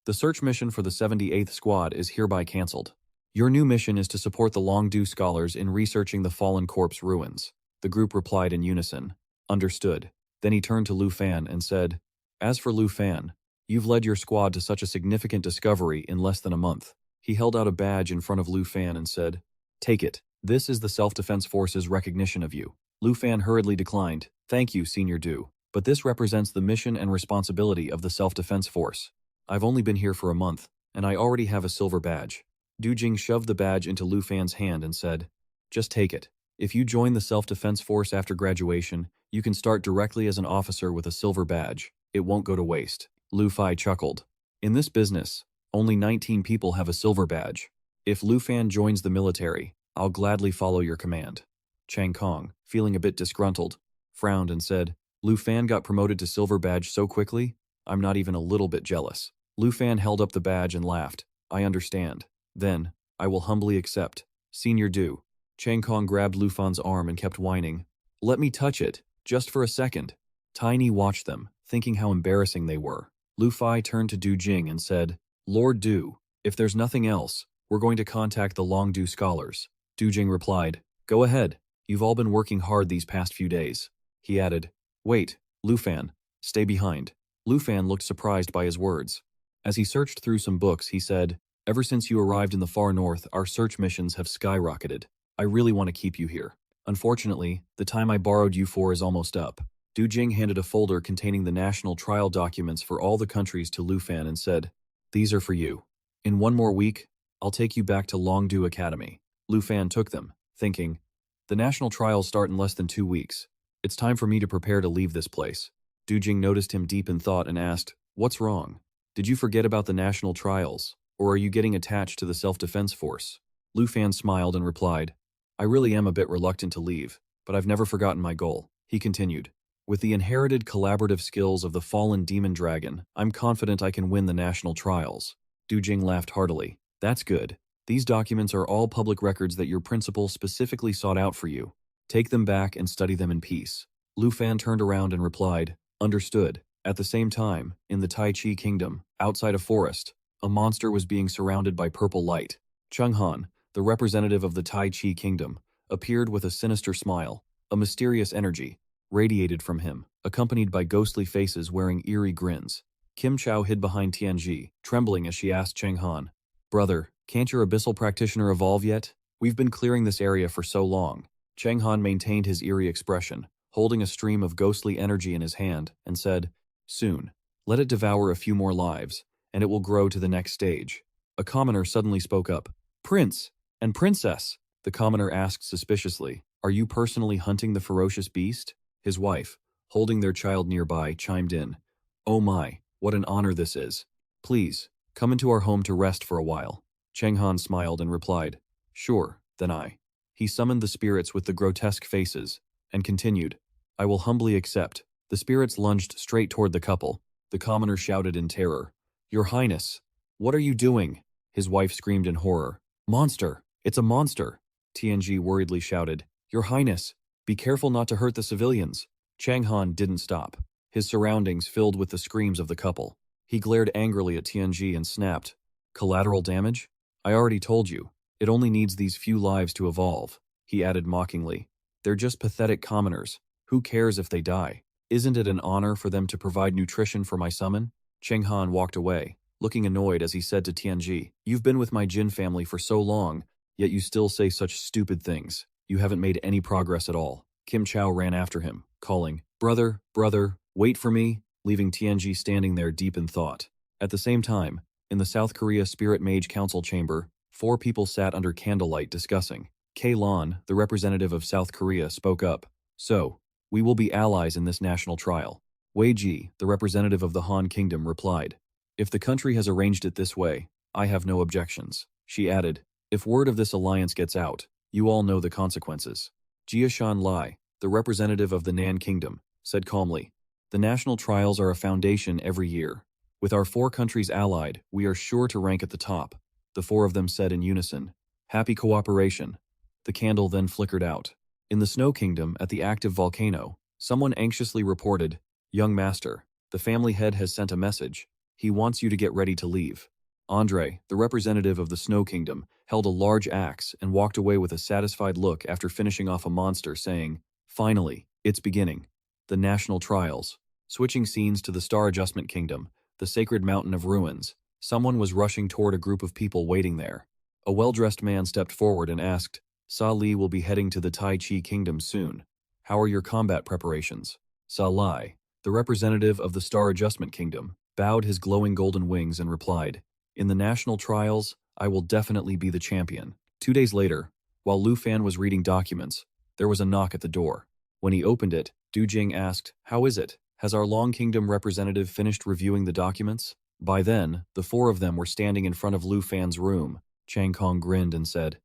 The search mission for the 78th Squad is hereby cancelled. Your new mission is to support the Longdu scholars in researching the fallen corpse ruins. The group replied in unison. Understood. Then he turned to Lu Fan and said, As for Lu Fan, you've led your squad to such a significant discovery in less than a month. He held out a badge in front of Lu Fan and said, Take it. This is the Self-Defense Force's recognition of you. Lu Fan hurriedly declined. Thank you, Senior Du. But this represents the mission and responsibility of the Self-Defense Force. I've only been here for a month, and I already have a silver badge. Du Jing shoved the badge into Lu Fan's hand and said, Just take it. If you join the Self-Defense Force after graduation, you can start directly as an officer with a silver badge. It won't go to waste. Lu Fai chuckled. In this business, only 19 people have a silver badge. If Lu Fan joins the military, I'll gladly follow your command. Chang Kong, feeling a bit disgruntled, frowned and said, Lu Fan got promoted to silver badge so quickly? I'm not even a little bit jealous. Lu Fan held up the badge and laughed. I understand. Then, I will humbly accept. Senior Du. Chang Kong grabbed Lu Fan's arm and kept whining. Let me touch it, just for a second. Tiny watched them, thinking how embarrassing they were. Lu Fai turned to Du Jing and said, Lord Du, if there's nothing else, we're going to contact the Longdu scholars. Du Jing replied, Go ahead. You've all been working hard these past few days. He added, Wait, Lu Fan, stay behind. Lu Fan looked surprised by his words. As he searched through some books, he said, Ever since you arrived in the far north, our search missions have skyrocketed. I really want to keep you here. Unfortunately, the time I borrowed you for is almost up. Du Jing handed a folder containing the national trial documents for all the countries to Lu Fan and said, These are for you. In one more week, I'll take you back to Longdu Academy. Lu Fan took them, thinking, The national trials start in less than 2 weeks. It's time for me to prepare to leave this place. Du Jing noticed him deep in thought and asked, What's wrong? Did you forget about the national trials, or are you getting attached to the self-defense force? Lu Fan smiled and replied, I really am a bit reluctant to leave, but I've never forgotten my goal. He continued, With the inherited collaborative skills of the fallen demon dragon, I'm confident I can win the national trials. Du Jing laughed heartily. That's good. These documents are all public records that your principal specifically sought out for you. Take them back and study them in peace. Lu Fan turned around and replied, Understood. At the same time, in the Tai Chi Kingdom, outside a forest, a monster was being surrounded by purple light. Chung Han, the representative of the Tai Chi Kingdom, appeared with a sinister smile. A mysterious energy radiated from him, accompanied by ghostly faces wearing eerie grins. Kim Chow hid behind Tianji, trembling as she asked Cheng Han, Brother, can't your abyssal practitioner evolve yet? We've been clearing this area for so long. Cheng Han maintained his eerie expression, holding a stream of ghostly energy in his hand, and said, Soon. Let it devour a few more lives, and it will grow to the next stage. A commoner suddenly spoke up. Prince and Princess, the commoner asked suspiciously, Are you personally hunting the ferocious beast? His wife, holding their child nearby, chimed in. Oh my, what an honor this is. Please, come into our home to rest for a while. Cheng Han smiled and replied, Sure, then I. He summoned the spirits with the grotesque faces, and continued, I will humbly accept. The spirits lunged straight toward the couple. The commoner shouted in terror, Your Highness, what are you doing? His wife screamed in horror. Monster! It's a monster! Tianji worriedly shouted, Your Highness, be careful not to hurt the civilians. Chang Han didn't stop. His surroundings filled with the screams of the couple. He glared angrily at Tianji and snapped, Collateral damage? I already told you, it only needs these few lives to evolve. He added mockingly, They're just pathetic commoners. Who cares if they die? Isn't it an honor for them to provide nutrition for my summon? Cheng Han walked away, looking annoyed as he said to Tianji, "You've been with my Jin family for so long, yet you still say such stupid things. You haven't made any progress at all." Kim Chow ran after him, calling, "Brother, brother, wait for me," leaving Tianji standing there deep in thought. At the same time, in the South Korea Spirit Mage Council chamber, 4 people sat under candlelight discussing. K-Lon, the representative of South Korea, spoke up. "So, we will be allies in this national trial." Wei Ji, the representative of the Han Kingdom, replied, "If the country has arranged it this way, I have no objections." She added, "If word of this alliance gets out, you all know the consequences." Jia Shan Lai, the representative of the Nan Kingdom, said calmly, "The national trials are a foundation every year. With our 4 countries allied, we are sure to rank at the top." The 4 of them said in unison, "Happy cooperation." The candle then flickered out. In the Snow Kingdom, at the active volcano, someone anxiously reported, "Young master, the family head has sent a message. He wants you to get ready to leave." Andre, the representative of the Snow Kingdom, held a large axe and walked away with a satisfied look after finishing off a monster, saying, "Finally, it's beginning." The national trials. Switching scenes to the Star Adjustment Kingdom, the sacred mountain of ruins, someone was rushing toward a group of people waiting there. A well-dressed man stepped forward and asked, "Sa Li will be heading to the Tai Chi Kingdom soon. How are your combat preparations?" Sa Li, the representative of the Star Adjustment Kingdom, bowed his glowing golden wings and replied, "In the national trials, I will definitely be the champion." 2 days later, while Lu Fan was reading documents, there was a knock at the door. When he opened it, Du Jing asked, "How is it? Has our Long Kingdom representative finished reviewing the documents?" By then, the 4 of them were standing in front of Lu Fan's room. Chang Kong grinned and said,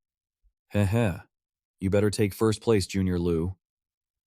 "Heh heh. You better take first place, Junior Lu."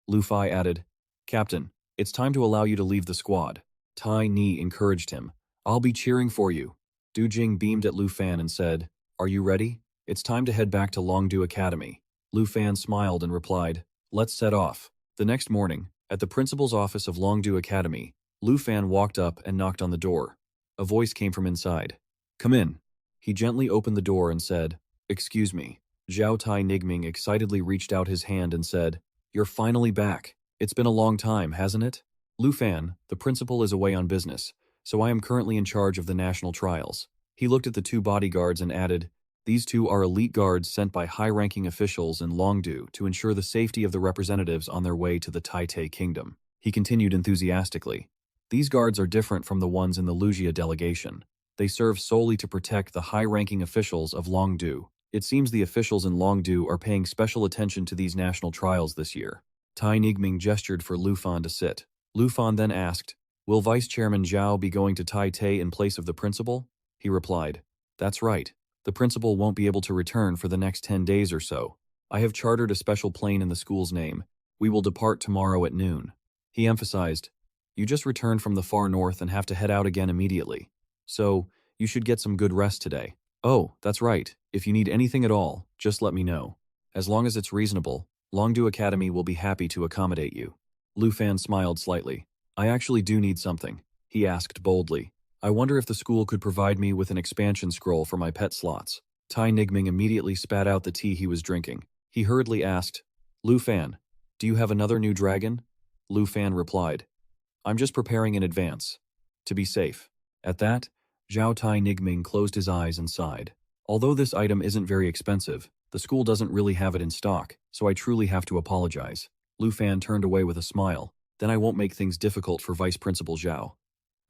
Lu Fai added, "Captain, it's time to allow you to leave the squad." Tai Ni encouraged him, "I'll be cheering for you." Du Jing beamed at Lu Fan and said, "Are you ready? It's time to head back to Longdu Academy." Lu Fan smiled and replied, "Let's set off." The next morning, at the principal's office of Longdu Academy, Lu Fan walked up and knocked on the door. A voice came from inside. "Come in." He gently opened the door and said, "Excuse me." Zhao Tai Nigming excitedly reached out his hand and said, "You're finally back. It's been a long time, hasn't it?" Lu Fan, the principal, is away on business, so I am currently in charge of the national trials. He looked at the 2 bodyguards and added, "These 2 are elite guards sent by high-ranking officials in Longdu to ensure the safety of the representatives on their way to the Tai Kingdom." He continued enthusiastically, "These guards are different from the ones in the Lugia delegation. They serve solely to protect the high-ranking officials of Longdu. It seems the officials in Longdu are paying special attention to these national trials this year." Tai Nigming gestured for Lu Fan to sit. Lu Fan then asked, "Will Vice Chairman Zhao be going to Tai in place of the principal?" He replied, "That's right. The principal won't be able to return for the next 10 days or so. I have chartered a special plane in the school's name. We will depart tomorrow at noon." He emphasized, "You just returned from the far north and have to head out again immediately. So, you should get some good rest today. Oh, that's right. If you need anything at all, just let me know. As long as it's reasonable, Longdu Academy will be happy to accommodate you." Lu Fan smiled slightly. "I actually do need something," he asked boldly. "I wonder if the school could provide me with an expansion scroll for my pet slots." Tai Nigming immediately spat out the tea he was drinking. He hurriedly asked, "Lu Fan, do you have another new dragon?" Lu Fan replied, "I'm just preparing in advance. To be safe." At that, Zhao Tai Nigming closed his eyes and sighed. "Although this item isn't very expensive, the school doesn't really have it in stock, so I truly have to apologize." Lu Fan turned away with a smile. "Then I won't make things difficult for Vice Principal Zhao.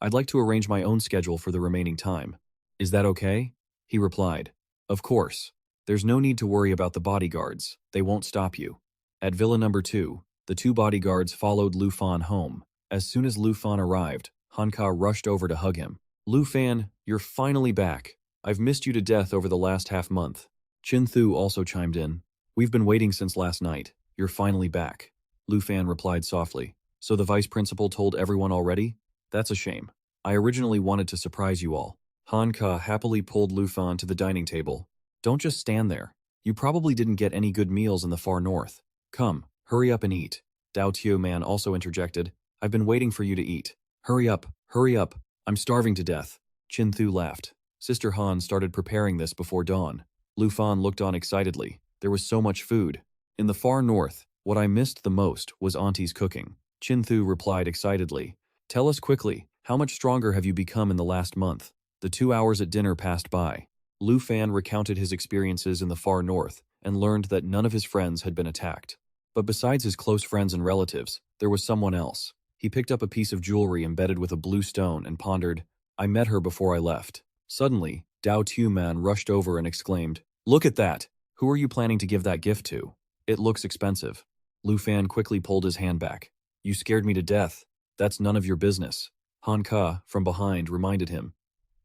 I'd like to arrange my own schedule for the remaining time. Is that okay?" He replied, "Of course. There's no need to worry about the bodyguards. They won't stop you." At Villa Number 2, the 2 bodyguards followed Lu Fan home. As soon as Lu Fan arrived, Hanka rushed over to hug him. "Lu Fan, you're finally back. I've missed you to death over the last half-month." Chin Thu also chimed in. "We've been waiting since last night. You're finally back." Lu Fan replied softly, "So the vice principal told everyone already? That's a shame. I originally wanted to surprise you all." Hanka happily pulled Lu Fan to the dining table. "Don't just stand there. You probably didn't get any good meals in the far north. Come, hurry up and eat." Dao Tio Man also interjected, "I've been waiting for you to eat. Hurry up, hurry up. I'm starving to death." Chin Thu laughed. Sister Han started preparing this before dawn. Lu Fan looked on excitedly. There was so much food. In the far north, what I missed the most was Auntie's cooking. Chinthu replied excitedly. Tell us quickly, how much stronger have you become in the last month? The 2 hours at dinner passed by. Lu Fan recounted his experiences in the far north and learned that none of his friends had been attacked. But besides his close friends and relatives, there was someone else. He picked up a piece of jewelry embedded with a blue stone and pondered, I met her before I left. Suddenly, Dao Tuman rushed over and exclaimed, Look at that! Who are you planning to give that gift to? It looks expensive. Lu Fan quickly pulled his hand back. You scared me to death. That's none of your business. Han Ka, from behind, reminded him.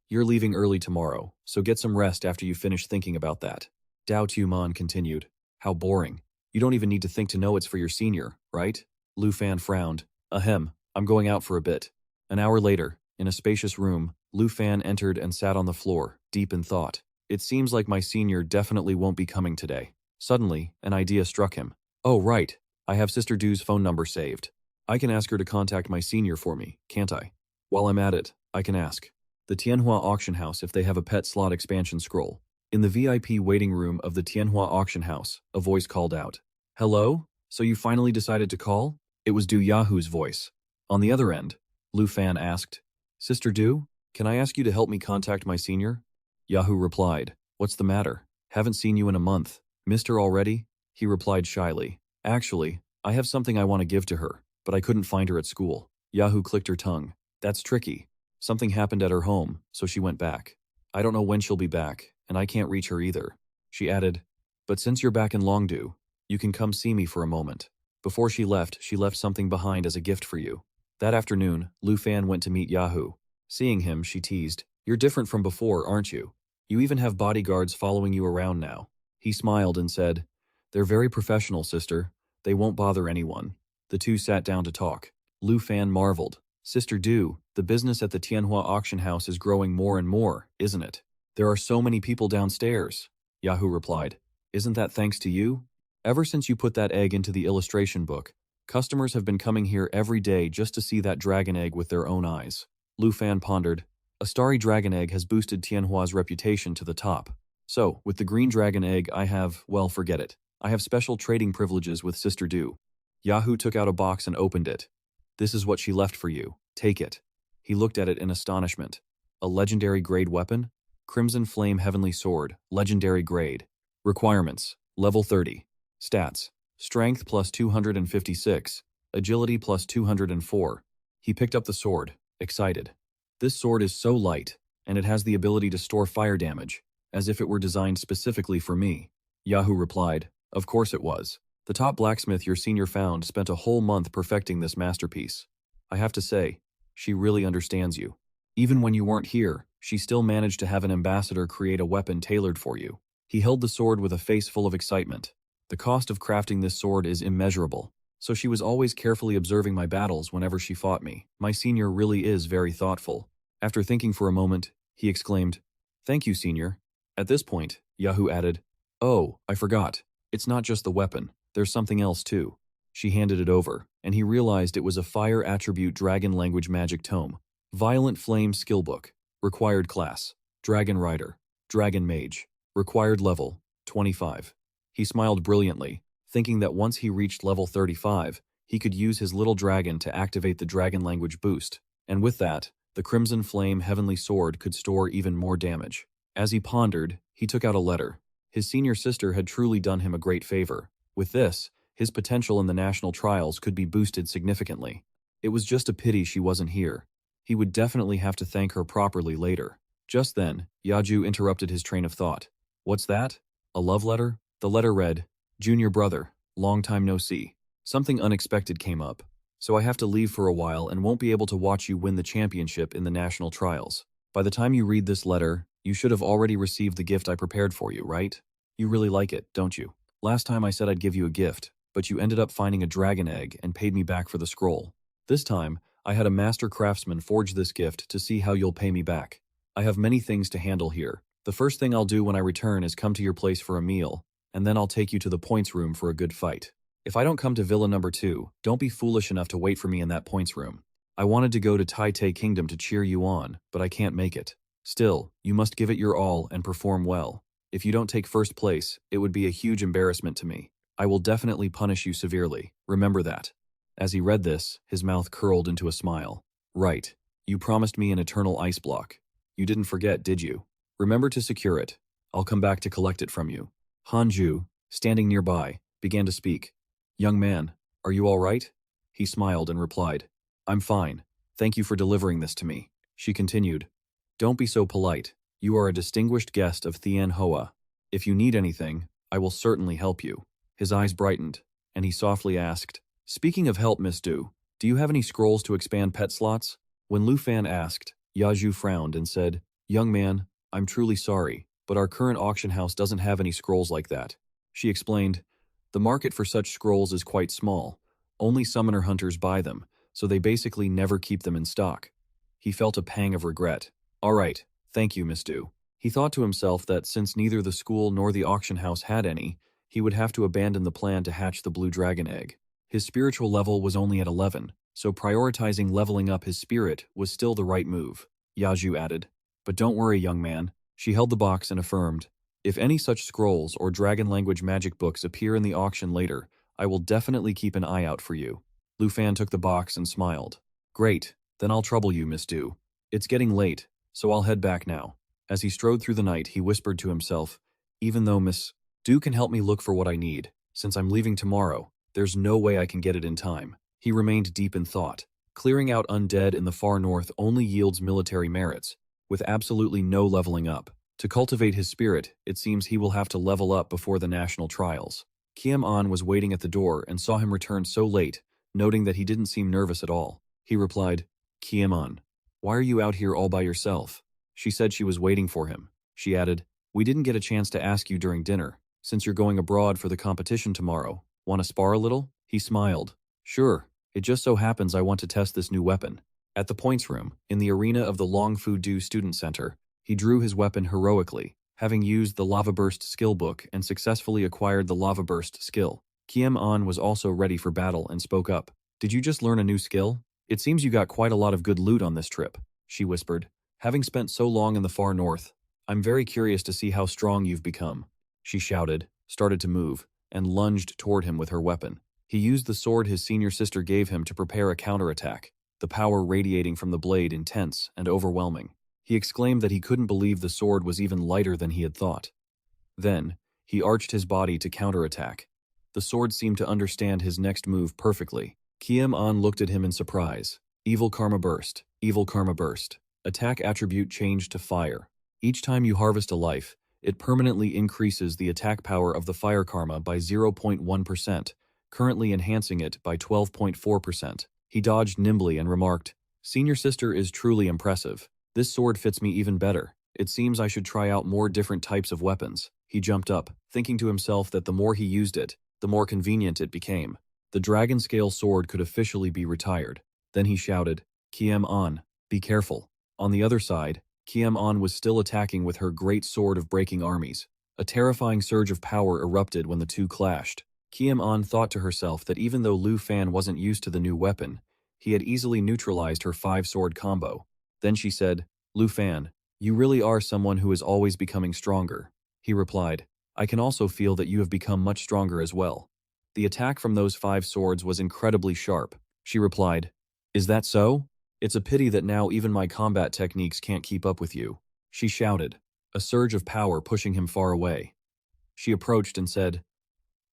You're leaving early tomorrow, so get some rest after you finish thinking about that. Dao Tuman continued. How boring. You don't even need to think to know it's for your senior, right? Lu Fan frowned. Ahem, I'm going out for a bit. An hour later, in a spacious room, Lu Fan entered and sat on the floor, deep in thought. It seems like my senior definitely won't be coming today. Suddenly, an idea struck him. Oh right, I have Sister Du's phone number saved. I can ask her to contact my senior for me, can't I? While I'm at it, I can ask the Tianhua auction house if they have a pet slot expansion scroll. In the VIP waiting room of the Tianhua auction house, a voice called out. Hello? So you finally decided to call? It was Du Yahoo's voice. On the other end, Lu Fan asked, Sister Du, can I ask you to help me contact my senior? Yahoo replied, What's the matter? Haven't seen you in a month. Missed her already? He replied shyly. Actually, I have something I want to give to her, but I couldn't find her at school. Yahoo clicked her tongue. That's tricky. Something happened at her home, so she went back. I don't know when she'll be back, and I can't reach her either. She added, But since you're back in Longdu, you can come see me for a moment. Before she left something behind as a gift for you. That afternoon, Lu Fan went to meet Yahoo. Seeing him, she teased, You're different from before, aren't you? You even have bodyguards following you around now. He smiled and said, They're very professional, sister. They won't bother anyone. The two sat down to talk. Lu Fan marveled. Sister Du, the business at the Tianhua auction house is growing more and more, isn't it? There are so many people downstairs. Yahoo replied. Isn't that thanks to you? Ever since you put that egg into the illustration book, customers have been coming here every day just to see that dragon egg with their own eyes. Lu Fan pondered. A starry dragon egg has boosted Tianhua's reputation to the top. So, with the green dragon egg I have, well, forget it. I have special trading privileges with Sister Du. Yahoo took out a box and opened it. This is what she left for you. Take it. He looked at it in astonishment. A legendary grade weapon? Crimson Flame Heavenly Sword, legendary grade. Requirements, level 30. Stats, strength plus 256, agility plus 204. He picked up the sword, excited. This sword is so light, and it has the ability to store fire damage, as if it were designed specifically for me. Yahoo replied, Of course it was. The top blacksmith your senior found spent a whole month perfecting this masterpiece. I have to say, she really understands you. Even when you weren't here, she still managed to have an ambassador create a weapon tailored for you. He held the sword with a face full of excitement. The cost of crafting this sword is immeasurable, so she was always carefully observing my battles whenever she fought me. My senior really is very thoughtful. After thinking for a moment, he exclaimed, Thank you, senior. At this point, Yahoo added, Oh, I forgot. It's not just the weapon. There's something else too. She handed it over, and he realized it was a fire attribute dragon language magic tome. Violent Flame Skillbook. Required class, Dragon Rider, Dragon Mage. Required level, 25. He smiled brilliantly, thinking that once he reached level 35, he could use his little dragon to activate the dragon language boost, and with that, the Crimson Flame Heavenly Sword could store even more damage. As he pondered, he took out a letter. His senior sister had truly done him a great favor. With this, his potential in the national trials could be boosted significantly. It was just a pity she wasn't here. He would definitely have to thank her properly later. Just then, Yaju interrupted his train of thought. What's that? A love letter? The letter read, Junior brother, long time no see. Something unexpected came up, so I have to leave for a while and won't be able to watch you win the championship in the national trials. By the time you read this letter, you should have already received the gift I prepared for you, right? You really like it, don't you? Last time I said I'd give you a gift, but you ended up finding a dragon egg and paid me back for the scroll. This time, I had a master craftsman forge this gift to see how you'll pay me back. I have many things to handle here. The first thing I'll do when I return is come to your place for a meal, and then I'll take you to the points room for a good fight. If I don't come to Villa number 2, don't be foolish enough to wait for me in that points room. I wanted to go to Tai Kingdom to cheer you on, but I can't make it. Still, you must give it your all and perform well. If you don't take first place, it would be a huge embarrassment to me. I will definitely punish you severely. Remember that. As he read this, his mouth curled into a smile. Right. You promised me an eternal ice block. You didn't forget, did you? Remember to secure it. I'll come back to collect it from you. Hanju, standing nearby, began to speak. Young man, are you all right? He smiled and replied, I'm fine. Thank you for delivering this to me. She continued, Don't be so polite. You are a distinguished guest of Thien Hoa. If you need anything, I will certainly help you. His eyes brightened, and he softly asked, Speaking of help, Miss Du, do you have any scrolls to expand pet slots? When Lu Fan asked, Yaju frowned and said, Young man, I'm truly sorry, but our current auction house doesn't have any scrolls like that. She explained, The market for such scrolls is quite small. Only summoner hunters buy them, so they basically never keep them in stock. He felt a pang of regret. All right, thank you, Miss Du. He thought to himself that since neither the school nor the auction house had any, he would have to abandon the plan to hatch the blue dragon egg. His spiritual level was only at 11, so prioritizing leveling up his spirit was still the right move. Yaju added, But don't worry, young man. She held the box and affirmed, If any such scrolls or dragon language magic books appear in the auction later, I will definitely keep an eye out for you. Lu Fan took the box and smiled. Great, then I'll trouble you, Miss Du. It's getting late, so I'll head back now. As he strode through the night, he whispered to himself, Even though Miss Du can help me look for what I need, since I'm leaving tomorrow, there's no way I can get it in time. He remained deep in thought. Clearing out undead in the far north only yields military merits, with absolutely no leveling up. To cultivate his spirit, it seems he will have to level up before the national trials. Kiem An was waiting at the door and saw him return so late, noting that he didn't seem nervous at all. He replied, Kiem An, why are you out here all by yourself? She said she was waiting for him. She added, We didn't get a chance to ask you during dinner. Since you're going abroad for the competition tomorrow, want to spar a little? He smiled. Sure, it just so happens I want to test this new weapon. At the points room, in the arena of the Long Fu Du Student Center, he drew his weapon heroically, having used the Lava Burst skill book and successfully acquired the Lava Burst skill. Kiem An was also ready for battle and spoke up. Did you just learn a new skill? It seems you got quite a lot of good loot on this trip, she whispered. Having spent so long in the far north, I'm very curious to see how strong you've become. She shouted, started to move, and lunged toward him with her weapon. He used the sword his senior sister gave him to prepare a counterattack, the power radiating from the blade intense and overwhelming. He exclaimed that he couldn't believe the sword was even lighter than he had thought. Then, he arched his body to counterattack. The sword seemed to understand his next move perfectly. Kiem An looked at him in surprise. Evil Karma Burst. Evil Karma Burst. Attack attribute changed to fire. Each time you harvest a life, it permanently increases the attack power of the fire karma by 0.1%, currently enhancing it by 12.4%. He dodged nimbly and remarked, Senior sister is truly impressive. This sword fits me even better. It seems I should try out more different types of weapons. He jumped up, thinking to himself that the more he used it, the more convenient it became. The dragon scale sword could officially be retired. Then he shouted, Kiem An, be careful. On the other side, Kiem An was still attacking with her great sword of breaking armies. A terrifying surge of power erupted when the two clashed. Kiem An thought to herself that even though Lu Fan wasn't used to the new weapon, he had easily neutralized her 5-sword combo. Then she said, Lu Fan, you really are someone who is always becoming stronger. He replied, I can also feel that you have become much stronger as well. The attack from those 5 swords was incredibly sharp. She replied, Is that so? It's a pity that now even my combat techniques can't keep up with you. She shouted, a surge of power pushing him far away. She approached and said,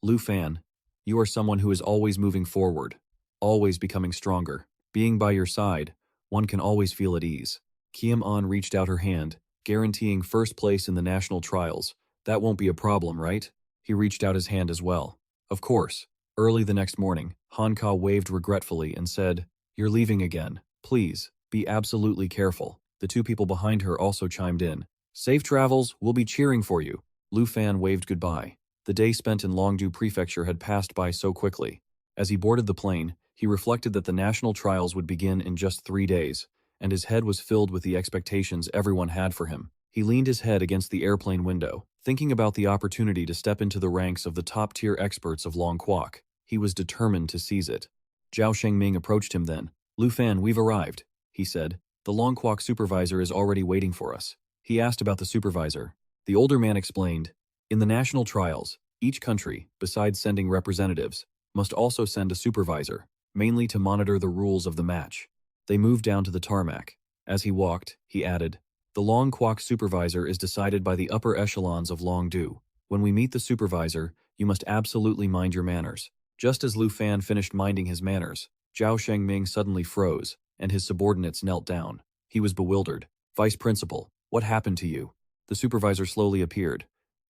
Lu Fan, you are someone who is always moving forward, always becoming stronger. Being by your side, one can always feel at ease. Kiem An reached out her hand, guaranteeing first place in the national trials. That won't be a problem, right? He reached out his hand as well. Of course. Early the next morning, Han Ka waved regretfully and said, You're leaving again. Please, be absolutely careful. The 2 people behind her also chimed in. Safe travels, we'll be cheering for you. Lu Fan waved goodbye. The day spent in Longdu Prefecture had passed by so quickly. As he boarded the plane, he reflected that the national trials would begin in just 3 days, and his head was filled with the expectations everyone had for him. He leaned his head against the airplane window, thinking about the opportunity to step into the ranks of the top-tier experts of Long Quoc. He was determined to seize it. Zhao Shengming approached him then. Lu Fan, we've arrived, he said. The Long Quoc supervisor is already waiting for us. He asked about the supervisor. The older man explained, In the national trials, each country, besides sending representatives, must also send a supervisor. mainly to monitor the rules of the match. They moved down to the tarmac. As he walked, he added, "The Long Kwok supervisor is decided by the upper echelons of Long Du. When we meet the supervisor, you must absolutely mind your manners." Just as Lu Fan finished minding his manners, Zhao Shengming suddenly froze, and his subordinates knelt down. He was bewildered. "Vice Principal, what happened to you?" The supervisor slowly appeared.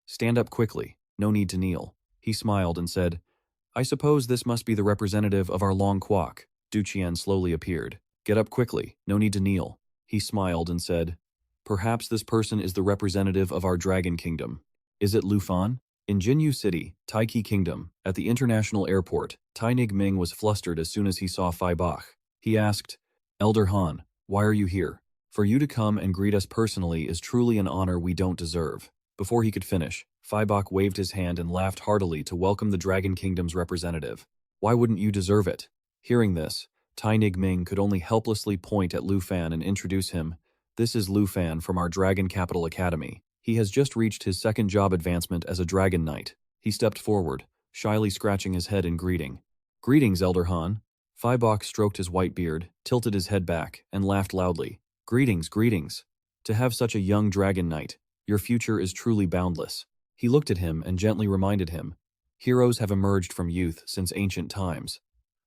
"Stand up quickly, no need to kneel." He smiled and said, "I suppose this must be the representative of our Long Kwok." Du Qian slowly appeared. "Get up quickly, no need to kneel." He smiled and said, "Perhaps this person is the representative of our Dragon Kingdom. Is it Lu Fan?" In Jinyu City, Taiki Kingdom, at the international airport, Tai Nigming was flustered as soon as he saw Fai Bach. He asked, "Elder Han, why are you here? For you to come and greet us personally is truly an honor we don't deserve." Before he could finish, Fai Bach waved his hand and laughed heartily to welcome the Dragon Kingdom's representative. "Why wouldn't you deserve it?" Hearing this, Tai Nigming could only helplessly point at Lu Fan and introduce him. "This is Lu Fan from our Dragon Capital Academy. He has just reached his second job advancement as a Dragon Knight." He stepped forward, shyly scratching his head in greeting. "Greetings, Elder Han." Fai Bach stroked his white beard, tilted his head back, and laughed loudly. "Greetings, greetings. To have such a young Dragon Knight, your future is truly boundless." He looked at him and gently reminded him, "Heroes have emerged from youth since ancient times.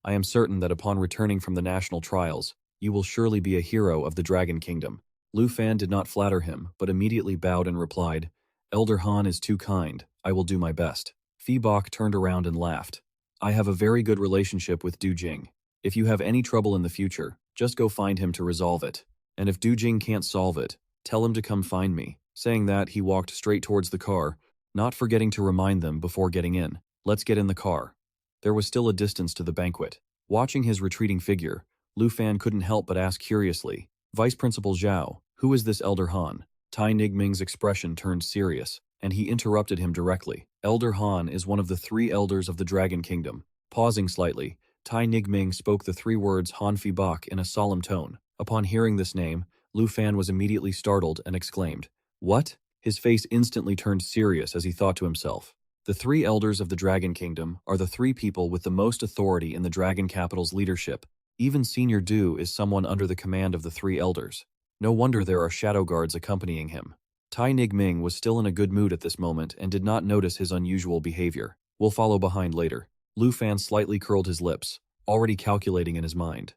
I am certain that upon returning from the national trials, you will surely be a hero of the Dragon Kingdom." Lu Fan did not flatter him, but immediately bowed and replied, "Elder Han is too kind, I will do my best." Phi Bach turned around and laughed. "I have a very good relationship with Du Jing. If you have any trouble in the future, just go find him to resolve it. And if Du Jing can't solve it, tell him to come find me." Saying that, he walked straight towards the car, not forgetting to remind them before getting in, "Let's get in the car." There was still a distance to the banquet. Watching his retreating figure, Lu Fan couldn't help but ask curiously, "Vice Principal Zhao, who is this Elder Han?" Tai Nigming's expression turned serious, and he interrupted him directly. "Elder Han is one of the 3 elders of the Dragon Kingdom." Pausing slightly, Tai Nigming spoke the 3 words Han Phi Bach in a solemn tone. Upon hearing this name, Lu Fan was immediately startled and exclaimed, "What?" His face instantly turned serious as he thought to himself, "The 3 elders of the Dragon Kingdom are the 3 people with the most authority in the Dragon Capital's leadership. Even Senior Du is someone under the command of the 3 elders. No wonder there are shadow guards accompanying him." Tai Nigming was still in a good mood at this moment and did not notice his unusual behavior. "We'll follow behind later." Lu Fan slightly curled his lips, already calculating in his mind.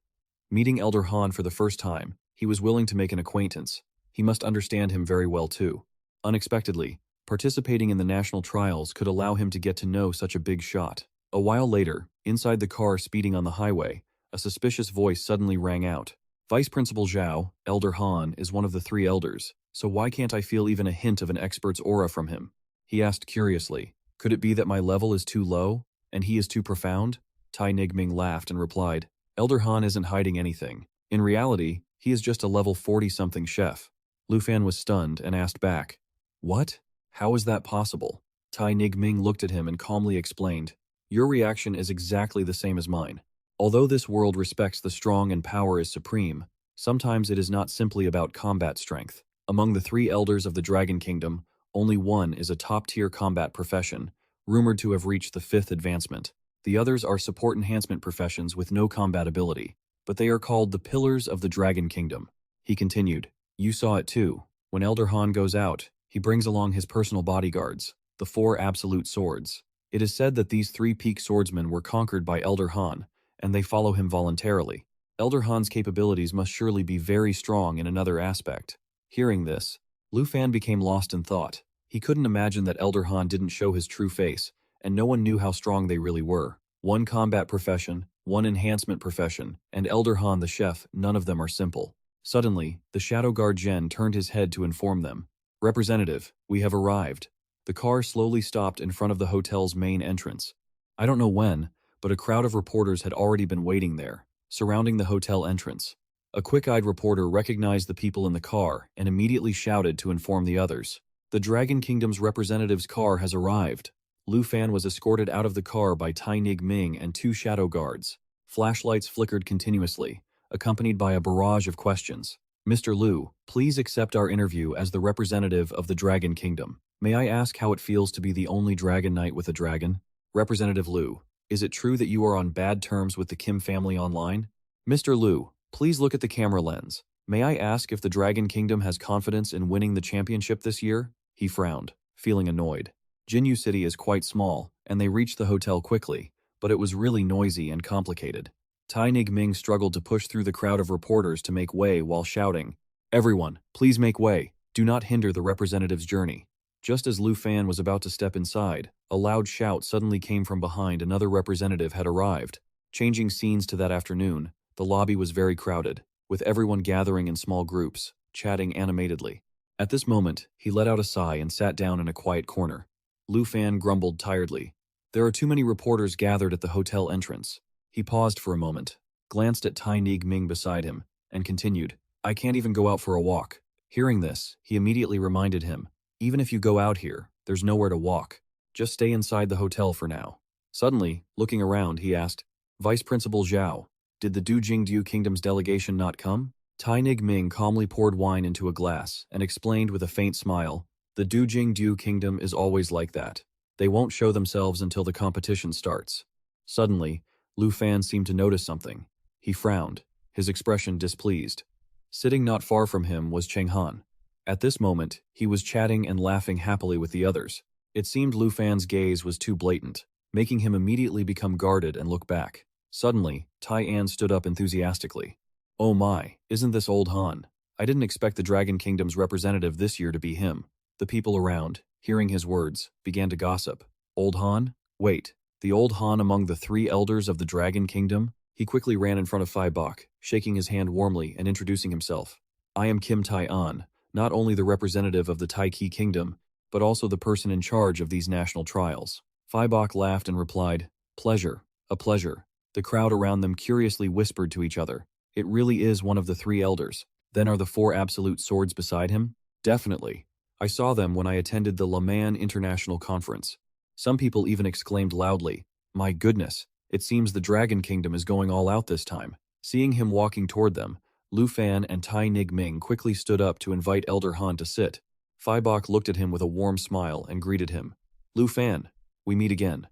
Meeting Elder Han for the first time, he was willing to make an acquaintance. He must understand him very well too. Unexpectedly, participating in the national trials could allow him to get to know such a big shot. A while later, inside the car speeding on the highway, a suspicious voice suddenly rang out. "Vice Principal Zhao, Elder Han is one of the 3 elders, so why can't I feel even a hint of an expert's aura from him?" He asked curiously, "Could it be that my level is too low, and he is too profound?" Tai Nigming laughed and replied, "Elder Han isn't hiding anything. In reality, he is just a level 40-something chef." Lu Fan was stunned and asked back, "What? How is that possible?" Tai Nigming looked at him and calmly explained, "Your reaction is exactly the same as mine. Although this world respects the strong and power is supreme, sometimes it is not simply about combat strength. Among the 3 elders of the Dragon Kingdom, only one is a top-tier combat profession, rumored to have reached the 5th advancement. The others are support enhancement professions with no combat ability, but they are called the Pillars of the Dragon Kingdom." He continued, "You saw it too. When Elder Han goes out, he brings along his personal bodyguards, the 4 absolute swords. It is said that these 3 peak swordsmen were conquered by Elder Han, and they follow him voluntarily. Elder Han's capabilities must surely be very strong in another aspect." Hearing this, Lu Fan became lost in thought. He couldn't imagine that Elder Han didn't show his true face, and no one knew how strong they really were. 1 combat profession, 1 enhancement profession, and Elder Han the chef, none of them are simple. Suddenly, the Shadow Guard Gen turned his head to inform them, "Representative, we have arrived." The car slowly stopped in front of the hotel's main entrance. I don't know when, but a crowd of reporters had already been waiting there, surrounding the hotel entrance. A quick-eyed reporter recognized the people in the car and immediately shouted to inform the others. "The Dragon Kingdom's representative's car has arrived." Lu Fan was escorted out of the car by Tai Nigming and 2 shadow guards. Flashlights flickered continuously, accompanied by a barrage of questions. "Mr. Lu, please accept our interview as the representative of the Dragon Kingdom. May I ask how it feels to be the only Dragon Knight with a dragon?" "Representative Lu, Is it true that you are on bad terms with the Kim family online? Mr. Liu, please look at the camera lens. May I ask if the Dragon Kingdom has confidence in winning the championship this year? He frowned, feeling annoyed. Jinyu City is quite small, and they reached the hotel quickly, but it was really noisy and complicated. Tai Nigming struggled to push through the crowd of reporters to make way while shouting, "Everyone, please make way. Do not hinder the representative's journey." Just as Lu Fan was about to step inside, a loud shout suddenly came from behind. Another representative had arrived. Changing scenes to that afternoon, the lobby was very crowded, with everyone gathering in small groups, chatting animatedly. At this moment, he let out a sigh and sat down in a quiet corner. Lu Fan grumbled tiredly. There are too many reporters gathered at the hotel entrance. He paused for a moment, glanced at Tai Nigming beside him, and continued, "I can't even go out for a walk." Hearing this, he immediately reminded him, "Even if you go out here, there's nowhere to walk. Just stay inside the hotel for now." Suddenly, looking around, he asked, "Vice Principal Zhao, did the Dujingdu Kingdom's delegation not come?" Tai Nigming calmly poured wine into a glass and explained with a faint smile, "The Dujingdu Kingdom is always like that. They won't show themselves until the competition starts." Suddenly, Lu Fan seemed to notice something. He frowned, his expression displeased. Sitting not far from him was Cheng Han. At this moment, he was chatting and laughing happily with the others. It seemed Lu Fan's gaze was too blatant, making him immediately become guarded and look back. Suddenly, Tai An stood up enthusiastically. "Oh my, isn't this old Han? I didn't expect the Dragon Kingdom's representative this year to be him." The people around, hearing his words, began to gossip. "Old Han? Wait, the old Han among the three elders of the Dragon Kingdom?" He quickly ran in front of Phi Bok, shaking his hand warmly and introducing himself. "I am Kim Tai An, not only the representative of the Tai Ki Kingdom, but also the person in charge of these national trials." Phi Bok laughed and replied, "Pleasure, a pleasure." The crowd around them curiously whispered to each other, "It really is one of the three elders. Then are the four absolute swords beside him?" "Definitely. I saw them when I attended the Laman International Conference." Some people even exclaimed loudly, "My goodness, it seems the Dragon Kingdom is going all out this time." Seeing him walking toward them, Lu Fan and Tai Nigming quickly stood up to invite Elder Han to sit. Phi Bok looked at him with a warm smile and greeted him. "Lu Fan, we meet again."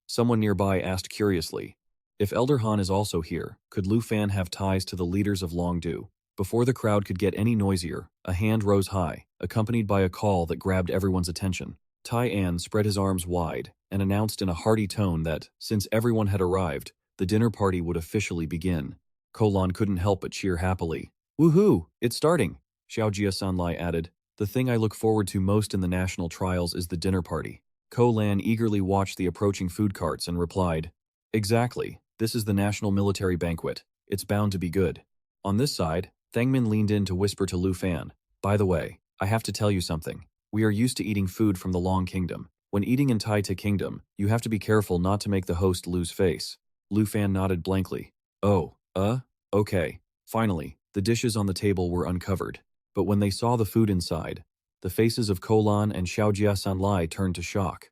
Someone nearby asked curiously, "If Elder Han is also here, could Lu Fan have ties to the leaders of Longdu?" Before the crowd could get any noisier, a hand rose high, accompanied by a call that grabbed everyone's attention. Tai An spread his arms wide and announced in a hearty tone that, since everyone had arrived, the dinner party would officially begin. Kolan couldn't help but cheer happily. "Woohoo! It's starting!" Xiaojia Sanlai added. "The thing I look forward to most in the national trials is the dinner party." Kolan eagerly watched the approaching food carts and replied, "Exactly, this is the national military banquet. It's bound to be good." On this side, Thangmin leaned in to whisper to Lu Fan, "By the way, I have to tell you something. We are used to eating food from the Long Kingdom. When eating in Tai Ta Kingdom, you have to be careful not to make the host lose face." Lu Fan nodded blankly. "Oh, okay." Finally, the dishes on the table were uncovered. But when they saw the food inside, the faces of Kolan and Xiaojia Sanlai turned to shock.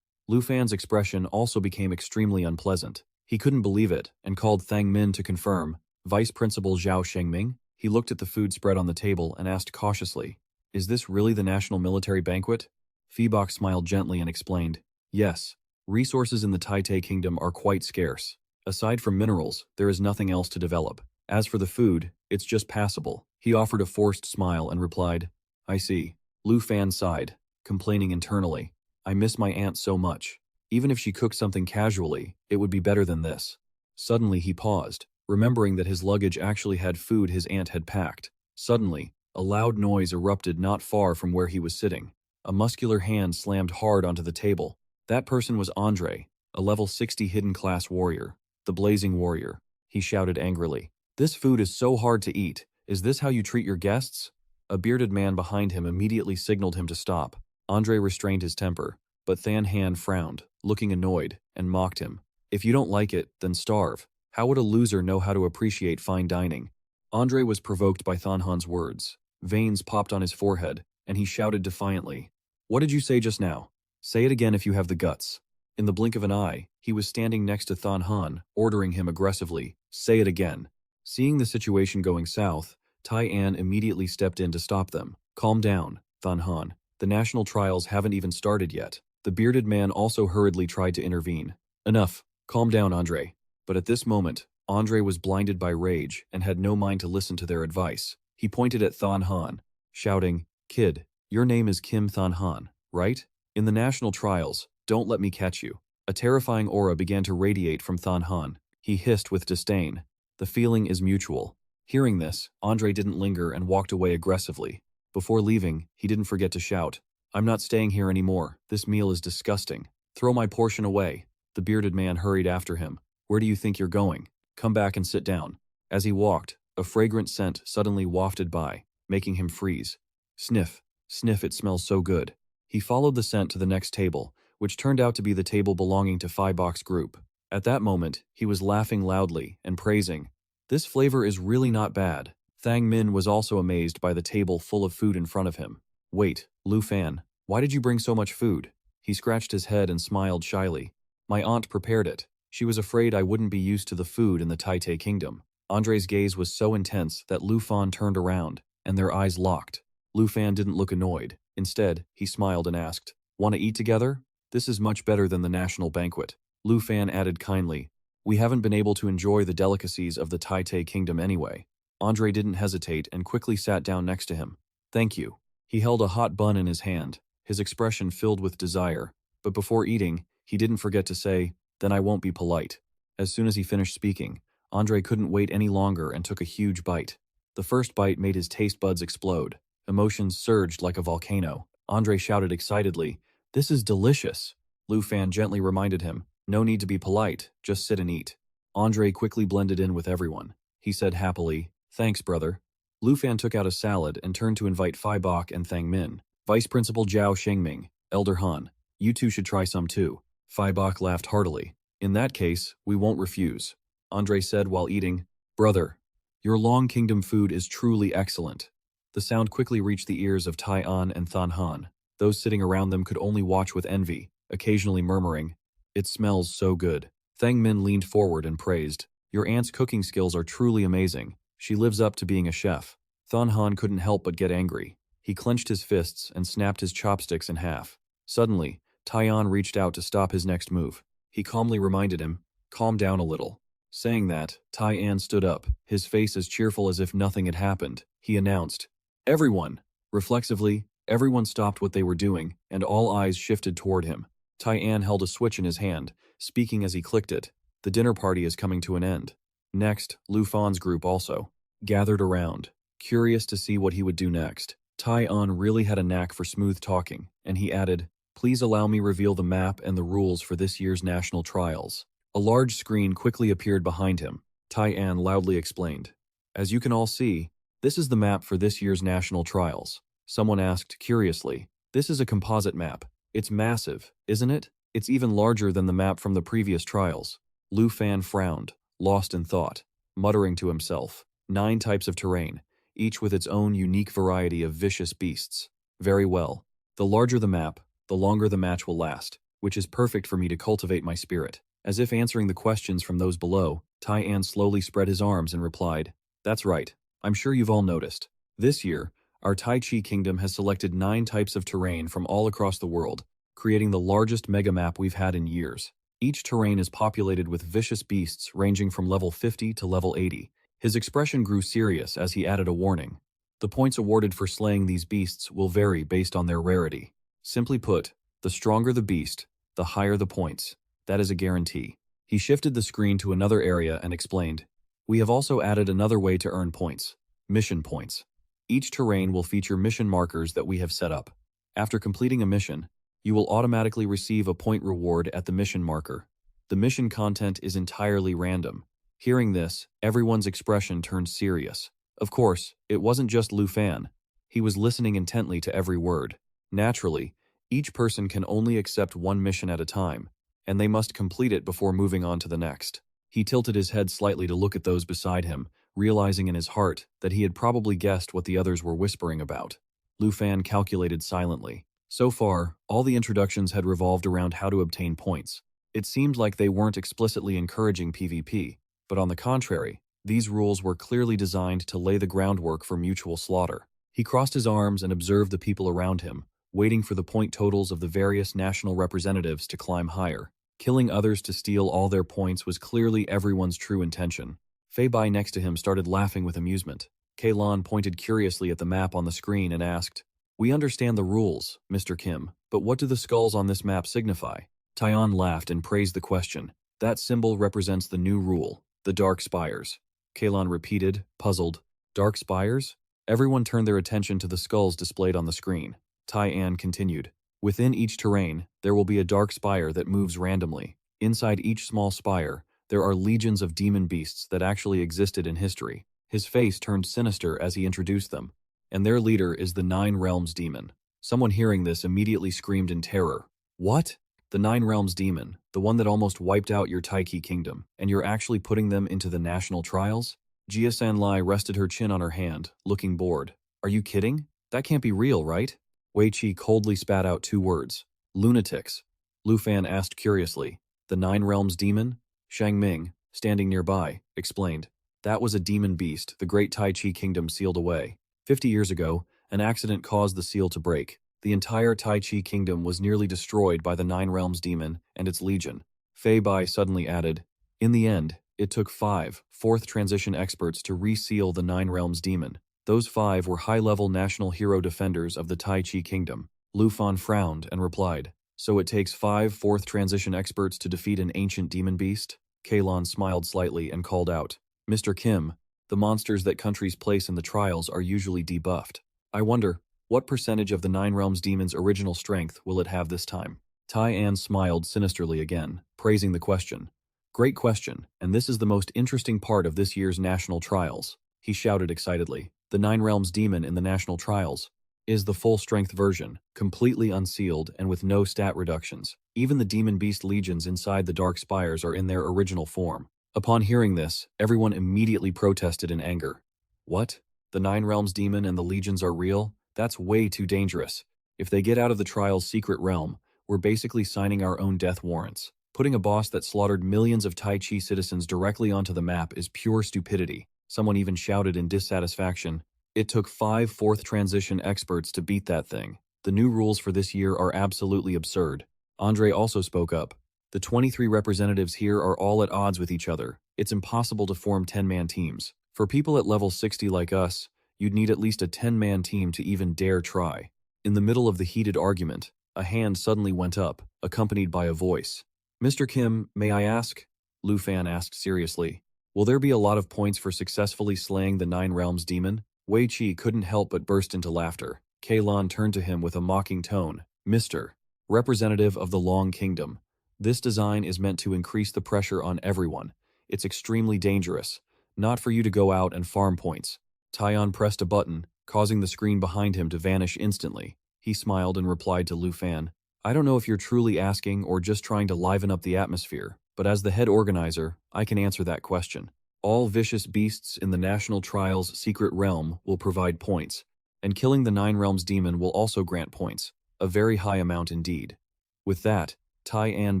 Lu Fan's expression also became extremely unpleasant. He couldn't believe it and called Thang Min to confirm. "Vice Principal Zhao Shengming?" He looked at the food spread on the table and asked cautiously, "Is this really the national military banquet?" Phi Bok smiled gently and explained, "Yes, resources in the Tai Tai Kingdom are quite scarce. Aside from minerals, there is nothing else to develop. As for the food, it's just passable." He offered a forced smile and replied, "I see." Lu Fan sighed, complaining internally, "I miss my aunt so much. Even if she cooked something casually, it would be better than this." Suddenly he paused, remembering that his luggage actually had food his aunt had packed. Suddenly, a loud noise erupted not far from where he was sitting. A muscular hand slammed hard onto the table. That person was Andre, a level 60 hidden class warrior. "The Blazing Warrior," he shouted angrily. "This food is so hard to eat. Is this how you treat your guests?" A bearded man behind him immediately signaled him to stop. Andre restrained his temper, but Than Han frowned, looking annoyed, and mocked him. "If you don't like it, then starve. How would a loser know how to appreciate fine dining?" Andre was provoked by Than Han's words. Veins popped on his forehead, and he shouted defiantly, "What did you say just now? Say it again if you have the guts." In the blink of an eye, he was standing next to Than Han, ordering him aggressively, "Say it again." Seeing the situation going south, Tai An immediately stepped in to stop them. "Calm down, Than Han. The national trials haven't even started yet." The bearded man also hurriedly tried to intervene. "Enough. Calm down, Andre. But at this moment, Andre was blinded by rage and had no mind to listen to their advice. He pointed at Thon Han, shouting, "Kid, your name is Kim Thon Han, right? In the national trials, don't let me catch you." A terrifying aura began to radiate from Thon Han. He hissed with disdain. The feeling is mutual. Hearing this, Andre didn't linger and walked away aggressively. Before leaving, he didn't forget to shout, "I'm not staying here anymore. This meal is disgusting. Throw my portion away." The bearded man hurried after him. "Where do you think you're going? Come back and sit down." As he walked, a fragrant scent suddenly wafted by, making him freeze. Sniff, sniff, it smells so good. He followed the scent to the next table, which turned out to be the table belonging to Phi Bok's group. At that moment, he was laughing loudly and praising, "This flavor is really not bad." Thang Min was also amazed by the table full of food in front of him. "Wait, Lu Fan, why did you bring so much food?" He scratched his head and smiled shyly. "My aunt prepared it. She was afraid I wouldn't be used to the food in the Taite kingdom." Andre's gaze was so intense that Lu Fan turned around, and their eyes locked. Lu Fan didn't look annoyed. Instead, he smiled and asked, "Want to eat together? This is much better than the national banquet." Lu Fan added kindly, "We haven't been able to enjoy the delicacies of the Taite kingdom anyway." Andre didn't hesitate and quickly sat down next to him. "Thank you." He held a hot bun in his hand, his expression filled with desire, but before eating, he didn't forget to say, "Then I won't be polite." As soon as he finished speaking, Andre couldn't wait any longer and took a huge bite. The first bite made his taste buds explode. Emotions surged like a volcano. Andre shouted excitedly, "This is delicious." Lu Fan gently reminded him, "No need to be polite, just sit and eat." Andre quickly blended in with everyone. He said happily, "Thanks, brother." Lu Fan took out a salad and turned to invite Phi Bok and Thang Min. "Vice Principal Zhao Shengming, Elder Han, you two should try some too." Phi Bok laughed heartily. "In that case, we won't refuse." Andre said while eating, "Brother, your Long Kingdom food is truly excellent." The sound quickly reached the ears of Tai An and Thon Han. Those sitting around them could only watch with envy, occasionally murmuring, "It smells so good." Thang Min leaned forward and praised, "Your aunt's cooking skills are truly amazing. She lives up to being a chef." Thon Han couldn't help but get angry. He clenched his fists and snapped his chopsticks in half. Suddenly, Taian reached out to stop his next move. He calmly reminded him, "Calm down a little." Saying that, Taian stood up, his face as cheerful as if nothing had happened. He announced, "Everyone!" Reflexively, everyone stopped what they were doing, and all eyes shifted toward him. Taian held a switch in his hand, speaking as he clicked it. "The dinner party is coming to an end." Next, Lu Fan's group also gathered around, curious to see what he would do next. Tai-an really had a knack for smooth talking, and he added, "Please allow me reveal the map and the rules for this year's national trials." A large screen quickly appeared behind him. Tai-an loudly explained, "As you can all see, this is the map for this year's national trials." Someone asked curiously, "This is a composite map. It's massive, isn't it? It's even larger than the map from the previous trials." Lu Fan frowned, lost in thought, muttering to himself, 9 types of terrain, each with its own unique variety of vicious beasts. Very well. The larger the map, the longer the match will last, which is perfect for me to cultivate my spirit. As if answering the questions from those below, Tai-an slowly spread his arms and replied, "That's right. I'm sure you've all noticed. This year, our Tai Chi Kingdom has selected 9 types of terrain from all across the world, creating the largest mega map we've had in years. Each terrain is populated with vicious beasts ranging from level 50 to level 80. His expression grew serious as he added a warning. "The points awarded for slaying these beasts will vary based on their rarity. Simply put, the stronger the beast, the higher the points. That is a guarantee." He shifted the screen to another area and explained, "We have also added another way to earn points. Mission points. Each terrain will feature mission markers that we have set up. After completing a mission, you will automatically receive a point reward at the mission marker. The mission content is entirely random." Hearing this, everyone's expression turned serious. Of course, it wasn't just Lu Fan. He was listening intently to every word. Naturally, each person can only accept one mission at a time, and they must complete it before moving on to the next. He tilted his head slightly to look at those beside him, realizing in his heart that he had probably guessed what the others were whispering about. Lu Fan calculated silently. So far, all the introductions had revolved around how to obtain points. It seemed like they weren't explicitly encouraging PvP, but on the contrary, these rules were clearly designed to lay the groundwork for mutual slaughter. He crossed his arms and observed the people around him, waiting for the point totals of the various national representatives to climb higher. Killing others to steal all their points was clearly everyone's true intention. Fei Bai next to him started laughing with amusement. Kalon pointed curiously at the map on the screen and asked, "We understand the rules, Mr. Kim, but what do the skulls on this map signify?" Tyon laughed and praised the question. "That symbol represents the new rule, the Dark Spires." Kalon repeated, puzzled. "Dark Spires?" Everyone turned their attention to the skulls displayed on the screen. Tyan continued, "Within each terrain, there will be a dark spire that moves randomly. Inside each small spire, there are legions of demon beasts that actually existed in history." His face turned sinister as he introduced them. "And their leader is the Nine Realms Demon." Someone hearing this immediately screamed in terror. "What? The Nine Realms Demon, the one that almost wiped out your Taiki kingdom, and you're actually putting them into the national trials?" Jia Sanlai rested her chin on her hand, looking bored. "Are you kidding? That can't be real, right?" Wei Qi coldly spat out 2 words. "Lunatics." Lu Fan asked curiously, "The Nine Realms Demon?" Shang Ming, standing nearby, explained, "That was a demon beast the great Tai Chi kingdom sealed away. 50 years ago, an accident caused the seal to break. The entire Tai Chi kingdom was nearly destroyed by the Nine Realms Demon and its legion." Fei Bai suddenly added, "In the end, it took 5 fourth transition experts to reseal the Nine Realms Demon. Those 5 were high-level national hero defenders of the Tai Chi kingdom." Lu Fan frowned and replied, "So it takes 5 fourth transition experts to defeat an ancient demon beast?" Kalon smiled slightly and called out, "Mr. Kim, the monsters that countries place in the trials are usually debuffed. I wonder, what percentage of the Nine Realms Demon's original strength will it have this time?" Tyan smiled sinisterly again, praising the question. "Great question, and this is the most interesting part of this year's national trials," he shouted excitedly. "The Nine Realms Demon in the national trials is the full-strength version, completely unsealed and with no stat reductions. Even the demon beast legions inside the Dark Spires are in their original form." Upon hearing this, everyone immediately protested in anger. "What? The Nine Realms Demon and the legions are real? That's way too dangerous. If they get out of the trial's secret realm, we're basically signing our own death warrants. Putting a boss that slaughtered millions of Tai Chi citizens directly onto the map is pure stupidity." Someone even shouted in dissatisfaction, "It took 5 fourth transition experts to beat that thing. The new rules for this year are absolutely absurd." Andre also spoke up. "The 23 representatives here are all at odds with each other. It's impossible to form 10-man teams. For people at level 60 like us, you'd need at least a 10-man team to even dare try." In the middle of the heated argument, a hand suddenly went up, accompanied by a voice. "Mr. Kim, may I ask?" Lu Fan asked seriously. "Will there be a lot of points for successfully slaying the Nine Realms Demon?" Wei Qi couldn't help but burst into laughter. Kalon turned to him with a mocking tone. "Mr. Representative of the Long Kingdom, this design is meant to increase the pressure on everyone. It's extremely dangerous. Not for you to go out and farm points." Tyon pressed a button, causing the screen behind him to vanish instantly. He smiled and replied to Lu Fan, "I don't know if you're truly asking or just trying to liven up the atmosphere, but as the head organizer, I can answer that question. All vicious beasts in the National Trials Secret Realm will provide points, and killing the Nine Realms Demon will also grant points, a very high amount indeed." With that, Tyan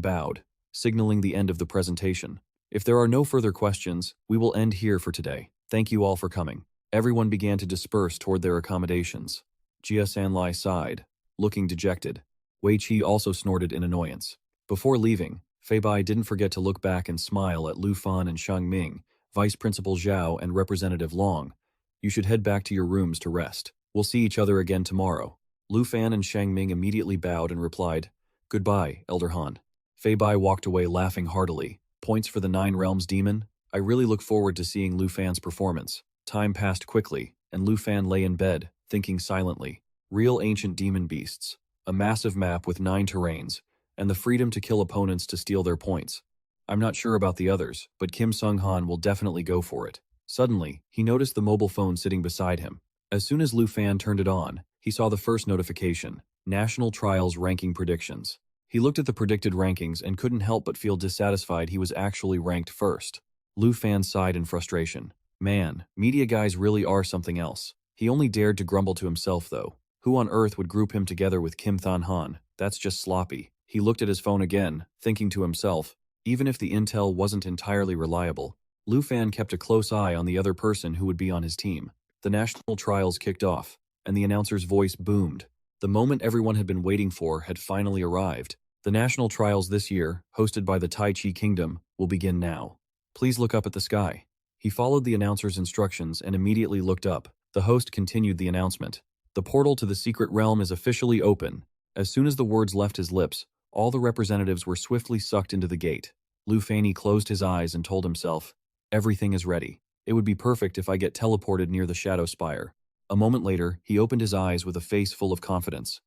bowed, signaling the end of the presentation. "If there are no further questions, we will end here for today. Thank you all for coming." Everyone began to disperse toward their accommodations. Jia Sanlai sighed, looking dejected. Wei Qi also snorted in annoyance. Before leaving, Fei Bai didn't forget to look back and smile at Lu Fan and Shang Ming, Vice Principal Zhao and Representative Long. "You should head back to your rooms to rest. We'll see each other again tomorrow." Lu Fan and Shang Ming immediately bowed and replied, "Goodbye, Elder Han." Fei Bai walked away laughing heartily. Points for the Nine Realms Demon? I really look forward to seeing Lu Fan's performance. Time passed quickly, and Lu Fan lay in bed, thinking silently. Real ancient demon beasts, a massive map with 9 terrains, and the freedom to kill opponents to steal their points. I'm not sure about the others, but Kim Sung-han will definitely go for it. Suddenly, he noticed the mobile phone sitting beside him. As soon as Lu Fan turned it on, he saw the first notification, National Trials Ranking Predictions. He looked at the predicted rankings and couldn't help but feel dissatisfied he was actually ranked first. Lu Fan sighed in frustration. Man, media guys really are something else. He only dared to grumble to himself though. Who on earth would group him together with Kim Than-han? That's just sloppy. He looked at his phone again, thinking to himself, even if the intel wasn't entirely reliable, Lu Fan kept a close eye on the other person who would be on his team. The national trials kicked off, and the announcer's voice boomed. The moment everyone had been waiting for had finally arrived. The national trials this year, hosted by the Tai Chi Kingdom, will begin now. Please look up at the sky. He followed the announcer's instructions and immediately looked up. The host continued the announcement. The portal to the secret realm is officially open. As soon as the words left his lips, all the representatives were swiftly sucked into the gate. Lu Fanny closed his eyes and told himself, "Everything is ready. It would be perfect if I get teleported near the Shadow Spire." A moment later, he opened his eyes with a face full of confidence.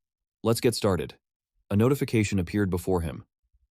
"Let's get started." A notification appeared before him.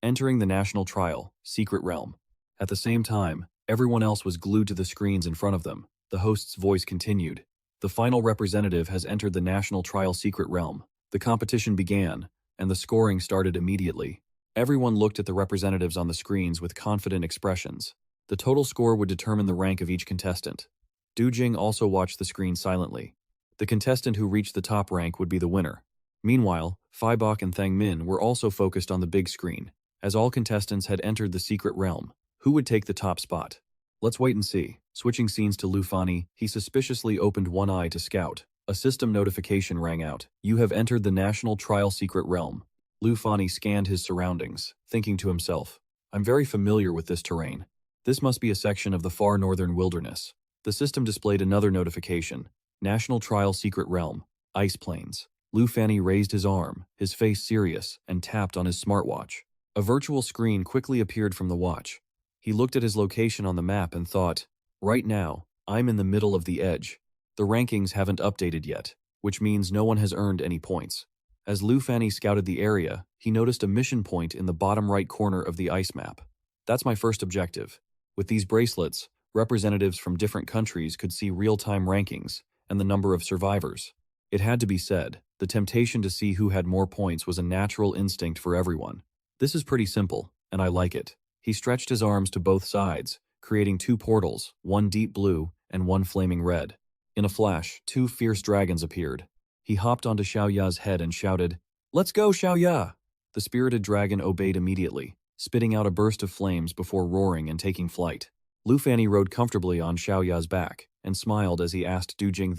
Entering the national trial, secret realm. At the same time, everyone else was glued to the screens in front of them. The host's voice continued. The final representative has entered the national trial secret realm. The competition began, and the scoring started immediately. Everyone looked at the representatives on the screens with confident expressions. The total score would determine the rank of each contestant. Du Jing also watched the screen silently. The contestant who reached the top rank would be the winner. Meanwhile, Bok and Thang Min were also focused on the big screen. As all contestants had entered the secret realm, who would take the top spot? Let's wait and see. Switching scenes to Lu Fanny, he suspiciously opened one eye to scout. A system notification rang out. "You have entered the national trial secret realm." Lu Fanny scanned his surroundings, thinking to himself, "I'm very familiar with this terrain. This must be a section of the far northern wilderness." The system displayed another notification. National Trial Secret Realm, Ice Plains. Lu Fanny raised his arm, his face serious, and tapped on his smartwatch. A virtual screen quickly appeared from the watch. He looked at his location on the map and thought, "Right now, I'm in the middle of the edge. The rankings haven't updated yet, which means no one has earned any points." As Lu Fanny scouted the area, he noticed a mission point in the bottom right corner of the ice map. "That's my first objective." With these bracelets, representatives from different countries could see real-time rankings and the number of survivors. It had to be said, the temptation to see who had more points was a natural instinct for everyone. "This is pretty simple, and I like it." He stretched his arms to both sides, creating two portals, one deep blue and one flaming red. In a flash, two fierce dragons appeared. He hopped onto Xiaoya's head and shouted, "Let's go, Xiaoya!" The spirited dragon obeyed immediately, spitting out a burst of flames before roaring and taking flight. Lu Fanny rode comfortably on Xiaoya's back and smiled as he asked Du Jing,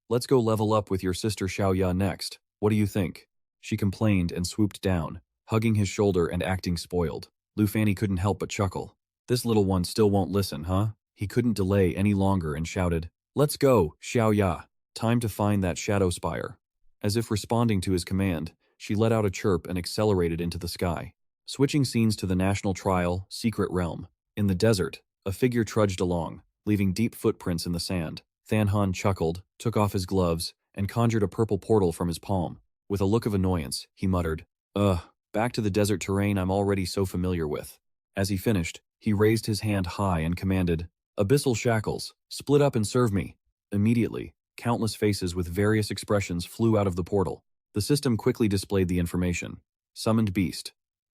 "Let's go level up with your sister Xiaoya next. What do you think?" She complained and swooped down, hugging his shoulder and acting spoiled. Lu Fanny couldn't help but chuckle. This little one still won't listen, huh? He couldn't delay any longer and shouted, "Let's go, Xiaoya! Time to find that shadow spire." As if responding to his command, she let out a chirp and accelerated into the sky. Switching scenes to the national trial, secret realm. In the desert, a figure trudged along, leaving deep footprints in the sand. Than Han chuckled, took off his gloves, and conjured a purple portal from his palm. With a look of annoyance, he muttered, Back to the desert terrain I'm already so familiar with." As he finished, he raised his hand high and commanded, "Abyssal shackles, split up and serve me." Immediately, countless faces with various expressions flew out of the portal. The system quickly displayed the information. Summoned Beast.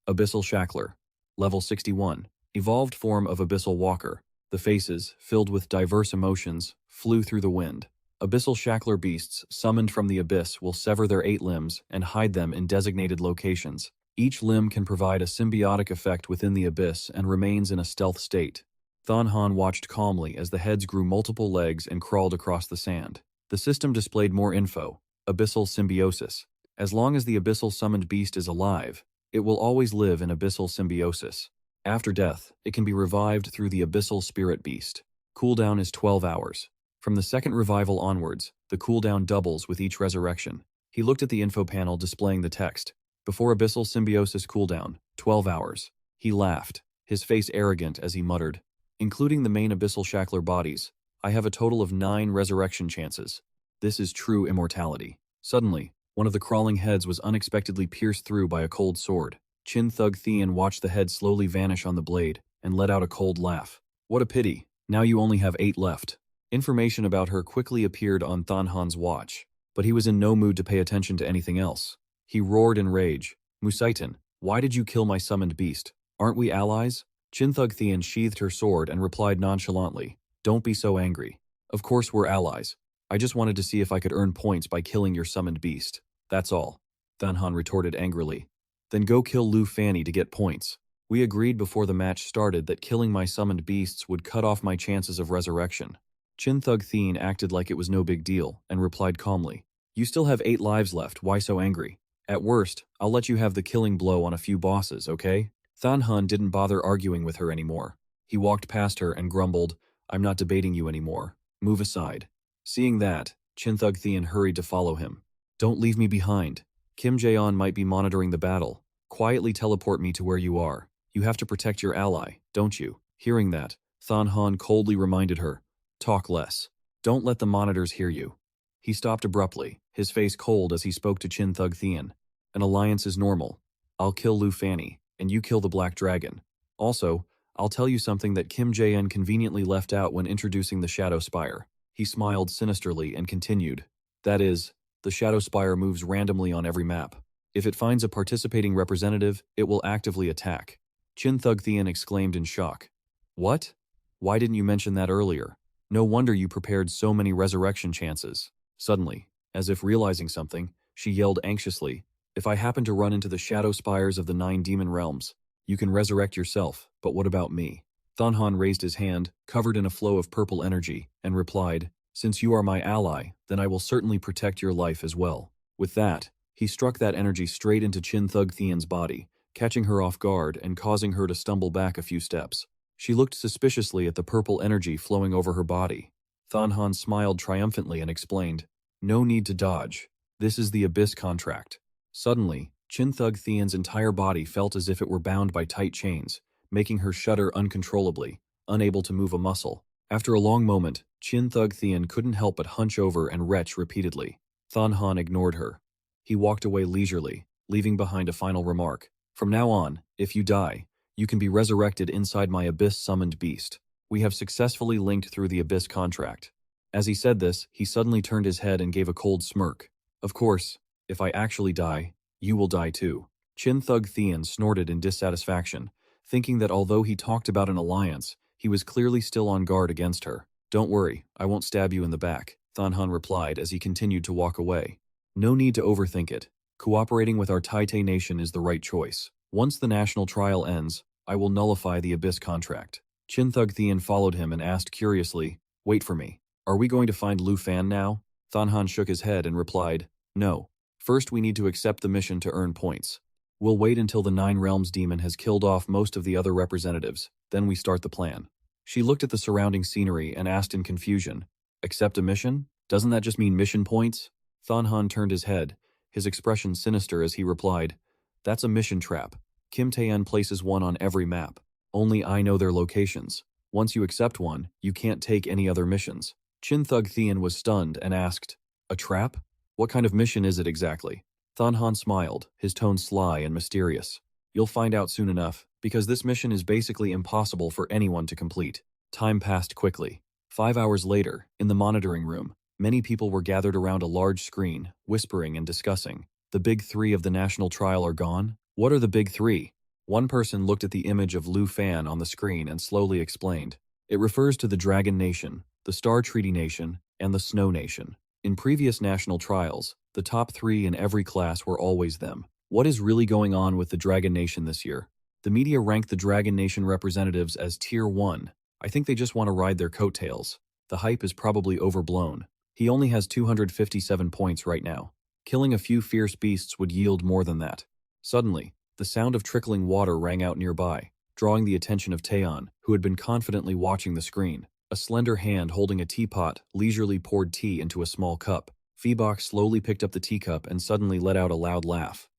Abyssal Shackler. Level 61. Evolved form of Abyssal Walker. The faces, filled with diverse emotions, flew through the wind. Abyssal Shackler beasts summoned from the abyss will sever their 8 limbs and hide them in designated locations. Each limb can provide a symbiotic effect within the abyss and remains in a stealth state. Than Han watched calmly as the heads grew multiple legs and crawled across the sand. The system displayed more info. Abyssal Symbiosis. As long as the abyssal summoned beast is alive, it will always live in abyssal symbiosis. After death, it can be revived through the abyssal spirit beast. Cooldown is 12 hours. From the second revival onwards, the cooldown doubles with each resurrection. He looked at the info panel displaying the text. Before abyssal symbiosis cooldown, 12 hours. He laughed, his face arrogant as he muttered, "Including the main abyssal shackler bodies, I have a total of 9 resurrection chances. This is true immortality." Suddenly, one of the crawling heads was unexpectedly pierced through by a cold sword. Chin Thug Thean watched the head slowly vanish on the blade and let out a cold laugh. "What a pity. Now you only have 8 left." Information about her quickly appeared on Than Han's watch, but he was in no mood to pay attention to anything else. He roared in rage, "Musaitan, why did you kill my summoned beast? Aren't we allies?" Chin Thug Thean sheathed her sword and replied nonchalantly, "Don't be so angry. Of course we're allies. I just wanted to see if I could earn points by killing your summoned beast. That's all." Than Han retorted angrily. "Then go kill Lu Fanny to get points. We agreed before the match started that killing my summoned beasts would cut off my chances of resurrection." Chin Thug Thean acted like it was no big deal and replied calmly, "You still have 8 lives left, why so angry?" At worst, I'll let you have the killing blow on a few bosses, okay? Thanhan didn't bother arguing with her anymore. He walked past her and grumbled, I'm not debating you anymore. Move aside. Seeing that, Chinthug Thean hurried to follow him. Don't leave me behind. Kim Jaeon might be monitoring the battle. Quietly teleport me to where you are. You have to protect your ally, don't you? Hearing that, Thanhan coldly reminded her, talk less. Don't let the monitors hear you. He stopped abruptly, his face cold as he spoke to Chinthug Thean. An alliance is normal. I'll kill Lu Fanny, and you kill the Black Dragon. Also, I'll tell you something that Kim Jae-in conveniently left out when introducing the Shadow Spire. He smiled sinisterly and continued. That is, the Shadow Spire moves randomly on every map. If it finds a participating representative, it will actively attack. Chinthug Thean exclaimed in shock. What? Why didn't you mention that earlier? No wonder you prepared so many resurrection chances. Suddenly, as if realizing something, she yelled anxiously, if I happen to run into the Shadow Spires of the 9 demon realms, you can resurrect yourself, but what about me? Thanhan raised his hand, covered in a flow of purple energy, and replied, since you are my ally, then I will certainly protect your life as well. With that, he struck that energy straight into Chinthug Thean's body, catching her off guard and causing her to stumble back a few steps. She looked suspiciously at the purple energy flowing over her body. Thanhan smiled triumphantly and explained, no need to dodge. This is the Abyss contract. Suddenly, Chinthug Thean's entire body felt as if it were bound by tight chains, making her shudder uncontrollably, unable to move a muscle. After a long moment, Chinthug Thean couldn't help but hunch over and retch repeatedly. Thanhan ignored her. He walked away leisurely, leaving behind a final remark. From now on, if you die, you can be resurrected inside my Abyss-summoned beast. We have successfully linked through the Abyss contract. As he said this, he suddenly turned his head and gave a cold smirk. Of course, if I actually die, you will die too. Chinthug Thean snorted in dissatisfaction, thinking that although he talked about an alliance, he was clearly still on guard against her. Don't worry, I won't stab you in the back, Thanhan replied as he continued to walk away. No need to overthink it. Cooperating with our Taite nation is the right choice. Once the national trial ends, I will nullify the Abyss contract. Chinthug Thean followed him and asked curiously, wait for me. Are we going to find Lu Fan now? Thanhan shook his head and replied, no. First we need to accept the mission to earn points. We'll wait until the 9 Realms demon has killed off most of the other representatives, then we start the plan. She looked at the surrounding scenery and asked in confusion, accept a mission? Doesn't that just mean mission points? Thanhan turned his head, his expression sinister as he replied, that's a mission trap. Kim Tae-en places one on every map. Only I know their locations. Once you accept one, you can't take any other missions. Chinthug Thean was stunned and asked, a trap? What kind of mission is it exactly? Thanhan smiled, his tone sly and mysterious. You'll find out soon enough, because this mission is basically impossible for anyone to complete. Time passed quickly. 5 hours later, in the monitoring room, many people were gathered around a large screen, whispering and discussing. The big 3 of the national trial are gone? What are the big 3? One person looked at the image of Lu Fan on the screen and slowly explained. It refers to the Dragon Nation, the Star Treaty Nation, and the Snow Nation. In previous national trials, the top 3 in every class were always them. What is really going on with the Dragon Nation this year? The media ranked the Dragon Nation representatives as Tier 1. I think they just want to ride their coattails. The hype is probably overblown. He only has 257 points right now. Killing a few fierce beasts would yield more than that. Suddenly, the sound of trickling water rang out nearby, drawing the attention of Taeyeon, who had been confidently watching the screen. A slender hand holding a teapot leisurely poured tea into a small cup. Feebok slowly picked up the teacup and suddenly let out a loud laugh.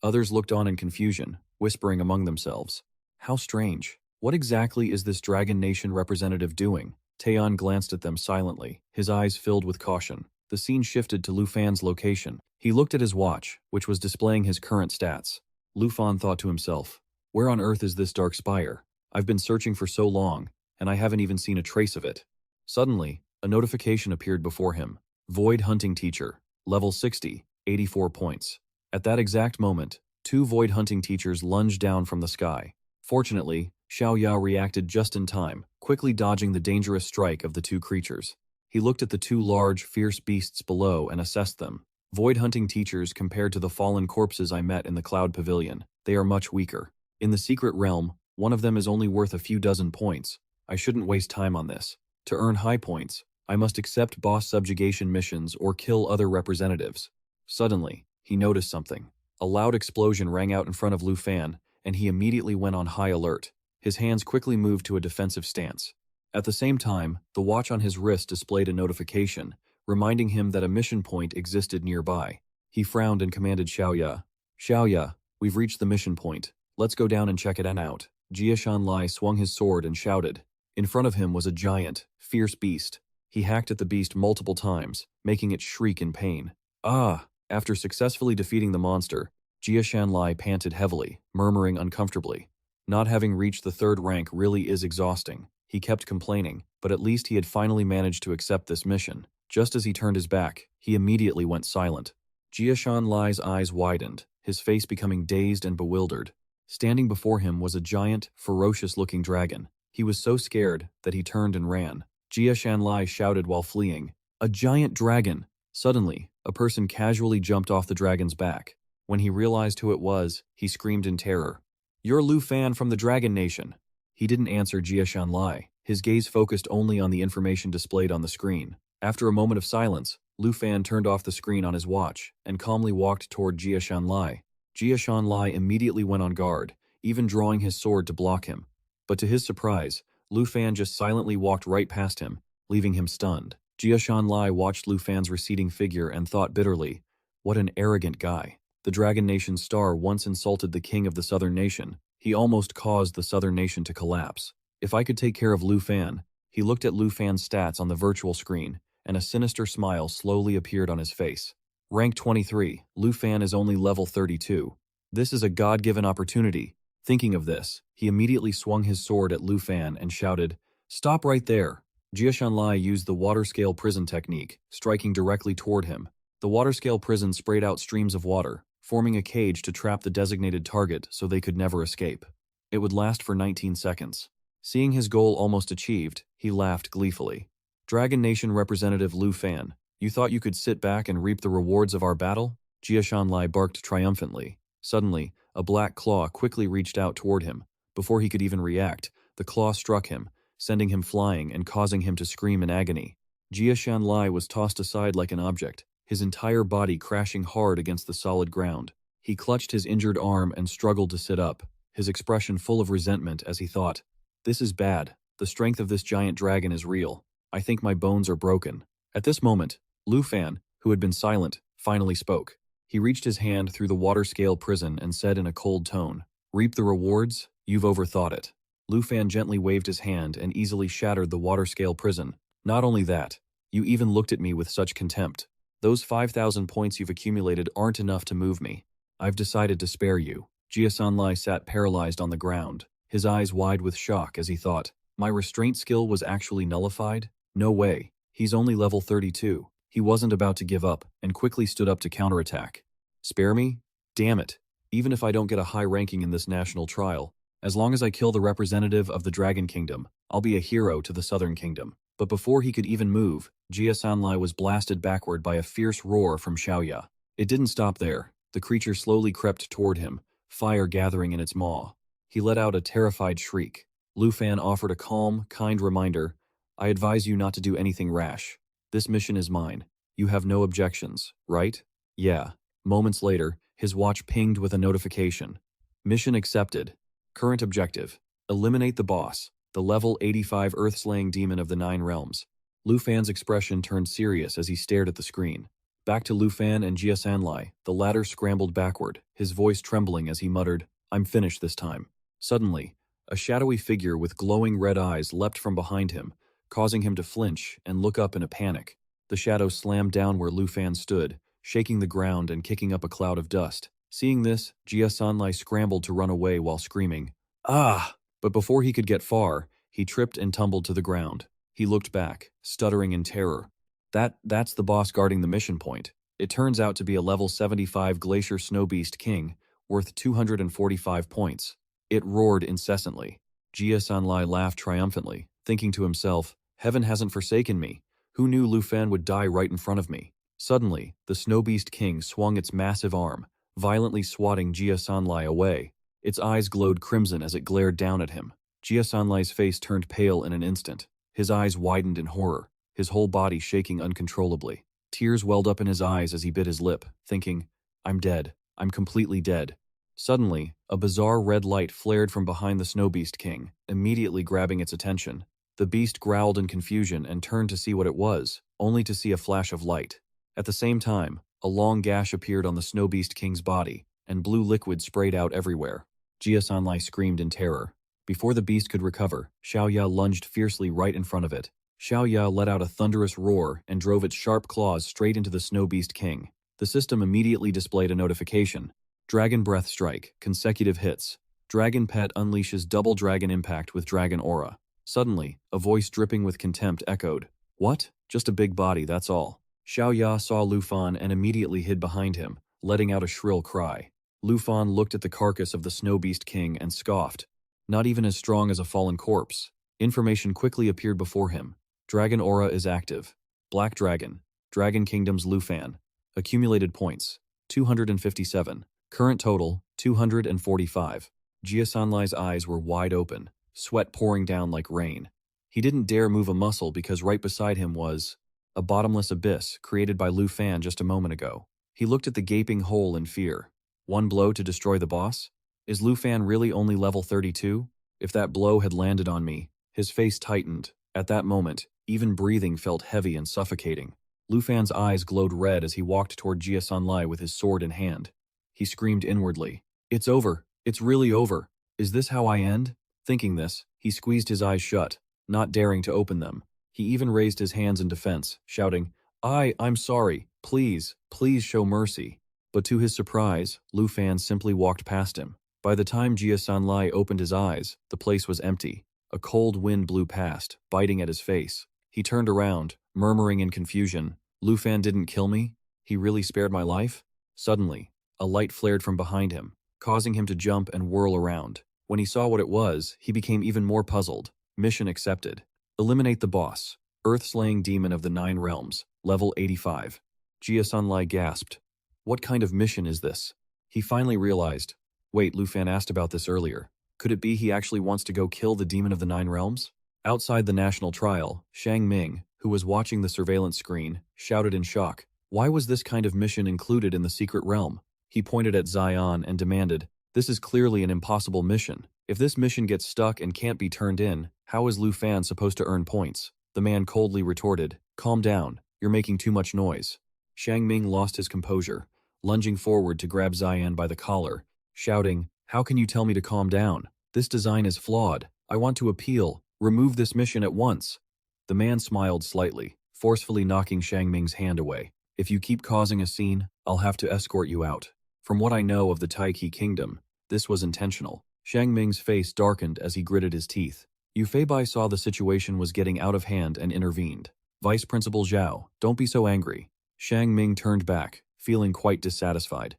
Others looked on in confusion, whispering among themselves. How strange. What exactly is this Dragon Nation representative doing? Taeyeon glanced at them silently, his eyes filled with caution. The scene shifted to Lu Fan's location. He looked at his watch, which was displaying his current stats. Lu Fan thought to himself, where on earth is this dark spire? I've been searching for so long, and I haven't even seen a trace of it. Suddenly, a notification appeared before him. Void Hunting Teacher, level 60, 84 points. At that exact moment, 2 Void Hunting Teachers lunged down from the sky. Fortunately, Xiao Yao reacted just in time, quickly dodging the dangerous strike of the 2 creatures. He looked at the 2 large, fierce beasts below and assessed them. Void Hunting Teachers compared to the fallen corpses I met in the Cloud Pavilion, they are much weaker. In the Secret Realm, one of them is only worth a few dozen points. I shouldn't waste time on this. To earn high points, I must accept boss subjugation missions or kill other representatives. Suddenly, he noticed something. A loud explosion rang out in front of Lu Fan, and he immediately went on high alert. His hands quickly moved to a defensive stance. At the same time, the watch on his wrist displayed a notification, reminding him that a mission point existed nearby. He frowned and commanded Xiaoya. Xiaoya, we've reached the mission point. Let's go down and check it out. Jia Shanlai swung his sword and shouted. In front of him was a giant, fierce beast. He hacked at the beast multiple times, making it shriek in pain. Ah! After successfully defeating the monster, Jia Shanlai panted heavily, murmuring uncomfortably. Not having reached the 3rd rank really is exhausting. He kept complaining, but at least he had finally managed to accept this mission. Just as he turned his back, he immediately went silent. Jia Shanlai's eyes widened, his face becoming dazed and bewildered. Standing before him was a giant, ferocious-looking dragon. He was so scared that he turned and ran. Jia Shanlai shouted while fleeing, "A giant dragon!" Suddenly, a person casually jumped off the dragon's back. When he realized who it was, he screamed in terror. "You're Lu Fan from the Dragon Nation." He didn't answer Jia Shanlai. His gaze focused only on the information displayed on the screen. After a moment of silence, Lu Fan turned off the screen on his watch and calmly walked toward Jia Shanlai. Jia Shanlai immediately went on guard, even drawing his sword to block him. But to his surprise, Lu Fan just silently walked right past him, leaving him stunned. Jia Shanlai watched Lu Fan's receding figure and thought bitterly, what an arrogant guy. The Dragon Nation's star once insulted the king of the Southern Nation. He almost caused the Southern Nation to collapse. If I could take care of Lu Fan. He looked at Lu Fan's stats on the virtual screen, and a sinister smile slowly appeared on his face. Rank 23, Lu Fan is only level 32. This is a God-given opportunity. Thinking of this, he immediately swung his sword at Lu Fan and shouted, "Stop right there." Jia Shanlai used the water-scale prison technique, striking directly toward him. The water-scale prison sprayed out streams of water, forming a cage to trap the designated target so they could never escape. It would last for 19 seconds. Seeing his goal almost achieved, he laughed gleefully. Dragon Nation representative Lu Fan, you thought you could sit back and reap the rewards of our battle? Jia Shanlai barked triumphantly. Suddenly, a black claw quickly reached out toward him. Before he could even react, the claw struck him, sending him flying and causing him to scream in agony. Jia Shanlai was tossed aside like an object, his entire body crashing hard against the solid ground. He clutched his injured arm and struggled to sit up, his expression full of resentment as he thought, "This is bad. The strength of this giant dragon is real. I think my bones are broken." At this moment, Lu Fan, who had been silent, finally spoke. He reached his hand through the water-scale prison and said in a cold tone, "Reap the rewards? You've overthought it." Lu Fan gently waved his hand and easily shattered the water-scale prison. "Not only that, you even looked at me with such contempt. Those 5,000 points you've accumulated aren't enough to move me. I've decided to spare you." Jia Shanlai sat paralyzed on the ground, his eyes wide with shock as he thought, my restraint skill was actually nullified? No way. He's only level 32. He wasn't about to give up and quickly stood up to counterattack. "Spare me? Damn it. Even if I don't get a high ranking in this national trial, as long as I kill the representative of the Dragon Kingdom, I'll be a hero to the Southern Kingdom." But before he could even move, Jia Shanlai was blasted backward by a fierce roar from Xiaoya. It didn't stop there. The creature slowly crept toward him, fire gathering in its maw. He let out a terrified shriek. Lu Fan offered a calm, kind reminder, "I advise you not to do anything rash. This mission is mine. You have no objections, right?" "Yeah." Moments later, his watch pinged with a notification. "Mission accepted. Current objective. Eliminate the boss, the level 85 earth-slaying demon of the 9 realms." Lu Fan's expression turned serious as he stared at the screen. Back to Lu Fan and Jia Shanlai, the latter scrambled backward, his voice trembling as he muttered, "I'm finished this time." Suddenly, a shadowy figure with glowing red eyes leapt from behind him, causing him to flinch and look up in a panic. The shadow slammed down where Lu Fan stood, shaking the ground and kicking up a cloud of dust. Seeing this, Jia Shanlai scrambled to run away while screaming, "Ah!" But before he could get far, he tripped and tumbled to the ground. He looked back, stuttering in terror. That's the boss guarding the mission point. It turns out to be a level 75 Glacier Snow Beast King, worth 245 points. It roared incessantly. Jia Shanlai laughed triumphantly, thinking to himself, "Heaven hasn't forsaken me. Who knew Lu Fan would die right in front of me?" Suddenly, the Snow Beast King swung its massive arm, violently swatting Jia Shanlai away. Its eyes glowed crimson as it glared down at him. Jia Shanlai's face turned pale in an instant. His eyes widened in horror, his whole body shaking uncontrollably. Tears welled up in his eyes as he bit his lip, thinking, "I'm dead. I'm completely dead. Suddenly, a bizarre red light flared from behind the Snow Beast King, immediately grabbing its attention. The beast growled in confusion and turned to see what it was, only to see a flash of light. At the same time, a long gash appeared on the Snow Beast King's body, and blue liquid sprayed out everywhere. Jia Sanlai screamed in terror. Before the beast could recover, Xiaoya lunged fiercely right in front of it. Xiaoya let out a thunderous roar and drove its sharp claws straight into the Snow Beast King. The system immediately displayed a notification. Dragon Breath Strike, consecutive hits. Dragon Pet unleashes double dragon impact with Dragon Aura. Suddenly, a voice dripping with contempt echoed. What? Just a big body, that's all. Xiaoya saw Lu Fan and immediately hid behind him, letting out a shrill cry. Lu Fan looked at the carcass of the Snow Beast King and scoffed. Not even as strong as a fallen corpse. Information quickly appeared before him. Dragon Aura is active. Black Dragon. Dragon Kingdom's Lu Fan. Accumulated points, 257. Current total, 245. Jia Sanlai's eyes were wide open, sweat pouring down like rain. He didn't dare move a muscle because right beside him was a bottomless abyss created by Lu Fan just a moment ago. He looked at the gaping hole in fear. One blow to destroy the boss? Is Lu Fan really only level 32? If that blow had landed on me, his face tightened. At that moment, even breathing felt heavy and suffocating. Lu Fan's eyes glowed red as he walked toward Jia Sanlai with his sword in hand. He screamed inwardly, "It's over! It's really over! Is this how I end?" Thinking this, he squeezed his eyes shut, not daring to open them. He even raised his hands in defense, shouting, I'm sorry, please, please show mercy." But to his surprise, Lu Fan simply walked past him. By the time Jia Sanlai opened his eyes, the place was empty. A cold wind blew past, biting at his face. He turned around, murmuring in confusion, "Lu Fan didn't kill me? He really spared my life?" Suddenly, a light flared from behind him, causing him to jump and whirl around. When he saw what it was, he became even more puzzled. Mission accepted. Eliminate the boss. Earth-slaying demon of the 9 realms, level 85. Jia Sanlai gasped. What kind of mission is this? He finally realized. Wait, Lu Fan asked about this earlier. Could it be he actually wants to go kill the demon of the 9 realms? Outside the national trial, Shang Ming, who was watching the surveillance screen, shouted in shock. Why was this kind of mission included in the secret realm? He pointed at Zion and demanded, "This is clearly an impossible mission. If this mission gets stuck and can't be turned in, how is Lu Fan supposed to earn points?" The man coldly retorted, "Calm down, you're making too much noise." Shang Ming lost his composure, lunging forward to grab Zion by the collar, shouting, "How can you tell me to calm down? This design is flawed. I want to appeal. Remove this mission at once." The man smiled slightly, forcefully knocking Shang Ming's hand away. "If you keep causing a scene, I'll have to escort you out. From what I know of the Taiki Kingdom, this was intentional." Shang Ming's face darkened as he gritted his teeth. Yu Feibai saw the situation was getting out of hand and intervened. "Vice Principal Zhao, don't be so angry." Shang Ming turned back, feeling quite dissatisfied.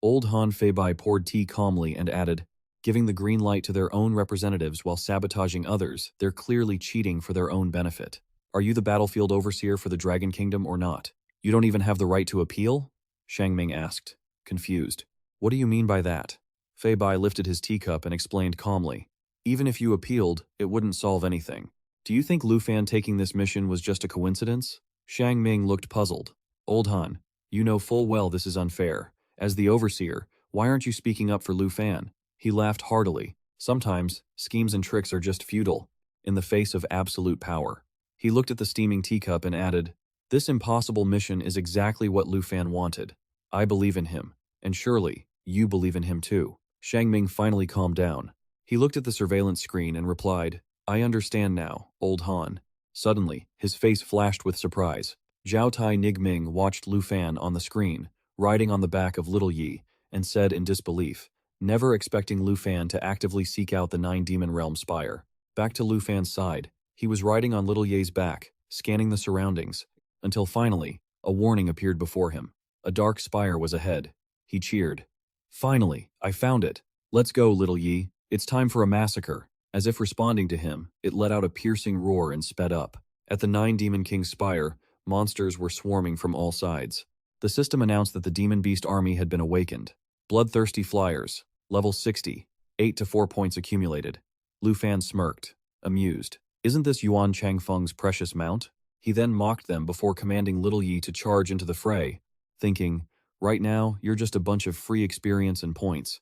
Old Han Feibai poured tea calmly and added, "Giving the green light to their own representatives while sabotaging others, they're clearly cheating for their own benefit. Are you the battlefield overseer for the Dragon Kingdom or not? You don't even have the right to appeal?" Shang Ming asked, confused. "What do you mean by that?" Feibai lifted his teacup and explained calmly. "Even if you appealed, it wouldn't solve anything. Do you think Lu Fan taking this mission was just a coincidence?" Shang Ming looked puzzled. "Old Han, you know full well this is unfair. As the overseer, why aren't you speaking up for Lu Fan?" He laughed heartily. "Sometimes, schemes and tricks are just futile, in the face of absolute power." He looked at the steaming teacup and added, "This impossible mission is exactly what Lu Fan wanted. I believe in him, and surely, you believe in him too." Shang Ming finally calmed down. He looked at the surveillance screen and replied, "I understand now, Old Han." Suddenly, his face flashed with surprise. Zhao Tai Nigming watched Lu Fan on the screen, riding on the back of Little Yi, and said in disbelief, never expecting Lu Fan to actively seek out the 9 Demon Realm Spire. Back to Lu Fan's side, he was riding on Little Yi's back, scanning the surroundings, until finally, a warning appeared before him. A dark spire was ahead. He cheered. "Finally, I found it. Let's go, Little Yi. It's time for a massacre." As if responding to him, it let out a piercing roar and sped up. At the 9 Demon King's spire, monsters were swarming from all sides. The system announced that the Demon Beast army had been awakened. Bloodthirsty flyers, level 60, 8 to 4 points accumulated. Lu Fan smirked, amused. "Isn't this Yuan Changfeng's precious mount?" He then mocked them before commanding Little Yi to charge into the fray, thinking, Right now, you're just a bunch of free experience and points.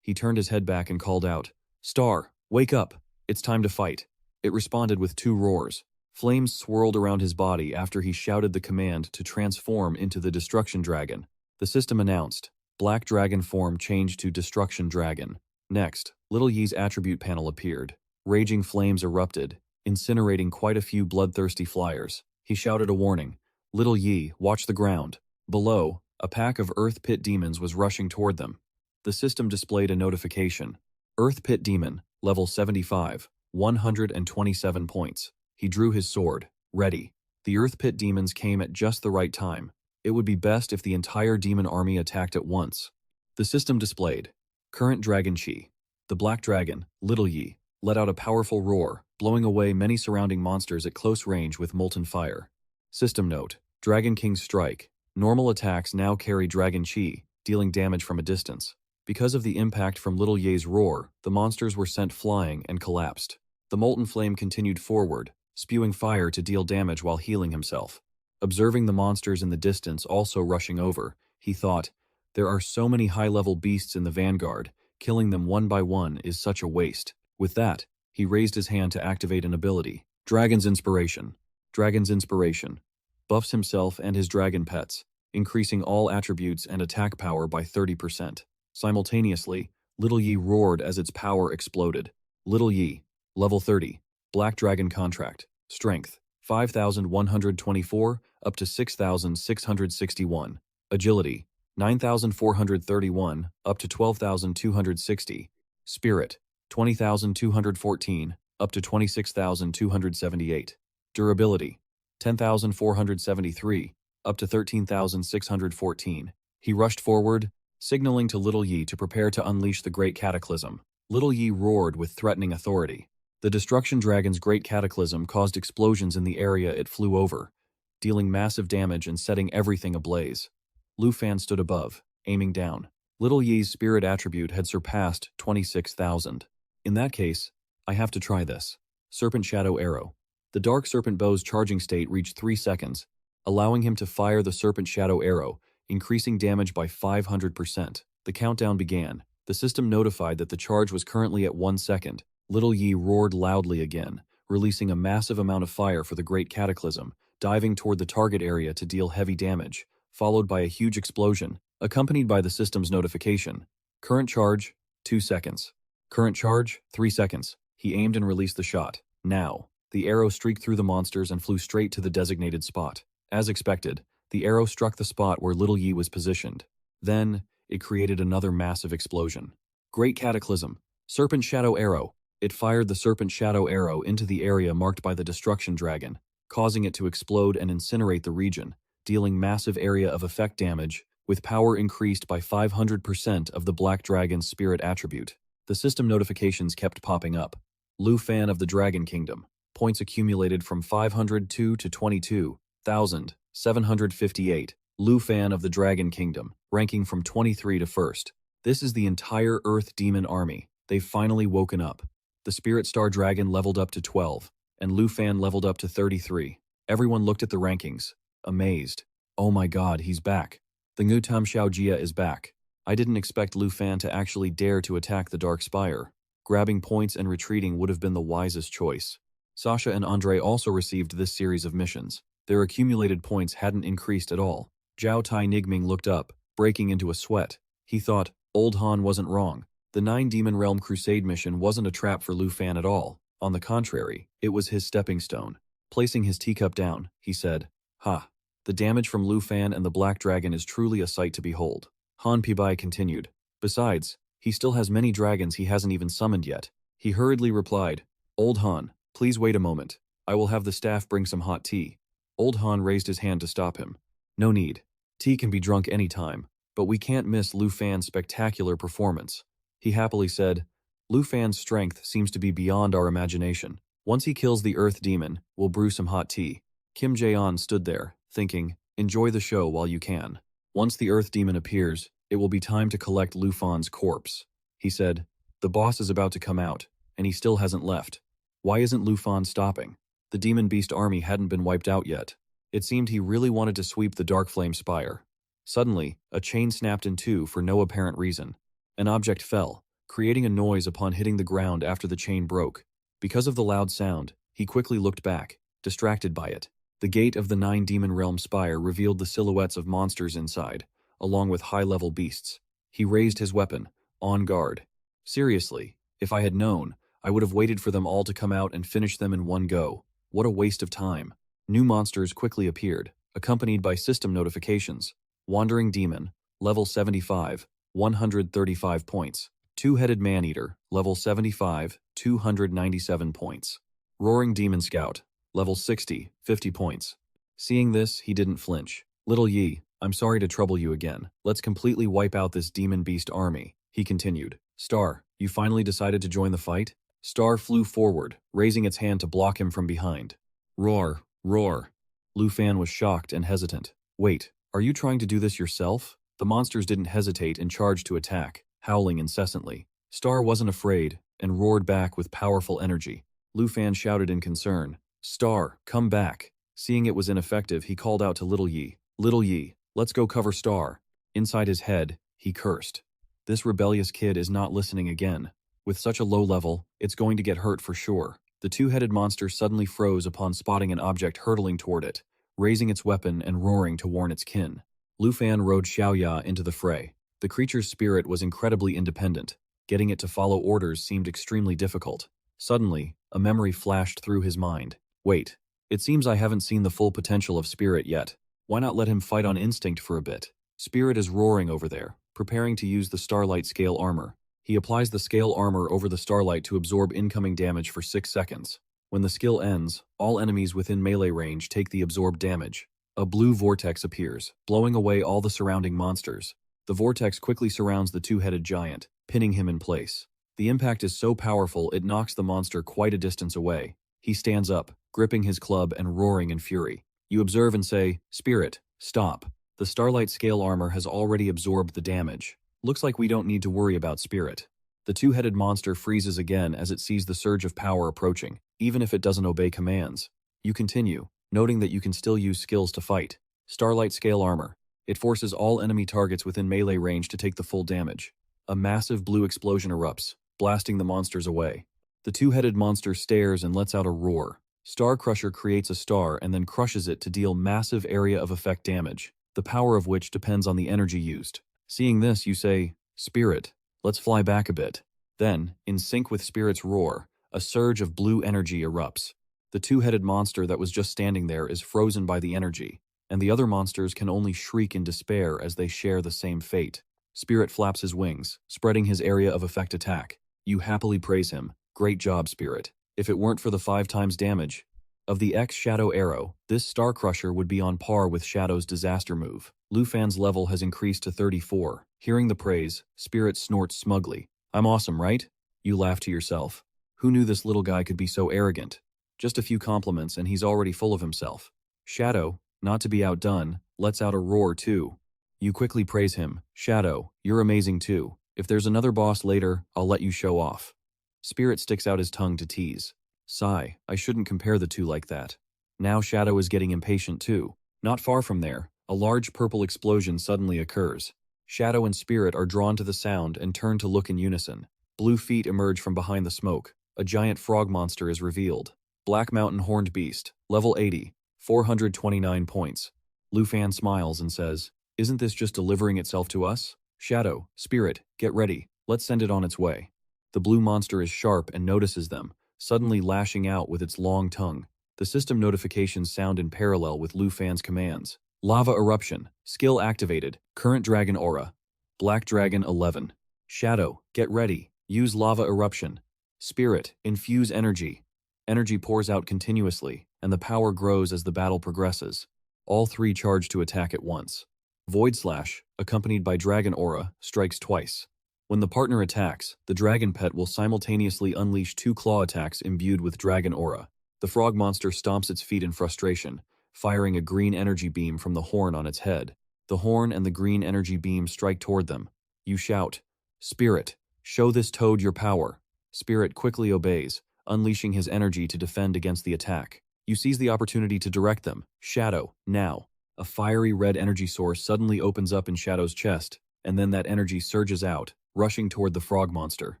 He turned his head back and called out, Star, wake up. It's time to fight. It responded with 2 roars. Flames swirled around his body after he shouted the command to transform into the Destruction Dragon. The system announced, Black Dragon form changed to Destruction Dragon. Next, Little Yi's attribute panel appeared. Raging flames erupted, incinerating quite a few bloodthirsty flyers. He shouted a warning. Little Yi, watch the ground. Below, a pack of Earth Pit demons was rushing toward them. The system displayed a notification. Earth Pit Demon, level 75, 127 points. He drew his sword. Ready. The Earth Pit demons came at just the right time. It would be best if the entire demon army attacked at once. The system displayed. Current Dragon Chi. The Black Dragon, Little Yi, let out a powerful roar, blowing away many surrounding monsters at close range with molten fire. System note. Dragon King's Strike. Normal attacks now carry Dragon Chi, dealing damage from a distance. Because of the impact from Little Ye's roar, the monsters were sent flying and collapsed. The molten flame continued forward, spewing fire to deal damage while healing himself. Observing the monsters in the distance also rushing over, he thought, there are so many high-level beasts in the vanguard, killing them one by one is such a waste. With that, he raised his hand to activate an ability. Dragon's Inspiration. Dragon's Inspiration. Buffs himself and his dragon pets, increasing all attributes and attack power by 30%. Simultaneously, Little Yi roared as its power exploded. Little Yi, level 30, Black Dragon Contract, Strength, 5,124 up to 6,661. Agility, 9,431 up to 12,260. Spirit, 20,214 up to 26,278. Durability, 10,473 up to 13,614. He rushed forward, signaling to Little Yi to prepare to unleash the Great Cataclysm. Little Yi roared with threatening authority. The Destruction Dragon's Great Cataclysm caused explosions in the area it flew over, dealing massive damage and setting everything ablaze. Lu Fan stood above, aiming down. Little Yi's spirit attribute had surpassed 26,000. In that case, I have to try this. Serpent Shadow Arrow. The Dark Serpent Bow's charging state reached 3 seconds, allowing him to fire the Serpent Shadow Arrow, increasing damage by 500%. The countdown began. The system notified that the charge was currently at 1 second. Little Yi roared loudly again, releasing a massive amount of fire for the Great Cataclysm, diving toward the target area to deal heavy damage, followed by a huge explosion, accompanied by the system's notification. Current charge, 2 seconds. Current charge, 3 seconds. He aimed and released the shot. Now, the arrow streaked through the monsters and flew straight to the designated spot. As expected, the arrow struck the spot where Little Yi was positioned. Then, it created another massive explosion. Great Cataclysm. Serpent Shadow Arrow. It fired the Serpent Shadow Arrow into the area marked by the Destruction Dragon, causing it to explode and incinerate the region, dealing massive area of effect damage, with power increased by 500% of the Black Dragon's spirit attribute. The system notifications kept popping up. Lu Fan of the Dragon Kingdom. Points accumulated from 502 to 22,758. Lu Fan of the Dragon Kingdom, ranking from 23 to 1st. This is the entire Earth Demon Army. They've finally woken up. The Spirit Star Dragon leveled up to 12, and Lu Fan leveled up to 33. Everyone looked at the rankings, amazed. Oh my god, he's back. The Ngu Tam Xiao Jia is back. I didn't expect Lu Fan to actually dare to attack the Dark Spire. Grabbing points and retreating would have been the wisest choice. Sasha and Andre also received this series of missions. Their accumulated points hadn't increased at all. Zhao Tai Nigming looked up, breaking into a sweat. He thought, Old Han wasn't wrong. The 9 Demon Realm Crusade mission wasn't a trap for Lu Fan at all. On the contrary, it was his stepping stone. Placing his teacup down, he said, Ha! The damage from Lu Fan and the Black Dragon is truly a sight to behold. Han Pibai continued. Besides, he still has many dragons he hasn't even summoned yet. He hurriedly replied, Old Han, please wait a moment. I will have the staff bring some hot tea. Old Han raised his hand to stop him. No need. Tea can be drunk any time, but we can't miss Lu Fan's spectacular performance. He happily said, Lu Fan's strength seems to be beyond our imagination. Once he kills the Earth Demon, we'll brew some hot tea. Kim Jae-on stood there, thinking, enjoy the show while you can. Once the Earth Demon appears, it will be time to collect Lu Fan's corpse. He said, the boss is about to come out, and he still hasn't left. Why isn't Lu Fan stopping? The Demon Beast army hadn't been wiped out yet. It seemed he really wanted to sweep the Dark Flame Spire. Suddenly, a chain snapped in two for no apparent reason. An object fell, creating a noise upon hitting the ground after the chain broke. Because of the loud sound, he quickly looked back, distracted by it. The gate of the 9-demon realm spire revealed the silhouettes of monsters inside, along with high-level beasts. He raised his weapon, on guard. Seriously, if I had known, I would have waited for them all to come out and finish them in one go. What a waste of time. New monsters quickly appeared, accompanied by system notifications. Wandering Demon, level 75, 135 points. Two-Headed Man-Eater, level 75, 297 points. Roaring Demon Scout, level 60, 50 points. Seeing this, he didn't flinch. Little Yi, I'm sorry to trouble you again. Let's completely wipe out this demon beast army, he continued. Star, you finally decided to join the fight? Star flew forward, raising its hand to block him from behind. Roar, roar. Lu Fan was shocked and hesitant. Wait, are you trying to do this yourself? The monsters didn't hesitate and charged to attack, howling incessantly. Star wasn't afraid and roared back with powerful energy. Lu Fan shouted in concern. Star, come back. Seeing it was ineffective, he called out to Little Yi. Little Yi, let's go cover Star. Inside his head, he cursed. This rebellious kid is not listening again. With such a low level, it's going to get hurt for sure. The two-headed monster suddenly froze upon spotting an object hurtling toward it, raising its weapon and roaring to warn its kin. Lu Fan rode Xiaoya into the fray. The creature's spirit was incredibly independent. Getting it to follow orders seemed extremely difficult. Suddenly, a memory flashed through his mind. Wait, it seems I haven't seen the full potential of Spirit yet. Why not let him fight on instinct for a bit? Spirit is roaring over there, preparing to use the Starlight Scale Armor. He applies the Scale Armor over the Starlight to absorb incoming damage for 6 seconds. When the skill ends, all enemies within melee range take the absorbed damage. A blue vortex appears, blowing away all the surrounding monsters. The vortex quickly surrounds the two-headed giant, pinning him in place. The impact is so powerful it knocks the monster quite a distance away. He stands up, gripping his club and roaring in fury. You observe and say, Spirit, stop. The Starlight Scale Armor has already absorbed the damage. Looks like we don't need to worry about Spirit. The two-headed monster freezes again as it sees the surge of power approaching, even if it doesn't obey commands. You continue, noting that you can still use skills to fight. Starlight Scale Armor. It forces all enemy targets within melee range to take the full damage. A massive blue explosion erupts, blasting the monsters away. The two-headed monster stares and lets out a roar. Star Crusher creates a star and then crushes it to deal massive area of effect damage, the power of which depends on the energy used. Seeing this, you say, Spirit, let's fly back a bit. Then, in sync with Spirit's roar, a surge of blue energy erupts. The two-headed monster that was just standing there is frozen by the energy, and the other monsters can only shriek in despair as they share the same fate. Spirit flaps his wings, spreading his area of effect attack. You happily praise him. Great job, Spirit. If it weren't for the 5 times damage of the X-Shadow Arrow, this Star Crusher would be on par with Shadow's disaster move. Lu Fan's level has increased to 34. Hearing the praise, Spirit snorts smugly. I'm awesome, right? You laugh to yourself. Who knew this little guy could be so arrogant? Just a few compliments and he's already full of himself. Shadow, not to be outdone, lets out a roar too. You quickly praise him. Shadow, you're amazing too. If there's another boss later, I'll let you show off. Spirit sticks out his tongue to tease. Sigh, I shouldn't compare the two like that. Now Shadow is getting impatient too. Not far from there, a large purple explosion suddenly occurs. Shadow and Spirit are drawn to the sound and turn to look in unison. Blue feet emerge from behind the smoke. A giant frog monster is revealed. Black Mountain Horned Beast, level 80, 429 points. Lu Fan smiles and says, Isn't this just delivering itself to us? Shadow, Spirit, get ready. Let's send it on its way. The blue monster is sharp and notices them, suddenly lashing out with its long tongue. The system notifications sound in parallel with Lu Fan's commands. Lava Eruption, skill activated, current dragon aura. Black Dragon 11. Shadow, get ready, use Lava Eruption. Spirit, infuse energy. Energy pours out continuously, and the power grows as the battle progresses. All 3 charge to attack at once. Void Slash, accompanied by Dragon Aura, strikes twice. When the partner attacks, the dragon pet will simultaneously unleash 2 claw attacks imbued with Dragon Aura. The frog monster stomps its feet in frustration, firing a green energy beam from the horn on its head. The horn and the green energy beam strike toward them. You shout, Spirit, show this toad your power. Spirit quickly obeys, unleashing his energy to defend against the attack. You seize the opportunity to direct them. Shadow, now. A fiery red energy source suddenly opens up in Shadow's chest, and then that energy surges out, rushing toward the frog monster.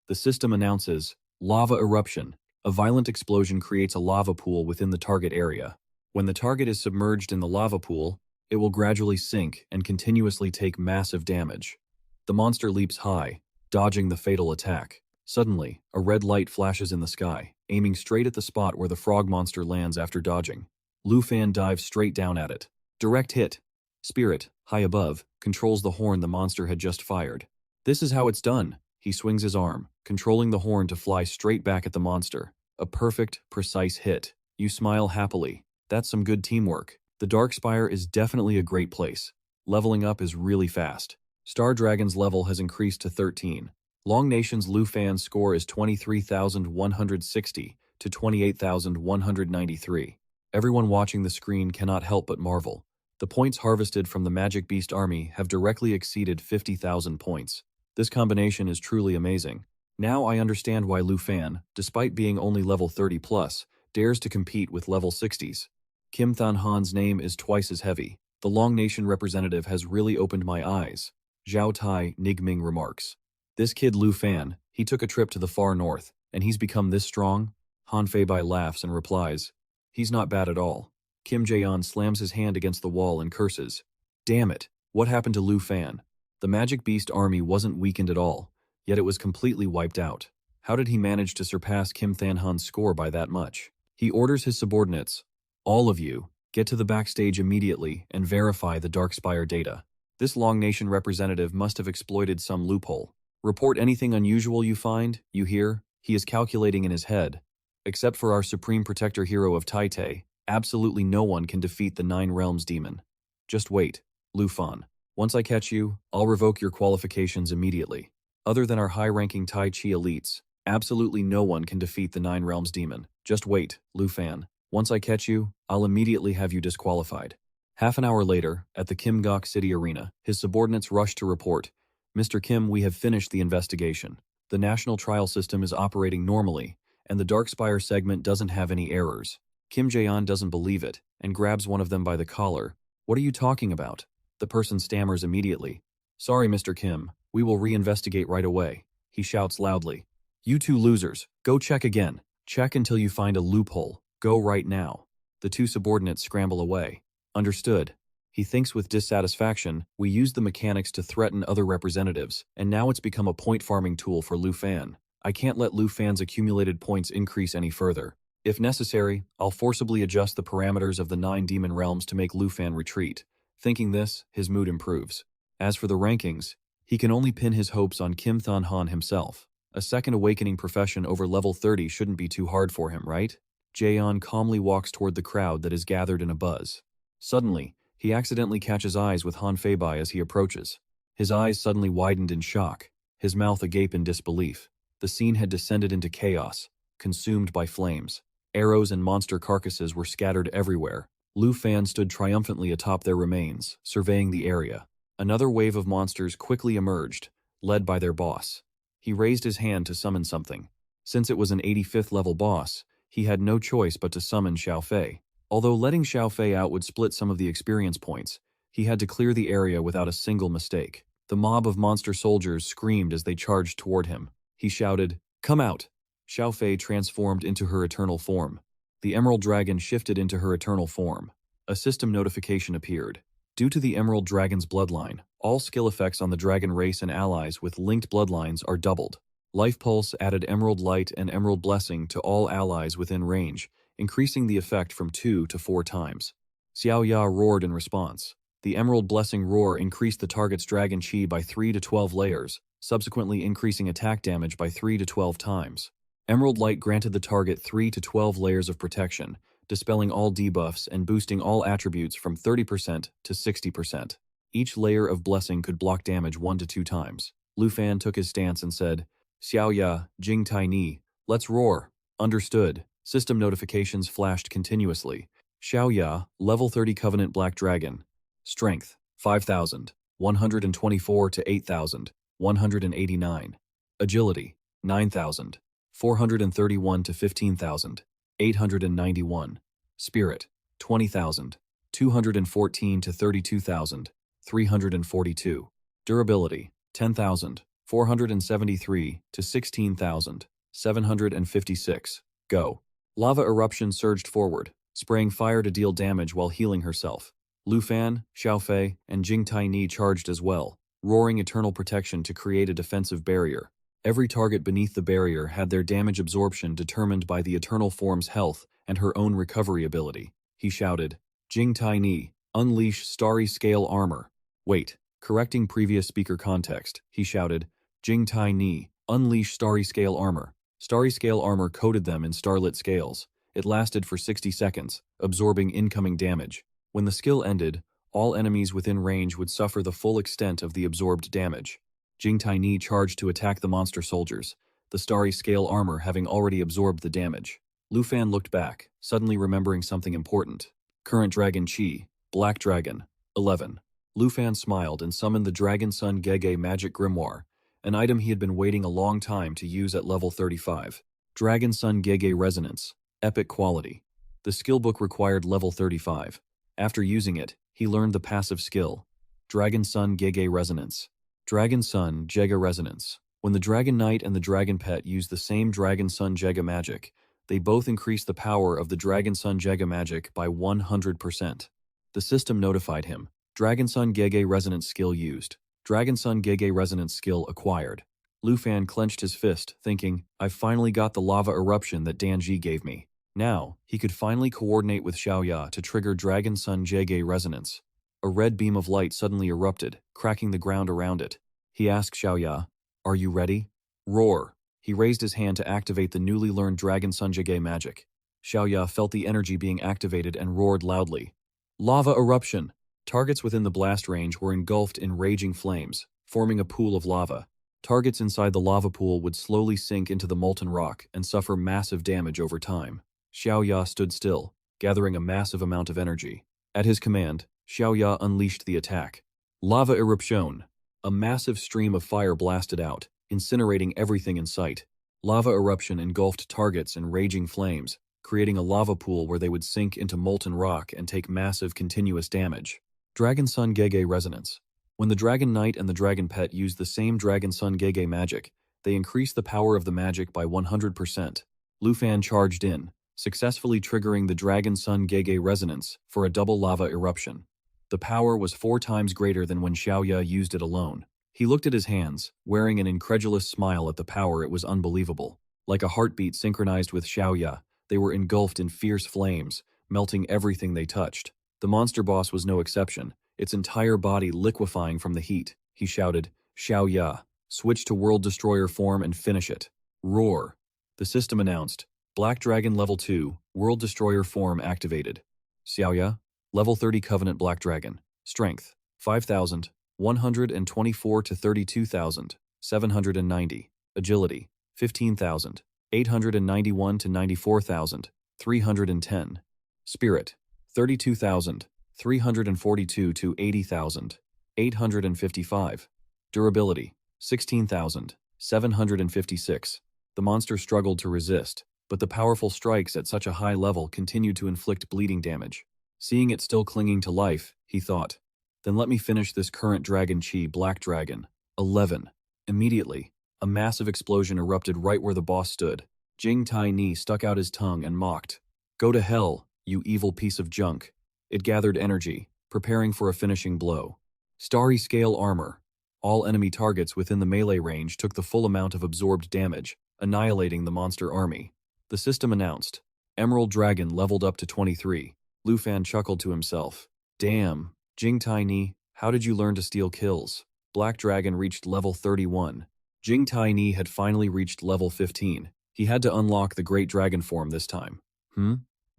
The system announces, lava eruption. A violent explosion creates a lava pool within the target area. When the target is submerged in the lava pool, it will gradually sink and continuously take massive damage. The monster leaps high, dodging the fatal attack. Suddenly, a red light flashes in the sky, aiming straight at the spot where the frog monster lands after dodging. Lu Fan dives straight down at it. Direct hit. Spirit, high above, controls the horn the monster had just fired. This is how it's done. He swings his arm, controlling the horn to fly straight back at the monster. A perfect, precise hit. You smile happily. That's some good teamwork. The Darkspire is definitely a great place. Leveling up is really fast. Star Dragon's level has increased to 13. Long Nation's Lu Fan's score is 23,160 to 28,193. Everyone watching the screen cannot help but marvel. The points harvested from the Magic Beast army have directly exceeded 50,000 points. This combination is truly amazing. Now I understand why Lu Fan, despite being only level 30+, dares to compete with level 60s. Kim Than Han's name is twice as heavy. The Long Nation representative has really opened my eyes. Zhao Tai Nigming remarks. This kid Lu Fan, he took a trip to the far north, and he's become this strong? Han Feibai laughs and replies, he's not bad at all. Kim Jaeon slams his hand against the wall and curses. Damn it, what happened to Lu Fan? The Magic Beast army wasn't weakened at all, yet it was completely wiped out. How did he manage to surpass Kim Than Han's score by that much? He orders his subordinates, all of you, get to the backstage immediately and verify the Darkspire data. This Long Nation representative must have exploited some loophole. Report anything unusual you find, you hear? He is calculating in his head. Except for our Supreme Protector hero of Tai, absolutely no one can defeat the Nine Realms demon. Just wait, Lu Fan. Once I catch you, I'll revoke your qualifications immediately. Other than our high-ranking Tai Chi elites, absolutely no one can defeat the Nine Realms demon. Just wait, Lu Fan. Once I catch you, I'll immediately have you disqualified. Half an hour later, at the Kim Gok City Arena, his subordinates rush to report, Mr. Kim, we have finished the investigation. The national trial system is operating normally, and the Darkspire segment doesn't have any errors. Kim Jaeon doesn't believe it, and grabs one of them by the collar. What are you talking about? The person stammers immediately. Sorry, Mr. Kim, we will reinvestigate right away. He shouts loudly. You two losers, go check again. Check until you find a loophole. Go right now. The two subordinates scramble away. Understood. He thinks with dissatisfaction, we used the mechanics to threaten other representatives, and now it's become a point farming tool for Lu Fan. I can't let Lu Fan's accumulated points increase any further. If necessary, I'll forcibly adjust the parameters of the 9 demon realms to make Lu Fan retreat. Thinking this, his mood improves. As for the rankings, he can only pin his hopes on Kim Than Han himself. A second awakening profession over level 30 shouldn't be too hard for him, right? Jaeon calmly walks toward the crowd that is gathered in a buzz. Suddenly, he accidentally catches eyes with Han Feibai as he approaches. His eyes suddenly widened in shock, his mouth agape in disbelief. The scene had descended into chaos, consumed by flames. Arrows and monster carcasses were scattered everywhere. Lu Fan stood triumphantly atop their remains, surveying the area. Another wave of monsters quickly emerged, led by their boss. He raised his hand to summon something. Since it was an 85th level boss, he had no choice but to summon Xiao Fei. Although letting Xiao Fei out would split some of the experience points, he had to clear the area without a single mistake. The mob of monster soldiers screamed as they charged toward him. He shouted, "Come out!" Xiao Fei transformed into her eternal form. The Emerald Dragon shifted into her eternal form. A system notification appeared. Due to the Emerald Dragon's bloodline, all skill effects on the dragon race and allies with linked bloodlines are doubled. Life Pulse added Emerald Light and Emerald Blessing to all allies within range, increasing the effect from 2 to 4 times. Xiao Ya roared in response. The Emerald Blessing roar increased the target's dragon chi by 3 to 12 layers, subsequently increasing attack damage by 3 to 12 times. Emerald Light granted the target 3 to 12 layers of protection, dispelling all debuffs and boosting all attributes from 30% to 60%. Each layer of blessing could block damage 1 to 2 times. Lu Fan took his stance and said, Xiao Ya, Jing Tai Ni, let's roar. Understood. System notifications flashed continuously. Xiao Ya, level 30 Covenant Black Dragon. Strength, 5,000, 124 to 8,000, 189. Agility, 9,000, 431 to 15,000, 891. Spirit, 20,000, 214 to 32,342. Durability, 10,473 to 16,756. Go. Lava eruption surged forward, spraying fire to deal damage while healing herself. Lu Fan, Xiaofei, and Jing Taini charged as well, roaring eternal protection to create a defensive barrier. Every target beneath the barrier had their damage absorption determined by the eternal form's health and her own recovery ability. He shouted, Jing Taini, unleash starry scale armor. Wait, correcting previous speaker context, he shouted, Jing Taini, unleash starry scale armor. Starry scale armor coated them in starlit scales. It lasted for 60 seconds, absorbing incoming damage. When the skill ended, all enemies within range would suffer the full extent of the absorbed damage. Jing Taini charged to attack the monster soldiers, the starry scale armor having already absorbed the damage. Lu Fan looked back, suddenly remembering something important. Current Dragon Chi, Black Dragon, 11. Lu Fan smiled and summoned the Dragon Sun Gege Magic Grimoire, an item he had been waiting a long time to use at level 35. Dragon Sun Gege Resonance, epic quality. The skill book required level 35. After using it, he learned the passive skill, Dragon Sun Gege Resonance. Dragon Sun Jega Resonance. When the Dragon Knight and the Dragon Pet use the same Dragon Sun Jega magic, they both increase the power of the Dragon Sun Jega magic by 100%. The system notified him. Dragon Sun Gege Resonance skill used. Dragon Sun Gege Resonance skill acquired. Lu Fan clenched his fist, thinking, I've finally got the lava eruption that Danji gave me. Now, he could finally coordinate with Xiaoya to trigger Dragon Sun Jege Resonance. A red beam of light suddenly erupted, cracking the ground around it. He asked Xiaoya, Are you ready? Roar. He raised his hand to activate the newly learned Dragon Sun Jege magic. Xiaoya felt the energy being activated and roared loudly. Lava eruption! Targets within the blast range were engulfed in raging flames, forming a pool of lava. Targets inside the lava pool would slowly sink into the molten rock and suffer massive damage over time. Xiaoya stood still, gathering a massive amount of energy. At his command, Xiaoya unleashed the attack. Lava eruption. A massive stream of fire blasted out, incinerating everything in sight. Lava eruption engulfed targets in raging flames, creating a lava pool where they would sink into molten rock and take massive continuous damage. Dragon Sun Gege Resonance. When the Dragon Knight and the Dragon Pet used the same Dragon Sun Gege magic, they increased the power of the magic by 100%. Lu Fan charged in, successfully triggering the Dragon Sun Gege Resonance for a double lava eruption. The power was 4 times greater than when Xiaoya used it alone. He looked at his hands, wearing an incredulous smile at the power. It was unbelievable. Like a heartbeat synchronized with Xiaoya, they were engulfed in fierce flames, melting everything they touched. The monster boss was no exception, its entire body liquefying from the heat. He shouted, Xiaoya, switch to World Destroyer form and finish it. Roar. The system announced, Black Dragon Level 2, World Destroyer form activated. Xiaoya, Level 30 Covenant Black Dragon. Strength, 5,124 to 32,790. Agility, 15,891 to 94,310. Spirit, 32,342 to 80,855. Durability, 16,756. The monster struggled to resist, but the powerful strikes at such a high level continued to inflict bleeding damage. Seeing it still clinging to life, he thought, then let me finish this current Dragon Chi Black Dragon. 11. Immediately, a massive explosion erupted right where the boss stood. Jing Taini stuck out his tongue and mocked. Go to hell, you evil piece of junk. It gathered energy, preparing for a finishing blow. Starry scale armor. All enemy targets within the melee range took the full amount of absorbed damage, annihilating the monster army. The system announced. Emerald Dragon leveled up to 23. Lu Fan chuckled to himself. Damn, Jing Taini, how did you learn to steal kills? Black Dragon reached level 31. Jing Taini had finally reached level 15. He had to unlock the Great Dragon form this time.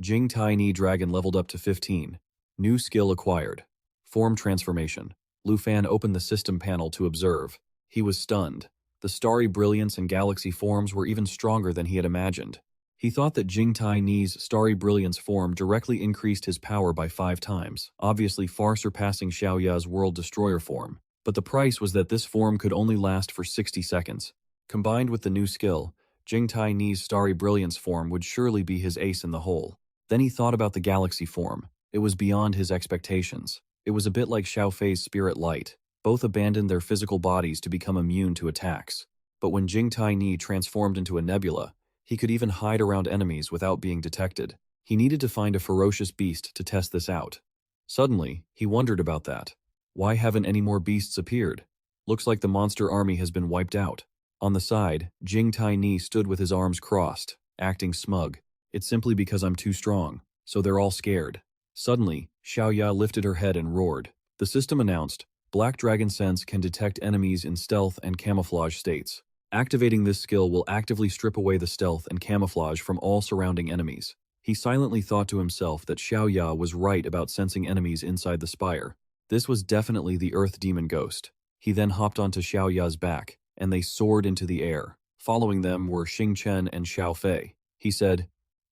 Jing Taini Dragon leveled up to 15. New skill acquired. Form transformation. Lu Fan opened the system panel to observe. He was stunned. The starry brilliance and galaxy forms were even stronger than he had imagined. He thought that Jing Taini's starry brilliance form directly increased his power by 5 times, obviously far surpassing Xiaoya's World Destroyer form. But the price was that this form could only last for 60 seconds. Combined with the new skill, Jing Taini's starry brilliance form would surely be his ace in the hole. Then he thought about the galaxy form. It was beyond his expectations. It was a bit like Xiao Fei's spirit light. Both abandoned their physical bodies to become immune to attacks. But when Jing Tai Ni transformed into a nebula, he could even hide around enemies without being detected. He needed to find a ferocious beast to test this out. Suddenly, he wondered about that. Why haven't any more beasts appeared? Looks like the monster army has been wiped out. On the side, Jing Tai Ni stood with his arms crossed, acting smug. It's simply because I'm too strong, so they're all scared. Suddenly, Xiaoya lifted her head and roared. The system announced, Black Dragon Sense can detect enemies in stealth and camouflage states. Activating this skill will actively strip away the stealth and camouflage from all surrounding enemies. He silently thought to himself that Xiaoya was right about sensing enemies inside the spire. This was definitely the Earth Demon Ghost. He then hopped onto Xiaoya's back, and they soared into the air. Following them were Xing Chen and Xiao Fei. He said,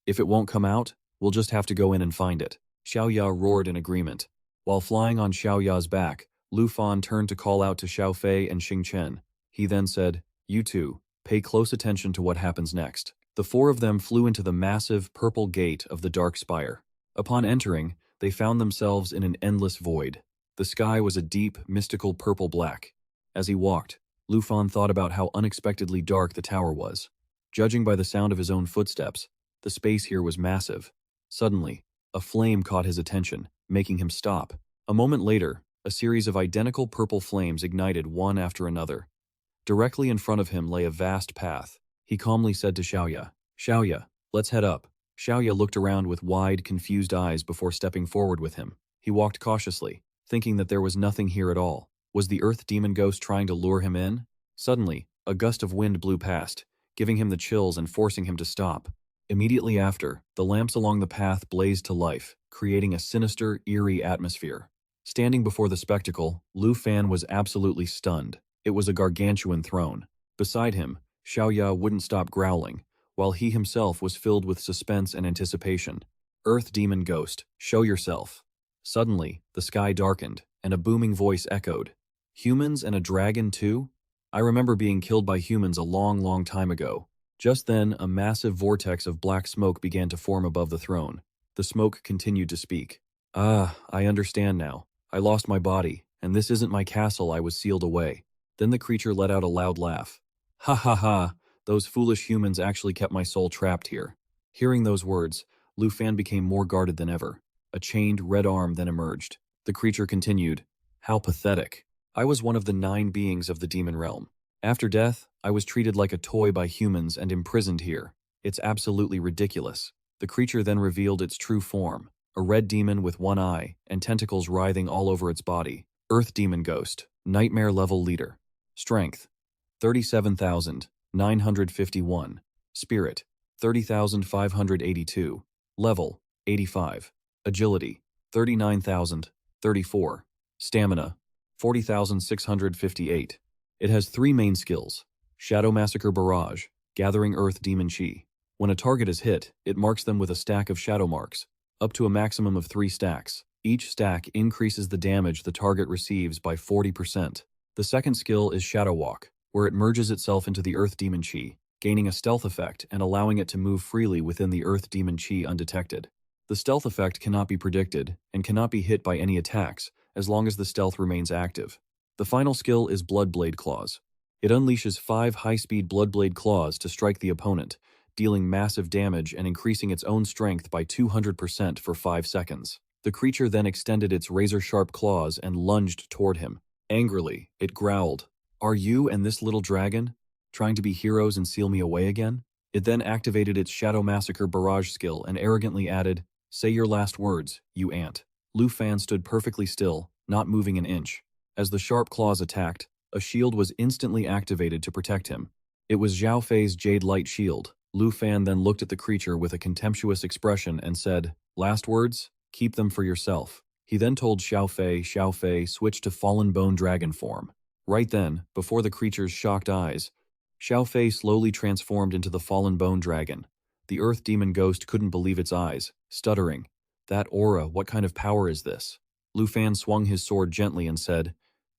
If it won't come out, we'll just have to go in and find it. Xiaoya roared in agreement. While flying on Xiaoya's back, Lu Fan turned to call out to Xiao Fei and Xing Chen. He then said, You two, pay close attention to what happens next. The four of them flew into the massive purple gate of the dark spire. Upon entering, they found themselves in an endless void. The sky was a deep, mystical purple-black. As he walked, Lu Fan thought about how unexpectedly dark the tower was. Judging by the sound of his own footsteps, the space here was massive. Suddenly, a flame caught his attention, making him stop. A moment later, a series of identical purple flames ignited one after another. Directly in front of him lay a vast path. He calmly said to Xiaoya, Xiaoya, let's head up. Xiaoya looked around with wide, confused eyes before stepping forward with him. He walked cautiously, thinking that there was nothing here at all. Was the Earth Demon Ghost trying to lure him in? Suddenly, a gust of wind blew past, giving him the chills and forcing him to stop. Immediately after, the lamps along the path blazed to life, creating a sinister, eerie atmosphere. Standing before the spectacle, Lu Fan was absolutely stunned. It was a gargantuan throne. Beside him, Xiaoya wouldn't stop growling, while he himself was filled with suspense and anticipation. Earth Demon Ghost, show yourself. Suddenly, the sky darkened, and a booming voice echoed. Humans and a dragon too? I remember being killed by humans a long, long time ago. Just then, a massive vortex of black smoke began to form above the throne. The smoke continued to speak. Ah, I understand now. I lost my body, and this isn't my castle. I was sealed away. Then the creature let out a loud laugh. Ha ha ha, those foolish humans actually kept my soul trapped here. Hearing those words, Lu Fan became more guarded than ever. A chained red arm then emerged. The creature continued, How pathetic. I was one of the 9 beings of the demon realm. After death, I was treated like a toy by humans and imprisoned here. It's absolutely ridiculous. The creature then revealed its true form, a red demon with one eye and tentacles writhing all over its body. Earth Demon Ghost, Nightmare Level Leader. Strength, 37,951. Spirit, 30,582. Level, 85. Agility, 39,034. Stamina, 40,658. It has 3 main skills. Shadow Massacre Barrage, gathering Earth Demon Chi. When a target is hit, it marks them with a stack of shadow marks, up to a maximum of 3 stacks. Each stack increases the damage the target receives by 40%. The second skill is Shadow Walk, where it merges itself into the Earth Demon Chi, gaining a stealth effect and allowing it to move freely within the Earth Demon Chi undetected. The stealth effect cannot be predicted and cannot be hit by any attacks as long as the stealth remains active. The final skill is Bloodblade Claws. It unleashes 5 high-speed Bloodblade Claws to strike the opponent, dealing massive damage and increasing its own strength by 200% for 5 seconds. The creature then extended its razor-sharp claws and lunged toward him. Angrily, it growled, Are you and this little dragon trying to be heroes and seal me away again? It then activated its Shadow Massacre Barrage skill and arrogantly added, Say your last words, you ant. Lu Fan stood perfectly still, not moving an inch. As the sharp claws attacked, a shield was instantly activated to protect him. It was Xiao Fei's Jade Light Shield. Lu Fan then looked at the creature with a contemptuous expression and said, Last words? Keep them for yourself. He then told Xiao Fei, switch to Fallen Bone Dragon form. Right then, before the creature's shocked eyes, Xiao Fei slowly transformed into the Fallen Bone Dragon. The Earth Demon Ghost couldn't believe its eyes, stuttering, That aura, what kind of power is this? Lu Fan swung his sword gently and said,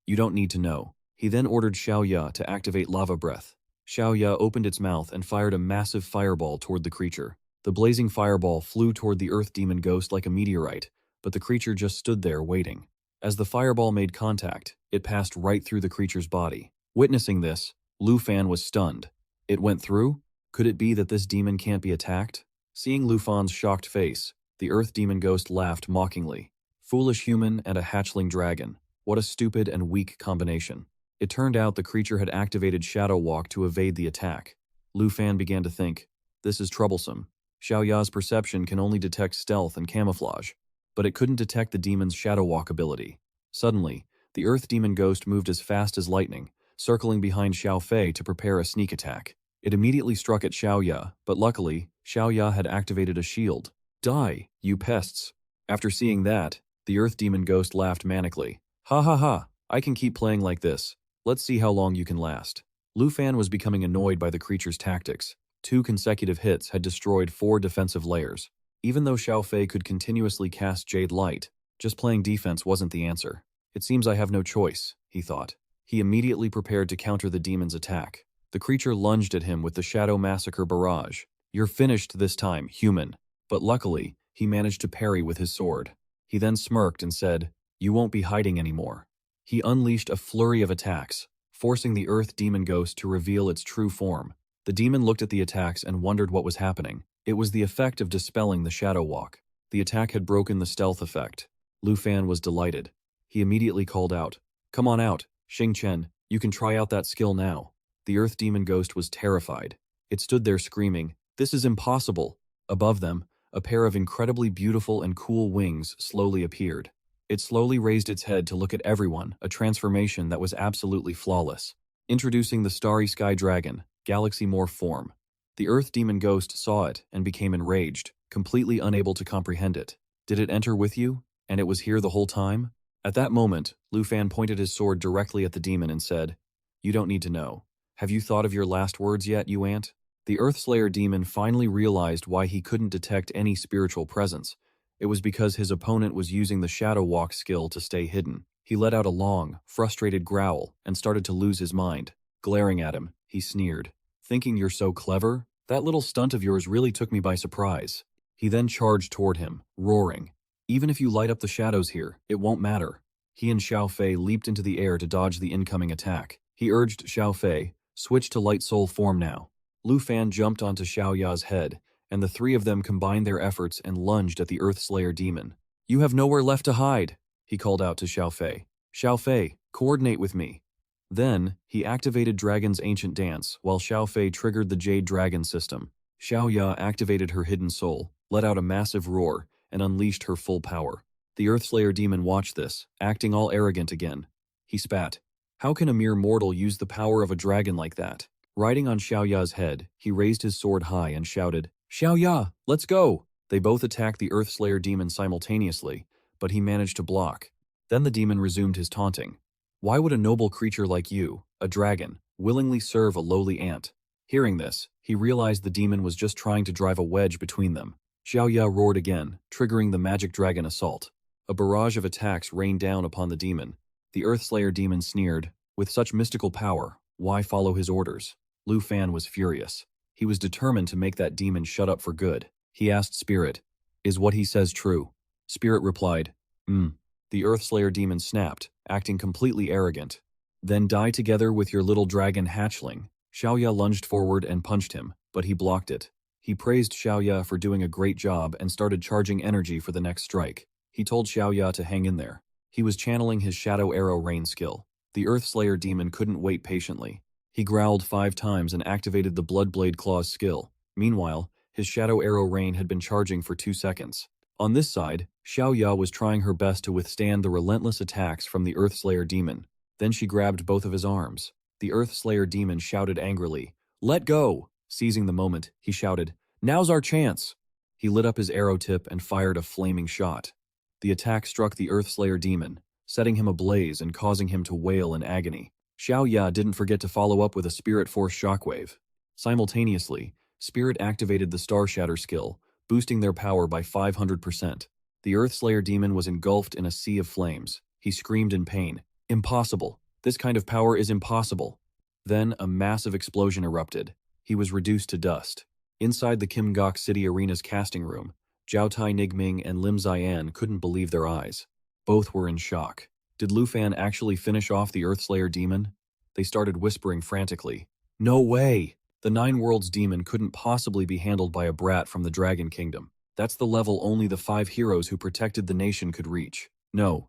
You don't need to know. He then ordered Xiaoya to activate Lava Breath. Xiaoya opened its mouth and fired a massive fireball toward the creature. The blazing fireball flew toward the Earth Demon Ghost like a meteorite, but the creature just stood there waiting. As the fireball made contact, it passed right through the creature's body. Witnessing this, Lu Fan was stunned. It went through? Could it be that this demon can't be attacked? Seeing Lu Fan's shocked face, the Earth Demon Ghost laughed mockingly. Foolish human and a hatchling dragon. What a stupid and weak combination. It turned out the creature had activated Shadow Walk to evade the attack. Lu Fan began to think, this is troublesome. Xiao Ya's perception can only detect stealth and camouflage, but it couldn't detect the demon's Shadow Walk ability. Suddenly, the Earth Demon Ghost moved as fast as lightning, circling behind Xiao Fei to prepare a sneak attack. It immediately struck at Xiao Ya, but luckily, Xiao Ya had activated a shield. Die, you pests. After seeing that, the Earth Demon Ghost laughed manically. Ha ha ha, I can keep playing like this. Let's see how long you can last. Lu Fan was becoming annoyed by the creature's tactics. 2 consecutive hits had destroyed 4 defensive layers. Even though Xiao Fei could continuously cast Jade Light, just playing defense wasn't the answer. It seems I have no choice, he thought. He immediately prepared to counter the demon's attack. The creature lunged at him with the Shadow Massacre barrage. You're finished this time, human. But luckily, he managed to parry with his sword. He then smirked and said, you won't be hiding anymore. He unleashed a flurry of attacks, forcing the Earth Demon Ghost to reveal its true form. The demon looked at the attacks and wondered what was happening. It was the effect of dispelling the Shadow Walk. The attack had broken the stealth effect. Lu Fan was delighted. He immediately called out, come on out, Xing Chen, you can try out that skill now. The Earth Demon Ghost was terrified. It stood there screaming, this is impossible. Above them, a pair of incredibly beautiful and cool wings slowly appeared. It slowly raised its head to look at everyone, a transformation that was absolutely flawless. Introducing the Starry Sky Dragon, Galaxy Morph form. The Earth Demon Ghost saw it and became enraged, completely unable to comprehend it. Did it enter with you? And it was here the whole time? At that moment, Lu Fan pointed his sword directly at the demon and said, you don't need to know. Have you thought of your last words yet, you ant? The Earthslayer demon finally realized why he couldn't detect any spiritual presence. It was because his opponent was using the Shadow Walk skill to stay hidden. He let out a long, frustrated growl and started to lose his mind. Glaring at him, he sneered. Thinking you're so clever? That little stunt of yours really took me by surprise. He then charged toward him, roaring. Even if you light up the shadows here, it won't matter. He and Xiao Fei leaped into the air to dodge the incoming attack. He urged Xiao Fei, switch to Light Soul form now. Lu Fan jumped onto Xiao Ya's head, and the 3 of them combined their efforts and lunged at the Earthslayer demon. You have nowhere left to hide, he called out to Xiao Fei. Xiao Fei, coordinate with me. Then, he activated Dragon's Ancient Dance, while Xiao Fei triggered the Jade Dragon system. Xiao Ya activated her hidden soul, let out a massive roar, and unleashed her full power. The Earthslayer demon watched this, acting all arrogant again. He spat. How can a mere mortal use the power of a dragon like that? Riding on Xiao Ya's head, he raised his sword high and shouted, Xiao Ya, let's go! They both attacked the Earthslayer demon simultaneously, but he managed to block. Then the demon resumed his taunting. Why would a noble creature like you, a dragon, willingly serve a lowly ant? Hearing this, he realized the demon was just trying to drive a wedge between them. Xiao Ya roared again, triggering the magic dragon assault. A barrage of attacks rained down upon the demon. The Earthslayer demon sneered, with such mystical power, why follow his orders? Lu Fan was furious. He was determined to make that demon shut up for good. He asked Spirit, is what he says true? Spirit replied, The Earthslayer demon snapped, acting completely arrogant. Then die together with your little dragon hatchling. Xiao Ya lunged forward and punched him, but he blocked it. He praised Xiao Ya for doing a great job and started charging energy for the next strike. He told Xiao Ya to hang in there. He was channeling his Shadow Arrow Rain skill. The Earthslayer demon couldn't wait patiently. He growled 5 times and activated the Bloodblade Claws skill. Meanwhile, his Shadow Arrow Rain had been charging for 2 seconds. On this side, Xiao Ya was trying her best to withstand the relentless attacks from the Earthslayer demon. Then she grabbed both of his arms. The Earthslayer demon shouted angrily, Let go! Seizing the moment, he shouted, Now's our chance! He lit up his arrow tip and fired a flaming shot. The attack struck the Earthslayer demon, setting him ablaze and causing him to wail in agony. Xiao Ya didn't forget to follow up with a Spirit Force shockwave. Simultaneously, Spirit activated the Star Shatter skill, boosting their power by 500%. The Earthslayer demon was engulfed in a sea of flames. He screamed in pain. Impossible! This kind of power is impossible! Then a massive explosion erupted. He was reduced to dust. Inside the Kim Gok City Arena's casting room, Zhao Tai Nigming and Lim Ziyan couldn't believe their eyes. Both were in shock. Did Lu Fan actually finish off the Earthslayer demon? They started whispering frantically. No way! The Nine Worlds demon couldn't possibly be handled by a brat from the Dragon Kingdom. That's the level only the 5 heroes who protected the nation could reach. No,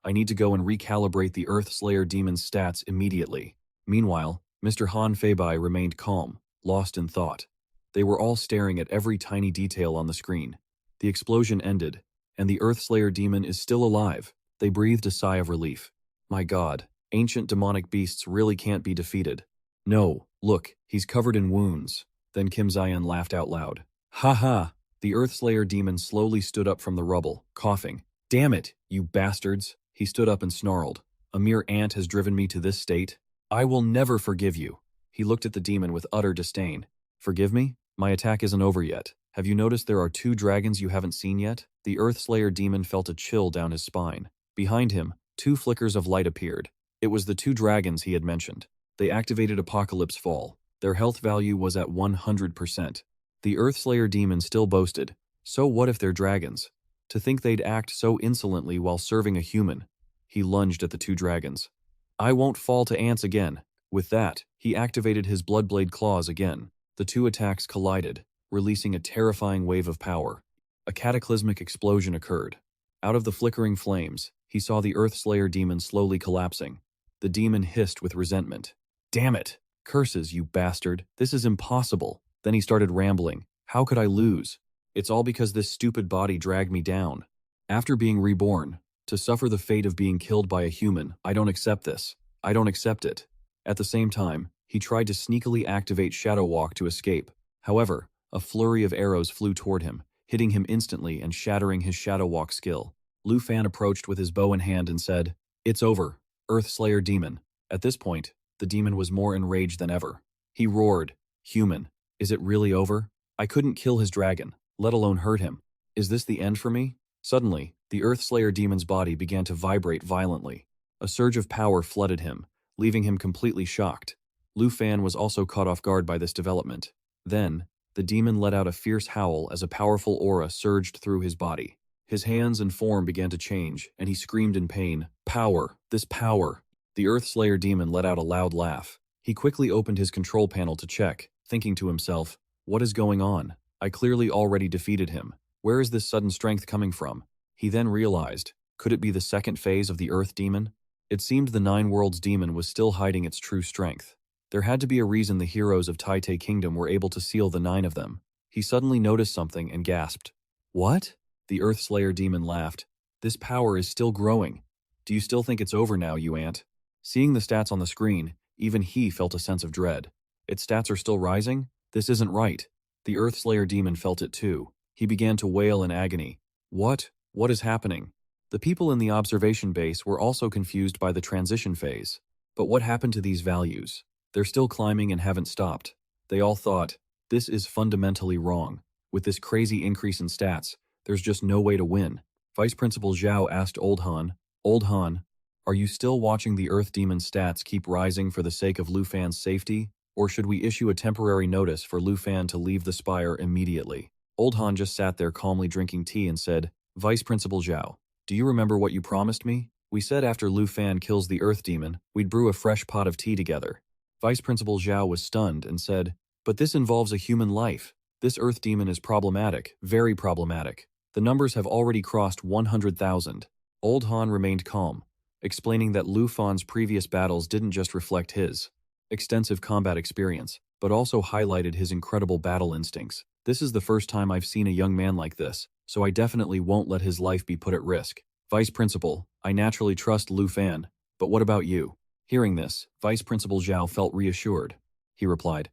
I need to go and recalibrate the Earthslayer demon's stats immediately. Meanwhile, Mr. Han Feibai remained calm, lost in thought. They were all staring at every tiny detail on the screen. The explosion ended, and the Earthslayer demon is still alive. They breathed a sigh of relief. My God, ancient demonic beasts really can't be defeated. No, look, he's covered in wounds. Then Kim Zion laughed out loud. Ha ha! The Earthslayer demon slowly stood up from the rubble, coughing. Damn it, you bastards! He stood up and snarled. A mere ant has driven me to this state. I will never forgive you. He looked at the demon with utter disdain. Forgive me? My attack isn't over yet. Have you noticed there are 2 dragons you haven't seen yet? The Earthslayer demon felt a chill down his spine. Behind him, 2 flickers of light appeared. It was the 2 dragons he had mentioned. They activated Apocalypse Fall. Their health value was at 100%. The Earthslayer demon still boasted, so what if they're dragons? To think they'd act so insolently while serving a human. He lunged at the 2 dragons. I won't fall to ants again. With that, he activated his Bloodblade claws again. The 2 attacks collided, releasing a terrifying wave of power. A cataclysmic explosion occurred. Out of the flickering flames, he saw the Earthslayer demon slowly collapsing. The demon hissed with resentment. Damn it! Curses, you bastard! This is impossible! Then he started rambling. How could I lose? It's all because this stupid body dragged me down. After being reborn, to suffer the fate of being killed by a human, I don't accept this. I don't accept it. At the same time, he tried to sneakily activate Shadow Walk to escape. However, a flurry of arrows flew toward him, hitting him instantly and shattering his Shadow Walk skill. Lu Fan approached with his bow in hand and said, It's over, Earthslayer demon. At this point, the demon was more enraged than ever. He roared, Human, is it really over? I couldn't kill his dragon, let alone hurt him. Is this the end for me? Suddenly, the Earthslayer demon's body began to vibrate violently. A surge of power flooded him, leaving him completely shocked. Lu Fan was also caught off guard by this development. Then, the demon let out a fierce howl as a powerful aura surged through his body. His hands and form began to change, and he screamed in pain, Power! This power! The Earthslayer demon let out a loud laugh. He quickly opened his control panel to check, thinking to himself, What is going on? I clearly already defeated him. Where is this sudden strength coming from? He then realized, could it be the second phase of the Earth Demon? It seemed the Nine Worlds Demon was still hiding its true strength. There had to be a reason the heroes of Tai Kingdom were able to seal the 9 of them. He suddenly noticed something and gasped. What? The Earthslayer demon laughed. This power is still growing. Do you still think it's over now, you ant? Seeing the stats on the screen, even he felt a sense of dread. Its stats are still rising? This isn't right. The Earthslayer demon felt it too. He began to wail in agony. What? What is happening? The people in the observation base were also confused by the transition phase. But what happened to these values? They're still climbing and haven't stopped. They all thought, this is fundamentally wrong. With this crazy increase in stats, there's just no way to win. Vice Principal Zhao asked Old Han, are you still watching the Earth Demon stats keep rising for the sake of Lu Fan's safety? Or should we issue a temporary notice for Lu Fan to leave the spire immediately? Old Han just sat there calmly drinking tea and said, Vice Principal Zhao, do you remember what you promised me? We said after Lu Fan kills the Earth Demon, we'd brew a fresh pot of tea together. Vice Principal Zhao was stunned and said, but this involves a human life. This Earth Demon is problematic, very problematic. The numbers have already crossed 100,000. Old Han remained calm, explaining that Lu Fan's previous battles didn't just reflect his extensive combat experience, but also highlighted his incredible battle instincts. This is the first time I've seen a young man like this, so I definitely won't let his life be put at risk. Vice Principal, I naturally trust Lu Fan, but what about you? Hearing this, Vice Principal Zhao felt reassured. He replied,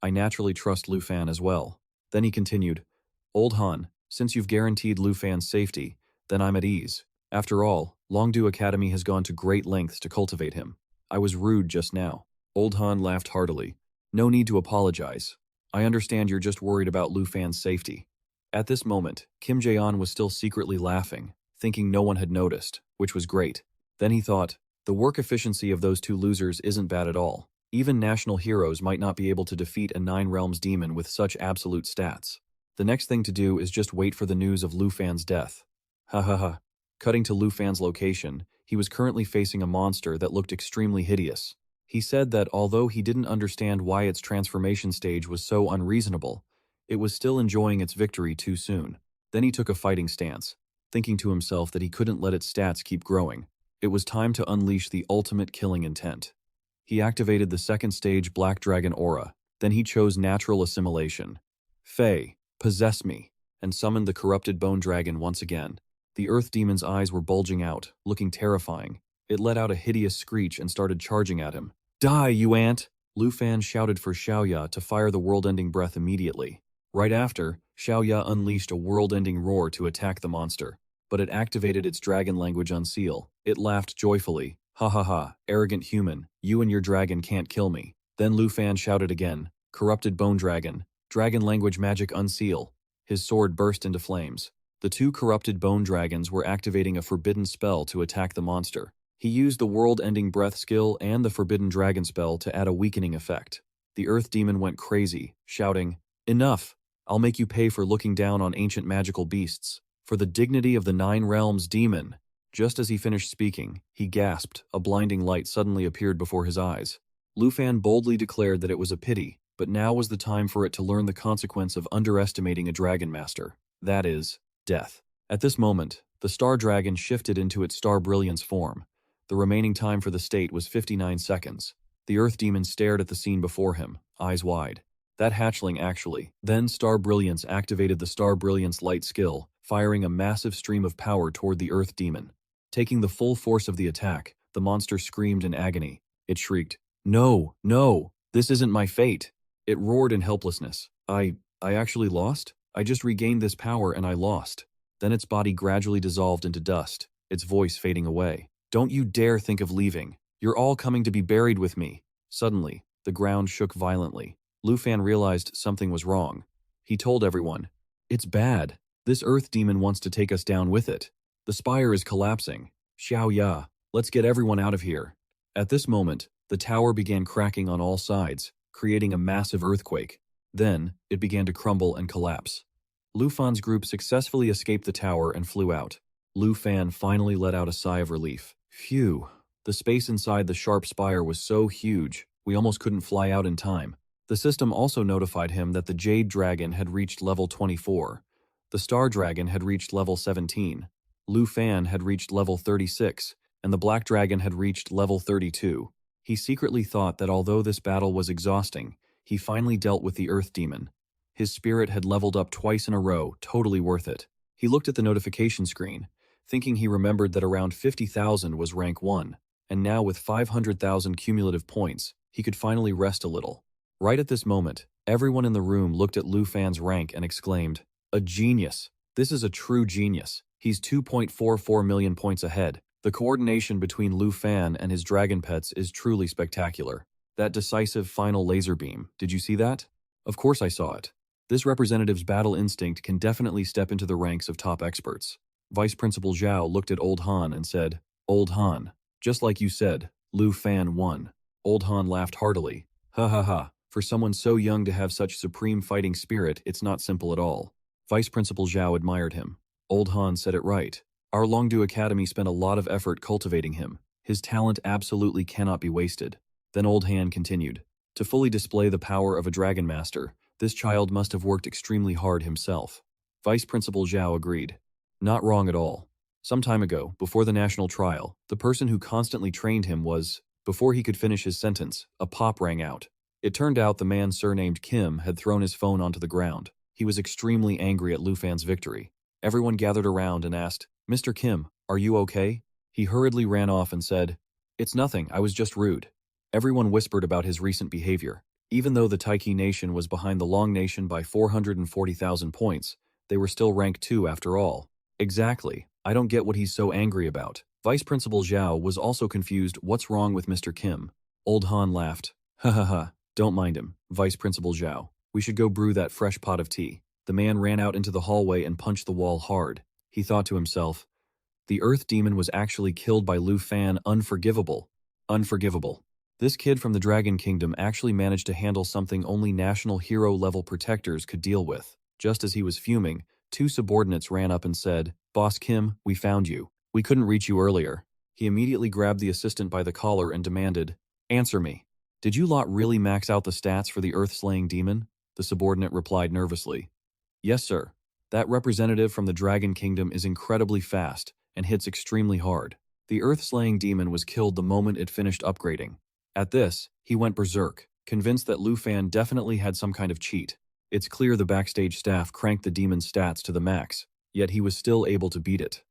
I naturally trust Lu Fan as well. Then he continued, Old Han, since you've guaranteed Lu Fan's safety, then I'm at ease. After all, Longdu Academy has gone to great lengths to cultivate him. I was rude just now. Old Han laughed heartily. No need to apologize. I understand you're just worried about Lu Fan's safety. At this moment, Kim Jae-on was still secretly laughing, thinking no one had noticed, which was great. Then he thought, the work efficiency of those 2 losers isn't bad at all. Even national heroes might not be able to defeat a 9 Realms demon with such absolute stats. The next thing to do is just wait for the news of Lu Fan's death. Ha ha ha. Cutting to Lu Fan's location, he was currently facing a monster that looked extremely hideous. He said that although he didn't understand why its transformation stage was so unreasonable, it was still enjoying its victory too soon. Then he took a fighting stance, thinking to himself that he couldn't let its stats keep growing. It was time to unleash the ultimate killing intent. He activated the second stage Black Dragon Aura, then he chose Natural Assimilation. Fey, possess me, and summoned the corrupted Bone Dragon once again. The Earth Demon's eyes were bulging out, looking terrifying. It let out a hideous screech and started charging at him. Die, you ant! Lu Fan shouted for Xiaoya to fire the world-ending breath immediately. Right after, Xiaoya unleashed a world-ending roar to attack the monster, but it activated its dragon language unseal. It laughed joyfully. Ha ha ha, arrogant human, you and your dragon can't kill me. Then Lu Fan shouted again, corrupted bone dragon, dragon language magic unseal. His sword burst into flames. The two corrupted bone dragons were activating a forbidden spell to attack the monster. He used the world-ending breath skill and the forbidden dragon spell to add a weakening effect. The Earth Demon went crazy, shouting, "Enough! I'll make you pay for looking down on ancient magical beasts. For the dignity of the Nine Realms demon." Just as he finished speaking, he gasped. A blinding light suddenly appeared before his eyes. Lu Fan boldly declared that it was a pity, but now was the time for it to learn the consequence of underestimating a dragon master. That is, death. At this moment, the star dragon shifted into its star brilliance form. The remaining time for the state was 59 seconds. The Earth Demon stared at the scene before him, eyes wide. That hatchling actually. Then Star Brilliance activated the Star Brilliance light skill, firing a massive stream of power toward the Earth Demon. Taking the full force of the attack, the monster screamed in agony. It shrieked, "No, no, this isn't my fate." It roared in helplessness. I actually lost? I just regained this power and I lost." Then its body gradually dissolved into dust, its voice fading away. "Don't you dare think of leaving. You're all coming to be buried with me." Suddenly, the ground shook violently. Lu Fan realized something was wrong. He told everyone, "It's bad. This Earth Demon wants to take us down with it. The spire is collapsing. Xiaoya, let's get everyone out of here." At this moment, the tower began cracking on all sides, creating a massive earthquake. Then, it began to crumble and collapse. Lu Fan's group successfully escaped the tower and flew out. Lu Fan finally let out a sigh of relief. Phew. The space inside the sharp spire was so huge, we almost couldn't fly out in time. The system also notified him that the Jade Dragon had reached level 24. The Star Dragon had reached level 17. Lu Fan had reached level 36, and the Black Dragon had reached level 32. He secretly thought that although this battle was exhausting, he finally dealt with the Earth Demon. His spirit had leveled up twice in a row, totally worth it. He looked at the notification screen, thinking he remembered that around 50,000 was rank 1, and now with 500,000 cumulative points, he could finally rest a little. Right at this moment, everyone in the room looked at Lu Fan's rank and exclaimed, "A genius! This is a true genius. He's 2.44 million points ahead." The coordination between Lu Fan and his dragon pets is truly spectacular. That decisive final laser beam, did you see that? Of course I saw it. This representative's battle instinct can definitely step into the ranks of top experts. Vice Principal Zhao looked at Old Han and said, "Old Han, just like you said, Lu Fan won." Old Han laughed heartily. "Ha ha ha, for someone so young to have such supreme fighting spirit, it's not simple at all." Vice Principal Zhao admired him. Old Han said it right. Our Longdu Academy spent a lot of effort cultivating him. His talent absolutely cannot be wasted. Then Old Han continued, "To fully display the power of a Dragon Master, this child must have worked extremely hard himself." Vice Principal Zhao agreed. Not wrong at all. Some time ago, before the national trial, the person who constantly trained him was, before he could finish his sentence, a pop rang out. It turned out the man surnamed Kim had thrown his phone onto the ground. He was extremely angry at Lu Fan's victory. Everyone gathered around and asked, "Mr. Kim, are you okay?" He hurriedly ran off and said, "It's nothing, I was just rude." Everyone whispered about his recent behavior. Even though the Taiki Nation was behind the Long Nation by 440,000 points, they were still rank 2 after all. Exactly, I don't get what he's so angry about. Vice Principal Zhao was also confused. What's wrong with Mr. Kim? Old Han laughed. "Ha ha ha, don't mind him, Vice Principal Zhao. We should go brew that fresh pot of tea." The man ran out into the hallway and punched the wall hard. He thought to himself, the Earth Demon was actually killed by Lu Fan. Unforgivable. Unforgivable. This kid from the Dragon Kingdom actually managed to handle something only national hero level protectors could deal with. Just as he was fuming, two subordinates ran up and said, "Boss Kim, we found you. We couldn't reach you earlier." He immediately grabbed the assistant by the collar and demanded, "Answer me. Did you lot really max out the stats for the Earth-slaying demon?" The subordinate replied nervously. "Yes, sir. That representative from the Dragon Kingdom is incredibly fast and hits extremely hard. The Earth-slaying demon was killed the moment it finished upgrading." At this, he went berserk, convinced that Lu Fan definitely had some kind of cheat. It's clear the backstage staff cranked the demon's stats to the max, yet he was still able to beat it.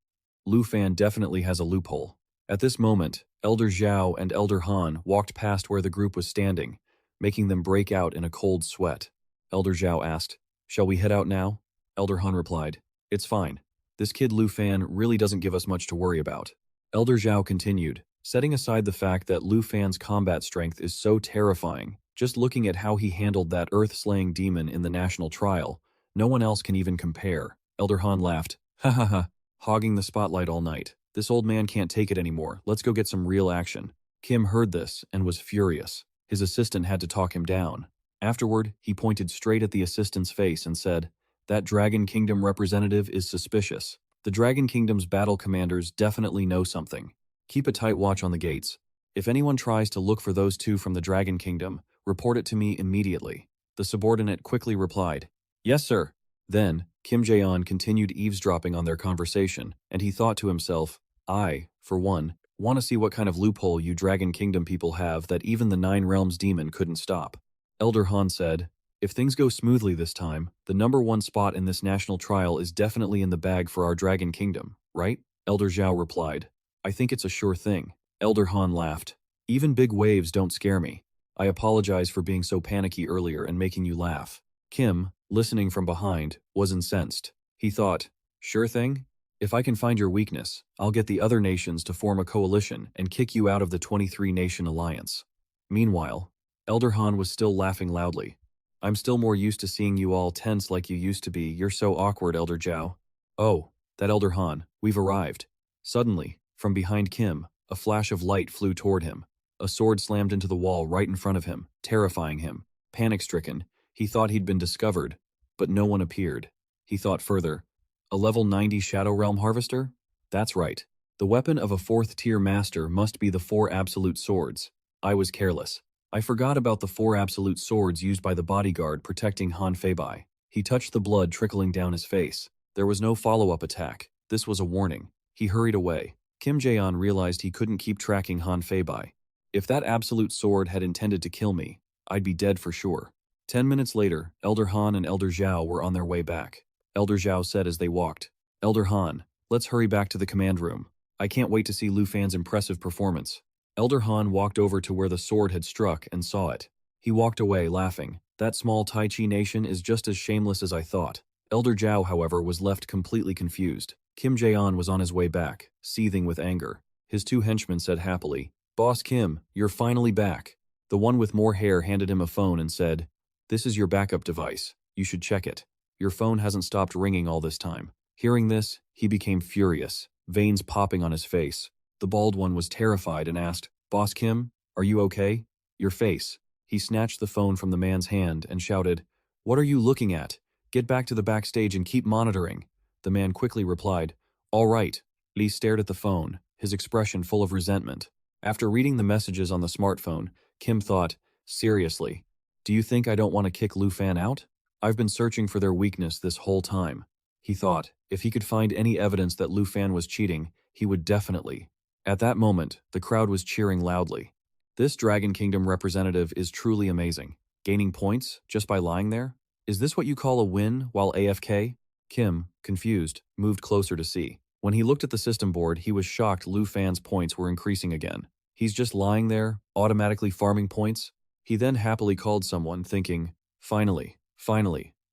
Lu Fan definitely has a loophole. At this moment, Elder Zhao and Elder Han walked past where the group was standing, making them break out in a cold sweat. Elder Zhao asked, "Shall we head out now?" Elder Han replied, "It's fine. This kid Lu Fan really doesn't give us much to worry about." Elder Zhao continued, setting aside the fact that Lu Fan's combat strength is so terrifying. Just looking at how he handled that earth-slaying demon in the national trial, no one else can even compare. Elder Han laughed, "Ha ha ha, hogging the spotlight all night. This old man can't take it anymore. Let's go get some real action." Kim heard this and was furious. His assistant had to talk him down. Afterward, he pointed straight at the assistant's face and said, "That Dragon Kingdom representative is suspicious. The Dragon Kingdom's battle commanders definitely know something. Keep a tight watch on the gates. If anyone tries to look for those two from the Dragon Kingdom, report it to me immediately." The subordinate quickly replied, "Yes, sir." Then, Kim Jae-on continued eavesdropping on their conversation, and he thought to himself, "I, for one, want to see what kind of loophole you Dragon Kingdom people have that even the Nine Realms demon couldn't stop." Elder Han said, "If things go smoothly this time, the #1 spot in this national trial is definitely in the bag for our Dragon Kingdom, right?" Elder Zhao replied, "I think it's a sure thing." Elder Han laughed, "Even big waves don't scare me. I apologize for being so panicky earlier and making you laugh." Kim, listening from behind, was incensed. He thought, "Sure thing? If I can find your weakness, I'll get the other nations to form a coalition and kick you out of the 23-nation alliance." Meanwhile, Elder Han was still laughing loudly. "I'm still more used to seeing you all tense like you used to be. You're so awkward, Elder Zhao." "Oh, that Elder Han, we've arrived." Suddenly, from behind Kim, a flash of light flew toward him. A sword slammed into the wall right in front of him, terrifying him. Panic-stricken, he thought he'd been discovered, but no one appeared. He thought further, "A level 90 Shadow Realm Harvester? That's right. The weapon of a 4th-tier master must be the 4 absolute swords. I was careless. I forgot about the 4 absolute swords used by the bodyguard protecting Han Feibai." He touched the blood trickling down his face. There was no follow-up attack. This was a warning. He hurried away. Kim Jae-on realized he couldn't keep tracking Han Feibai. If that absolute sword had intended to kill me, I'd be dead for sure. 10 minutes later, Elder Han and Elder Zhao were on their way back. Elder Zhao said as they walked, "Elder Han, let's hurry back to the command room. I can't wait to see Lu Fan's impressive performance." Elder Han walked over to where the sword had struck and saw it. He walked away, laughing. "That small Tai Chi nation is just as shameless as I thought." Elder Zhao, however, was left completely confused. Kim Jae-on was on his way back, seething with anger. His 2 henchmen said happily, "Boss Kim, you're finally back." The one with more hair handed him a phone and said, "This is your backup device. You should check it. Your phone hasn't stopped ringing all this time." Hearing this, he became furious, veins popping on his face. The bald one was terrified and asked, "Boss Kim, are you okay? Your face." He snatched the phone from the man's hand and shouted, "What are you looking at? Get back to the backstage and keep monitoring." The man quickly replied, "All right." Lee stared at the phone, his expression full of resentment. After reading the messages on the smartphone, Kim thought, "Seriously, do you think I don't want to kick Lu Fan out? I've been searching for their weakness this whole time." He thought, if he could find any evidence that Lu Fan was cheating, he would definitely. At that moment, the crowd was cheering loudly. This Dragon Kingdom representative is truly amazing. Gaining points just by lying there? Is this what you call a win while AFK? Kim, confused, moved closer to see. When he looked at the system board, he was shocked Lu Fan's points were increasing again. He's just lying there, automatically farming points? He then happily called someone, thinking, Finally,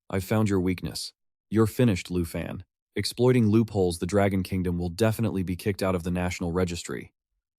I've found your weakness. You're finished, Lu Fan. Exploiting loopholes, the Dragon Kingdom will definitely be kicked out of the national registry."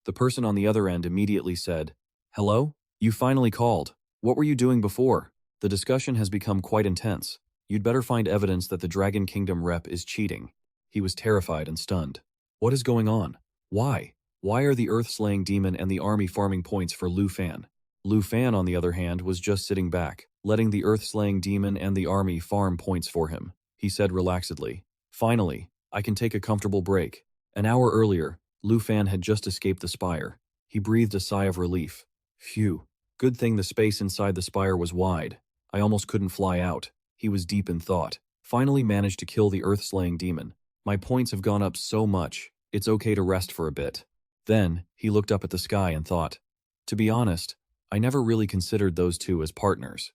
The person on the other end immediately said, "Hello? You finally called. What were you doing before? The discussion has become quite intense. You'd better find evidence that the Dragon Kingdom rep is cheating." He was terrified and stunned. What is going on? Why? Why are the Earth-slaying demon and the army farming points for Lu Fan? Lu Fan, on the other hand, was just sitting back, letting the earth-slaying demon and the army farm points for him. He said relaxedly, "Finally, I can take a comfortable break." An hour earlier, Lu Fan had just escaped the spire. He breathed a sigh of relief. Phew. Good thing the space inside the spire was wide. I almost couldn't fly out. He was deep in thought. Finally managed to kill the earth-slaying demon. My points have gone up so much, it's okay to rest for a bit. Then, he looked up at the sky and thought, to be honest, I never really considered those two as partners.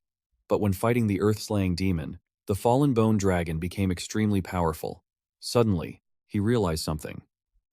But when fighting the earth-slaying demon, the fallen bone dragon became extremely powerful. Suddenly, he realized something.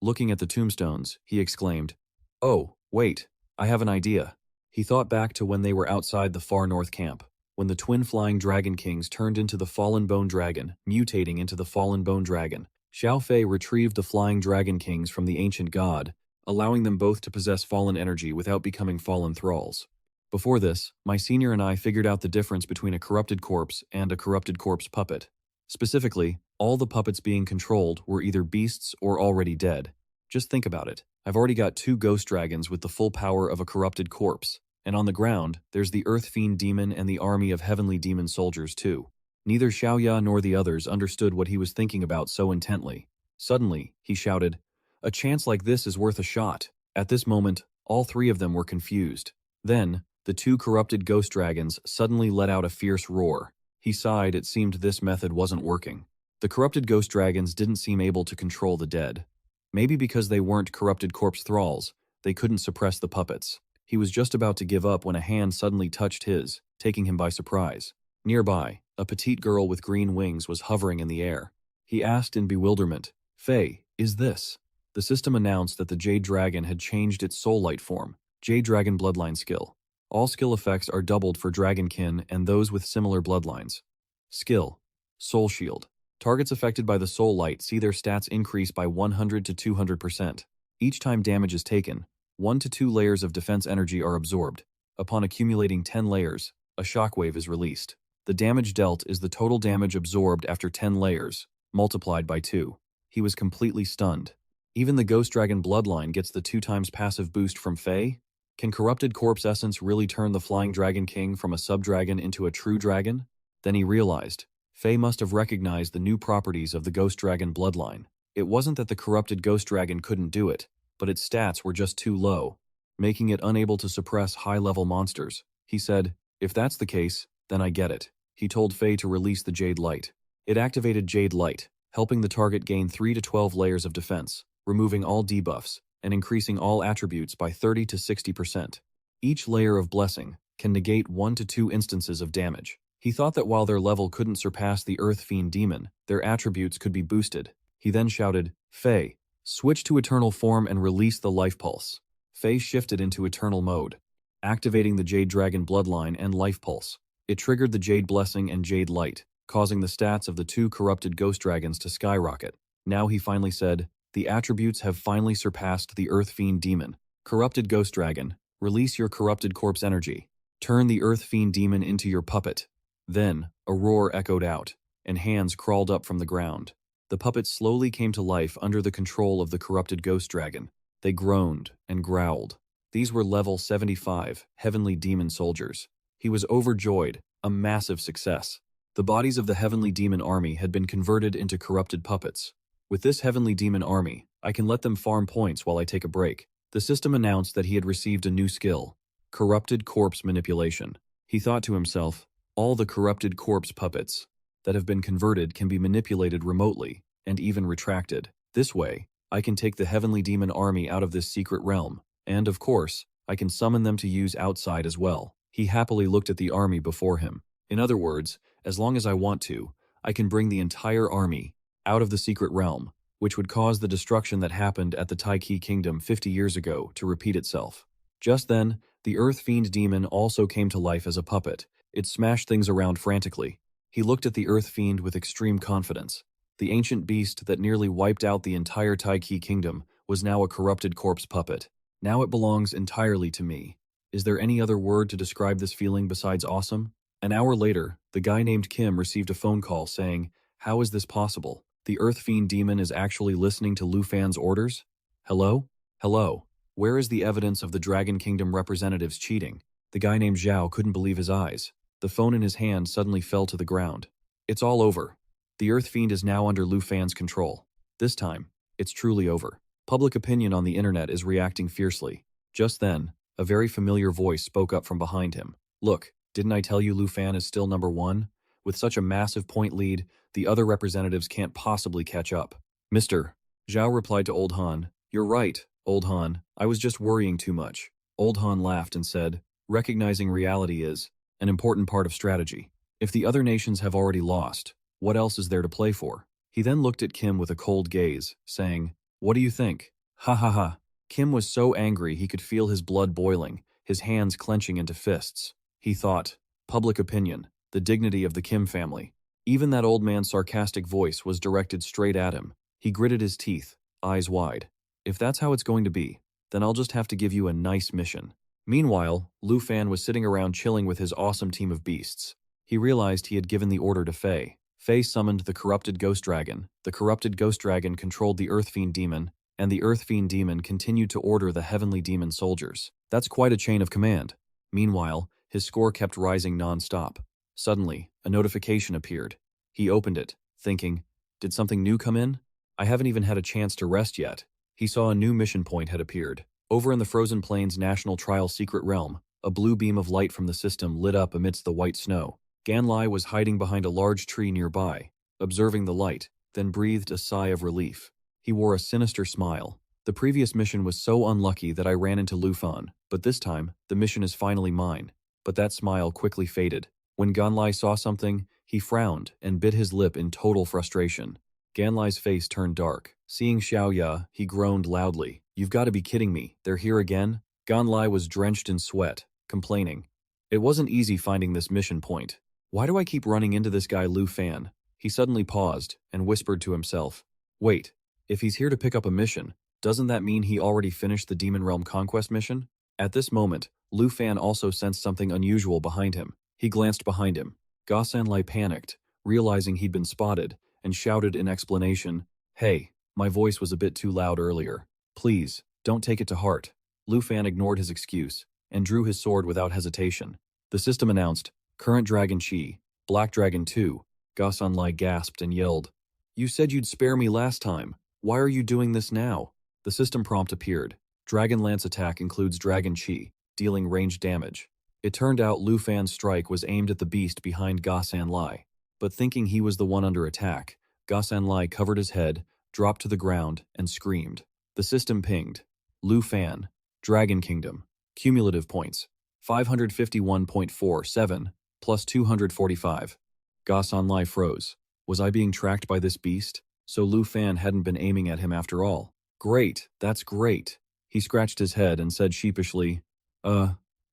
Looking at the tombstones, he exclaimed, "Oh, wait, I have an idea." He thought back to when they were outside the far north camp, when the twin flying dragon kings turned into the fallen bone dragon, mutating into the fallen bone dragon. Xiao Fei retrieved the flying dragon kings from the ancient god, allowing them both to possess fallen energy without becoming fallen thralls. Before this, my senior and I figured out the difference between a corrupted corpse and a corrupted corpse puppet. Specifically, all the puppets being controlled were either beasts or already dead. Just think about it. I've already got 2 ghost dragons with the full power of a corrupted corpse, and on the ground, there's the Earth Fiend demon and the army of heavenly demon soldiers too. Neither Xiaoya nor the others understood what he was thinking about so intently. Suddenly, he shouted, "A chance like this is worth a shot." At this moment, all 3 of them were confused. Then, the 2 corrupted ghost dragons suddenly let out a fierce roar. He sighed. It seemed this method wasn't working. The corrupted ghost dragons didn't seem able to control the dead. Maybe because they weren't corrupted corpse thralls, they couldn't suppress the puppets. He was just about to give up when a hand suddenly touched his, taking him by surprise. Nearby, a petite girl with green wings was hovering in the air. He asked in bewilderment, "Faye, is this?" The system announced that the Jade Dragon had changed its soul light form. Jade Dragon Bloodline Skill. All skill effects are doubled for Dragonkin and those with similar bloodlines. Skill. Soul Shield. Targets affected by the soul light see their stats increase by 100 to 200%. Each time damage is taken, 1 to 2 layers of defense energy are absorbed. Upon accumulating 10 layers, a shockwave is released. The damage dealt is the total damage absorbed after 10 layers, multiplied by 2. He was completely stunned. Even the Ghost Dragon bloodline gets the 2 times passive boost from Faye? Can corrupted corpse essence really turn the Flying Dragon King from a sub-dragon into a true dragon? Then he realized, Faye must have recognized the new properties of the Ghost Dragon bloodline. It wasn't that the corrupted Ghost Dragon couldn't do it, but its stats were just too low, making it unable to suppress high-level monsters. He said, "If that's the case, then I get it." He told Faye to release the Jade Light. It activated Jade Light, helping the target gain 3 to 12 layers of defense, removing all debuffs, and increasing all attributes by 30 to 60%. Each layer of blessing can negate 1 to 2 instances of damage. He thought that while their level couldn't surpass the Earth Fiend Demon, their attributes could be boosted. He then shouted, "Faye, switch to Eternal form and release the Life Pulse." Faye shifted into Eternal mode, activating the Jade Dragon bloodline and Life Pulse. It triggered the Jade Blessing and Jade Light, causing the stats of the 2 corrupted Ghost Dragons to skyrocket. Now he finally said, "The attributes have finally surpassed the Earth Fiend Demon. Corrupted Ghost Dragon, release your corrupted corpse energy. Turn the Earth Fiend Demon into your puppet." Then, a roar echoed out, and hands crawled up from the ground. The puppet slowly came to life under the control of the corrupted Ghost Dragon. They groaned and growled. These were level 75, heavenly demon soldiers. He was overjoyed, a massive success. The bodies of the heavenly demon army had been converted into corrupted puppets. With this heavenly demon army, I can let them farm points while I take a break. The system announced that he had received a new skill, corrupted corpse manipulation. He thought to himself, all the corrupted corpse puppets that have been converted can be manipulated remotely and even retracted. This way, I can take the heavenly demon army out of this secret realm, and of course, I can summon them to use outside as well. He happily looked at the army before him. In other words, as long as I want to, I can bring the entire army out of the secret realm, which would cause the destruction that happened at the Taiki Kingdom 50 years ago to repeat itself. Just then, the Earth Fiend Demon also came to life as a puppet. It smashed things around frantically. He looked at the Earth Fiend with extreme confidence. The ancient beast that nearly wiped out the entire Taiki Kingdom was now a corrupted corpse puppet. Now it belongs entirely to me. Is there any other word to describe this feeling besides awesome? An hour later, the guy named Kim received a phone call saying, "How is this possible? The Earth Fiend Demon is actually listening to Lu Fan's orders? Hello? Hello? Where is the evidence of the Dragon Kingdom representatives cheating? The guy named Zhao couldn't believe his eyes. The phone in his hand suddenly fell to the ground. It's all over. The Earth Fiend is now under Lu Fan's control. This time, it's truly over. Public opinion on the internet is reacting fiercely. Just then, a very familiar voice spoke up from behind him. Look, didn't I tell you Lu Fan is still number one? With such a massive point lead, the other representatives can't possibly catch up. Mr. Zhao replied to Old Han, "You're right, Old Han, I was just worrying too much." Old Han laughed and said, "Recognizing reality is an important part of strategy. If the other nations have already lost, what else is there to play for?" He then looked at Kim with a cold gaze, saying, "What do you think?" Ha ha ha. Kim was so angry he could feel his blood boiling, his hands clenching into fists. He thought, public opinion, the dignity of the Kim family. Even that old man's sarcastic voice was directed straight at him. He gritted his teeth, eyes wide. If that's how it's going to be, then I'll just have to give you a nice mission. Meanwhile, Lu Fan was sitting around chilling with his awesome team of beasts. He realized he had given the order to Faye. Faye summoned the corrupted ghost dragon. The corrupted ghost dragon controlled the Earth Fiend demon, and the Earth Fiend demon continued to order the heavenly demon soldiers. That's quite a chain of command. Meanwhile, his score kept rising non-stop. Suddenly, a notification appeared. He opened it, thinking, did something new come in? I haven't even had a chance to rest yet. He saw a new mission point had appeared. Over in the Frozen Plains National Trial Secret Realm, a blue beam of light from the system lit up amidst the white snow. Ganlai was hiding behind a large tree nearby, observing the light, then breathed a sigh of relief. He wore a sinister smile. The previous mission was so unlucky that I ran into Lu Fan, but this time, the mission is finally mine. But that smile quickly faded. When Ganlai saw something, he frowned and bit his lip in total frustration. Ganlai's face turned dark. Seeing Xiaoya, he groaned loudly. You've got to be kidding me, they're here again? Ganlai was drenched in sweat, complaining. It wasn't easy finding this mission point. Why do I keep running into this guy Lu Fan? He suddenly paused and whispered to himself. Wait, if he's here to pick up a mission, doesn't that mean he already finished the Demon Realm Conquest mission? At this moment, Lu Fan also sensed something unusual behind him. He glanced behind him. Ga Sanlai panicked, realizing he'd been spotted, and shouted in explanation, Hey, my voice was a bit too loud earlier. Please, don't take it to heart. Lu Fan ignored his excuse, and drew his sword without hesitation. The system announced, Current Dragon Chi, Black Dragon 2. Ga Sanlai gasped and yelled, You said you'd spare me last time. Why are you doing this now? The system prompt appeared. Dragon Lance attack includes Dragon Chi, dealing ranged damage. It turned out Lu Fan's strike was aimed at the beast behind Ga Sanlai. But thinking he was the one under attack, Ga Sanlai covered his head, dropped to the ground, and screamed. The system pinged. Lu Fan, Dragon Kingdom, cumulative points, 551.47, plus 245. Ga Sanlai froze. Was I being tracked by this beast? So Lu Fan hadn't been aiming at him after all. Great, that's great. He scratched his head and said sheepishly,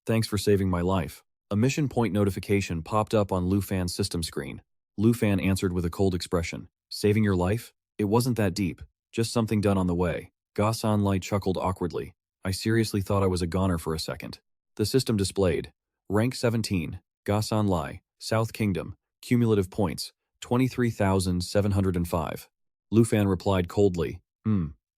thanks for saving my life. A mission point notification popped up on Lu Fan's system screen. Lu Fan answered with a cold expression. Saving your life? It wasn't that deep. Just something done on the way. Ga Sanlai chuckled awkwardly. I seriously thought I was a goner for a second. The system displayed. Rank 17, Ga Sanlai, South Kingdom, cumulative points, 23,705. Lu Fan replied coldly,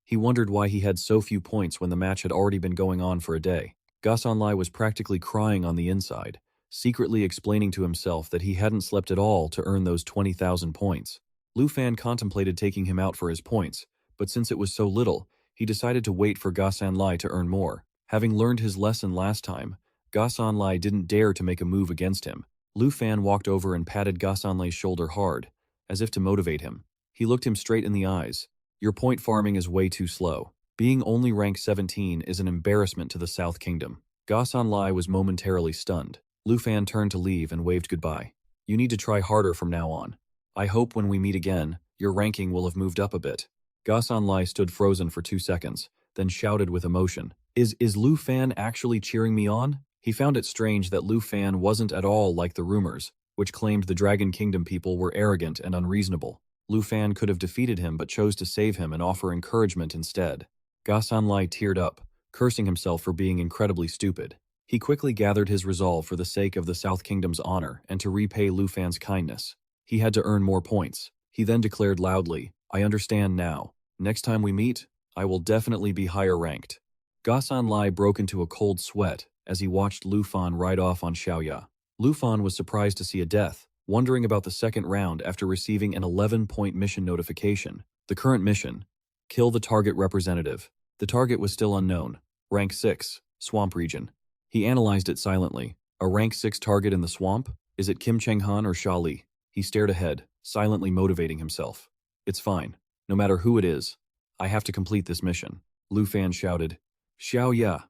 He wondered why he had so few points when the match had already been going on for a day. Ga Sanlai was practically crying on the inside, secretly explaining to himself that he hadn't slept at all to earn those 20,000 points. Lu Fan contemplated taking him out for his points, but since it was so little, he decided to wait for Ga Sanlai to earn more. Having learned his lesson last time, Ga Sanlai didn't dare to make a move against him. Lu Fan walked over and patted Ga Sanlai's shoulder hard, as if to motivate him. He looked him straight in the eyes. Your point farming is way too slow. Being only rank 17 is an embarrassment to the South Kingdom. Ga Sanlai was momentarily stunned. Lu Fan turned to leave and waved goodbye. You need to try harder from now on. I hope when we meet again, your ranking will have moved up a bit. Ga Sanlai stood frozen for 2 seconds, then shouted with emotion. Is Lu Fan actually cheering me on? He found it strange that Lu Fan wasn't at all like the rumors, which claimed the Dragon Kingdom people were arrogant and unreasonable. Lu Fan could have defeated him but chose to save him and offer encouragement instead. Ga Sanlai teared up, cursing himself for being incredibly stupid. He quickly gathered his resolve for the sake of the South Kingdom's honor and to repay Lu Fan's kindness. He had to earn more points. He then declared loudly, I understand now. Next time we meet, I will definitely be higher ranked. Ga Sanlai broke into a cold sweat as he watched Lu Fan ride off on Xiaoya. Lu Fan was surprised to see a death, wondering about the second round after receiving an 11-point mission notification. The current mission: kill the target representative. The target was still unknown. Rank 6, Swamp Region. He analyzed it silently. A rank 6 target in the swamp? Is it Kim Cheng-han or Xia Li? He stared ahead, silently motivating himself. It's fine. No matter who it is, I have to complete this mission. Lu Fan shouted. Xiaoya,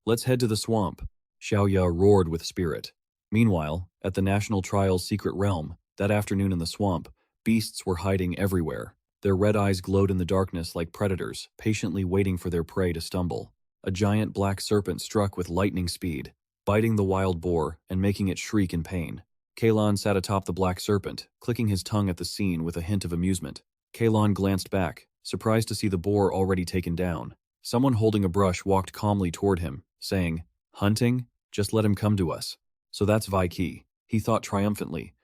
let's head to the swamp. Xiaoya roared with spirit. Meanwhile, at the National Trial's secret realm, that afternoon in the swamp, beasts were hiding everywhere. Their red eyes glowed in the darkness like predators, patiently waiting for their prey to stumble. A giant black serpent struck with lightning speed, biting the wild boar and making it shriek in pain. Kalon sat atop the black serpent, clicking his tongue at the scene with a hint of amusement. Kalon glanced back, surprised to see the boar already taken down. Someone holding a brush walked calmly toward him, saying, "Hunting? Just let him come to us." So that's Vaiki, he thought triumphantly.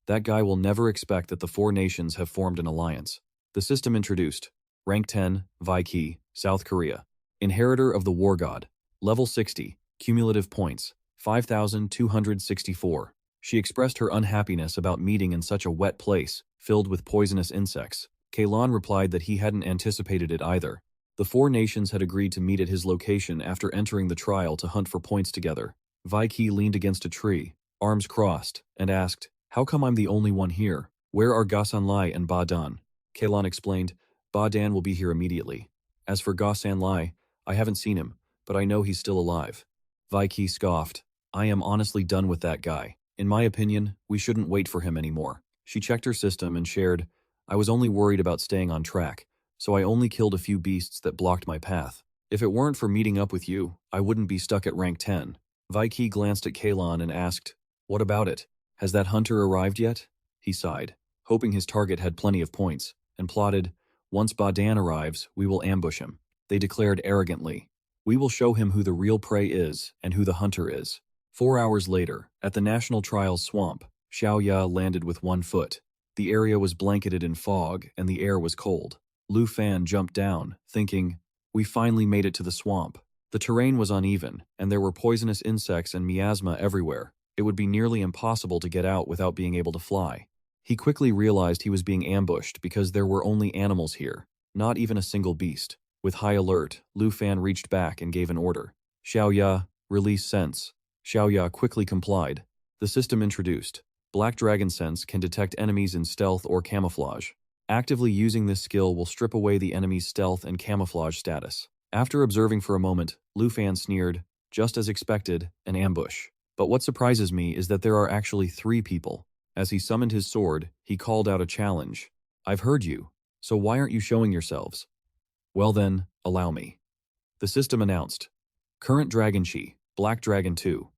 That guy will never expect that the four nations have formed an alliance. The system introduced. Rank 10, Vaiki, South Korea. Inheritor of the War God. Level 60, cumulative points, 5,264. She expressed her unhappiness about meeting in such a wet place, filled with poisonous insects. Kalon replied that he hadn't anticipated it either. The four nations had agreed to meet at his location after entering the trial to hunt for points together. Vaiki leaned against a tree, arms crossed, and asked, "How come I'm the only one here? Where are Gasanlai and Ba Dan?" Kalon explained, "Ba Dan will be here immediately. As for Gasanlai, I haven't seen him, but I know he's still alive." Vaiki scoffed, "I am honestly done with that guy. In my opinion, we shouldn't wait for him anymore." She checked her system and shared, "I was only worried about staying on track, so I only killed a few beasts that blocked my path. If it weren't for meeting up with you, I wouldn't be stuck at rank 10. Vaiki glanced at Kalon and asked, "What about it? Has that hunter arrived yet?" He sighed, hoping his target had plenty of points, and plotted, "Once Badan arrives, we will ambush him." They declared arrogantly, "We will show him who the real prey is and who the hunter is." 4 hours later, at the National Trials swamp, Xiaoya landed with 1 foot. The area was blanketed in fog and the air was cold. Lu Fan jumped down, thinking, "We finally made it to the swamp." The terrain was uneven, and there were poisonous insects and miasma everywhere. It would be nearly impossible to get out without being able to fly. He quickly realized he was being ambushed because there were only animals here, not even a single beast. With high alert, Lu Fan reached back and gave an order. "Xiaoya, release sense." Xiaoya quickly complied. The system introduced. Black Dragon Sense can detect enemies in stealth or camouflage. Actively using this skill will strip away the enemy's stealth and camouflage status. After observing for a moment, Lu Fan sneered, "Just as expected, an ambush. But what surprises me is that there are actually 3 people." As he summoned his sword, he called out a challenge. "I've heard you, so why aren't you showing yourselves?" "Well then, allow me." The system announced. Current Dragon Chi, Black Dragon 2.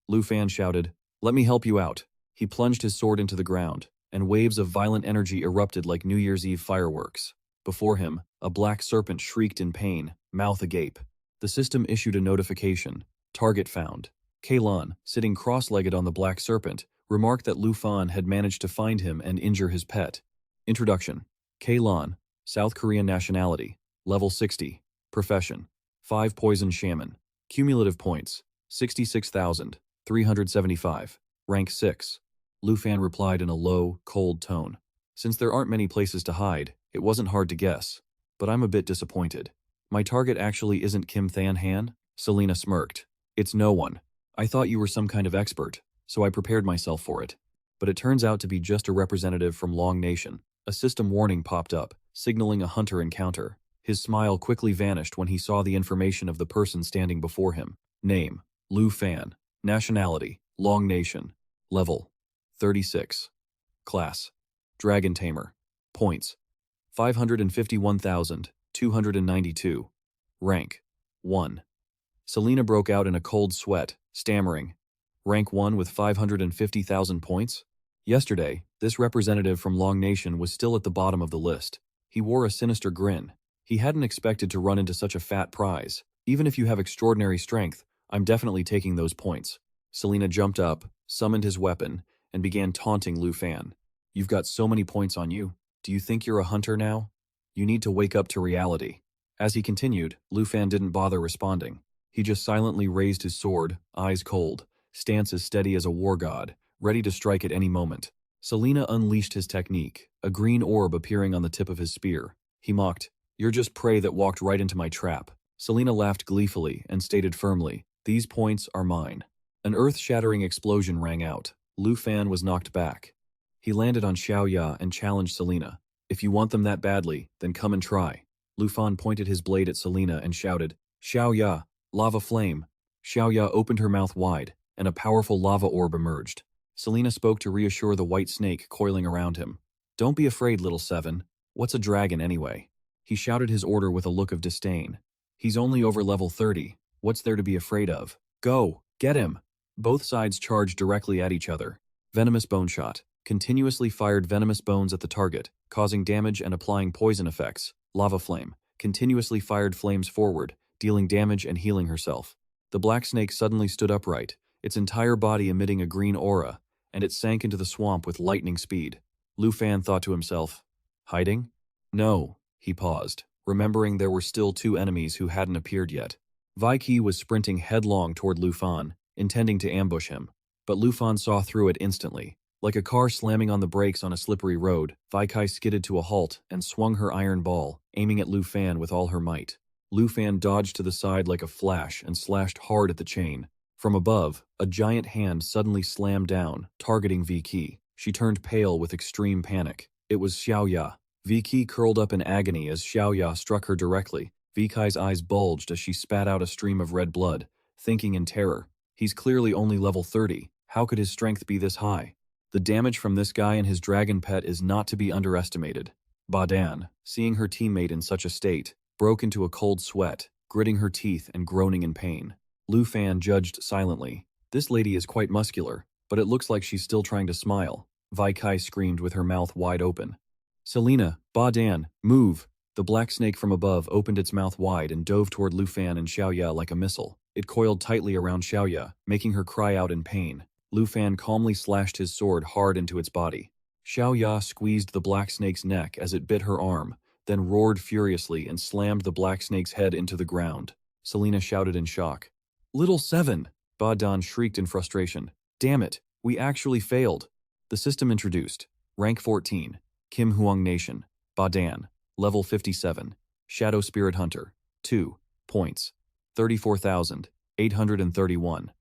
Lu Fan shouted, "Let me help you out." He plunged his sword into the ground, and waves of violent energy erupted like New Year's Eve fireworks. Before him, a black serpent shrieked in pain, mouth agape. The system issued a notification. Target found. Kalon, sitting cross-legged on the black serpent, remarked that Lu Fan had managed to find him and injure his pet. Introduction. Kalon, South Korean nationality, level 60, profession, 5 poison shaman, cumulative points, 66,375, rank 6. Lu Fan replied in a low, cold tone. "Since there aren't many places to hide, it wasn't hard to guess, but I'm a bit disappointed. My target actually isn't Kim Than Han?" Selena smirked. "It's no one. I thought you were some kind of expert, so I prepared myself for it. But it turns out to be just a representative from Long Nation." A system warning popped up, signaling a hunter encounter. His smile quickly vanished when he saw the information of the person standing before him. Name, Lu Fan. Nationality, Long Nation. Level, 36. Class, Dragon Tamer. Points, 551,292. Rank, 1. Selena broke out in a cold sweat, stammering, "Rank 1 with 550,000 points?" Yesterday, this representative from Long Nation was still at the bottom of the list. He wore a sinister grin. He hadn't expected to run into such a fat prize. "Even if you have extraordinary strength, I'm definitely taking those points." Selena jumped up, summoned his weapon, and began taunting Lu Fan. "You've got so many points on you. Do you think you're a hunter now? You need to wake up to reality." As he continued, Lu Fan didn't bother responding. He just silently raised his sword, eyes cold, stance as steady as a war god, ready to strike at any moment. Selena unleashed his technique, a green orb appearing on the tip of his spear. He mocked, "You're just prey that walked right into my trap." Selena laughed gleefully and stated firmly, "These points are mine." An earth-shattering explosion rang out. Lu Fan was knocked back. He landed on Xiaoya and challenged Selena. "If you want them that badly, then come and try." Lu Fan pointed his blade at Selena and shouted, "Xiaoya, lava flame." Xiaoya opened her mouth wide, and a powerful lava orb emerged. Selena spoke to reassure the white snake coiling around him. "Don't be afraid, little seven. What's a dragon anyway?" He shouted his order with a look of disdain. "He's only over level 30. What's there to be afraid of? Go, get him!" Both sides charged directly at each other. Venomous bone shot. Continuously fired venomous bones at the target, causing damage and applying poison effects. Lava flame. Continuously fired flames forward, dealing damage and healing herself. The black snake suddenly stood upright, its entire body emitting a green aura, and it sank into the swamp with lightning speed. Lu Fan thought to himself, "Hiding? No." He paused, remembering there were still two enemies who hadn't appeared yet. Vaiki was sprinting headlong toward Lu Fan, intending to ambush him, but Lu Fan saw through it instantly. Like a car slamming on the brakes on a slippery road, Vaiki skidded to a halt and swung her iron ball, aiming at Lu Fan with all her might. Lu Fan dodged to the side like a flash and slashed hard at the chain. From above, a giant hand suddenly slammed down, targeting Vaiki. She turned pale with extreme panic. It was Xiaoya. Vaiki curled up in agony as Xiaoya struck her directly. Vaiki's eyes bulged as she spat out a stream of red blood, thinking in terror, "He's clearly only level 30. How could his strength be this high?" The damage from this guy and his dragon pet is not to be underestimated. Badan, seeing her teammate in such a state, broke into a cold sweat, gritting her teeth and groaning in pain. Lu Fan judged silently. "This lady is quite muscular, but it looks like she's still trying to smile." Vaiki screamed with her mouth wide open. "Selena, Badan, move!" The black snake from above opened its mouth wide and dove toward Lu Fan and Xiaoya like a missile. It coiled tightly around Xiaoya, making her cry out in pain. Lu Fan calmly slashed his sword hard into its body. Xiaoya squeezed the black snake's neck as it bit her arm, then roared furiously and slammed the black snake's head into the ground. Selena shouted in shock. "Little Seven!" Badan shrieked in frustration. "Damn it, we actually failed." The system introduced. Rank 14. Kim Huang Nation. Badan. Level 57. Shadow Spirit Hunter. 2 points. 34,831.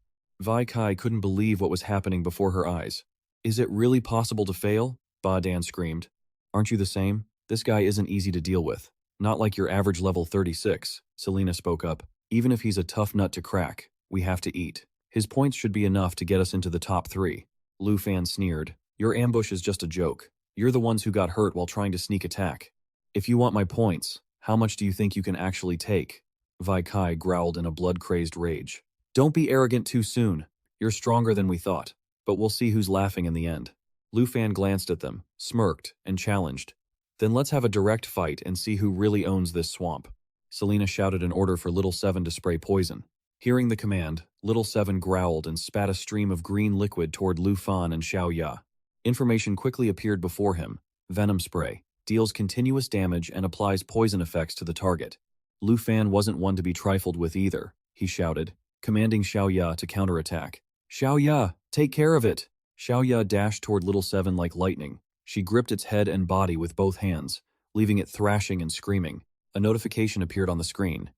Vaiki couldn't believe what was happening before her eyes. "Is it really possible to fail?" Badan screamed. "Aren't you the same? This guy isn't easy to deal with. Not like your average level 36, Selena spoke up. "Even if he's a tough nut to crack, we have to eat. His points should be enough to get us into the top 3. Lu Fan sneered. "Your ambush is just a joke. You're the ones who got hurt while trying to sneak attack. If you want my points, how much do you think you can actually take?" Vaiki growled in a blood-crazed rage. "Don't be arrogant too soon. You're stronger than we thought, but we'll see who's laughing in the end." Lu Fan glanced at them, smirked, and challenged. "Then let's have a direct fight and see who really owns this swamp." Selena shouted an order for Little Seven to spray poison. Hearing the command, Little Seven growled and spat a stream of green liquid toward Lu Fan and Xiaoya. Information quickly appeared before him. Venom spray. Deals continuous damage and applies poison effects to the target. Lu Fan wasn't one to be trifled with either. He shouted, commanding Xiaoya to counterattack. "Xiaoya, take care of it!" Xiaoya dashed toward Little Seven like lightning. She gripped its head and body with both hands, leaving it thrashing and screaming. A notification appeared on the screen.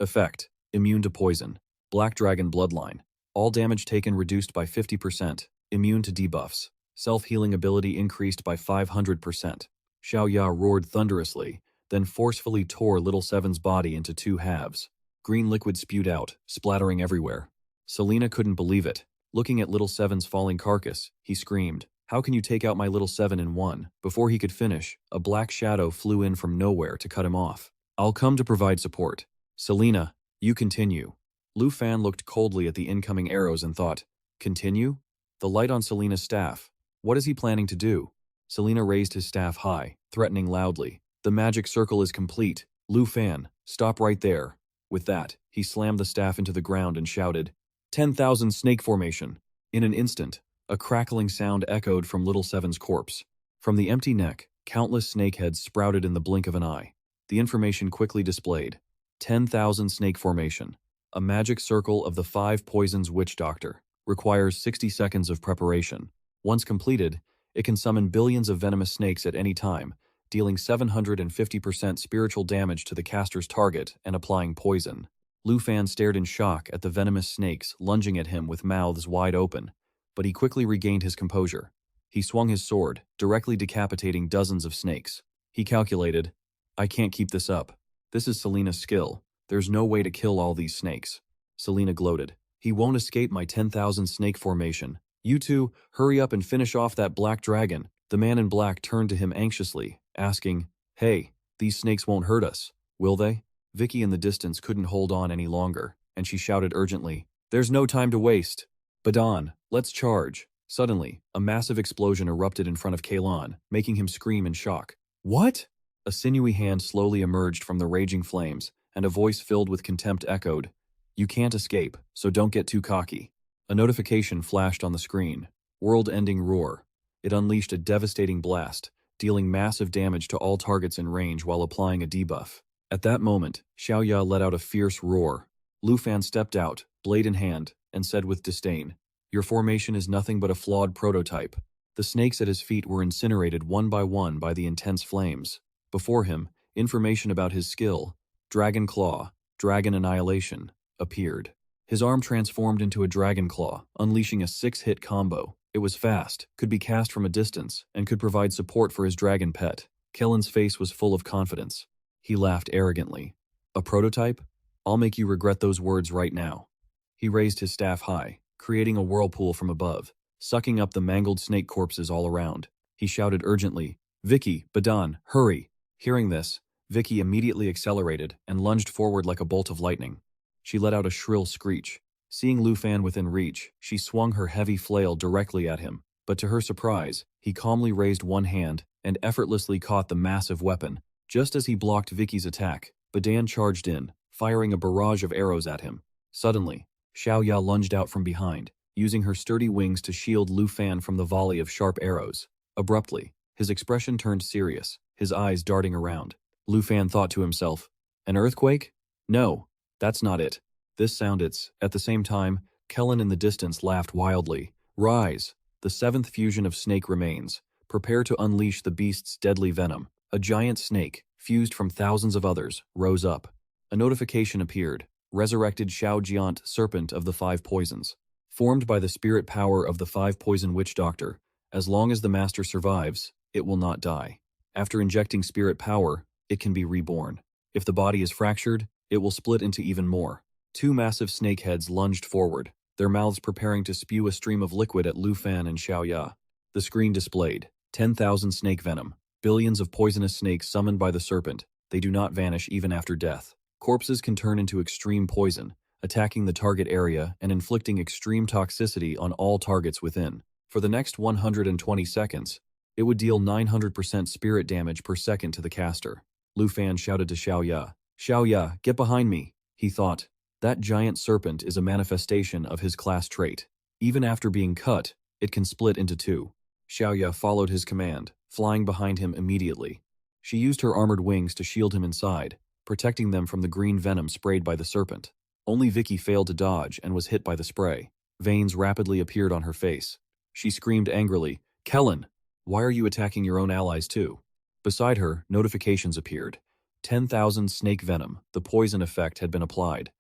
Effect: immune to poison. Black Dragon Bloodline. All damage taken reduced by 50%. Immune to debuffs. Self-healing ability increased by 500%. Xiaoya roared thunderously, then forcefully tore Little Seven's body into 2 halves. Green liquid spewed out, splattering everywhere. Selena couldn't believe it. Looking at Little Seven's falling carcass, he screamed, "How can you take out my Little Seven in one?" Before he could finish, a black shadow flew in from nowhere to cut him off. "I'll come to provide support. Selena, you continue." Lu Fan looked coldly at the incoming arrows and thought, "Continue?" The light on Selena's staff. What is he planning to do? Selena raised his staff high, threatening loudly. "The magic circle is complete. Lu Fan, stop right there." With that, he slammed the staff into the ground and shouted, 10,000 snake formation. In an instant, a crackling sound echoed from Little Seven's corpse. From the empty neck, countless snake heads sprouted in the blink of an eye. The information quickly displayed. 10,000 snake formation. A magic circle of the 5 poisons witch doctor. Requires 60 seconds of preparation. Once completed, it can summon billions of venomous snakes at any time, dealing 750% spiritual damage to the caster's target and applying poison. Lu Fan stared in shock at the venomous snakes lunging at him with mouths wide open, but he quickly regained his composure. He swung his sword, directly decapitating dozens of snakes. He calculated, I can't keep this up. This is Selena's skill. There's no way to kill all these snakes. Selena gloated. He won't escape my 10,000 snake formation. You two, hurry up and finish off that black dragon. The man in black turned to him anxiously, asking, Hey, these snakes won't hurt us, will they? Vicky in the distance couldn't hold on any longer, and she shouted urgently, There's no time to waste. Badon, let's charge. Suddenly, a massive explosion erupted in front of Kalon, making him scream in shock. What? A sinewy hand slowly emerged from the raging flames, and a voice filled with contempt echoed, You can't escape, so don't get too cocky. A notification flashed on the screen. World-ending roar. It unleashed a devastating blast, dealing massive damage to all targets in range while applying a debuff. At that moment, Xiaoya let out a fierce roar. Lu Fan stepped out, blade in hand, and said with disdain, Your formation is nothing but a flawed prototype. The snakes at his feet were incinerated one by the intense flames. Before him, information about his skill, Dragon Claw, Dragon Annihilation, appeared. His arm transformed into a Dragon Claw, unleashing a 6-hit combo. It was fast, could be cast from a distance, and could provide support for his dragon pet. Kellen's face was full of confidence. He laughed arrogantly. A prototype? I'll make you regret those words right now. He raised his staff high, creating a whirlpool from above, sucking up the mangled snake corpses all around. He shouted urgently, Vicky, Badon, hurry! Hearing this, Vicky immediately accelerated and lunged forward like a bolt of lightning. She let out a shrill screech. Seeing Lu Fan within reach, she swung her heavy flail directly at him, but to her surprise, he calmly raised one hand and effortlessly caught the massive weapon. Just as he blocked Vicky's attack, Badon charged in, firing a barrage of arrows at him. Suddenly, Xiaoya lunged out from behind, using her sturdy wings to shield Lu Fan from the volley of sharp arrows. Abruptly, his expression turned serious, his eyes darting around. Lu Fan thought to himself, An earthquake? No, that's not it. This sound it's. At the same time, Kellen in the distance laughed wildly. Rise! The 7th fusion of snake remains. Prepare to unleash the beast's deadly venom. A giant snake, fused from thousands of others, rose up. A notification appeared. Resurrected Xiaojiant Serpent of the 5 Poisons. Formed by the spirit power of the 5 Poison Witch Doctor, as long as the master survives, it will not die. After injecting spirit power, it can be reborn. If the body is fractured, it will split into even more. 2 massive snake heads lunged forward, their mouths preparing to spew a stream of liquid at Lu Fan and Xiaoya. The screen displayed 10,000 snake venom, billions of poisonous snakes summoned by the serpent. They do not vanish even after death. Corpses can turn into extreme poison, attacking the target area and inflicting extreme toxicity on all targets within. For the next 120 seconds, it would deal 900% spirit damage per second to the caster. Lu Fan shouted to Xiaoya, Xiaoya, get behind me. He thought, that giant serpent is a manifestation of his class trait. Even after being cut, it can split into 2. Xiaoya followed his command, flying behind him immediately. She used her armored wings to shield him inside, protecting them from the green venom sprayed by the serpent. Only Vicky failed to dodge and was hit by the spray. Veins rapidly appeared on her face. She screamed angrily, Kellen, why are you attacking your own allies too? Beside her, notifications appeared. 10,000 snake venom, the poison effect had been applied.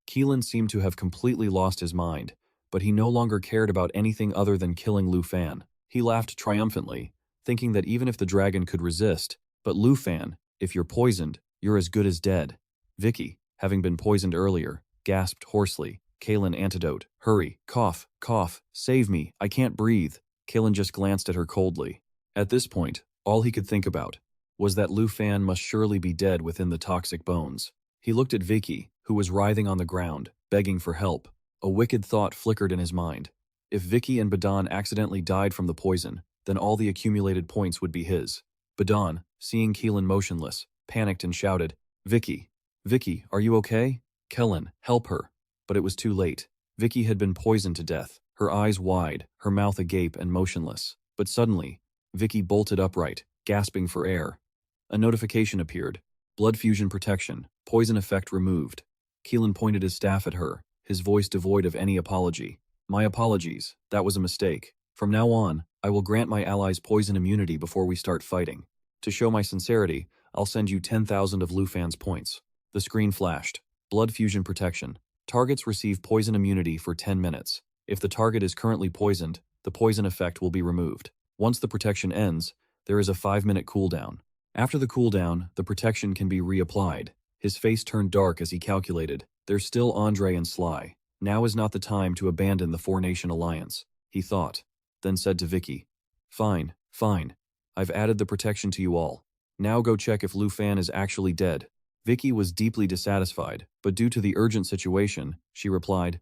Keelan seemed to have completely lost his mind, but he no longer cared about anything other than killing Lu Fan. He laughed triumphantly, thinking that even if the dragon could resist, but Lu Fan, if you're poisoned, you're as good as dead. Vicky, having been poisoned earlier, gasped hoarsely, Kalen antidote, hurry, cough, cough, save me, I can't breathe. Kalen just glanced at her coldly. At this point, all he could think about was that Lu Fan must surely be dead within the toxic bones. He looked at Vicky, who was writhing on the ground, begging for help. A wicked thought flickered in his mind. If Vicky and Badon accidentally died from the poison, then all the accumulated points would be his. Badon, seeing Keelan motionless, panicked and shouted, Vicky, Vicky, are you okay? Kellen, help her. But it was too late. Vicky had been poisoned to death, her eyes wide, her mouth agape and motionless. But suddenly, Vicky bolted upright, gasping for air. A notification appeared. Blood fusion protection, poison effect removed. Keelan pointed his staff at her, his voice devoid of any apology. My apologies, that was a mistake. From now on, I will grant my allies poison immunity before we start fighting. To show my sincerity, I'll send you 10,000 of Lufan's points. The screen flashed. Blood fusion protection. Targets receive poison immunity for 10 minutes. If the target is currently poisoned, the poison effect will be removed. Once the protection ends, there is a 5-minute cooldown. After the cooldown, the protection can be reapplied. His face turned dark as he calculated. There's still Andre and Sly. Now is not the time to abandon the four-nation alliance, he thought, then said to Vicky, Fine. I've added the protection to you all. Now go check if Lufan is actually dead. Vicky was deeply dissatisfied, but due to the urgent situation, she replied,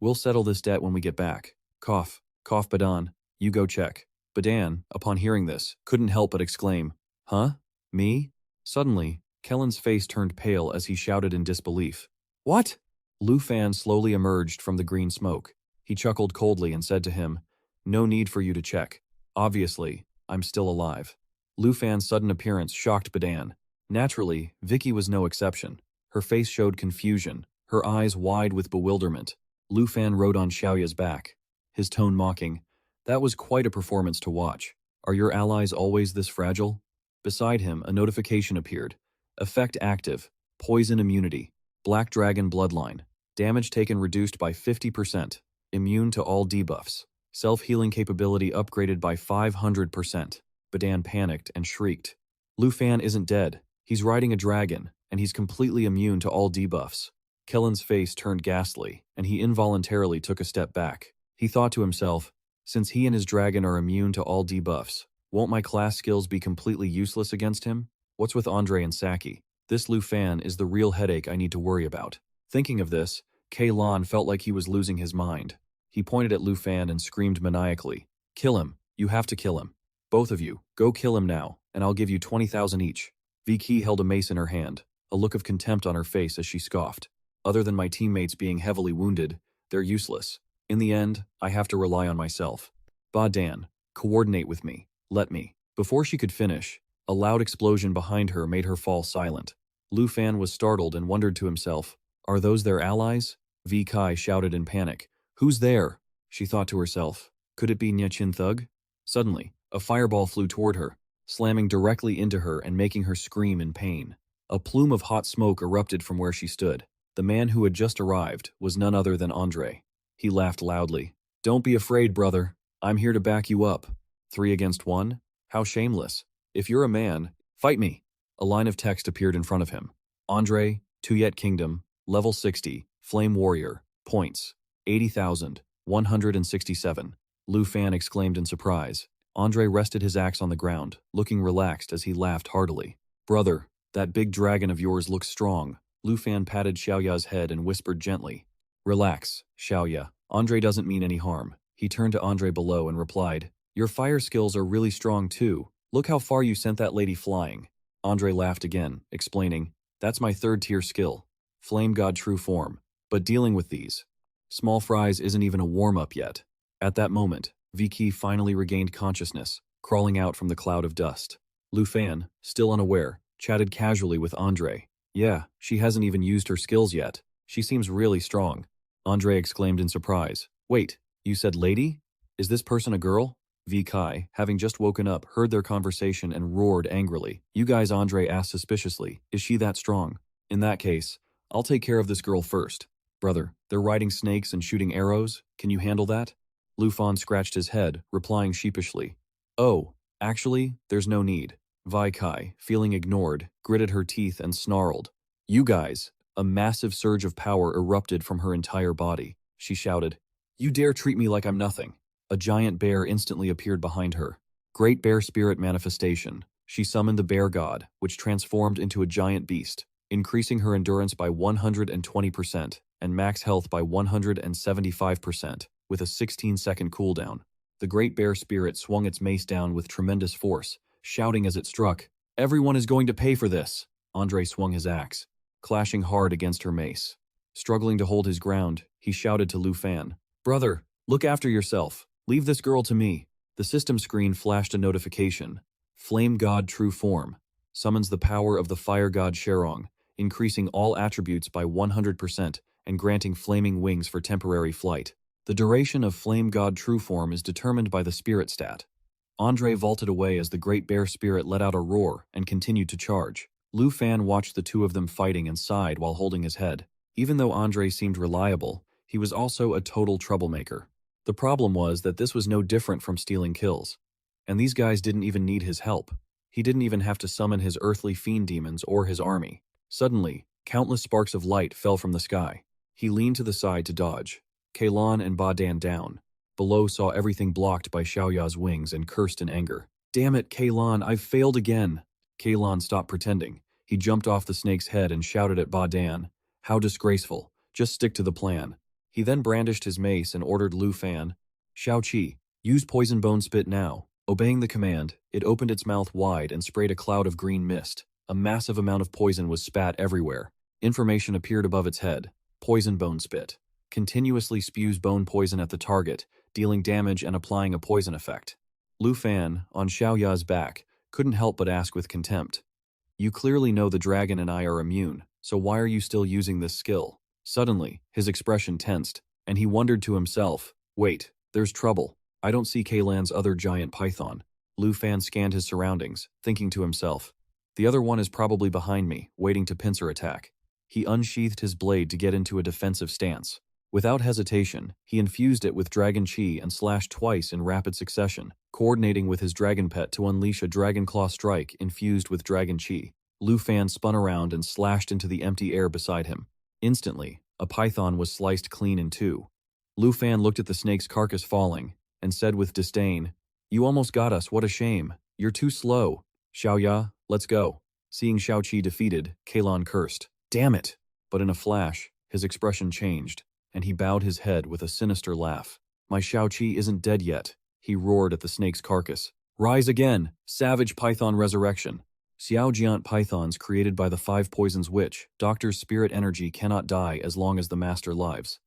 We'll settle this debt when we get back. Cough, Badan, you go check. Badan, upon hearing this, couldn't help but exclaim, Huh? Me? Suddenly, Kellen's face turned pale as he shouted in disbelief. What? Lufan slowly emerged from the green smoke. He chuckled coldly and said to him, No need for you to check. Obviously, I'm still alive. Lufan's sudden appearance shocked Badan. Naturally, Vicky was no exception. Her face showed confusion, her eyes wide with bewilderment. Lufan rode on Xiaoya's back, his tone mocking. That was quite a performance to watch. Are your allies always this fragile? Beside him, a notification appeared. Effect active. Poison immunity. Black Dragon bloodline. Damage taken reduced by 50%. Immune to all debuffs. Self-healing capability upgraded by 500%. Badan panicked and shrieked. Lufan isn't dead. He's riding a dragon, and he's completely immune to all debuffs. Kellen's face turned ghastly, and he involuntarily took a step back. He thought to himself, since he and his dragon are immune to all debuffs, won't my class skills be completely useless against him? What's with Andre and Saki? This Lufan is the real headache I need to worry about. Thinking of this, Kelan felt like he was losing his mind. He pointed at Lufan and screamed maniacally, Kill him. You have to kill him. Both of you, go kill him now, and I'll give you 20,000 each. Vicky held a mace in her hand, a look of contempt on her face as she scoffed. Other than my teammates being heavily wounded, they're useless. In the end, I have to rely on myself. Badan, coordinate with me. Let me. Before she could finish, a loud explosion behind her made her fall silent. Lufan was startled and wondered to himself, Are those their allies? Vicky shouted in panic. Who's there? She thought to herself. Could it be Nyachin Thug? Suddenly, a fireball flew toward her, slamming directly into her and making her scream in pain. A plume of hot smoke erupted from where she stood. The man who had just arrived was none other than Andre. He laughed loudly. Don't be afraid, brother. I'm here to back you up. 3 against 1? How shameless. If you're a man, fight me. A line of text appeared in front of him. Andre, Tuyet Kingdom, level 60, Flame Warrior, points, 80,167. Lufan exclaimed in surprise. Andre rested his axe on the ground, looking relaxed as he laughed heartily. Brother, that big dragon of yours looks strong. Lufan patted Xiaoya's head and whispered gently. Relax, Xiaoya. Andre doesn't mean any harm. He turned to Andre below and replied, Your fire skills are really strong too. Look how far you sent that lady flying. Andre laughed again, explaining, That's my 3rd-tier skill. Flame God True Form. But dealing with these small fries isn't even a warm-up yet. At that moment, Vicky finally regained consciousness, crawling out from the cloud of dust. Lufan, still unaware, chatted casually with Andre. Yeah, she hasn't even used her skills yet. She seems really strong. Andre exclaimed in surprise. Wait, you said lady? Is this person a girl? Vicky, having just woken up, heard their conversation and roared angrily. You guys, Andre asked suspiciously. Is she that strong? In that case, I'll take care of this girl first. Brother, they're riding snakes and shooting arrows. Can you handle that? Lufan scratched his head, replying sheepishly. Oh, actually, there's no need. Vicky, feeling ignored, gritted her teeth and snarled. You guys! A massive surge of power erupted from her entire body. She shouted, You dare treat me like I'm nothing. A giant bear instantly appeared behind her. Great Bear Spirit Manifestation. She summoned the bear god, which transformed into a giant beast, increasing her endurance by 120% and max health by 175%, with a 16-second cooldown. The Great Bear Spirit swung its mace down with tremendous force, shouting as it struck, Everyone is going to pay for this. Andre swung his axe, clashing hard against her mace. Struggling to hold his ground, he shouted to Lufan, Brother, look after yourself. Leave this girl to me. The system screen flashed a notification. Flame God True Form. Summons the power of the fire god Sherong, increasing all attributes by 100% and granting flaming wings for temporary flight. The duration of Flame God True Form is determined by the spirit stat. Andre vaulted away as the Great Bear Spirit let out a roar and continued to charge. Lu Fan watched the two of them fighting and sighed while holding his head. Even though Andre seemed reliable, he was also a total troublemaker. The problem was that this was no different from stealing kills. And these guys didn't even need his help. He didn't even have to summon his earthly fiend demons or his army. Suddenly, countless sparks of light fell from the sky. He leaned to the side to dodge. Kalon and Ba-Dan down. Below saw everything blocked by Xiaoya's wings and cursed in anger. "Damn it, Kalon, I've failed again." Kalon stopped pretending. He jumped off the snake's head and shouted at Ba-Dan. "How disgraceful. Just stick to the plan." He then brandished his mace and ordered Lu Fan, "Xiao-Qi, use Poison Bone Spit now." Obeying the command, it opened its mouth wide and sprayed a cloud of green mist. A massive amount of poison was spat everywhere. Information appeared above its head. Poison Bone Spit. Continuously spews bone poison at the target, dealing damage and applying a poison effect. Lu Fan, on Xiaoya's back, couldn't help but ask with contempt. "You clearly know the dragon and I are immune, so why are you still using this skill?" Suddenly, his expression tensed, and he wondered to himself, "Wait, there's trouble. I don't see Kalan's other giant python." Lu Fan scanned his surroundings, thinking to himself, "The other one is probably behind me, waiting to pincer attack." He unsheathed his blade to get into a defensive stance. Without hesitation, he infused it with Dragon Chi and slashed twice in rapid succession, coordinating with his dragon pet to unleash a Dragon Claw strike infused with Dragon Chi. Lu Fan spun around and slashed into the empty air beside him. Instantly, a python was sliced clean in two. Lu Fan looked at the snake's carcass falling, and said with disdain, "You almost got us, what a shame. You're too slow. Xiaoya, let's go." Seeing Xiao-Qi defeated, Kalon cursed, "Damn it!" But in a flash, his expression changed, and he bowed his head with a sinister laugh. "My Xiao-Qi isn't dead yet," he roared at the snake's carcass. "Rise again, savage python resurrection." Xiao Giant pythons created by the Five Poisons Witch, Doctor's spirit energy cannot die as long as the master lives.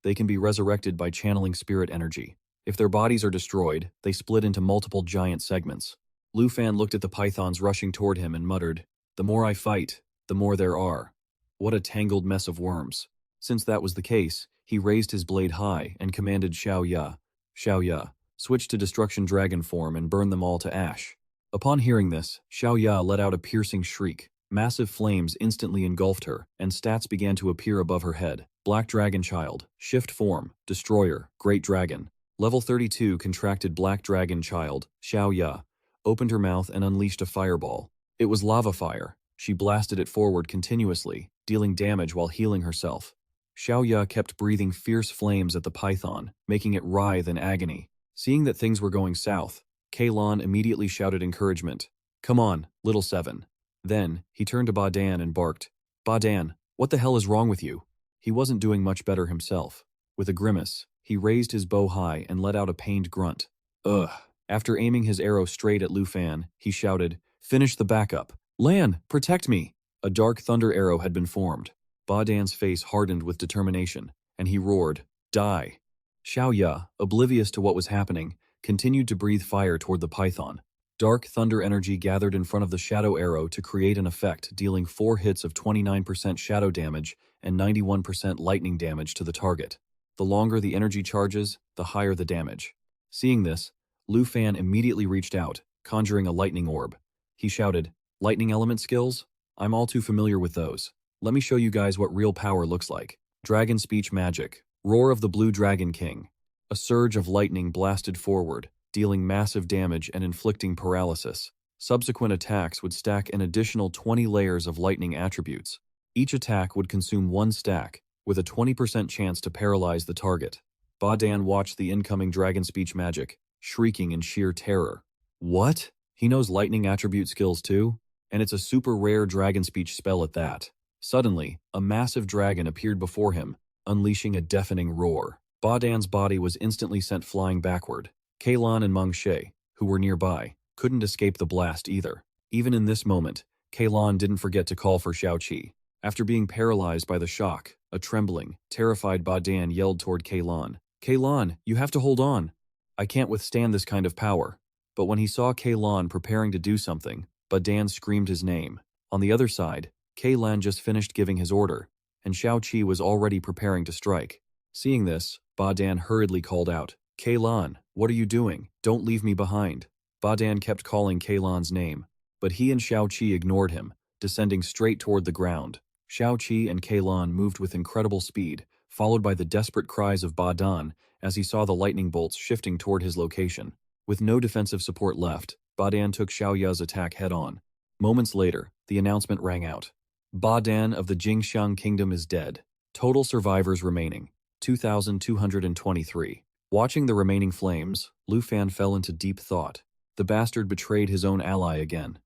They can be resurrected by channeling spirit energy. If their bodies are destroyed, they split into multiple giant segments. Lu Fan looked at the pythons rushing toward him and muttered, "The more I fight, the more there are. What a tangled mess of worms." Since that was the case, he raised his blade high and commanded Xiaoya, "Xiaoya, switch to destruction dragon form and burn them all to ash." Upon hearing this, Xiaoya let out a piercing shriek. Massive flames instantly engulfed her, and stats began to appear above her head. Black Dragon Child, Shift Form, Destroyer, Great Dragon. Level 32 contracted Black Dragon Child, Xiaoya, opened her mouth and unleashed a fireball. It was lava fire. She blasted it forward continuously, dealing damage while healing herself. Xiaoya kept breathing fierce flames at the python, making it writhe in agony. Seeing that things were going south, Kalon immediately shouted encouragement, "Come on, little seven." Then, he turned to Ba-Dan and barked, "Ba-Dan, what the hell is wrong with you?" He wasn't doing much better himself. With a grimace, he raised his bow high and let out a pained grunt. "Ugh." After aiming his arrow straight at Lu Fan, he shouted, "Finish the backup. Lan, protect me." A dark thunder arrow had been formed. Ba-Dan's face hardened with determination, and he roared, "Die." Xiaoya, oblivious to what was happening, continued to breathe fire toward the python. Dark thunder energy gathered in front of the shadow arrow to create an effect dealing 4 hits of 29% shadow damage and 91% lightning damage to the target. The longer the energy charges, the higher the damage. Seeing this, Lu Fan immediately reached out, conjuring a lightning orb. He shouted, "Lightning element skills? I'm all too familiar with those. Let me show you guys what real power looks like." Dragon Speech Magic. Roar of the Blue Dragon King. A surge of lightning blasted forward, dealing massive damage and inflicting paralysis. Subsequent attacks would stack an additional 20 layers of lightning attributes. Each attack would consume 1 stack, with a 20% chance to paralyze the target. Ba-Dan watched the incoming Dragon Speech Magic, shrieking in sheer terror. What? He knows lightning attribute skills too? And it's a super rare Dragon Speech spell at that. Suddenly, a massive dragon appeared before him, unleashing a deafening roar. Ba-Dan's body was instantly sent flying backward. Kalon and Meng She, who were nearby, couldn't escape the blast either. Even in this moment, Kalon didn't forget to call for Xiao-Qi. After being paralyzed by the shock, a trembling, terrified Ba-Dan yelled toward Kalon, "Kalon, you have to hold on. I can't withstand this kind of power." But when he saw Kalon preparing to do something, Ba-Dan screamed his name. On the other side, Lan just finished giving his order, and Xiao Qi was already preparing to strike. Seeing this, Ba Dan hurriedly called out, Lan, what are you doing? Don't leave me behind. Ba Dan kept calling Lan's name, but he and Xiao Qi ignored him, descending straight toward the ground. Xiao Qi and Lan moved with incredible speed, followed by the desperate cries of Ba Dan as he saw the lightning bolts shifting toward his location. With no defensive support left, Ba Dan took Xiao Ya's attack head-on. Moments later, the announcement rang out. Ba Dan of the Jingxiang Kingdom is dead. Total survivors remaining, 2,223. Watching the remaining flames, Lu Fan fell into deep thought. The bastard betrayed his own ally again.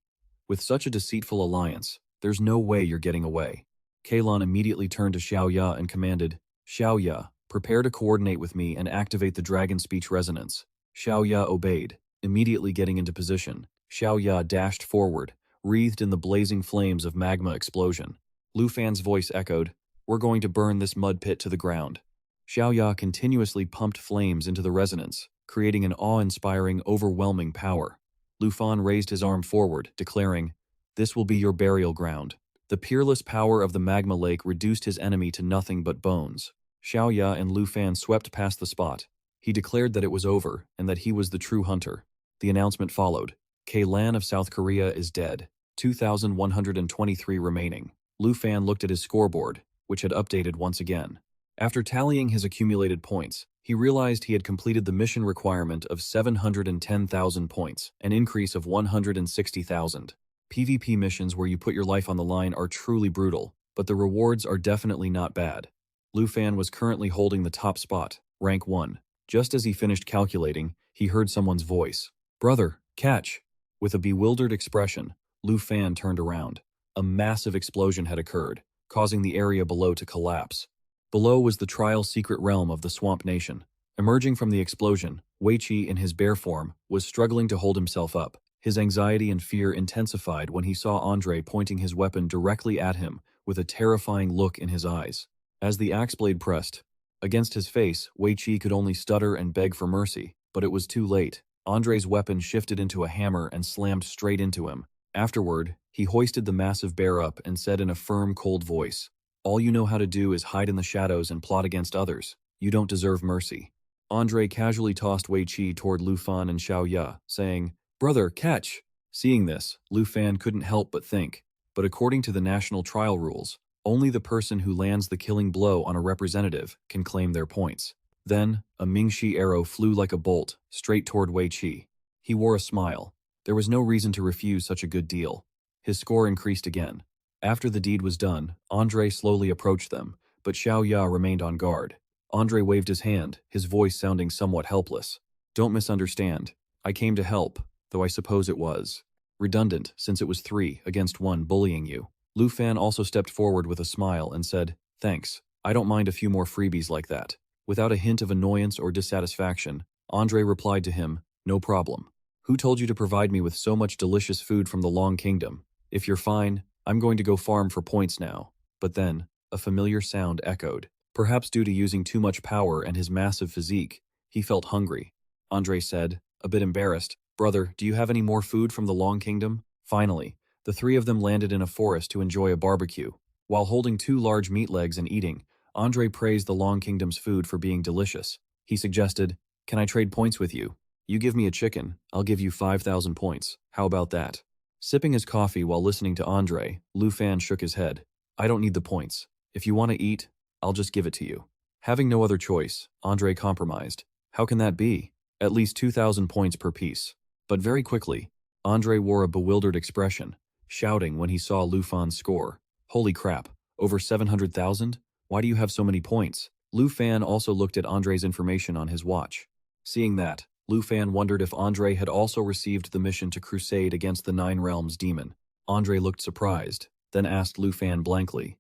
With such a deceitful alliance, there's no way you're getting away. Lan immediately turned to Xiao Ya and commanded, Xiao Ya, prepare to coordinate with me and activate the dragon speech resonance. Xiao Ya obeyed, immediately getting into position. Xiao Ya dashed forward, wreathed in the blazing flames of magma explosion. Lu Fan's voice echoed, we're going to burn this mud pit to the ground. Xiao Ya continuously pumped flames into the resonance, creating an awe-inspiring, overwhelming power. Lu Fan raised his arm forward, declaring, this will be your burial ground. The peerless power of the magma lake reduced his enemy to nothing but bones. Xiao Ya and Lu Fan swept past the spot. He declared that it was over and that he was the true hunter. The announcement followed. Lan of South Korea is dead. 2,123 remaining. Lu Fan looked at his scoreboard, which had updated once again. After tallying his accumulated points, he realized he had completed the mission requirement of 710,000 points, an increase of 160,000. PvP missions where you put your life on the line are truly brutal, but the rewards are definitely not bad. Lu Fan was currently holding the top spot, rank 1. Just as he finished calculating, he heard someone's voice. Brother, catch! With a bewildered expression, Lu Fan turned around. A massive explosion had occurred, causing the area below to collapse. Below was the trial secret realm of the Swamp Nation. Emerging from the explosion, Wei Qi in his bear form was struggling to hold himself up. His anxiety and fear intensified when he saw Andre pointing his weapon directly at him with a terrifying look in his eyes. As the axe blade pressed against his face, Wei Qi could only stutter and beg for mercy, but it was too late. Andre's weapon shifted into a hammer and slammed straight into him. Afterward, he hoisted the massive bear up and said in a firm, cold voice, all you know how to do is hide in the shadows and plot against others. You don't deserve mercy. Andre casually tossed Wei Qi toward Lu Fan and Xiao Ya, saying, Brother, catch! Seeing this, Lu Fan couldn't help but think, but according to the national trial rules, only the person who lands the killing blow on a representative can claim their points. Then, a Mingxi arrow flew like a bolt, straight toward Wei Qi. He wore a smile. There was no reason to refuse such a good deal. His score increased again. After the deed was done, Andre slowly approached them, but Xiao Ya remained on guard. Andre waved his hand, his voice sounding somewhat helpless. Don't misunderstand. I came to help, though I suppose it was redundant, since it was 3 against 1 bullying you. Lu Fan also stepped forward with a smile and said, Thanks, I don't mind a few more freebies like that. Without a hint of annoyance or dissatisfaction, Andre replied to him, No problem. Who told you to provide me with so much delicious food from the Long Kingdom? If you're fine, I'm going to go farm for points now. But then, a familiar sound echoed. Perhaps due to using too much power and his massive physique, he felt hungry. Andre said, a bit embarrassed, Brother, do you have any more food from the Long Kingdom? Finally, the 3 of them landed in a forest to enjoy a barbecue. While holding 2 large meat legs and eating, Andre praised the Long Kingdom's food for being delicious. He suggested, Can I trade points with you? You give me a chicken, I'll give you 5,000 points. How about that? Sipping his coffee while listening to Andre, Lu Fan shook his head. I don't need the points. If you want to eat, I'll just give it to you. Having no other choice, Andre compromised. How can that be? At least 2,000 points per piece. But very quickly, Andre wore a bewildered expression, shouting when he saw Lu Fan's score. Holy crap, over 700,000? Why do you have so many points? Lu Fan also looked at Andre's information on his watch. Seeing that, Lu Fan wondered if Andre had also received the mission to crusade against the 9 Realms demon. Andre looked surprised, then asked Lu Fan blankly,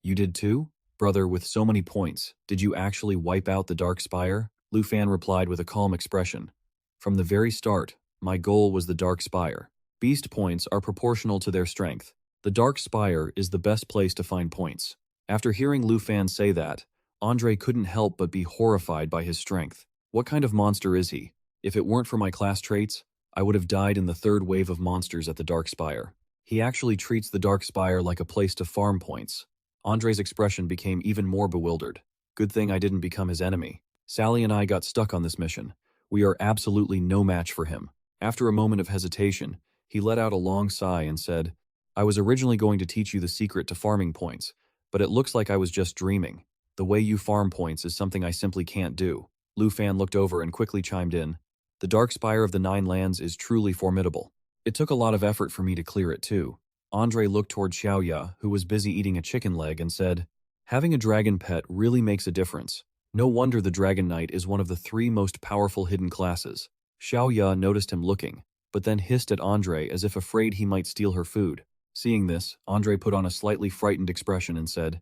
You did too? Brother, with so many points, did you actually wipe out the Dark Spire? Lu Fan replied with a calm expression. From the very start, my goal was the Dark Spire. Beast points are proportional to their strength. The Dark Spire is the best place to find points. After hearing Lu Fan say that, Andre couldn't help but be horrified by his strength. What kind of monster is he? If it weren't for my class traits, I would have died in the 3rd wave of monsters at the Dark Spire. He actually treats the Dark Spire like a place to farm points. Andre's expression became even more bewildered. Good thing I didn't become his enemy. Sally and I got stuck on this mission. We are absolutely no match for him. After a moment of hesitation, he let out a long sigh and said, I was originally going to teach you the secret to farming points, but it looks like I was just dreaming. The way you farm points is something I simply can't do. Lu Fan looked over and quickly chimed in. The Dark Spire of the Nine Lands is truly formidable. It took a lot of effort for me to clear it too. Andre looked toward Xiaoya, who was busy eating a chicken leg, and said, having a dragon pet really makes a difference. No wonder the Dragon Knight is one of the 3 most powerful hidden classes. Xiaoya noticed him looking, but then hissed at Andre as if afraid he might steal her food. Seeing this, Andre put on a slightly frightened expression and said,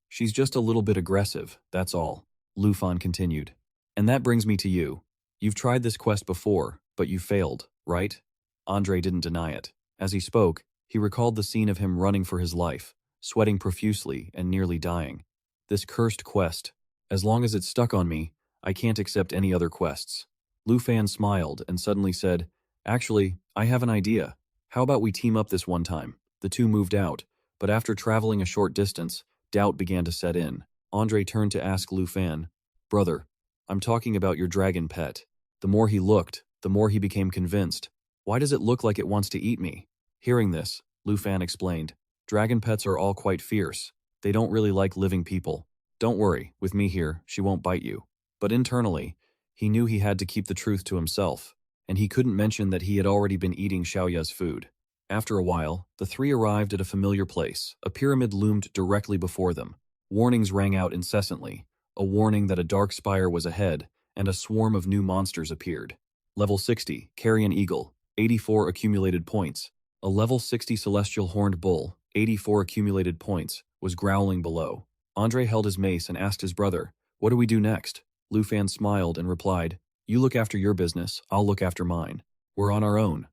she's just a little bit aggressive, that's all. Lu Fan continued. And that brings me to you. You've tried this quest before, but you failed, right? Andre didn't deny it. As he spoke, he recalled the scene of him running for his life, sweating profusely and nearly dying. This cursed quest. As long as it's stuck on me, I can't accept any other quests. Lu Fan smiled and suddenly said, actually, I have an idea. How about we team up this one time? The two moved out, but after traveling a short distance, doubt began to set in. Andre turned to ask Lu Fan, brother, I'm talking about your dragon pet. The more he looked, the more he became convinced. Why does it look like it wants to eat me? Hearing this, Lu Fan explained, dragon pets are all quite fierce. They don't really like living people. Don't worry, with me here, she won't bite you. But internally, he knew he had to keep the truth to himself, and he couldn't mention that he had already been eating Xiaoya's food. After a while, the 3 arrived at a familiar place. A pyramid loomed directly before them. Warnings rang out incessantly, a warning that a dark spire was ahead, and a swarm of new monsters appeared. Level 60, Carrion Eagle, 84 accumulated points. A level 60 Celestial Horned Bull, 84 accumulated points, was growling below. Andre held his mace and asked his brother, what do we do next? Lu Fan smiled and replied, you look after your business, I'll look after mine. We're on our own.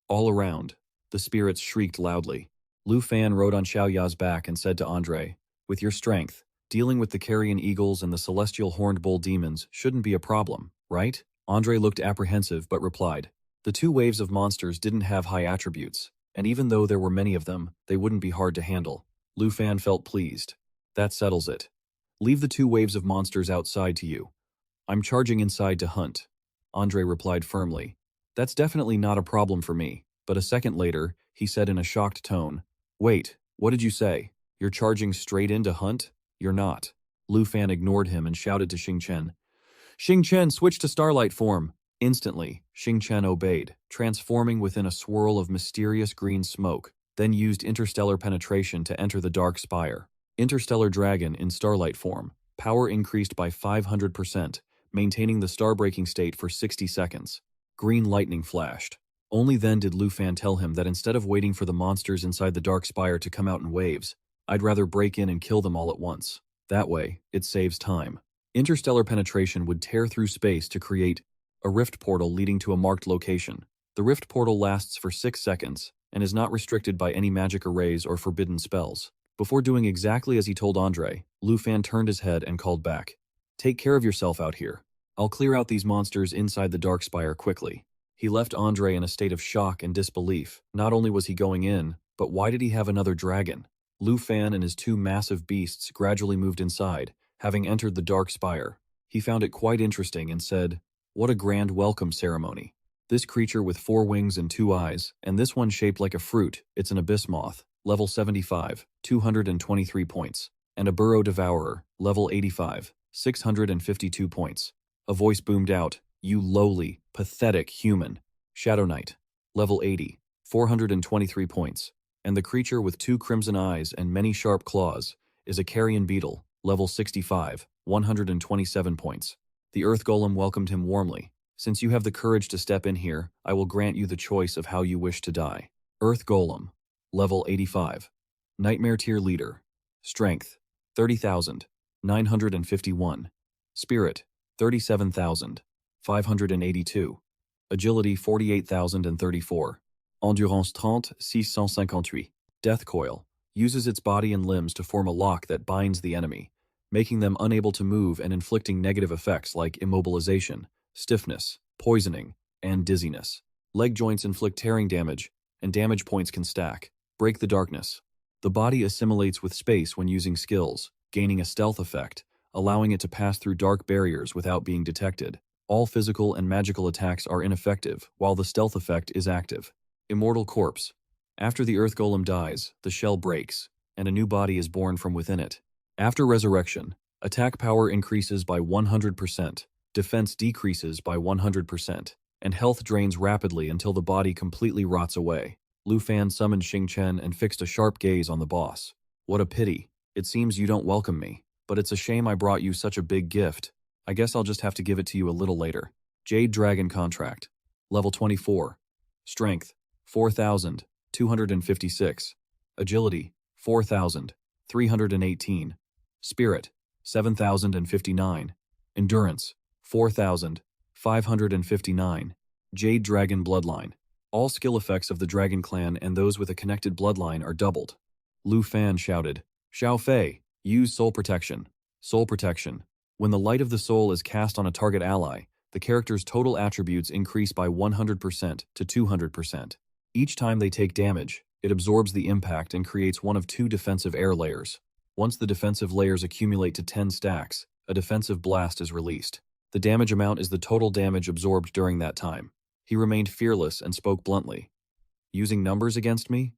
All around. The spirits shrieked loudly. Lu Fan rode on Xiaoya's back and said to Andre, with your strength, dealing with the Carrion Eagles and the Celestial Horned Bull demons shouldn't be a problem, right? Andre looked apprehensive but replied, the 2 waves of monsters didn't have high attributes, and even though there were many of them, they wouldn't be hard to handle. Lu Fan felt pleased. That settles it. Leave the 2 waves of monsters outside to you. I'm charging inside to hunt. Andre replied firmly. That's definitely not a problem for me. But a second later, he said in a shocked tone, wait, what did you say? You're charging straight in to hunt? You're not. Lu Fan ignored him and shouted to Xing Chen. Xing Chen, switch to starlight form. Instantly, Xing Chen obeyed, transforming within a swirl of mysterious green smoke, then used interstellar penetration to enter the dark spire. Interstellar Dragon in starlight form. Power increased by 500%, maintaining the star-breaking state for 60 seconds. Green lightning flashed. Only then did Lu Fan tell him that instead of waiting for the monsters inside the dark spire to come out in waves, I'd rather break in and kill them all at once. That way, it saves time. Interstellar penetration would tear through space to create a rift portal leading to a marked location. The rift portal lasts for 6 seconds and is not restricted by any magic arrays or forbidden spells. Before doing exactly as he told Andre, Lu Fan turned his head and called back, take care of yourself out here. I'll clear out these monsters inside the dark spire quickly. He left Andre in a state of shock and disbelief. Not only was he going in, but why did he have another dragon? Lu Fan and his 2 massive beasts gradually moved inside, having entered the dark spire. He found it quite interesting and said, what a grand welcome ceremony. This creature with 4 wings and 2 eyes, and this one shaped like a fruit, it's an abyss moth, level 75, 223 points, and a burrow devourer, level 85, 652 points. A voice boomed out, you lowly, pathetic human. Shadow Knight, level 80, 423 points, and the creature with 2 crimson eyes and many sharp claws is a carrion beetle, level 65, 127 points. The Earth Golem welcomed him warmly. Since you have the courage to step in here, I will grant you the choice of how you wish to die. Earth Golem, level 85, Nightmare Tier Leader, Strength, 30,000, 951, Spirit, 37,582, Agility 48,034, Endurance 30, 658. Death Coil uses its body and limbs to form a lock that binds the enemy, making them unable to move and inflicting negative effects like immobilization, stiffness, poisoning, and dizziness. Leg joints inflict tearing damage, and damage points can stack. Break the darkness. The body assimilates with space when using skills, gaining a stealth effect, allowing it to pass through dark barriers without being detected. All physical and magical attacks are ineffective, while the stealth effect is active. Immortal Corpse. After the Earth Golem dies, the shell breaks, and a new body is born from within it. After resurrection, attack power increases by 100%, defense decreases by 100%, and health drains rapidly until the body completely rots away. Lu Fan summoned Xing Chen and fixed a sharp gaze on the boss. What a pity. It seems you don't welcome me, but it's a shame I brought you such a big gift. I guess I'll just have to give it to you a little later. Jade Dragon Contract. Level 24. Strength, 4,256. Agility, 4,318. Spirit, 7,059. Endurance, 4,559. Jade Dragon Bloodline. All skill effects of the Dragon Clan and those with a connected bloodline are doubled. Lu Fan shouted, Xiao Fei, use Soul Protection. Soul Protection. When the light of the soul is cast on a target ally, the character's total attributes increase by 100% to 200%. Each time they take damage, it absorbs the impact and creates one of two defensive air layers. Once the defensive layers accumulate to 10 stacks, a defensive blast is released. The damage amount is the total damage absorbed during that time. He remained fearless and spoke bluntly. Using numbers against me?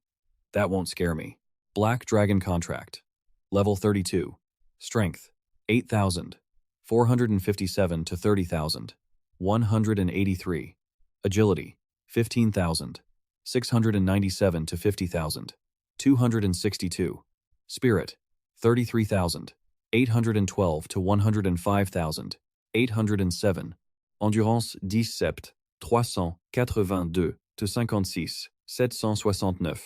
That won't scare me. Black Dragon Contract. Level 32. Strength, 8,000. 457 to 30,000. 183. Agility, 15,000. 697 to 50,000. 262. Spirit, 33,000. 812 to 105,000. 807. Endurance 17. 382 to 56. 769.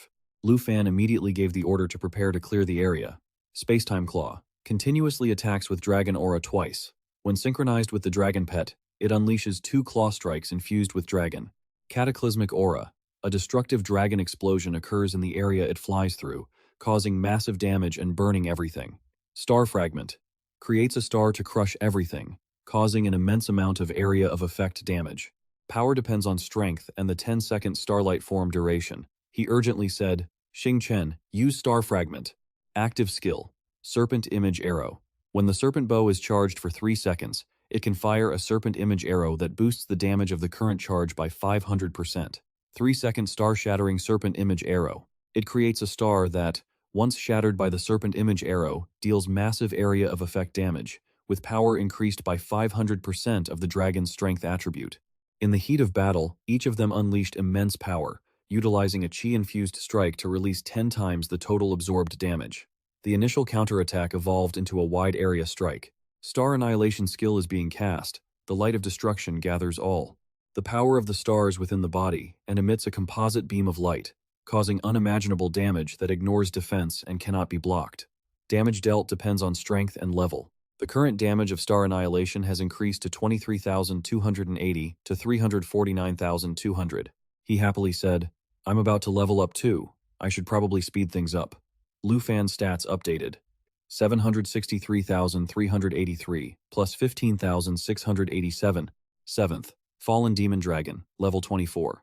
Lu Fan immediately gave the order to prepare to clear the area. Spacetime Claw. Continuously attacks with Dragon Aura twice. When synchronized with the Dragon Pet, it unleashes 2 claw strikes infused with Dragon. Cataclysmic Aura. A destructive dragon explosion occurs in the area it flies through, causing massive damage and burning everything. Star Fragment. Creates a star to crush everything, causing an immense amount of area of effect damage. Power depends on strength and the 10-second starlight form duration. He urgently said, Xing Chen, use Star Fragment. Active skill. Serpent Image Arrow. When the Serpent Bow is charged for 3 seconds, it can fire a Serpent Image Arrow that boosts the damage of the current charge by 500%. 3-second Star-Shattering Serpent Image Arrow. It creates a star that, once shattered by the Serpent Image Arrow, deals massive area of effect damage, with power increased by 500% of the dragon's strength attribute. In the heat of battle, each of them unleashed immense power, utilizing a chi-infused strike to release 10 times the total absorbed damage. The initial counterattack evolved into a wide-area strike. Star Annihilation skill is being cast. The light of destruction gathers all. The power of the stars within the body and emits a composite beam of light, causing unimaginable damage that ignores defense and cannot be blocked. Damage dealt depends on strength and level. The current damage of Star Annihilation has increased to 23,280 to 349,200. He happily said, I'm about to level up too. I should probably speed things up. Lu Fan stats updated. 763,383 plus 15,687. 7th. Fallen Demon Dragon, level 24.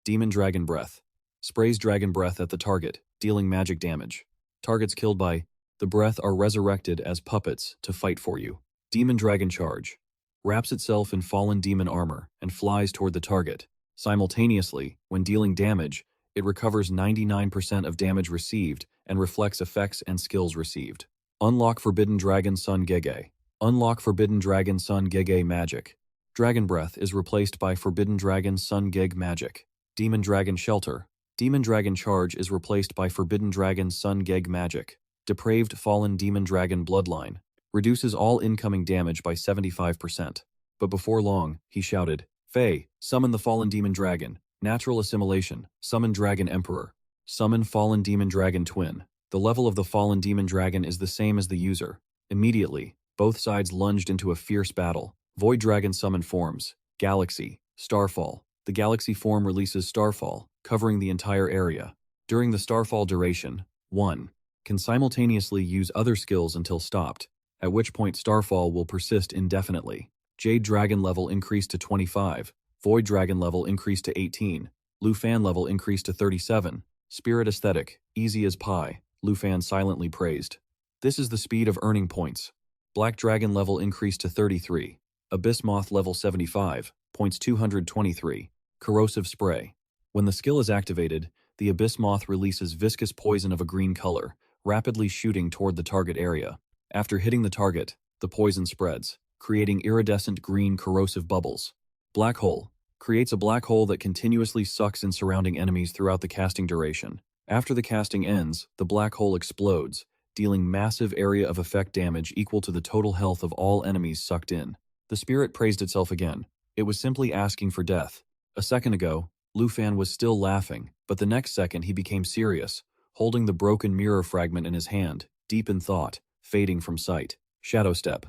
Demon Dragon Breath. Sprays Dragon Breath at the target, dealing magic damage. Targets killed by the breath are resurrected as puppets to fight for you. Demon Dragon Charge. Wraps itself in fallen demon armor and flies toward the target. Simultaneously, when dealing damage, it recovers 99% of damage received and reflects effects and skills received. Unlock Forbidden Dragon Sun Gege. Unlock Forbidden Dragon Sun Gege Magic. Dragon Breath is replaced by Forbidden Dragon Sun Gege Magic. Demon Dragon Shelter. Demon Dragon Charge is replaced by Forbidden Dragon Sun Gege Magic. Depraved Fallen Demon Dragon Bloodline. Reduces all incoming damage by 75%. But before long, he shouted, Fei, summon the Fallen Demon Dragon. Natural Assimilation. Summon Dragon Emperor. Summon Fallen Demon Dragon Twin. The level of the Fallen Demon Dragon is the same as the user. Immediately, both sides lunged into a fierce battle. Void Dragon summon forms. Galaxy. Starfall. The Galaxy form releases Starfall, covering the entire area. During the Starfall duration, 1. Can simultaneously use other skills until stopped, at which point Starfall will persist indefinitely. Jade Dragon level increased to 25. Void Dragon level increased to 18. Lu Fan level increased to 37. Spirit aesthetic, easy as pie, Lu Fan silently praised. This is the speed of earning points. Black Dragon level increased to 33. Abyss Moth level 75, points 223. Corrosive Spray. When the skill is activated, the Abyss Moth releases viscous poison of a green color, rapidly shooting toward the target area. After hitting the target, the poison spreads, creating iridescent green corrosive bubbles. Black Hole. Creates a black hole that continuously sucks in surrounding enemies throughout the casting duration. After the casting ends, the black hole explodes, dealing massive area of effect damage equal to the total health of all enemies sucked in. The spirit praised itself again. It was simply asking for death. A second ago, Lu Fan was still laughing, but the next second he became serious, holding the broken mirror fragment in his hand, deep in thought, fading from sight. Shadow Step.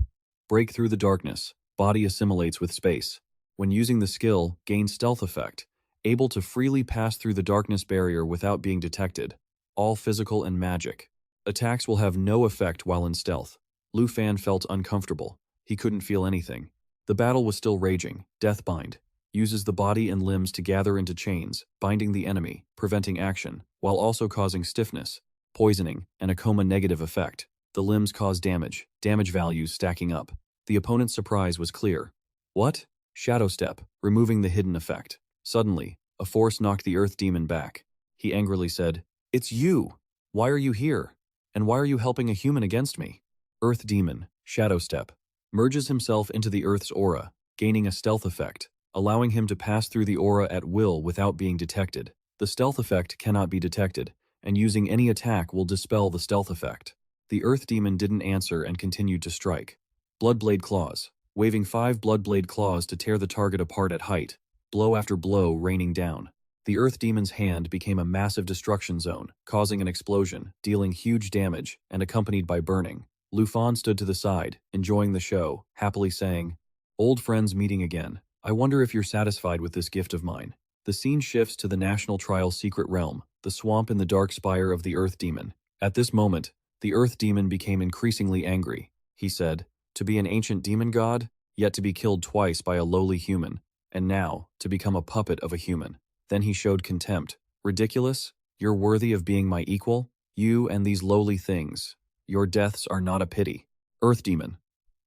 Break through the darkness. Body assimilates with space. When using the skill, gain stealth effect, able to freely pass through the darkness barrier without being detected. All physical and magic. Attacks will have no effect while in stealth. Lu Fan felt uncomfortable. He couldn't feel anything. The battle was still raging. Deathbind. Uses the body and limbs to gather into chains, binding the enemy, preventing action, while also causing stiffness, poisoning, and a coma negative effect. The limbs cause damage values stacking up. The opponent's surprise was clear. What? Shadow Step, removing the hidden effect. Suddenly, a force knocked the Earth Demon back. He angrily said, "It's you! Why are you here? And why are you helping a human against me?" Earth Demon, Shadow Step, merges himself into the Earth's aura, gaining a stealth effect, allowing him to pass through the aura at will without being detected. The stealth effect cannot be detected, and using any attack will dispel the stealth effect. The Earth Demon didn't answer and continued to strike. Bloodblade Claws. Waving 5 Bloodblade Claws to tear the target apart at height, blow after blow raining down. The Earth Demon's hand became a massive destruction zone, causing an explosion, dealing huge damage, and accompanied by burning. Lu Fan stood to the side, enjoying the show, happily saying, "Old friends meeting again. I wonder if you're satisfied with this gift of mine." The scene shifts to the National Trial Secret Realm, the swamp in the dark spire of the Earth Demon. At this moment, the Earth Demon became increasingly angry. He said, "To be an ancient demon god, yet to be killed twice by a lowly human, and now, to become a puppet of a human." Then he showed contempt. "Ridiculous? You're worthy of being my equal? You and these lowly things. Your deaths are not a pity." Earth Demon.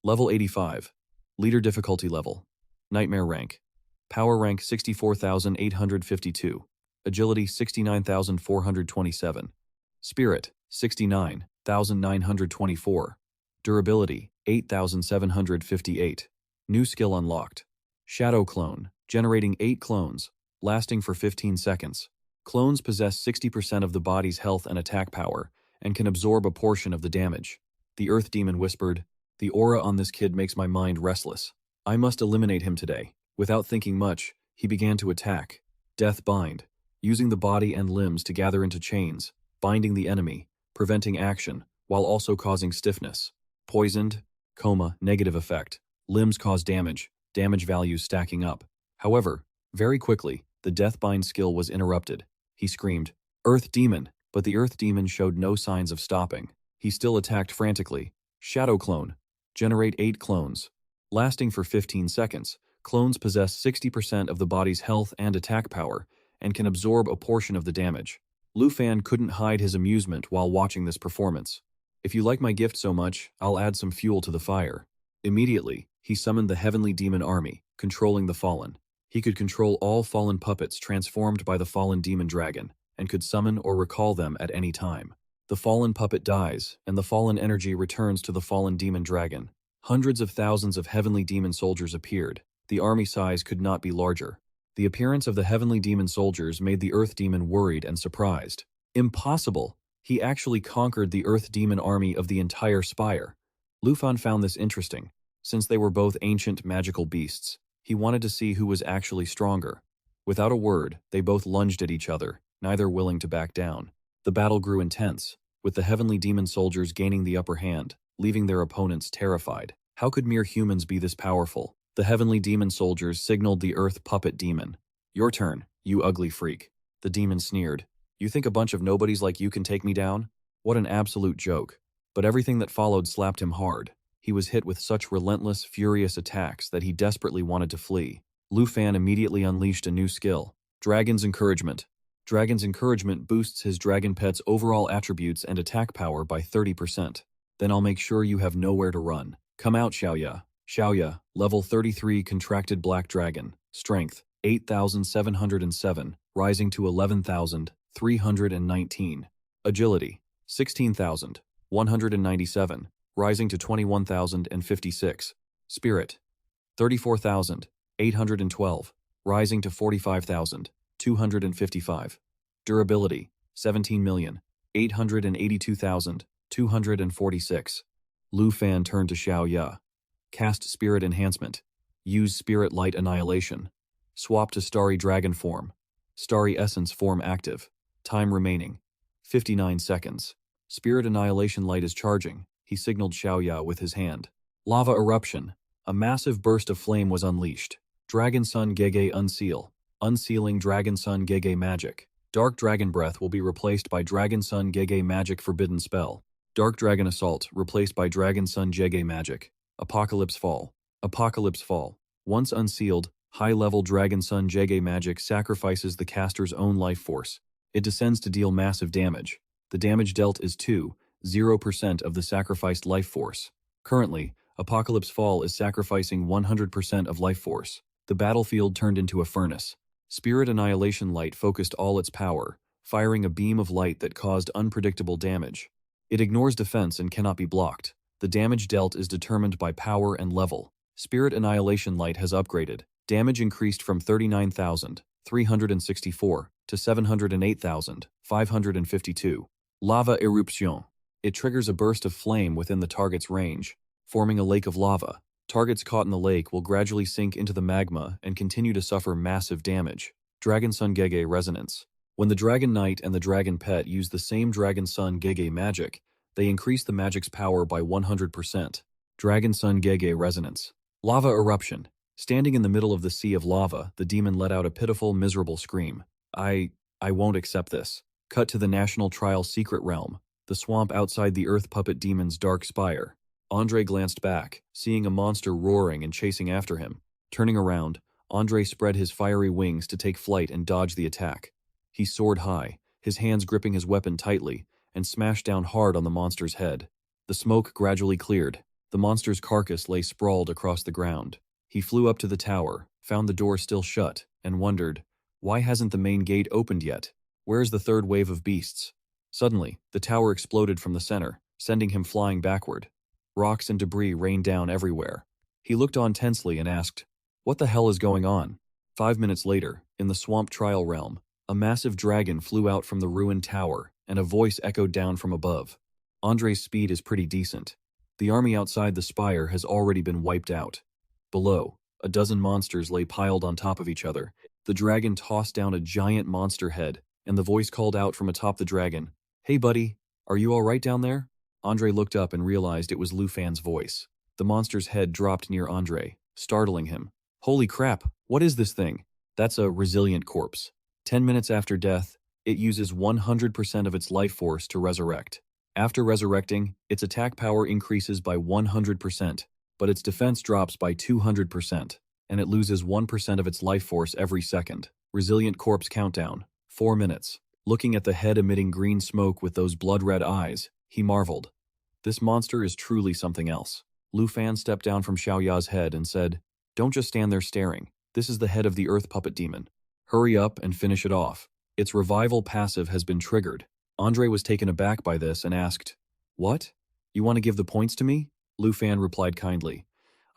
Level 85. Leader difficulty level. Nightmare rank. Power rank 64,852. Agility 69,427. Spirit 69,924. Durability 8,758. New skill unlocked. Shadow Clone, generating 8 clones, lasting for 15 seconds. Clones possess 60% of the body's health and attack power, and can absorb a portion of the damage. The Earth Demon whispered, "The aura on this kid makes my mind restless. I must eliminate him today." Without thinking much, he began to attack. Death Bind, using the body and limbs to gather into chains, binding the enemy, preventing action, while also causing stiffness. Poisoned, coma, negative effect. Limbs cause damage values stacking up. However, very quickly, the Deathbind skill was interrupted. He screamed, "Earth Demon!" But the Earth Demon showed no signs of stopping. He still attacked frantically. Shadow Clone. Generate 8 clones. Lasting for 15 seconds, clones possess 60% of the body's health and attack power, and can absorb a portion of the damage. Lu Fan couldn't hide his amusement while watching this performance. "If you like my gift so much, I'll add some fuel to the fire." Immediately, he summoned the Heavenly Demon Army, controlling the Fallen. He could control all fallen puppets transformed by the fallen demon dragon, and could summon or recall them at any time. The fallen puppet dies, and the fallen energy returns to the fallen demon dragon. Hundreds of thousands of heavenly demon soldiers appeared. The army size could not be larger. The appearance of the heavenly demon soldiers made the Earth Demon worried and surprised. Impossible! He actually conquered the Earth Demon army of the entire spire. Lu Fan found this interesting. Since they were both ancient magical beasts, he wanted to see who was actually stronger. Without a word, they both lunged at each other, neither willing to back down. The battle grew intense, with the heavenly demon soldiers gaining the upper hand, leaving their opponents terrified. How could mere humans be this powerful? The heavenly demon soldiers signaled the Earth Puppet Demon. "Your turn, you ugly freak." The demon sneered. "You think a bunch of nobodies like you can take me down? What an absolute joke." But everything that followed slapped him hard. He was hit with such relentless, furious attacks that he desperately wanted to flee. Lu Fan immediately unleashed a new skill, Dragon's Encouragement. Dragon's encouragement boosts his dragon pet's overall attributes and attack power by 30%. Then I'll make sure you have nowhere to run. Come out, Xiaoya. Xiaoya, level 33 contracted black dragon. Strength, 8,707, rising to 11,319. Agility, 16,197, rising to 21,056. Spirit, 34,812, rising to 45,255. Durability, 17,882,246. Lu Fan turned to Xiaoya. Cast Spirit Enhancement. Use Spirit Light Annihilation. Swap to Starry Dragon form. Starry Essence form active. Time remaining, 59 seconds. Spirit Annihilation Light is charging, he signaled Xiaoya with his hand. Lava Eruption. A massive burst of flame was unleashed. Dragon Sun Gege Unseal. Unsealing Dragon Sun Gege Magic. Dark Dragon Breath will be replaced by Dragon Sun Gege Magic Forbidden Spell. Dark Dragon Assault replaced by Dragon Sun Gege Magic. Apocalypse Fall. Apocalypse Fall. Once unsealed, high-level Dragon Sun Gege Magic sacrifices the caster's own life force. It descends to deal massive damage. The damage dealt is 0% of the sacrificed life force. Currently, Apocalypse Fall is sacrificing 100% of life force. The battlefield turned into a furnace. Spirit Annihilation Light focused all its power, firing a beam of light that caused unpredictable damage. It ignores defense and cannot be blocked. The damage dealt is determined by power and level. Spirit Annihilation Light has upgraded. Damage increased from 39,364 to 708,552. Lava Eruption. It triggers a burst of flame within the target's range, forming a lake of lava. Targets caught in the lake will gradually sink into the magma and continue to suffer massive damage. Dragon Sun Gege Resonance. When the Dragon Knight and the Dragon Pet use the same Dragon Sun Gege magic, they increase the magic's power by 100%. Dragon Sun Gege Resonance. Lava Eruption. Standing in the middle of the sea of lava, the demon let out a pitiful, miserable scream. I won't accept this. Cut to the National Trial Secret Realm, the swamp outside the Earth Puppet Demon's dark spire. Andre glanced back, seeing a monster roaring and chasing after him. Turning around, Andre spread his fiery wings to take flight and dodge the attack. He soared high, his hands gripping his weapon tightly, and smashed down hard on the monster's head. The smoke gradually cleared. The monster's carcass lay sprawled across the ground. He flew up to the tower, found the door still shut, and wondered, why hasn't the main gate opened yet? Where's the third wave of beasts? Suddenly, the tower exploded from the center, sending him flying backward. Rocks and debris rained down everywhere. He looked on tensely and asked, what the hell is going on? 5 minutes later, in the swamp trial realm, a massive dragon flew out from the ruined tower, and a voice echoed down from above. Andre's speed is pretty decent. The army outside the spire has already been wiped out. Below, a dozen monsters lay piled on top of each other. The dragon tossed down a giant monster head, and the voice called out from atop the dragon, "Hey buddy, are you alright down there?" Andre looked up and realized it was Lu Fan's voice. The monster's head dropped near Andre, startling him. "Holy crap, what is this thing?" "That's a resilient corpse. 10 minutes after death, it uses 100% of its life force to resurrect. After resurrecting, its attack power increases by 100%, but its defense drops by 200%, and it loses 1% of its life force every second. Resilient corpse countdown, 4 minutes. Looking at the head emitting green smoke with those blood-red eyes, he marveled. This monster is truly something else. Lu Fan stepped down from Xiaoya's head and said, "Don't just stand there staring. This is the head of the Earth Puppet Demon. Hurry up and finish it off. Its revival passive has been triggered." Andre was taken aback by this and asked, "What? You want to give the points to me?" Lu Fan replied kindly,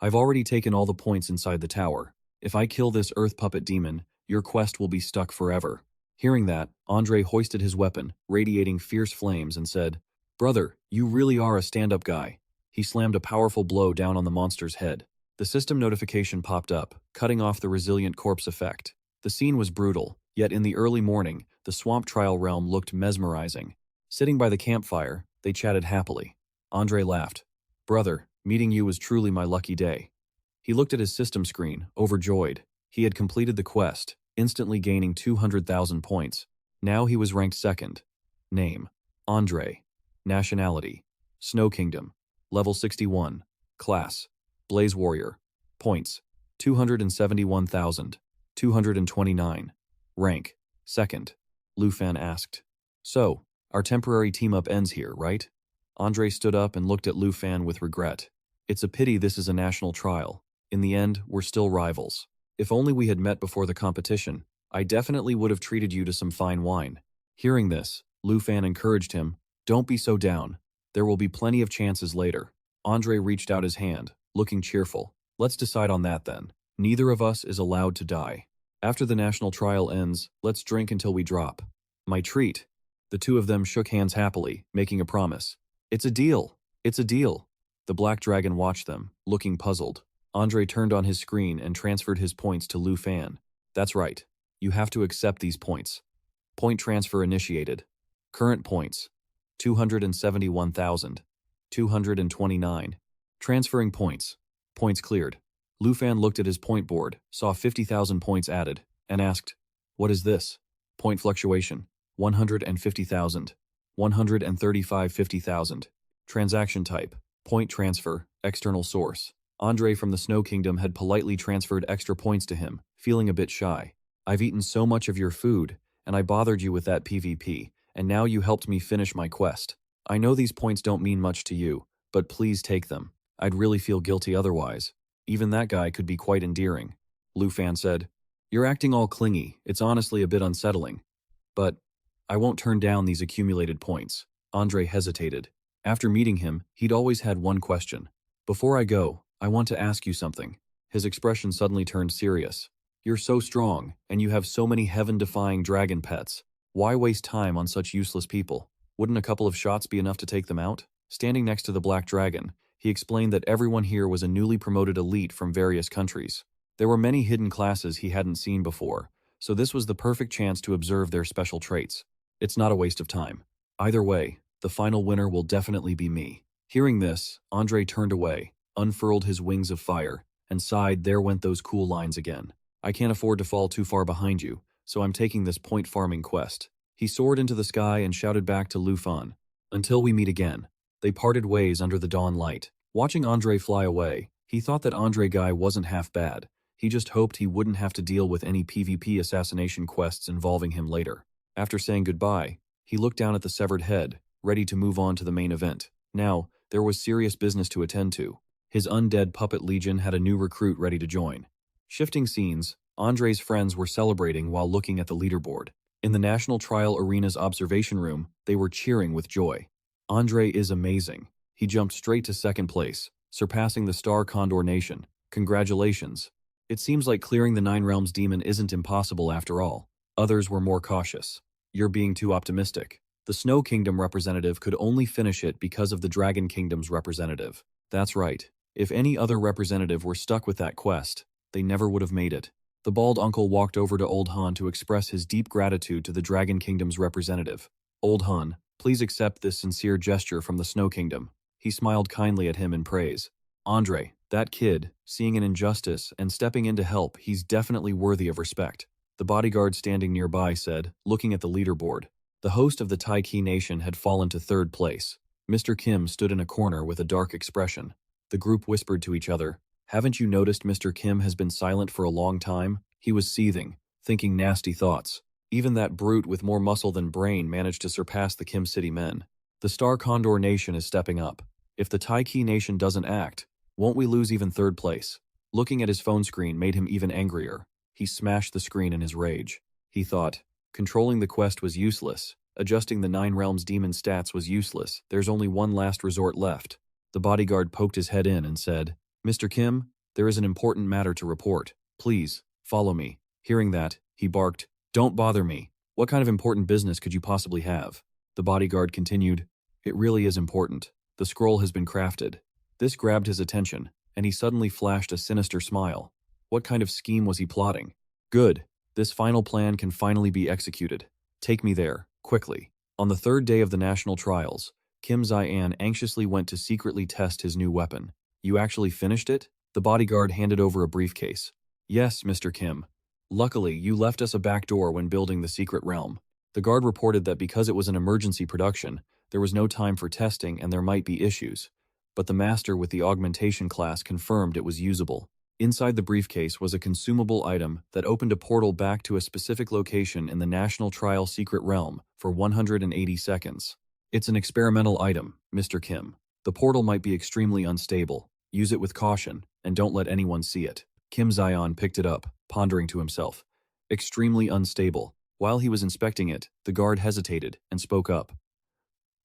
"I've already taken all the points inside the tower. If I kill this Earth Puppet Demon, your quest will be stuck forever." Hearing that, Andre hoisted his weapon, radiating fierce flames, and said, "Brother, you really are a stand-up guy." He slammed a powerful blow down on the monster's head. The system notification popped up, cutting off the resilient corpse effect. The scene was brutal, yet in the early morning, the swamp trial realm looked mesmerizing. Sitting by the campfire, they chatted happily. Andre laughed. "Brother, meeting you was truly my lucky day." He looked at his system screen, overjoyed. He had completed the quest, instantly gaining 200,000 points. Now he was ranked second. Name: Andre. Nationality: Snow Kingdom. Level 61. Class: Blaze Warrior. Points: 271,229. Rank: second. Lu Fan asked. So, our temporary team-up ends here, right? Andre stood up and looked at Lu Fan with regret. It's a pity this is a national trial. In the end, we're still rivals. If only we had met before the competition, I definitely would have treated you to some fine wine. Hearing this, Lu Fan encouraged him, don't be so down. There will be plenty of chances later. Andre reached out his hand, looking cheerful. Let's decide on that then. Neither of us is allowed to die. After the national trial ends, let's drink until we drop. My treat. The two of them shook hands happily, making a promise. It's a deal. It's a deal. The black dragon watched them, looking puzzled. Andre turned on his screen and transferred his points to Lu Fan. That's right. You have to accept these points. Point transfer initiated. Current points. 271,229. Transferring points. Points cleared. Lu Fan looked at his point board, saw 50,000 points added, and asked, what is this? Point fluctuation. 150,000. 135 50,000. Transaction type. Point transfer. External source. Andre from the Snow Kingdom had politely transferred extra points to him, feeling a bit shy. I've eaten so much of your food, and I bothered you with that PvP, and now you helped me finish my quest. I know these points don't mean much to you, but please take them. I'd really feel guilty otherwise. Even that guy could be quite endearing. Lu Fan said, you're acting all clingy. It's honestly a bit unsettling. But I won't turn down these accumulated points. Andre hesitated. After meeting him, he'd always had one question. Before I go, I want to ask you something. His expression suddenly turned serious. You're so strong, and you have so many heaven-defying dragon pets. Why waste time on such useless people? Wouldn't a couple of shots be enough to take them out? Standing next to the black dragon, he explained that everyone here was a newly promoted elite from various countries. There were many hidden classes he hadn't seen before, so this was the perfect chance to observe their special traits. It's not a waste of time. Either way, the final winner will definitely be me. Hearing this, Andre turned away, unfurled his wings of fire, and sighed. There went those cool lines again. I can't afford to fall too far behind you, so I'm taking this point farming quest. He soared into the sky and shouted back to Lu Fan. Until we meet again. They parted ways under the dawn light. Watching Andre fly away, he thought that Andre guy wasn't half bad. He just hoped he wouldn't have to deal with any PvP assassination quests involving him later. After saying goodbye, he looked down at the severed head, ready to move on to the main event. Now, there was serious business to attend to. His undead puppet legion had a new recruit ready to join. Shifting scenes, Andre's friends were celebrating while looking at the leaderboard. In the National Trial Arena's observation room, they were cheering with joy. Andre is amazing. He jumped straight to second place, surpassing the Star Condor Nation. Congratulations. It seems like clearing the Nine Realms demon isn't impossible after all. Others were more cautious. You're being too optimistic. The Snow Kingdom representative could only finish it because of the Dragon Kingdom's representative. That's right. If any other representative were stuck with that quest, they never would have made it. The bald uncle walked over to Old Han to express his deep gratitude to the Dragon Kingdom's representative. Old Han, please accept this sincere gesture from the Snow Kingdom. He smiled kindly at him in praise. Andre, that kid, seeing an injustice and stepping in to help, he's definitely worthy of respect. The bodyguard standing nearby said, looking at the leaderboard. The host of the Taiki Nation had fallen to third place. Mr. Kim stood in a corner with a dark expression. The group whispered to each other, haven't you noticed Mr. Kim has been silent for a long time? He was seething, thinking nasty thoughts. Even that brute with more muscle than brain managed to surpass the Kim City men. The Star Condor Nation is stepping up. If the Taiki Nation doesn't act, won't we lose even third place? Looking at his phone screen made him even angrier. He smashed the screen in his rage. He thought, controlling the quest was useless. Adjusting the Nine Realms demon stats was useless. There's only one last resort left. The bodyguard poked his head in and said, Mr. Kim, there is an important matter to report. Please, follow me. Hearing that, he barked, don't bother me. What kind of important business could you possibly have? The bodyguard continued, it really is important. The scroll has been crafted. This grabbed his attention, and he suddenly flashed a sinister smile. What kind of scheme was he plotting? Good. This final plan can finally be executed. Take me there, quickly. On the third day of the national trials, Kim Zian anxiously went to secretly test his new weapon. You actually finished it? The bodyguard handed over a briefcase. Yes, Mr. Kim. Luckily, you left us a back door when building the secret realm. The guard reported that because it was an emergency production, there was no time for testing and there might be issues. But the master with the augmentation class confirmed it was usable. Inside the briefcase was a consumable item that opened a portal back to a specific location in the National Trial Secret Realm for 180 seconds. It's an experimental item, Mr. Kim. The portal might be extremely unstable. Use it with caution, and don't let anyone see it. Kim Zion picked it up, pondering to himself. Extremely unstable. While he was inspecting it, the guard hesitated and spoke up.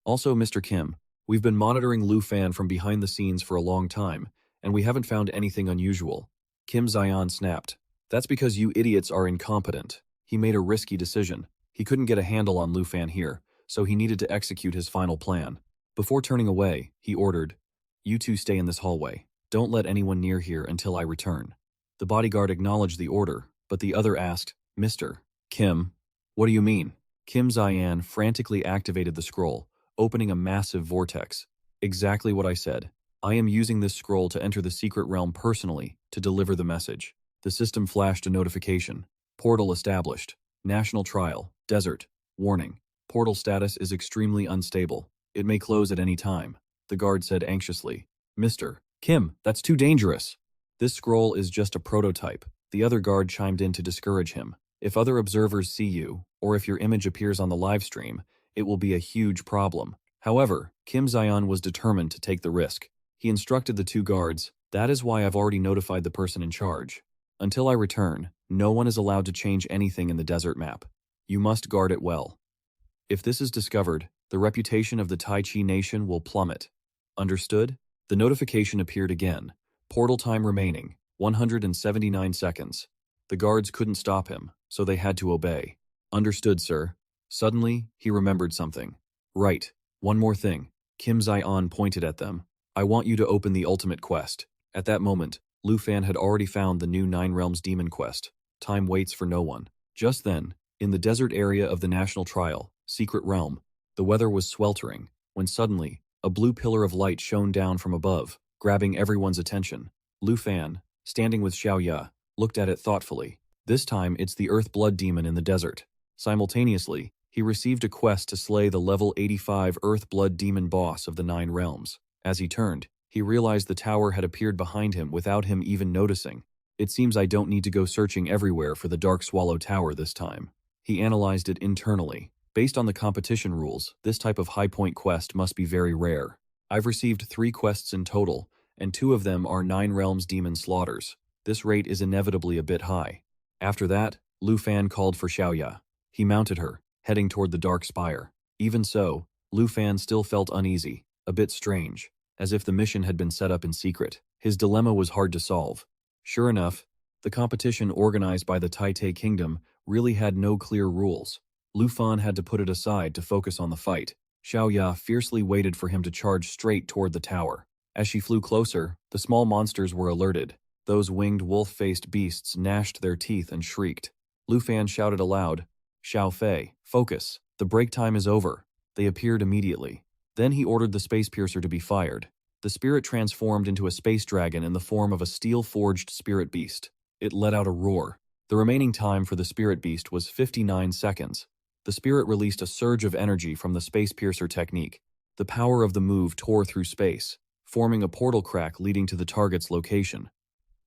Also, Mr. Kim, we've been monitoring Lu Fan from behind the scenes for a long time, and we haven't found anything unusual. Kim Zion snapped. That's because you idiots are incompetent. He made a risky decision. He couldn't get a handle on Lu Fan here, so he needed to execute his final plan. Before turning away, he ordered, "You two stay in this hallway. Don't let anyone near here until I return." The bodyguard acknowledged the order, but the other asked, "Mr. Kim, what do you mean?" Kim Zion frantically activated the scroll, opening a massive vortex. Exactly what I said. I am using this scroll to enter the secret realm personally to deliver the message. The system flashed a notification. Portal established. National trial. Desert. Warning. Portal status is extremely unstable. It may close at any time. The guard said anxiously. "Mr. Kim, that's too dangerous." This scroll is just a prototype. The other guard chimed in to discourage him. If other observers see you, or if your image appears on the live stream, it will be a huge problem. However, Kim Zion was determined to take the risk. He instructed the two guards, "That is why I've already notified the person in charge. Until I return, no one is allowed to change anything in the desert map. You must guard it well. If this is discovered, the reputation of the Tai Chi nation will plummet. Understood?" The notification appeared again. Portal time remaining, 179 seconds. The guards couldn't stop him, so they had to obey. "Understood, sir." Suddenly, he remembered something. "Right, one more thing." Kim Zion pointed at them. "I want you to open the ultimate quest." At that moment, Lu Fan had already found the new Nine Realms demon quest. Time waits for no one. Just then, in the desert area of the National Trial, Secret Realm, the weather was sweltering, when suddenly, a blue pillar of light shone down from above, grabbing everyone's attention. Lu Fan, standing with Xiao Ya, looked at it thoughtfully. This time, it's the Earth Blood Demon in the desert. Simultaneously, he received a quest to slay the level 85 Earth Blood Demon boss of the Nine Realms. As he turned, he realized the tower had appeared behind him without him even noticing. It seems I don't need to go searching everywhere for the Dark Swallow Tower this time. He analyzed it internally. Based on the competition rules, this type of high point quest must be very rare. I've received 3 quests in total, and 2 of them are Nine Realms demon slaughters. This rate is inevitably a bit high. After that, Lu Fan called for Xiaoya. He mounted her, heading toward the Dark Spire. Even so, Lu Fan still felt uneasy, a bit strange, as if the mission had been set up in secret. His dilemma was hard to solve. Sure enough, the competition organized by the Taite Kingdom really had no clear rules. Lu Fan had to put it aside to focus on the fight. Xiaoya fiercely waited for him to charge straight toward the tower. As she flew closer, the small monsters were alerted. Those winged wolf-faced beasts gnashed their teeth and shrieked. Lu Fan shouted aloud, "Xiao Fei, focus. The break time is over." They appeared immediately. Then he ordered the space piercer to be fired. The spirit transformed into a space dragon in the form of a steel-forged spirit beast. It let out a roar. The remaining time for the spirit beast was 59 seconds. The spirit released a surge of energy from the space piercer technique. The power of the move tore through space, forming a portal crack leading to the target's location.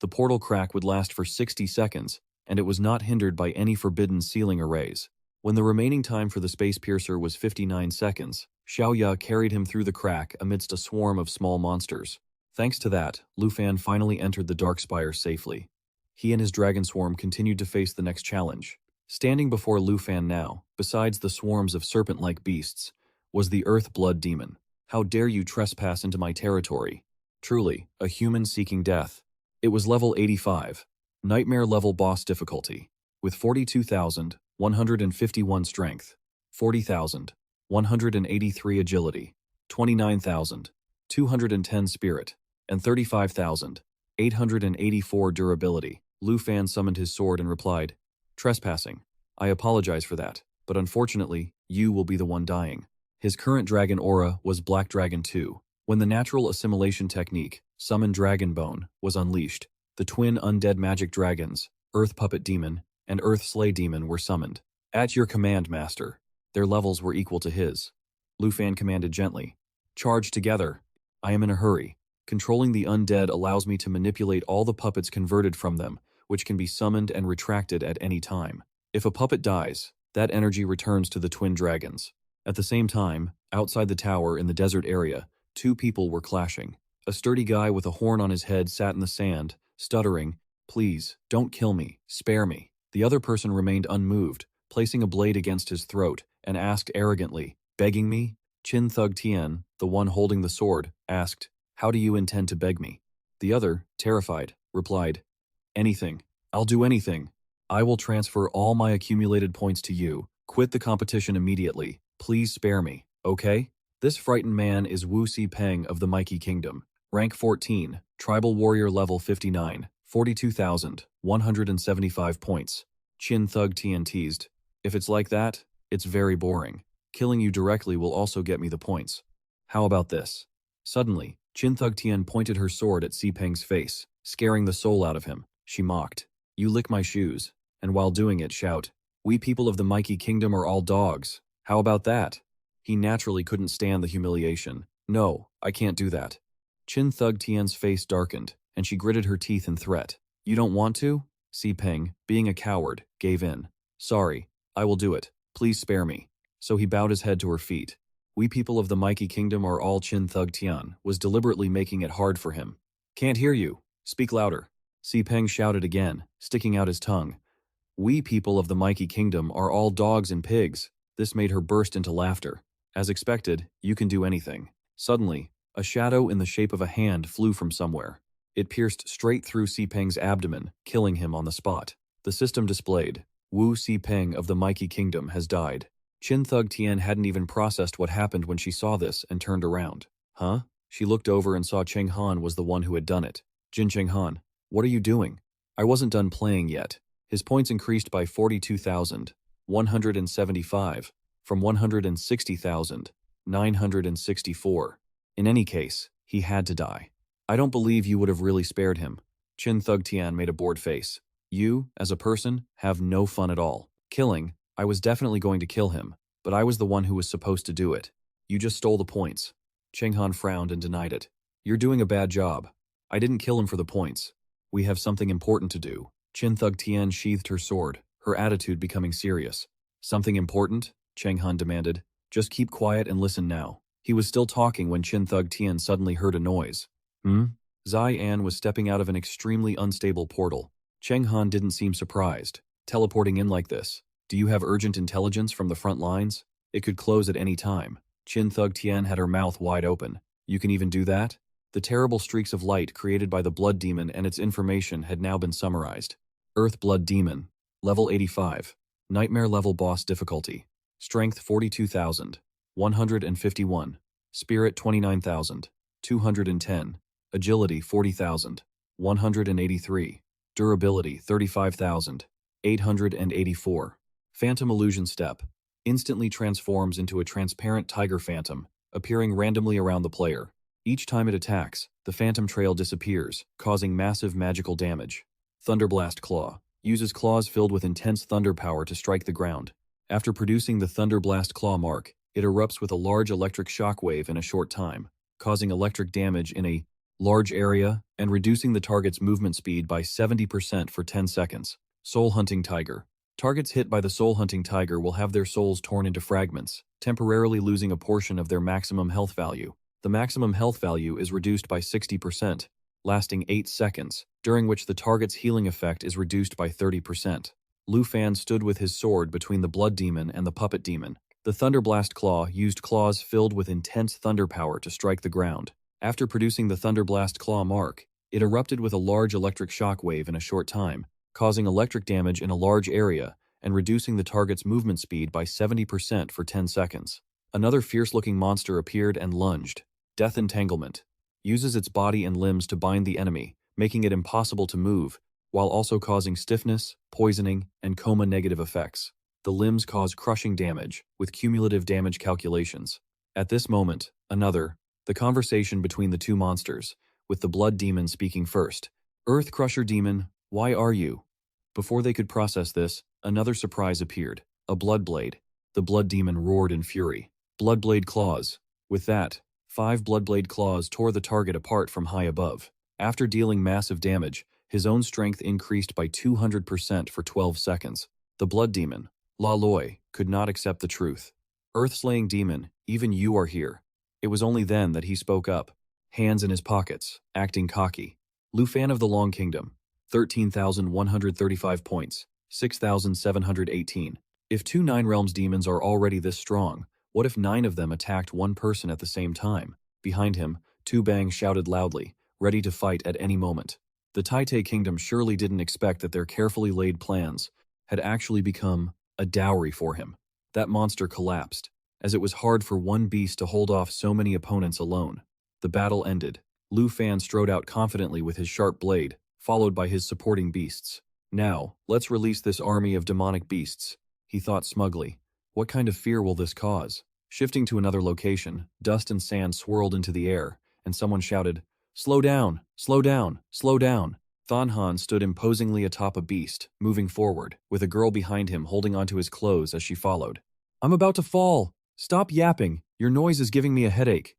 The portal crack would last for 60 seconds, and it was not hindered by any forbidden ceiling arrays. When the remaining time for the space piercer was 59 seconds, Xiaoya carried him through the crack amidst a swarm of small monsters. Thanks to that, Lu Fan finally entered the Dark Spire safely. He and his dragon swarm continued to face the next challenge. Standing before Lu Fan now, besides the swarms of serpent-like beasts, was the Earth Blood Demon. "How dare you trespass into my territory?" Truly, a human seeking death. It was level 85, nightmare-level boss difficulty, with 42,151 strength, 40,183 agility, 29,210 spirit, and 35,884 durability. Lu Fan summoned his sword and replied, "Trespassing. I apologize for that, but unfortunately, you will be the one dying." His current dragon aura was Black Dragon 2. When the natural assimilation technique, Summon Dragon Bone, was unleashed, the twin undead magic dragons, Earth Puppet Demon and Earth Slay Demon, were summoned. "At your command, Master." Their levels were equal to his. Lu Fan commanded gently, "Charge together. I am in a hurry." Controlling the undead allows me to manipulate all the puppets converted from them, which can be summoned and retracted at any time. If a puppet dies, that energy returns to the twin dragons. At the same time, outside the tower in the desert area, two people were clashing. A sturdy guy with a horn on his head sat in the sand, stuttering, "Please, don't kill me, spare me." The other person remained unmoved, placing a blade against his throat, and asked arrogantly, "Begging me?" Chin Thug Tien, the one holding the sword, asked, "How do you intend to beg me?" The other, terrified, replied, "Anything. I'll do anything. I will transfer all my accumulated points to you. Quit the competition immediately. Please spare me, okay?" This frightened man is Wu Si Peng of the Mikey Kingdom. Rank 14, Tribal Warrior level 59, 42,175 points. Chin Thug Tien teased, "If it's like that, it's very boring. Killing you directly will also get me the points. How about this?" Suddenly, Chin Thug Tien pointed her sword at Si Peng's face, scaring the soul out of him. She mocked, "You lick my shoes," and while doing it shout, "We people of the Mikey Kingdom are all dogs. How about that?" He naturally couldn't stand the humiliation. "No, I can't do that." Chin Thug Tien's face darkened, and she gritted her teeth in threat. "You don't want to?" Si Peng, being a coward, gave in. "Sorry, I will do it. Please spare me." So he bowed his head to her feet. "We people of the Mikey Kingdom are all." Chin Thug Tian was deliberately making it hard for him. "Can't hear you. Speak louder." Si Peng shouted again, sticking out his tongue. "We people of the Mikey Kingdom are all dogs and pigs." This made her burst into laughter. As expected, "You can do anything." Suddenly, a shadow in the shape of a hand flew from somewhere. It pierced straight through Si Peng's abdomen, killing him on the spot. The system displayed, "Wu Si Peng of the Mikey Kingdom has died." Chin Thug Tien hadn't even processed what happened when she saw this and turned around. "Huh?" She looked over and saw Cheng Han was the one who had done it. "Jin Cheng Han, what are you doing?" "I wasn't done playing yet." His points increased by 42,175, from 160,964. In any case, he had to die. "I don't believe you would have really spared him." Chin Thug Tian made a bored face. "You, as a person, have no fun at all. Killing, I was definitely going to kill him, but I was the one who was supposed to do it. You just stole the points." Cheng Han frowned and denied it. "You're doing a bad job. I didn't kill him for the points. We have something important to do." Chin Thug Tien sheathed her sword, her attitude becoming serious. "Something important?" Cheng Han demanded. "Just keep quiet and listen now." He was still talking when Chin Thug Tien suddenly heard a noise. Zai An was stepping out of an extremely unstable portal. Cheng Han didn't seem surprised. "Teleporting in like this. Do you have urgent intelligence from the front lines? It could close at any time." Chin Thug Tien had her mouth wide open. "You can even do that?" The terrible streaks of light created by the blood demon and its information had now been summarized. Earth Blood Demon. Level 85. Nightmare level boss difficulty. Strength 42,151. Spirit 29,210. Agility 40,183. Durability 35,884. Phantom Illusion Step. Instantly transforms into a transparent tiger phantom, appearing randomly around the player. Each time it attacks, the phantom trail disappears, causing massive magical damage. Thunderblast Claw. Uses claws filled with intense thunder power to strike the ground. After producing the Thunderblast Claw mark, it erupts with a large electric shockwave in a short time, causing electric damage in a large area and reducing the target's movement speed by 70% for 10 seconds. Soul Hunting Tiger. Targets hit by the Soul Hunting Tiger will have their souls torn into fragments, temporarily losing a portion of their maximum health value. The maximum health value is reduced by 60%, lasting 8 seconds, during which the target's healing effect is reduced by 30%. Lu Fan stood with his sword between the Blood Demon and the Puppet Demon. The Thunderblast Claw used claws filled with intense thunder power to strike the ground. After producing the Thunderblast Claw mark, it erupted with a large electric shockwave in a short time, causing electric damage in a large area and reducing the target's movement speed by 70% for 10 seconds. Another fierce-looking monster appeared and lunged. Death Entanglement. Uses its body and limbs to bind the enemy, making it impossible to move, while also causing stiffness, poisoning, and coma negative effects. The limbs cause crushing damage, with cumulative damage calculations. At this moment, the conversation between the two monsters, with the Blood Demon speaking first. "Earth Crusher Demon, why are you?" Before they could process this, another surprise appeared. A Blood Blade. The Blood Demon roared in fury. "Bloodblade claws." With that, 5 Bloodblade claws tore the target apart from high above. After dealing massive damage, his own strength increased by 200% for 12 seconds. The Blood Demon, La Loi, could not accept the truth. Earth-slaying demon, even you are here. It was only then that he spoke up, hands in his pockets, acting cocky. Lu Fan of the Long Kingdom, 13,135 points, 6,718. If 2 Nine Realms demons are already this strong, what if 9 of them attacked one person at the same time? Behind him, Tu Bang shouted loudly, ready to fight at any moment. The Taite Kingdom surely didn't expect that their carefully laid plans had actually become a dowry for him. That monster collapsed, as it was hard for one beast to hold off so many opponents alone. The battle ended. Lu Fan strode out confidently with his sharp blade, followed by his supporting beasts. Now, let's release this army of demonic beasts, he thought smugly. What kind of fear will this cause? Shifting to another location, dust and sand swirled into the air, and someone shouted, "Slow down! Slow down! Slow down!" Thon Han stood imposingly atop a beast, moving forward, with a girl behind him holding onto his clothes as she followed. "I'm about to fall! Stop yapping! Your noise is giving me a headache!"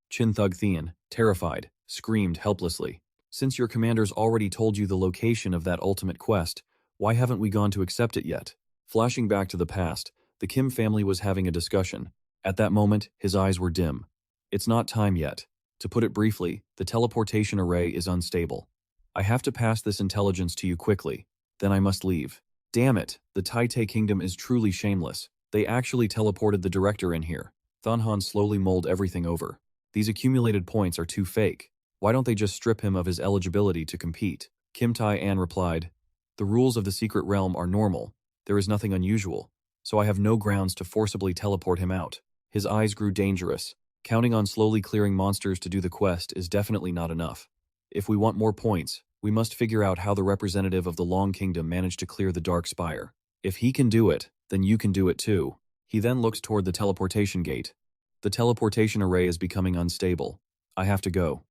Chin Thug Thean, terrified, screamed helplessly. "Since your commanders already told you the location of that ultimate quest, why haven't we gone to accept it yet?" Flashing back to the past, the Kim family was having a discussion. At that moment, his eyes were dim. "It's not time yet. To put it briefly, the teleportation array is unstable. I have to pass this intelligence to you quickly, then I must leave." Damn it, the Taite Kingdom is truly shameless. They actually teleported the director in here. Thon Han slowly mulled everything over. These accumulated points are too fake. Why don't they just strip him of his eligibility to compete? Kim Tai-an replied, "The rules of the secret realm are normal. There is nothing unusual, so I have no grounds to forcibly teleport him out." His eyes grew dangerous. Counting on slowly clearing monsters to do the quest is definitely not enough. If we want more points, we must figure out how the representative of the Long Kingdom managed to clear the Dark Spire. If he can do it, then you can do it too. He then looks toward the teleportation gate. The teleportation array is becoming unstable. I have to go.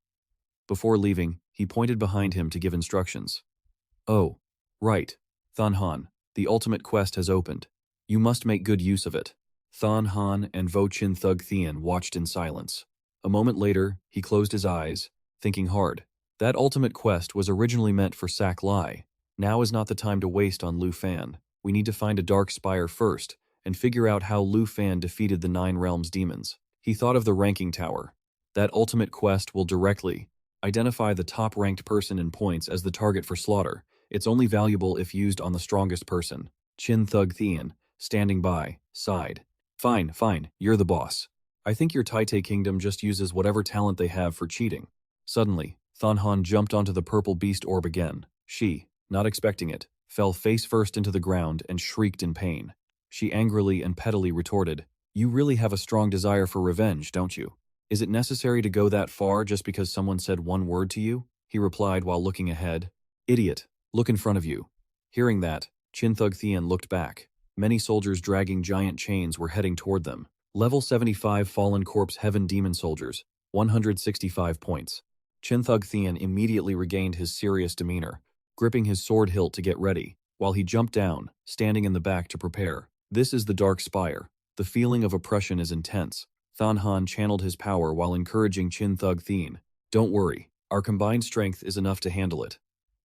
Before leaving, he pointed behind him to give instructions. "Oh, right. Thon Han, the ultimate quest has opened. You must make good use of it." Thon Han and Vo Chin Thug Thean watched in silence. A moment later, he closed his eyes, thinking hard. That ultimate quest was originally meant for Sak Lai. Now is not the time to waste on Lu Fan. We need to find a Dark Spire first, and figure out how Lu Fan defeated the Nine Realms demons. He thought of the ranking tower. That ultimate quest will directly identify the top-ranked person in points as the target for slaughter. It's only valuable if used on the strongest person. Chin Thug Thean, standing by, sighed. Fine, you're the boss. I think your Taite Kingdom just uses whatever talent they have for cheating." Suddenly, Thon Han jumped onto the purple beast orb again. She, not expecting it, fell face first into the ground and shrieked in pain. She angrily and pettily retorted, "You really have a strong desire for revenge, don't you? Is it necessary to go that far just because someone said one word to you?" He replied while looking ahead. "Idiot, look in front of you." Hearing that, Chin Thug Thean looked back. Many soldiers dragging giant chains were heading toward them. Level 75 Fallen Corpse Heaven Demon Soldiers, 165 points. Chin Thug Thean immediately regained his serious demeanor, gripping his sword hilt to get ready, while he jumped down, standing in the back to prepare. This is the Dark Spire. The feeling of oppression is intense. Thon Han channeled his power while encouraging Chin Thug Thean. "Don't worry, our combined strength is enough to handle it.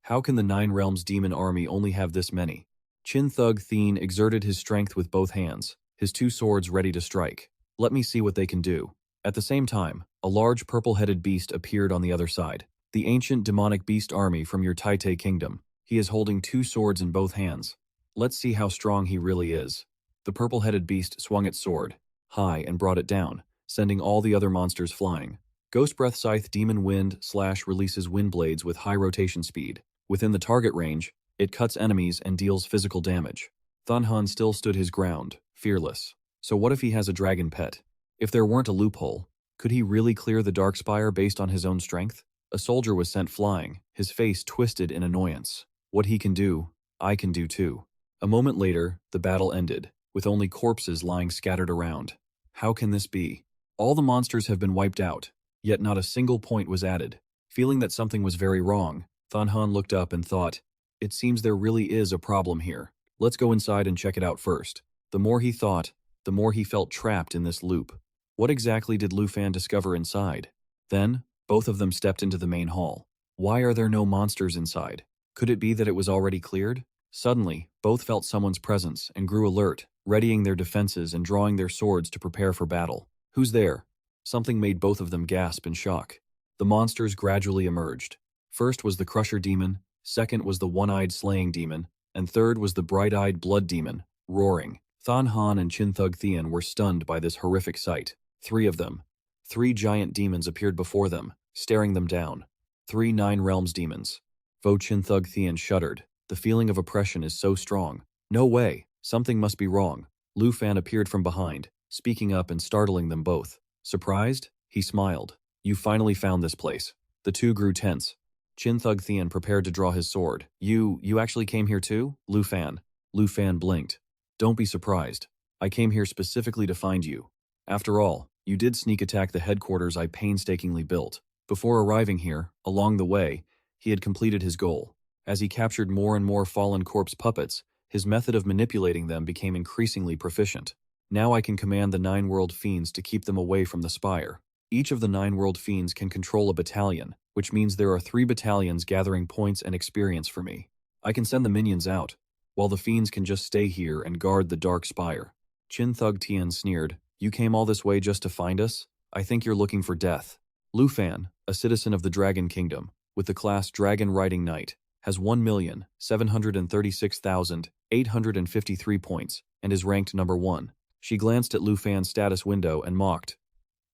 How can the Nine Realms demon army only have this many?" Chin Thug Thean exerted his strength with both hands, his 2 swords ready to strike. "Let me see what they can do." At the same time, a large purple-headed beast appeared on the other side. The ancient demonic beast army from your Taite Kingdom. He is holding 2 swords in both hands. Let's see how strong he really is. The purple-headed beast swung its sword high and brought it down, sending all the other monsters flying. Ghost Breath Scythe Demon Wind / releases wind blades with high rotation speed. Within the target range, it cuts enemies and deals physical damage. Thon Han still stood his ground, fearless. So what if he has a dragon pet? If there weren't a loophole, could he really clear the Dark Spire based on his own strength? A soldier was sent flying, his face twisted in annoyance. What he can do, I can do too. A moment later, the battle ended, with only corpses lying scattered around. How can this be? All the monsters have been wiped out, yet not a single point was added. Feeling that something was very wrong, Thon Han looked up and thought, "It seems there really is a problem here. Let's go inside and check it out first." The more he thought, the more he felt trapped in this loop. What exactly did Lu Fan discover inside? Then, both of them stepped into the main hall. Why are there no monsters inside? Could it be that it was already cleared? Suddenly, both felt someone's presence and grew alert, readying their defenses and drawing their swords to prepare for battle. Who's there? Something made both of them gasp in shock. The monsters gradually emerged. First was the Crusher Demon, second was the One-Eyed Slaying Demon, and third was the Bright-Eyed Blood Demon, roaring. Than Han and Chin Thug Thien were stunned by this horrific sight. Three of them. 3 giant demons appeared before them, staring them down. 3 Nine Realms demons. Vo Chin Thug Thien shuddered. The feeling of oppression is so strong. No way, something must be wrong. Lu Fan appeared from behind, speaking up and startling them both. Surprised? He smiled. You finally found this place. The two grew tense. Chin Thug Thien prepared to draw his sword. You actually came here too? Lu Fan. Lu Fan blinked. Don't be surprised. I came here specifically to find you. After all, you did sneak attack the headquarters I painstakingly built. Before arriving here, along the way, he had completed his goal. As he captured more and more fallen corpse puppets, his method of manipulating them became increasingly proficient. Now I can command the 9 world fiends to keep them away from the spire. Each of the 9 world fiends can control a battalion, which means there are 3 battalions gathering points and experience for me. I can send the minions out, while the fiends can just stay here and guard the dark spire. Chin Thug Tien sneered. You came all this way just to find us? I think you're looking for death. Lu Fan, a citizen of the Dragon Kingdom, with the class Dragon Riding Knight, has 1,736,853 points and is ranked number 1. She glanced at Lu Fan's status window and mocked.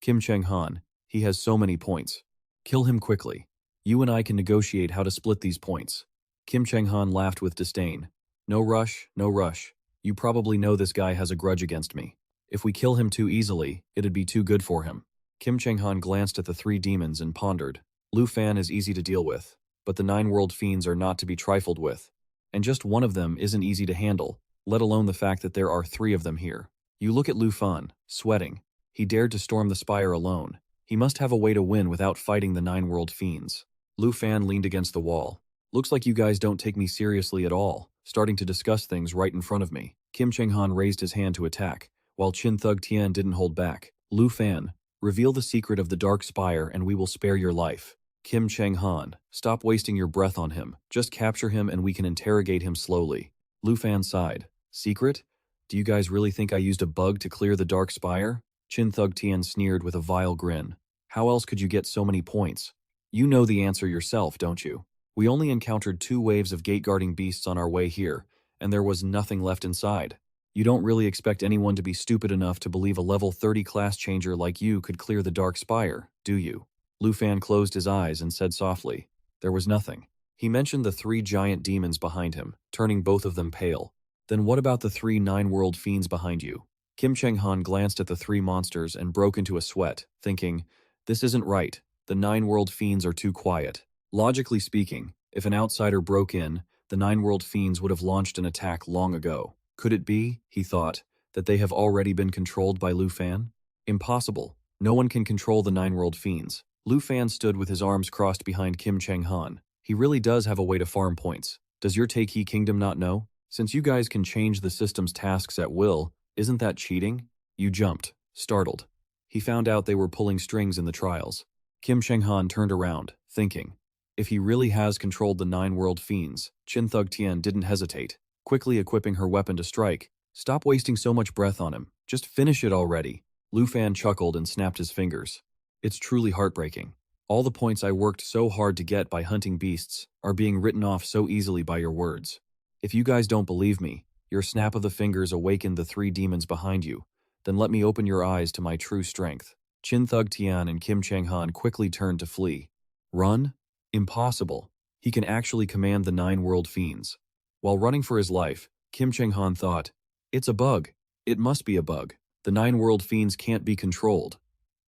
Kim Cheng Han, he has so many points. Kill him quickly. You and I can negotiate how to split these points. Kim Cheng Han laughed with disdain. No rush, no rush. You probably know this guy has a grudge against me. If we kill him too easily, it'd be too good for him. Kim Cheng Han glanced at the 3 demons and pondered. Lu Fan is easy to deal with, but the 9 world fiends are not to be trifled with. And just one of them isn't easy to handle, let alone the fact that there are 3 of them here. You look at Lu Fan, sweating. He dared to storm the spire alone. He must have a way to win without fighting the 9 world fiends. Lu Fan leaned against the wall. Looks like you guys don't take me seriously at all, starting to discuss things right in front of me. Kim Cheng Han raised his hand to attack, while Chin Thug Tien didn't hold back. Lu Fan, reveal the secret of the dark spire and we will spare your life. Kim Cheng Han, stop wasting your breath on him. Just capture him and we can interrogate him slowly. Lu Fan sighed. Secret? Do you guys really think I used a bug to clear the dark spire? Chin Thug Tien sneered with a vile grin. How else could you get so many points? You know the answer yourself, don't you? We only encountered 2 waves of gate-guarding beasts on our way here, and there was nothing left inside. You don't really expect anyone to be stupid enough to believe a level 30 class changer like you could clear the dark spire, do you? Lu Fan closed his eyes and said softly, there was nothing. He mentioned the 3 giant demons behind him, turning both of them pale. Then what about the 3 9 world fiends behind you? Kim Cheng Han glanced at the 3 monsters and broke into a sweat, thinking, this isn't right. The 9 world fiends are too quiet. Logically speaking, if an outsider broke in, the 9 world fiends would have launched an attack long ago. Could it be, he thought, that they have already been controlled by Lu Fan? Impossible. No one can control the 9 world fiends. Lu Fan stood with his arms crossed behind Kim Cheng Han. He really does have a way to farm points. Does your Taiki kingdom not know? Since you guys can change the system's tasks at will, isn't that cheating? You jumped, startled. He found out they were pulling strings in the trials. Kim Cheng Han turned around, thinking. If he really has controlled the 9 world fiends, Chin Thug Tien didn't hesitate, quickly equipping her weapon to strike. Stop wasting so much breath on him. Just finish it already. Lu Fan chuckled and snapped his fingers. It's truly heartbreaking. All the points I worked so hard to get by hunting beasts are being written off so easily by your words. If you guys don't believe me, your snap of the fingers awakened the 3 demons behind you. Then let me open your eyes to my true strength. Chin Thug Tien and Kim Cheng Han quickly turned to flee. Run? Impossible. He can actually command the 9 world fiends. While running for his life, Kim Cheng Han thought, it's a bug. It must be a bug. The 9 world fiends can't be controlled.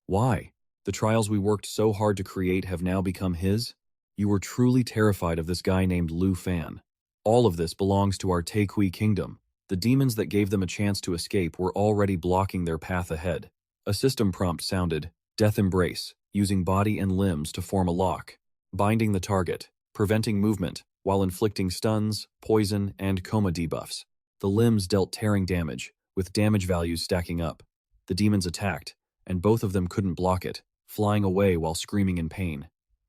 Why? The trials we worked so hard to create have now become his? You were truly terrified of this guy named Lu Fan. All of this belongs to our Taikui kingdom. The demons that gave them a chance to escape were already blocking their path ahead. A system prompt sounded, Death Embrace, using body and limbs to form a lock, binding the target, preventing movement, while inflicting stuns, poison, and coma debuffs. The limbs dealt tearing damage, with damage values stacking up. The demons attacked, and both of them couldn't block it, flying away while screaming in pain.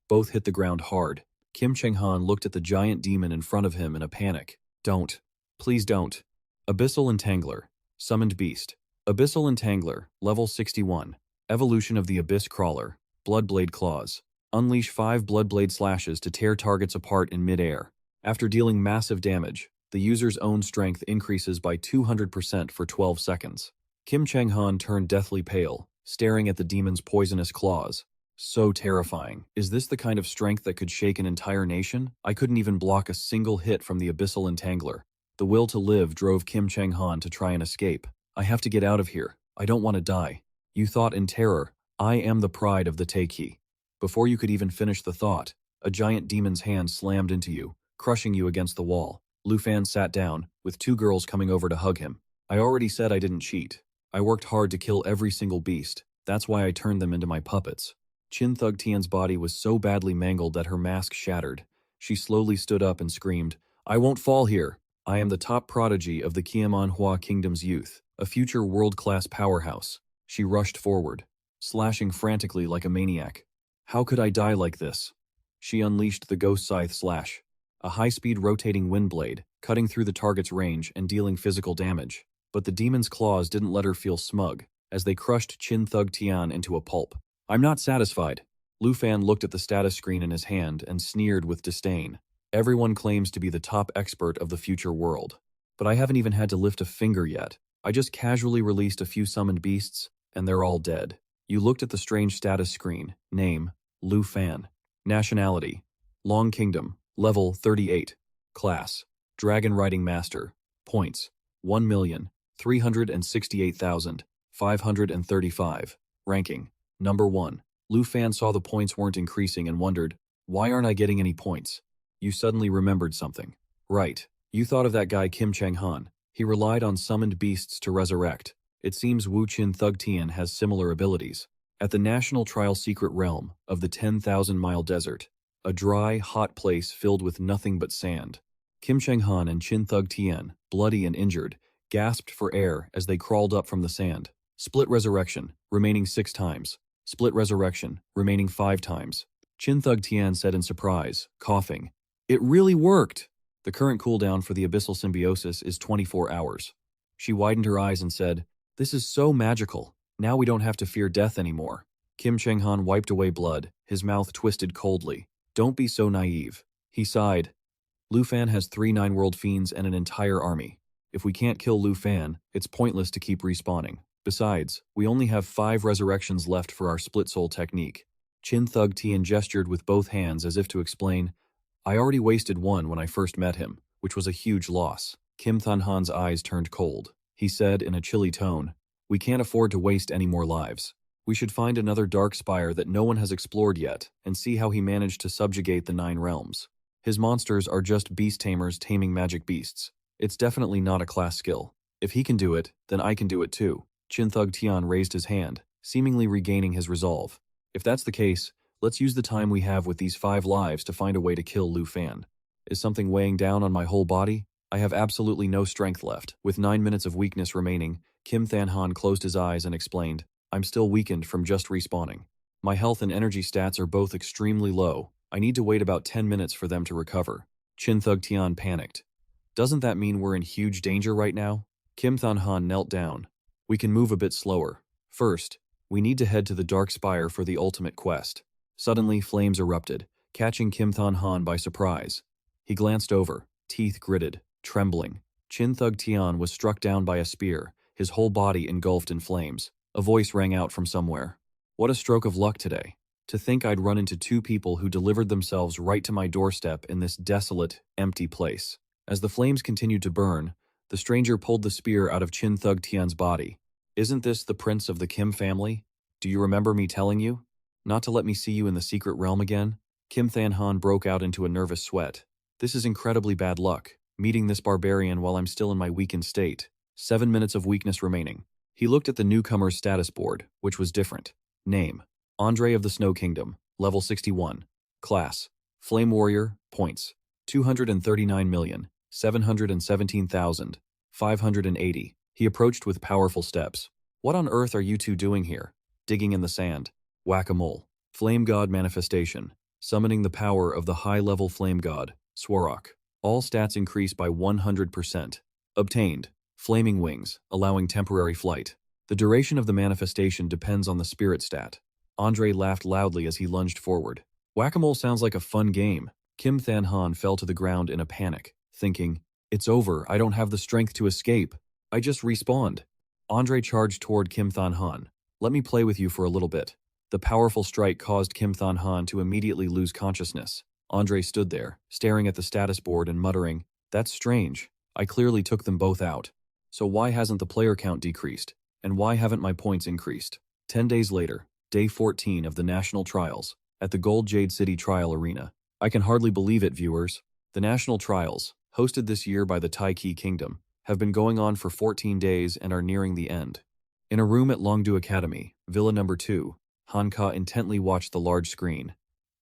Both hit the ground hard. Kim Cheng-han looked at the giant demon in front of him in a panic. Don't. Please don't. Abyssal Entangler. Summoned Beast. Abyssal Entangler, level 61. Evolution of the Abyss Crawler. Bloodblade Claws. Unleash 5 Bloodblade slashes to tear targets apart in mid-air. After dealing massive damage, the user's own strength increases by 200% for 12 seconds. Kim Cheng-han turned deathly pale, staring at the demon's poisonous claws. So terrifying. Is this the kind of strength that could shake an entire nation? I couldn't even block a single hit from the Abyssal Entangler. The will to live drove Kim Cheng-han to try and escape. I have to get out of here. I don't want to die. You thought in terror, I am the pride of the Taiki. Before you could even finish the thought, a giant demon's hand slammed into you, crushing you against the wall. Lu Fan sat down, with 2 girls coming over to hug him. I already said I didn't cheat. I worked hard to kill every single beast. That's why I turned them into my puppets. Chin Thug Tian's body was so badly mangled that her mask shattered. She slowly stood up and screamed, I won't fall here. I am the top prodigy of the Manhwa Kingdom's youth, a future world-class powerhouse. She rushed forward, slashing frantically like a maniac. How could I die like this? She unleashed the Ghost Scythe Slash, a high-speed rotating wind blade, cutting through the target's range and dealing physical damage. But the demon's claws didn't let her feel smug, as they crushed Chin Thug Tian into a pulp. I'm not satisfied. Lu Fan looked at the status screen in his hand and sneered with disdain. Everyone claims to be the top expert of the future world. But I haven't even had to lift a finger yet. I just casually released a few summoned beasts, and they're all dead. You looked at the strange status screen. Name, Lu Fan. Nationality, Long Kingdom. Level 38. Class, Dragon Riding Master. Points, 1,368,535. Ranking, Number 1. Lu Fan saw the points weren't increasing and wondered, why aren't I getting any points? You suddenly remembered something. Right. You thought of that guy Kim Cheng-han. He relied on summoned beasts to resurrect. It seems Wu Chin Thug Tian has similar abilities. At the National Trial Secret Realm of the 10,000-mile desert, a dry, hot place filled with nothing but sand, Kim Cheng-han and Chin Thug Tian, bloody and injured, gasped for air as they crawled up from the sand. Split resurrection, remaining 6 times. Split resurrection, remaining 5 times. Chin Thug Tian said in surprise, coughing, It really worked! The current cooldown for the abyssal symbiosis is 24 hours. She widened her eyes and said, This is so magical. Now we don't have to fear death anymore. Kim Cheng-han wiped away blood, his mouth twisted coldly. Don't be so naive. He sighed. Lu Fan has 3 9-world fiends and an entire army. If we can't kill Lu Fan, it's pointless to keep respawning. Besides, we only have 5 resurrections left for our split soul technique. Chin Thug Tian gestured with both hands as if to explain, I already wasted 1 when I first met him, which was a huge loss. Kim Thun-han's eyes turned cold. He said in a chilly tone, We can't afford to waste any more lives. We should find another dark spire that no one has explored yet and see how he managed to subjugate the 9 realms. His monsters are just beast tamers taming magic beasts. It's definitely not a class skill. If he can do it, then I can do it too. Chin Thug Tian raised his hand, seemingly regaining his resolve. If that's the case, let's use the time we have with these 5 lives to find a way to kill Lu Fan. Is something weighing down on my whole body? I have absolutely no strength left. With 9 minutes of weakness remaining, Kim Than-han closed his eyes and explained, I'm still weakened from just respawning. My health and energy stats are both extremely low. I need to wait about 10 minutes for them to recover. Chin Thug Tian panicked. Doesn't that mean we're in huge danger right now? Kim Than-han knelt down. We can move a bit slower. First, we need to head to the Dark Spire for the ultimate quest. Suddenly, flames erupted, catching Kim Than-han by surprise. He glanced over, teeth gritted, trembling. Chin Thug Tian was struck down by a spear, his whole body engulfed in flames. A voice rang out from somewhere. What a stroke of luck today. To think I'd run into 2 people who delivered themselves right to my doorstep in this desolate, empty place. As the flames continued to burn, the stranger pulled the spear out of Chin Thug Tian's body. Isn't this the prince of the Kim family? Do you remember me telling you? Not to let me see you in the secret realm again? Kim Than-han broke out into a nervous sweat. This is incredibly bad luck, meeting this barbarian while I'm still in my weakened state. 7 minutes of weakness remaining. He looked at the newcomer's status board, which was different. Name, Andre of the Snow Kingdom, level 61. Class, Flame Warrior, points, 239,717,580. He approached with powerful steps. What on earth are you 2 doing here? digging in the sand. Whack-a-mole. Flame God manifestation. Summoning the power of the high-level flame god, Swarok. All stats increase by 100%. Obtained. Flaming wings, allowing temporary flight. The duration of the manifestation depends on the spirit stat. Andre laughed loudly as he lunged forward. Whack-a-mole sounds like a fun game. Kim Than Han fell to the ground in a panic, thinking, "It's over, I don't have the strength to escape. I just respawned." Andre charged toward Kim Than Han. "Let me play with you for a little bit." The powerful strike caused Kim Than Han to immediately lose consciousness. Andre stood there, staring at the status board and muttering, "That's strange. I clearly took them both out. So why hasn't the player count decreased? And why haven't my points increased?" 10 days later, day 14 of the national trials, at the Gold Jade City Trial Arena. I can hardly believe it, viewers. The national trials, hosted this year by the Taiki Kingdom, have been going on for 14 days and are nearing the end. In a room at Longdu Academy, Villa Number 2, Hanka intently watched the large screen.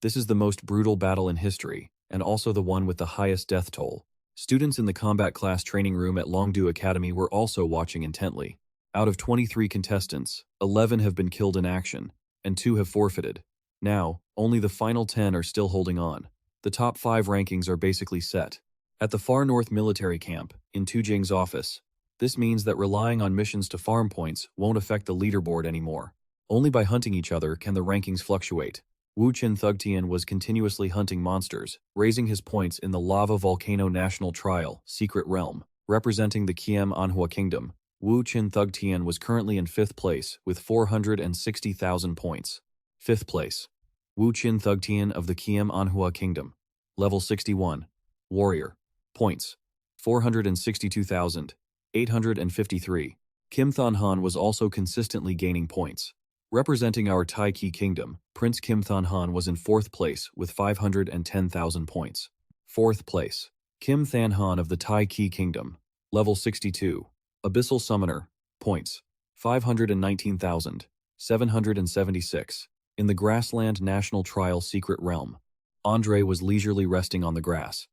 This is the most brutal battle in history, and also the one with the highest death toll. Students in the combat class training room at Longdu Academy were also watching intently. Out of 23 contestants, 11 have been killed in action, and 2 have forfeited. Now, only the final 10 are still holding on. The top 5 rankings are basically set. At the Far North Military Camp, in Tujing's office, this means that relying on missions to farm points won't affect the leaderboard anymore. Only by hunting each other can the rankings fluctuate. Wu Qin Thugtian was continuously hunting monsters, raising his points in the Lava Volcano National Trial, Secret Realm, representing the Manhwa Kingdom. Wu Qin Thugtian was currently in 5th place with 460,000 points. 5th place. Wu Qin Thugtian of the Manhwa Kingdom. Level 61. Warrior. Points. 462,853. Kim Than Han was also consistently gaining points. Representing our Taiki Kingdom, Prince Kim Than Han was in 4th place with 510,000 points. 4th place. Kim Than Han of the Taiki Kingdom. Level 62. Abyssal Summoner. Points. 519,776. In the Grassland National Trial Secret Realm. Andre was leisurely resting on the grass.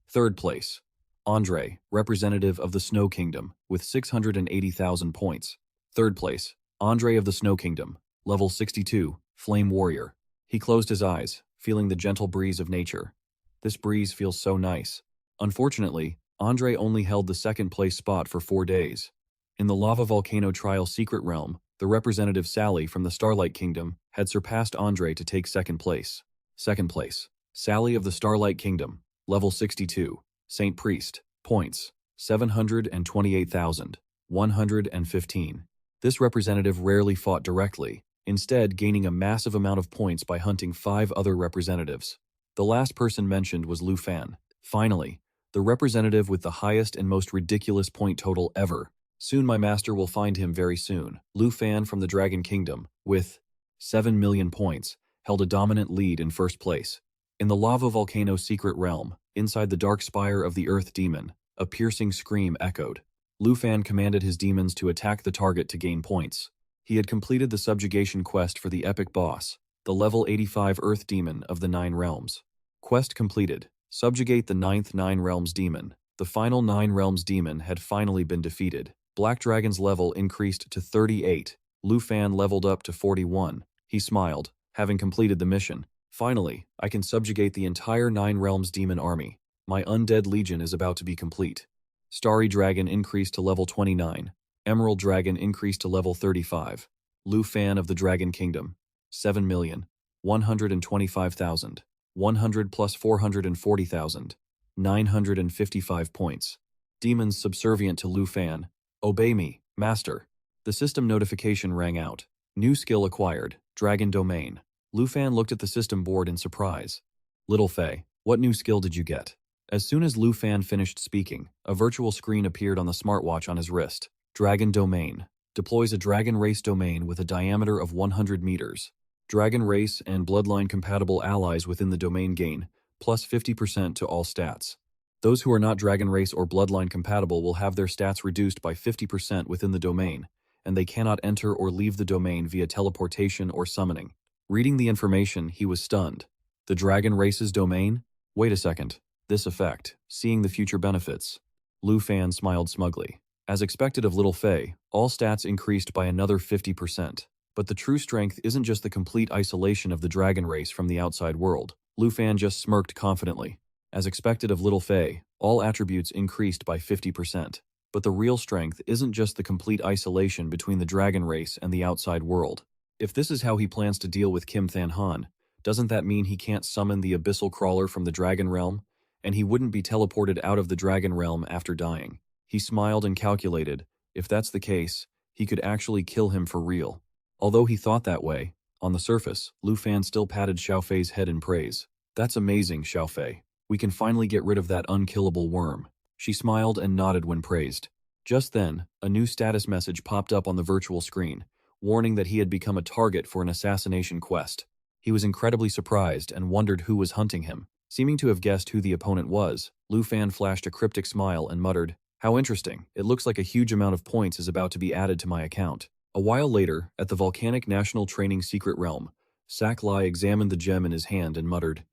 3rd place. Andre, representative of the Snow Kingdom, with 680,000 points. 3rd place. Andre of the Snow Kingdom, level 62, Flame Warrior. He closed his eyes, feeling the gentle breeze of nature. This breeze feels so nice. Unfortunately, Andre only held the 2nd place spot for 4 days. In the Lava Volcano Trial Secret Realm, the representative Sally from the Starlight Kingdom had surpassed Andre to take 2nd place. 2nd place. Sally of the Starlight Kingdom, level 62, Saint Priest, points, 728,115. This representative rarely fought directly, instead gaining a massive amount of points by hunting 5 other representatives. The last person mentioned was Lu Fan. Finally, the representative with the highest and most ridiculous point total ever. Soon my master will find him very soon. Lu Fan from the Dragon Kingdom, with 7 million points, held a dominant lead in 1st place. In the Lava Volcano Secret Realm, inside the dark spire of the Earth Demon, a piercing scream echoed. Lu Fan commanded his demons to attack the target to gain points. He had completed the subjugation quest for the epic boss, the level 85 Earth Demon of the 9 Realms. Quest completed. Subjugate the 9th 9 Realms Demon. The final 9 Realms Demon had finally been defeated. Black Dragon's level increased to 38. Lu Fan leveled up to 41. He smiled, having completed the mission. Finally, I can subjugate the entire 9 Realms Demon army. My undead legion is about to be complete. Starry Dragon increased to level 29. Emerald Dragon increased to level 35. Lu Fan of the Dragon Kingdom. 7,125,000. 100 plus 440,000. 955 points. Demons subservient to Lu Fan. Obey me, Master. The system notification rang out. New skill acquired. Dragon Domain. Lu Fan looked at the system board in surprise. Little Fei, what new skill did you get? As soon as Lu Fan finished speaking, a virtual screen appeared on the smartwatch on his wrist. Dragon Domain. Deploys a dragon race domain with a diameter of 100 meters. Dragon race and bloodline-compatible allies within the domain gain, plus 50% to all stats. Those who are not dragon race or bloodline compatible will have their stats reduced by 50% within the domain, and they cannot enter or leave the domain via teleportation or summoning. Reading the information, he was stunned. The dragon race's domain? Wait a second. This effect, seeing the future benefits. Lu Fan smiled smugly. As expected of Little Fei, all stats increased by another 50%. But the true strength isn't just the complete isolation of the dragon race from the outside world. Lu Fan just smirked confidently. As expected of Little Faye, all attributes increased by 50%. But the real strength isn't just the complete isolation between the dragon race and the outside world. If this is how he plans to deal with Kim Than Han, doesn't that mean he can't summon the abyssal crawler from the dragon realm? And he wouldn't be teleported out of the dragon realm after dying. He smiled and calculated, if that's the case, he could actually kill him for real. Although he thought that way, on the surface, Lu Fan still patted Xiaofei's head in praise. That's amazing, Xiaofei. We can finally get rid of that unkillable worm. She smiled and nodded when praised. Just then, a new status message popped up on the virtual screen, warning that he had become a target for an assassination quest. He was incredibly surprised and wondered who was hunting him. Seeming to have guessed who the opponent was, Lu Fan flashed a cryptic smile and muttered, "How interesting. It looks like a huge amount of points is about to be added to my account." A while later, at the Volcanic National Training Secret Realm, Saklai examined the gem in his hand and muttered,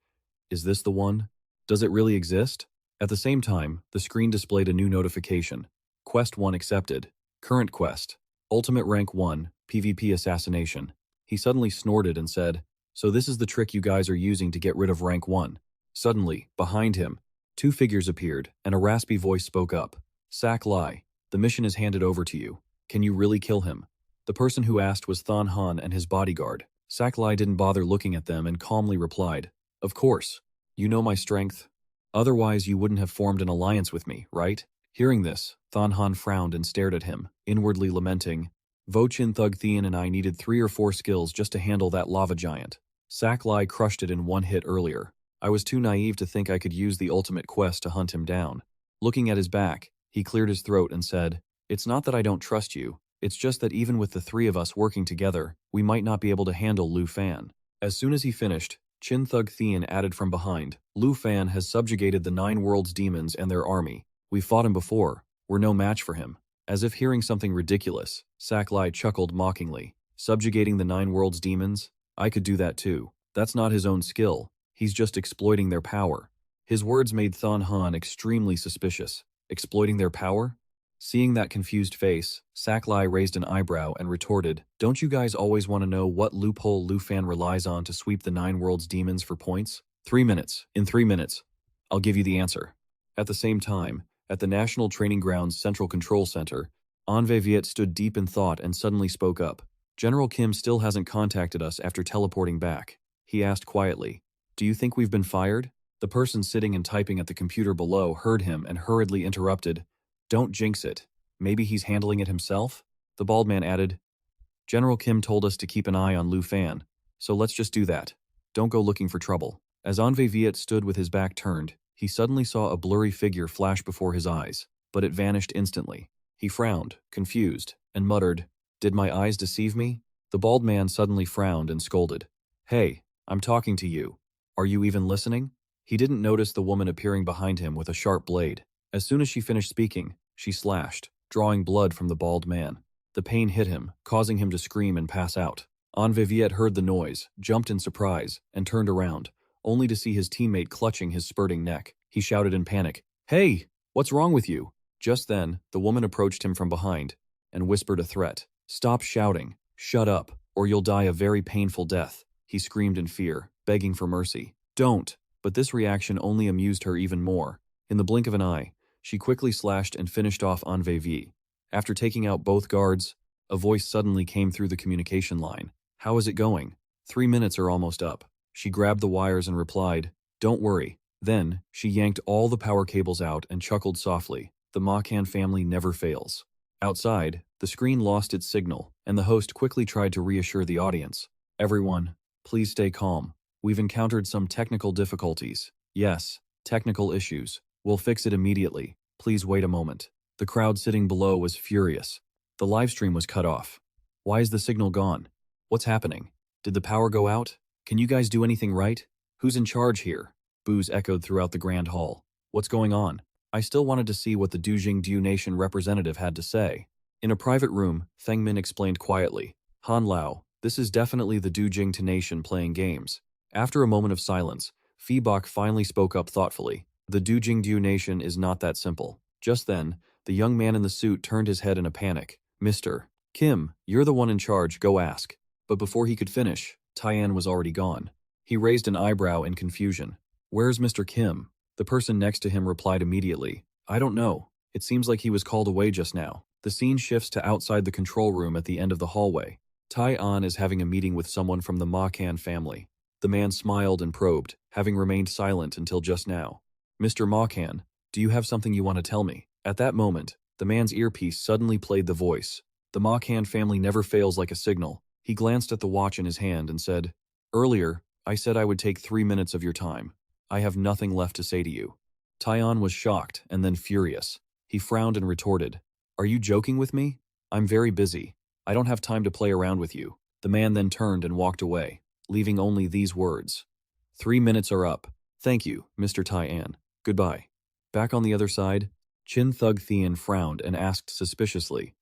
"Is this the one? Does it really exist?" At the same time, the screen displayed a new notification. Quest 1 accepted. Current quest. Ultimate Rank 1, PvP Assassination. He suddenly snorted and said, "So this is the trick you guys are using to get rid of Rank 1. Suddenly, behind him, two figures appeared, and a raspy voice spoke up. "Saklai, the mission is handed over to you. Can you really kill him?" The person who asked was Than Han and his bodyguard. Saklai didn't bother looking at them and calmly replied, "Of course. You know my strength. Otherwise you wouldn't have formed an alliance with me, right?" Hearing this, Than Han frowned and stared at him, inwardly lamenting, "Vochin Thug Thean and I needed 3 or 4 skills just to handle that lava giant. Saklai crushed it in one hit earlier. I was too naive to think I could use the ultimate quest to hunt him down." Looking at his back, he cleared his throat and said, "It's not that I don't trust you, it's just that even with the 3 of us working together, we might not be able to handle Lu Fan." As soon as he finished, Chin Thug Thean added from behind, "Lu Fan has subjugated the 9 worlds demons and their army. We fought him before, we're no match for him." As if hearing something ridiculous, Saklai chuckled mockingly. "Subjugating the 9 worlds demons? I could do that too. That's not his own skill. He's just exploiting their power." His words made Than Han extremely suspicious. Exploiting their power? Seeing that confused face, Saklai raised an eyebrow and retorted, "Don't you guys always want to know what loophole Lu Fan relies on to sweep the 9 worlds demons for points? 3 minutes. In 3 minutes, I'll give you the answer." At the same time, at the National Training Grounds Central Control Center, Anve Viet stood deep in thought and suddenly spoke up. "General Kim still hasn't contacted us after teleporting back." He asked quietly, "Do you think we've been fired?" The person sitting and typing at the computer below heard him and hurriedly interrupted, "Don't jinx it. Maybe he's handling it himself?" The bald man added, "General Kim told us to keep an eye on Lu Fan, so let's just do that. Don't go looking for trouble." As Anve Viet stood with his back turned, he suddenly saw a blurry figure flash before his eyes, but it vanished instantly. He frowned, confused, and muttered, "Did my eyes deceive me?" The bald man suddenly frowned and scolded, "Hey, I'm talking to you. Are you even listening?" He didn't notice the woman appearing behind him with a sharp blade. As soon as she finished speaking, she slashed, drawing blood from the bald man. The pain hit him, causing him to scream and pass out. Anve Viet heard the noise, jumped in surprise, and turned around, only to see his teammate clutching his spurting neck. He shouted in panic, "Hey, what's wrong with you?" Just then, the woman approached him from behind and whispered a threat. "Stop shouting. Shut up, or you'll die a very painful death." He screamed in fear, begging for mercy. "Don't." But this reaction only amused her even more. In the blink of an eye, she quickly slashed and finished off Anve V. After taking out both guards, a voice suddenly came through the communication line. "How is it going? 3 minutes are almost up." She grabbed the wires and replied, "Don't worry." Then, she yanked all the power cables out and chuckled softly. The Makan family never fails. Outside, the screen lost its signal, and the host quickly tried to reassure the audience. "Everyone, please stay calm. We've encountered some technical difficulties." "Yes, technical issues. We'll fix it immediately. Please wait a moment." The crowd sitting below was furious. The livestream was cut off. "Why is the signal gone? What's happening? Did the power go out? Can you guys do anything right? Who's in charge here?" Boos echoed throughout the grand hall. "What's going on?" I still wanted to see what the Dujing Du Nation representative had to say. In a private room, Feng Min explained quietly, "Han Lao, this is definitely the Dujing Du Nation playing games." After a moment of silence, Phi Bok finally spoke up thoughtfully. "The Dujing Du Nation is not that simple." Just then, the young man in the suit turned his head in a panic. "Mr. Kim, you're the one in charge, go ask." But before he could finish, Tyann was already gone. He raised an eyebrow in confusion. "Where's Mr. Kim?" The person next to him replied immediately. "I don't know. It seems like he was called away just now." The scene shifts to outside the control room at the end of the hallway. Tyann is having a meeting with someone from the Makan family. The man smiled and probed, having remained silent until just now. "Mr. Makan, do you have something you want to tell me?" At that moment, the man's earpiece suddenly played the voice. The Makan family never fails like a signal. He glanced at the watch in his hand and said, "Earlier, I said I would take 3 minutes of your time. I have nothing left to say to you." Tyann was shocked and then furious. He frowned and retorted, "Are you joking with me? I'm very busy. I don't have time to play around with you." The man then turned and walked away, leaving only these words. "3 minutes are up. Thank you, Mr. Tyann. Goodbye." Back on the other side, Chin Thug Thien frowned and asked suspiciously,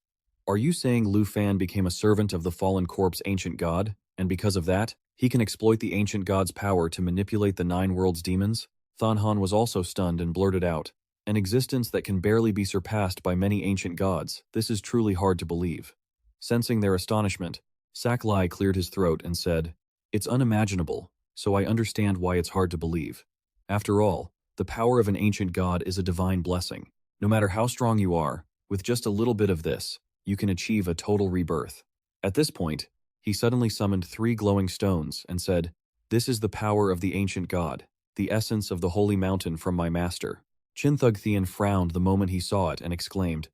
"Are you saying Lu Fan became a servant of the fallen corpse ancient god, and because of that, he can exploit the ancient god's power to manipulate the 9 worlds demons?" Than Han was also stunned and blurted out, "An existence that can barely be surpassed by many ancient gods. This is truly hard to believe." Sensing their astonishment, Saklai cleared his throat and said, "It's unimaginable, so I understand why it's hard to believe. After all, the power of an ancient god is a divine blessing. No matter how strong you are, with just a little bit of this, you can achieve a total rebirth." At this point, he suddenly summoned 3 glowing stones and said, "This is the power of the ancient god, the essence of the holy mountain from my master." Chin Thug Thien frowned the moment he saw it and exclaimed,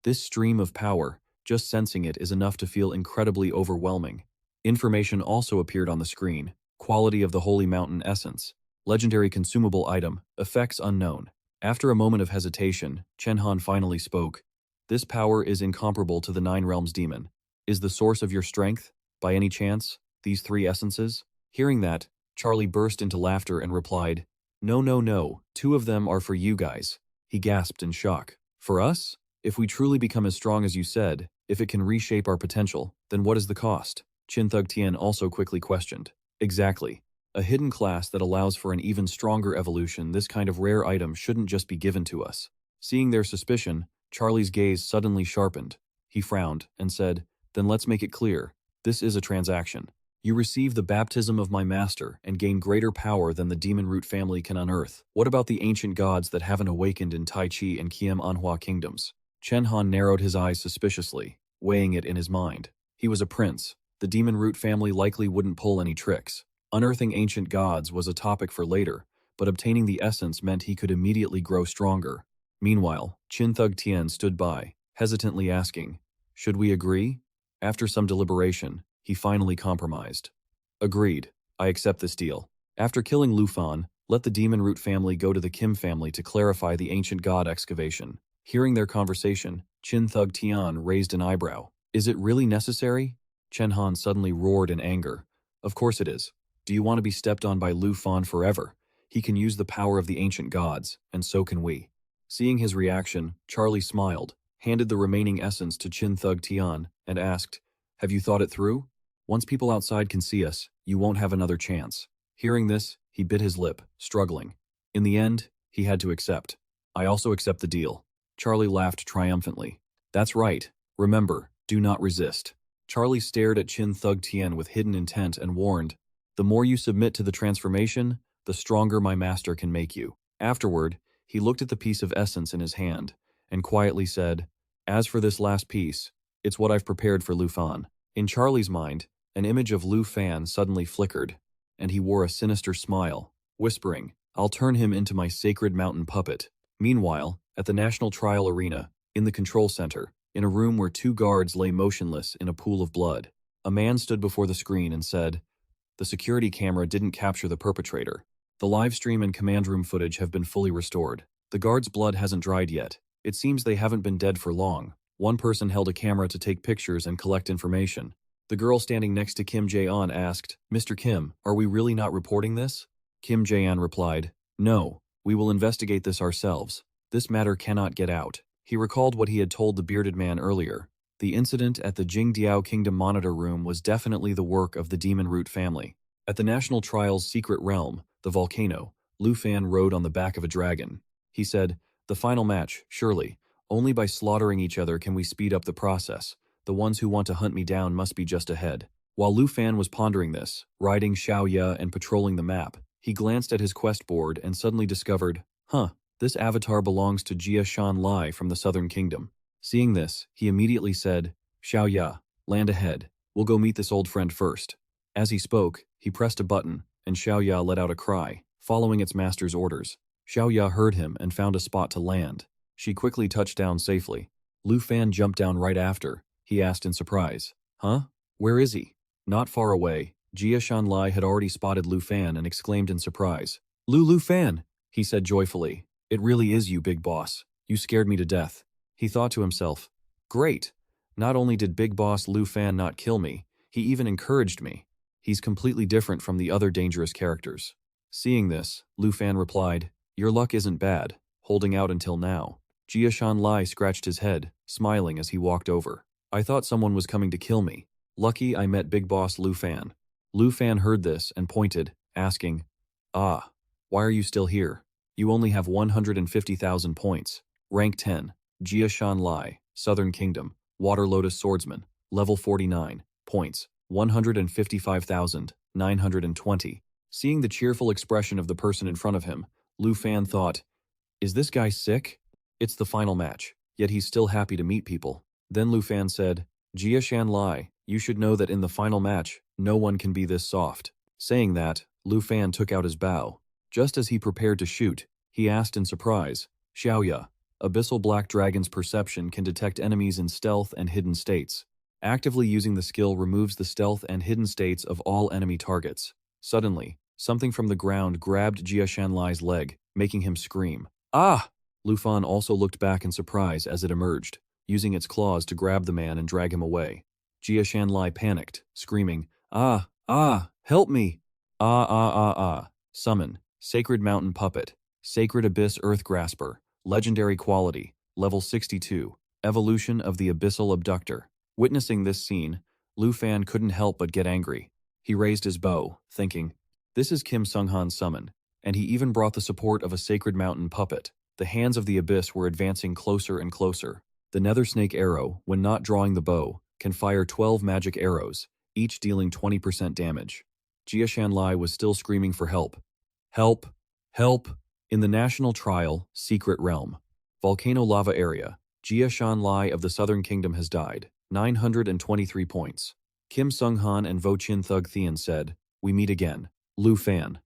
"This stream of power, just sensing it is enough to feel incredibly overwhelming." Information also appeared on the screen: quality of the holy mountain essence, legendary consumable item, effects unknown. After a moment of hesitation, Chen Han finally spoke. "This power is incomparable to the 9 realms demon. Is the source of your strength, by any chance, these 3 essences?" Hearing that, Charlie burst into laughter and replied, "No, no, no, 2 of them are for you guys." He gasped in shock. "For us? If we truly become as strong as you said, if it can reshape our potential, then what is the cost?" Chin Thug Tien also quickly questioned. "Exactly. A hidden class that allows for an even stronger evolution. This kind of rare item shouldn't just be given to us." Seeing their suspicion, Charlie's gaze suddenly sharpened. He frowned and said, "Then let's make it clear. This is a transaction. You receive the baptism of my master and gain greater power than the demon root family can unearth. What about the ancient gods that haven't awakened in Tai Chi and Kiem Anhua kingdoms?" Chen Han narrowed his eyes suspiciously, weighing it in his mind. He was a prince. The demon root family likely wouldn't pull any tricks. Unearthing ancient gods was a topic for later, but obtaining the essence meant he could immediately grow stronger. Meanwhile, Chin Thug Tien stood by, hesitantly asking, "Should we agree?" After some deliberation, he finally compromised. "Agreed. I accept this deal. After killing Lu Fan, let the demon root family go to the Kim family to clarify the ancient god excavation." Hearing their conversation, Chin Thug Tian raised an eyebrow. "Is it really necessary?" Chen Han suddenly roared in anger. "Of course it is. Do you want to be stepped on by Lu Fan forever? He can use the power of the ancient gods, and so can we." Seeing his reaction, Charlie smiled, handed the remaining essence to Chin Thug Tian, and asked, "Have you thought it through? Once people outside can see us, you won't have another chance." Hearing this, he bit his lip, struggling. In the end, he had to accept. "I also accept the deal." Charlie laughed triumphantly. "That's right. Remember, do not resist." Charlie stared at Chin Thug Tien with hidden intent and warned, "The more you submit to the transformation, the stronger my master can make you." Afterward, he looked at the piece of essence in his hand, and quietly said, "As for this last piece, it's what I've prepared for Lu Fan." In Charlie's mind, an image of Lu Fan suddenly flickered, and he wore a sinister smile, whispering, "I'll turn him into my sacred mountain puppet." Meanwhile, at the National Trial Arena, in the control center, in a room where 2 guards lay motionless in a pool of blood, a man stood before the screen and said, "The security camera didn't capture the perpetrator. The live stream and command room footage have been fully restored. The guard's blood hasn't dried yet. It seems they haven't been dead for long." One person held a camera to take pictures and collect information. The girl standing next to Kim Jae-an asked, "Mr. Kim, are we really not reporting this?" Kim Jae-an replied, "No, we will investigate this ourselves. This matter cannot get out." He recalled what he had told the bearded man earlier. The incident at the Jingdiao Kingdom monitor room was definitely the work of the Demon Root family. At the National Trial's secret realm, the volcano, Lu Fan rode on the back of a dragon. He said, "The final match, surely. Only by slaughtering each other can we speed up the process. The ones who want to hunt me down must be just ahead." While Lu Fan was pondering this, riding Xiaoya and patrolling the map, he glanced at his quest board and suddenly discovered, this avatar belongs to Jia Shan Lai from the Southern Kingdom. Seeing this, he immediately said, Xiaoya, land ahead. We'll go meet this old friend first. As he spoke, he pressed a button, and Xiaoya let out a cry, following its master's orders. Xiaoya heard him and found a spot to land. She quickly touched down safely. Lu Fan jumped down right after. He asked in surprise, Where is he? Not far away, Jia Shanlai had already spotted Lu Fan and exclaimed in surprise. Lu Fan, he said joyfully. It really is you, Big Boss. You scared me to death. He thought to himself, great. Not only did Big Boss Lu Fan not kill me, he even encouraged me. He's completely different from the other dangerous characters. Seeing this, Lu Fan replied, your luck isn't bad, holding out until now. Jia Shanlai scratched his head, smiling as he walked over. I thought someone was coming to kill me. Lucky I met Big Boss Lu Fan. Lu Fan heard this and pointed, asking, why are you still here? You only have 150,000 points. Rank 10, Jia Shanlai, Southern Kingdom, Water Lotus Swordsman, level 49, points, 155,920. Seeing the cheerful expression of the person in front of him, Lu Fan thought, is this guy sick? It's the final match, yet he's still happy to meet people. Then Lu Fan said, Jia Shanlai, you should know that in the final match, no one can be this soft. Saying that, Lu Fan took out his bow. Just as he prepared to shoot, he asked in surprise, Xiaoya, Abyssal Black Dragon's perception can detect enemies in stealth and hidden states. Actively using the skill removes the stealth and hidden states of all enemy targets. Suddenly, something from the ground grabbed Jia Shanlai's leg, making him scream. Lu Fan also looked back in surprise as it emerged, using its claws to grab the man and drag him away. Jia Shanlai panicked, screaming, help me! Summon, Sacred Mountain Puppet, Sacred Abyss Earth Grasper, Legendary Quality, Level 62, Evolution of the Abyssal Abductor. Witnessing this scene, Lu Fan couldn't help but get angry. He raised his bow, thinking, this is Kim Sung-han's summon, and he even brought the support of a Sacred Mountain Puppet. The hands of the Abyss were advancing closer and closer. The Nether Snake Arrow, when not drawing the bow, can fire 12 magic arrows, each dealing 20% damage. Jia Shanlai was still screaming for help. Help! Help! In the National Trial, Secret Realm. Volcano Lava Area. Jia Shanlai of the Southern Kingdom has died. 923 points. Kim Sung-han and Vo Chin Thug Thien said, we meet again. Lu Fan.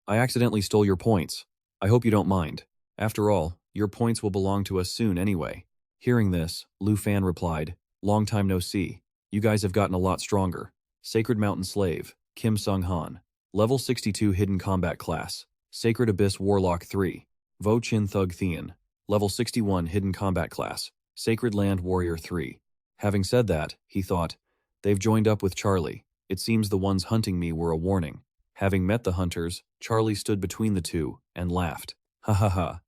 I accidentally stole your points. I hope you don't mind. After all, your points will belong to us soon anyway. Hearing this, Lu Fan replied, long time no see. You guys have gotten a lot stronger. Sacred Mountain Slave, Kim Sung-han. Level 62 Hidden Combat Class. Sacred Abyss Warlock 3. Vo Chin Thug Thien. Level 61 Hidden Combat Class. Sacred Land Warrior 3. Having said that, he thought, they've joined up with Charlie. It seems the ones hunting me were a warning. Having met the hunters, Charlie stood between the two and laughed.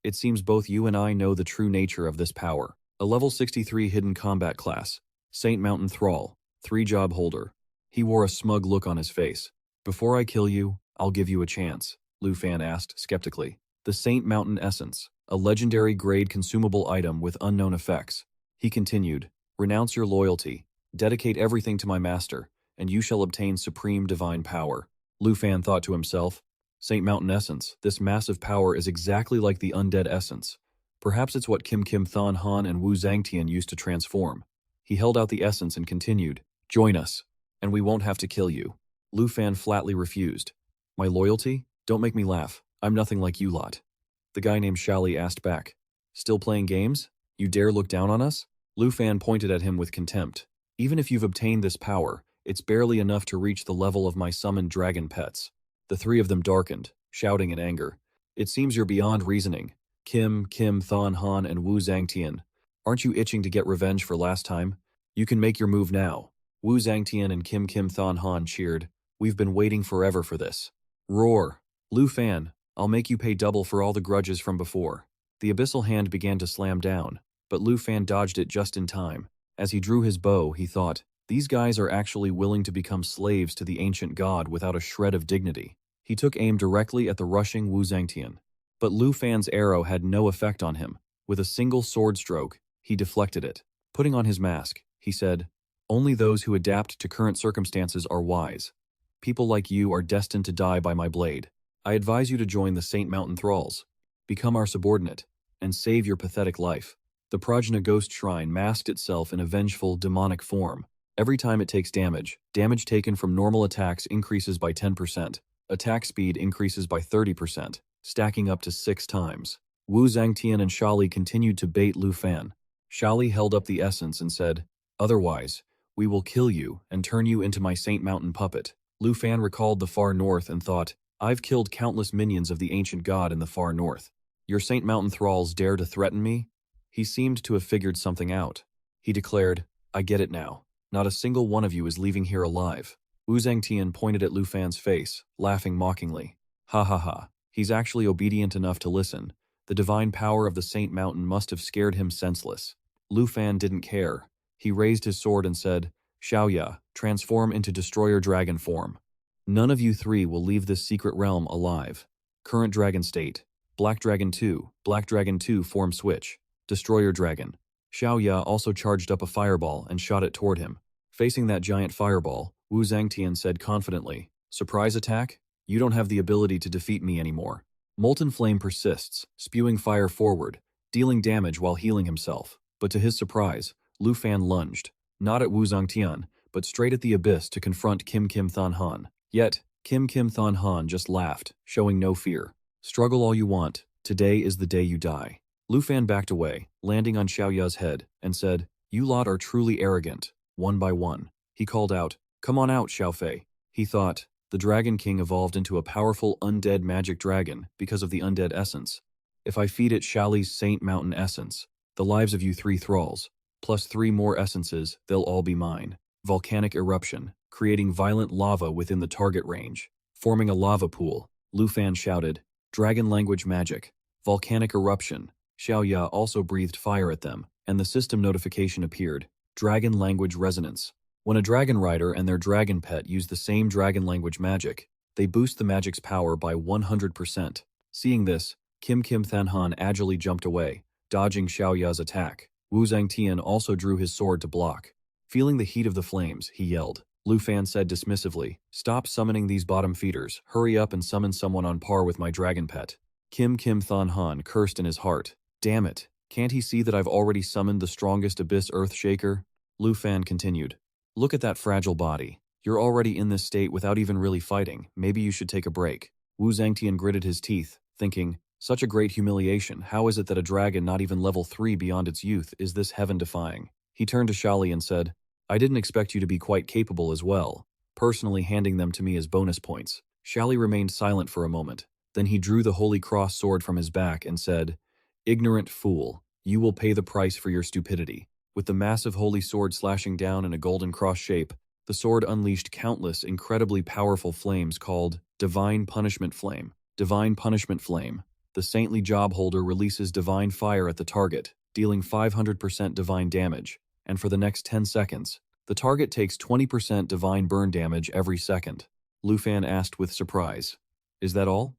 It seems both you and I know the true nature of this power. A level 63 Hidden Combat Class. Saint Mountain Thrall. 3-job holder. He wore a smug look on his face. Before I kill you, I'll give you a chance, Lu Fan asked skeptically. The Saint Mountain Essence. A legendary grade consumable item with unknown effects. He continued, renounce your loyalty, dedicate everything to my master, and you shall obtain supreme divine power. Lu Fan thought to himself, Saint Mountain Essence, this massive power is exactly like the undead essence. Perhaps it's what Kim Thon Han and Wu Zhangtian used to transform. He held out the essence and continued, join us, and we won't have to kill you. Lu Fan flatly refused. My loyalty? Don't make me laugh. I'm nothing like you lot. The guy named Shali asked back, still playing games? You dare look down on us? Lu Fan pointed at him with contempt. Even if you've obtained this power, it's barely enough to reach the level of my summoned dragon pets. The three of them darkened, shouting in anger. It seems you're beyond reasoning. Kim Thon Han and Wu Zhangtian. Aren't you itching to get revenge for last time? You can make your move now. Wu Zhangtian and Kim Thon Han cheered. We've been waiting forever for this. Roar. Lu Fan, I'll make you pay double for all the grudges from before. The abyssal hand began to slam down, but Lu Fan dodged it just in time. As he drew his bow, he thought, these guys are actually willing to become slaves to the ancient god without a shred of dignity. He took aim directly at the rushing Wu Zhangtian. But Lu Fan's arrow had no effect on him. With a single sword stroke, he deflected it. Putting on his mask, he said, Only those who adapt to current circumstances are wise. People like you are destined to die by my blade. I advise you to join the Saint Mountain Thralls. Become our subordinate, and save your pathetic life. The Prajna Ghost Shrine masked itself in a vengeful, demonic form. Every time it takes damage, damage taken from normal attacks increases by 10%. Attack speed increases by 30%, stacking up to 6 times. Wu Zhangtian and Shali continued to bait Lu Fan. Shali held up the essence and said, "Otherwise, we will kill you and turn you into my Saint Mountain puppet." Lu Fan recalled the far north and thought, "I've killed countless minions of the ancient god in the far north. Your Saint Mountain thralls dare to threaten me?" He seemed to have figured something out. He declared, "I get it now. Not a single one of you is leaving here alive." Wu Zhangtian pointed at Lu Fan's face, laughing mockingly. "Ha ha ha. He's actually obedient enough to listen. The divine power of the Saint Mountain must have scared him senseless." Lu Fan didn't care. He raised his sword and said, "Xiaoya, transform into destroyer dragon form. None of you 3 will leave this secret realm alive. Current dragon state. Black Dragon 2 form switch. Destroyer dragon." Xiaoya also charged up a fireball and shot it toward him. Facing that giant fireball, Wu Zhangtian said confidently, "Surprise attack? You don't have the ability to defeat me anymore." Molten Flame persists, spewing fire forward, dealing damage while healing himself. But to his surprise, Lu Fan lunged, not at Wu Zhangtian, but straight at the abyss to confront Kim Than Han. Yet, Kim Than Han just laughed, showing no fear. "Struggle all you want. Today is the day you die." Lu Fan backed away, landing on Xiaoya's head, and said, "You lot are truly arrogant." One by one, he called out, "Come on out, Xiaofei." He thought, the Dragon King evolved into a powerful undead magic dragon because of the undead essence. If I feed it Shali's Saint Mountain essence, the lives of you 3 thralls, plus 3 more essences, they'll all be mine. Volcanic eruption, creating violent lava within the target range, forming a lava pool. Lu Fan shouted, "Dragon language magic. Volcanic eruption." Xiaoya also breathed fire at them, and the system notification appeared, "Dragon language resonance." When a dragon rider and their dragon pet use the same dragon language magic, they boost the magic's power by 100%. Seeing this, Kim Than Han agilely jumped away, dodging Xiaoya's attack. Wu Zhangtian also drew his sword to block. Feeling the heat of the flames, he yelled. Lu Fan said dismissively, "Stop summoning these bottom feeders. Hurry up and summon someone on par with my dragon pet." Kim Than Han cursed in his heart. "Damn it, can't he see that I've already summoned the strongest abyss earth shaker?" Lu Fan continued, "Look at that fragile body. You're already in this state without even really fighting. Maybe you should take a break." Wu Zhangtian gritted his teeth, thinking, such a great humiliation. How is it that a dragon not even level 3 beyond its youth is this heaven-defying? He turned to Shali and said, "I didn't expect you to be quite capable as well," personally handing them to me as bonus points. Shali remained silent for a moment. Then he drew the Holy Cross sword from his back and said, "Ignorant fool, you will pay the price for your stupidity." With the massive holy sword slashing down in a golden cross shape, the sword unleashed countless incredibly powerful flames called Divine Punishment Flame. Divine Punishment Flame. The saintly job holder releases divine fire at the target, dealing 500% divine damage, and for the next 10 seconds, the target takes 20% divine burn damage every second. Lu Fan asked with surprise, "Is that all?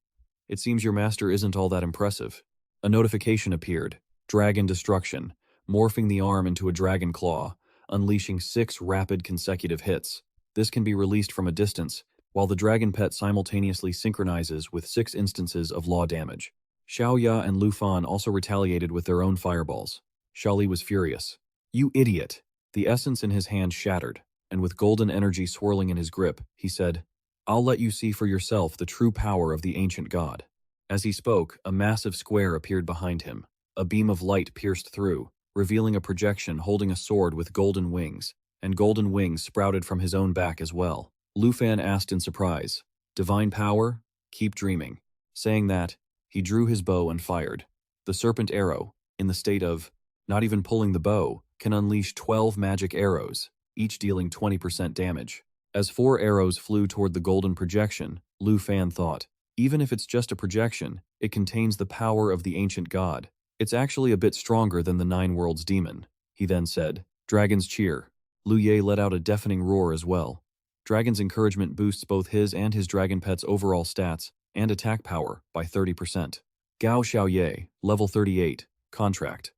It seems your master isn't all that impressive." A notification appeared, Dragon Destruction, morphing the arm into a dragon claw, unleashing 6 rapid consecutive hits. This can be released from a distance, while the dragon pet simultaneously synchronizes with 6 instances of law damage. Xiaoya and Lu Fan also retaliated with their own fireballs. Shali was furious. "You idiot!" The essence in his hand shattered, and with golden energy swirling in his grip, he said, "I'll let you see for yourself the true power of the ancient god." As he spoke, a massive square appeared behind him. A beam of light pierced through, revealing a projection holding a sword with golden wings, and golden wings sprouted from his own back as well. Lu Fan asked in surprise, "Divine power? Keep dreaming." Saying that, he drew his bow and fired. The serpent arrow, in the state of not even pulling the bow, can unleash 12 magic arrows, each dealing 20% damage. As 4 arrows flew toward the golden projection, Lu Fan thought, even if it's just a projection, it contains the power of the ancient god. It's actually a bit stronger than the 9 Worlds demon. He then said, "Dragons cheer." Lu Ye let out a deafening roar as well. Dragon's encouragement boosts both his and his dragon pet's overall stats and attack power by 30%. Gao Xiaoye, level 38, contract.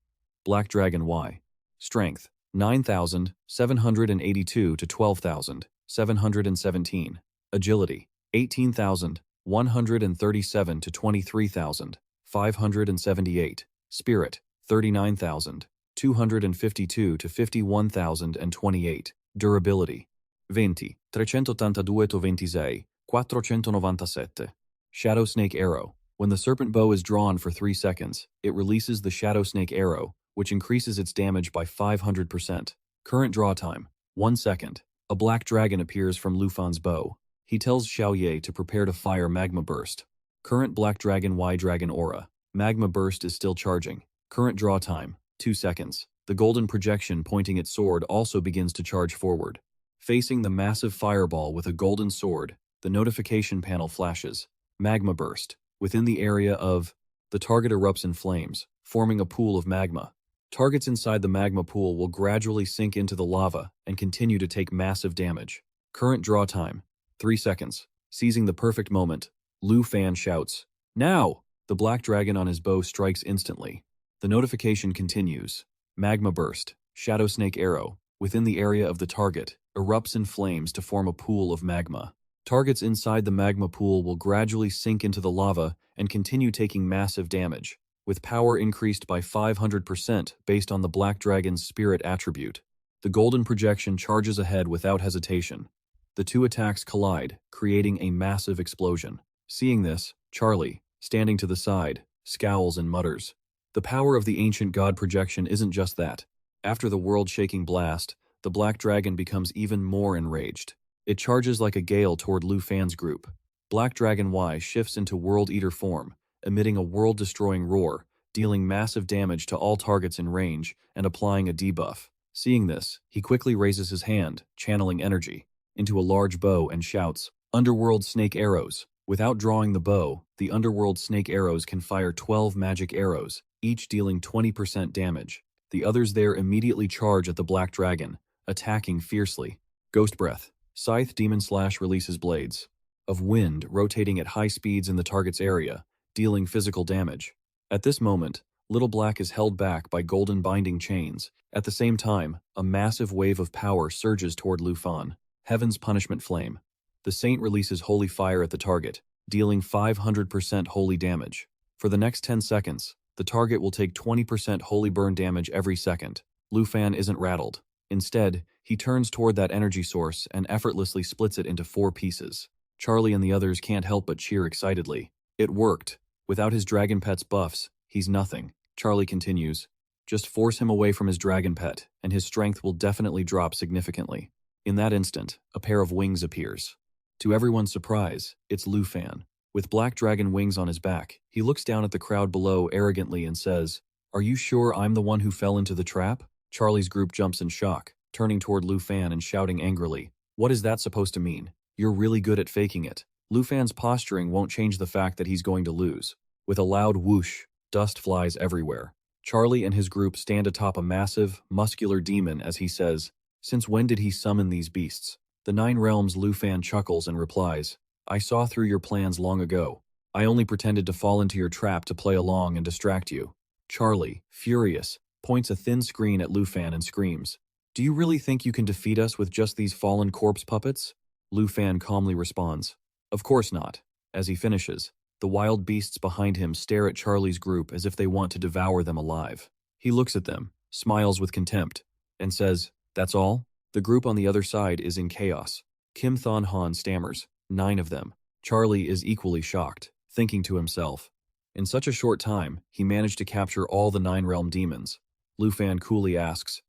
Black Dragon Y. Strength, 9,782 to 12,717. Agility, 18,137 to 23,578. Spirit, 39,252 to 51,028. Durability, 20, 382 to 26, 497. Shadow Snake Arrow. When the serpent bow is drawn for 3 seconds, it releases the Shadow Snake Arrow, which increases its damage by 500%. Current draw time, 1 second. A black dragon appears from Lufan's bow. He tells Xiaoye to prepare to fire Magma Burst. Current Black Dragon Y Dragon Aura. Magma Burst is still charging. Current draw time, 2 seconds. The golden projection pointing its sword also begins to charge forward. Facing the massive fireball with a golden sword, the notification panel flashes. Magma Burst. Within the area of the target erupts in flames, forming a pool of magma. Targets inside the magma pool will gradually sink into the lava and continue to take massive damage. Current draw time, 3 seconds. Seizing the perfect moment, Lu Fan shouts, "Now!" The black dragon on his bow strikes instantly. The notification continues. Magma Burst, Shadow Snake Arrow, within the area of the target, erupts in flames to form a pool of magma. Targets inside the magma pool will gradually sink into the lava and continue taking massive damage, with power increased by 500% based on the Black Dragon's spirit attribute. The golden projection charges ahead without hesitation. The two attacks collide, creating a massive explosion. Seeing this, Charlie, standing to the side, scowls and mutters. The power of the ancient god projection isn't just that. After the world-shaking blast, the Black Dragon becomes even more enraged. It charges like a gale toward Lu Fan's group. Black Dragon Y shifts into World Eater form, emitting a world-destroying roar, dealing massive damage to all targets in range and applying a debuff. Seeing this, he quickly raises his hand, channeling energy, into a large bow and shouts, "Underworld Snake Arrows." Without drawing the bow, the Underworld Snake Arrows can fire 12 magic arrows, each dealing 20% damage. The others there immediately charge at the Black Dragon, attacking fiercely. Ghost Breath. Scythe Demon Slash releases blades of wind rotating at high speeds in the target's area, dealing physical damage. At this moment, Little Black is held back by golden binding chains. At the same time, a massive wave of power surges toward Lu Fan. Heaven's Punishment Flame. The Saint releases holy fire at the target, dealing 500% holy damage. For the next 10 seconds, the target will take 20% holy burn damage every second. Lu Fan isn't rattled. Instead, he turns toward that energy source and effortlessly splits it into 4 pieces. Charlie and the others can't help but cheer excitedly. It worked. Without his dragon pet's buffs, he's nothing. Charlie continues, "Just force him away from his dragon pet, and his strength will definitely drop significantly." In that instant, a pair of wings appears. To everyone's surprise, it's Lu Fan. With black dragon wings on his back, he looks down at the crowd below arrogantly and says, "Are you sure I'm the one who fell into the trap?" Charlie's group jumps in shock, turning toward Lu Fan and shouting angrily, "What is that supposed to mean? You're really good at faking it." Lu Fan's posturing won't change the fact that he's going to lose. With a loud whoosh, dust flies everywhere. Charlie and his group stand atop a massive, muscular demon as he says, "Since when did he summon these beasts?" The 9 realms. Lu Fan chuckles and replies, "I saw through your plans long ago. I only pretended to fall into your trap to play along and distract you." Charlie, furious, points a thin screen at Lu Fan and screams, "Do you really think you can defeat us with just these fallen corpse puppets?" Lu Fan calmly responds, "Of course not." As he finishes, the wild beasts behind him stare at Charlie's group as if they want to devour them alive. He looks at them, smiles with contempt, and says, "That's all?" The group on the other side is in chaos. Kim Thon Han stammers, 9 of them. Charlie is equally shocked, thinking to himself, in such a short time, he managed to capture all the 9 realm demons. Lu Fan coolly asks,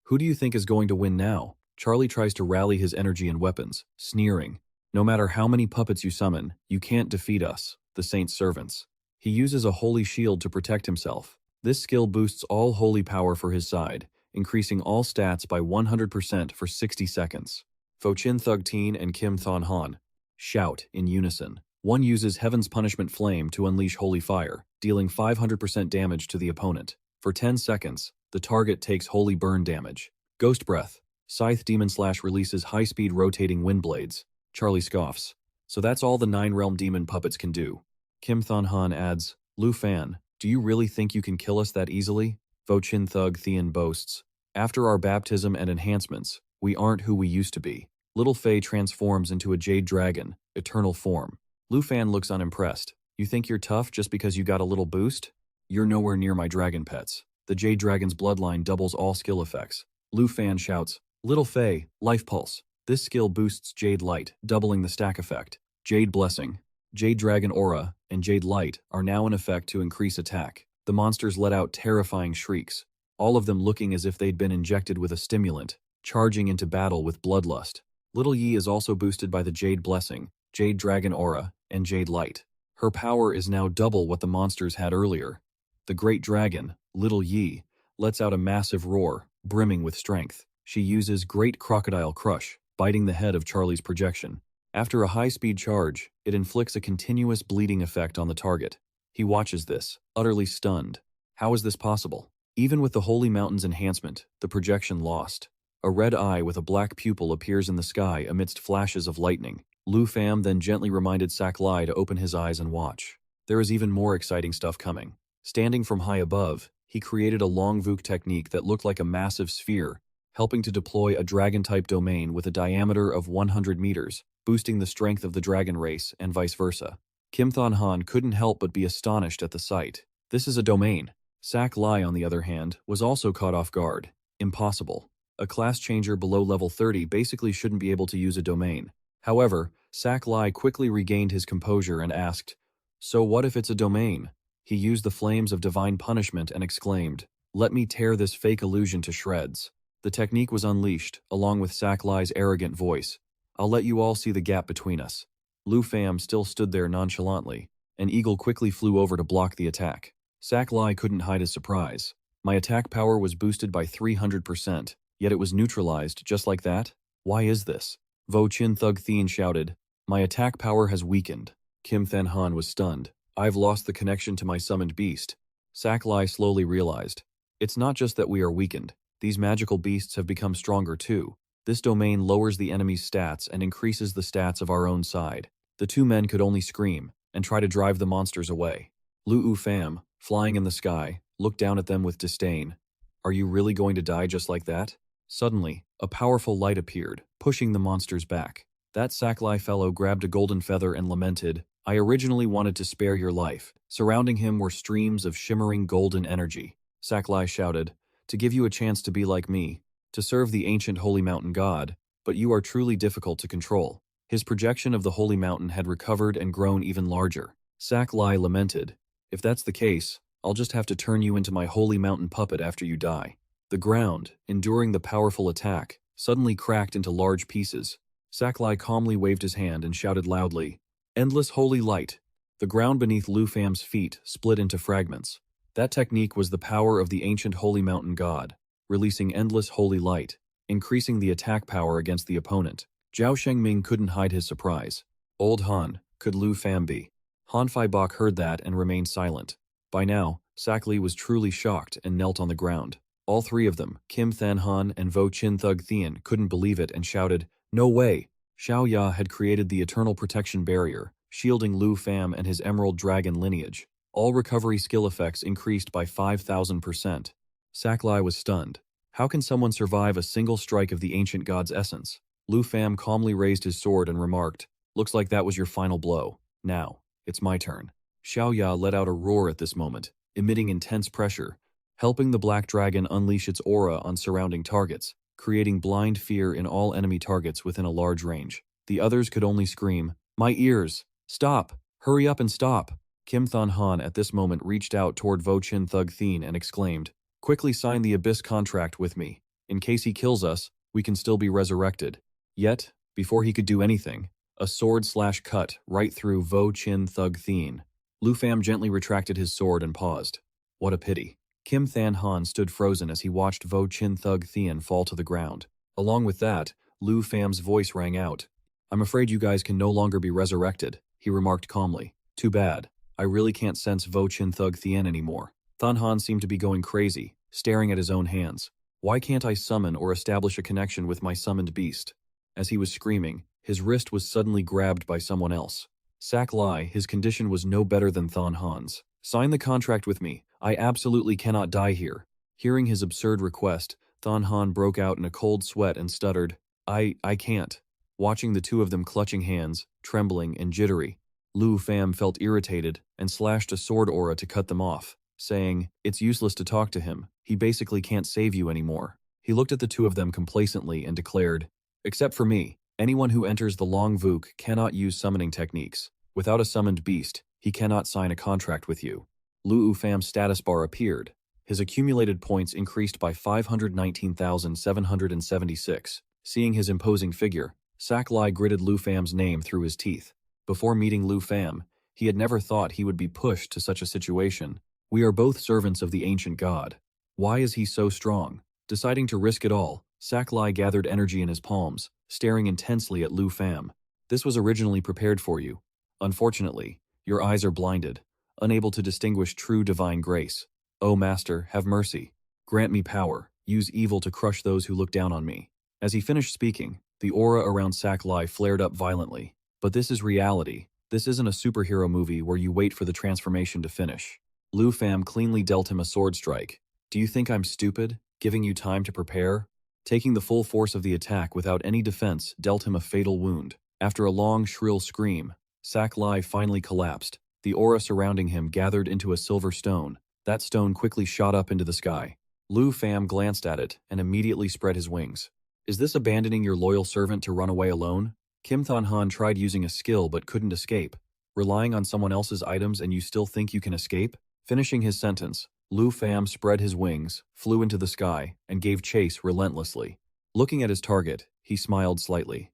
"Who do you think is going to win now?" Charlie tries to rally his energy and weapons, sneering, "No matter how many puppets you summon, you can't defeat us, the Saint's servants." He uses a holy shield to protect himself. This skill boosts all holy power for his side, increasing all stats by 100% for 60 seconds. Fo Chin Thug Teen and Kim Thon Han shout in unison. One uses Heaven's Punishment Flame to unleash holy fire, dealing 500% damage to the opponent. For 10 seconds, the target takes holy burn damage. Ghost Breath. Scythe Demon Slash releases high-speed rotating wind blades. Charlie scoffs. "So that's all the 9 realm demon puppets can do." Kim Thon Han adds, "Lu Fan, do you really think you can kill us that easily?" Fo Chin Thug Thien boasts, After our baptism and enhancements, we aren't who we used to be. Little Fei transforms into a jade dragon, eternal form. Lu Fan looks unimpressed. You think you're tough just because you got a little boost? You're nowhere near my dragon pets. The jade dragon's bloodline doubles all skill effects. Lu Fan shouts, Little Fei, Life Pulse. This skill boosts Jade Light, doubling the stack effect. Jade Blessing, Jade Dragon Aura, and Jade Light are now in effect to increase attack. The monsters let out terrifying shrieks, all of them looking as if they'd been injected with a stimulant, charging into battle with bloodlust. Little Yi is also boosted by the Jade Blessing, Jade Dragon Aura, and Jade Light. Her power is now double what the monsters had earlier. The Great Dragon, Little Yi, lets out a massive roar, brimming with strength. She uses Great Crocodile Crush, biting the head of Charlie's projection. After a high-speed charge, it inflicts a continuous bleeding effect on the target. He watches this, utterly stunned. How is this possible? Even with the Holy Mountain's enhancement, the projection lost. A red eye with a black pupil appears in the sky amidst flashes of lightning. Lu Fam then gently reminded Sak Lai to open his eyes and watch. There is even more exciting stuff coming. Standing from high above, he created a long Vuk technique that looked like a massive sphere, helping to deploy a dragon-type domain with a diameter of 100 meters, boosting the strength of the dragon race and vice versa. Kim Thon Han couldn't help but be astonished at the sight. This is a domain. Sak Lai, on the other hand, was also caught off guard. Impossible. A class changer below level 30 basically shouldn't be able to use a domain. However, Sak Lai quickly regained his composure and asked, So what if it's a domain? He used the flames of divine punishment and exclaimed, Let me tear this fake illusion to shreds. The technique was unleashed, along with Sak Lai's arrogant voice. I'll let you all see the gap between us. Lu Fam still stood there nonchalantly. An eagle quickly flew over to block the attack. Sak Lai couldn't hide his surprise. My attack power was boosted by 300%, yet it was neutralized just like that? Why is this? Vo Chin Thug Thien shouted. My attack power has weakened. Kim Than Han was stunned. I've lost the connection to my summoned beast. Sak Lai slowly realized. It's not just that we are weakened. These magical beasts have become stronger too. This domain lowers the enemy's stats and increases the stats of our own side. The two men could only scream and try to drive the monsters away. Lu Fam, flying in the sky, looked down at them with disdain. Are you really going to die just like that? Suddenly, a powerful light appeared, pushing the monsters back. That Sak Lai fellow grabbed a golden feather and lamented, I originally wanted to spare your life. Surrounding him were streams of shimmering golden energy. Sak Lai shouted, To give you a chance to be like me, to serve the ancient Holy Mountain God, but you are truly difficult to control. His projection of the Holy Mountain had recovered and grown even larger. Sak Lai lamented, If that's the case, I'll just have to turn you into my Holy Mountain puppet after you die. The ground, enduring the powerful attack, suddenly cracked into large pieces. Sak Lai calmly waved his hand and shouted loudly, Endless Holy Light. The ground beneath Lu Fam's feet split into fragments. That technique was the power of the ancient Holy Mountain God, releasing endless holy light, increasing the attack power against the opponent. Zhao Shengming couldn't hide his surprise. Old Han, could Lu Fam be? Han Fai Bok heard that and remained silent. By now, Sak Li was truly shocked and knelt on the ground. All three of them, Kim Than Han and Vo Chin Thug Thien, couldn't believe it and shouted, No way! Xiao Ya had created the Eternal Protection Barrier, shielding Lu Fam and his Emerald Dragon lineage. All recovery skill effects increased by 5,000%. Sak Lai was stunned. How can someone survive a single strike of the ancient god's essence? Lu Fam calmly raised his sword and remarked, Looks like that was your final blow. Now, it's my turn. Xiao Ya let out a roar at this moment, emitting intense pressure, helping the black dragon unleash its aura on surrounding targets, creating blind fear in all enemy targets within a large range. The others could only scream, My ears! Stop! Hurry up and stop! Kim Thon Han at this moment reached out toward Vo Chin Thug Thien and exclaimed, Quickly sign the Abyss contract with me. In case he kills us, we can still be resurrected. Yet, before he could do anything, a sword cut right through Vo Chin Thug Thien. Lu Fam gently retracted his sword and paused. What a pity. Kim Than Han stood frozen as he watched Vo Chin Thug Thien fall to the ground. Along with that, Lu Fam's voice rang out. I'm afraid you guys can no longer be resurrected, he remarked calmly. Too bad. I really can't sense Vo Chin Thug Thien anymore. Than Han seemed to be going crazy, staring at his own hands. Why can't I summon or establish a connection with my summoned beast? As he was screaming, his wrist was suddenly grabbed by someone else. Sak Lai, his condition was no better than Than Han's. Sign the contract with me. I absolutely cannot die here. Hearing his absurd request, Thon Han broke out in a cold sweat and stuttered, I can't. Watching the two of them clutching hands, trembling and jittery, Lu Fam felt irritated and slashed a sword aura to cut them off, saying, it's useless to talk to him, he basically can't save you anymore. He looked at the two of them complacently and declared, except for me, anyone who enters the Long Vuk cannot use summoning techniques. Without a summoned beast, he cannot sign a contract with you. Lu Fam's status bar appeared. His accumulated points increased by 519,776. Seeing his imposing figure, Saklai gritted Lu Fam's name through his teeth. Before meeting Lu Fam, he had never thought he would be pushed to such a situation. We are both servants of the ancient god. Why is he so strong? Deciding to risk it all, Saklai gathered energy in his palms, staring intensely at Lu Fam. This was originally prepared for you. Unfortunately, your eyes are blinded, unable to distinguish true divine grace. O Master, have mercy. Grant me power. Use evil to crush those who look down on me. As he finished speaking, the aura around Saklai flared up violently. But this is reality. This isn't a superhero movie where you wait for the transformation to finish. Lu Fam cleanly dealt him a sword strike. Do you think I'm stupid, giving you time to prepare? Taking the full force of the attack without any defense dealt him a fatal wound. After a long, shrill scream, Saklai finally collapsed. The aura surrounding him gathered into a silver stone. That stone quickly shot up into the sky. Lu Fam glanced at it and immediately spread his wings. Is this abandoning your loyal servant to run away alone? Kim Thon Han tried using a skill but couldn't escape. Relying on someone else's items and you still think you can escape? Finishing his sentence, Lu Fam spread his wings, flew into the sky, and gave chase relentlessly. Looking at his target, he smiled slightly.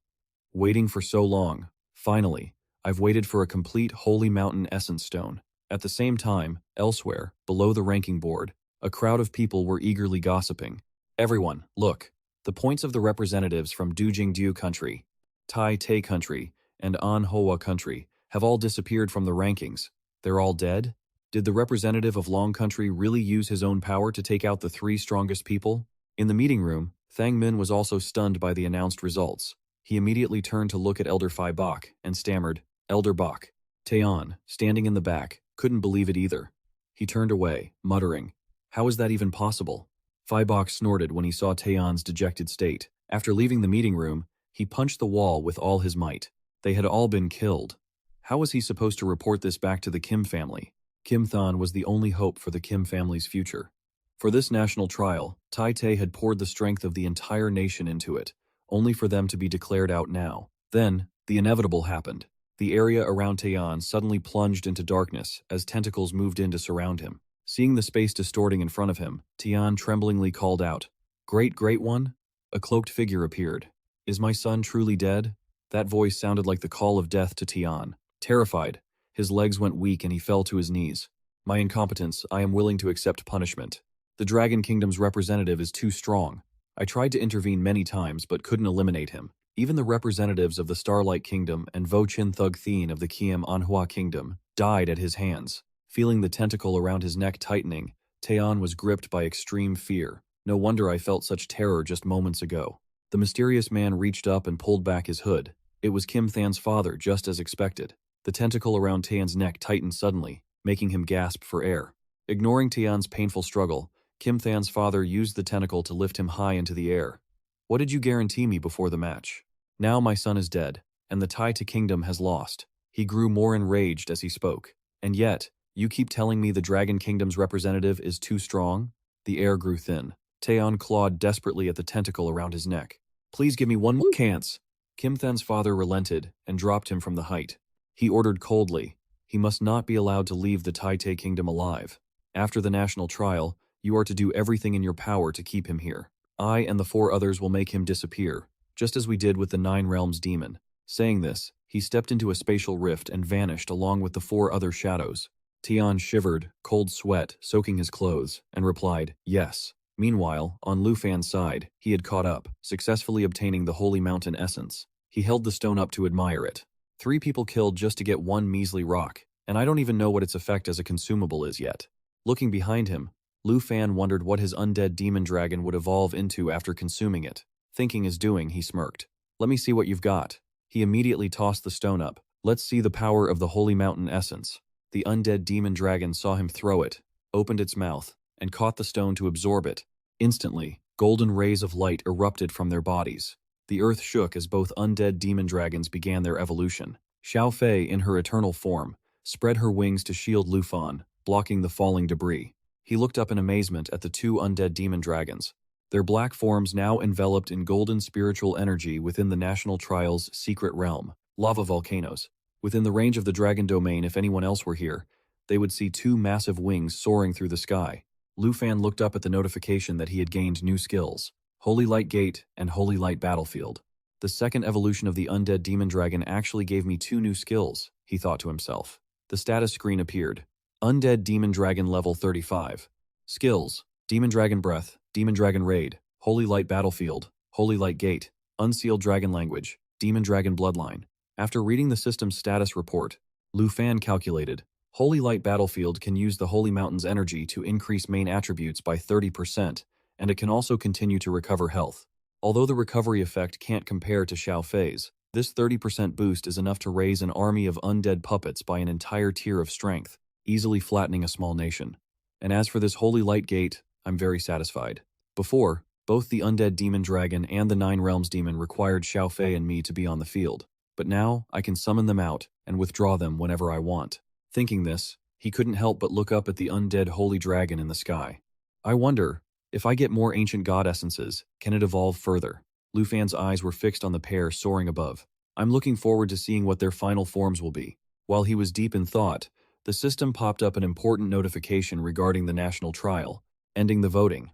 Waiting for so long. Finally, I've waited for a complete Holy Mountain Essence Stone. At the same time, elsewhere, below the ranking board, a crowd of people were eagerly gossiping. Everyone, look. The points of the representatives from Dujingdu country, Tai Te country, and An Hoa country have all disappeared from the rankings. They're all dead? Did the representative of Long country really use his own power to take out the three strongest people? In the meeting room, Thang Min was also stunned by the announced results. He immediately turned to look at Elder Phi Bok and stammered, Elder Bok. Taeon, standing in the back, couldn't believe it either. He turned away, muttering, how is that even possible? Phi Bok snorted when he saw Taeon's dejected state. After leaving the meeting room, he punched the wall with all his might. They had all been killed. How was he supposed to report this back to the Kim family? Kim Thon was the only hope for the Kim family's future. For this national trial, Tai Te had poured the strength of the entire nation into it, only for them to be declared out now. Then, the inevitable happened. The area around Taeon suddenly plunged into darkness as tentacles moved in to surround him. Seeing the space distorting in front of him, Tian tremblingly called out, Great One? A cloaked figure appeared. Is my son truly dead? That voice sounded like the call of death to Tian. Terrified, his legs went weak and he fell to his knees. My incompetence, I am willing to accept punishment. The Dragon Kingdom's representative is too strong. I tried to intervene many times but couldn't eliminate him. Even the representatives of the Starlight Kingdom and Vo Chin Thug Thien of the Kiem Anhua Kingdom died at his hands. Feeling the tentacle around his neck tightening, Taeon was gripped by extreme fear. No wonder I felt such terror just moments ago. The mysterious man reached up and pulled back his hood. It was Kim Than's father, just as expected. The tentacle around Taeon's neck tightened suddenly, making him gasp for air. Ignoring Taeon's painful struggle, Kim Than's father used the tentacle to lift him high into the air. What did you guarantee me before the match? Now my son is dead, and the Tai to Kingdom has lost. He grew more enraged as he spoke. And yet, you keep telling me the Dragon Kingdom's representative is too strong? The air grew thin. Taeon clawed desperately at the tentacle around his neck. Please give me one more chance. Kim Than's father relented and dropped him from the height. He ordered coldly, he must not be allowed to leave the Tai Te Kingdom alive. After the national trial, you are to do everything in your power to keep him here. I and the 4 others will make him disappear, just as we did with the 9 Realms demon. Saying this, he stepped into a spatial rift and vanished along with the 4 other shadows. Tian shivered, cold sweat soaking his clothes, and replied, yes. Meanwhile, on Lu Fan's side, he had caught up, successfully obtaining the Holy Mountain Essence. He held the stone up to admire it. 3 people killed just to get 1 measly rock, and I don't even know what its effect as a consumable is yet. Looking behind him, Lu Fan wondered what his undead demon dragon would evolve into after consuming it. Thinking his doing, he smirked. Let me see what you've got. He immediately tossed the stone up. Let's see the power of the Holy Mountain Essence. The undead demon dragon saw him throw it, opened its mouth, and caught the stone to absorb it. Instantly, Golden rays of light erupted from their bodies. The earth shook as both undead demon dragons began their evolution. Xiao Fei, in her eternal form, spread her wings to shield Lu Fan, blocking the falling debris. He looked up in amazement at the two undead demon dragons. Their black forms now enveloped in golden spiritual energy within the National Trial's secret realm, lava volcanoes. Within the range of the dragon domain, if anyone else were here, they would see two massive wings soaring through the sky. Lu Fan looked up at the notification that he had gained new skills, Holy Light Gate and Holy Light Battlefield. The second evolution of the undead demon dragon actually gave me two new skills, he thought to himself. The status screen appeared. Undead Demon Dragon level 35. Skills: Demon Dragon Breath, Demon Dragon Raid, Holy Light Battlefield, Holy Light Gate, Unsealed Dragon Language, Demon Dragon Bloodline. After reading the system's status report, Lu Fan calculated, Holy Light Battlefield can use the Holy Mountain's energy to increase main attributes by 30%, and it can also continue to recover health. Although the recovery effect can't compare to Xiao Fei's, this 30% boost is enough to raise an army of undead puppets by an entire tier of strength, easily flattening a small nation. And as for this Holy Light Gate, I'm very satisfied. Before, both the undead demon dragon and the Nine Realms demon required Xiao Fei and me to be on the field, but now I can summon them out and withdraw them whenever I want. Thinking this, he couldn't help but look up at the undead holy dragon in the sky. I wonder, if I get more ancient god essences, can it evolve further? Lu Fan's eyes were fixed on the pair soaring above. I'm looking forward to seeing what their final forms will be. While he was deep in thought, the system popped up an important notification regarding the national trial, ending the voting.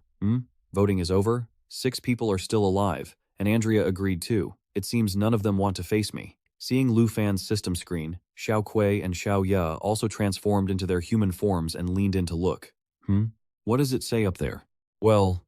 Voting is over? 6 people are still alive, and Andrea agreed too. It seems none of them want to face me. Seeing Lu Fan's system screen, Xiao Kui and Xiao Ya also transformed into their human forms and leaned in to look. What does it say up there? Well,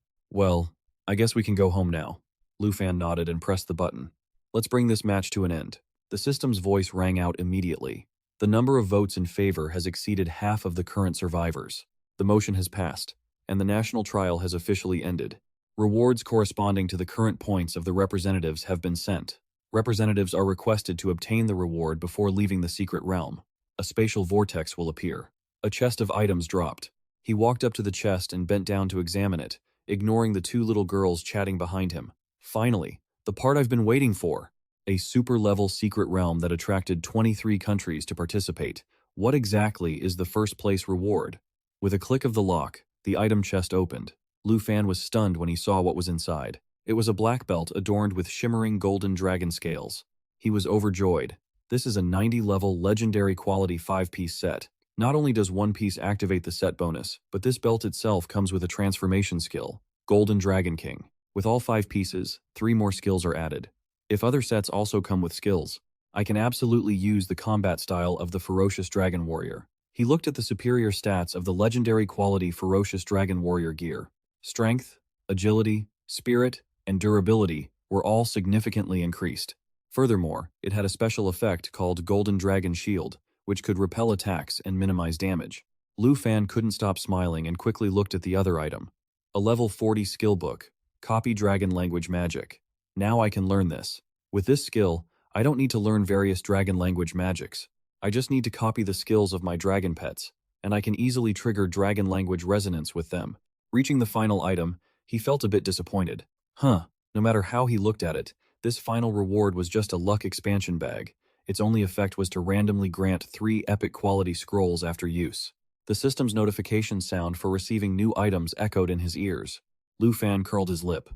I guess we can go home now. Lu Fan nodded and pressed the button. Let's bring this match to an end. The system's voice rang out immediately. The number of votes in favor has exceeded half of the current survivors. The motion has passed, and the national trial has officially ended. Rewards corresponding to the current points of the representatives have been sent. Representatives are requested to obtain the reward before leaving the secret realm. A spatial vortex will appear. A chest of items dropped. He walked up to the chest and bent down to examine it, ignoring the 2 little girls chatting behind him. Finally, the part I've been waiting for. A super-level secret realm that attracted 23 countries to participate. What exactly is the first-place reward? With a click of the lock, the item chest opened. Lu Fan was stunned when he saw what was inside. It was a black belt adorned with shimmering golden dragon scales. He was overjoyed. This is a 90-level legendary quality 5-piece set. Not only does one piece activate the set bonus, but this belt itself comes with a transformation skill, Golden Dragon King. With all 5 pieces, 3 more skills are added. If other sets also come with skills, I can absolutely use the combat style of the Ferocious Dragon Warrior. He looked at the superior stats of the legendary quality Ferocious Dragon Warrior gear. Strength, agility, spirit, and durability were all significantly increased. Furthermore, it had a special effect called Golden Dragon Shield, which could repel attacks and minimize damage. Lu Fan couldn't stop smiling and quickly looked at the other item. A level 40 skill book, Copy Dragon Language Magic. Now I can learn this. With this skill, I don't need to learn various dragon language magics. I just need to copy the skills of my dragon pets, and I can easily trigger dragon language resonance with them. Reaching the final item, he felt a bit disappointed. No matter how he looked at it, this final reward was just a luck expansion bag. Its only effect was to randomly grant 3 epic quality scrolls after use. The system's notification sound for receiving new items echoed in his ears. Lu Fan curled his lip.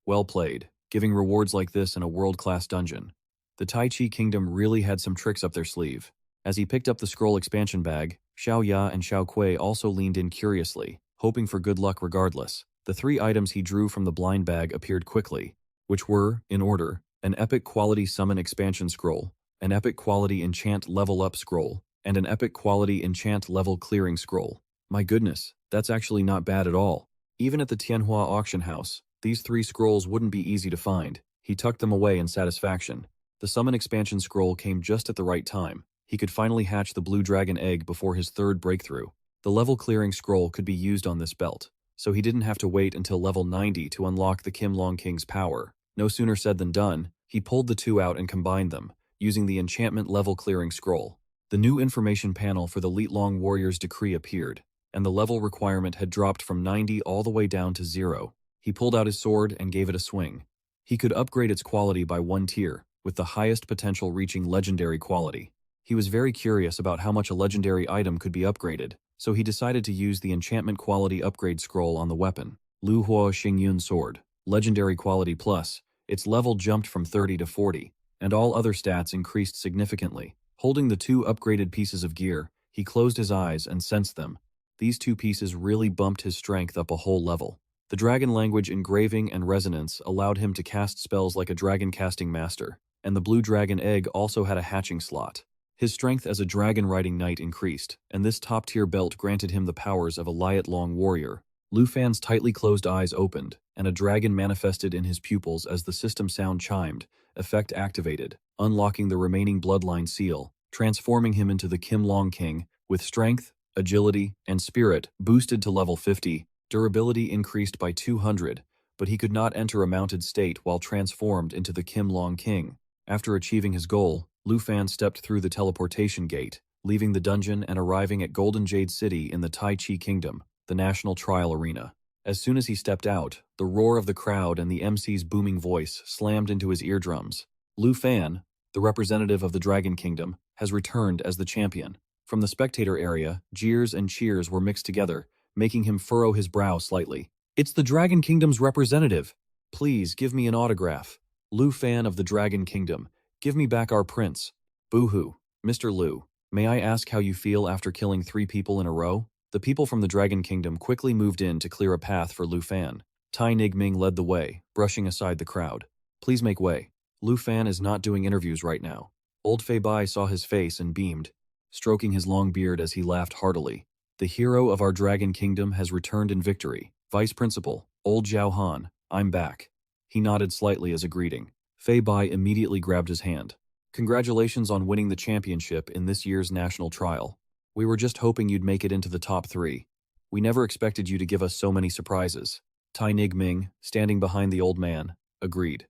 Well played, giving rewards like this in a world-class dungeon. The Tai Chi Kingdom really had some tricks up their sleeve. As he picked up the scroll expansion bag, Xiao Ya and Xiao Kui also leaned in curiously, hoping for good luck regardless. The 3 items he drew from the blind bag appeared quickly, which were, in order, an epic quality summon expansion scroll, an epic quality enchant level up scroll, and an epic quality enchant level clearing scroll. My goodness, that's actually not bad at all. Even at the Tianhua auction house, these 3 scrolls wouldn't be easy to find. He tucked them away in satisfaction. The summon expansion scroll came just at the right time. He could finally hatch the blue dragon egg before his 3rd breakthrough. The level clearing scroll could be used on this belt, so he didn't have to wait until level 90 to unlock the Kim Long King's power. No sooner said than done, he pulled the 2 out and combined them, using the enchantment level clearing scroll. The new information panel for the Li Long Warrior's decree appeared, and the level requirement had dropped from 90 all the way down to 0. He pulled out his sword and gave it a swing. He could upgrade its quality by 1 tier, with the highest potential reaching legendary quality. He was very curious about how much a legendary item could be upgraded, so he decided to use the enchantment quality upgrade scroll on the weapon. Lu Hua Xingyun Sword, Legendary Quality Plus. Its level jumped from 30 to 40, and all other stats increased significantly. Holding the 2 upgraded pieces of gear, he closed his eyes and sensed them. These 2 pieces really bumped his strength up a whole level. The dragon language engraving and resonance allowed him to cast spells like a dragon casting master, and the blue dragon egg also had a hatching slot. His strength as a dragon riding knight increased, and this top-tier belt granted him the powers of a Liat-long warrior. Lu Fan's tightly closed eyes opened, and a dragon manifested in his pupils as the system sound chimed, effect activated, unlocking the remaining bloodline seal, transforming him into the Kim Long King, with strength, agility, and spirit boosted to level 50, durability increased by 200, but he could not enter a mounted state while transformed into the Kim Long King. After achieving his goal, Lu Fan stepped through the teleportation gate, leaving the dungeon and arriving at Golden Jade City in the Tai Chi Kingdom, the national trial arena. As soon as he stepped out, the roar of the crowd and the MC's booming voice slammed into his eardrums. Lu Fan, the representative of the Dragon Kingdom, has returned as the champion. From the spectator area, jeers and cheers were mixed together, making him furrow his brow slightly. "It's the Dragon Kingdom's representative. Please give me an autograph. Lu Fan of the Dragon Kingdom, give me back our prince." "Boo-hoo. Mr. Lu, may I ask how you feel after killing 3 people in a row?" The people from the Dragon Kingdom quickly moved in to clear a path for Lu Fan. Tai Nigming led the way, brushing aside the crowd. "Please make way. Lu Fan is not doing interviews right now." Old Fei Bai saw his face and beamed, stroking his long beard as he laughed heartily. "The hero of our Dragon Kingdom has returned in victory. Vice Principal, Old Zhao Han, I'm back." He nodded slightly as a greeting. Fei Bai immediately grabbed his hand. "Congratulations on winning the championship in this year's national trial. We were just hoping you'd make it into the top 3. We never expected you to give us so many surprises." Tai Nigming, standing behind the old man, agreed.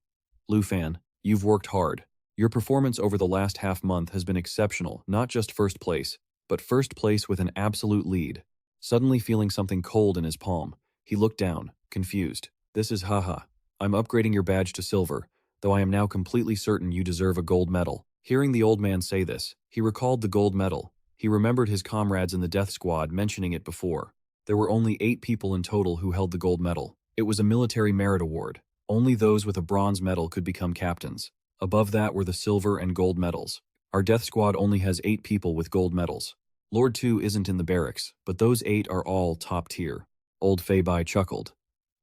"Lu Fan, you've worked hard. Your performance over the last half-month has been exceptional, not just first place, but first place with an absolute lead." Suddenly feeling something cold in his palm, he looked down, confused. "This is haha. I'm upgrading your badge to silver, though I am now completely certain you deserve a gold medal." Hearing the old man say this, he recalled the gold medal. He remembered his comrades in the death squad mentioning it before. There were only 8 people in total who held the gold medal. It was a military merit award. Only those with a bronze medal could become captains. Above that were the silver and gold medals. Our death squad only has 8 people with gold medals. Lord 2 isn't in the barracks, but those 8 are all top tier. Old Fei Bai chuckled.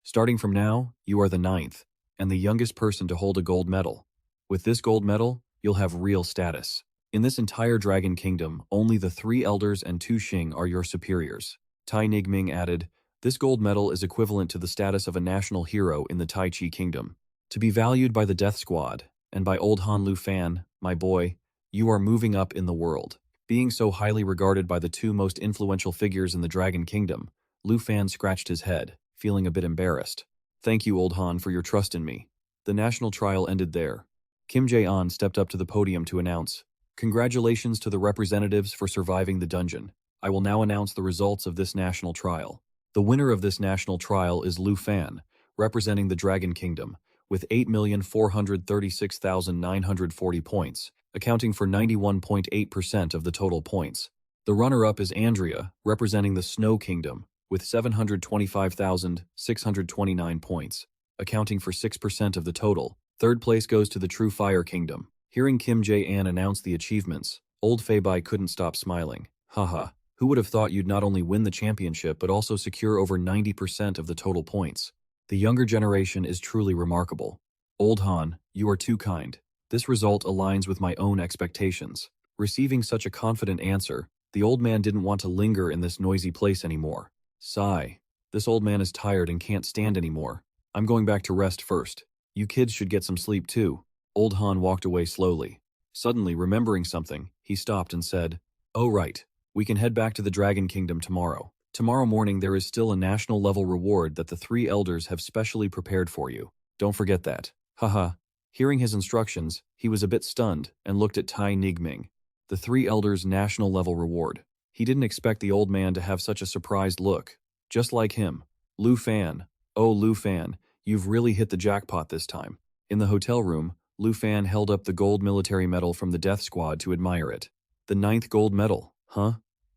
"Starting from now, you are the 9th, and the youngest person to hold a gold medal. With this gold medal, you'll have real status. In this entire Dragon Kingdom, only the 3 elders and 2 Xing are your superiors." Tai Nigming added, "This gold medal is equivalent to the status of a national hero in the Tai Chi Kingdom. To be valued by the death squad, and by old Han Lu Fan, my boy, you are moving up in the world." Being so highly regarded by the 2 most influential figures in the Dragon Kingdom, Lu Fan scratched his head, feeling a bit embarrassed. "Thank you, old Han, for your trust in me." The national trial ended there. Kim Jae-an stepped up to the podium to announce, "Congratulations to the representatives for surviving the dungeon. I will now announce the results of this national trial. The winner of this national trial is Lu Fan, representing the Dragon Kingdom, with 8,436,940 points, accounting for 91.8% of the total points. The runner-up is Andrea, representing the Snow Kingdom, with 725,629 points, accounting for 6% of the total. Third place goes to the True Fire Kingdom." Hearing Kim Jae-an announce the achievements, Old Fei Bai couldn't stop smiling. "Haha, who would have thought you'd not only win the championship but also secure over 90% of the total points? The younger generation is truly remarkable. Old Han, you are too kind. This result aligns with my own expectations." Receiving such a confident answer, the old man didn't want to linger in this noisy place anymore. Sigh. This old man is tired and can't stand anymore. "I'm going back to rest first. You kids should get some sleep too." Old Han walked away slowly. Suddenly, remembering something, he stopped and said, "Oh right, we can head back to the Dragon Kingdom tomorrow. Tomorrow morning there is still a national level reward that the 3 elders have specially prepared for you. Don't forget that." Haha. Hearing his instructions, he was a bit stunned and looked at Tai Nigming. The 3 elders' national level reward. He didn't expect the old man to have such a surprised look. Just like him, Lu Fan, Oh, Lu Fan, you've really hit the jackpot this time. In the hotel room, Lu Fan held up the gold military medal from the death squad to admire it. The 9th gold medal, huh?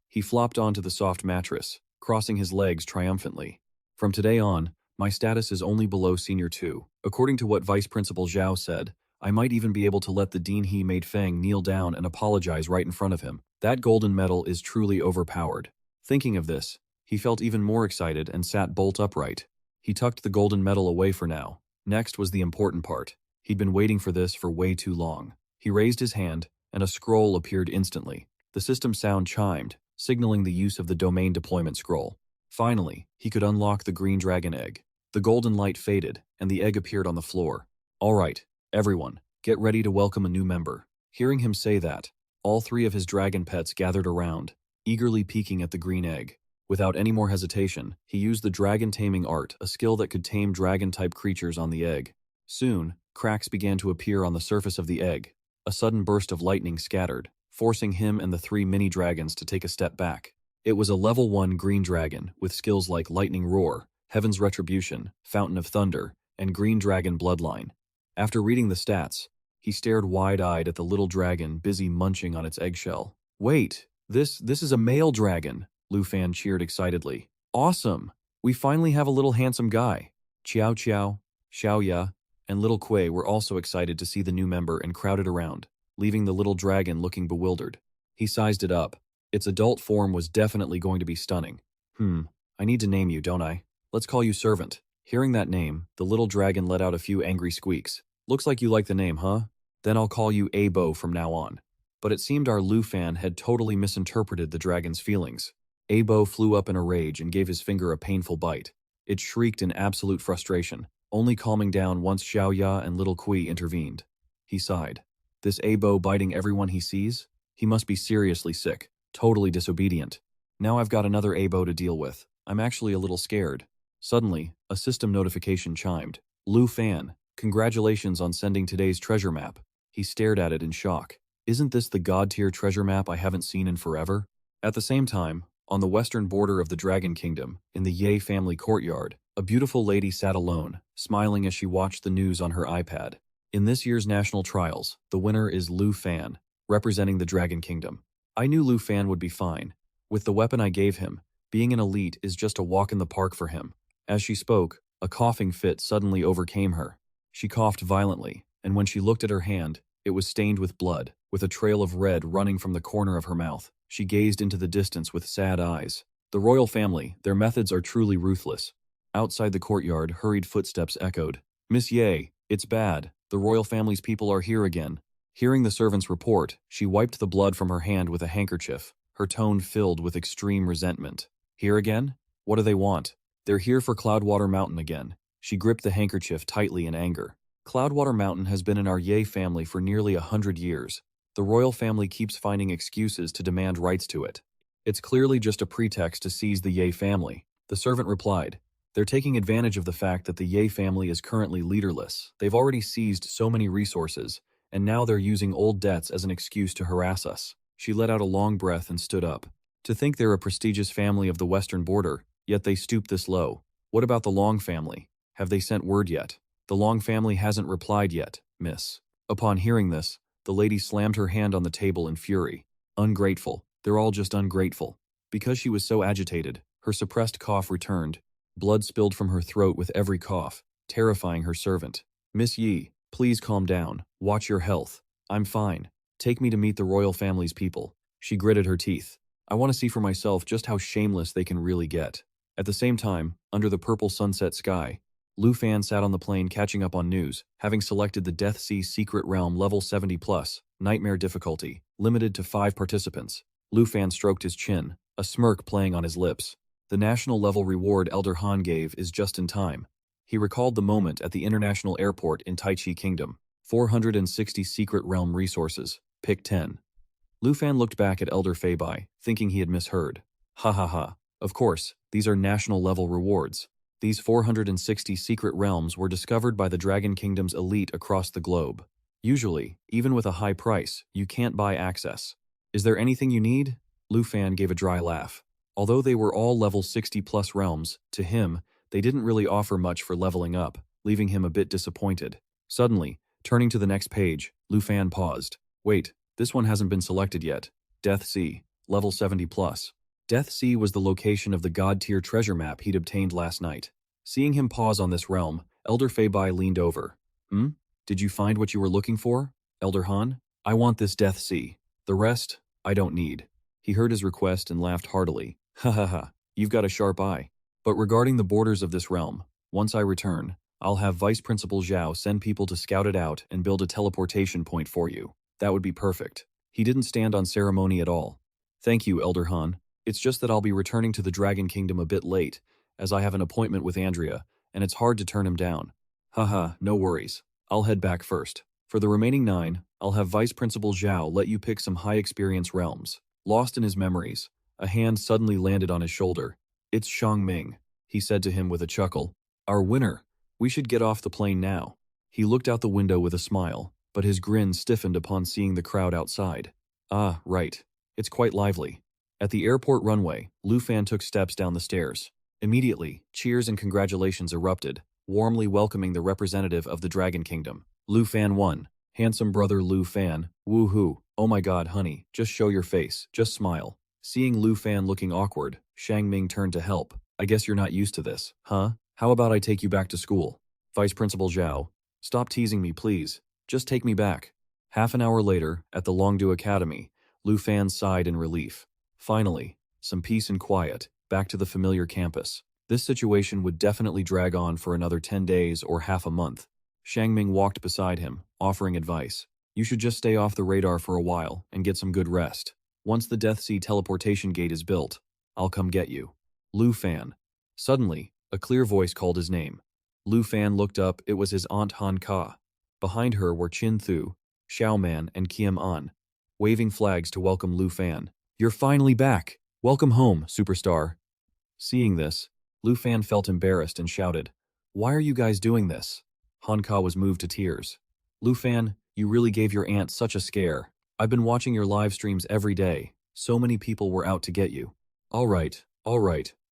He flopped onto the soft mattress, crossing his legs triumphantly. From today on, my status is only below Senior 2. According to what Vice Principal Zhao said, I might even be able to let the Dean He made Feng kneel down and apologize right in front of him. That golden medal is truly overpowered. Thinking of this, he felt even more excited and sat bolt upright. He tucked the golden medal away for now. Next was the important part. He'd been waiting for this for way too long. He raised his hand, and a scroll appeared instantly. The system sound chimed, signaling the use of the domain deployment scroll. Finally, he could unlock the green dragon egg. The golden light faded, and the egg appeared on the floor. All right, everyone, get ready to welcome a new member. Hearing him say that, all 3 of his dragon pets gathered around, eagerly peeking at the green egg. Without any more hesitation, he used the dragon taming art, a skill that could tame dragon-type creatures on the egg. Soon, cracks began to appear on the surface of the egg. A sudden burst of lightning scattered, forcing him and the 3 mini-dragons to take a step back. It was a level 1 green dragon with skills like Lightning Roar, Heaven's Retribution, Fountain of Thunder, and Green Dragon Bloodline. After reading the stats, he stared wide-eyed at the little dragon busy munching on its eggshell. Wait, this is a male dragon, Lu Fan cheered excitedly. Awesome! We finally have a little handsome guy. Xiao Xiao, Xiao Ya, and little Kuei were also excited to see the new member and crowded around, leaving the little dragon looking bewildered. He sized it up. Its adult form was definitely going to be stunning. I need to name you, don't I? Let's call you Servant. Hearing that name, the little dragon let out a few angry squeaks. Looks like you like the name, huh? Then I'll call you Abo from now on. But it seemed our Lu Fan had totally misinterpreted the dragon's feelings. Abo flew up in a rage and gave his finger a painful bite. It shrieked in absolute frustration, only calming down once Xiao Ya and little Kui intervened. He sighed. This Abo biting everyone he sees? He must be seriously sick, totally disobedient. Now I've got another Abo to deal with. I'm actually a little scared. Suddenly, a system notification chimed. Lu Fan, congratulations on sending today's treasure map. He stared at it in shock. Isn't this the god-tier treasure map I haven't seen in forever? At the same time, on the western border of the Dragon Kingdom, in the Ye family courtyard, a beautiful lady sat alone, smiling as she watched the news on her iPad. In this year's national trials, the winner is Lu Fan, representing the Dragon Kingdom. I knew Lu Fan would be fine. With the weapon I gave him, being an elite is just a walk in the park for him. As she spoke, a coughing fit suddenly overcame her. She coughed violently, and when she looked at her hand, it was stained with blood, with a trail of red running from the corner of her mouth. She gazed into the distance with sad eyes. The royal family, their methods are truly ruthless. Outside the courtyard, hurried footsteps echoed. Miss Ye, it's bad. The royal family's people are here again. Hearing the servant's report, she wiped the blood from her hand with a handkerchief, her tone filled with extreme resentment. Here again? What do they want? They're here for Cloudwater Mountain again. She gripped the handkerchief tightly in anger. Cloudwater Mountain has been in our Ye family for nearly 100 years. The royal family keeps finding excuses to demand rights to it. It's clearly just a pretext to seize the Ye family. The servant replied. They're taking advantage of the fact that the Ye family is currently leaderless. They've already seized so many resources, and now they're using old debts as an excuse to harass us. She let out a long breath and stood up. To think they're a prestigious family of the western border, yet they stoop this low. What about the Long family? Have they sent word yet? The Long family hasn't replied yet, miss. Upon hearing this, the lady slammed her hand on the table in fury. Ungrateful. They're all just ungrateful. Because she was so agitated, her suppressed cough returned. Blood spilled from her throat with every cough, terrifying her servant. Miss Yi, please calm down. Watch your health. I'm fine. Take me to meet the royal family's people. She gritted her teeth. I want to see for myself just how shameless they can really get. At the same time, under the purple sunset sky, Lu Fan sat on the plane catching up on news, having selected the Death Sea Secret Realm Level 70+, Nightmare difficulty, limited to 5 participants. Lu Fan stroked his chin, a smirk playing on his lips. The national level reward Elder Han gave is just in time. He recalled the moment at the international airport in Taichi Kingdom. 460 Secret Realm resources. Pick 10. Lu Fan looked back at Elder Feibai, thinking he had misheard. Ha ha ha. Of course, these are national level rewards. These 460 secret realms were discovered by the Dragon Kingdom's elite across the globe. Usually, even with a high price, you can't buy access. Is there anything you need? Lu Fan gave a dry laugh. Although they were all level 60+ realms, to him, They didn't really offer much for leveling up, leaving him a bit disappointed. Suddenly, turning to the next page, Lu Fan paused. Wait, this one hasn't been selected yet. Death Sea, level 70 plus. Death Sea was the location of the god-tier treasure map he'd obtained last night. Seeing him pause on this realm, Elder Feibai leaned over. Did you find what you were looking for, Elder Han? I want this Death Sea. The rest, I don't need. He heard his request and laughed heartily. Ha ha ha, you've got a sharp eye. But regarding the borders of this realm, once I return, I'll have Vice Principal Zhao send people to scout it out and build a teleportation point for you. That would be perfect. He didn't stand on ceremony at all. Thank you, Elder Han. It's just that I'll be returning to the Dragon Kingdom a bit late, as I have an appointment with Andrea, and it's hard to turn him down. Haha, no worries. I'll head back first. For the remaining 9, I'll have Vice Principal Zhao let you pick some high-experience realms. Lost in his memories, a hand suddenly landed on his shoulder. It's Shang Ming, he said to him with a chuckle. Our winner. We should get off the plane now. He looked out the window with a smile, but his grin stiffened upon seeing the crowd outside. Ah, right. It's quite lively. At the airport runway, Lu Fan took steps down the stairs. Immediately, cheers and congratulations erupted, warmly welcoming the representative of the Dragon Kingdom. Lu Fan won. Handsome brother Lu Fan, woohoo. Oh my god, honey, just show your face, just smile. Seeing Lu Fan looking awkward, Shang Ming turned to help. I guess you're not used to this, huh? How about I take you back to school? Vice Principal Zhao, stop teasing me, please. Just take me back. Half an hour later, at the Longdu Academy, Lu Fan sighed in relief. Finally, some peace and quiet, back to the familiar campus. This situation would definitely drag on for another 10 days or half a month. Shang Ming walked beside him, offering advice. You should just stay off the radar for a while and get some good rest. Once the Death Sea teleportation gate is built, I'll come get you. Lu Fan. Suddenly, a clear voice called his name. Lu Fan looked up. It was his aunt Han Ka. Behind her were Qin Thu, Xiao Man, and Kiem An, waving flags to welcome Lu Fan. You're finally back. Welcome home, superstar. Seeing this, Lu Fan felt embarrassed and shouted, Why are you guys doing this? Han Ka was moved to tears. Lu Fan, you really gave your aunt such a scare. I've been watching your live streams every day. So many people were out to get you. All right,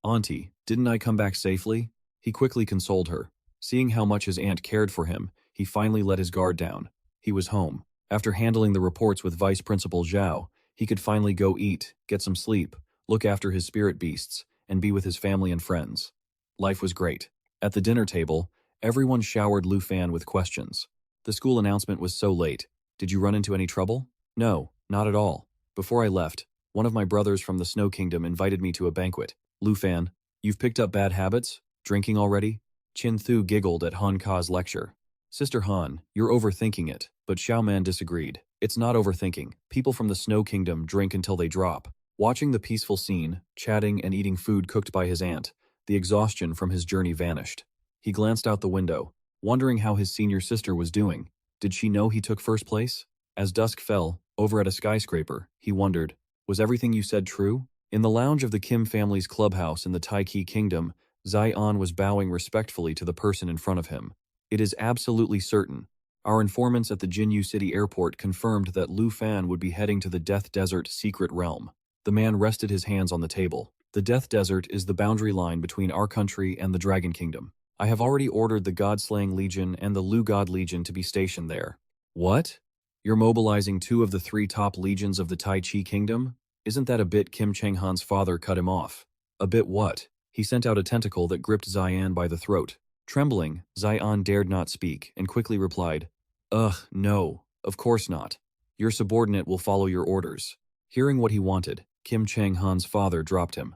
auntie, didn't I come back safely? He quickly consoled her. Seeing how much his aunt cared for him, he finally let his guard down. He was home. After handling the reports with Vice Principal Zhao, he could finally go eat, get some sleep, look after his spirit beasts, and be with his family and friends. Life was great. At the dinner table, everyone showered Lu Fan with questions. The school announcement was so late. Did you run into any trouble? No, not at all. Before I left, one of my brothers from the Snow Kingdom invited me to a banquet. Lu Fan, you've picked up bad habits? Drinking already? Qin Thu giggled at Han Ka's lecture. Sister Han, you're overthinking it, but Xiao Man disagreed. It's not overthinking. People from the Snow Kingdom drink until they drop. Watching the peaceful scene, chatting and eating food cooked by his aunt, the exhaustion from his journey vanished. He glanced out the window, wondering how his senior sister was doing. Did she know he took first place? As dusk fell, over at a skyscraper, he wondered, was everything you said true? In the lounge of the Kim family's clubhouse in the Taiki Kingdom, Zai-an was bowing respectfully to the person in front of him. It is absolutely certain. Our informants at the Jinyu City airport confirmed that Lu Fan would be heading to the Death Desert secret realm. The man rested his hands on the table. The Death Desert is the boundary line between our country and the Dragon Kingdom. I have already ordered the God-Slaying Legion and the Lu God Legion to be stationed there. What? You're mobilizing 2 of the 3 top legions of the Tai Chi Kingdom? Isn't that a bit? Kim Cheng-han's father cut him off. A bit what? He sent out a tentacle that gripped Zai-an by the throat. Trembling, Zai-an dared not speak and quickly replied, Ugh, no, of course not. Your subordinate will follow your orders. Hearing what he wanted, Kim Cheng-han's father dropped him.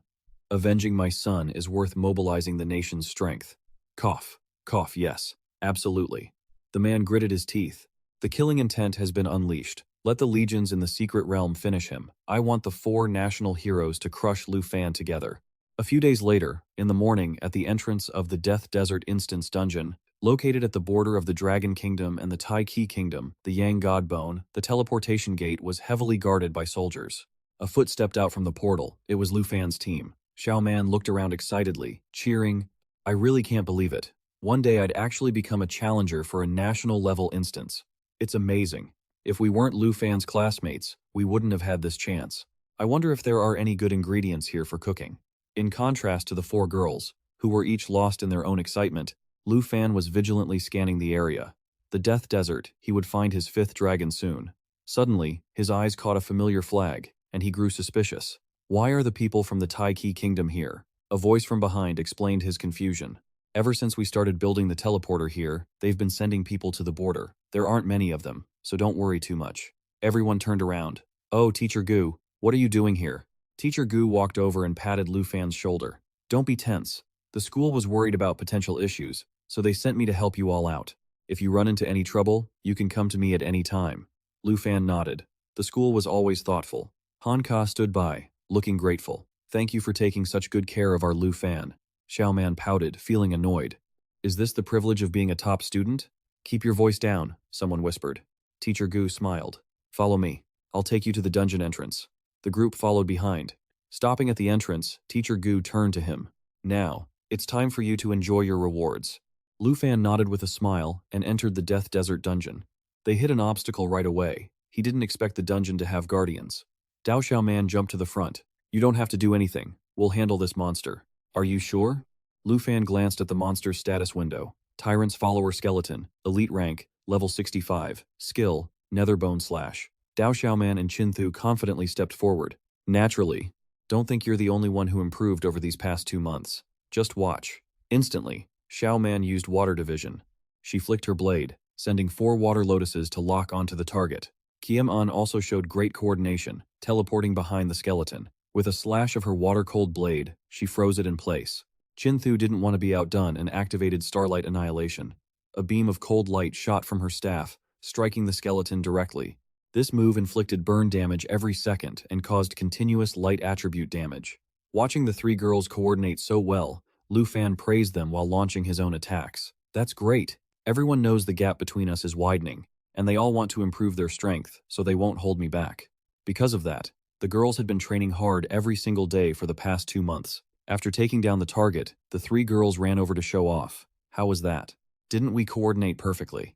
Avenging my son is worth mobilizing the nation's strength. Cough, cough, yes, absolutely. The man gritted his teeth. The killing intent has been unleashed. Let the legions in the secret realm finish him. I want the 4 national heroes to crush Lu Fan together. A few days later, in the morning at the entrance of the Death Desert Instance Dungeon, located at the border of the Dragon Kingdom and the Tai Ki Kingdom, the Yang God Bone, the teleportation gate was heavily guarded by soldiers. A foot stepped out from the portal. It was Lu Fan's team. Xiao Man looked around excitedly, cheering, I really can't believe it. One day I'd actually become a challenger for a national-level instance. It's amazing. If we weren't Lu Fan's classmates, we wouldn't have had this chance. I wonder if there are any good ingredients here for cooking. In contrast to the 4 girls, who were each lost in their own excitement, Lu Fan was vigilantly scanning the area. The Death Desert, he would find his fifth dragon soon. Suddenly, his eyes caught a familiar flag, and he grew suspicious. Why are the people from the Taiki Kingdom here? A voice from behind explained his confusion. Ever since we started building the teleporter here, they've been sending people to the border. There aren't many of them, so don't worry too much. Everyone turned around. Oh, Teacher Gu, what are you doing here? Teacher Gu walked over and patted Lu Fan's shoulder. Don't be tense. The school was worried about potential issues, so they sent me to help you all out. If you run into any trouble, you can come to me at any time. Lu Fan nodded. The school was always thoughtful. Han Ka stood by, looking grateful. Thank you for taking such good care of our Lu Fan. Xiao Man pouted, feeling annoyed. Is this the privilege of being a top student? Keep your voice down, someone whispered. Teacher Gu smiled. Follow me. I'll take you to the dungeon entrance. The group followed behind. Stopping at the entrance, Teacher Gu turned to him. Now, it's time for you to enjoy your rewards. Lu Fan nodded with a smile and entered the Death Desert dungeon. They hit an obstacle right away. He didn't expect the dungeon to have guardians. Dao Xiao Man jumped to the front. You don't have to do anything. We'll handle this monster. Are you sure? Lu Fan glanced at the monster's status window. Tyrant's follower skeleton, elite rank, level 65, skill, netherbone slash. Dao Xiaoman and Qin Thu confidently stepped forward. Naturally. Don't think you're the only one who improved over these past 2 months. Just watch. Instantly, Xiao Man used water division. She flicked her blade, sending 4 water lotuses to lock onto the target. Kiem An also showed great coordination, teleporting behind the skeleton. With a slash of her water-cold blade, she froze it in place. Qin Thu didn't want to be outdone and activated Starlight Annihilation. A beam of cold light shot from her staff, striking the skeleton directly. This move inflicted burn damage every second and caused continuous light attribute damage. Watching the 3 girls coordinate so well, Lu Fan praised them while launching his own attacks. That's great. Everyone knows the gap between us is widening, and they all want to improve their strength, so they won't hold me back. Because of that, the girls had been training hard every single day for the past 2 months. After taking down the target, the 3 girls ran over to show off. How was that? Didn't we coordinate perfectly?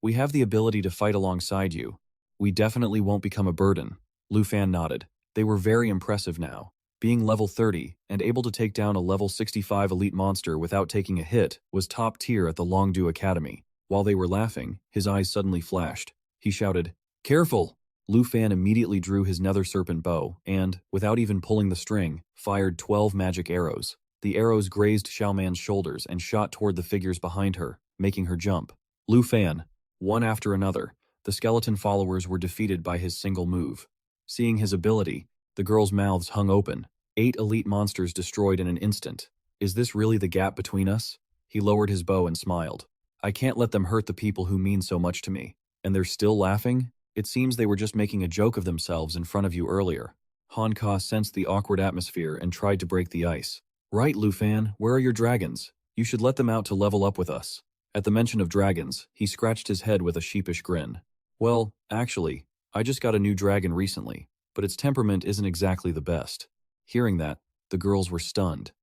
We have the ability to fight alongside you. We definitely won't become a burden. Lu Fan nodded. They were very impressive now. Being level 30 and able to take down a level 65 elite monster without taking a hit was top tier at the Longdu Academy. While they were laughing, his eyes suddenly flashed. He shouted, "Careful!" Lu Fan immediately drew his nether serpent bow and, without even pulling the string, fired 12 magic arrows. The arrows grazed Xiaoman's shoulders and shot toward the figures behind her, making her jump. Lu Fan. One after another, the skeleton followers were defeated by his single move. Seeing his ability, the girls' mouths hung open. 8 elite monsters destroyed in an instant. Is this really the gap between us? He lowered his bow and smiled. I can't let them hurt the people who mean so much to me. And they're still laughing? It seems they were just making a joke of themselves in front of you earlier. Han Ka sensed the awkward atmosphere and tried to break the ice. Right, Lu Fan, where are your dragons? You should let them out to level up with us. At the mention of dragons, he scratched his head with a sheepish grin. Well, actually, I just got a new dragon recently, but its temperament isn't exactly the best. Hearing that, the girls were stunned.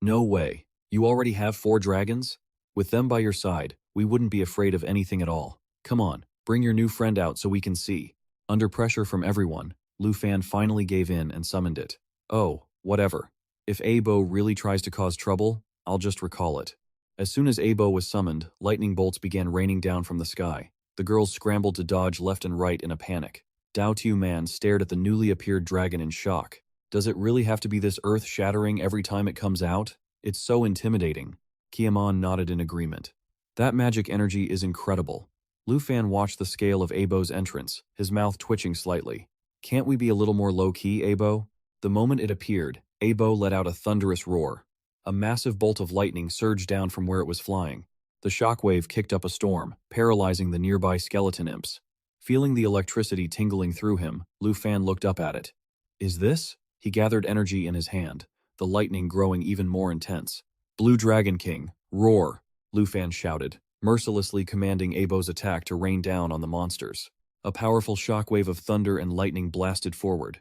No way. You already have 4 dragons? With them by your side, we wouldn't be afraid of anything at all. Come on, bring your new friend out so we can see. Under pressure from everyone, Lu Fan finally gave in and summoned it. Oh, whatever. If Abo really tries to cause trouble, I'll just recall it. As soon as Abo was summoned, lightning bolts began raining down from the sky. The girls scrambled to dodge left and right in a panic. Dao Tu Man stared at the newly appeared dragon in shock. Does it really have to be this earth-shattering every time it comes out? It's so intimidating. Kiamon nodded in agreement. That magic energy is incredible. Lu Fan watched the scale of Abo's entrance, his mouth twitching slightly. Can't we be a little more low-key, Abo? The moment it appeared, Abo let out a thunderous roar. A massive bolt of lightning surged down from where it was flying. The shockwave kicked up a storm, paralyzing the nearby skeleton imps. Feeling the electricity tingling through him, Lu Fan looked up at it. Is this? He gathered energy in his hand, the lightning growing even more intense. Blue Dragon King, roar! Lu Fan shouted, mercilessly commanding Abo's attack to rain down on the monsters. A powerful shockwave of thunder and lightning blasted forward,